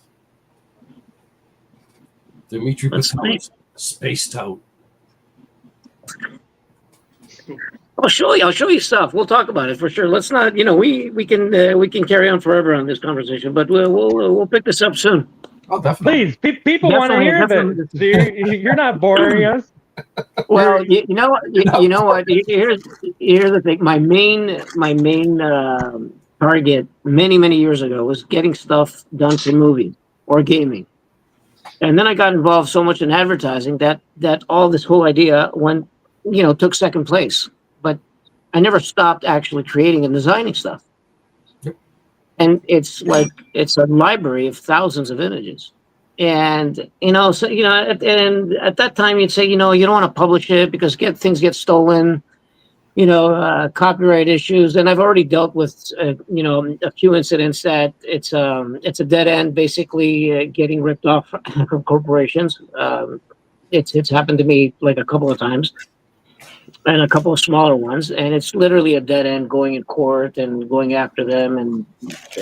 M: Dimitri Patelis, spaced out.
O: I'll show you stuff. We'll talk about it for sure. Let's not, we can carry on forever on this conversation, but we'll pick this up soon.
M: Oh, definitely.
D: Please, people want to hear this. So you're not boring us.
O: Well, you know what? Here's the thing. My main target many years ago was getting stuff done for movie or gaming, and then I got involved so much in advertising that all this whole idea went. Took second place. But I never stopped actually creating and designing stuff. And it's like it's a library of thousands of images. And so and at that time you'd say, you don't want to publish it because things get stolen, copyright issues. And I've already dealt with a few incidents that it's a dead end, basically getting ripped off from corporations. It's happened to me like a couple of times, and a couple of smaller ones, and it's literally a dead end going in court and going after them. And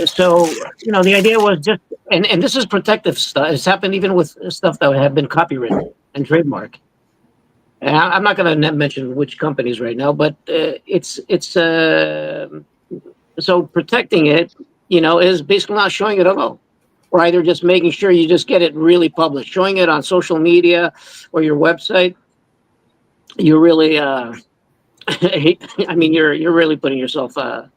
O: so, the idea was just, and this is protective stuff. It's happened even with stuff that had been copywritten and trademark. And I'm not going to mention which companies right now, but so protecting it, is basically not showing it at all, or either just making sure you just get it really published, showing it on social media or your website. You're really, you're really putting yourself.
M: I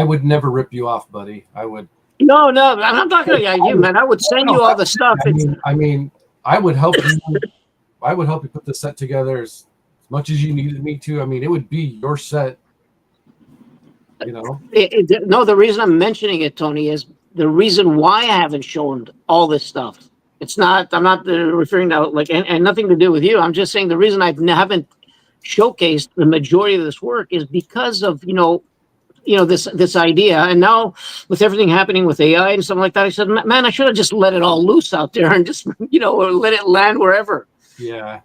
M: would never rip you off, buddy. I would.
O: No, I'm not talking about you, man. I would send you all the stuff.
M: I mean, I would help you. I would help you put the set together as much as you needed me to. I mean, it would be your set.
O: No, the reason I'm mentioning it, Tony, is the reason why I haven't shown all this stuff. I'm not referring to and nothing to do with you. I'm just saying the reason I haven't showcased the majority of this work is because of, this idea. And now with everything happening with AI and something like that, I said, man, I should have just let it all loose out there and just, or let it land wherever.
M: Yeah.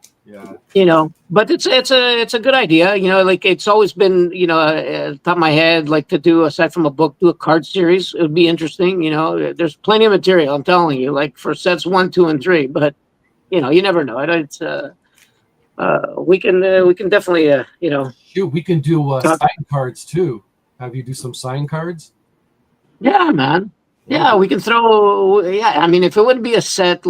O: But it's a good idea. It's always been, at the top of my head, to do, aside from a book, do a card series. It would be interesting. There's plenty of material, I'm telling you, for sets 1, 2, and 3. But, you never know. It's we can definitely,
M: Shoot, we can do sign cards too. Have you do some sign cards?
O: Yeah, man. Yeah, we can throw. Yeah, I mean, if it wouldn't be a set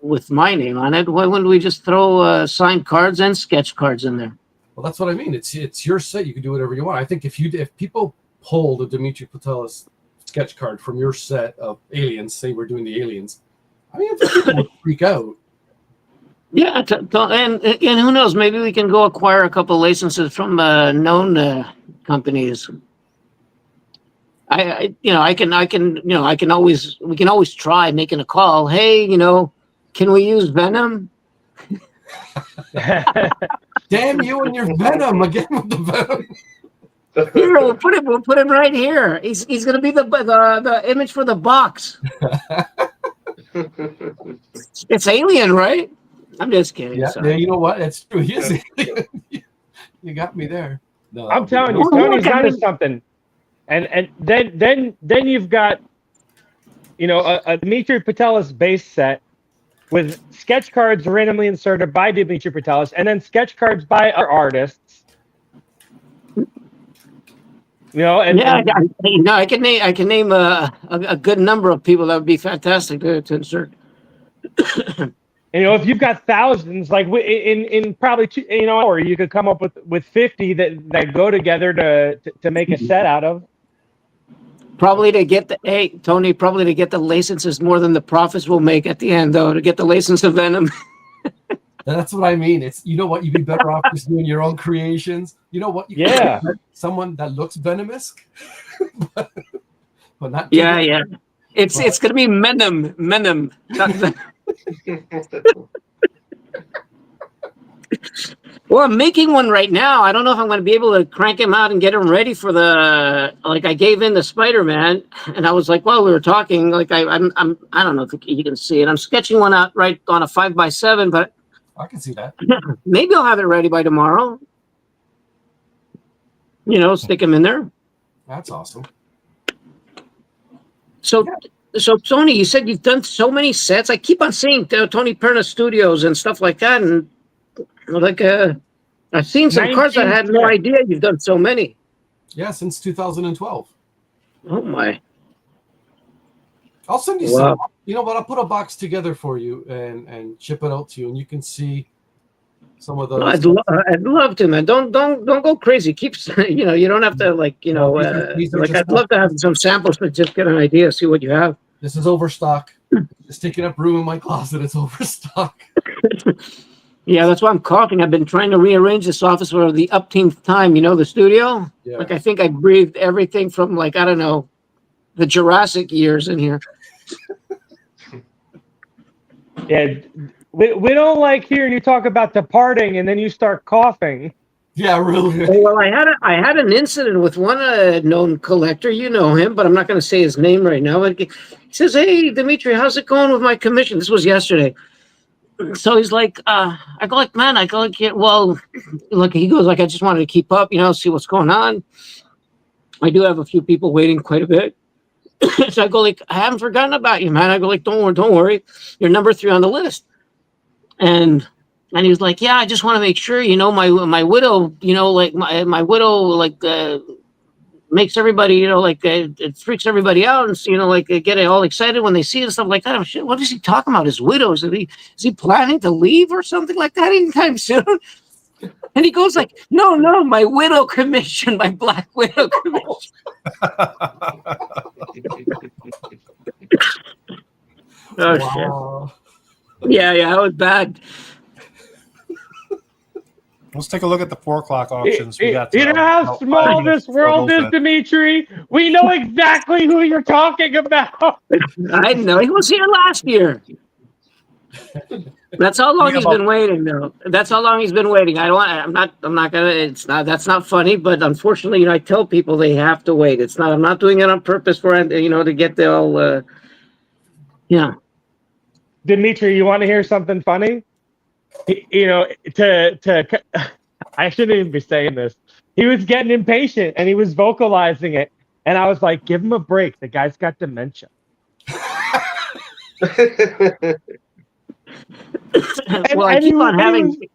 O: with my name on it, why wouldn't we just throw signed cards and sketch cards in there?
M: Well, that's what I mean. It's your set. You can do whatever you want. I think if people pull the Dimitri Patelis sketch card from your set of aliens, say we're doing the aliens, I mean, people would freak out.
O: Yeah, and who knows? Maybe we can go acquire a couple of licenses from known companies. We can always try making a call. Hey, can we use Venom?
M: Damn you and your Venom again with the Venom.
O: Here, we'll put him right here. He's gonna be the image for the box. It's Alien, right? I'm just kidding.
M: Yeah, you know what? It's true. He is Alien. You got me there. No,
D: I'm telling you, Tony's onto something. And then you've got, a Dimitri Patelis base set with sketch cards randomly inserted by Dimitri Patelis, and then sketch cards by other artists.
O: I can name a good number of people that would be fantastic to insert.
D: If you've got thousands, in probably two, or you could come up with 50 that go together to make a set out of.
O: Probably to get the licenses more than the profits we'll make at the end, though, to get the license of Venom.
M: That's what I mean. It's, what, you'd be better off just doing your own creations. You know what? You
D: can
M: get someone that looks venomous, but not.
O: Yeah. It's gonna be Venom, not Venom. Well, I'm making one right now. I don't know if I'm going to be able to crank him out and get him ready for I gave in the Spider-Man, and I was like, well, we were talking. I don't know if you can see it. I'm sketching one out right on a 5x7, but
M: I can see that.
O: Maybe I'll have it ready by tomorrow. Stick him in there.
M: That's awesome.
O: So Tony, you said you've done so many sets. I keep on seeing Tony Perna Studios and stuff like that, and I've seen some cards. I had no idea you've done so many.
M: Yeah, since 2012.
O: Oh my!
M: I'll send you some. You know what? I'll put a box together for you and ship it out to you, and you can see some of those.
O: I'd love to, man. Don't go crazy. Keep you don't have to I'd love to have some samples, but just get an idea, see what you have.
M: This is overstock. It's taking up room in my closet. It's overstock.
O: Yeah, that's why I'm coughing. I've been trying to rearrange this office for the upteenth time, the studio.
M: Yeah.
O: Like I think I breathed everything from I don't know, the Jurassic years in here.
D: Yeah, we don't like hearing you talk about departing and then you start coughing.
M: Yeah, really.
O: Well, I had an incident with one known collector. You know him, but I'm not going to say his name right now. He says, "Hey, Dimitri, how's it going with my commission?" This was yesterday. So he's like, I go like, man, I go like, yeah, well, look, he goes like, I just wanted to keep up, see what's going on. I do have a few people waiting quite a bit. So I go like, I haven't forgotten about you, man. I go like, don't worry. You're number 3 on the list. And he was like, yeah, I just want to make sure, my widow, like my widow, like, makes everybody, it freaks everybody out, and they get all excited when they see it and stuff like that. I'm shit. What is he talking about? His widows? Is he planning to leave or something like that anytime soon? And he goes like, no, my widow commission, my black widow commission. Oh
M: Wow.
O: shit! Yeah, that was bad.
P: Let's take a look at the 4 o'clock auctions. We got.
D: You know how small this world is, Dimitri? We know exactly who you're talking about.
O: I know. He was here last year. That's how long he's been waiting, though. That's how long he's been waiting. I'm not gonna. That's not funny, but unfortunately, I tell people they have to wait. I'm not doing it on purpose to get the all. Yeah.
D: Dimitri, you want to hear something funny? I shouldn't even be saying this. He was getting impatient and he was vocalizing it, and I was like, "Give him a break. The guy's got dementia." He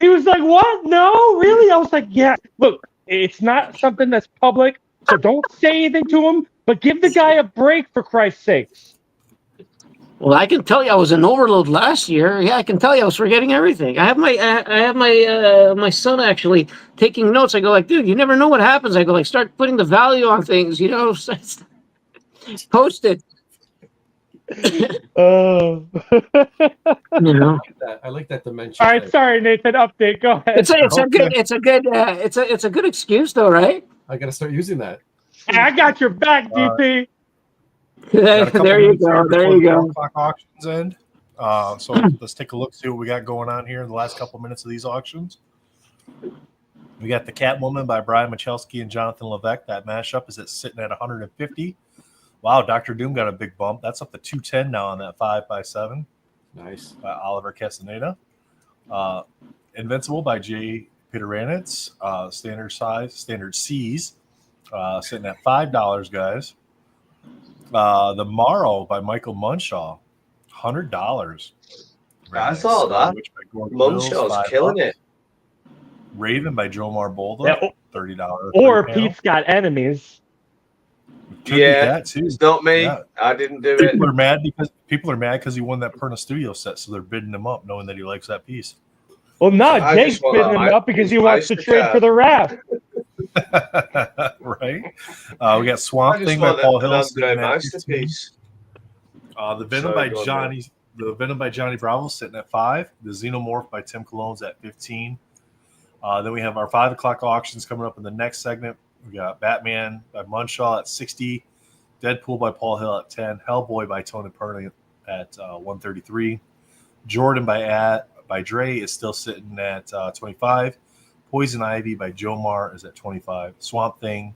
D: was like, "What? No, really?" I was like, "Yeah. Look, it's not something that's public, so don't say anything to him. But give the guy a break, for Christ's sakes."
O: Well, I can tell you I was in overload last year. Yeah, I can tell you I was forgetting everything. I have my son actually taking notes. I go like, dude, you never know what happens. I go like, start putting the value on things, post it.
D: Oh.
M: I like that dimension.
D: All right, sorry, Nathan. Update. Go ahead.
O: It's a good excuse though, right?
M: I got to start using that.
D: I got your back, DP.
O: There you go. There you go.
P: Clock auctions end. So let's take a look, see what we got going on here in the last couple of minutes of these auctions. We got the Catwoman by Brian Michalski and Jonathan Levesque. That mashup is sitting at 150. Wow, Dr. Doom got a big bump. That's up to 210 now on that 5x7.
M: Nice.
P: By Oliver Castaneda. Invincible by Jay Peteranitz. Standard C's. Sitting at $5, guys. The Morrow by Michael Munshaw, $100.
C: I saw that. Munshaw's killing it.
P: Raven by Joe Marbolda,
D: Yeah,
P: $30.
D: Or Pete's Got Enemies.
P: Could be that too.
C: It's not me.
P: Yeah.
C: I didn't do it.
P: People are mad because he won that Perna Studio set, so they're bidding him up, knowing that he likes that piece.
D: Well, no, Jake's bidding him up because he wants to trade for the rap.
P: Right. We got Swamp Thing by Paul Hill. The Venom by Johnny Bravo sitting at 5. The Xenomorph by Tim Cologne's at 15. Then we have our 5 o'clock auctions coming up in the next segment. We got Batman by Munshaw at 60. Deadpool by Paul Hill at 10. Hellboy by Tony Perna at 133. Jordan by Dre is still sitting at 25. Poison Ivy by Joe Mar is at 25. Swamp Thing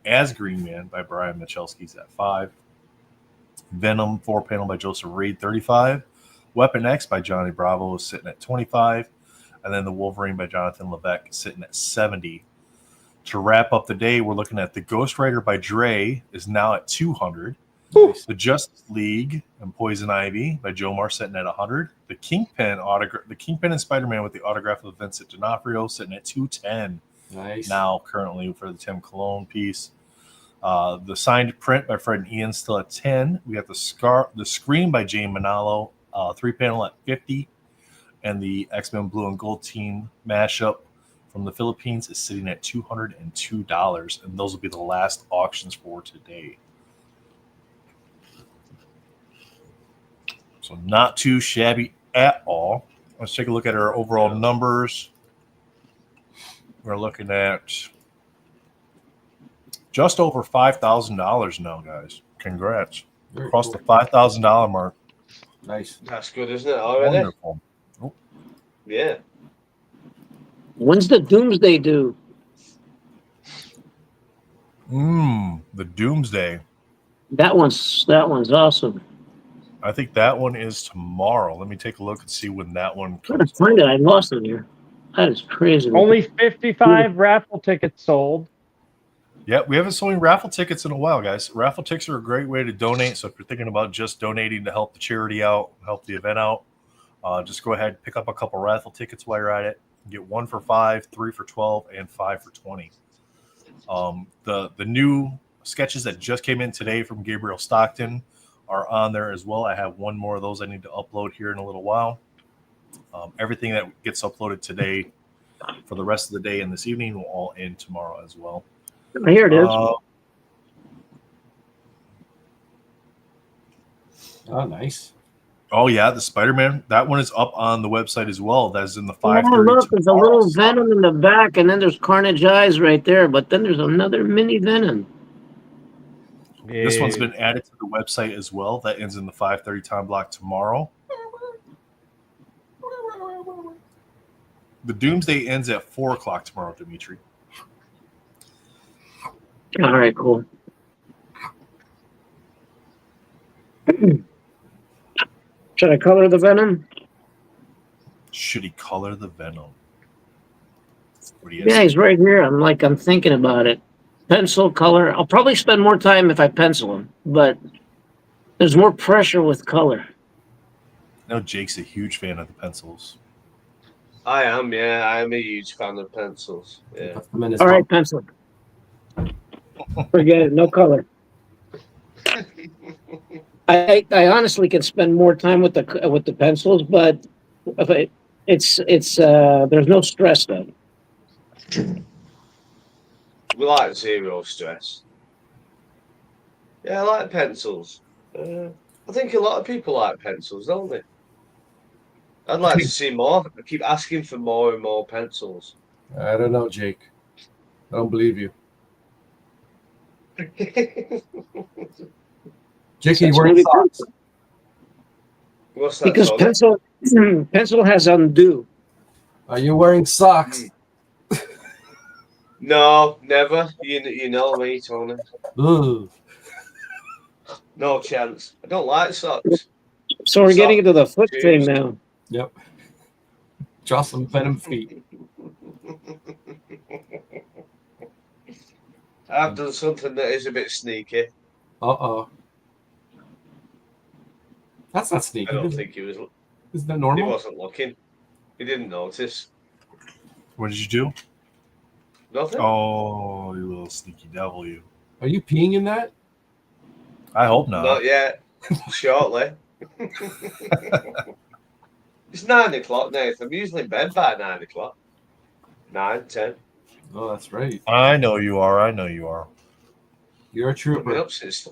P: as Green Man by Brian Michalski is at 5. Venom 4-panel by Joseph Reed, 35. Weapon X by Johnny Bravo is sitting at 25. And then the Wolverine by Jonathan Levesque is sitting at 70. To wrap up the day, we're looking at the Ghost Rider by Dre is now at 200. Nice. The Justice League and Poison Ivy by Joe Mar sitting at 100. The Kingpin and Spider-Man with the autograph of Vincent D'Onofrio sitting at 210.
M: Nice.
P: Now currently for the Tim Cologne piece. The signed print by Fred and Ian still at 10. We got the Scream by Jane Manalo, 3-panel at 50. And the X-Men Blue and Gold team mashup from the Philippines is sitting at $202. And those will be the last auctions for today. So not too shabby at all. Let's take a look at our overall numbers. We're looking at just over $5,000 now, guys. Congrats.
M: Very
P: Across
M: cool.
P: the $5,000 mark.
M: Nice.
C: That's good, isn't it? Already.
P: Wonderful. Oh,
C: Yeah.
O: When's the Doomsday due?
P: the Doomsday.
O: That one's awesome.
P: I think that one is tomorrow. Let me take a look and see when that one
O: I'm trying to
P: comes.
O: find it. I lost it here. That is crazy.
D: Only 55 raffle tickets sold.
P: Yeah, we haven't sold any raffle tickets in a while, guys. Raffle tickets are a great way to donate. So if you're thinking about just donating to help the charity out, help the event out, just go ahead and pick up a couple raffle tickets while you're at it. Get 1 for $5, 3 for $12, and 5 for $20. The new sketches that just came in today from Gabriel Stockton are on there as well. I have one more of those I need to upload here in a little while. Everything that gets uploaded today for the rest of the day and this evening will all end tomorrow as well.
O: Here it is.
M: Oh, nice.
P: Oh yeah, the Spider-Man. That one is up on the website as well. That is in the
O: Oh,
P: 5:30.
O: look, there's a little Venom in the back, and then there's Carnage Eyes right there, but then there's another mini Venom.
P: This one's been added to the website as well. That ends in the 5:30 time block tomorrow. The Doomsday ends at 4 o'clock tomorrow, Dimitri.
O: All right, cool. Should I color the Venom?
P: Should he color the Venom? What do you
O: Yeah, he's right here. I'm thinking about it. Pencil, color. I'll probably spend more time if I pencil him, but there's more pressure with color.
P: I know Jake's a huge fan of the pencils.
C: I am, yeah. I am a huge fan of pencils. Yeah.
O: All right, pencil. Forget it. No color. I honestly can spend more time with the pencils, but it's there's no stress though.
C: We like zero stress. Yeah, I like pencils. I think a lot of people like pencils, don't they? I'd like to see more. I keep asking for more and more pencils.
M: I don't know, Jake. I don't believe you. Jake, are you wearing socks?
C: What's that?
O: Because pencil has undo.
M: Are you wearing socks?
C: No, never. You know me, Tony.
M: Ooh.
C: No chance. I don't like socks.
O: So we're getting into the foot thing now.
M: Yep. Draw some Venom feet.
C: I've done something that is a bit sneaky.
M: Uh-oh. That's not sneaky.
C: I don't think he was.
M: Isn't that normal?
C: He wasn't looking. He didn't notice.
P: What did you do?
C: Nothing.
P: Oh, you little sneaky devil, you.
M: Are you peeing in that?
P: I hope not.
C: Not yet. Shortly. It's 9 o'clock, Nathan. I'm usually in bed by 9 o'clock. 9, 10.
M: Oh, that's right.
P: I know you are. I know you are.
M: You're a
C: I've been
M: trooper.
C: up since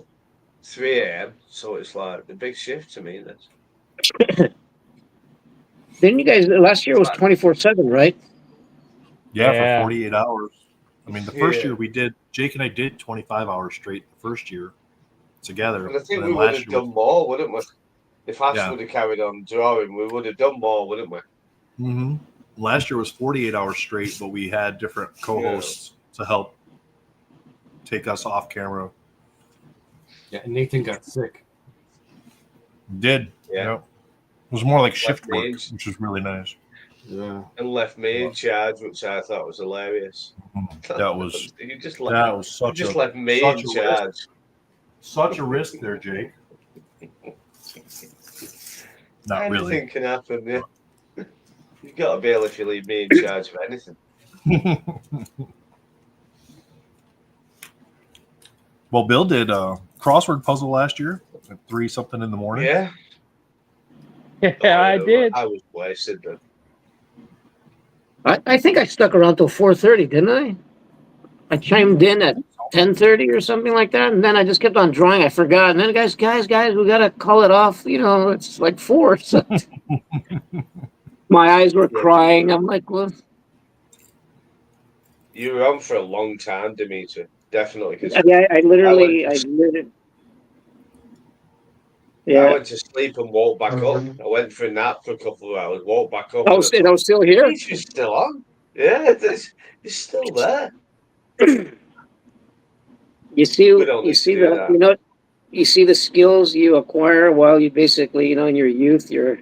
C: 3 a.m., so it's like the big shift to me. This.
O: Didn't you guys last year was 24/7, right?
P: Yeah, for 48 hours. I mean, the first
C: Yeah.
P: year we did, Jake and I did 25 hours straight the first year together.
C: And I think
P: And
C: we
P: then
C: would
P: last
C: have
P: year
C: done more, wouldn't we? If Ash
P: Yeah.
C: would have carried on drawing, we would have done more, wouldn't we?
P: Last year was 48 hours straight, but we had different co-hosts to help take us off camera.
M: Yeah, and Nathan got sick.
P: Did.
C: Yeah.
P: It was more like
C: Left
P: shift work,
C: me-
P: which was really nice.
M: Yeah.
C: And left me in charge, which I thought was hilarious.
P: That was
C: You just
P: that
C: left,
P: was such
C: you just
P: a
C: left me
P: such
C: in
P: a
C: charge.
P: risk. Such a risk there, Jake. Not
C: Anything
P: really.
C: can happen, yeah. You've got to bail if you leave me in charge of anything.
P: Well, Bill did a crossword puzzle last year at 3 something in the morning.
C: Yeah.
D: Yeah, I did.
C: I was wasted then.
O: I think I stuck around till 4:30, didn't I? I chimed in at 10:30 or something like that, and then I just kept on drawing. I forgot, and then guys, we gotta call it off. You know, it's like 4. So. My eyes were crying. I'm like, well,
C: You were on for a long time, Dimitri. Definitely, because
O: I literally,
C: I
O: yeah.
C: went to sleep and walked back up. I went for a nap for a couple of hours, walked back up,
O: I
C: and
O: was,
C: I
O: I
C: thought,
O: was still here.
C: Dimitri's still on. Yeah, it's still there.
O: You see,
C: We don't
O: you
C: need
O: see
C: to do
O: the,
C: that.
O: you know, you see the skills you acquire while you basically, you know, in your youth, you're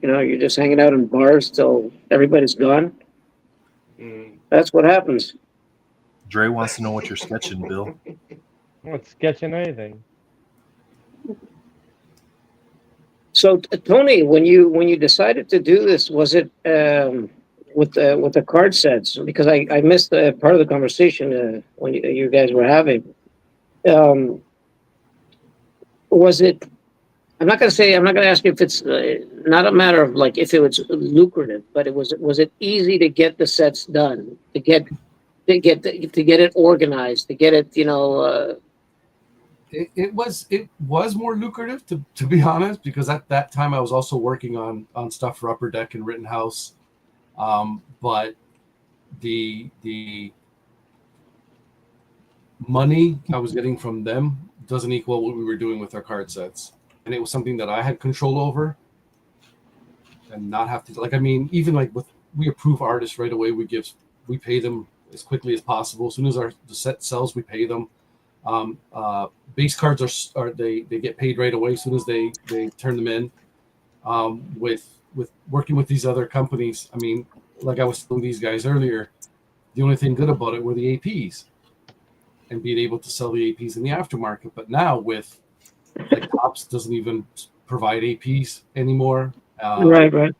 O: just hanging out in bars till everybody's gone. That's what happens.
P: Dre wants to know what you're sketching, Bill.
D: I'm not sketching anything.
O: So Tony, when you decided to do this, was it with the card sets? Because I missed the part of the conversation when you guys were having. Was it? I'm not going to ask you if it's not a matter of like if it was lucrative, but was it easy to get the sets done, to get it organized, to get it,
M: It was more lucrative to be honest, because at that time I was also working on stuff for Upper Deck and Rittenhouse, but the money I was getting from them doesn't equal what we were doing with our card sets, and it was something that I had control over and not have to, like, I mean, even like we approve artists right away, we pay them as quickly as possible. As soon as the set sells, we pay them. Base cards are they get paid right away as soon as they turn them in. With working with these other companies, I mean, like I was telling these guys earlier, the only thing good about it were the APs and being able to sell the APs in the aftermarket. But now with like Tops doesn't even provide APs anymore.
O: right.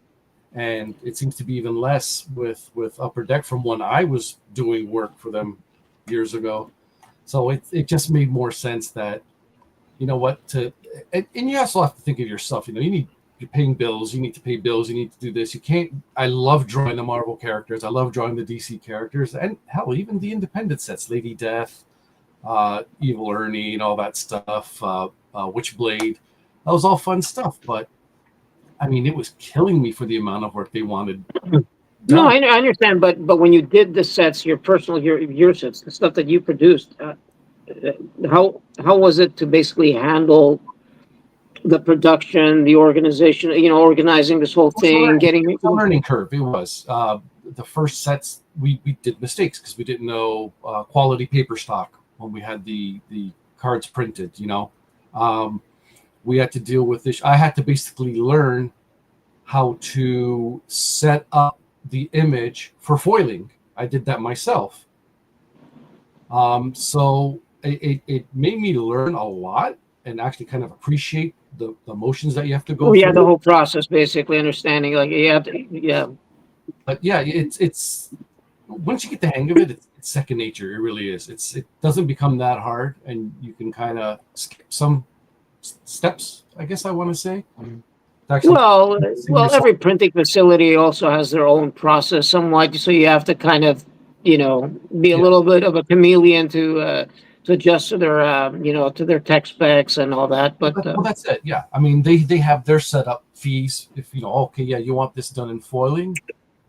M: And it seems to be even less with Upper Deck from when I was doing work for them years ago. So it just made more sense that, you know what, and you also have to think of yourself. You know, you're paying bills, you need to pay bills, you need to do this. You can't. I love drawing the Marvel characters. I love drawing the DC characters, and hell, even the independent sets, Lady Death, Evil Ernie, and all that stuff, Witchblade. That was all fun stuff, but I mean, it was killing me for the amount of work they wanted.
O: No, I understand, but when you did the sets, your sets, the stuff that you produced, how was it to basically handle the production, the organization, organizing this whole thing,
M: getting a learning curve? It was the first sets we did mistakes because we didn't know quality paper stock when we had the cards printed. We had to deal with this. I had to basically learn how to set up the image for foiling. I did that myself. So it made me learn a lot and actually kind of appreciate the motions that you have to go through.
O: Yeah, the whole process, basically understanding, like yeah.
M: But yeah, it's once you get the hang of it, it's second nature. It really is. It doesn't become that hard, and you can kind of skip some steps, I guess I want to say.
O: Well, every printing facility also has their own process somewhat, so you have to kind of, be a little bit of a chameleon to adjust to their, to their tech specs and all that. But
M: well, that's it. Yeah, I mean, they have their setup fees. If okay, yeah, you want this done in foiling,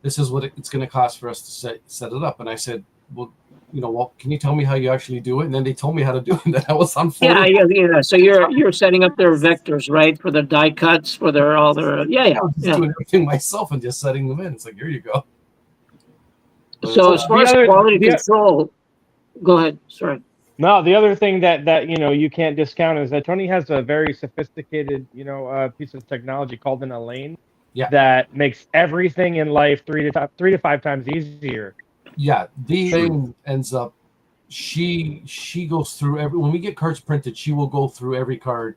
M: this is what it's going to cost for us to set it up. And I said, well, can you tell me how you actually do it? And then they told me how to do it. And then I was on foiling.
O: Yeah. So you're setting up their vectors, right, for the die cuts, for all their
M: I was just doing everything myself and just setting them in. It's like, here you go.
O: So as far as quality control, go ahead. Sorry.
D: No, the other thing that you can't discount is that Tony has a very sophisticated piece of technology called an Elaine that makes everything in life 3 to 5 times easier.
M: Yeah, the thing ends up. She goes through when we get cards printed, she will go through every card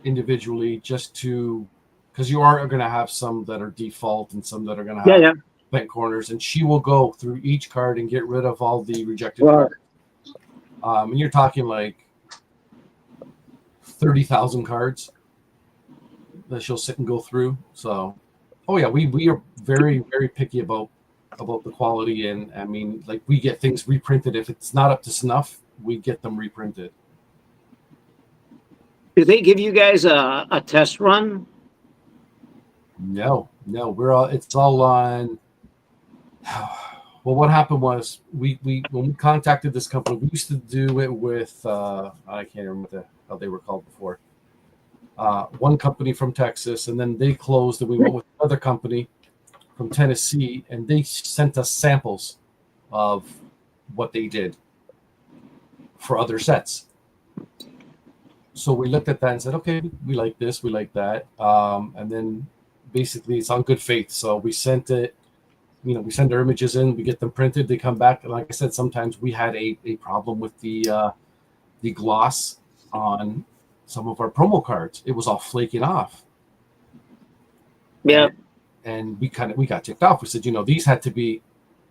M: individually just because you are going to have some that are default and some that are going to have bent corners, and she will go through each card and get rid of all the rejected cards. And you're talking like 30,000 cards that she'll sit and go through. So, oh yeah, we are very, very picky about the quality, and I mean, like, we get things reprinted. If it's not up to snuff, we get them reprinted.
O: Do they give you guys a test run?
M: No, No, it's all on. Well, what happened was we when we contacted this company, we used to do it with I can't remember how they were called before. One company from Texas, and then they closed, and we went with another company from Tennessee, and they sent us samples of what they did for other sets. So we looked at that and said, okay, we like this, we like that, and then basically it's on good faith. So we sent it. We send our images in, we get them printed, they come back. And like I said, sometimes we had a problem with the gloss on some of our promo cards. It was all flaking off.
O: Yeah.
M: And we got ticked off. We said, these had to be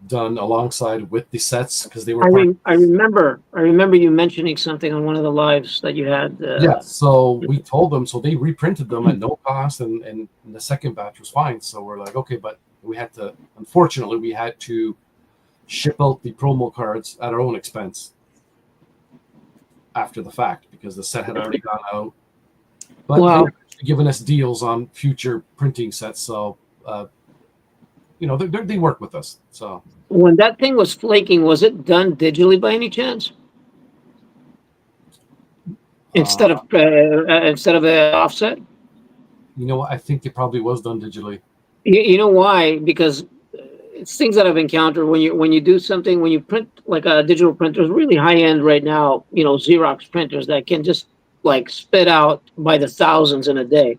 M: done alongside with the sets because they were.
O: I remember you mentioning something on one of the lives that you had.
M: Yeah. So we told them, so they reprinted them at no cost, and the second batch was fine. So we're like, okay, but unfortunately, we had to ship out the promo cards at our own expense after the fact because the set had already gone out. But they're giving us deals on future printing sets, so they work with us. So
O: when that thing was flaking, was it done digitally by any chance? Instead of an offset?
M: I think it probably was done digitally.
O: You know why? Because it's things that I've encountered when you do something, when you print like a digital printer, is really high end right now. Xerox printers that can just like spit out by the thousands in a day.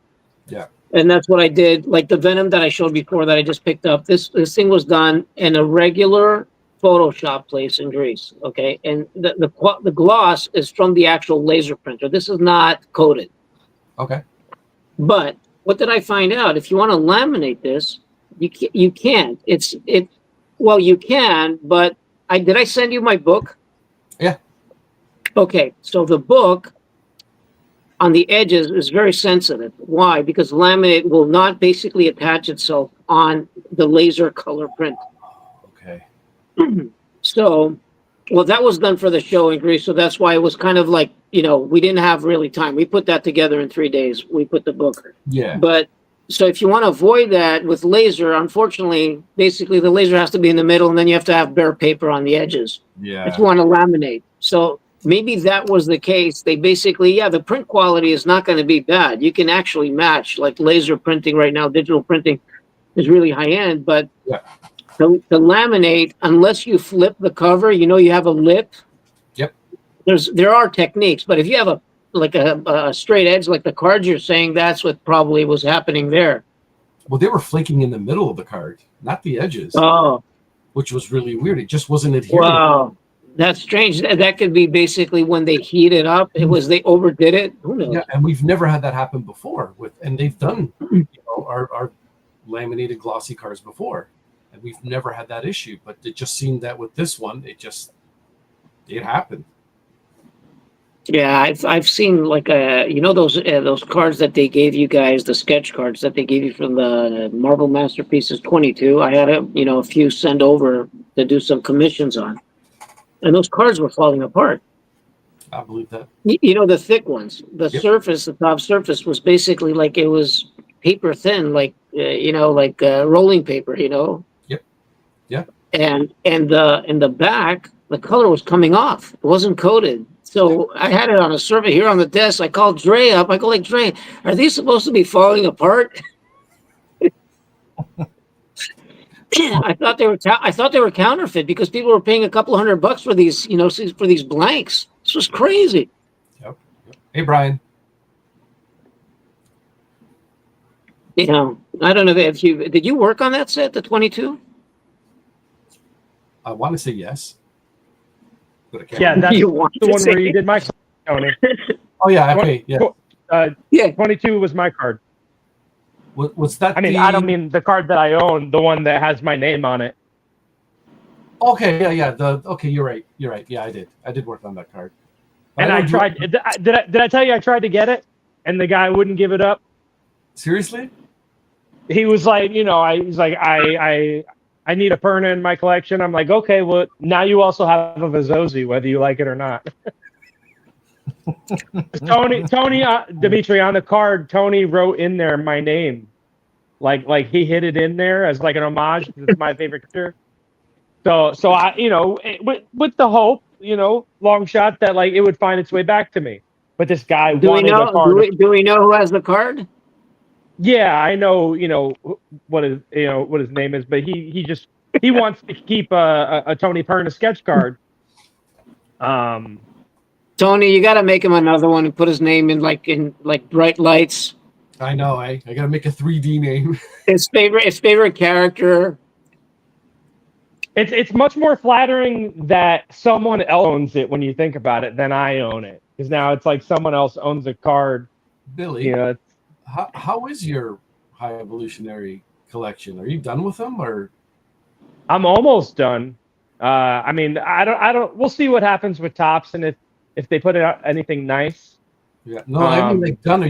M: Yeah.
O: And that's what I did. Like the Venom that I showed before that I just picked up. This thing was done in a regular Photoshop place in Greece. Okay, and the gloss is from the actual laser printer. This is not coated.
M: Okay.
O: But what did I find out? If you want to laminate this, you can't. Well, you can, but did I send you my book?
M: Yeah.
O: Okay, so the book on the edges is very sensitive. Why? Because laminate will not basically attach itself on the laser color print.
M: Okay.
O: So, well, that was done for the show in Greece, so that's why it was kind of like, we didn't have really time. We put that together in 3 days. We put the book.
M: Yeah.
O: But so if you want to avoid that with laser, unfortunately, basically the laser has to be in the middle, and then you have to have bare paper on the edges.
M: Yeah.
O: If you want to laminate. So maybe that was the case. They basically, the print quality is not going to be bad. You can actually match, like laser printing right now, digital printing is really high end, but to laminate, unless you flip the cover, you have a lip.
M: Yep.
O: There are techniques, but if you have a straight edge, like the cards you're saying, that's what probably was happening there.
M: Well, they were flaking in the middle of the card, not the edges.
O: Oh.
M: Which was really weird. It just wasn't adhering.
O: Wow. That's strange. That could be basically when they heat it up. They overdid it. Who knows?
M: Yeah, and we've never had that happen before. And they've done our laminated glossy cards before, and we've never had that issue. But it just seemed that with this one, it happened.
O: Yeah, I've seen like those cards that they gave you guys, the sketch cards that they gave you from the Marvel Masterpieces 22. I had a few send over to do some commissions on, and those cards were falling apart.
M: I believe that.
O: The thick ones. The surface, the top surface was basically like it was paper thin, like rolling paper.
M: Yep. Yeah.
O: And in the back, the color was coming off. It wasn't coated. So I had it on a survey here on the desk. I called Dre up. I go like, Dre, are these supposed to be falling apart? I thought they were counterfeit because people were paying a couple $100 for these, for these blanks. This was crazy.
M: Yep. Hey, Brian.
O: I don't know if did you work on that set, the 22?
M: I want to say yes.
D: Yeah, that's the one where you did my card, Tony.
M: Oh yeah, okay, yeah.
D: 22 was my card.
M: Was that?
D: I don't mean the card that I own, the one that has my name on it.
M: Okay, yeah. You're right. Yeah, I did work on that card.
D: And I tried. Did I tell you I tried to get it, and the guy wouldn't give it up?
M: Seriously?
D: He was like, I need a Perna in my collection. I'm like, okay, well, now you also have a Vazozi, whether you like it or not. Tony, Dimitri, on the card, Tony wrote in there my name. Like he hid it in there as like an homage. It's my favorite character. So I, with the hope, long shot that like it would find its way back to me. But this guy
O: Do we
D: wanted a
O: know? Do
D: card.
O: we know who has the card?
D: Yeah, I know. What his name is, but he wants to keep a Tony Perna sketch card.
O: Tony, you got to make him another one and put his name in like bright lights.
M: I know. I got to make a 3D name.
O: His favorite character.
D: It's much more flattering that someone else owns it when you think about it than I own it, because now it's like someone else owns a card.
M: Billy, how is your High Evolutionary collection? Are you done with them, or?
D: I'm almost done. I mean, I don't. We'll see what happens with Topps, and if they put out anything nice.
M: Yeah. No, I mean, like, done. Are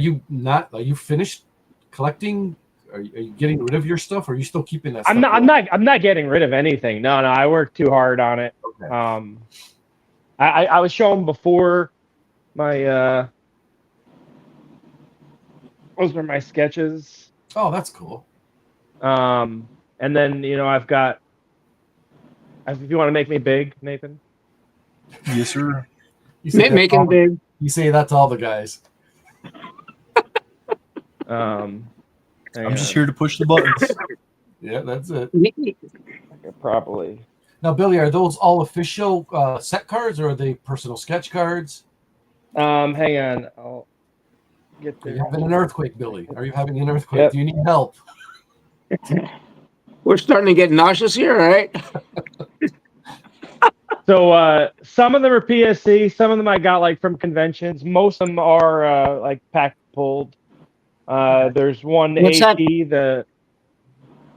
M: you finished collecting? Are you getting rid of your stuff, or are you still keeping that?
D: I'm not getting rid of anything. No, I worked too hard on it. Okay. I was showing before my those were my sketches.
M: Oh, that's cool.
D: And then I've got. If you want to make me big, Nathan.
P: Yes, sir.
O: Make him big.
M: You say that to all the guys.
P: I'm just here to push the buttons.
M: Yeah, that's it.
D: Probably.
M: Now, Billy, are those all official set cards, or are they personal sketch cards?
D: Hang on. I'll get there.
M: Are you having an earthquake, Billy? Are you having an earthquake?
D: Yep.
M: Do you need help?
O: We're starting to get nauseous here, right?
D: So some of them are PSC, some of them I got like from conventions. Most of them are like pack pulled. There's one
O: What's
D: AP.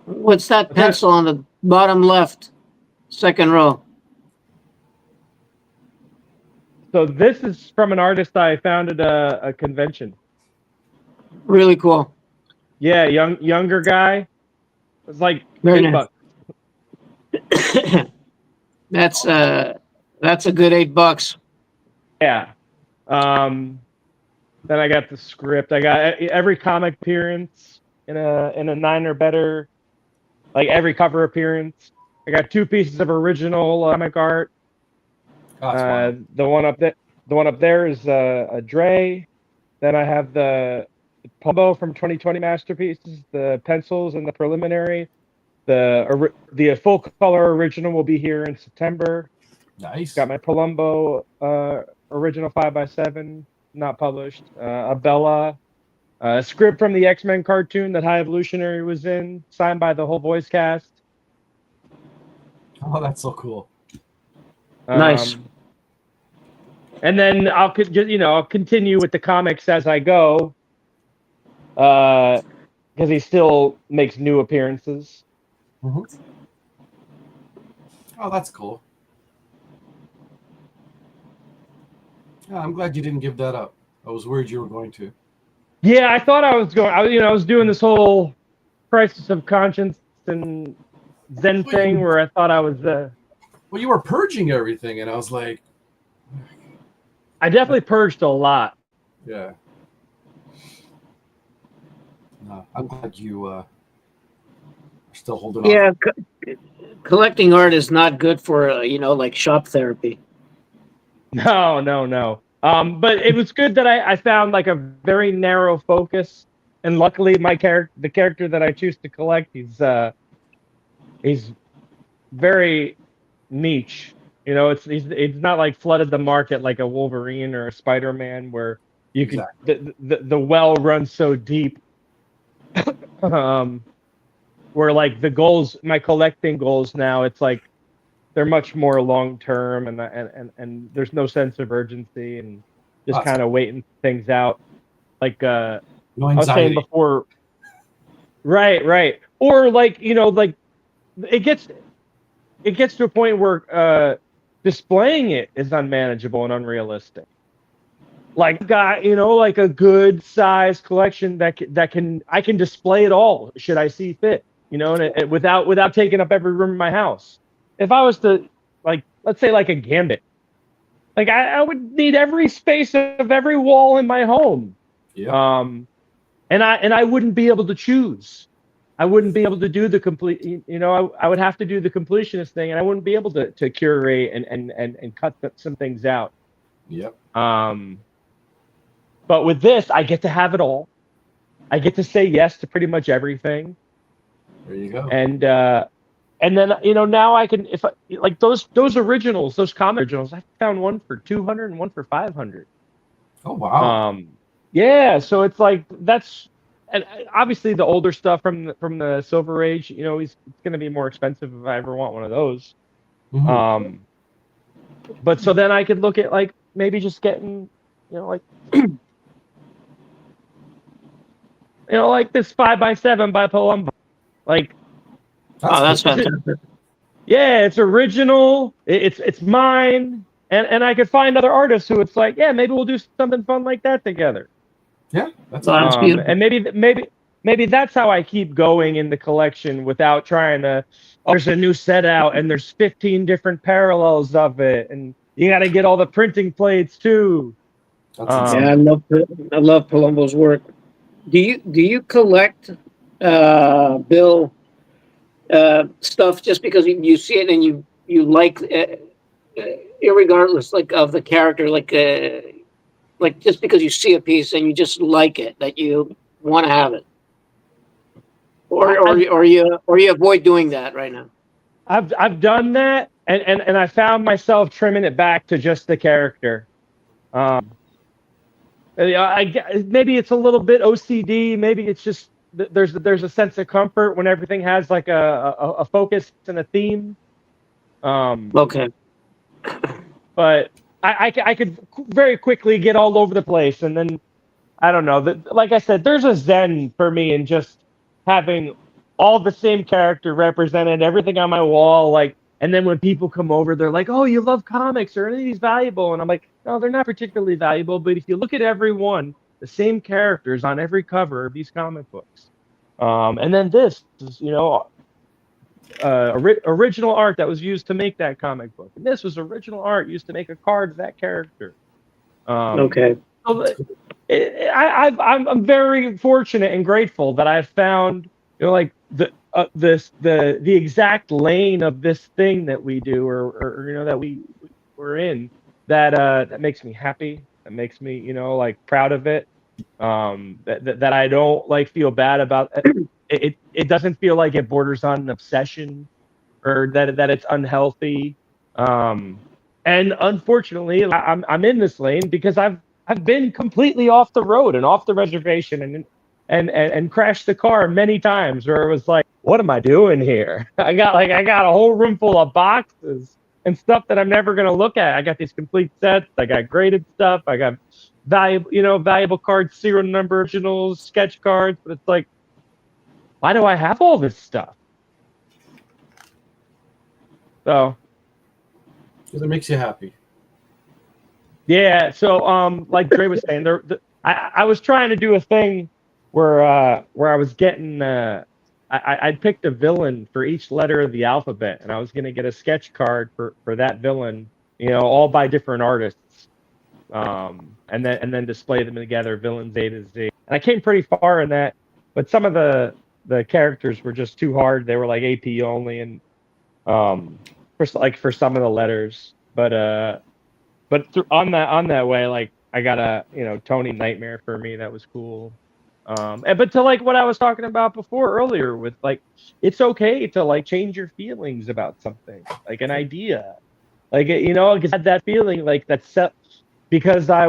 O: What's that pencil on the bottom left, second row?
D: So this is from an artist I found at a convention.
O: Really cool.
D: Yeah, younger guy. It's like
O: Very
D: $8.
O: That's a good $8.
D: Yeah. Then I got the script. I got every comic appearance in a 9 or better, like every cover appearance. I got 2 pieces of original comic art. The one up there is a Dre. Then I have the Pumbo from 2020 Masterpieces, the pencils and the preliminary. The full color original will be here in September.
M: Nice.
D: Got my Palumbo original 5x7, not published. A Bella, a script from the X-Men cartoon that High Evolutionary was in, signed by the whole voice cast.
M: Oh, that's so cool.
O: Nice.
D: And then I'll continue with the comics as I go, because he still makes new appearances.
M: Mm-hmm. Oh, that's cool. Yeah, I'm glad you didn't give that up. I was worried you were going to.
D: Yeah, I thought I was going. I was doing this whole crisis of conscience and Zen thing where I thought I was.
M: Well, you were purging everything, and I was like,
D: I definitely purged a lot.
M: yeah. No, I'm glad you are still holding on.
O: Yeah, collecting art is not good for like shop therapy.
D: No. But it was good that I found like a very narrow focus, and luckily the character that I choose to collect, he's very niche. It's not like flooded the market like a Wolverine or a Spider-Man where you can the well runs so deep. Where like the goals, my collecting goals now, it's like they're much more long term, and there's no sense of urgency, and just kind of waiting things out. Like I was saying before, right, or like like it gets to a point where displaying it is unmanageable and unrealistic. Like got like a good size collection that I can display it all should I see fit, and without taking up every room in my house. If I was to, like, let's say like a Gambit, like I would need every space of every wall in my home.
M: Yeah.
D: And I wouldn't be able to choose. I wouldn't be able to do the complete, you know, I would have to do the completionist thing, and I wouldn't be able to curate and cut some things out.
M: Yep.
D: But with this, I get to have it all. I get to say yes to pretty much everything.
M: There you go.
D: And then, you know, now I can, if I, like those originals, those comic originals, I found one for 200 and one for 500.
M: Oh wow.
D: Yeah, so it's like that's, and obviously the older stuff from the Silver Age, you know, it's going to be more expensive if I ever want one of those.
M: Mhm.
D: But so then I could look at like maybe just getting, you know, like you know, like this 5x7 by Palumbo. Like,
O: That's fantastic.
D: yeah, it's original. It's mine, and I could find other artists who it's like, yeah, maybe we'll do something fun like that together.
M: Yeah, that's
O: beautiful.
D: And maybe that's how I keep going in the collection without trying to. Oh, there's a new set out, and there's 15 different parallels of it, and you got to get all the printing plates too.
O: Yeah, I love Palumbo's work. Do you collect Bill stuff just because you see it and you like irregardless like of the character, like just because you see a piece and you just like it, that you want to have it, or you avoid doing that right now?
D: I've done that, and I found myself trimming it back to just the character. Maybe it's a little bit OCD. Maybe it's just there's a sense of comfort when everything has like a focus and a theme.
O: Okay.
D: But I could very quickly get all over the place, and then I don't know. Like I said, there's a zen for me in just having all the same character represented, everything on my wall, like. And then when people come over, they're like, "Oh, you love comics? Are any of these valuable?" And I'm like, "No, they're not particularly valuable. But if you look at every one, the same characters on every cover of these comic books. And then this is, you know, original art that was used to make that comic book. And this was original art used to make a card of that character.
O: Okay.
D: So I'm very fortunate and grateful that I've found, you know, like the exact lane of this thing that we do, or you know, that we're in, that makes me happy. That makes me, you know, like proud of it. That I don't like feel bad about it. It doesn't feel like it borders on an obsession, or that it's unhealthy. And unfortunately, I'm in this lane because I've been completely off the road and off the reservation and crashed the car many times, where it was like, what am I doing here? I got a whole room full of boxes and stuff that I'm never gonna look at. I got these complete sets. I got graded stuff. I got valuable cards, serial number originals, sketch cards. But it's like, why do I have all this stuff? So,
M: because it makes you happy.
D: Yeah. So, like Dre was saying, I was trying to do a thing where I was getting I picked a villain for each letter of the alphabet, and I was gonna get a sketch card for that villain, you know, all by different artists, and then display them together, villains A to Z. And I came pretty far in that, but some of the characters were just too hard. They were like AP only, and for some of the letters, but on that way, like I got a, you know, Tony Nightmare for me. That was cool. But to like what I was talking about before earlier with like, it's okay to like change your feelings about something, like an idea, like, you know, I had that feeling like because I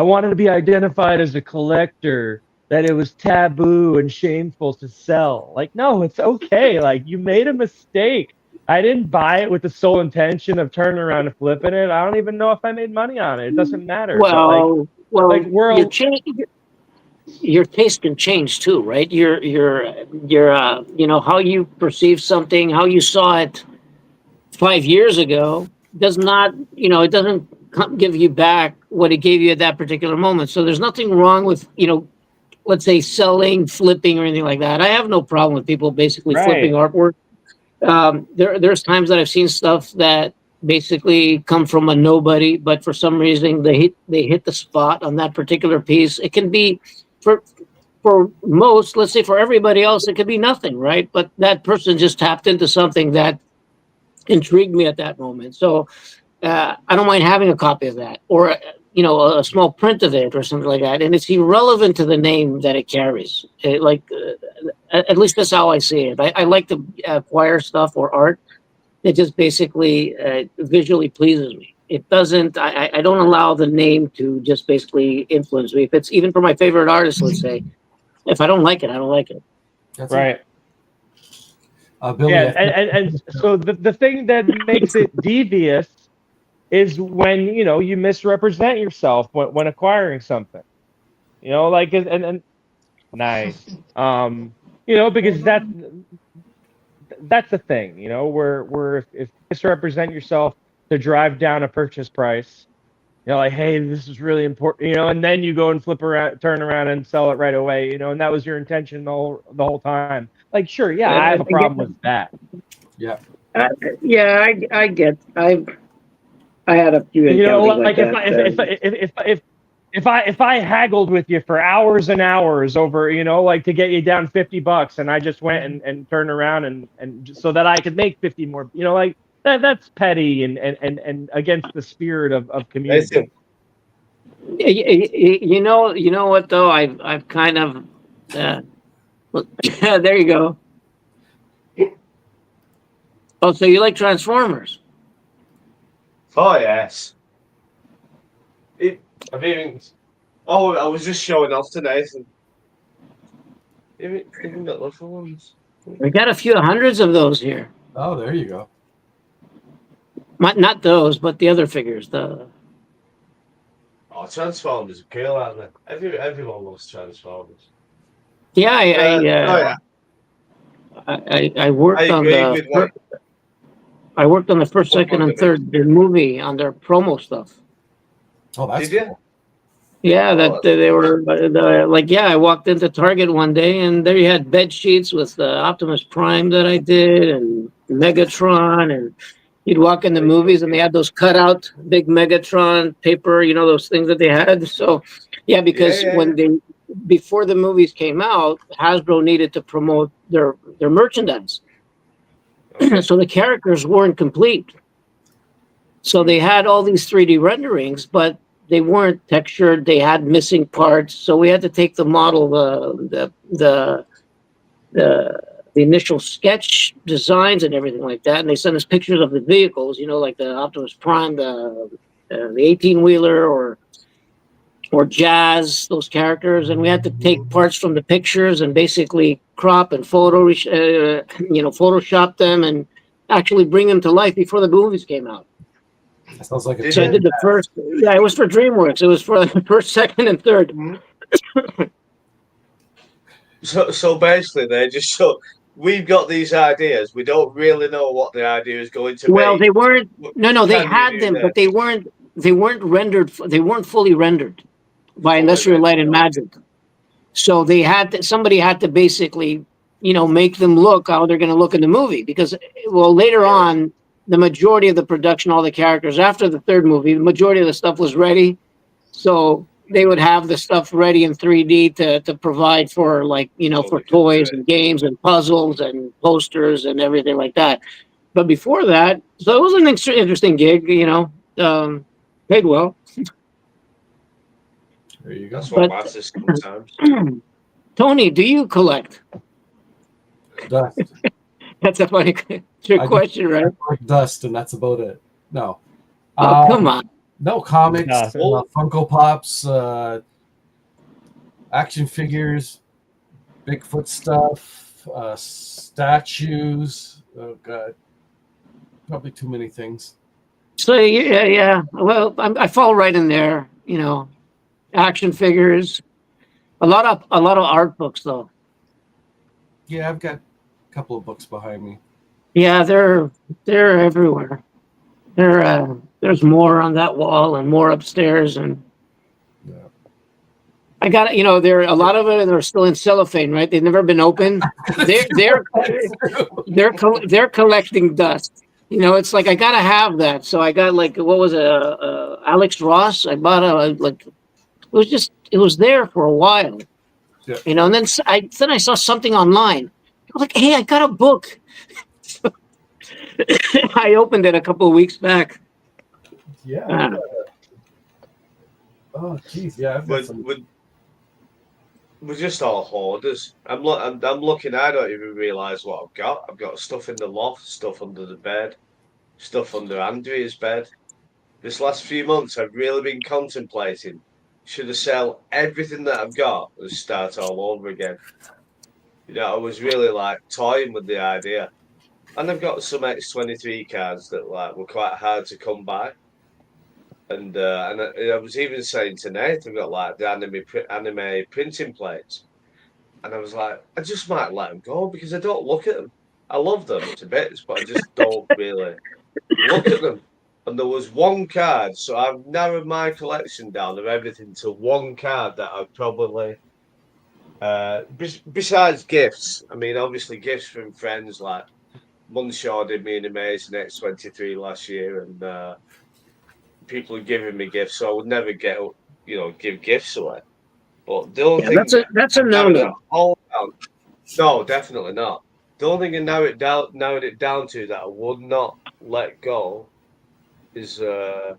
D: wanted to be identified as a collector, that it was taboo and shameful to sell. Like, no, it's okay. Like, you made a mistake. I didn't buy it with the sole intention of turning around and flipping it. I don't even know if I made money on it. It doesn't matter.
O: Well,
D: like
O: your taste can change too, right? Your you know, how you perceive something, how you saw it 5 years ago does not, you know, it doesn't give you back what it gave you at that particular moment. So there's nothing wrong with, you know, let's say selling, flipping, or anything like that. I have no problem with people basically flipping artwork. There's times that I've seen stuff that basically come from a nobody, but for some reason they hit the spot on that particular piece. It can be for most, let's say for everybody else, it could be nothing, right? But that person just tapped into something that intrigued me at that moment. So I don't mind having a copy of that, or a small print of it, or something like that. And it's irrelevant to the name that it carries. At least that's how I see it. I like to acquire stuff or art that just basically visually pleases me. It doesn't. I don't allow the name to just basically influence me. If it's even for my favorite artist, let's say, if I don't like it, I don't like it.
M: That's
D: Right.
M: Billy,
D: Yeah, and so the thing that makes it devious is when you misrepresent yourself when acquiring something. Like and nice. Because that's the thing. Where if you misrepresent yourself to drive down a purchase price, like, hey, this is really important, and then you go and turn around and sell it right away, and that was your intention the whole time. Like, sure, yeah, I have a problem with that.
M: Yeah.
O: Yeah, I get. I had a few encounters like that.
D: If I haggled with you for hours and hours over, like to get you down $50, and I just went and turned around and just so that I could make 50 more, like that's petty and against the spirit of community.
O: You know what though? I've kind of there you go. Oh, so you like Transformers?
C: Oh yes. I was just showing off to Nathan. Even got little ones.
O: We got a few hundreds of those here.
M: Oh, there you go.
O: Not those, but the other figures.
C: Transformers are cool, aren't they? Everyone loves Transformers.
O: Yeah, I worked on I worked on the first, second, and third movie on their promo stuff.
M: Oh, that's
C: Did you?
M: cool.
O: Yeah, they were like, I walked into Target one day and there you had bed sheets with Optimus Prime that I did and Megatron, and you'd walk in the movies and they had those cutout big Megatron paper, those things that they had. So because before the movies came out, Hasbro needed to promote their merchandise. So the characters weren't complete. So they had all these 3D renderings, but they weren't textured. They had missing parts. So we had to take the model, the initial sketch designs and everything like that. And they sent us pictures of the vehicles, like the Optimus Prime, the 18-wheeler or Jazz, those characters. And we had to take parts from the pictures and basically crop and Photoshop them and actually bring them to life before the movies came out.
M: That sounds like a
O: So I did the first. Yeah, it was for DreamWorks. It was for the first, second, and third.
C: So basically, they just show we've got these ideas. We don't really know what the idea is going to be.
O: Well, they weren't. No, they had them, but they weren't. They weren't rendered. They weren't fully rendered by Industrial Light and Magic. So they had somebody had to basically, make them look how they're going to look in the movie, because later on, the majority of the production, all the characters after the third movie, the majority of the stuff was ready. So they would have the stuff ready in 3D to provide for for toys and games and puzzles and posters and everything like that. But before that, so it was an interesting gig, paid well.
M: There you go.
C: That's what matters sometimes.
O: Tony, do you collect?
M: Dust.
O: That's a funny question, right?
M: I like dust, and that's about it. No.
O: Oh, come on.
M: No comics, Funko Pops, action figures, Bigfoot stuff, statues. Oh God, probably too many things.
O: So yeah. Well, I fall right in there. Action figures, a lot of art books though.
M: Yeah, I've got a couple of books behind me.
O: Yeah, they're everywhere. There's more on that wall and more upstairs, and I got there a lot of it are still in cellophane, right? They've never been opened. They're collecting dust. It's like I gotta have that. So I got what was it? Alex Ross. I bought it was there for a while. You know, and then I saw something online. I was like, hey, I got a book. I opened it a couple of weeks back.
M: Yeah. Oh, geez, yeah. I've got some.
C: We're just all hoarders. I'm looking. I don't even realize what I've got. I've got stuff in the loft, stuff under the bed, stuff under Andrea's bed. This last few months, I've really been contemplating: should I sell everything that I've got and start all over again? You know, I was really like toying with the idea, and I've got some X23 cards that like were quite hard to come by. And I was even saying to Nate, I've got like the anime printing plates, and I was like, I just might let them go because I don't look at them. I love them to bits, but I just don't really look at them. And there was one card, so I've narrowed my collection down of everything to one card that I'd probably, besides gifts. I mean, obviously gifts from friends like Munshaw did me an amazing X23 last year, and people are giving me gifts, so I would never give gifts away. But the only thing
O: that's a no-no.
C: No, definitely not. The only thing I narrowed it down to that I would not let go is a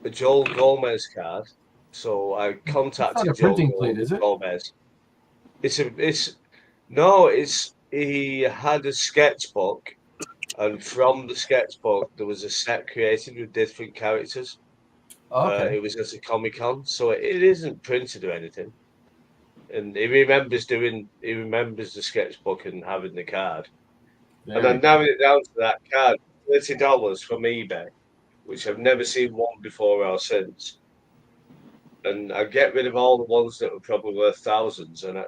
C: Joel Gomez card. So I contacted
M: It's not a printing plate, is it?
C: Gomez. He had a sketchbook, and from the sketchbook there was a set created with different characters.
M: Okay.
C: It was at a Comic-Con, so it isn't printed or anything. And he remembers the sketchbook and having the card. And I narrowed it down to that card, $30 from eBay, which I've never seen one before or since. And I get rid of all the ones that were probably worth thousands, and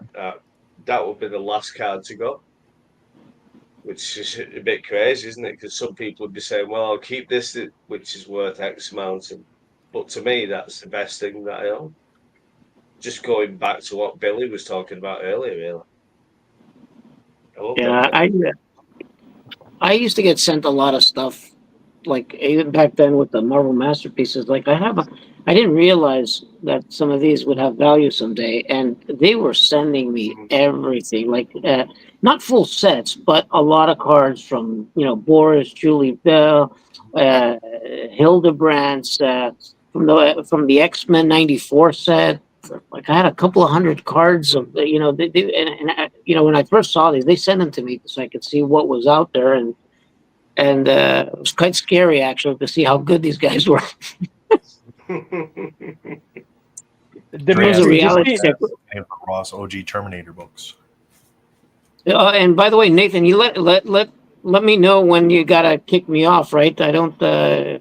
C: that would be the last card to go. Which is a bit crazy, isn't it? Because some people would be saying, well, I'll keep this, which is worth X amount. But to me, that's the best thing that I own. Just going back to what Billy was talking about earlier, really.
O: Yeah, I used to get sent a lot of stuff, like even back then with the Marvel Masterpieces. Like I didn't realize that some of these would have value someday, and they were sending me everything, like not full sets, but a lot of cards from Boris, Julie Bell, Hildebrandt, from the X-Men '94 set. Like I had a couple of hundred cards of when I first saw these, they sent them to me so I could see what was out there, and it was quite scary actually to see how good these guys were.
P: There's
O: a reality check.
P: Ross OG Terminator books.
O: And by the way, Nathan, you let me know when you gotta kick me off, right? I don't.
P: I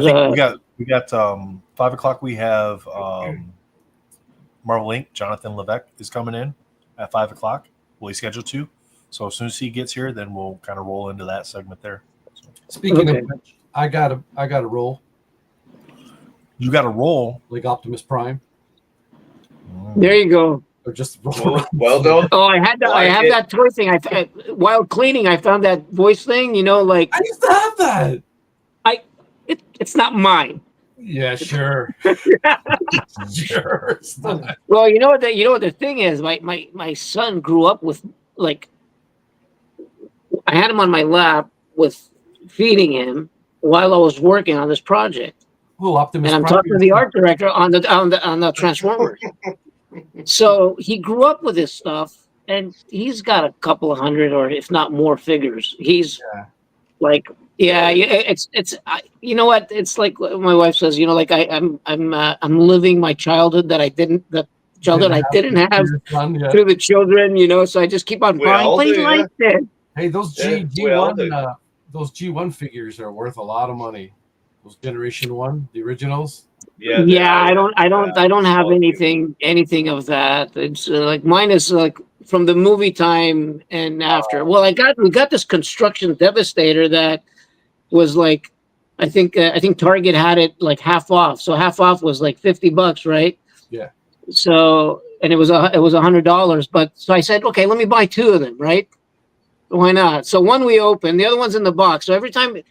P: think we got 5 o'clock. We have Marvel Inc. Jonathan Levesque is coming in at 5 o'clock. Well, he's scheduled to. So as soon as he gets here, then we'll kind of roll into that segment there. So.
M: Speaking of which, I got a roll.
P: You got a roll?
M: Like Optimus Prime.
O: There you go.
M: Or just
C: well done.
O: Oh, I have that toy thing. While cleaning, I found that voice thing. Like
M: I used to have that.
O: It's not mine.
M: Yeah, sure. Sure.
O: Well, you know what the thing is. My son grew up with like. I had him on my lap with feeding him while I was working on this project.
M: Oh, Optimus!
O: And I'm
M: Prime.
O: talking to the art director on the Transformers. So he grew up with this stuff, and he's got a couple of hundred, or if not more, figures. He's like, it's you know what? It's like my wife says, like I'm living my childhood that I didn't have through the children, So I just keep on buying things like that.
M: Hey, those G1 figures are worth a lot of money. Those Generation 1, the originals.
O: Yeah, I don't have anything of that. It's like mine is like from the movie time and after. Well, we got this Construction Devastator that was like, I think Target had it like half off. So half off was like $50, right?
M: Yeah.
O: So and it was $100, but so I said, okay, let me buy two of them, right? Why not? So one we opened, the other one's in the box. So every time you,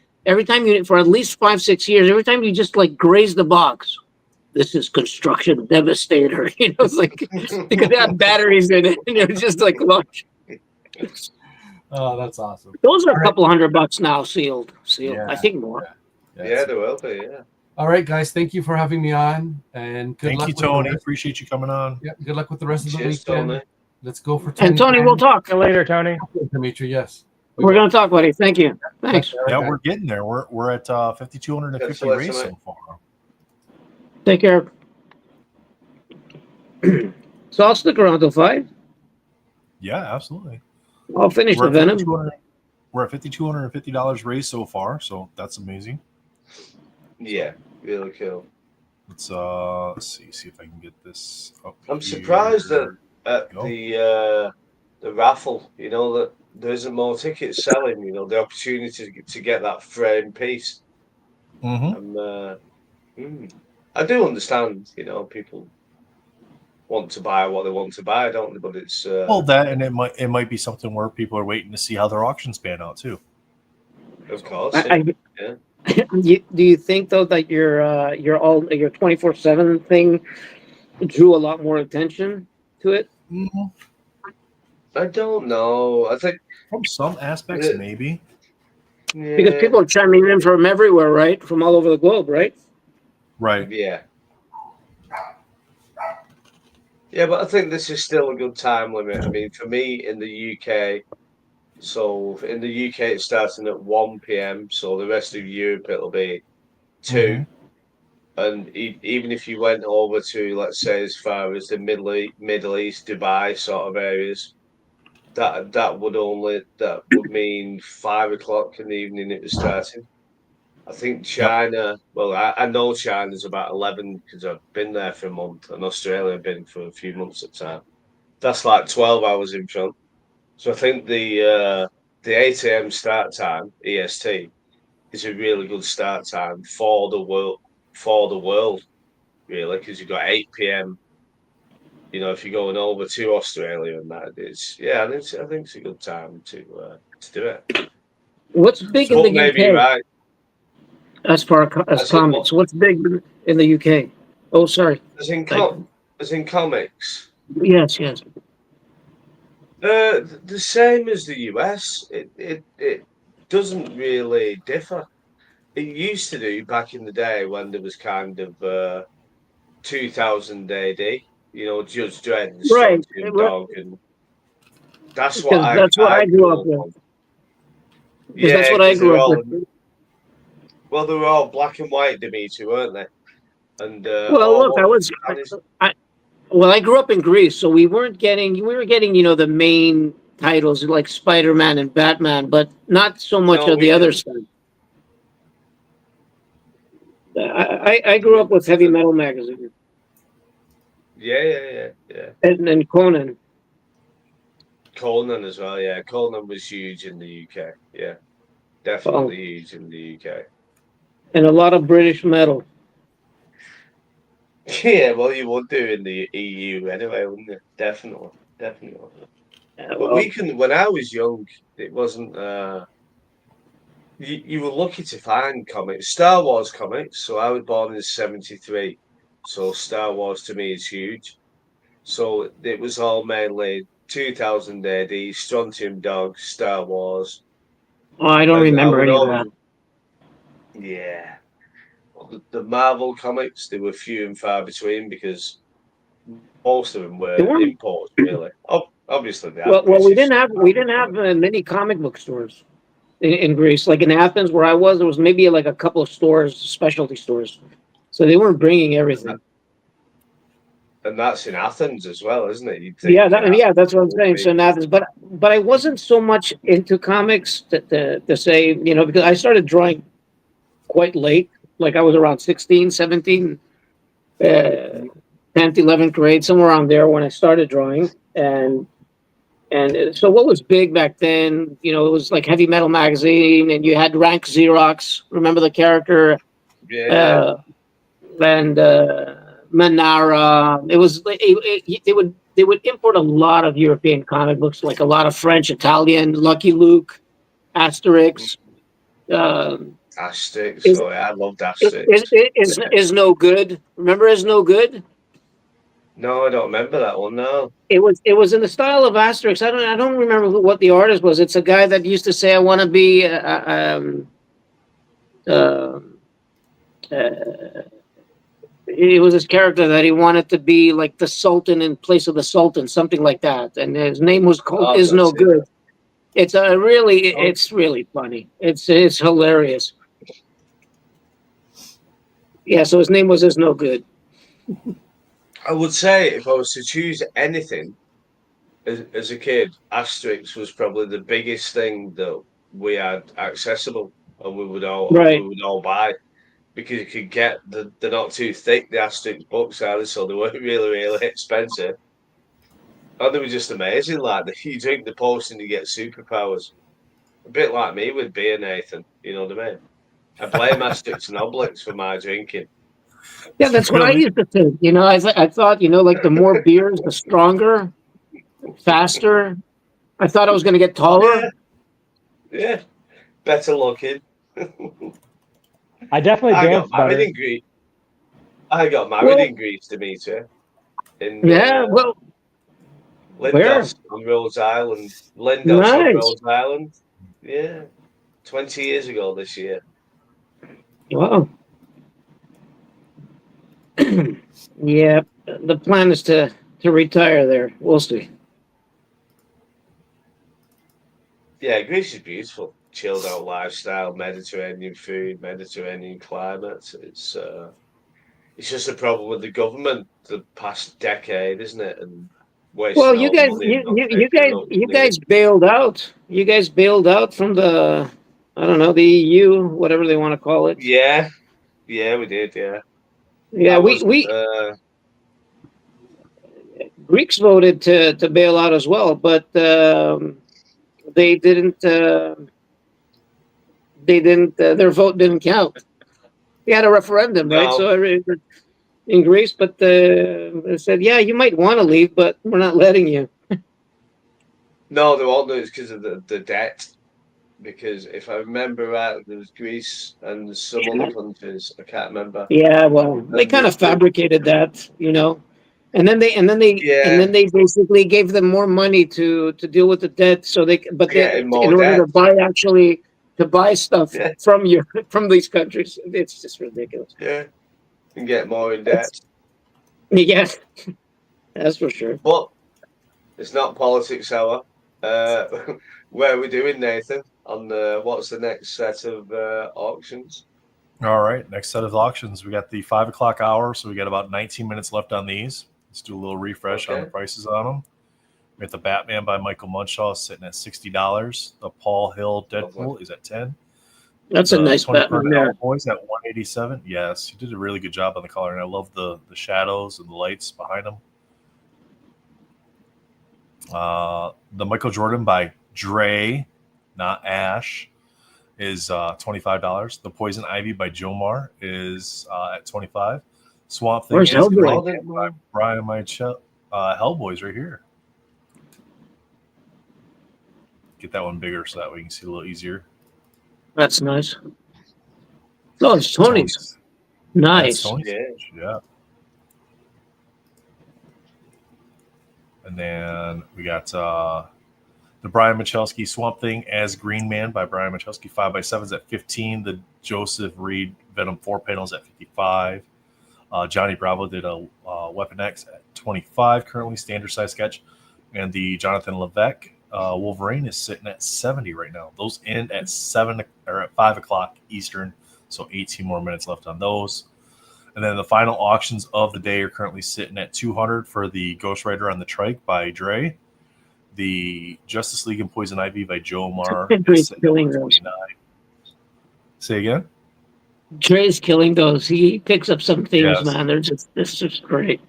O: for at least 5-6 years, every time you just like graze the box, this is construction devastator. You know, it's like it could have batteries in it, and it was just like launch.
M: Oh, that's awesome.
O: Those are
M: All
O: a
M: right.
O: couple $100 now, sealed.
M: Yeah,
O: I think more.
C: Yeah, they will be. Yeah.
M: All right, guys. Thank you for having me on, and good
P: Thank
M: luck
P: you,
M: with the
P: Tony.
M: rest.
P: Appreciate you coming on.
M: Yeah, good luck with the rest of the
C: Cheers,
M: weekend.
C: Tony.
M: Let's go for
O: And Tony, we'll talk.
D: See you later, Tony.
M: Dimitri, yes.
O: We're going to talk, buddy. Thank you. Thanks.
P: Yeah, we're getting there. We're at 5,250 race so far.
O: Take care. So I'll stick around till 5.
P: Yeah, absolutely.
O: I'll finish
P: We're
O: the
P: at
O: Venom.
P: We're at $5,250 raised so far, so that's amazing.
C: Yeah, really cool.
P: Let's see if I can get this up.
C: I'm surprised that at
P: Go.
C: the raffle, you know, that there isn't more tickets selling. You know, the opportunity to get that frame piece.
P: Mm-hmm.
C: I do understand, you know, people want to buy what they want to buy, don't they? But it's
P: Well, that, and it might be something where people are waiting to see how their auctions pan out too.
C: Of course. Yeah.
O: Do you think though that your 24/7 thing drew a lot more attention to it?
C: I don't know. I think
P: from some aspects, maybe.
C: Yeah.
O: Because people are chiming in from everywhere, right? From all over the globe, right?
P: Right.
C: Yeah. Yeah, but I think this is still a good time limit. I mean, for me in the UK, so in the UK it's starting at 1 p.m. So the rest of Europe it'll be 2. And even if you went over to, let's say, as far as the Middle East, Dubai sort of areas, that would mean 5 o'clock in the evening it was starting. I think China, well, I know China's about 11 because I've been there for a month, and Australia I've been for a few months at a time. That's like 12 hours in front. So I think the 8 a.m. start time, EST, is a really good start time for the world, really, because you've got 8 p.m. You know, if you're going over to Australia and that, I think it's a good time to do it.
O: What's big
C: So
O: in the
C: maybe
O: UK?
C: right.
O: As far as comics, what's big in the UK? Oh, sorry.
C: As in comics.
O: Yes.
C: The same as the US. It doesn't really differ. It used to do back in the day when there was kind of 2000 AD. You know, Judge Dredd and
O: Right.
C: Strontium Dog, and that's
O: Because
C: what
O: that's what I grew up with.
C: Yeah,
O: that's what I
C: 'cause they're
O: grew up
C: all-
O: with.
C: Well, they were all black and white, Dimitri, weren't they? And
O: Well, look, I grew up in Greece, so we were getting, you know, the main titles like Spider-Man and Batman, but not so much
C: No,
O: of
C: we
O: the other
C: didn't.
O: stuff. I grew up with Heavy Metal magazine
C: Yeah.
O: and Conan.
C: Conan as well, yeah. Conan was huge in the UK. Yeah, definitely huge in the UK.
O: And a lot of British metal.
C: Yeah, well, you would do in the EU anyway, wouldn't you? Definitely. But when I was young, it wasn't. You were lucky to find comics, Star Wars comics. So I was born in '73, so Star Wars to me is huge. So it was all mainly 2000 AD, Strontium Dog, Star Wars.
O: Oh, I don't remember any of that.
C: Yeah. The Marvel comics, they were few and far between because most of them were imports, really. Oh, obviously they
O: Well, we didn't have many comic book stores in Greece. Like in Athens, where I was, there was maybe like a couple of stores, specialty stores. So they weren't bringing everything.
C: And that's in Athens as well, isn't it? You'd
O: Yeah, that's what I'm saying. So in Athens, but I wasn't so much into comics to say, you know, because I started drawing quite late. Like I was around 16, 17, 10th, 11th grade, somewhere around there when I started drawing. And so what was big back then, you know, it was like Heavy Metal magazine, and you had Rank Xerox. Remember the character?
C: Yeah.
O: And Manara. It was they would import a lot of European comic books, like a lot of French, Italian, Lucky Luke, Asterix.
C: Asterix.
O: Is
C: Oh, yeah, I loved Asterix.
O: is no good. Remember is no good?
C: No, I don't remember that one. No.
O: It was in the style of Asterix. I don't remember what the artist was. It's a guy that used to say, "I want to be." It was his character that he wanted to be like the Sultan in place of the Sultan, something like that. And his name was called
C: Oh,
O: Is
C: I've not
O: No
C: seen
O: Good. It's
C: that. Oh,
O: it's really funny. It's hilarious. Yeah, so his name was Is No Good.
C: I would say if I was to choose anything as a kid, Asterix was probably the biggest thing that we had accessible, and we
O: Right.
C: would all buy because you could get they're not too thick. The Asterix books are, so they weren't really expensive. And they were just amazing. Like you drink the potion, you get superpowers. A bit like me with beer, Nathan. You know what I mean? I blame Asterix and Obelix for my drinking.
O: Yeah, that's what I used to think. You know, I thought, you know, like the more beers, the stronger, faster. I thought I was going to get taller.
C: Yeah, better looking.
D: I definitely
C: I got
D: dance
C: married
D: better.
C: in Greece. I got married in Greece, Dimitri. In
O: Yeah, well, where?
C: Lindos on Rhodes Island. Lindos on
O: Nice.
C: Rhodes Island. Yeah, 20 years ago this year.
O: Wow. Yeah, the plan is to retire there. We'll see.
C: Yeah, Greece is beautiful. Chilled out lifestyle, Mediterranean food, Mediterranean climate. It's just a problem with the government the past decade, isn't it? And
O: Well,
C: wasting all the money and not fixing up
O: you
C: new.
O: guys bailed out. You guys bailed out from the, I don't know, the EU, whatever they want to call it.
C: Yeah, we did. Yeah,
O: Yeah,
C: that was
O: Greeks voted to bail out as well, but they didn't. Their vote didn't count. They had a referendum, right?
C: no,
O: So in Greece, but they said, yeah, you might want to leave, but we're not letting you.
C: no, they won't do it because of the debt. Because if I remember right, there was Greece and some other countries. I can't remember.
O: Yeah, well, they
C: And
O: kind of fabricated that, you know, and then they basically gave them more money to deal with the debt, so
C: getting more
O: in order
C: debt.
O: to buy stuff from these countries, it's just ridiculous.
C: Yeah, and get more in debt.
O: Yeah, that's for sure.
C: But it's not politics hour. Where are we doing, Nathan? On what's the next set of auctions?
P: All right, next set of auctions. We got the 5 o'clock hour, so we got about 19 minutes left on these. Let's do a little refresh on the prices on them. We got the Batman by Michael Munshaw sitting at $60. The Paul Hill Deadpool is at $10.
O: That's a nice Batman there.
P: Boys at $187. Yes, he did a really good job on the color, and I love the shadows and the lights behind him. The Michael Jordan by Dre, not Ash, is $25. The Poison Ivy by Jomar is at $25. Swamp Thing
O: Where's
P: is
O: Hellboy?
P: by Brian Michael. Hellboy's right here. Get that one bigger so that way you can see a little easier.
O: That's nice. Oh, it's Tony's. Nice.
P: Tony's. Yeah. And then we got the Brian Michalski Swamp Thing as Green Man by Brian Michalski 5x7s at $15. The Joseph Reed Venom 4 panels at $55. Johnny Bravo did a Weapon X at $25, currently standard size sketch. And the Jonathan Levesque Wolverine is sitting at $70 right now. Those end at 5 o'clock Eastern, so 18 more minutes left on those. And then the final auctions of the day are currently sitting at $200 for the Ghost Rider on the Trike by Dre. The Justice League and Poison Ivy by Joe Mar is sitting at $129. Say again?
O: Dre's killing those. He picks up some things,
P: Yes.
O: man. It's just great.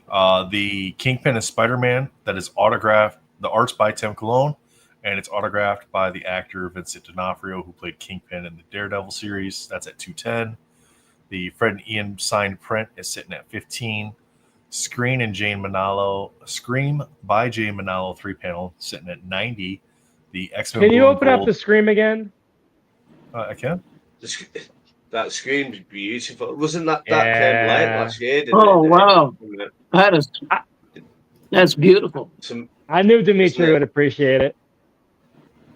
P: The Kingpin and Spider-Man that is autographed. The art's by Tim Cologne, and it's autographed by the actor Vincent D'Onofrio, who played Kingpin in the Daredevil series. That's at $210. The Fred and Ian signed print is sitting at $15. Scream by Jane Manalo 3-panel sitting at $90. The X-Men.
D: Can you open up the Scream again?
P: I can.
C: That screams beautiful. Wasn't that came late last year? Didn't
O: Oh
C: it?
O: wow, that's beautiful.
D: I knew
C: Isn't
D: Dimitri
C: it?
D: would appreciate it.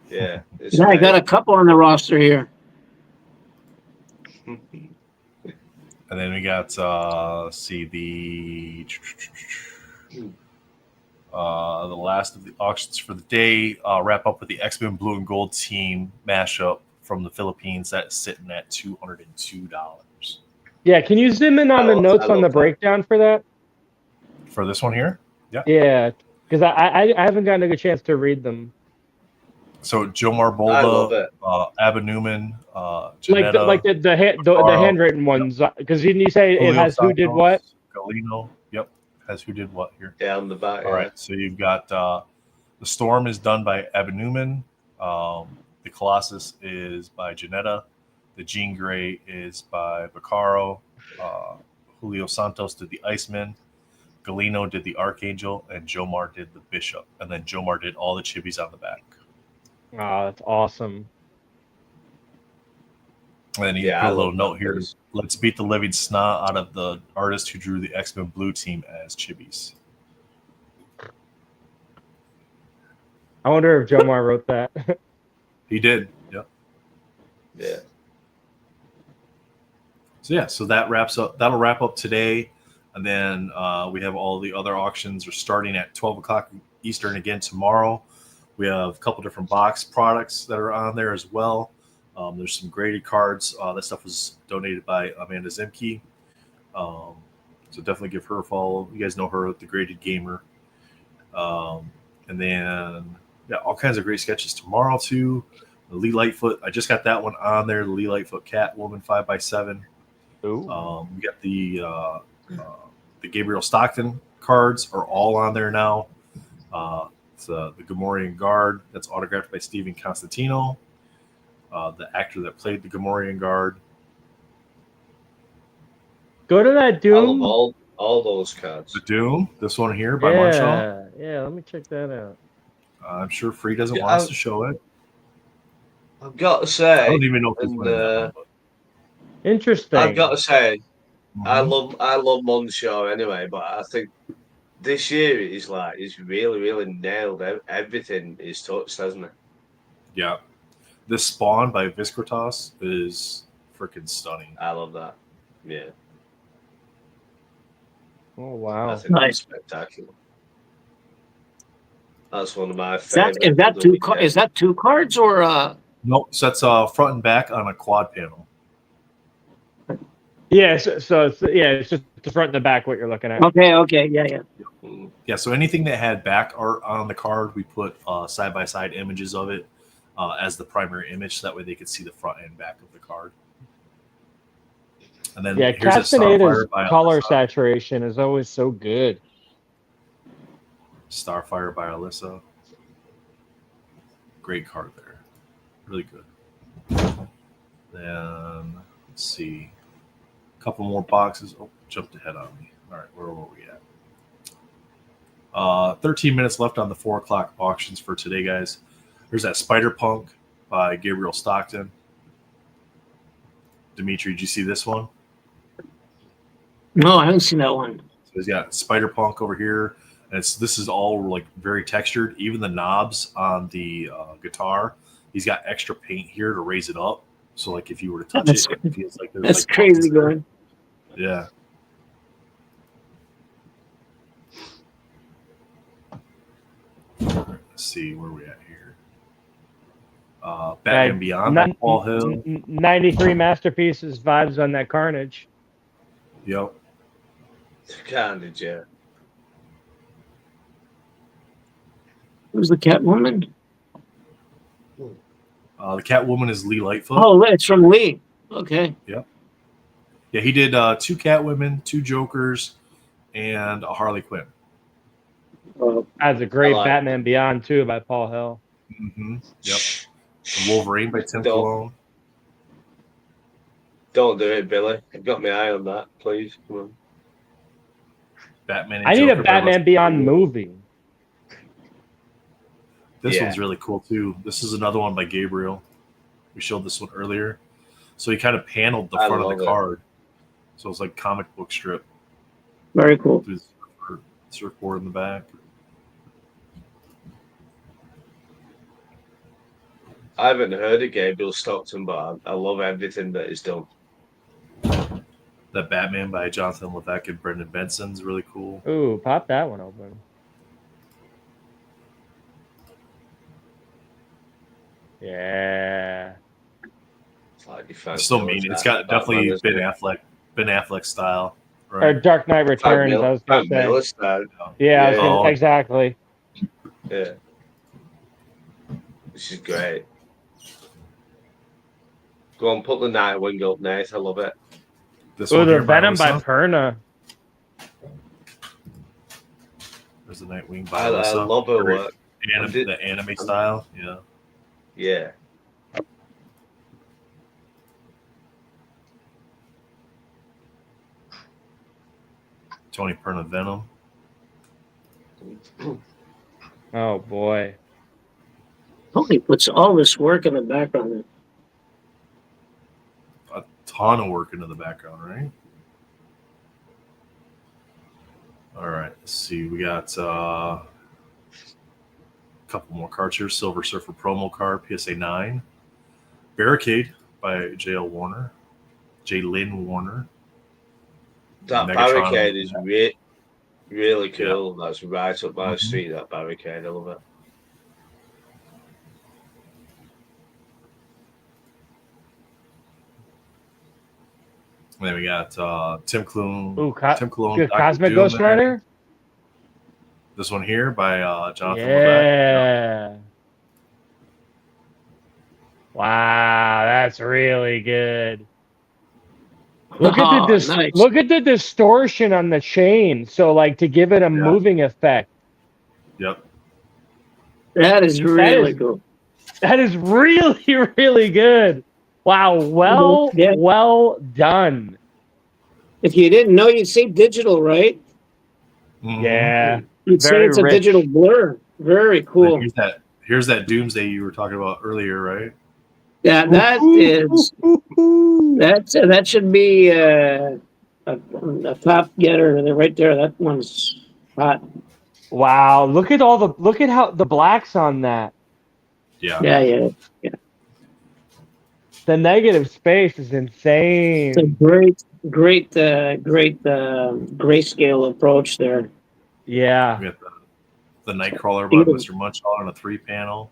C: Yeah, it's
O: Yeah, I got a
C: amazing.
O: couple on the roster here.
P: And then we got let's see the last of the auctions for the day. Wrap up with the X-Men Blue and Gold team mashup from the Philippines. That's sitting at $202
D: Yeah, can you zoom in on the notes on the
C: love that.
D: breakdown for that?
P: for this one here. Yeah.
D: Yeah, because I haven't gotten a good chance to read them.
P: So Jomar
C: I love
P: Bolda,
C: it.
P: Abba Newman,
D: Like
P: Janetta,
D: the handwritten ones, because didn't you say it
P: Julio
D: has who did
P: Santos,
D: what?
P: Galino. Yep, has who did what here.
C: Yeah, on the back.
P: All right, so you've got the Storm is done by Abba Newman. The Colossus is by Janetta. The Jean Grey is by Baccaro. Julio Santos did the Iceman. Galino did the Archangel, and Jomar did the Bishop. And then Jomar did all the chibis on the back.
D: Oh, that's awesome.
P: And then he
C: Yeah,
P: put
C: I
P: a little
C: love
P: note
C: that
P: here.
C: piece.
P: Let's beat the living snot out of the artist who drew the X-Men Blue team as chibis.
D: I wonder if Jomar wrote that.
P: He did. Yep.
C: Yeah.
P: So yeah, so that wraps up. That'll wrap up today, and then we have all the other auctions are starting at 12 o'clock Eastern again tomorrow. We have a couple different box products that are on there as well. There's some graded cards. That stuff was donated by Amanda Zimke. So definitely give her a follow. You guys know her, the Graded Gamer. And then yeah, all kinds of great sketches tomorrow too. The Lee Lightfoot, I just got that one on there. The Lee Lightfoot Catwoman 5x7. We got the Gabriel Stockton cards are all on there now. It's the Gamorrean Guard that's autographed by Steven Constantino, the actor that played the Gamorrean Guard.
D: Go to that Doom.
C: I love all those cards.
P: The Doom, this one here by Munshaw.
D: Yeah, let me check that out.
P: I'm sure Free doesn't want us to show it.
C: I've got to say,
P: I don't even know if it's
C: and,
P: winning that one, but
D: Interesting.
C: I've got to say, I
P: Mhm.
C: love Munshaw anyway, but I think this year he's really nailed everything he's touched, hasn't he?
P: Yeah. This Spawn by Viscritas is freaking stunning.
C: I love that. Yeah.
D: Oh wow.
C: I think that's spectacular. That's one of my
O: Is that
C: favorite.
O: is that two cards or
P: Nope, so that's front and back on a quad panel.
D: Yeah, so it's just the front and the back what you're looking at.
O: Okay, yeah.
P: Yeah, so anything that had back art on the card, we put side-by-side images of it as the primary image, so that way they could see the front and back of the card. And then
D: Yeah,
P: here's a
D: Castaneda's
P: Starfire by
D: color
P: Alyssa.
D: saturation is always so good.
P: Starfire by Alyssa. Great card there. Really good. Then, let's see. A couple more boxes. Oh, jumped ahead on me. All right, where were we at? 13 minutes left on the 4 o'clock auctions for today, guys. There's that Spider-Punk by Gabriel Stockton. Dimitri, did you see this one?
O: No, I haven't seen that one.
P: So he's got Spider-Punk over here. And this is all like very textured. Even the knobs on the guitar, he's got extra paint here to raise it up. So like if you were to touch it, it feels like there's
O: That's
P: like
O: crazy,
P: buttons there.
O: going.
P: Yeah. Let's see where we at here. Batman Beyond by Paul Hill.
D: 93 masterpieces vibes on that Carnage.
P: Yep.
C: Carnage, yeah.
O: Who's the Catwoman?
P: The Catwoman is Lee Lightfoot.
O: Oh, it's from Lee. Okay.
P: Yep. Yeah, he did 2 Catwomen, 2 Jokers, and a Harley Quinn.
D: That's a great Batman Beyond too by Paul Hill.
P: Mm-hmm. Yep. Wolverine by Tim Cologne.
C: Don't do it, Billy. I've got my eye on that. Please, come on.
P: Batman. And
D: I need
P: Joker
D: a
P: by
D: Batman
P: Leslie
D: Beyond
P: Jones.
D: movie.
P: This
C: Yeah.
P: one's really cool too. This is another one by Gabriel. We showed this one earlier. So he kind of paneled the
C: I
P: front of
C: love
P: the
C: it.
P: card. So it's like comic book strip.
O: Very cool.
P: Through the surfboard in the back.
C: I haven't heard of Gabriel Stockton, but I love everything that he's done.
P: That Batman by Jonathan Levesque and Brendan Benson's really cool.
D: Ooh, pop that one open. Yeah.
C: It's like you
P: I
C: found
P: still mean it. It's got definitely Ben Affleck style.
D: Or
P: Right?
D: Dark Knight Returns, I was going to say.
C: Miller style.
D: Yeah, I was
C: Yeah.
D: gonna, exactly.
C: Yeah. This is great. Go on, put the Nightwing up, Nate. I love it.
P: This
D: Ooh,
P: one
D: the
P: here
D: Venom by
P: Alyssa.
D: Perna.
P: There's the Nightwing by
C: I
P: Alyssa.
C: love her
P: Very
C: work.
P: The anime style. Yeah.
C: Yeah.
P: Tony Perna Venom.
D: Oh boy.
O: Tony puts all this work in the background.
P: A ton of work into the background, right? All right, let's see. We got a couple more cards here. Silver Surfer promo card, PSA 9. Barricade by J.L. Warner. J. Lynn Warner.
C: That
P: Megatron
C: barricade is really cool.
P: Yeah.
C: That's right up my street, that barricade. I love it.
P: And then we got Tim Cologne.
D: Ooh,
P: Tim Cologne.
D: good
P: Dr.
D: Cosmic
P: Doom
D: Ghost
P: there.
D: Rider?
P: This one here by Jonathan Levesque.
D: Yeah. Wow, that's really good. Look at the
O: nice.
D: look at the distortion on the chain. So like to give it a moving effect.
P: Yep.
O: That is really cool.
D: That is really, really good. Wow, well done.
O: If you didn't know, you'd say digital, right?
D: Yeah.
O: You'd say
D: Very
O: it's a
D: rich.
O: digital blur. Very cool.
P: Here's that Doomsday you were talking about earlier, right?
O: Yeah, that is that should be a top getter right there. That one's hot.
D: Wow, look at how the blacks on that.
P: Yeah.
O: Yeah.
D: The negative space is insane.
O: It's a great grayscale approach there.
D: Yeah.
P: We got the Nightcrawler by Mr. Munchall on a 3-panel.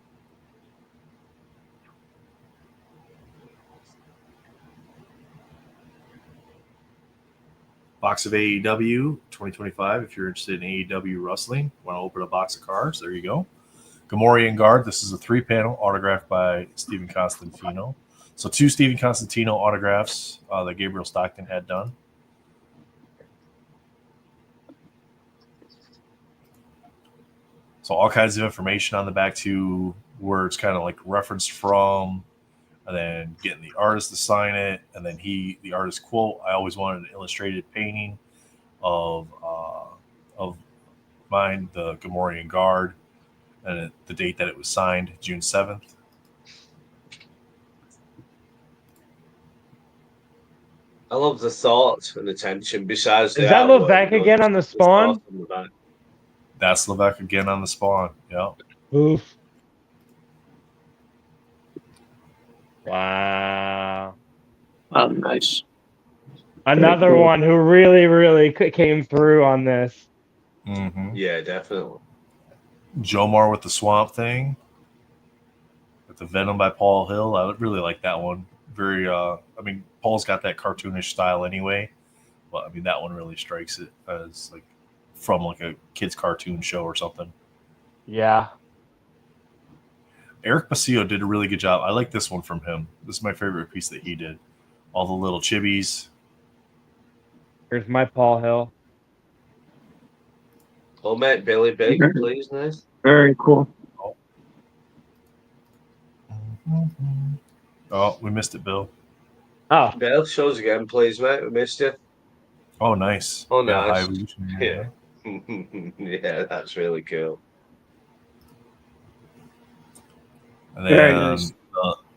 P: Box of AEW 2025. If you're interested in AEW wrestling, want to open a box of cards, there you go. Gamorrean Guard. This is a 3-panel autographed by Stephen Constantino. So 2 Stephen Constantino autographs that Gabriel Stockton had done. So all kinds of information on the back too, where it's kind of like referenced from, and then getting the artist to sign it, and then the artist quote. I always wanted an illustrated painting of mine, the Gamorrean Guard, and the date that it was signed, June 7th.
C: I love the thought and the tension. Besides,
D: Is that Levesque again on the Spawn?
P: That's Levesque again on the Spawn. Yeah.
D: Oof. Wow.
O: Oh, nice.
D: Another one who really, really came through on this.
P: Mm-hmm.
C: Yeah, definitely.
P: Jomar with the Swamp Thing. With the Venom by Paul Hill. I really like that one. Very, Paul's got that cartoonish style anyway. But, that one really strikes it as, like, from, like, a kid's cartoon show or something.
D: Yeah.
P: Eric Basillo did a really good job. I like this one from him. This is my favorite piece that he did. All the little chibis.
D: Here's my Paul Hill.
C: Oh, mate, Billy Big, please, nice.
O: Very cool.
P: Oh, we missed it, Bill.
D: Oh.
C: Bill, shows again, please, mate. We missed you.
P: Oh, nice.
C: Oh,
P: Yeah,
C: nice.
P: High Evolution,
C: Yeah. Yeah, that's really cool.
P: And
O: Very
P: then
O: nice.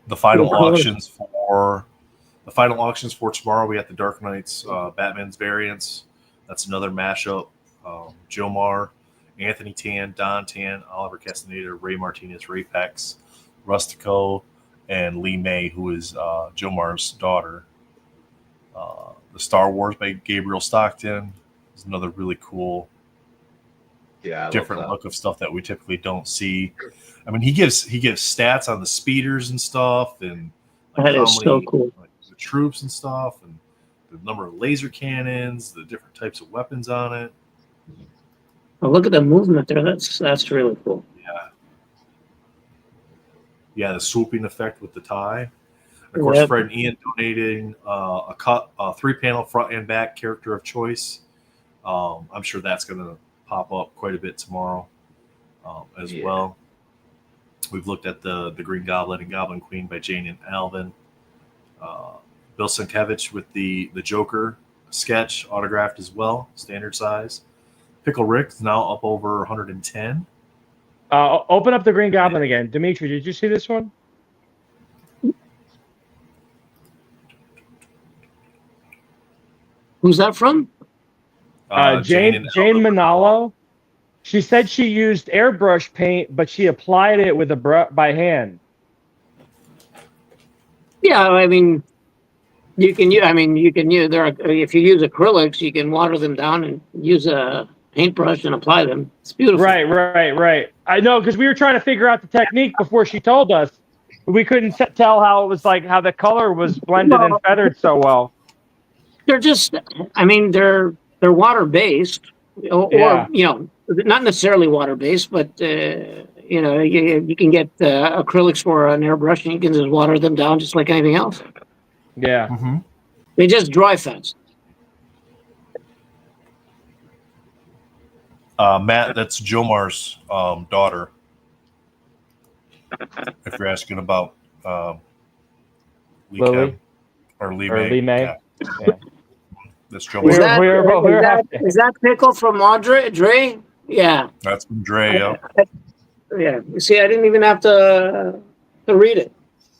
B: The final
O: Of course.
B: auctions for tomorrow. We got the Dark Knights, Batman's variants. That's another mashup. Jomar, Anthony Tan, Don Tan, Oliver Castaneda, Ray Martinez, Ray Pex, Rustico, and Lee May, who is Jomar's daughter. The Star Wars by Gabriel Stockton is another really cool, different look of stuff that we typically don't see. I mean, he gives stats on the speeders and stuff, and
O: That is so cool.
B: like, the troops and stuff, and the number of laser cannons, the different types of weapons on it.
O: Oh, look at the movement there. That's really cool.
B: Yeah, the swooping effect with the tie. Of course,
O: Yep.
B: Fred and Ian donating a 3-panel front and back character of choice. I'm sure that's going to pop up quite a bit tomorrow as well. We've looked at the Green Goblin and Goblin Queen by Jane and Alvin. Bill Sienkiewicz with the Joker sketch autographed as well, standard size. Pickle Rick is now up over 110.
D: Open up the Green Goblin again. Dimitri, did you see this one?
O: Who's that from?
D: Jane Manalo. She said she used airbrush paint, but she applied it with by hand.
O: Yeah, I mean, you can use. If you use acrylics, you can water them down and use a paintbrush and apply them. It's beautiful.
D: Right. I know, because we were trying to figure out the technique before she told us. We couldn't tell how it was like how the color was blended and feathered so well.
O: They're just. I mean, they're water based, or not necessarily water based, but you can get acrylics for an airbrush, and you can just water them down just like anything else.
D: Yeah.
B: Mm-hmm.
O: They just dry fast.
B: Matt, that's Jomar's daughter. If you're asking about
D: Lily
B: or Lee
D: or
B: May.
D: Lee May. Yeah.
B: That's Jomar's.
O: Is that Pickle from Dre? Yeah.
B: That's from Dre.
O: Yeah. You see, I didn't even have to read it.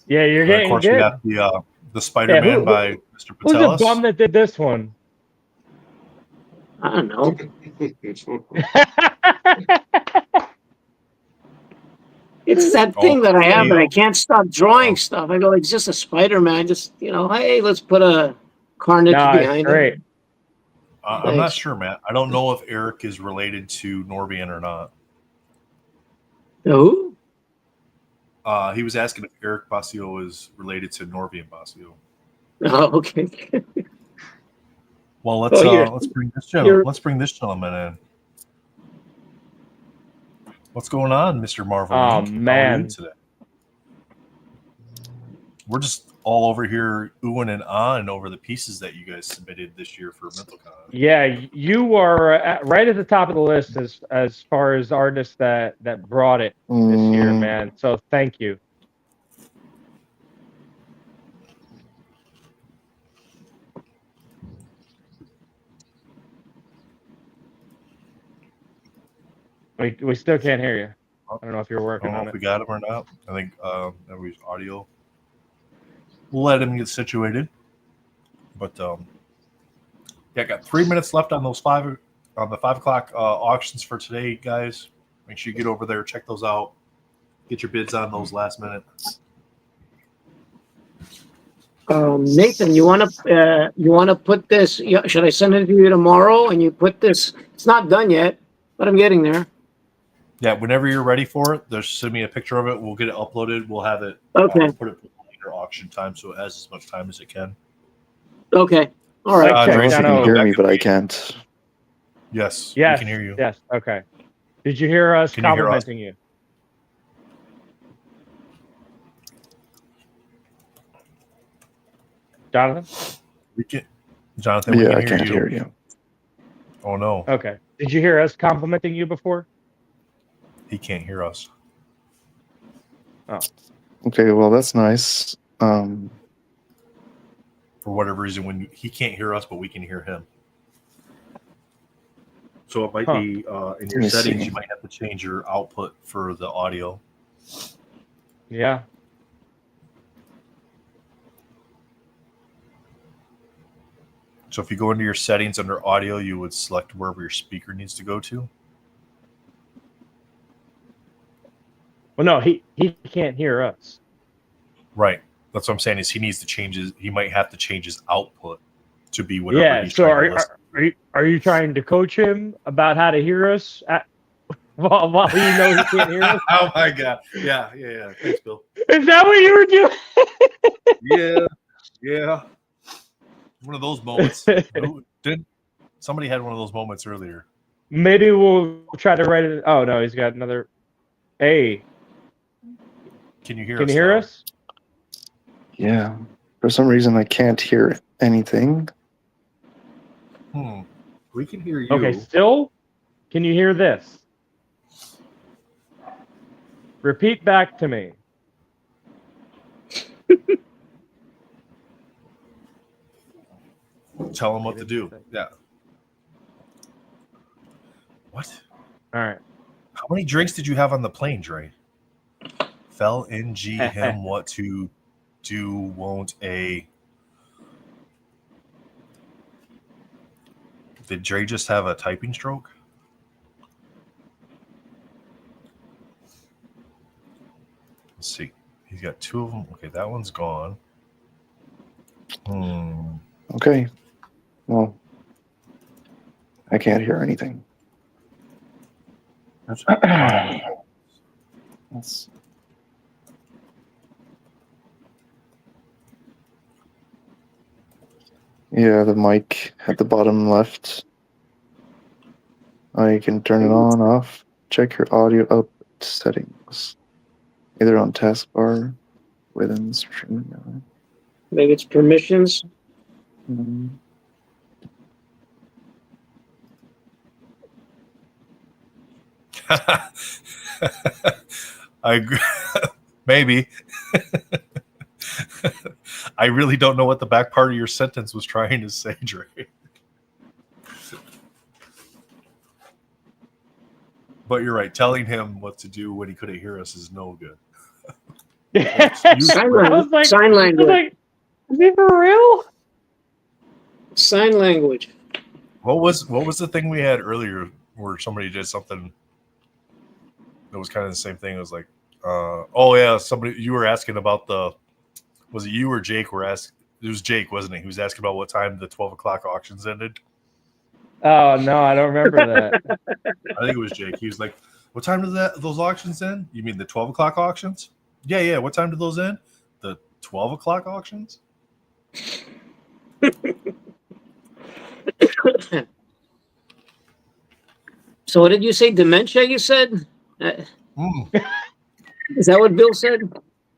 D: Yeah, you're getting
B: good. Of course, we got the Spider-Man by Mr.
D: Who's
B: Patelis.
D: the bum that did this one?
O: I don't know. It's that thing that I have, but I can't stop drawing stuff. I go, it's just a Spider-Man. Just, hey, let's put a Carnage behind it.
B: I'm not sure, Matt. I don't know if Eric is related to Norbian or not.
O: Who?
B: He was asking if Eric Basio is related to Norbian Basio.
O: Oh, okay.
B: Well, let's bring this gentleman. Let's bring this gentleman in. What's going on, Mr. Marvel?
D: Oh man,
B: today we're just all over here oohing and ahhing over the pieces that you guys submitted this year for MentalCon.
D: Yeah, you are right at the top of the list as far as artists that brought it this year, man. So thank you. We still can't hear you. I don't know if you're working on it.
B: If we got him or not. I think that was audio. We'll let him get situated. But I got 3 minutes left on the 5 o'clock auctions for today, guys. Make sure you get over there, check those out, get your bids on those last minute.
O: Nathan, you want to put this? Should I send it to you tomorrow? And you put this. It's not done yet, but I'm getting there.
B: Yeah, whenever you're ready for it, just send me a picture of it. We'll get it uploaded. We'll have it.
O: Okay.
B: Put it later auction time, so it has as much time as it can.
O: Okay. All right.
Q: I don't know if you can hear me, but I can't.
B: Yes.
D: Yes.
B: We can hear you.
D: Yes. Okay. Did you hear us complimenting you? Jonathan?
B: Jonathan,
Q: yeah, I can't hear you.
B: Oh no.
D: Okay. Did you hear us complimenting you before?
B: He can't hear us.
D: Oh.
Q: Okay, well that's nice.
B: For whatever reason, when he can't hear us, but we can hear him. So it might be in your settings. You might have to change your output for the audio.
D: Yeah.
P: So if you go into your settings under audio, you would select wherever your speaker needs to go to.
D: Well, no, he can't hear us.
P: Right. That's what I'm saying is he needs to change his, he might have to change his output to be whatever
D: Yeah.
P: he's
D: So
P: trying to listen.
D: are you trying to coach him about how to hear us while you know he can't hear us?
P: Oh my God. Yeah. Thanks, Bill.
D: Is that what you were doing?
P: Yeah. One of those moments. Somebody had one of those moments earlier.
D: Maybe we'll try to write it. Oh no, he's got another. Hey,
P: can you hear
D: can
P: us?
D: You hear us?
Q: Yeah. For some reason, I can't hear anything.
P: We can hear you.
D: Okay, still? Can you hear this? Repeat back to me.
P: Tell him what to do. Yeah. What?
D: All right.
P: How many drinks did you have on the plane, Dre? Fell in G him what to do won't a. Did Dre just have a typing stroke? Let's see. He's got two of them. Okay, that one's gone.
Q: Okay. Well, I can't hear anything. That's yeah, the mic at the bottom left. You can turn it on, off. Check your audio up settings. Either on taskbar within stream.
O: Maybe it's permissions.
P: I agree. Maybe. I really don't know what the back part of your sentence was trying to say, Dre. But you're right. Telling him what to do when he couldn't hear us is no good.
O: Sign language. Sign language.
D: Is he for real?
O: Sign language.
P: What was the thing we had earlier where somebody did something that was kind of the same thing? It was like, somebody, you were asking about was it you or Jake were asking? It was Jake, wasn't it? He was asking about what time the 12 o'clock auctions ended.
D: Oh no, I don't remember that.
P: I think it was Jake. He was like, what time did those auctions end? You mean the 12 o'clock auctions? Yeah. What time did those end? The 12 o'clock auctions?
O: So what did you say? Dementia, you said? Is that what Bill said?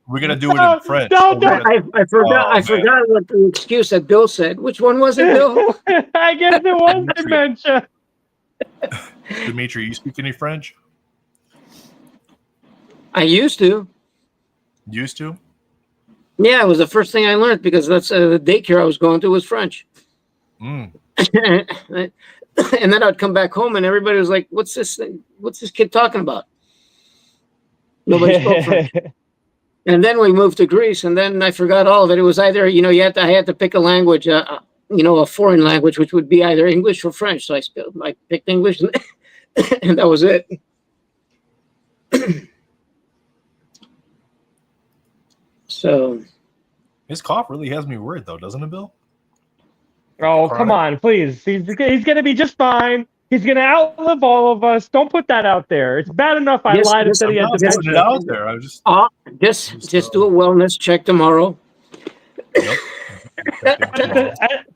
P: We're going to do it in French.
O: I forgot what the excuse that Bill said. Which one was it, Bill?
D: I guess it was dementia.
P: Dimitri, you speak any French?
O: I used to.
P: Used to?
O: Yeah, it was the first thing I learned because that's the daycare I was going to was French. And then I'd come back home and everybody was like, "What's this thing? What's this kid talking about?" Nobody spoke French. And then we moved to Greece, and then I forgot all of it. It was either, I had to pick a language, a foreign language, which would be either English or French. So I picked English, and that was it. So
P: his cough really has me worried, though, doesn't it, Bill?
D: Oh, come on, please. He's going to be just fine. He's going to outlive all of us. Don't put that out there. It's bad enough I lied and said he had to
P: put it out there. I just
O: just do a wellness check tomorrow.
P: Yep.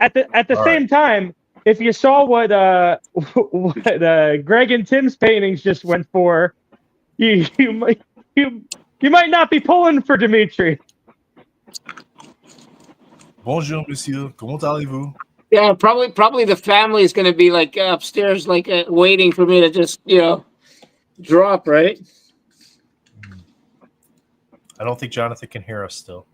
D: At the same time, if you saw what Greg and Tim's paintings just went for, you might not be pulling for Dimitri.
P: Bonjour, monsieur. Comment allez-vous?
O: Yeah, probably the family is going to be like upstairs, like waiting for me to just, drop, right?
P: I don't think Jonathan can hear us still.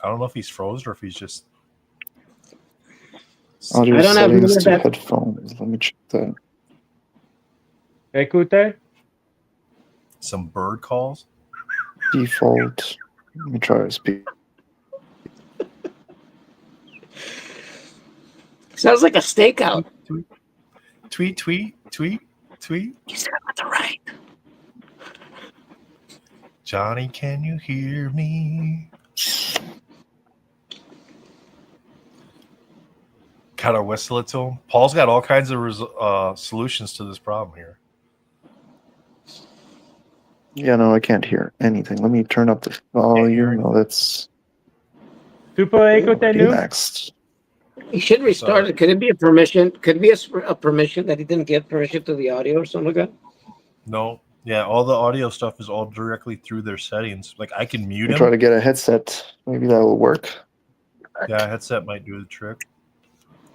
P: I don't know if he's frozen or if he's just.
Q: Audio
O: I don't have
Q: settings to
O: that.
Q: headphones. Let me check that.
D: Écoute.
P: Some bird calls.
Q: Default. Let me try to speak.
O: Sounds like a stakeout.
P: Tweet.
O: You said it with the right.
P: Johnny, can you hear me? Gotta whistle it to him. Paul's got all kinds of solutions to this problem here.
Q: Yeah, no, I can't hear anything. Let me turn up the volume. No, that's next.
O: He should restart it. Could it be a permission? Could it be a permission that he didn't give permission to the audio or something like that?
P: No. Yeah, all the audio stuff is all directly through their settings. Like I can mute him.
Q: Try to get a headset. Maybe that will work.
P: Yeah, a headset might do the trick.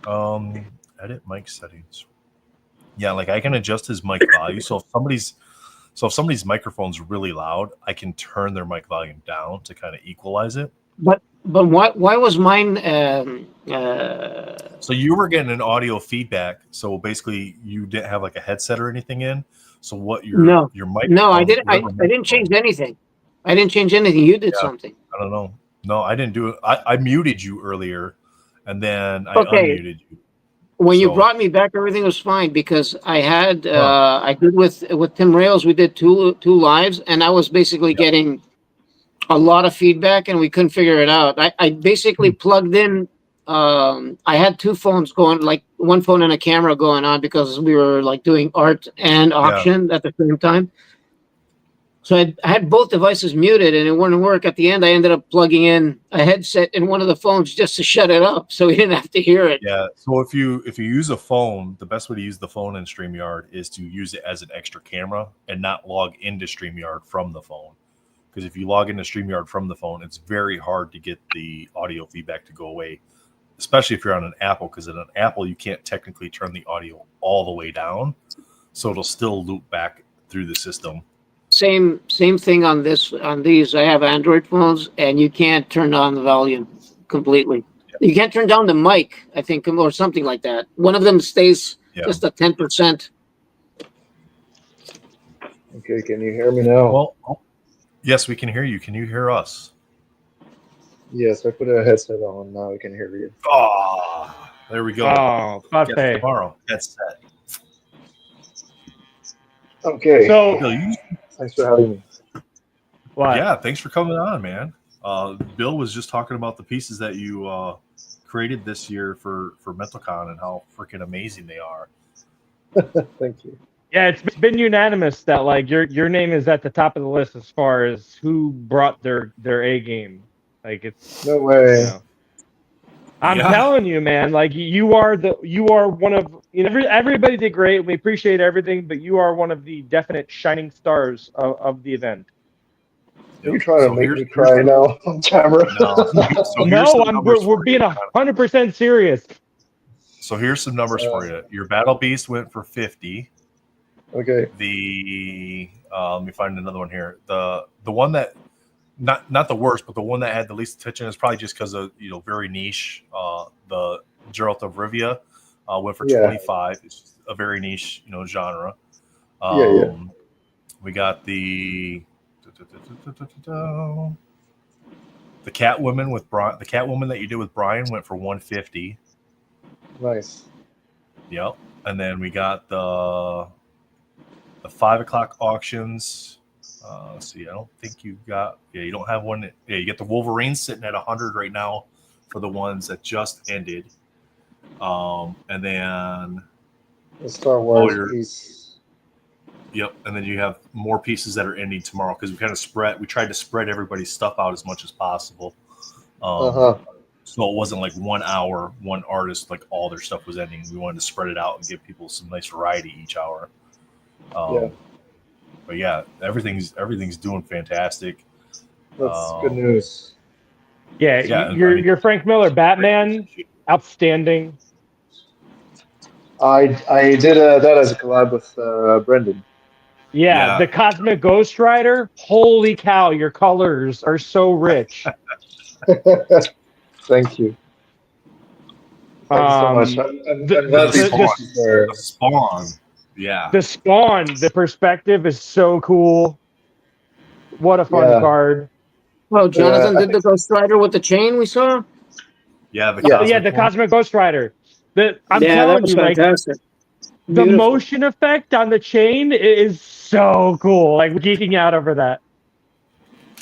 P: Edit mic settings. Yeah, like I can adjust his mic volume. So if somebody's microphone's really loud, I can turn their mic volume down to kind of equalize it.
O: But why was mine?
P: So you were getting an audio feedback. So basically, you didn't have like a headset or anything in. So what your mic?
O: No, I didn't. I didn't change anything. I didn't change anything. You did something.
P: I don't know. No, I didn't do it. I muted you earlier, and then I unmuted you.
O: When you brought me back, everything was fine because I had I did with Tim Rails. We did two lives, and I was basically getting a lot of feedback, and we couldn't figure it out. I basically plugged in. I had two phones going, like one phone and a camera going on because we were like doing art and auction at the same time. So I had both devices muted and it wouldn't work. At the end, I ended up plugging in a headset in one of the phones just to shut it up, so we didn't have to hear it.
P: Yeah. So if you use a phone, the best way to use the phone in StreamYard is to use it as an extra camera and not log into StreamYard from the phone. Because if you log into StreamYard from the phone, it's very hard to get the audio feedback to go away, especially if you're on an Apple, because in an Apple, you can't technically turn the audio all the way down. So it'll still loop back through the system.
O: Same thing on these. I have Android phones, and you can't turn on the volume completely. You can't turn down the mic, I think, or something like that. One of them stays just at 10%.
R: Okay, can you hear me now?
P: Well, yes, we can hear you. Can you hear us?
R: Yes, I put a headset on. Now I can hear you.
P: Oh, there we go.
D: Oh, buffet.
P: Tomorrow. That's set.
R: Okay.
D: So,
R: thanks for having me.
D: What?
P: Yeah, thanks for coming on, man. Bill was just talking about the pieces that you created this year for MentalCon and how freaking amazing they are.
R: Thank you.
D: Yeah, it's been unanimous that like your name is at the top of the list as far as who brought their A game. Like it's
R: no way.
D: You know, I'm telling you, man. Like you are one of everybody did great. We appreciate everything, but you are one of the definite shining stars of the event.
R: Are you trying to make me cry now on camera?
D: No, we're being 100% serious.
P: So here's some numbers for you. Your Battle Beast went for 50.
R: Okay.
P: The let me find another one here. The one that not the worst, but the one that had the least attention is probably just because of very niche. The Geralt of Rivia went for 25. It's just a very niche genre. We got the Catwoman with Brian. The Catwoman that you did with Brian went for 150.
R: Nice.
P: Yep. And then we got the 5 o'clock auctions. See, I don't think you've got. Yeah, you don't have one. You get the Wolverine sitting at 100 right now for the ones that just ended. And then
R: the Star Wars piece.
P: Yep, and then you have more pieces that are ending tomorrow because we tried to spread everybody's stuff out as much as possible. So it wasn't like 1 hour, one artist, like all their stuff was ending. We wanted to spread it out and give people some nice variety each hour. But yeah, everything's doing fantastic.
R: That's good news.
D: Yeah, your Frank Miller Batman, outstanding.
R: I did that as a collab with Brendan.
D: Yeah, the Cosmic Ghost Rider. Holy cow, your colors are so rich.
R: Thank you. Thank you so much. I'm glad
P: the Spawn. Yeah.
D: The Spawn, the perspective is so cool. What a fun card.
O: Well, Jonathan did the Ghost Rider with the chain we saw?
P: Yeah,
D: the Cosmic Ghost Rider.
O: Yeah,
D: I'm
O: that
D: telling
O: was
D: you, like
O: fantastic.
D: the
O: Beautiful.
D: motion effect on the chain is so cool. Like geeking out over that.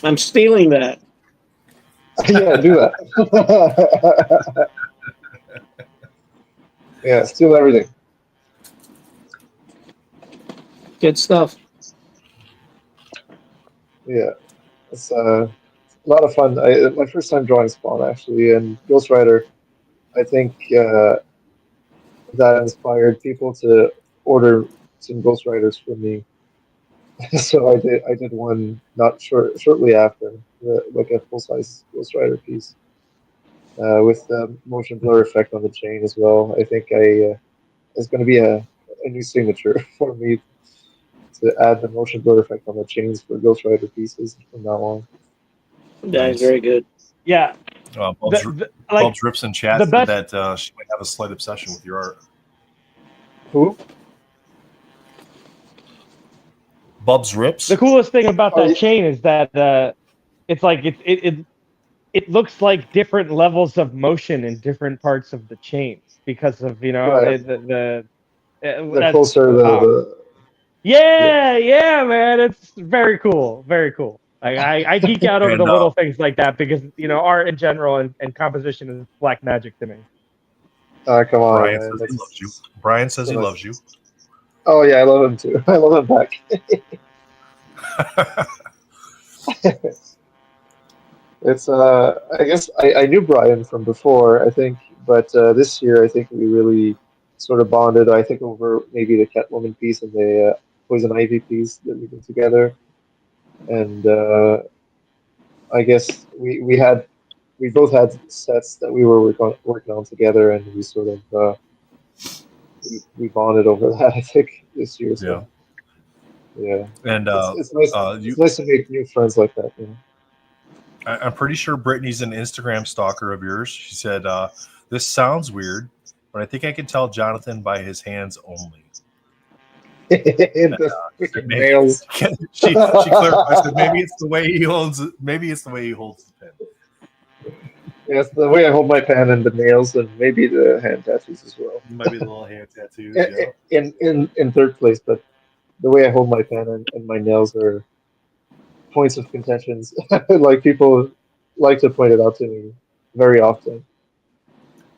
O: I'm stealing that.
R: Yeah, do that. Yeah, steal everything.
O: Good stuff.
R: Yeah, it's a lot of fun. My first time drawing Spawn actually, and Ghost Rider. I think that inspired people to order some Ghost Riders for me. So I did one not shortly after, like a full size Ghost Rider piece with the motion blur effect on the chain as well. I think it's going to be a new signature for me to add the motion blur effect on the chains for Ghost Rider pieces from now on.
O: That is very good.
D: Yeah.
P: Bubs Rips in chat
D: the
P: said
D: best-
P: that she might have a slight obsession with your art.
R: Who?
P: Bubs Rips.
D: The coolest thing about that chain is that it's like it looks like different levels of motion in different parts of the chain because of
R: Right.
D: the
R: The closer the
D: yeah, man, it's very cool, very cool. I geek out over
P: And,
D: the little things like that because art in general and composition is black magic to me.
R: Come on,
P: Brian
R: man.
P: says he loves you. Brian says he
R: so
P: loves you.
R: Oh yeah, I love him too. I love him back. It's I guess I knew Brian from before, I think, but this year I think we really sort of bonded. I think over maybe the Catwoman piece and the Poison Ivy piece that we did together, and I guess we both had sets that we were working on together, and we sort of we bonded over that. I think this year. So, yeah.
P: And
R: it's nice. It's nice to make new friends like that. You know?
P: I'm pretty sure Brittany's an Instagram stalker of yours. She said, "This sounds weird, but I think I can tell Jonathan by his hands only."
R: The freaking nails.
P: she clarifies that maybe it's the way he holds. Maybe it's the way he holds the pen.
R: Yes, the way I hold my pen and the nails, and maybe the hand tattoos as well.
P: Maybe the little hand tattoos. Yeah.
R: In third place, but the way I hold my pen and my nails are points of contentions. Like people like to point it out to me very often.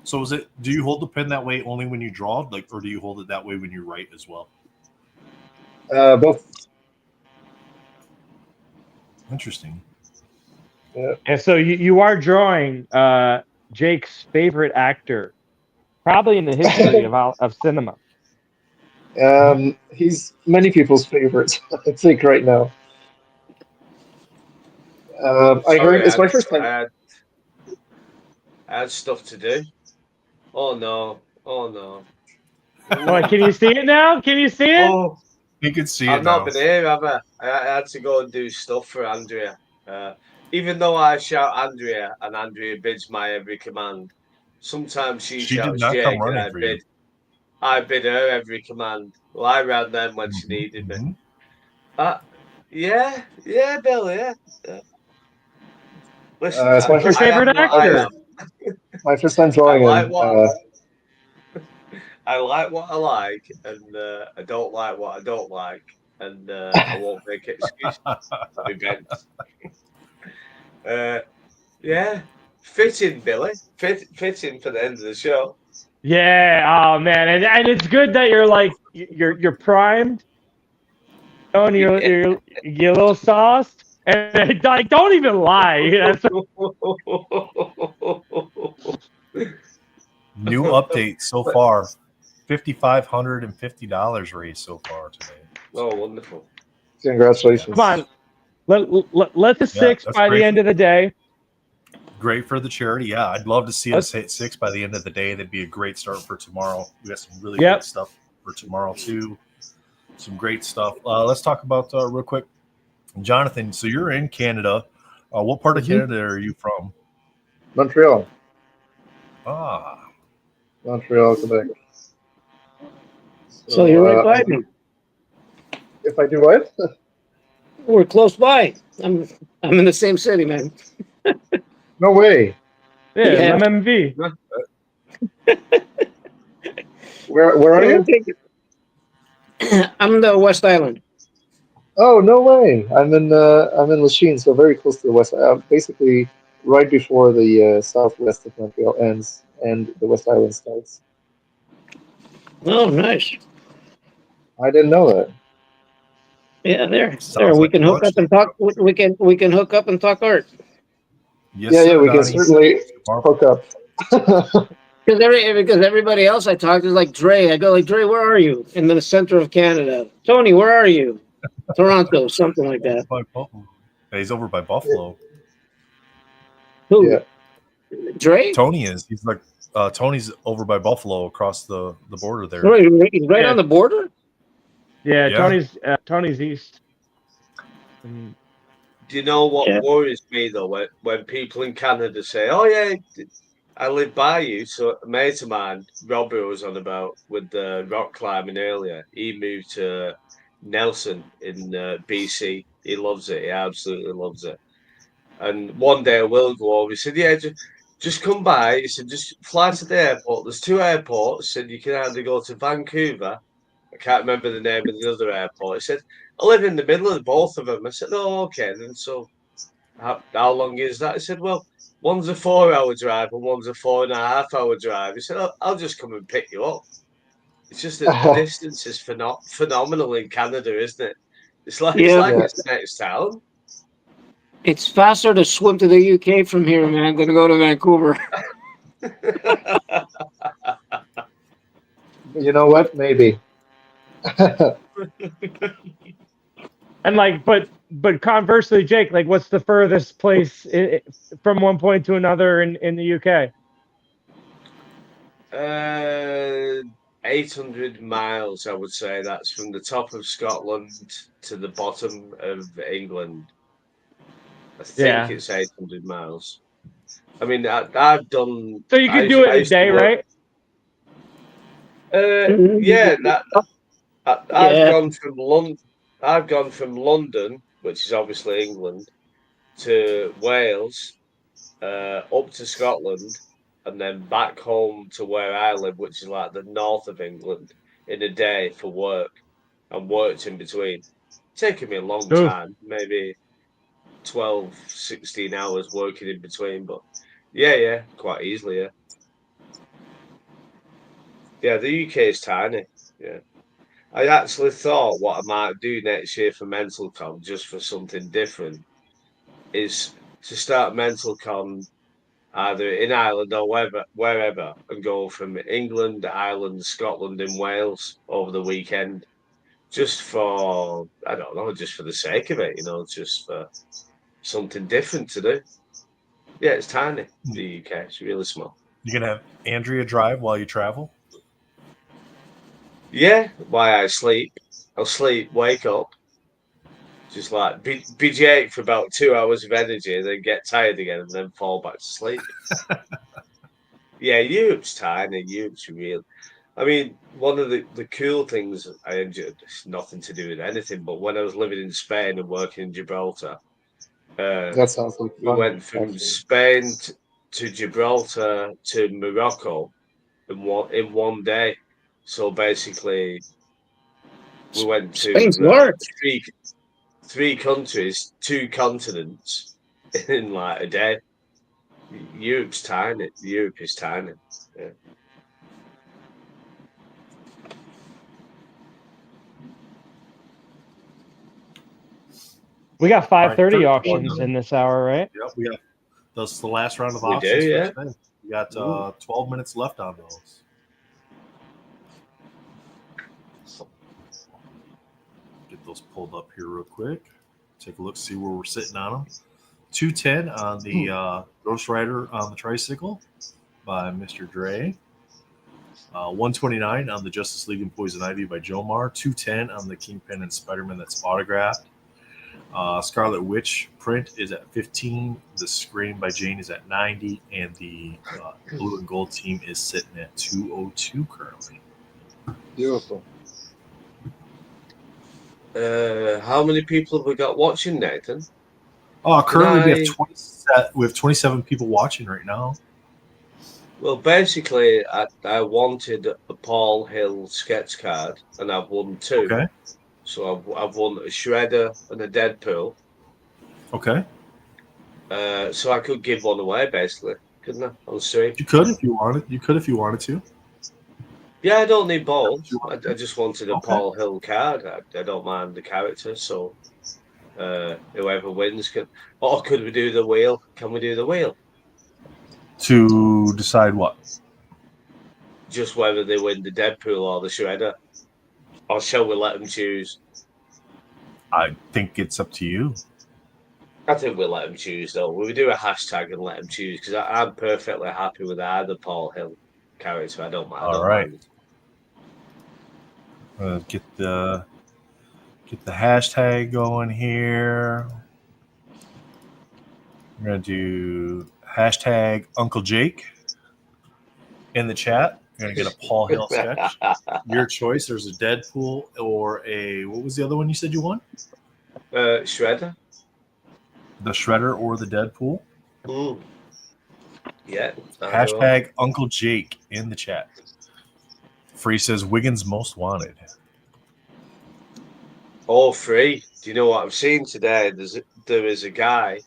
P: So is it? Do you hold the pen that way only when you draw, or do you hold it that way when you write as well?
R: Both.
P: Interesting.
R: Yeah.
D: And so you are drawing Jake's favorite actor, probably in the history of cinema.
R: He's many people's favorites, I think, right now. I heard it's my first time.
C: I had stuff to do. Oh no! Oh no!
D: Oh, can you see it now? Can you see it?
C: Oh,
P: you can see it
C: I've
P: now.
C: not been here, have I? I had to go and do stuff for Andrea. Even though I shout Andrea and Andrea bids my every command, sometimes she
P: did
C: shouts
P: not come
C: Jake and
P: running for you.
C: I bid her every command. Well, I ran them when she needed me. Yeah, Bill, yeah. Listen,
R: It's my first
D: favorite actor.
R: My first time drawing
C: I like
R: him.
C: what I like what I like, and I don't like what I don't like, and I won't make excuses for events. Yeah, fitting, Billy. Fitting for the end of the show.
D: Yeah. Oh man, and it's good that you're primed. And you're a little sauced, and like don't even lie. That's
P: New update so far: $5,550 raised so far today.
C: Oh, wonderful!
R: Congratulations!
D: Come on, let the six
P: that's
D: by the
P: great
D: end of the day.
P: Great for the charity. Yeah, I'd love to see us hit 6 by the end of the day. That'd be a great start for tomorrow. We got some really good stuff for tomorrow too. Some great stuff. Let's talk about real quick, Jonathan. So you're in Canada. What part of Canada are you from?
R: Montreal.
Q: Montreal, Quebec.
O: So you're right by me.
Q: If I do what?
O: We're close by. I'm in the same city, man.
Q: No way.
D: Yeah, MMV.
R: Where are you?
O: I'm the West Island.
R: Oh, no way! I'm in Lachine, so very close to the west. Basically, right before the southwest of Montreal ends and the West Island starts.
O: Oh, nice.
R: I didn't know that.
O: Yeah, there.
P: Sounds
O: We
P: like
O: can hook
P: lunch.
O: up and talk. We can hook up and talk art.
P: Yes,
R: Yeah,
P: sir,
R: we can
P: Donnie.
R: certainly hook up.
O: Because everybody else I talk to is like Dre. I go like, Dre, where are you? In the center of Canada. Tony, where are you? Toronto, something like that.
P: By Buffalo. Yeah, he's over by Buffalo.
O: Who?
R: Yeah.
O: Dre?
P: Tony is. He's like Tony's over by Buffalo across the border there.
O: Right, he's right on the border.
D: Yeah,
P: Yeah.
D: Tony's east. And
C: Do you know what
O: Yeah.
C: worries me though? When people in Canada say, "Oh yeah, I live by you," so a mate of mine, Robbie, was on about with the rock climbing earlier. He moved to Nelson in BC. He loves it. He absolutely loves it. And one day I will go over. He said, "Yeah, just come by." He said, "Just fly to the airport. There's two airports. He said you can either go to Vancouver. I can't remember the name of the other airport." He said, "I live in the middle of both of them." I said, "Oh, okay then." So how long is that? He said, "Well, one's a 4 hour drive and one's a 4.5 hour drive." He said, I'll just come and pick you up. It's just that the distance is phenomenal in Canada, isn't it? It's like
O: Yeah.
C: it's the next town.
O: It's faster to swim to the UK from here, man, than to go to Vancouver.
R: You know what? Maybe.
D: And like, but conversely, Jake, like, what's the furthest place from one point to another in the UK?
C: 800 miles, I would say. That's from the top of Scotland to the bottom of England. I think it's 800 miles. I mean, I've done.
D: So you could do it in a day, right?
C: Yeah, I've
O: Yeah.
C: gone from London. I've gone from London, which is obviously England, to Wales, up to Scotland, and then back home to where I live, which is like the north of England, in a day for work, and worked in between. Taking me a long time, maybe 12, 16 hours working in between, but yeah, quite easily, yeah. Yeah, the UK is tiny. Yeah. I actually thought what I might do next year for MentalCon, just for something different, is to start MentalCon either in Ireland or wherever, and go from England, Ireland, Scotland, and Wales over the weekend, just for, I don't know, just for the sake of it, just for something different to do. Yeah, it's tiny, the UK. It's really small.
P: You gonna have Andrea drive while you travel?
C: Yeah, why I sleep. I'll sleep, wake up, just like be Jake for about 2 hours of energy, then get tired again, and then fall back to sleep. Yeah, Europe's tiny. Europe's real. I mean, one of the cool things I enjoyed, it's nothing to do with anything, but when I was living in Spain and working in Gibraltar,
R: That sounds like
C: we
R: fun.
C: went from
R: Actually.
C: Spain to Gibraltar to Morocco in one day. So basically, we went
O: Spain's
C: to
O: large.
C: three countries, two continents in like a day. Europe's tiny. Europe is tiny. Yeah.
D: We got 5:30
P: All right,
D: auctions in this hour, right?
P: Yep, we got that's the last round of
C: We do,
P: options
C: yeah.
P: for today. We got 12 minutes left on those. Get those pulled up here real quick. Take a look, see where we're sitting on them. 210 on the Ghost Rider on the tricycle by Mr. Dre. 129 on the Justice League and Poison Ivy by Jomar. 210 on the Kingpin and Spider-Man that's autographed. Scarlet Witch print is at 15. The Scream by Jane is at 90. And the blue and gold team is sitting at 202 currently.
R: Beautiful.
C: How many people have we got watching, Nathan?
P: Currently we have 27 people watching right now.
C: Well, basically, I wanted a Paul Hill sketch card, and I've won two.
P: Okay.
C: So I've won a Shredder and a Deadpool.
P: Okay.
C: So I could give one away, basically, couldn't I? On stream.
P: You could if you wanted. You could if you wanted to.
C: Yeah, I don't need both. I just wanted a
P: Okay.
C: Paul Hill card. I don't mind the character, so whoever wins can. Or could we do the wheel? Can we do the wheel?
P: To decide what?
C: Just whether they win the Deadpool or the Shredder. Or shall we let them choose?
P: I think it's up to you.
C: I think we'll let them choose, though. We do a hashtag and let them choose, because I'm perfectly happy with either Paul Hill character. I don't mind.
P: All right. Get the hashtag going here. We're gonna do hashtag Uncle Jake in the chat. You're gonna get a Paul Hill sketch. Your choice. There's a Deadpool or a, what was the other one you said you won?
C: Shredder.
P: The Shredder or the Deadpool.
C: Yeah.
P: Hashtag Uncle Jake in the chat. Free says Wiggins most wanted.
C: All free. Do you know what I've seen today? There is a guy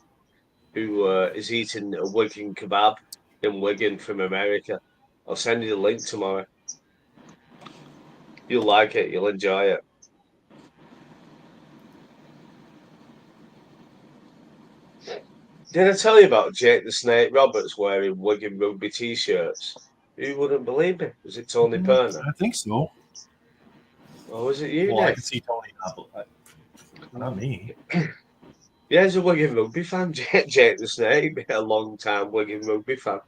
C: who is eating a Wigan kebab in Wigan from America. I'll send you the link tomorrow. You'll like it. You'll enjoy it. Did I tell you about Jake the Snake Roberts wearing Wigan rugby t-shirts? Who wouldn't believe me? Was it Tony Perner?
P: I think so.
C: Or was it you,
P: Well, I
C: Nick?
P: can see Tony, not me.
C: Yeah, he's a Wigan rugby fan. Jake the Snake, a long time Wigan rugby fan.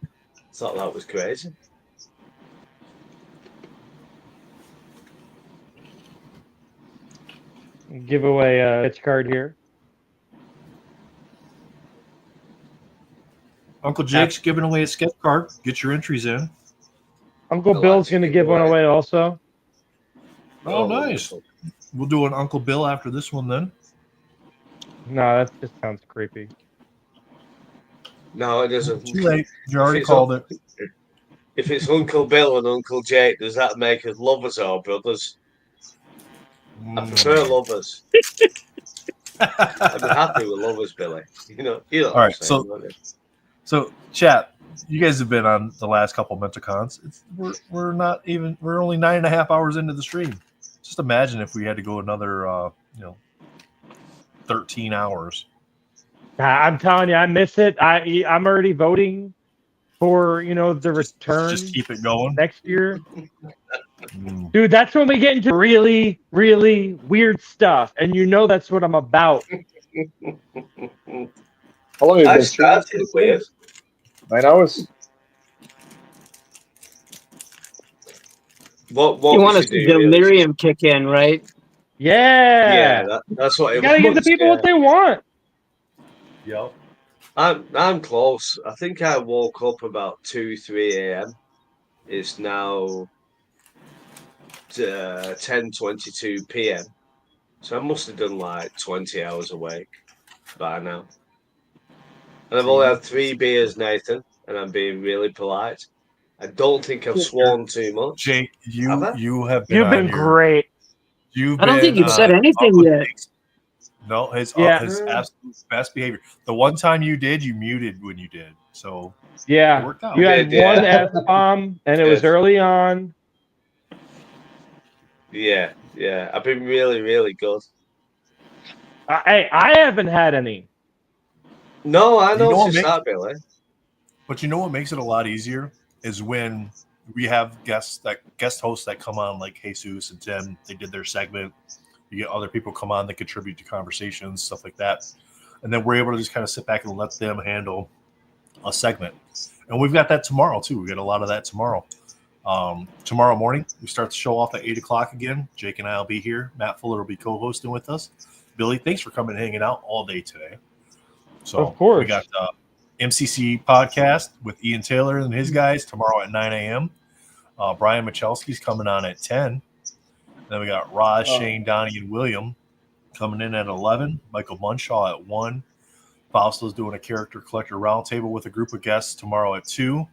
C: Thought that was crazy.
D: Give away a sketch card here.
P: Uncle Jake's giving away a sketch card. Get your entries in.
D: Uncle Bill's going to give one away also.
P: Oh, nice. We'll do an Uncle Bill after this one then.
D: No, that just sounds creepy.
C: No, it doesn't.
P: Too late. You already called it.
C: If it's Uncle Bill and Uncle Jake, does that make us lovers or brothers? I prefer lovers. I'd be happy with lovers, Billy. You know
P: All right, so chat, you guys have been on the last couple mental cons. We're only 9.5 hours into the stream. Just imagine if we had to go another 13 hours.
D: I'm telling you, I miss it. I'm already voting for the return.
P: Just keep it going
D: next year. Dude, that's when we get into really, really weird stuff, and that's what I'm about.
R: How long have you been streaming?
C: Weird.
R: 9 hours.
C: What
O: you want to see delirium kick in, right?
D: Yeah.
C: That's what
D: you gotta give the people what they want.
P: Yep.
C: I'm close. I think I woke up about 2-3 a.m. It's now 10:22 p.m. So I must have done like 20 hours awake by now. And I've only had 3 beers, Nathan, and I'm being really polite. I don't think I've sworn too much.
P: Jake, you have
D: You've been great.
P: You've
O: I don't think you've said anything
P: Uncle
O: yet.
P: Jake's, no, his absolute best behavior. The one time you did, you muted when you did. So
D: yeah,
P: it worked out.
D: You had one F-bomb, and it was early on.
C: Yeah. I've been really, really good.
D: I haven't had any.
C: No, I
P: You know what
C: noticed that, Billy.
P: But you know what makes it a lot easier is when we have guest hosts that come on, like Jesus and Tim. They did their segment. You get other people come on that contribute to conversations, stuff like that, and then we're able to just kind of sit back and let them handle a segment. And we've got that tomorrow too. We got a lot of that tomorrow. Tomorrow morning we start the show off at 8:00 again. Jake and I will be here. Matt Fuller will be co-hosting with us. Billy, thanks for coming and hanging out all day today. So
D: of course,
P: we got MCC podcast with Ian Taylor and his guys tomorrow at 9 a.m. Brian Michalski's coming on at 10. Then we got Raj, Shane, Donnie, and William coming in at 11. Michael Munshaw at 1. Fausto's doing a character collector roundtable with a group of guests tomorrow at 2.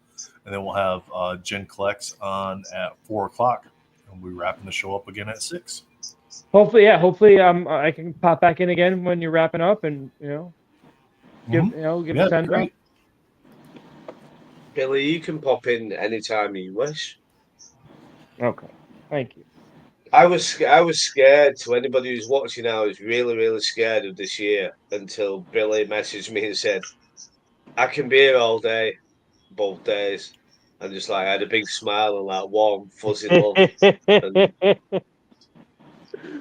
P: and then we'll have Jen Collects on at 4 o'clock, and we'll be wrapping the show up again at 6.
D: Hopefully, I can pop back in again when you're wrapping up, and give a send off.
C: Billy, you can pop in anytime you wish.
D: Okay, thank you.
C: I was scared. To anybody who's watching now, I was really, really scared of this year until Billy messaged me and said, "I can be here all day, both days." And just like I had a big smile and like warm, fuzzy love. And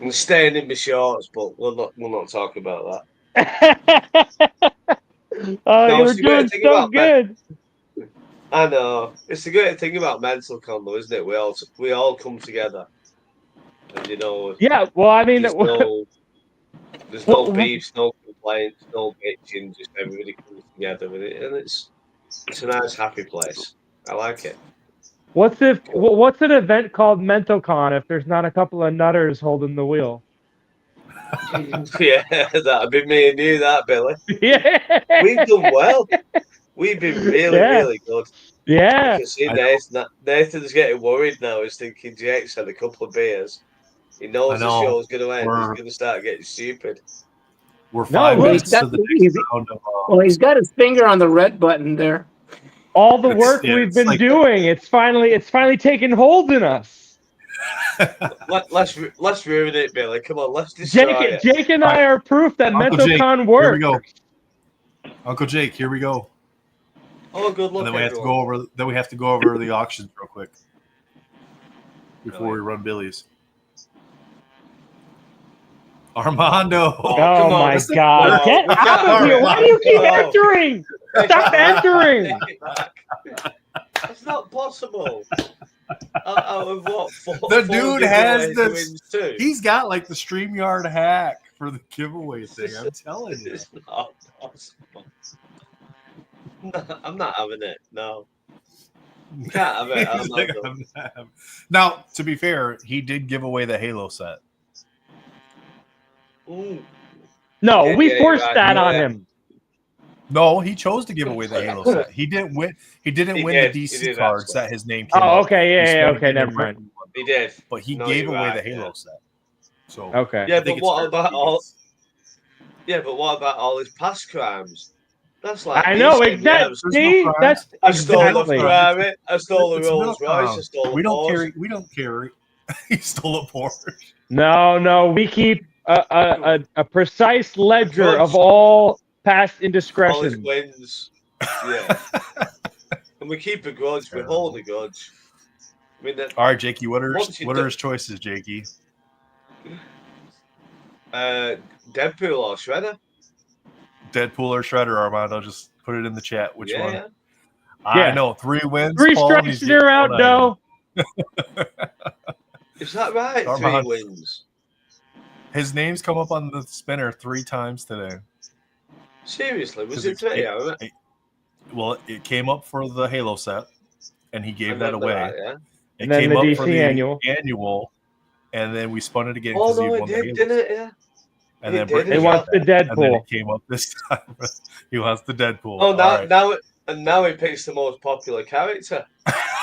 C: I'm staying in my shorts, but we'll not talk about that.
D: Oh, you were doing so good.
C: I know. It's the great thing about mental con, though, isn't it? We all come together, and
D: Yeah. Well, I mean,
C: there's no beefs, no complaints, no bitching. Just everybody comes together with it, and it's a nice, happy place. I like it.
D: What's an event called Mental Con if there's not a couple of nutters holding the wheel?
C: Yeah, that'd be me and you, that Billy.
D: Yeah,
C: we've done well. We've been really, really good.
D: Yeah.
C: I can see Nathan's getting worried now. He's thinking Jake's had a couple of beers. He knows the show's going to end. He's going to start getting stupid.
P: We're 5 minutes to the next round of.
O: Well, he's got his finger on the red button there.
D: All the work we've been doing, it's finally taken hold in us.
C: Let's ruin it, Billy. Come on, let's destroy it.
D: Jake and I are proof that Mental Con works.
P: Here we go. Uncle Jake, here we go.
C: Oh, good luck.
P: And then we have to go over the auctions real quick before we run Billy's. Armando.
D: Oh my God! Get out of here! Why do you keep entering? Stop entering!
C: That's not possible. Out of what?
P: The dude has this. He's got like the StreamYard hack for the giveaway thing. I'm telling you,
C: it's not possible. No, I'm not having it. No, you can't have it.
P: Now, to be fair, he did give away the Halo set.
C: Ooh.
D: No, we forced that on him.
P: No, he chose to give away the Halo set. He didn't win. He didn't win the DC cards that his name came up.
D: Okay, okay, never mind.
C: He did,
P: but he gave away the Halo set. So
D: okay,
C: yeah, but what about all? Yeah, but what about all his past crimes? That's like
D: I know exactly. See, that's
C: I stole the Ferrari. I stole the Rolls Royce. I stole the Porsche.
P: We don't carry. He stole a Porsche.
D: No, we keep a precise ledger of all past indiscretions.
C: All his wins. Yeah. And we keep a grudge. We hold a grudge. I mean,
P: all right, Jakey. What are his choices, Jakey?
C: Deadpool or Shredder?
P: Deadpool or Shredder, Armando. Just put it in the chat. Which one?
C: Yeah.
P: I know. 3 wins.
D: 3 strikes and you're out, though.
C: Is that right?
P: Armando.
C: 3 wins.
P: His name's come up on the spinner 3 times today.
C: Seriously, was it 3?
P: Well, it came up for the Halo set, and he gave that away.
C: That, yeah.
P: It
D: then
P: came
D: the
P: up
D: DC
P: for the
D: annual,
P: and then we spun it again.
C: Oh no,
P: he
C: it
P: won
C: did,
P: the
C: didn't it? Yeah.
P: And then
D: He wants the Deadpool.
P: And then it came up this time. He wants the Deadpool.
C: Oh, now he picks the most popular character.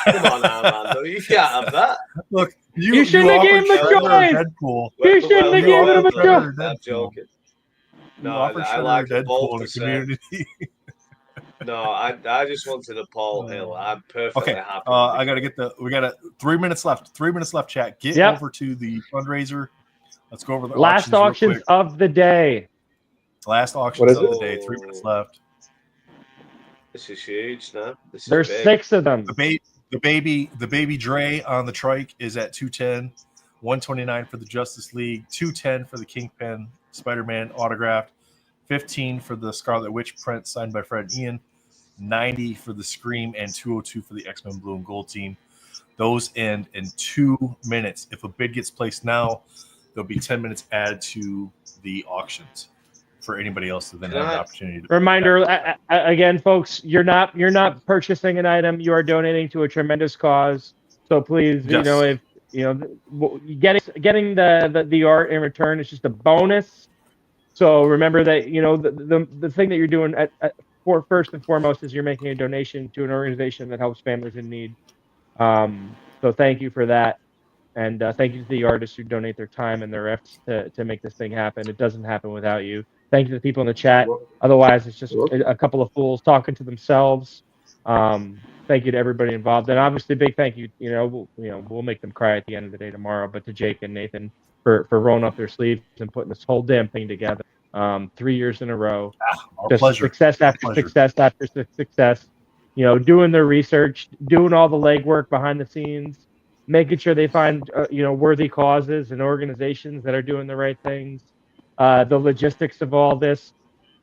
C: Come on, Armando, you can't have that.
P: Look,
D: you shouldn't have given him a choice.
P: Deadpool.
D: You shouldn't have given him a choice.
C: I'm joking. No,
P: I like Deadpool in the community.
C: No, I just wanted a Paul Hill. I'm perfectly happy.
P: I gotta get we got 3 minutes left. 3 minutes left, chat. Get over to the fundraiser. Let's go over the
D: last auctions of the day.
P: Last auctions of the day. 3 minutes left.
C: This is huge, no?
D: There's 6 of them.
P: The baby Dre on the trike is at 210, 129 for the Justice League, 210 for the Kingpin Spider-Man autographed, 15 for the Scarlet Witch print signed by Fred and Ian, 90 for the Scream, and 202 for the X-Men Blue and Gold team. Those end in 2 minutes. If a bid gets placed now, there'll be 10 minutes added to the auctions for anybody else to then have an opportunity to.
D: Reminder again, folks, you're not purchasing an item, you are donating to a tremendous cause. So please, if getting the art in return is just a bonus. So remember that the thing that you're doing first and foremost is you're making a donation to an organization that helps families in need. So thank you for that. And thank you to the artists who donate their time and their efforts to make this thing happen. It doesn't happen without you. Thank you to the people in the chat. Otherwise, it's just a couple of fools talking to themselves. Thank you to everybody involved, and obviously, big thank you. We'll make them cry at the end of the day tomorrow. But to Jake and Nathan for rolling up their sleeves and putting this whole damn thing together. 3 years in a row.
P: Our
D: Just
P: pleasure.
D: success after
P: Pleasure.
D: success after success. Doing their research, doing all the legwork behind the scenes, making sure they find worthy causes and organizations that are doing the right things. The logistics of all this,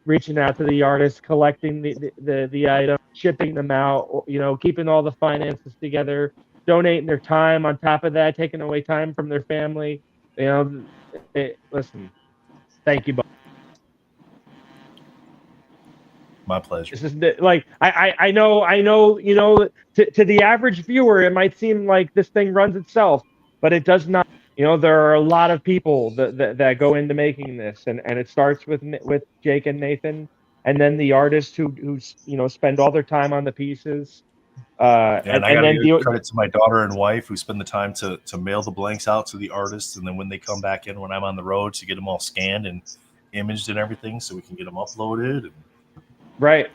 D: reaching out to the artists, collecting the items, shipping them out, keeping all the finances together, donating their time on top of that, taking away time from their family. Listen, thank you both.
P: My pleasure.
D: This is like I know to the average viewer it might seem like this thing runs itself, but it does not. There are a lot of people that go into making this, and it starts with Jake and Nathan, and then the artists who spend all their time on the pieces.
P: And I got to give credit to my daughter and wife who spend the time to mail the blanks out to the artists, and then when they come back in when I'm on the road to get them all scanned and imaged and everything, so we can get them uploaded.
D: Right.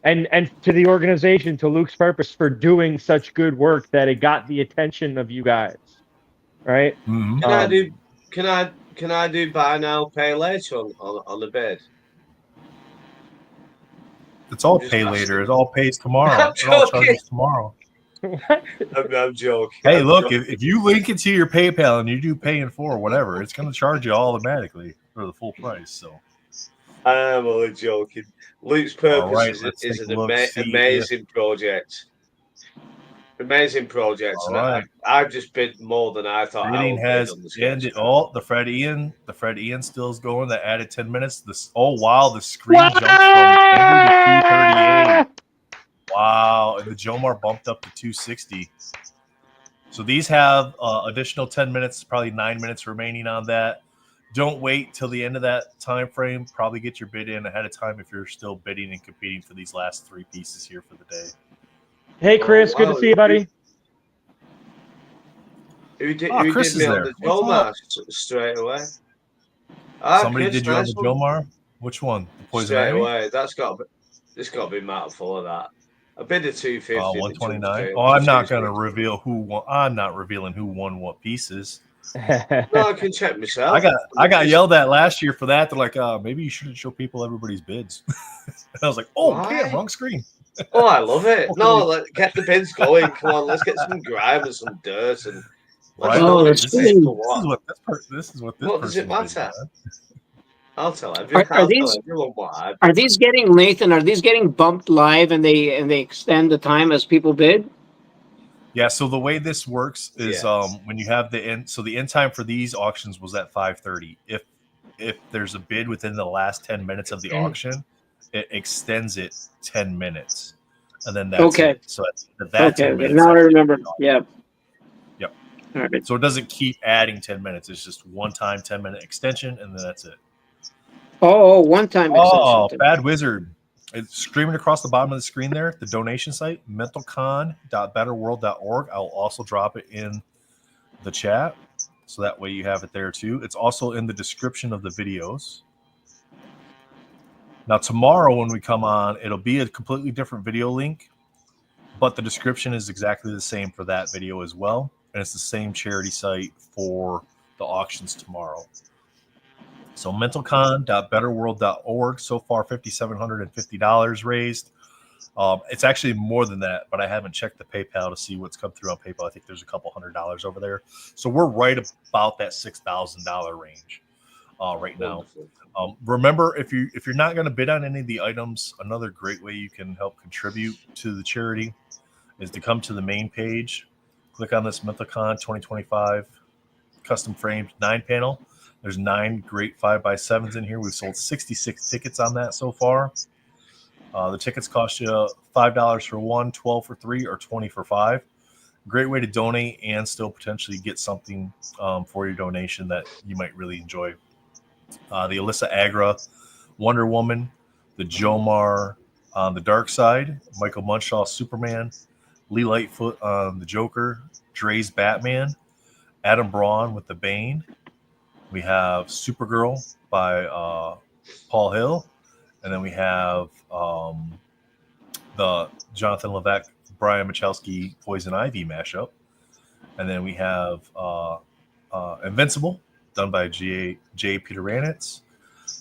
D: And to the organization, to Luke's Purpose, for doing such good work that it got the attention of you guys. Right?
P: Mm-hmm.
C: Can I do buy now, pay later on the bid?
P: It's all pay later. It all pays tomorrow. It all charges tomorrow.
C: I'm joking.
P: Hey,
C: I'm
P: look,
C: joking.
P: if you link it to your PayPal and you do pay in full or whatever, it's going to charge you automatically for the full price. So
C: I'm only joking. Luke's Purpose
P: right,
C: is an amazing project. Amazing project.
P: All
C: And
P: right.
C: I've just bid more than I thought I
P: bidding
C: would bid
P: has
C: on the sketch.
P: ended. Oh, the Fred Ian still is going. That added 10 minutes. Wow, the screen jumped from 20 to 238. Wow, and the Jomar bumped up to 260. So these have additional 10 minutes, probably 9 minutes remaining on that. Don't wait till the end of that time frame. Probably get your bid in ahead of time if you're still bidding and competing for these last 3 pieces here for the day.
D: Hey, Chris, good to see you, buddy.
C: Who did
P: Chris
C: me
P: is
C: on
P: there.
C: the
P: What's
C: Jomar
P: up?
C: straight away?
P: Somebody
C: Chris,
P: did you on
C: nice
P: the
C: one.
P: Jomar? Which one? The Poison
C: Straight
P: Ivy?
C: away. It's got to be Matt full of that. I bid a 250.
P: 129. Oh, I'm not going to reveal who won. I'm not revealing who won what pieces.
C: No, I can check myself.
P: I got yelled at last year for that. They're like, maybe you shouldn't show people everybody's bids. And I was like, oh, damn, wrong screen.
C: Oh, I love it. No, get the bids going. Come on, let's get some grime and some dirt and let's
O: Oh,
C: this
O: that's
C: is
O: good.
P: This is what this
C: what does it
P: person's
C: matter?
P: bid,
C: I'll tell everyone.
O: Are these
C: What I
O: are these getting Nathan? Are these getting bumped live and they extend the time as people bid?
P: Yeah, so the way this works is when you have the end. So the end time for these auctions was at 5:30. If there's a bid within the last 10 minutes of the auction, it extends it 10 minutes, and then that's
O: Okay.
P: it. So at that 10 minutes.
O: Now I remember. Yeah.
P: Yep.
O: All right.
P: So it doesn't keep adding 10 minutes. It's just one time 10-minute extension, and then that's it.
O: Oh, one-time
P: Oh,
O: extension.
P: Bad Wizard. It's screaming across the bottom of the screen there, the donation site, mentalcon.betterworld.org. I'll also drop it in the chat, so that way you have it there too. It's also in the description of the videos. Now, tomorrow when we come on, it'll be a completely different video link, but the description is exactly the same for that video as well, and it's the same charity site for the auctions tomorrow. So mentalcon.betterworld.org. So far, $5,750 raised. It's actually more than that, but I haven't checked the PayPal to see what's come through on PayPal. I think there's a couple $100 over there. So we're right about that $6,000 range right now. Remember, if you're not going to bid on any of the items, another great way you can help contribute to the charity is to come to the main page, click on this MentalCon 2025 custom framed 9 panel. There's 9 great 5x7s in here. We've sold 66 tickets on that so far. The tickets cost you $5 for 1, $12 for 3, or $20 for 5. Great way to donate and still potentially get something for your donation that you might really enjoy. The Alyssa Agra, Wonder Woman, the Jomar,
B: On the dark side, Michael Munshaw, Superman, Lee Lightfoot on the Joker, Dre's Batman, Adam Braun with the Bane. We have Supergirl by Paul Hill, and then we have the Jonathan Levesque, Brian Michalski, Poison Ivy mashup, and then we have Invincible, done by J. Peter Ranitz.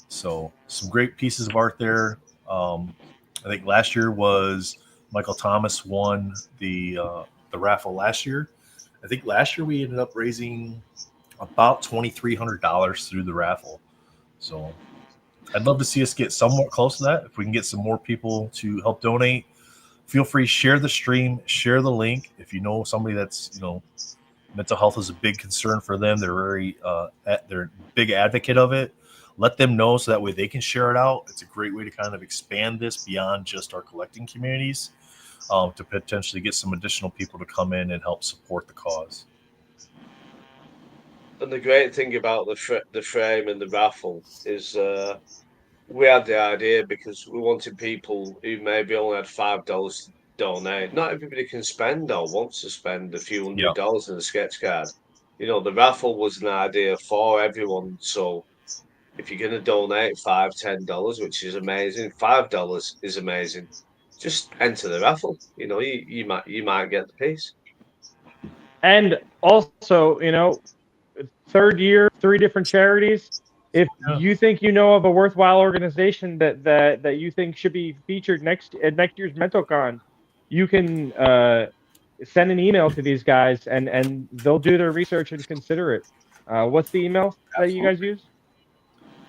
B: So some great pieces of art there. I think last year was Michael Thomas won the raffle last year. I think last year we ended up raising about $2,300 through the raffle. So I'd love to see us get somewhat close to that. If we can get some more people to help donate, feel free, share the stream, share the link. If you know somebody that's, mental health is a big concern for them, they're they're a big advocate of it. Let them know so that way they can share it out. It's a great way to kind of expand this beyond just our collecting communities, to potentially get some additional people to come in and help support the cause.
C: And the great thing about the frame and the raffle is we had the idea because we wanted people who maybe only had $5 to donate. Not everybody can spend or wants to spend a few $100s in a sketch card. The raffle was an idea for everyone. So if you're going to donate $5, $10, which is amazing, $5 is amazing. Just enter the raffle. You might get the piece.
D: And also, third year, 3 different charities. If you think you know of a worthwhile organization that you think should be featured at next year's MentalCon, you can send an email to these guys and they'll do their research and consider it. What's the email that you guys use?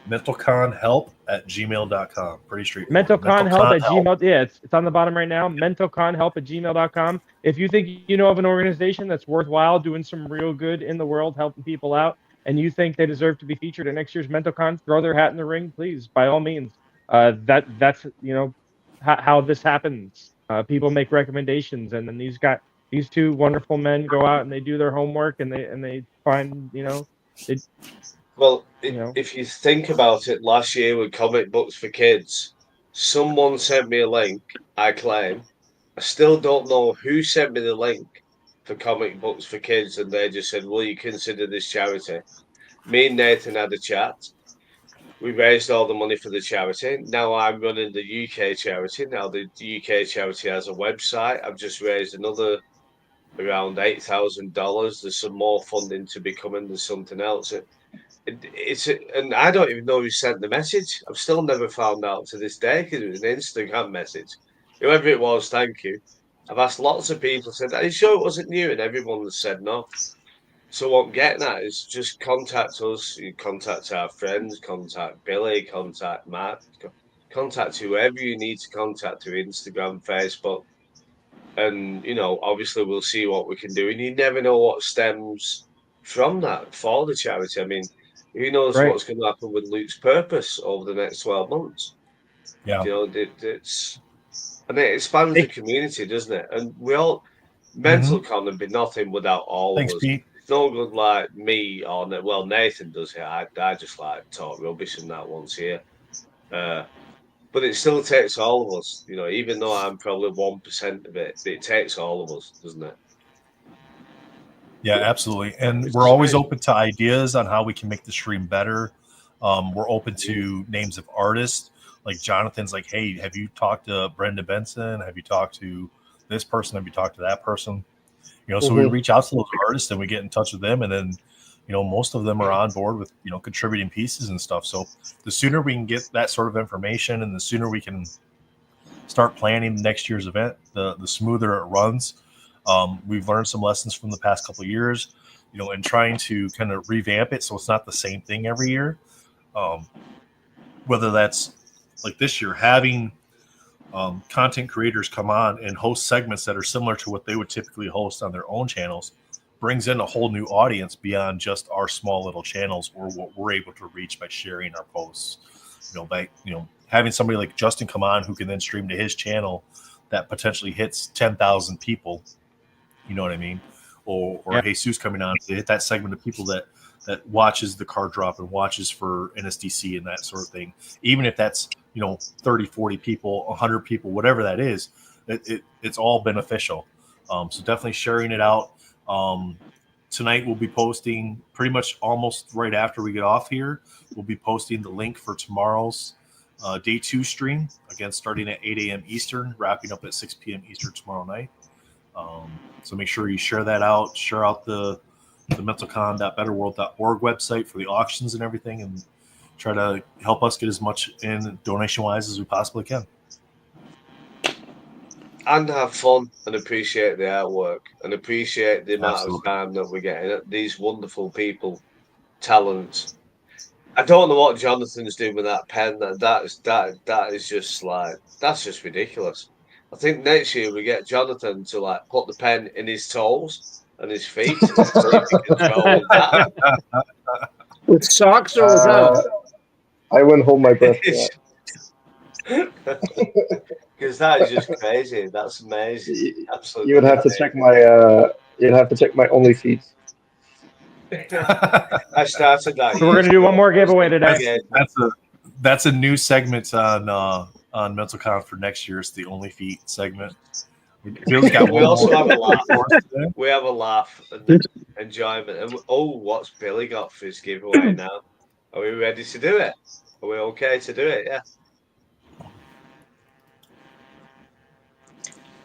B: mentalconhelp@gmail.com. Pretty straightforward.
D: mentalconhelp@gmail. Yeah, it's on the bottom right now. mentalconhelp@gmail.com. If you think you know of an organization that's worthwhile, doing some real good in the world, helping people out, and you think they deserve to be featured at next year's MentalCon, throw their hat in the ring, please, by all means. That's how this happens. People make recommendations, and then these 2 wonderful men go out and they do their homework and they find
C: Well, if you think about it, last year with comic books for kids, someone sent me a link, I claim. I still don't know who sent me the link for comic books for kids, and they just said, will you consider this charity? Me and Nathan had a chat. We raised all the money for the charity. Now I'm running the UK charity. Now the UK charity has a website. I've just raised another around $8,000. There's some more funding to be coming. There's something else. And I don't even know who sent the message. I've still never found out to this day because it was an Instagram message. Whoever it was, thank you. I've asked lots of people, said, are you sure it wasn't you? And everyone has said no. So what I'm getting at is just contact us. You contact our friends, contact Billy, contact Matt, contact whoever you need to contact through Instagram, Facebook. And, obviously we'll see what we can do. And you never know what stems from that for the charity. I mean, who knows what's going to happen with Luke's Purpose over the next 12 months?
B: Yeah.
C: It expands the community, doesn't it? And we all, MentalCon would be nothing without all of us.
B: Pete.
C: It's no good like me or, Nathan does it. I just like talk rubbish and that once here. But it still takes all of us, even though I'm probably 1% of it, it takes all of us, doesn't it?
B: Yeah, absolutely. And we're always open to ideas on how we can make the stream better. We're open to names of artists. Like Jonathan's like, hey, have you talked to Brenda Benson? Have you talked to this person? Have you talked to that person? So we reach out to those artists and we get in touch with them. And then, most of them are on board with, contributing pieces and stuff. So the sooner we can get that sort of information and the sooner we can start planning next year's event, the smoother it runs. We've learned some lessons from the past couple of years, in trying to kind of revamp it so it's not the same thing every year. Whether that's like this year, having content creators come on and host segments that are similar to what they would typically host on their own channels brings in a whole new audience beyond just our small little channels or what we're able to reach by sharing our posts. By having somebody like Justin come on who can then stream to his channel that potentially hits 10,000 people. You know what I mean? Or Jesus coming on to hit that segment of people that watches the card drop and watches for NSDC and that sort of thing. Even if that's
P: 30, 40 people, 100 people, whatever that is, it's all beneficial. So definitely sharing it out. Tonight we'll be posting pretty much almost right after we get off here. We'll be posting the link for tomorrow's day 2 stream, again starting at 8 a.m. Eastern, wrapping up at 6 p.m. Eastern tomorrow night. So make sure you share that out. Share out the mentalcon.betterworld.org website for the auctions and everything, and try to help us get as much in donation-wise as we possibly can.
C: And have fun and appreciate the artwork and appreciate the amount
P: Absolutely.
C: of time that we're getting. These wonderful people, talents. I don't know what Jonathan's doing with that pen. That is just like, that's just ridiculous. I think next year we get Jonathan to like put the pen in his toes and his feet and see if he can throw with that.
O: With socks or without?
R: I wouldn't hold my breath for that.
C: Because that is just crazy. That's amazing. Absolutely.
R: You would have to check my you'd have to check my only feet.
C: I started that.
D: So we're gonna do one more giveaway today.
P: That's a new segment on MentalCon for next year. It's the Only Feet segment. Bill's got
C: We
P: one
C: also
P: more
C: have a laugh.
P: for us today.
C: We have a laugh and enjoyment. And what's Billy got for his giveaway now? Are we ready to do it? Are we okay to do it? Yeah.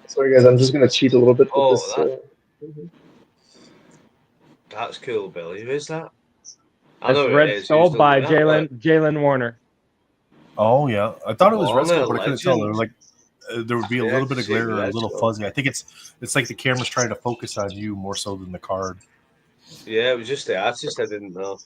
R: Sorry guys, I'm just gonna cheat a little bit with this.
C: That's cool, Billy. Who is that? I
D: That's
C: know who it
D: Red
C: is.
D: Skull
C: Who's done
D: by
C: the artwork?
D: Jalen Warner.
P: Oh yeah, I thought it was Red
C: Warner,
P: Skull, but I couldn't tell. There
C: legend.
P: there would be a
C: Yeah, I
P: little
C: can
P: bit of
C: see
P: glare or a
C: Red
P: little
C: Skull.
P: fuzzy. I think it's like the camera's trying to focus on you more so than the card.
C: Yeah, it was just the artist. I didn't know.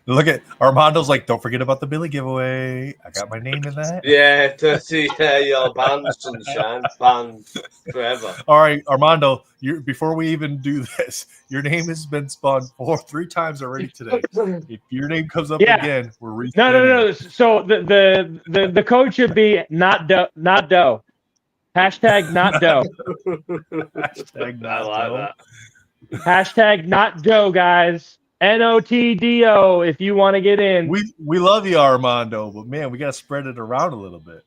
P: Look at Armando's like, don't forget about the Billy giveaway. I got my name in that.
C: Yeah, 30. Yeah, your band, Sunshine, band forever.
P: All right, Armando. Before we even do this, your name has been spun 3 times already today. If your name comes up again, we're restarting.
D: No. So the code should be not dough. Hashtag not dough.
P: Hashtag
C: I like that.
D: Hashtag not dough, guys. NOTDO if you want to get in.
P: We love you, Armando, but man, we got to spread it around a little bit.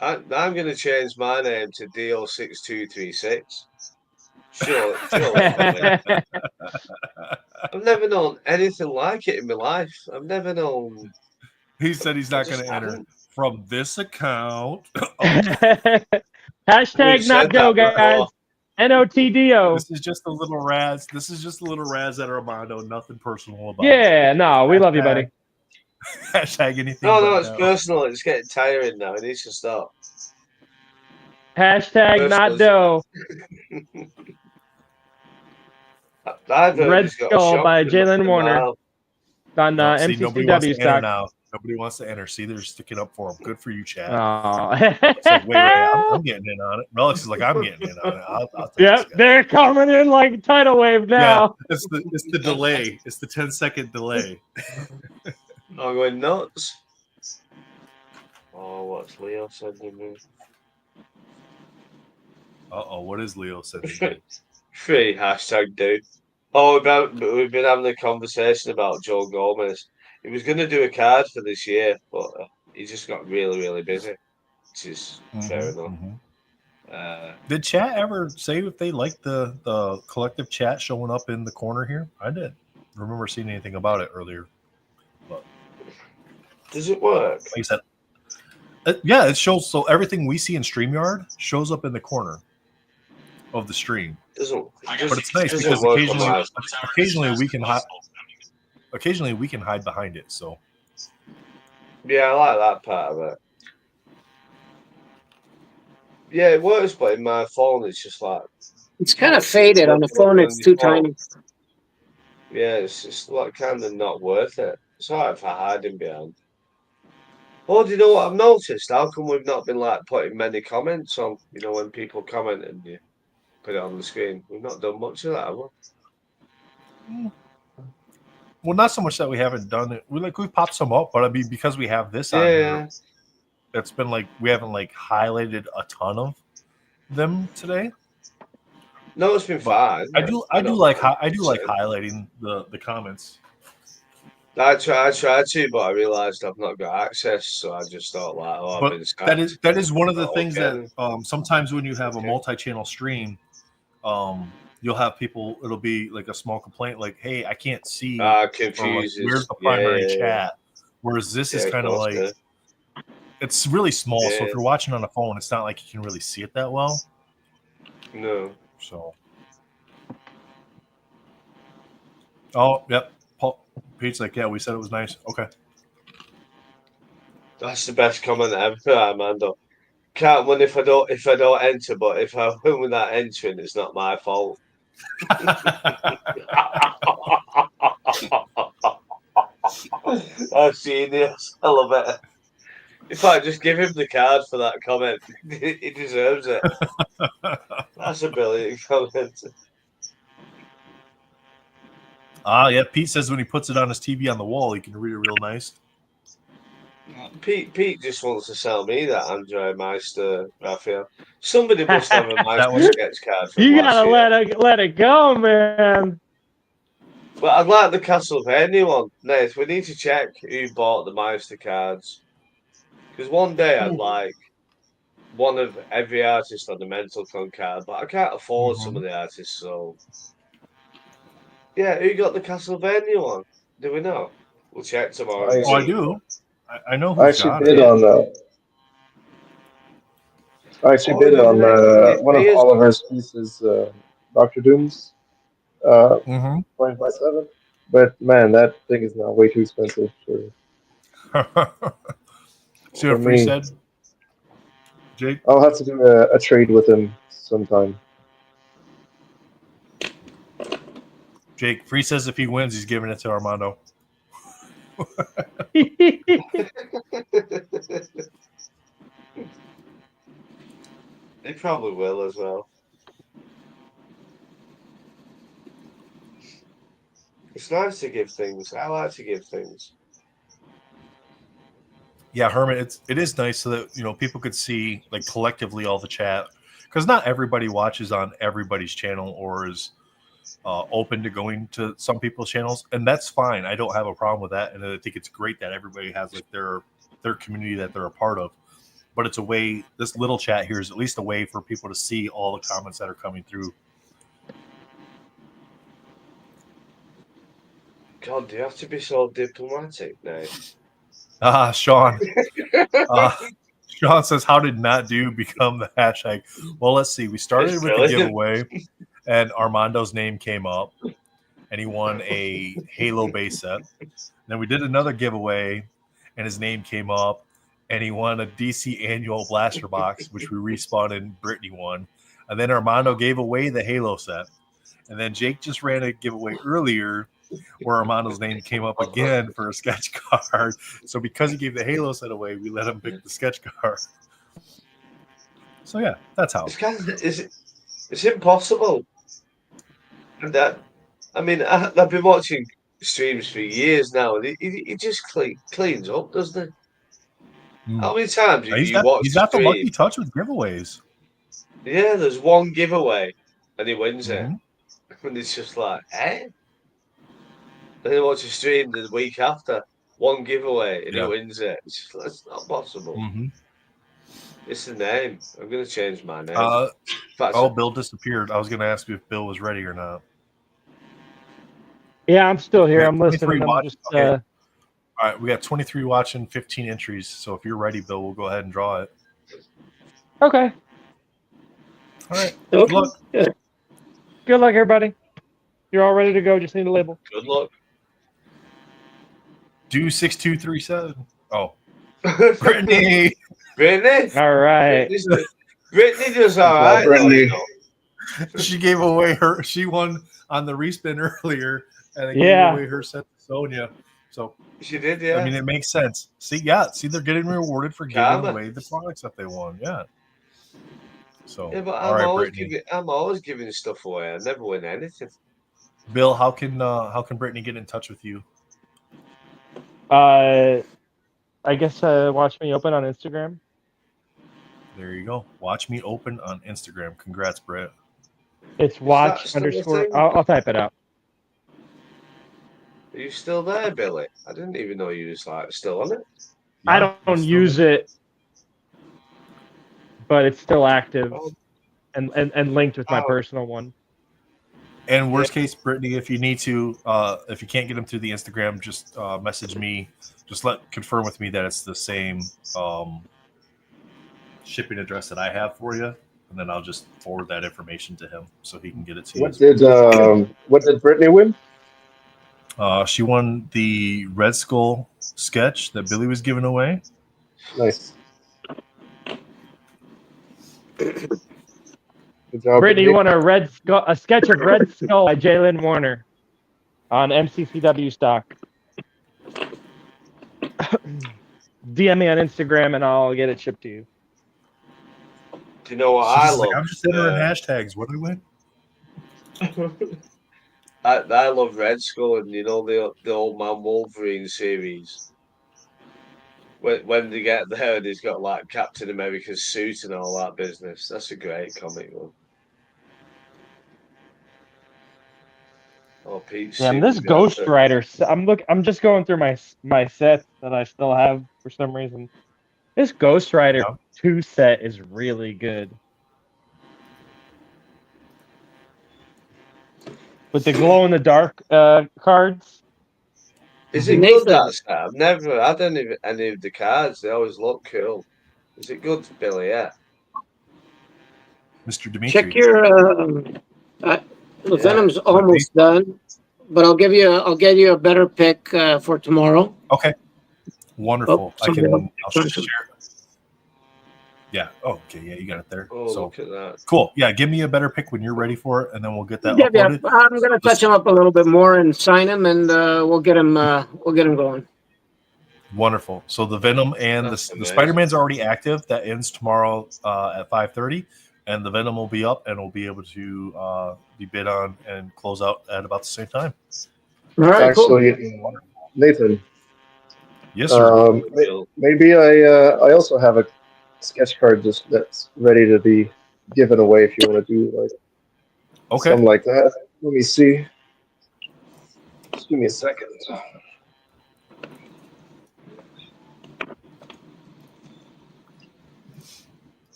C: I'm going to change my name to DO6236. Sure. I've never known anything like it in my life. I've never known.
P: He said he's not going to enter from this account.
D: Hashtag not dough, guys. NOTDO.
P: This is just a little razz. This is just a little razz at Armando. Nothing personal about
D: Yeah,
P: it.
D: no, we love you, buddy.
P: Hashtag anything.
C: No, it's personal. It's getting tiring now. It needs to stop.
D: Hashtag not dough. Red Skull by Jalen Warner on MCCW stock.
P: Nobody wants to enter. See, they're sticking up for him. Good for you, Chad.
D: Oh.
P: It's like, wait, I'm getting in on it. Relics is like, I'm getting in on it. I'll take
D: Yep, they're coming in like tidal wave now.
P: Yeah, it's the delay. It's the 10-second delay.
C: I'm going nuts. Oh, what's Leo sending me?
P: What is Leo sending me?
C: Free hashtag dude. Oh, we've been having a conversation about Joe Gomez. He was going to do a card for this year, but he just got really, really busy, which is fair enough.
P: Did chat ever say if they liked the collective chat showing up in the corner here? I didn't remember seeing anything about it earlier. But
C: does it work?
P: Like I said, yeah, it shows. So everything we see in StreamYard shows up in the corner of the stream. But it's nice because occasionally we can hide behind it. So
C: yeah, I like that part of it. Yeah, it works, but in my phone, it's just like
O: it's kind of faded on the phone. It's too tiny.
C: Yeah, it's just like kind of not worth it. It's alright for hiding behind. Oh, do you know what I've noticed? How come we've not been like putting many comments on? You know, when people comment and you put it on the screen, we've not done much of that, have we?
P: Well, not so much that we haven't done it. We popped some up, but I mean because we have this on here, it's been like we haven't like highlighted a ton of them today.
C: No, it's been fine.
P: I do like highlighting the comments.
C: I tried to, but I realised I've not got access, so I just thought like, oh, I've
P: But
C: been Skyped.
P: that is one of the
C: Oh,
P: things
C: okay,
P: that sometimes when you have a
C: okay.
P: multi-channel stream, you'll have people. It'll be like a small complaint, like, "Hey, I can't see," or like,
C: Confuses.
P: "Where's the
C: Yeah,
P: primary
C: yeah.
P: chat?" Whereas this is
C: Yeah, of
P: kind of
C: course,
P: like
C: yeah.
P: it's really small. So
C: Yeah.
P: if you're watching on a phone, it's not like you can really see it that well.
C: No.
P: So, oh, yep. Pete's like, yeah, we said it was nice. Okay.
C: That's the best comment ever, Armando. Can't win if I don't enter, but if I win without entering, it's not my fault. That's genius. I love it. In fact, just give him the card for that comment. He deserves it. That's a brilliant comment.
P: Yeah. Pete says when he puts it on his TV on the wall, he can read it real nice.
C: Pete just wants to sell me that Andre Meister, Raphael. Somebody must have a Meister sketch card from
D: You
C: last
D: gotta
C: year.
D: let it go, man.
C: But I'd like the Castlevania one. Nate, we need to check who bought the Meister cards. Because one day I'd like one of every artist on the Mental Con card, but I can't afford some of the artists, so yeah, who got the Castlevania one? Do we know? We'll check tomorrow.
R: I,
C: And
P: I
C: see.
P: do. I know
R: I
P: who's
R: actually
P: got
R: bid
P: it.
R: on I actually
C: Oh,
R: bid
C: yeah,
R: on one of
C: he is.
R: Oliver's pieces, Doctor Doom's
P: Mm-hmm.
R: 5x7. But man, that thing is now way too expensive
P: See
R: for
P: what Free
R: me.
P: said, Jake?
R: I'll have to do a trade with him sometime.
P: Jake, Free says if he wins, he's giving it to Armando.
C: He probably will as well. It's nice to give things. I like to give things.
P: Yeah, Herman, it is nice so that people could see like collectively all the chat, because not everybody watches on everybody's channel or is open to going to some people's channels, and that's fine. I don't have a problem with that, and I think it's great that everybody has like their community that they're a part of. But it's a way. This little chat here is at least a way for people to see all the comments that are coming through.
C: God, do you have to be so diplomatic now?
P: Sean. Sean says, "How did not do become the hashtag?" Well, let's see. We started with the giveaway, and Armando's name came up, and he won a Halo base set. Then we did another giveaway, and his name came up, and he won a DC annual blaster box, which we respawned and Brittany won. And then Armando gave away the Halo set. And then Jake just ran a giveaway earlier where Armando's name came up again for a sketch card. So because he gave the Halo set away, we let him pick the sketch card. So yeah, that's how.
C: It's impossible. And I've been watching streams for years now, and he just cleans up, doesn't he? How many times have you watched
P: He's got the
C: stream?
P: lucky touch with giveaways.
C: Yeah, there's one giveaway, and he wins it. And it's just like, eh? Then you watch a stream the week after, one giveaway, and he wins it. It's just, that's not possible. It's the name. I'm going to change my name.
P: Bill disappeared. I was going to ask you if Bill was ready or not.
D: Yeah, I'm still here. I'm listening. I'm just.
P: Okay. All right, we got 23 watching, 15 entries. So if you're ready, Bill, we'll go ahead and draw it.
D: Okay.
P: All right. Good luck.
D: Good luck, everybody. You're all ready to go. Just need a label.
C: Good luck.
P: Do 6237. Oh. Brittany.
C: Brittany?
D: All right.
C: Brittany does all right.
R: Brittany.
P: She gave away she won on the respin earlier, and they gave away her set to Sonia. So
C: she did, yeah.
P: I mean, it makes sense. See, they're getting rewarded for giving away the products that they won. Yeah. So
C: yeah, but I'm always giving stuff away. I never win anything.
P: Bill, how can Brittany get in touch with you?
D: I guess watch me open on Instagram.
P: There you go. Watch me open on Instagram. Congrats, Brett.
D: It's watch _ I'll type it out.
C: Are you still there, Billy? I didn't even know you was like still on it.
D: I don't use it, but it's still active and linked with my personal one.
P: And worst case, Brittany, if you need to, if you can't get them through the Instagram, just message me. Just confirm with me that it's the same shipping address that I have for you, and then I'll just forward that information to him so he can get it to you.
R: What did Brittany win?
P: She won the Red Skull sketch that Billy was giving away.
R: Nice. Good job,
D: Brittany won a sketch of Red Skull by Jalen Warner on MCCW stock. DM me on Instagram and I'll get it shipped to you.
C: Do you know what
P: She's
C: I
P: just
C: love?
P: like, I'm just entering hashtags. What do we win?
C: I love Red Skull and the Old Man Wolverine series. When they get there, and he's got like Captain America's suit and all that business. That's a great comic one. Oh, Pete's
D: Damn,
C: suit
D: this
C: would be
D: Ghost
C: out
D: Rider. I'm just going through my sets that I still have for some reason. This Ghost Rider 2 set is really good. With the glow in the dark cards.
C: Is it good that set? I've never had any of the cards. They always look cool. Is it good, Billy? Yeah.
P: Mr. Dimitri.
O: Check your. The Venom's almost done, but I'll get you a better pick for tomorrow.
P: Okay. Wonderful.
O: Oh,
P: I'll share it. Yeah. Oh, okay. Yeah, you got it there.
C: Oh, look at that.
P: Cool. Yeah, give me a better pick when you're ready for it, and then we'll get that
O: Yeah,
P: uploaded.
O: I'm gonna touch him up a little bit more and sign him, and we'll get him going.
P: Wonderful. So the Venom and the Spider-Man's already active. That ends tomorrow at 5:30, and the Venom will be up and will be able to be bid on and close out at about the same time.
O: All right.
R: Actually, Nathan.
P: Yes, sir.
R: Maybe I also have a sketch card that's ready to be given away if you want to do like something like that. Let me see. Just give me a second.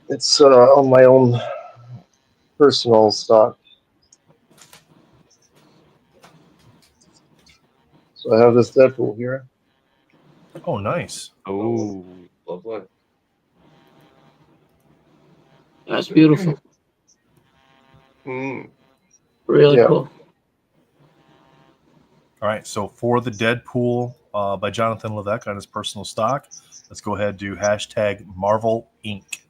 R: It's on my own personal stock. So I have this Deadpool here.
P: Oh, nice.
C: Oh, lovely.
O: That's beautiful.
C: Mm.
O: Really cool.
P: All right. So for the Deadpool by Jonathan Levesque on his personal stock, let's go ahead and do hashtag Marvel Inc.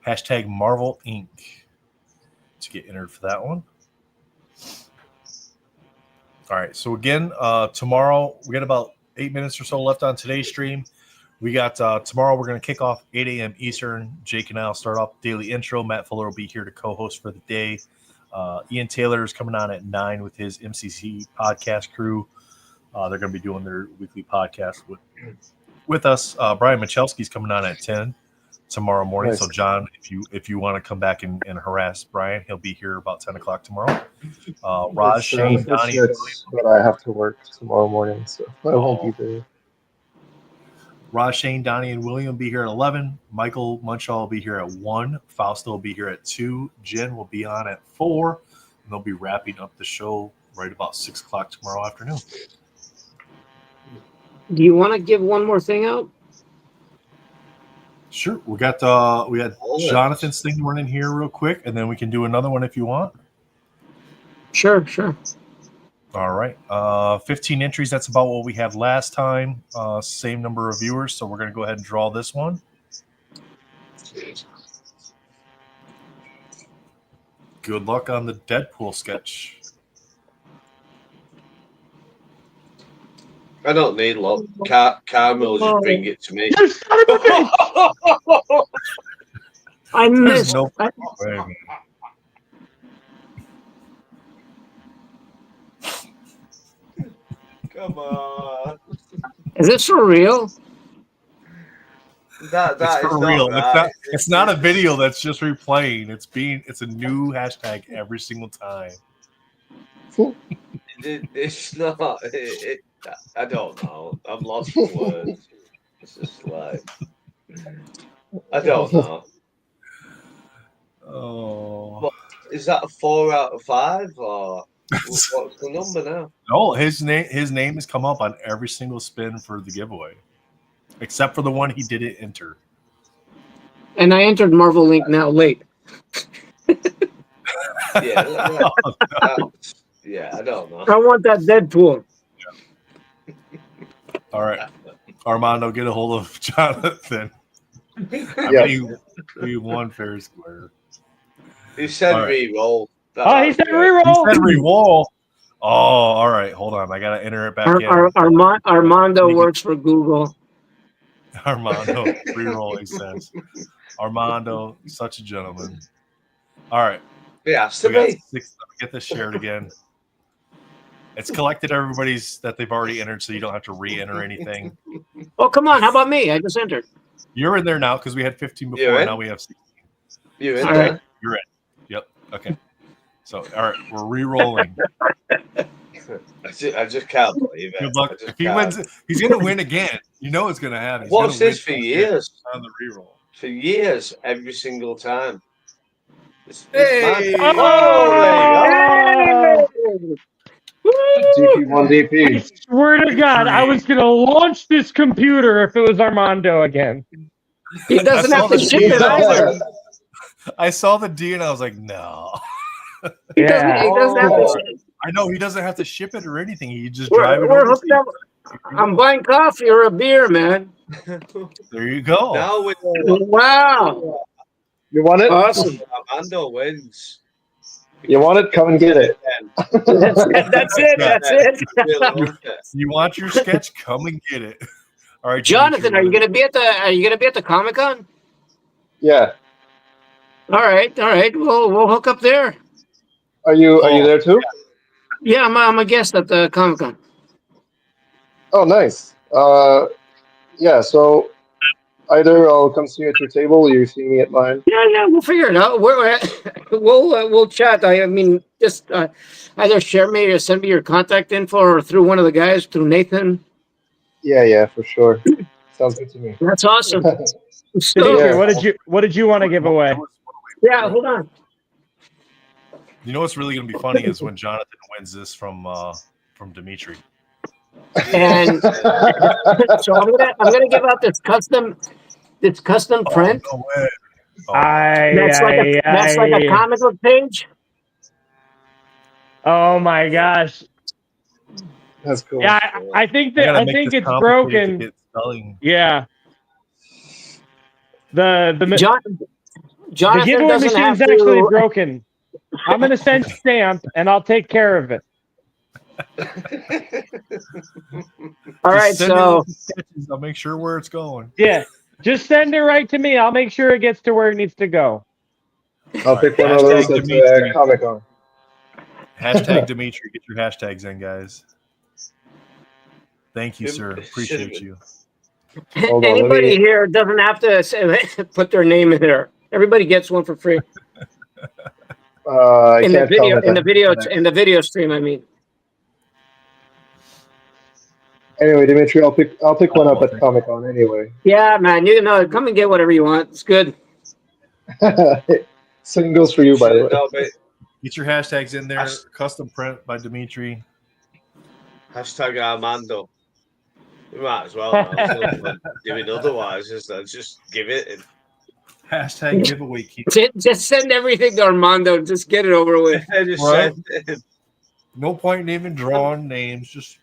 P: Hashtag Marvel Inc. to get entered for that one. All right. So again, tomorrow we got about 8 minutes or so left on today's stream. We got tomorrow. We're going to kick off 8 a.m. Eastern. Jake and I will start off the daily intro. Matt Fuller will be here to co-host for the day. Ian Taylor is coming on at 9 with his MCC podcast crew. They're going to be doing their weekly podcast with us. Brian Michalski's coming on at 10 tomorrow morning.
R: Nice.
P: So John, if you want to come back and harass Brian, he'll be here about 10 o'clock tomorrow. Raj, Shane, Donnie,
R: but I have to work tomorrow morning, so I won't be there.
P: Raj, Shane, Donnie, and William will be here at 11. Michael Munchall will be here at 1. Fausto will be here at 2. Jen will be on at 4. And they'll be wrapping up the show right about 6 o'clock tomorrow afternoon.
O: Do you want to give one more thing out?
P: Sure. We got Jonathan's thing running here real quick, and then we can do another one if you want.
O: Sure.
P: All right. 15 entries. That's about what we had last time. Same number of viewers. So we're going to go ahead and draw this one. Good luck on the Deadpool sketch.
C: I don't need luck. Carmel just bring it to me.
O: You son of a bitch! I missed.
P: No
C: Come on.
O: Is this for real?
C: That
P: It's
C: is
P: for
C: not
P: real.
C: right.
P: It's not a video that's just replaying. It's a new hashtag every single time.
C: It's not. I don't know. I'm lost for words. It's just like I don't know.
P: Oh.
C: What, is that a 4 out of 5 or what's the number now?
P: No, his name has come up on every single spin for the giveaway, except for the one he didn't enter.
O: And I entered Marvel Link now late.
C: Yeah, yeah, I don't know.
O: I want that Deadpool.
P: All right, Armando, get a hold of Jonathan.
C: Yeah.
P: he won fair and square.
C: He said
P: All right.
C: re-roll.
D: Oh, he said re-roll.
P: He said re-roll. Oh, all right. Hold on. I gotta enter it back in.
O: Armando works for Google.
P: Armando, re-roll, he says. Armando, such a gentleman. All right.
C: Yeah,
P: We got 6. Let me get this shared again. It's collected everybody's that they've already entered, so you don't have to re-enter anything.
O: Oh, come on. How about me? I just entered.
P: You're in there now because we had 15 before.
C: You're in?
P: Now we have 16.
C: You're in
O: All
C: there.
O: right.
P: You're in. Yep. Okay. So, all right, we're re-rolling.
C: I just can't believe it.
P: Good luck.
C: I just
P: If he
C: can't.
P: wins, he's going to win again. You know it's going to happen. He's
C: What's
P: gonna
C: this for
P: win
C: years?
P: on the re-roll.
C: For years, every single time. It's
P: Hey!
C: Oh, there you go.
R: DP1 DP.
D: I swear to God, I was gonna launch this computer if it was Armando again.
O: He doesn't have to ship it either.
P: I saw the D and I was like, no.
O: He doesn't have to ship it.
P: I know he doesn't have to ship it or anything. He just
O: We're
P: drive it
O: we're
P: over.
O: hooked up. I'm buying coffee or a beer, man.
P: There you go.
C: Now we
O: Wow.
R: You want it?
O: Awesome.
C: Armando wins.
R: You want it? Come and get it.
O: That's it.
P: You want your sketch? Come and get it. All right,
O: Jonathan, are you gonna be at the Comic-Con?
R: Yeah.
O: All right. We'll hook up there.
R: Are you there too?
O: Yeah, I'm a guest at the Comic-Con.
R: Oh, nice. Yeah. So either I'll come see you at your table, or you see me at mine.
O: Yeah, we'll figure it out. We'll chat. I mean, just either share me or send me your contact info or through one of the guys, through Nathan.
R: Yeah, for sure. Sounds good to me.
O: That's awesome.
D: Dimitri,
R: Yeah.
D: what did you want to give away?
O: Yeah, hold on.
P: You know what's really going to be funny is when Jonathan wins this from Dimitri.
O: And so I'm gonna give out this custom print.
P: No way.
O: That's like a comic book page.
D: Oh my gosh.
R: That's cool.
D: Yeah, I think it's broken. Yeah. The
O: Jonathan
D: giveaway
O: doesn't
D: machine's
O: have
D: actually
O: to.
D: broken. I'm gonna send Stamp and I'll take care of it.
O: All right, so
P: I'll make sure where it's going.
D: Yeah, just send it right to me. I'll make sure it gets to where it needs to go.
R: I'll pick one of those at Comic-Con.
P: Hashtag Dimitri. Get your hashtags in, guys. Thank you, sir. Appreciate you.
O: Anybody here doesn't have to put their name in there. Everybody gets one for free.
R: I
O: in
R: can't
O: the video stream, I mean.
R: Anyway, Dimitri, I'll pick one up at Comic-Con anyway.
O: Yeah, man. You know, come and get whatever you want. It's good.
R: Same goes for you, by the way.
P: Get your hashtags in there. Custom print by Dimitri.
C: Hashtag Armando. We might as well. Now. Doing otherwise, just give it. And...
P: Hashtag giveaway.
O: Just send everything to Armando. Just get it over with.
P: Right? No point in even drawing names. Just.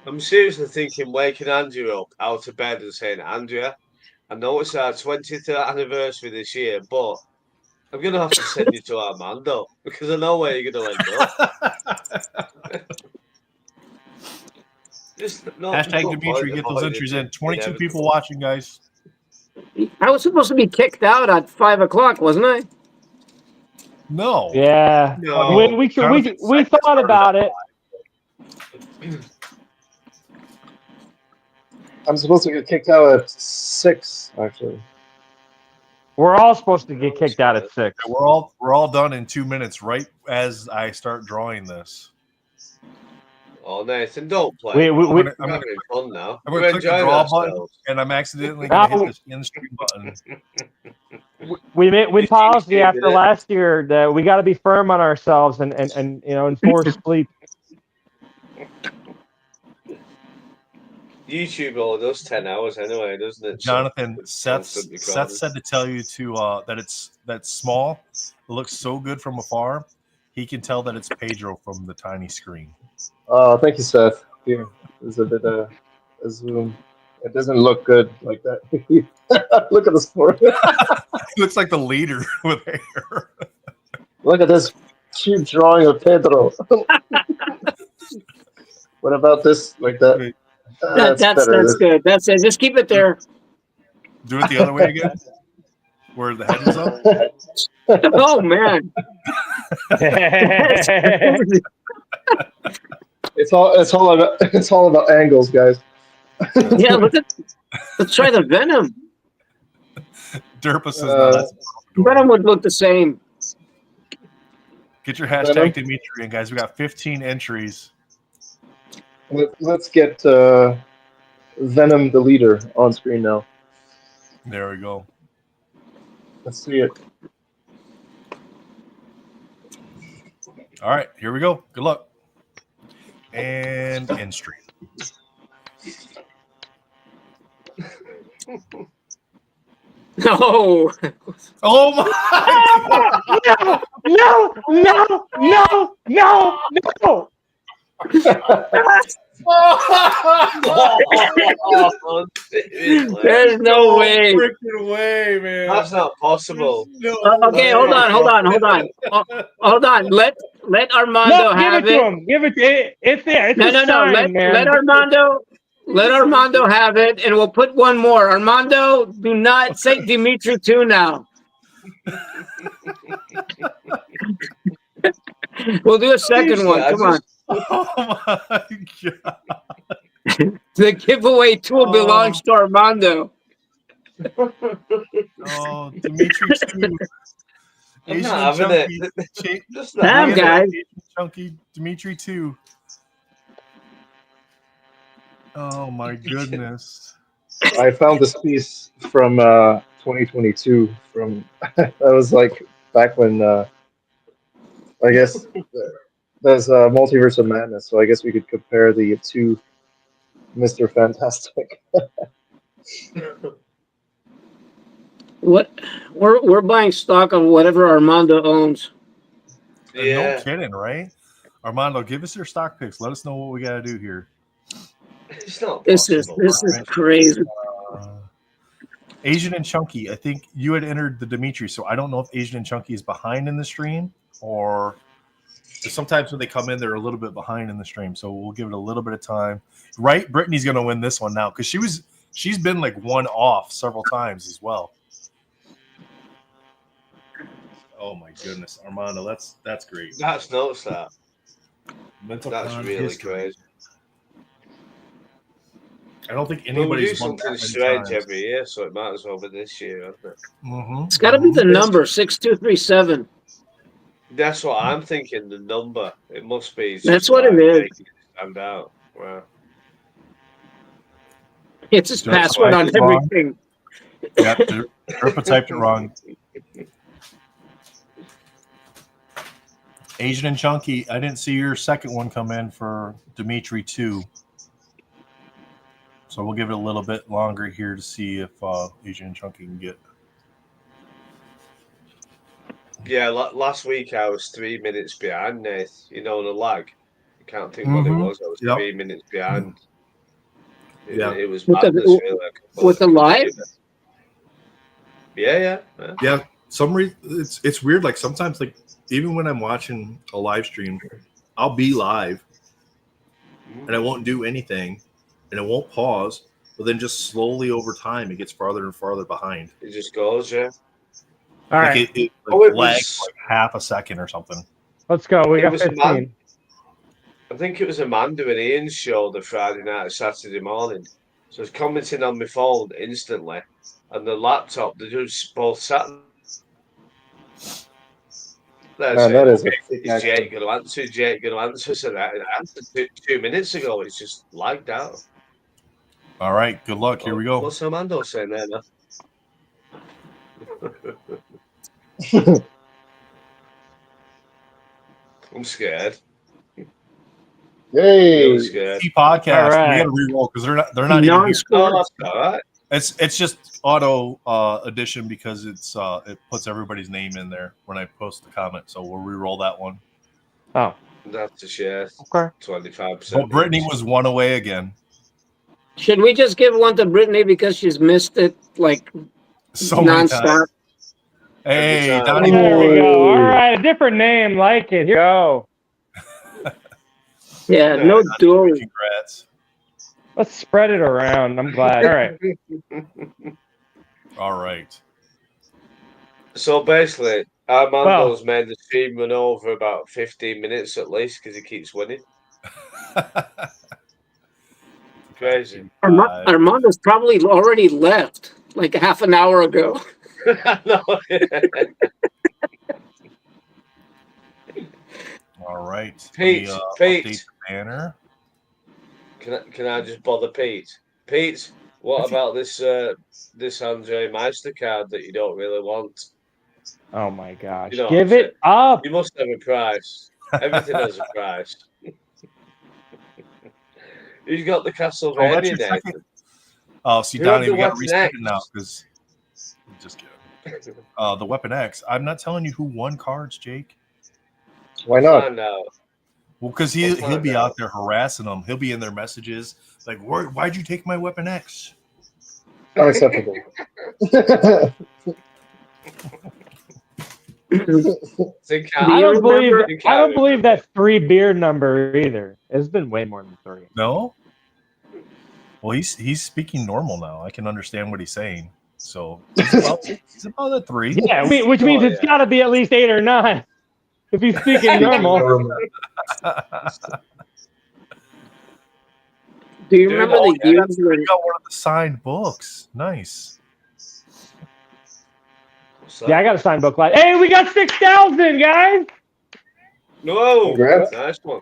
C: I'm seriously thinking waking Andrea up out of bed and saying, Andrea, I know it's our 20th anniversary this year, but I'm going to have to send you to Armando because I know where you're going to end up.
P: Hashtag Dimitri, get those entries in. 22 people watching, guys.
O: I was supposed to be kicked out at 5 o'clock, wasn't I?
P: No.
D: Yeah.
P: No.
D: We thought about it.
R: I'm supposed to get kicked out at 6, actually.
D: We're all supposed to get kicked out at 6.
P: We're all done in 2 minutes, right as I start drawing this.
C: Oh, Nathan, don't play.
P: I'm
C: We're
P: gonna
C: having fun now.
P: I'm
C: We're
P: gonna click the
C: enjoying
P: draw button,
C: ourselves.
P: and I'm accidentally gonna hit this end stream button.
D: We policy
C: YouTube,
D: after
C: innit?
D: last year that we got to be firm on ourselves and enforce sleep.
C: YouTube only does 10 hours anyway, doesn't it?
P: Jonathan,
C: So
P: Seth said to tell you to that's small. It looks so good from afar. He can tell that it's Pedro from the tiny screen.
R: Oh, thank you, Seth. Here, there's a bit of a zoom. It doesn't look good like that. Look at the sport.
P: He looks like the leader with hair.
R: Look at this cute drawing of Pedro. What about this? Like that?
O: That's
R: better.
O: good. That's it. Just keep it there.
P: Do it the other way again, where the head is up.
O: Oh man.
R: It's all about angles, guys.
O: Yeah, let's try the Venom.
P: Derpa says no, that's
O: Venom would look the same.
P: Get your hashtag Dimitri in, guys. We got 15 entries.
R: Let's get Venom the leader on screen now.
P: There we go.
R: Let's see it.
P: All right, here we go. Good luck. And end stream.
O: No.
P: Oh my!
D: No!
O: There's no way.
P: Freaking way, man.
C: That's not possible.
O: Okay, hold on. Hold on. Let Armando have
D: give it
O: it.
D: to him. Give it. It's there. It's
O: No.
D: a sign, man.
O: Let Armando have it, and we'll put one more. Armando, do not say Dimitri 2 now. We'll do a second one. Come on.
P: Oh my god.
O: The giveaway tool belongs to Armando.
P: Oh, Dimitri 2.
C: I'm not having it. Just not
O: Damn,
C: having
O: guys.
C: it.
P: Chunky Dimitri 2. Oh my goodness.
R: I found this piece from 2022. From that was like back when I guess there's Multiverse of Madness. So I guess we could compare the two Mr. Fantastic.
O: What? We're buying stock of whatever Armando owns.
C: Yeah.
P: No kidding, right? Armando, give us your stock picks. Let us know what we got to do here.
C: It's not
O: This is crazy.
P: Asian and Chunky, I think you had entered the Dimitri, so I don't know if Asian and Chunky is behind in the stream or sometimes when they come in, they're a little bit behind in the stream. So we'll give it a little bit of time. Right? Brittany's going to win this one now because she's been like one off several times as well. Oh my goodness, Armando, that's great.
C: That's noticed that.
P: That's
C: really crazy.
P: I don't think
C: But we do
P: anybody's won
C: something
P: that many
C: strange
P: times.
C: every year, so it might as well be this year, hasn't it?
P: Mm-hmm.
O: It's got to be the number 6237.
C: That's what I'm thinking. The number. It must be. It's
O: That's
C: just
O: what it
C: like
O: is.
C: making it stand out. Wow.
O: It's his
P: Just
O: password on
P: typed it wrong.
O: everything.
P: Yep, Derpa typed it wrong. Asian and Chunky, I didn't see your second one come in for Dimitri 2. So we'll give it a little bit longer here to see if Asian and Chunky can get.
C: Yeah, last week I was 3 minutes behind, Nath. You know, the lag. I can't think what it was. I was 3 minutes behind.
P: Yeah.
C: It was
O: With
C: madness,
O: the,
C: really.
O: with the live?
C: Yeah.
P: Yeah, some reason it's weird. Like sometimes, like even when I'm watching a live stream, I'll be live, and I won't do anything, and it won't pause. But then just slowly over time, it gets farther and farther behind.
C: It just goes, yeah.
D: All
P: Like
D: right.
P: it
C: it
P: lags
C: was-
P: like half a second or something.
D: Let's go. We
C: It
D: got
C: was
D: 15.
C: I think it was Amanda and Ian's show the Friday night, Saturday morning. So it's commenting on my phone instantly, and the laptop. They just both sat there
R: Man,
C: saying,
R: that is a
C: "Okay,
R: thick
C: is
R: accent.
C: Jake going to answer? Jake going to answer?" So that I answered 2 minutes ago. It's just lagged out.
B: All right. Good luck. Here we go.
C: What's Armando saying there now? I'm scared.
R: Yay!
C: Really scared.
B: Podcast.
D: All right.
B: We got to re-roll because they're not even here.
C: Oh, that's all right.
B: It's just auto addition because it puts everybody's name in there when I post the comment. So we'll re-roll that one.
D: Oh,
C: that's a share.
D: Okay.
C: 25%.
B: But Brittany was one away again.
O: Should we just give one to Brittany because she's missed it like
B: So many
O: nonstop?
B: times. Hey, Donnie
D: There we
B: boy.
D: go. All right, a different name, like it. Here we go.
O: Yeah, no duel.
B: Congrats.
D: Let's spread it around. I'm glad. All right.
B: All right.
C: So basically, Armando's made the stream run over about 15 minutes at least because he keeps winning. Crazy.
O: Armando's probably already left like half an hour ago.
B: All right.
C: Pete,
B: Update the banner.
C: Can I just bother Pete? Pete, what about this this Andre Meister card that you don't really want?
D: Oh my gosh.
C: You know,
D: Give it up.
C: You must have a price. Everything has a price. Who's got the Castlevania, Nathan?
B: Oh, see,
C: Who had
B: Donnie,
C: the
B: we got to
C: Weapon
B: reset
C: X?
B: it now because just kidding. The Weapon X. I'm not telling you who won cards, Jake.
R: Why not?
C: Find out.
B: Well, because he'll be out there harassing them. He'll be in their messages like, "Why'd you take my Weapon X?"
R: Unacceptable.
D: I don't believe that 3 beer number either. It's been way more than 3.
B: No. Well, he's speaking normal now. I can understand what he's saying. So he's about a 3.
D: Yeah, which means it's got to be at least 8 or 9 if he's speaking normal.
O: Do you remember the years when
B: we got one of the signed books? Nice.
D: Yeah, I got a signed book. Hey, we got 6,000, guys.
C: No,
R: Congrats.
C: nice one.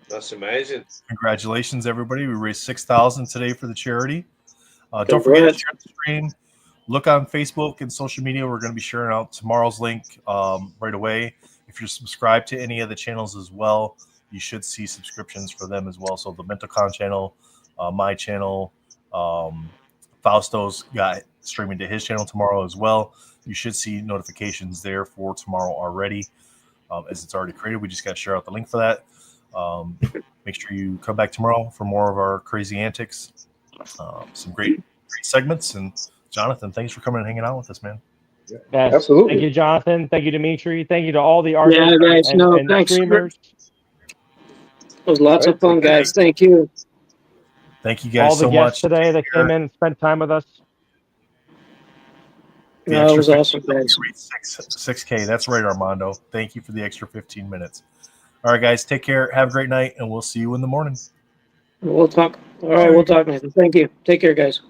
C: That's amazing.
B: Congratulations, everybody. We raised $6,000 today for the charity. Don't forget to share the stream. Look on Facebook and social media. We're going to be sharing out tomorrow's link right away. If you're subscribed to any of the channels as well, you should see subscriptions for them as well. So the MentalCon channel, my channel, Fausto's got streaming to his channel tomorrow as well. You should see notifications there for tomorrow already, as it's already created. We just got to share out the link for that. Make sure you come back tomorrow for more of our crazy antics, some great segments. And Jonathan, thanks for coming and hanging out with us, man.
D: Yes.
R: Absolutely.
D: Thank you, Jonathan. Thank you, Dimitri. Thank you to all the artists
O: guys,
D: and
O: thanks.
D: streamers.
O: It was lots of fun, guys. Thank you.
B: Thank you guys
D: All the
B: so
D: guests
B: much
D: today that came in and spent time with us.
B: The
O: No, it
B: extra
O: was
B: 15
O: awesome, guys.
B: minutes, 6K. That's right, Armando. Thank you for the extra 15 minutes. All right, guys. Take care. Have a great night, and we'll see you in the morning.
O: We'll talk. All right, we'll talk, Nathan. Thank you. Take care, guys.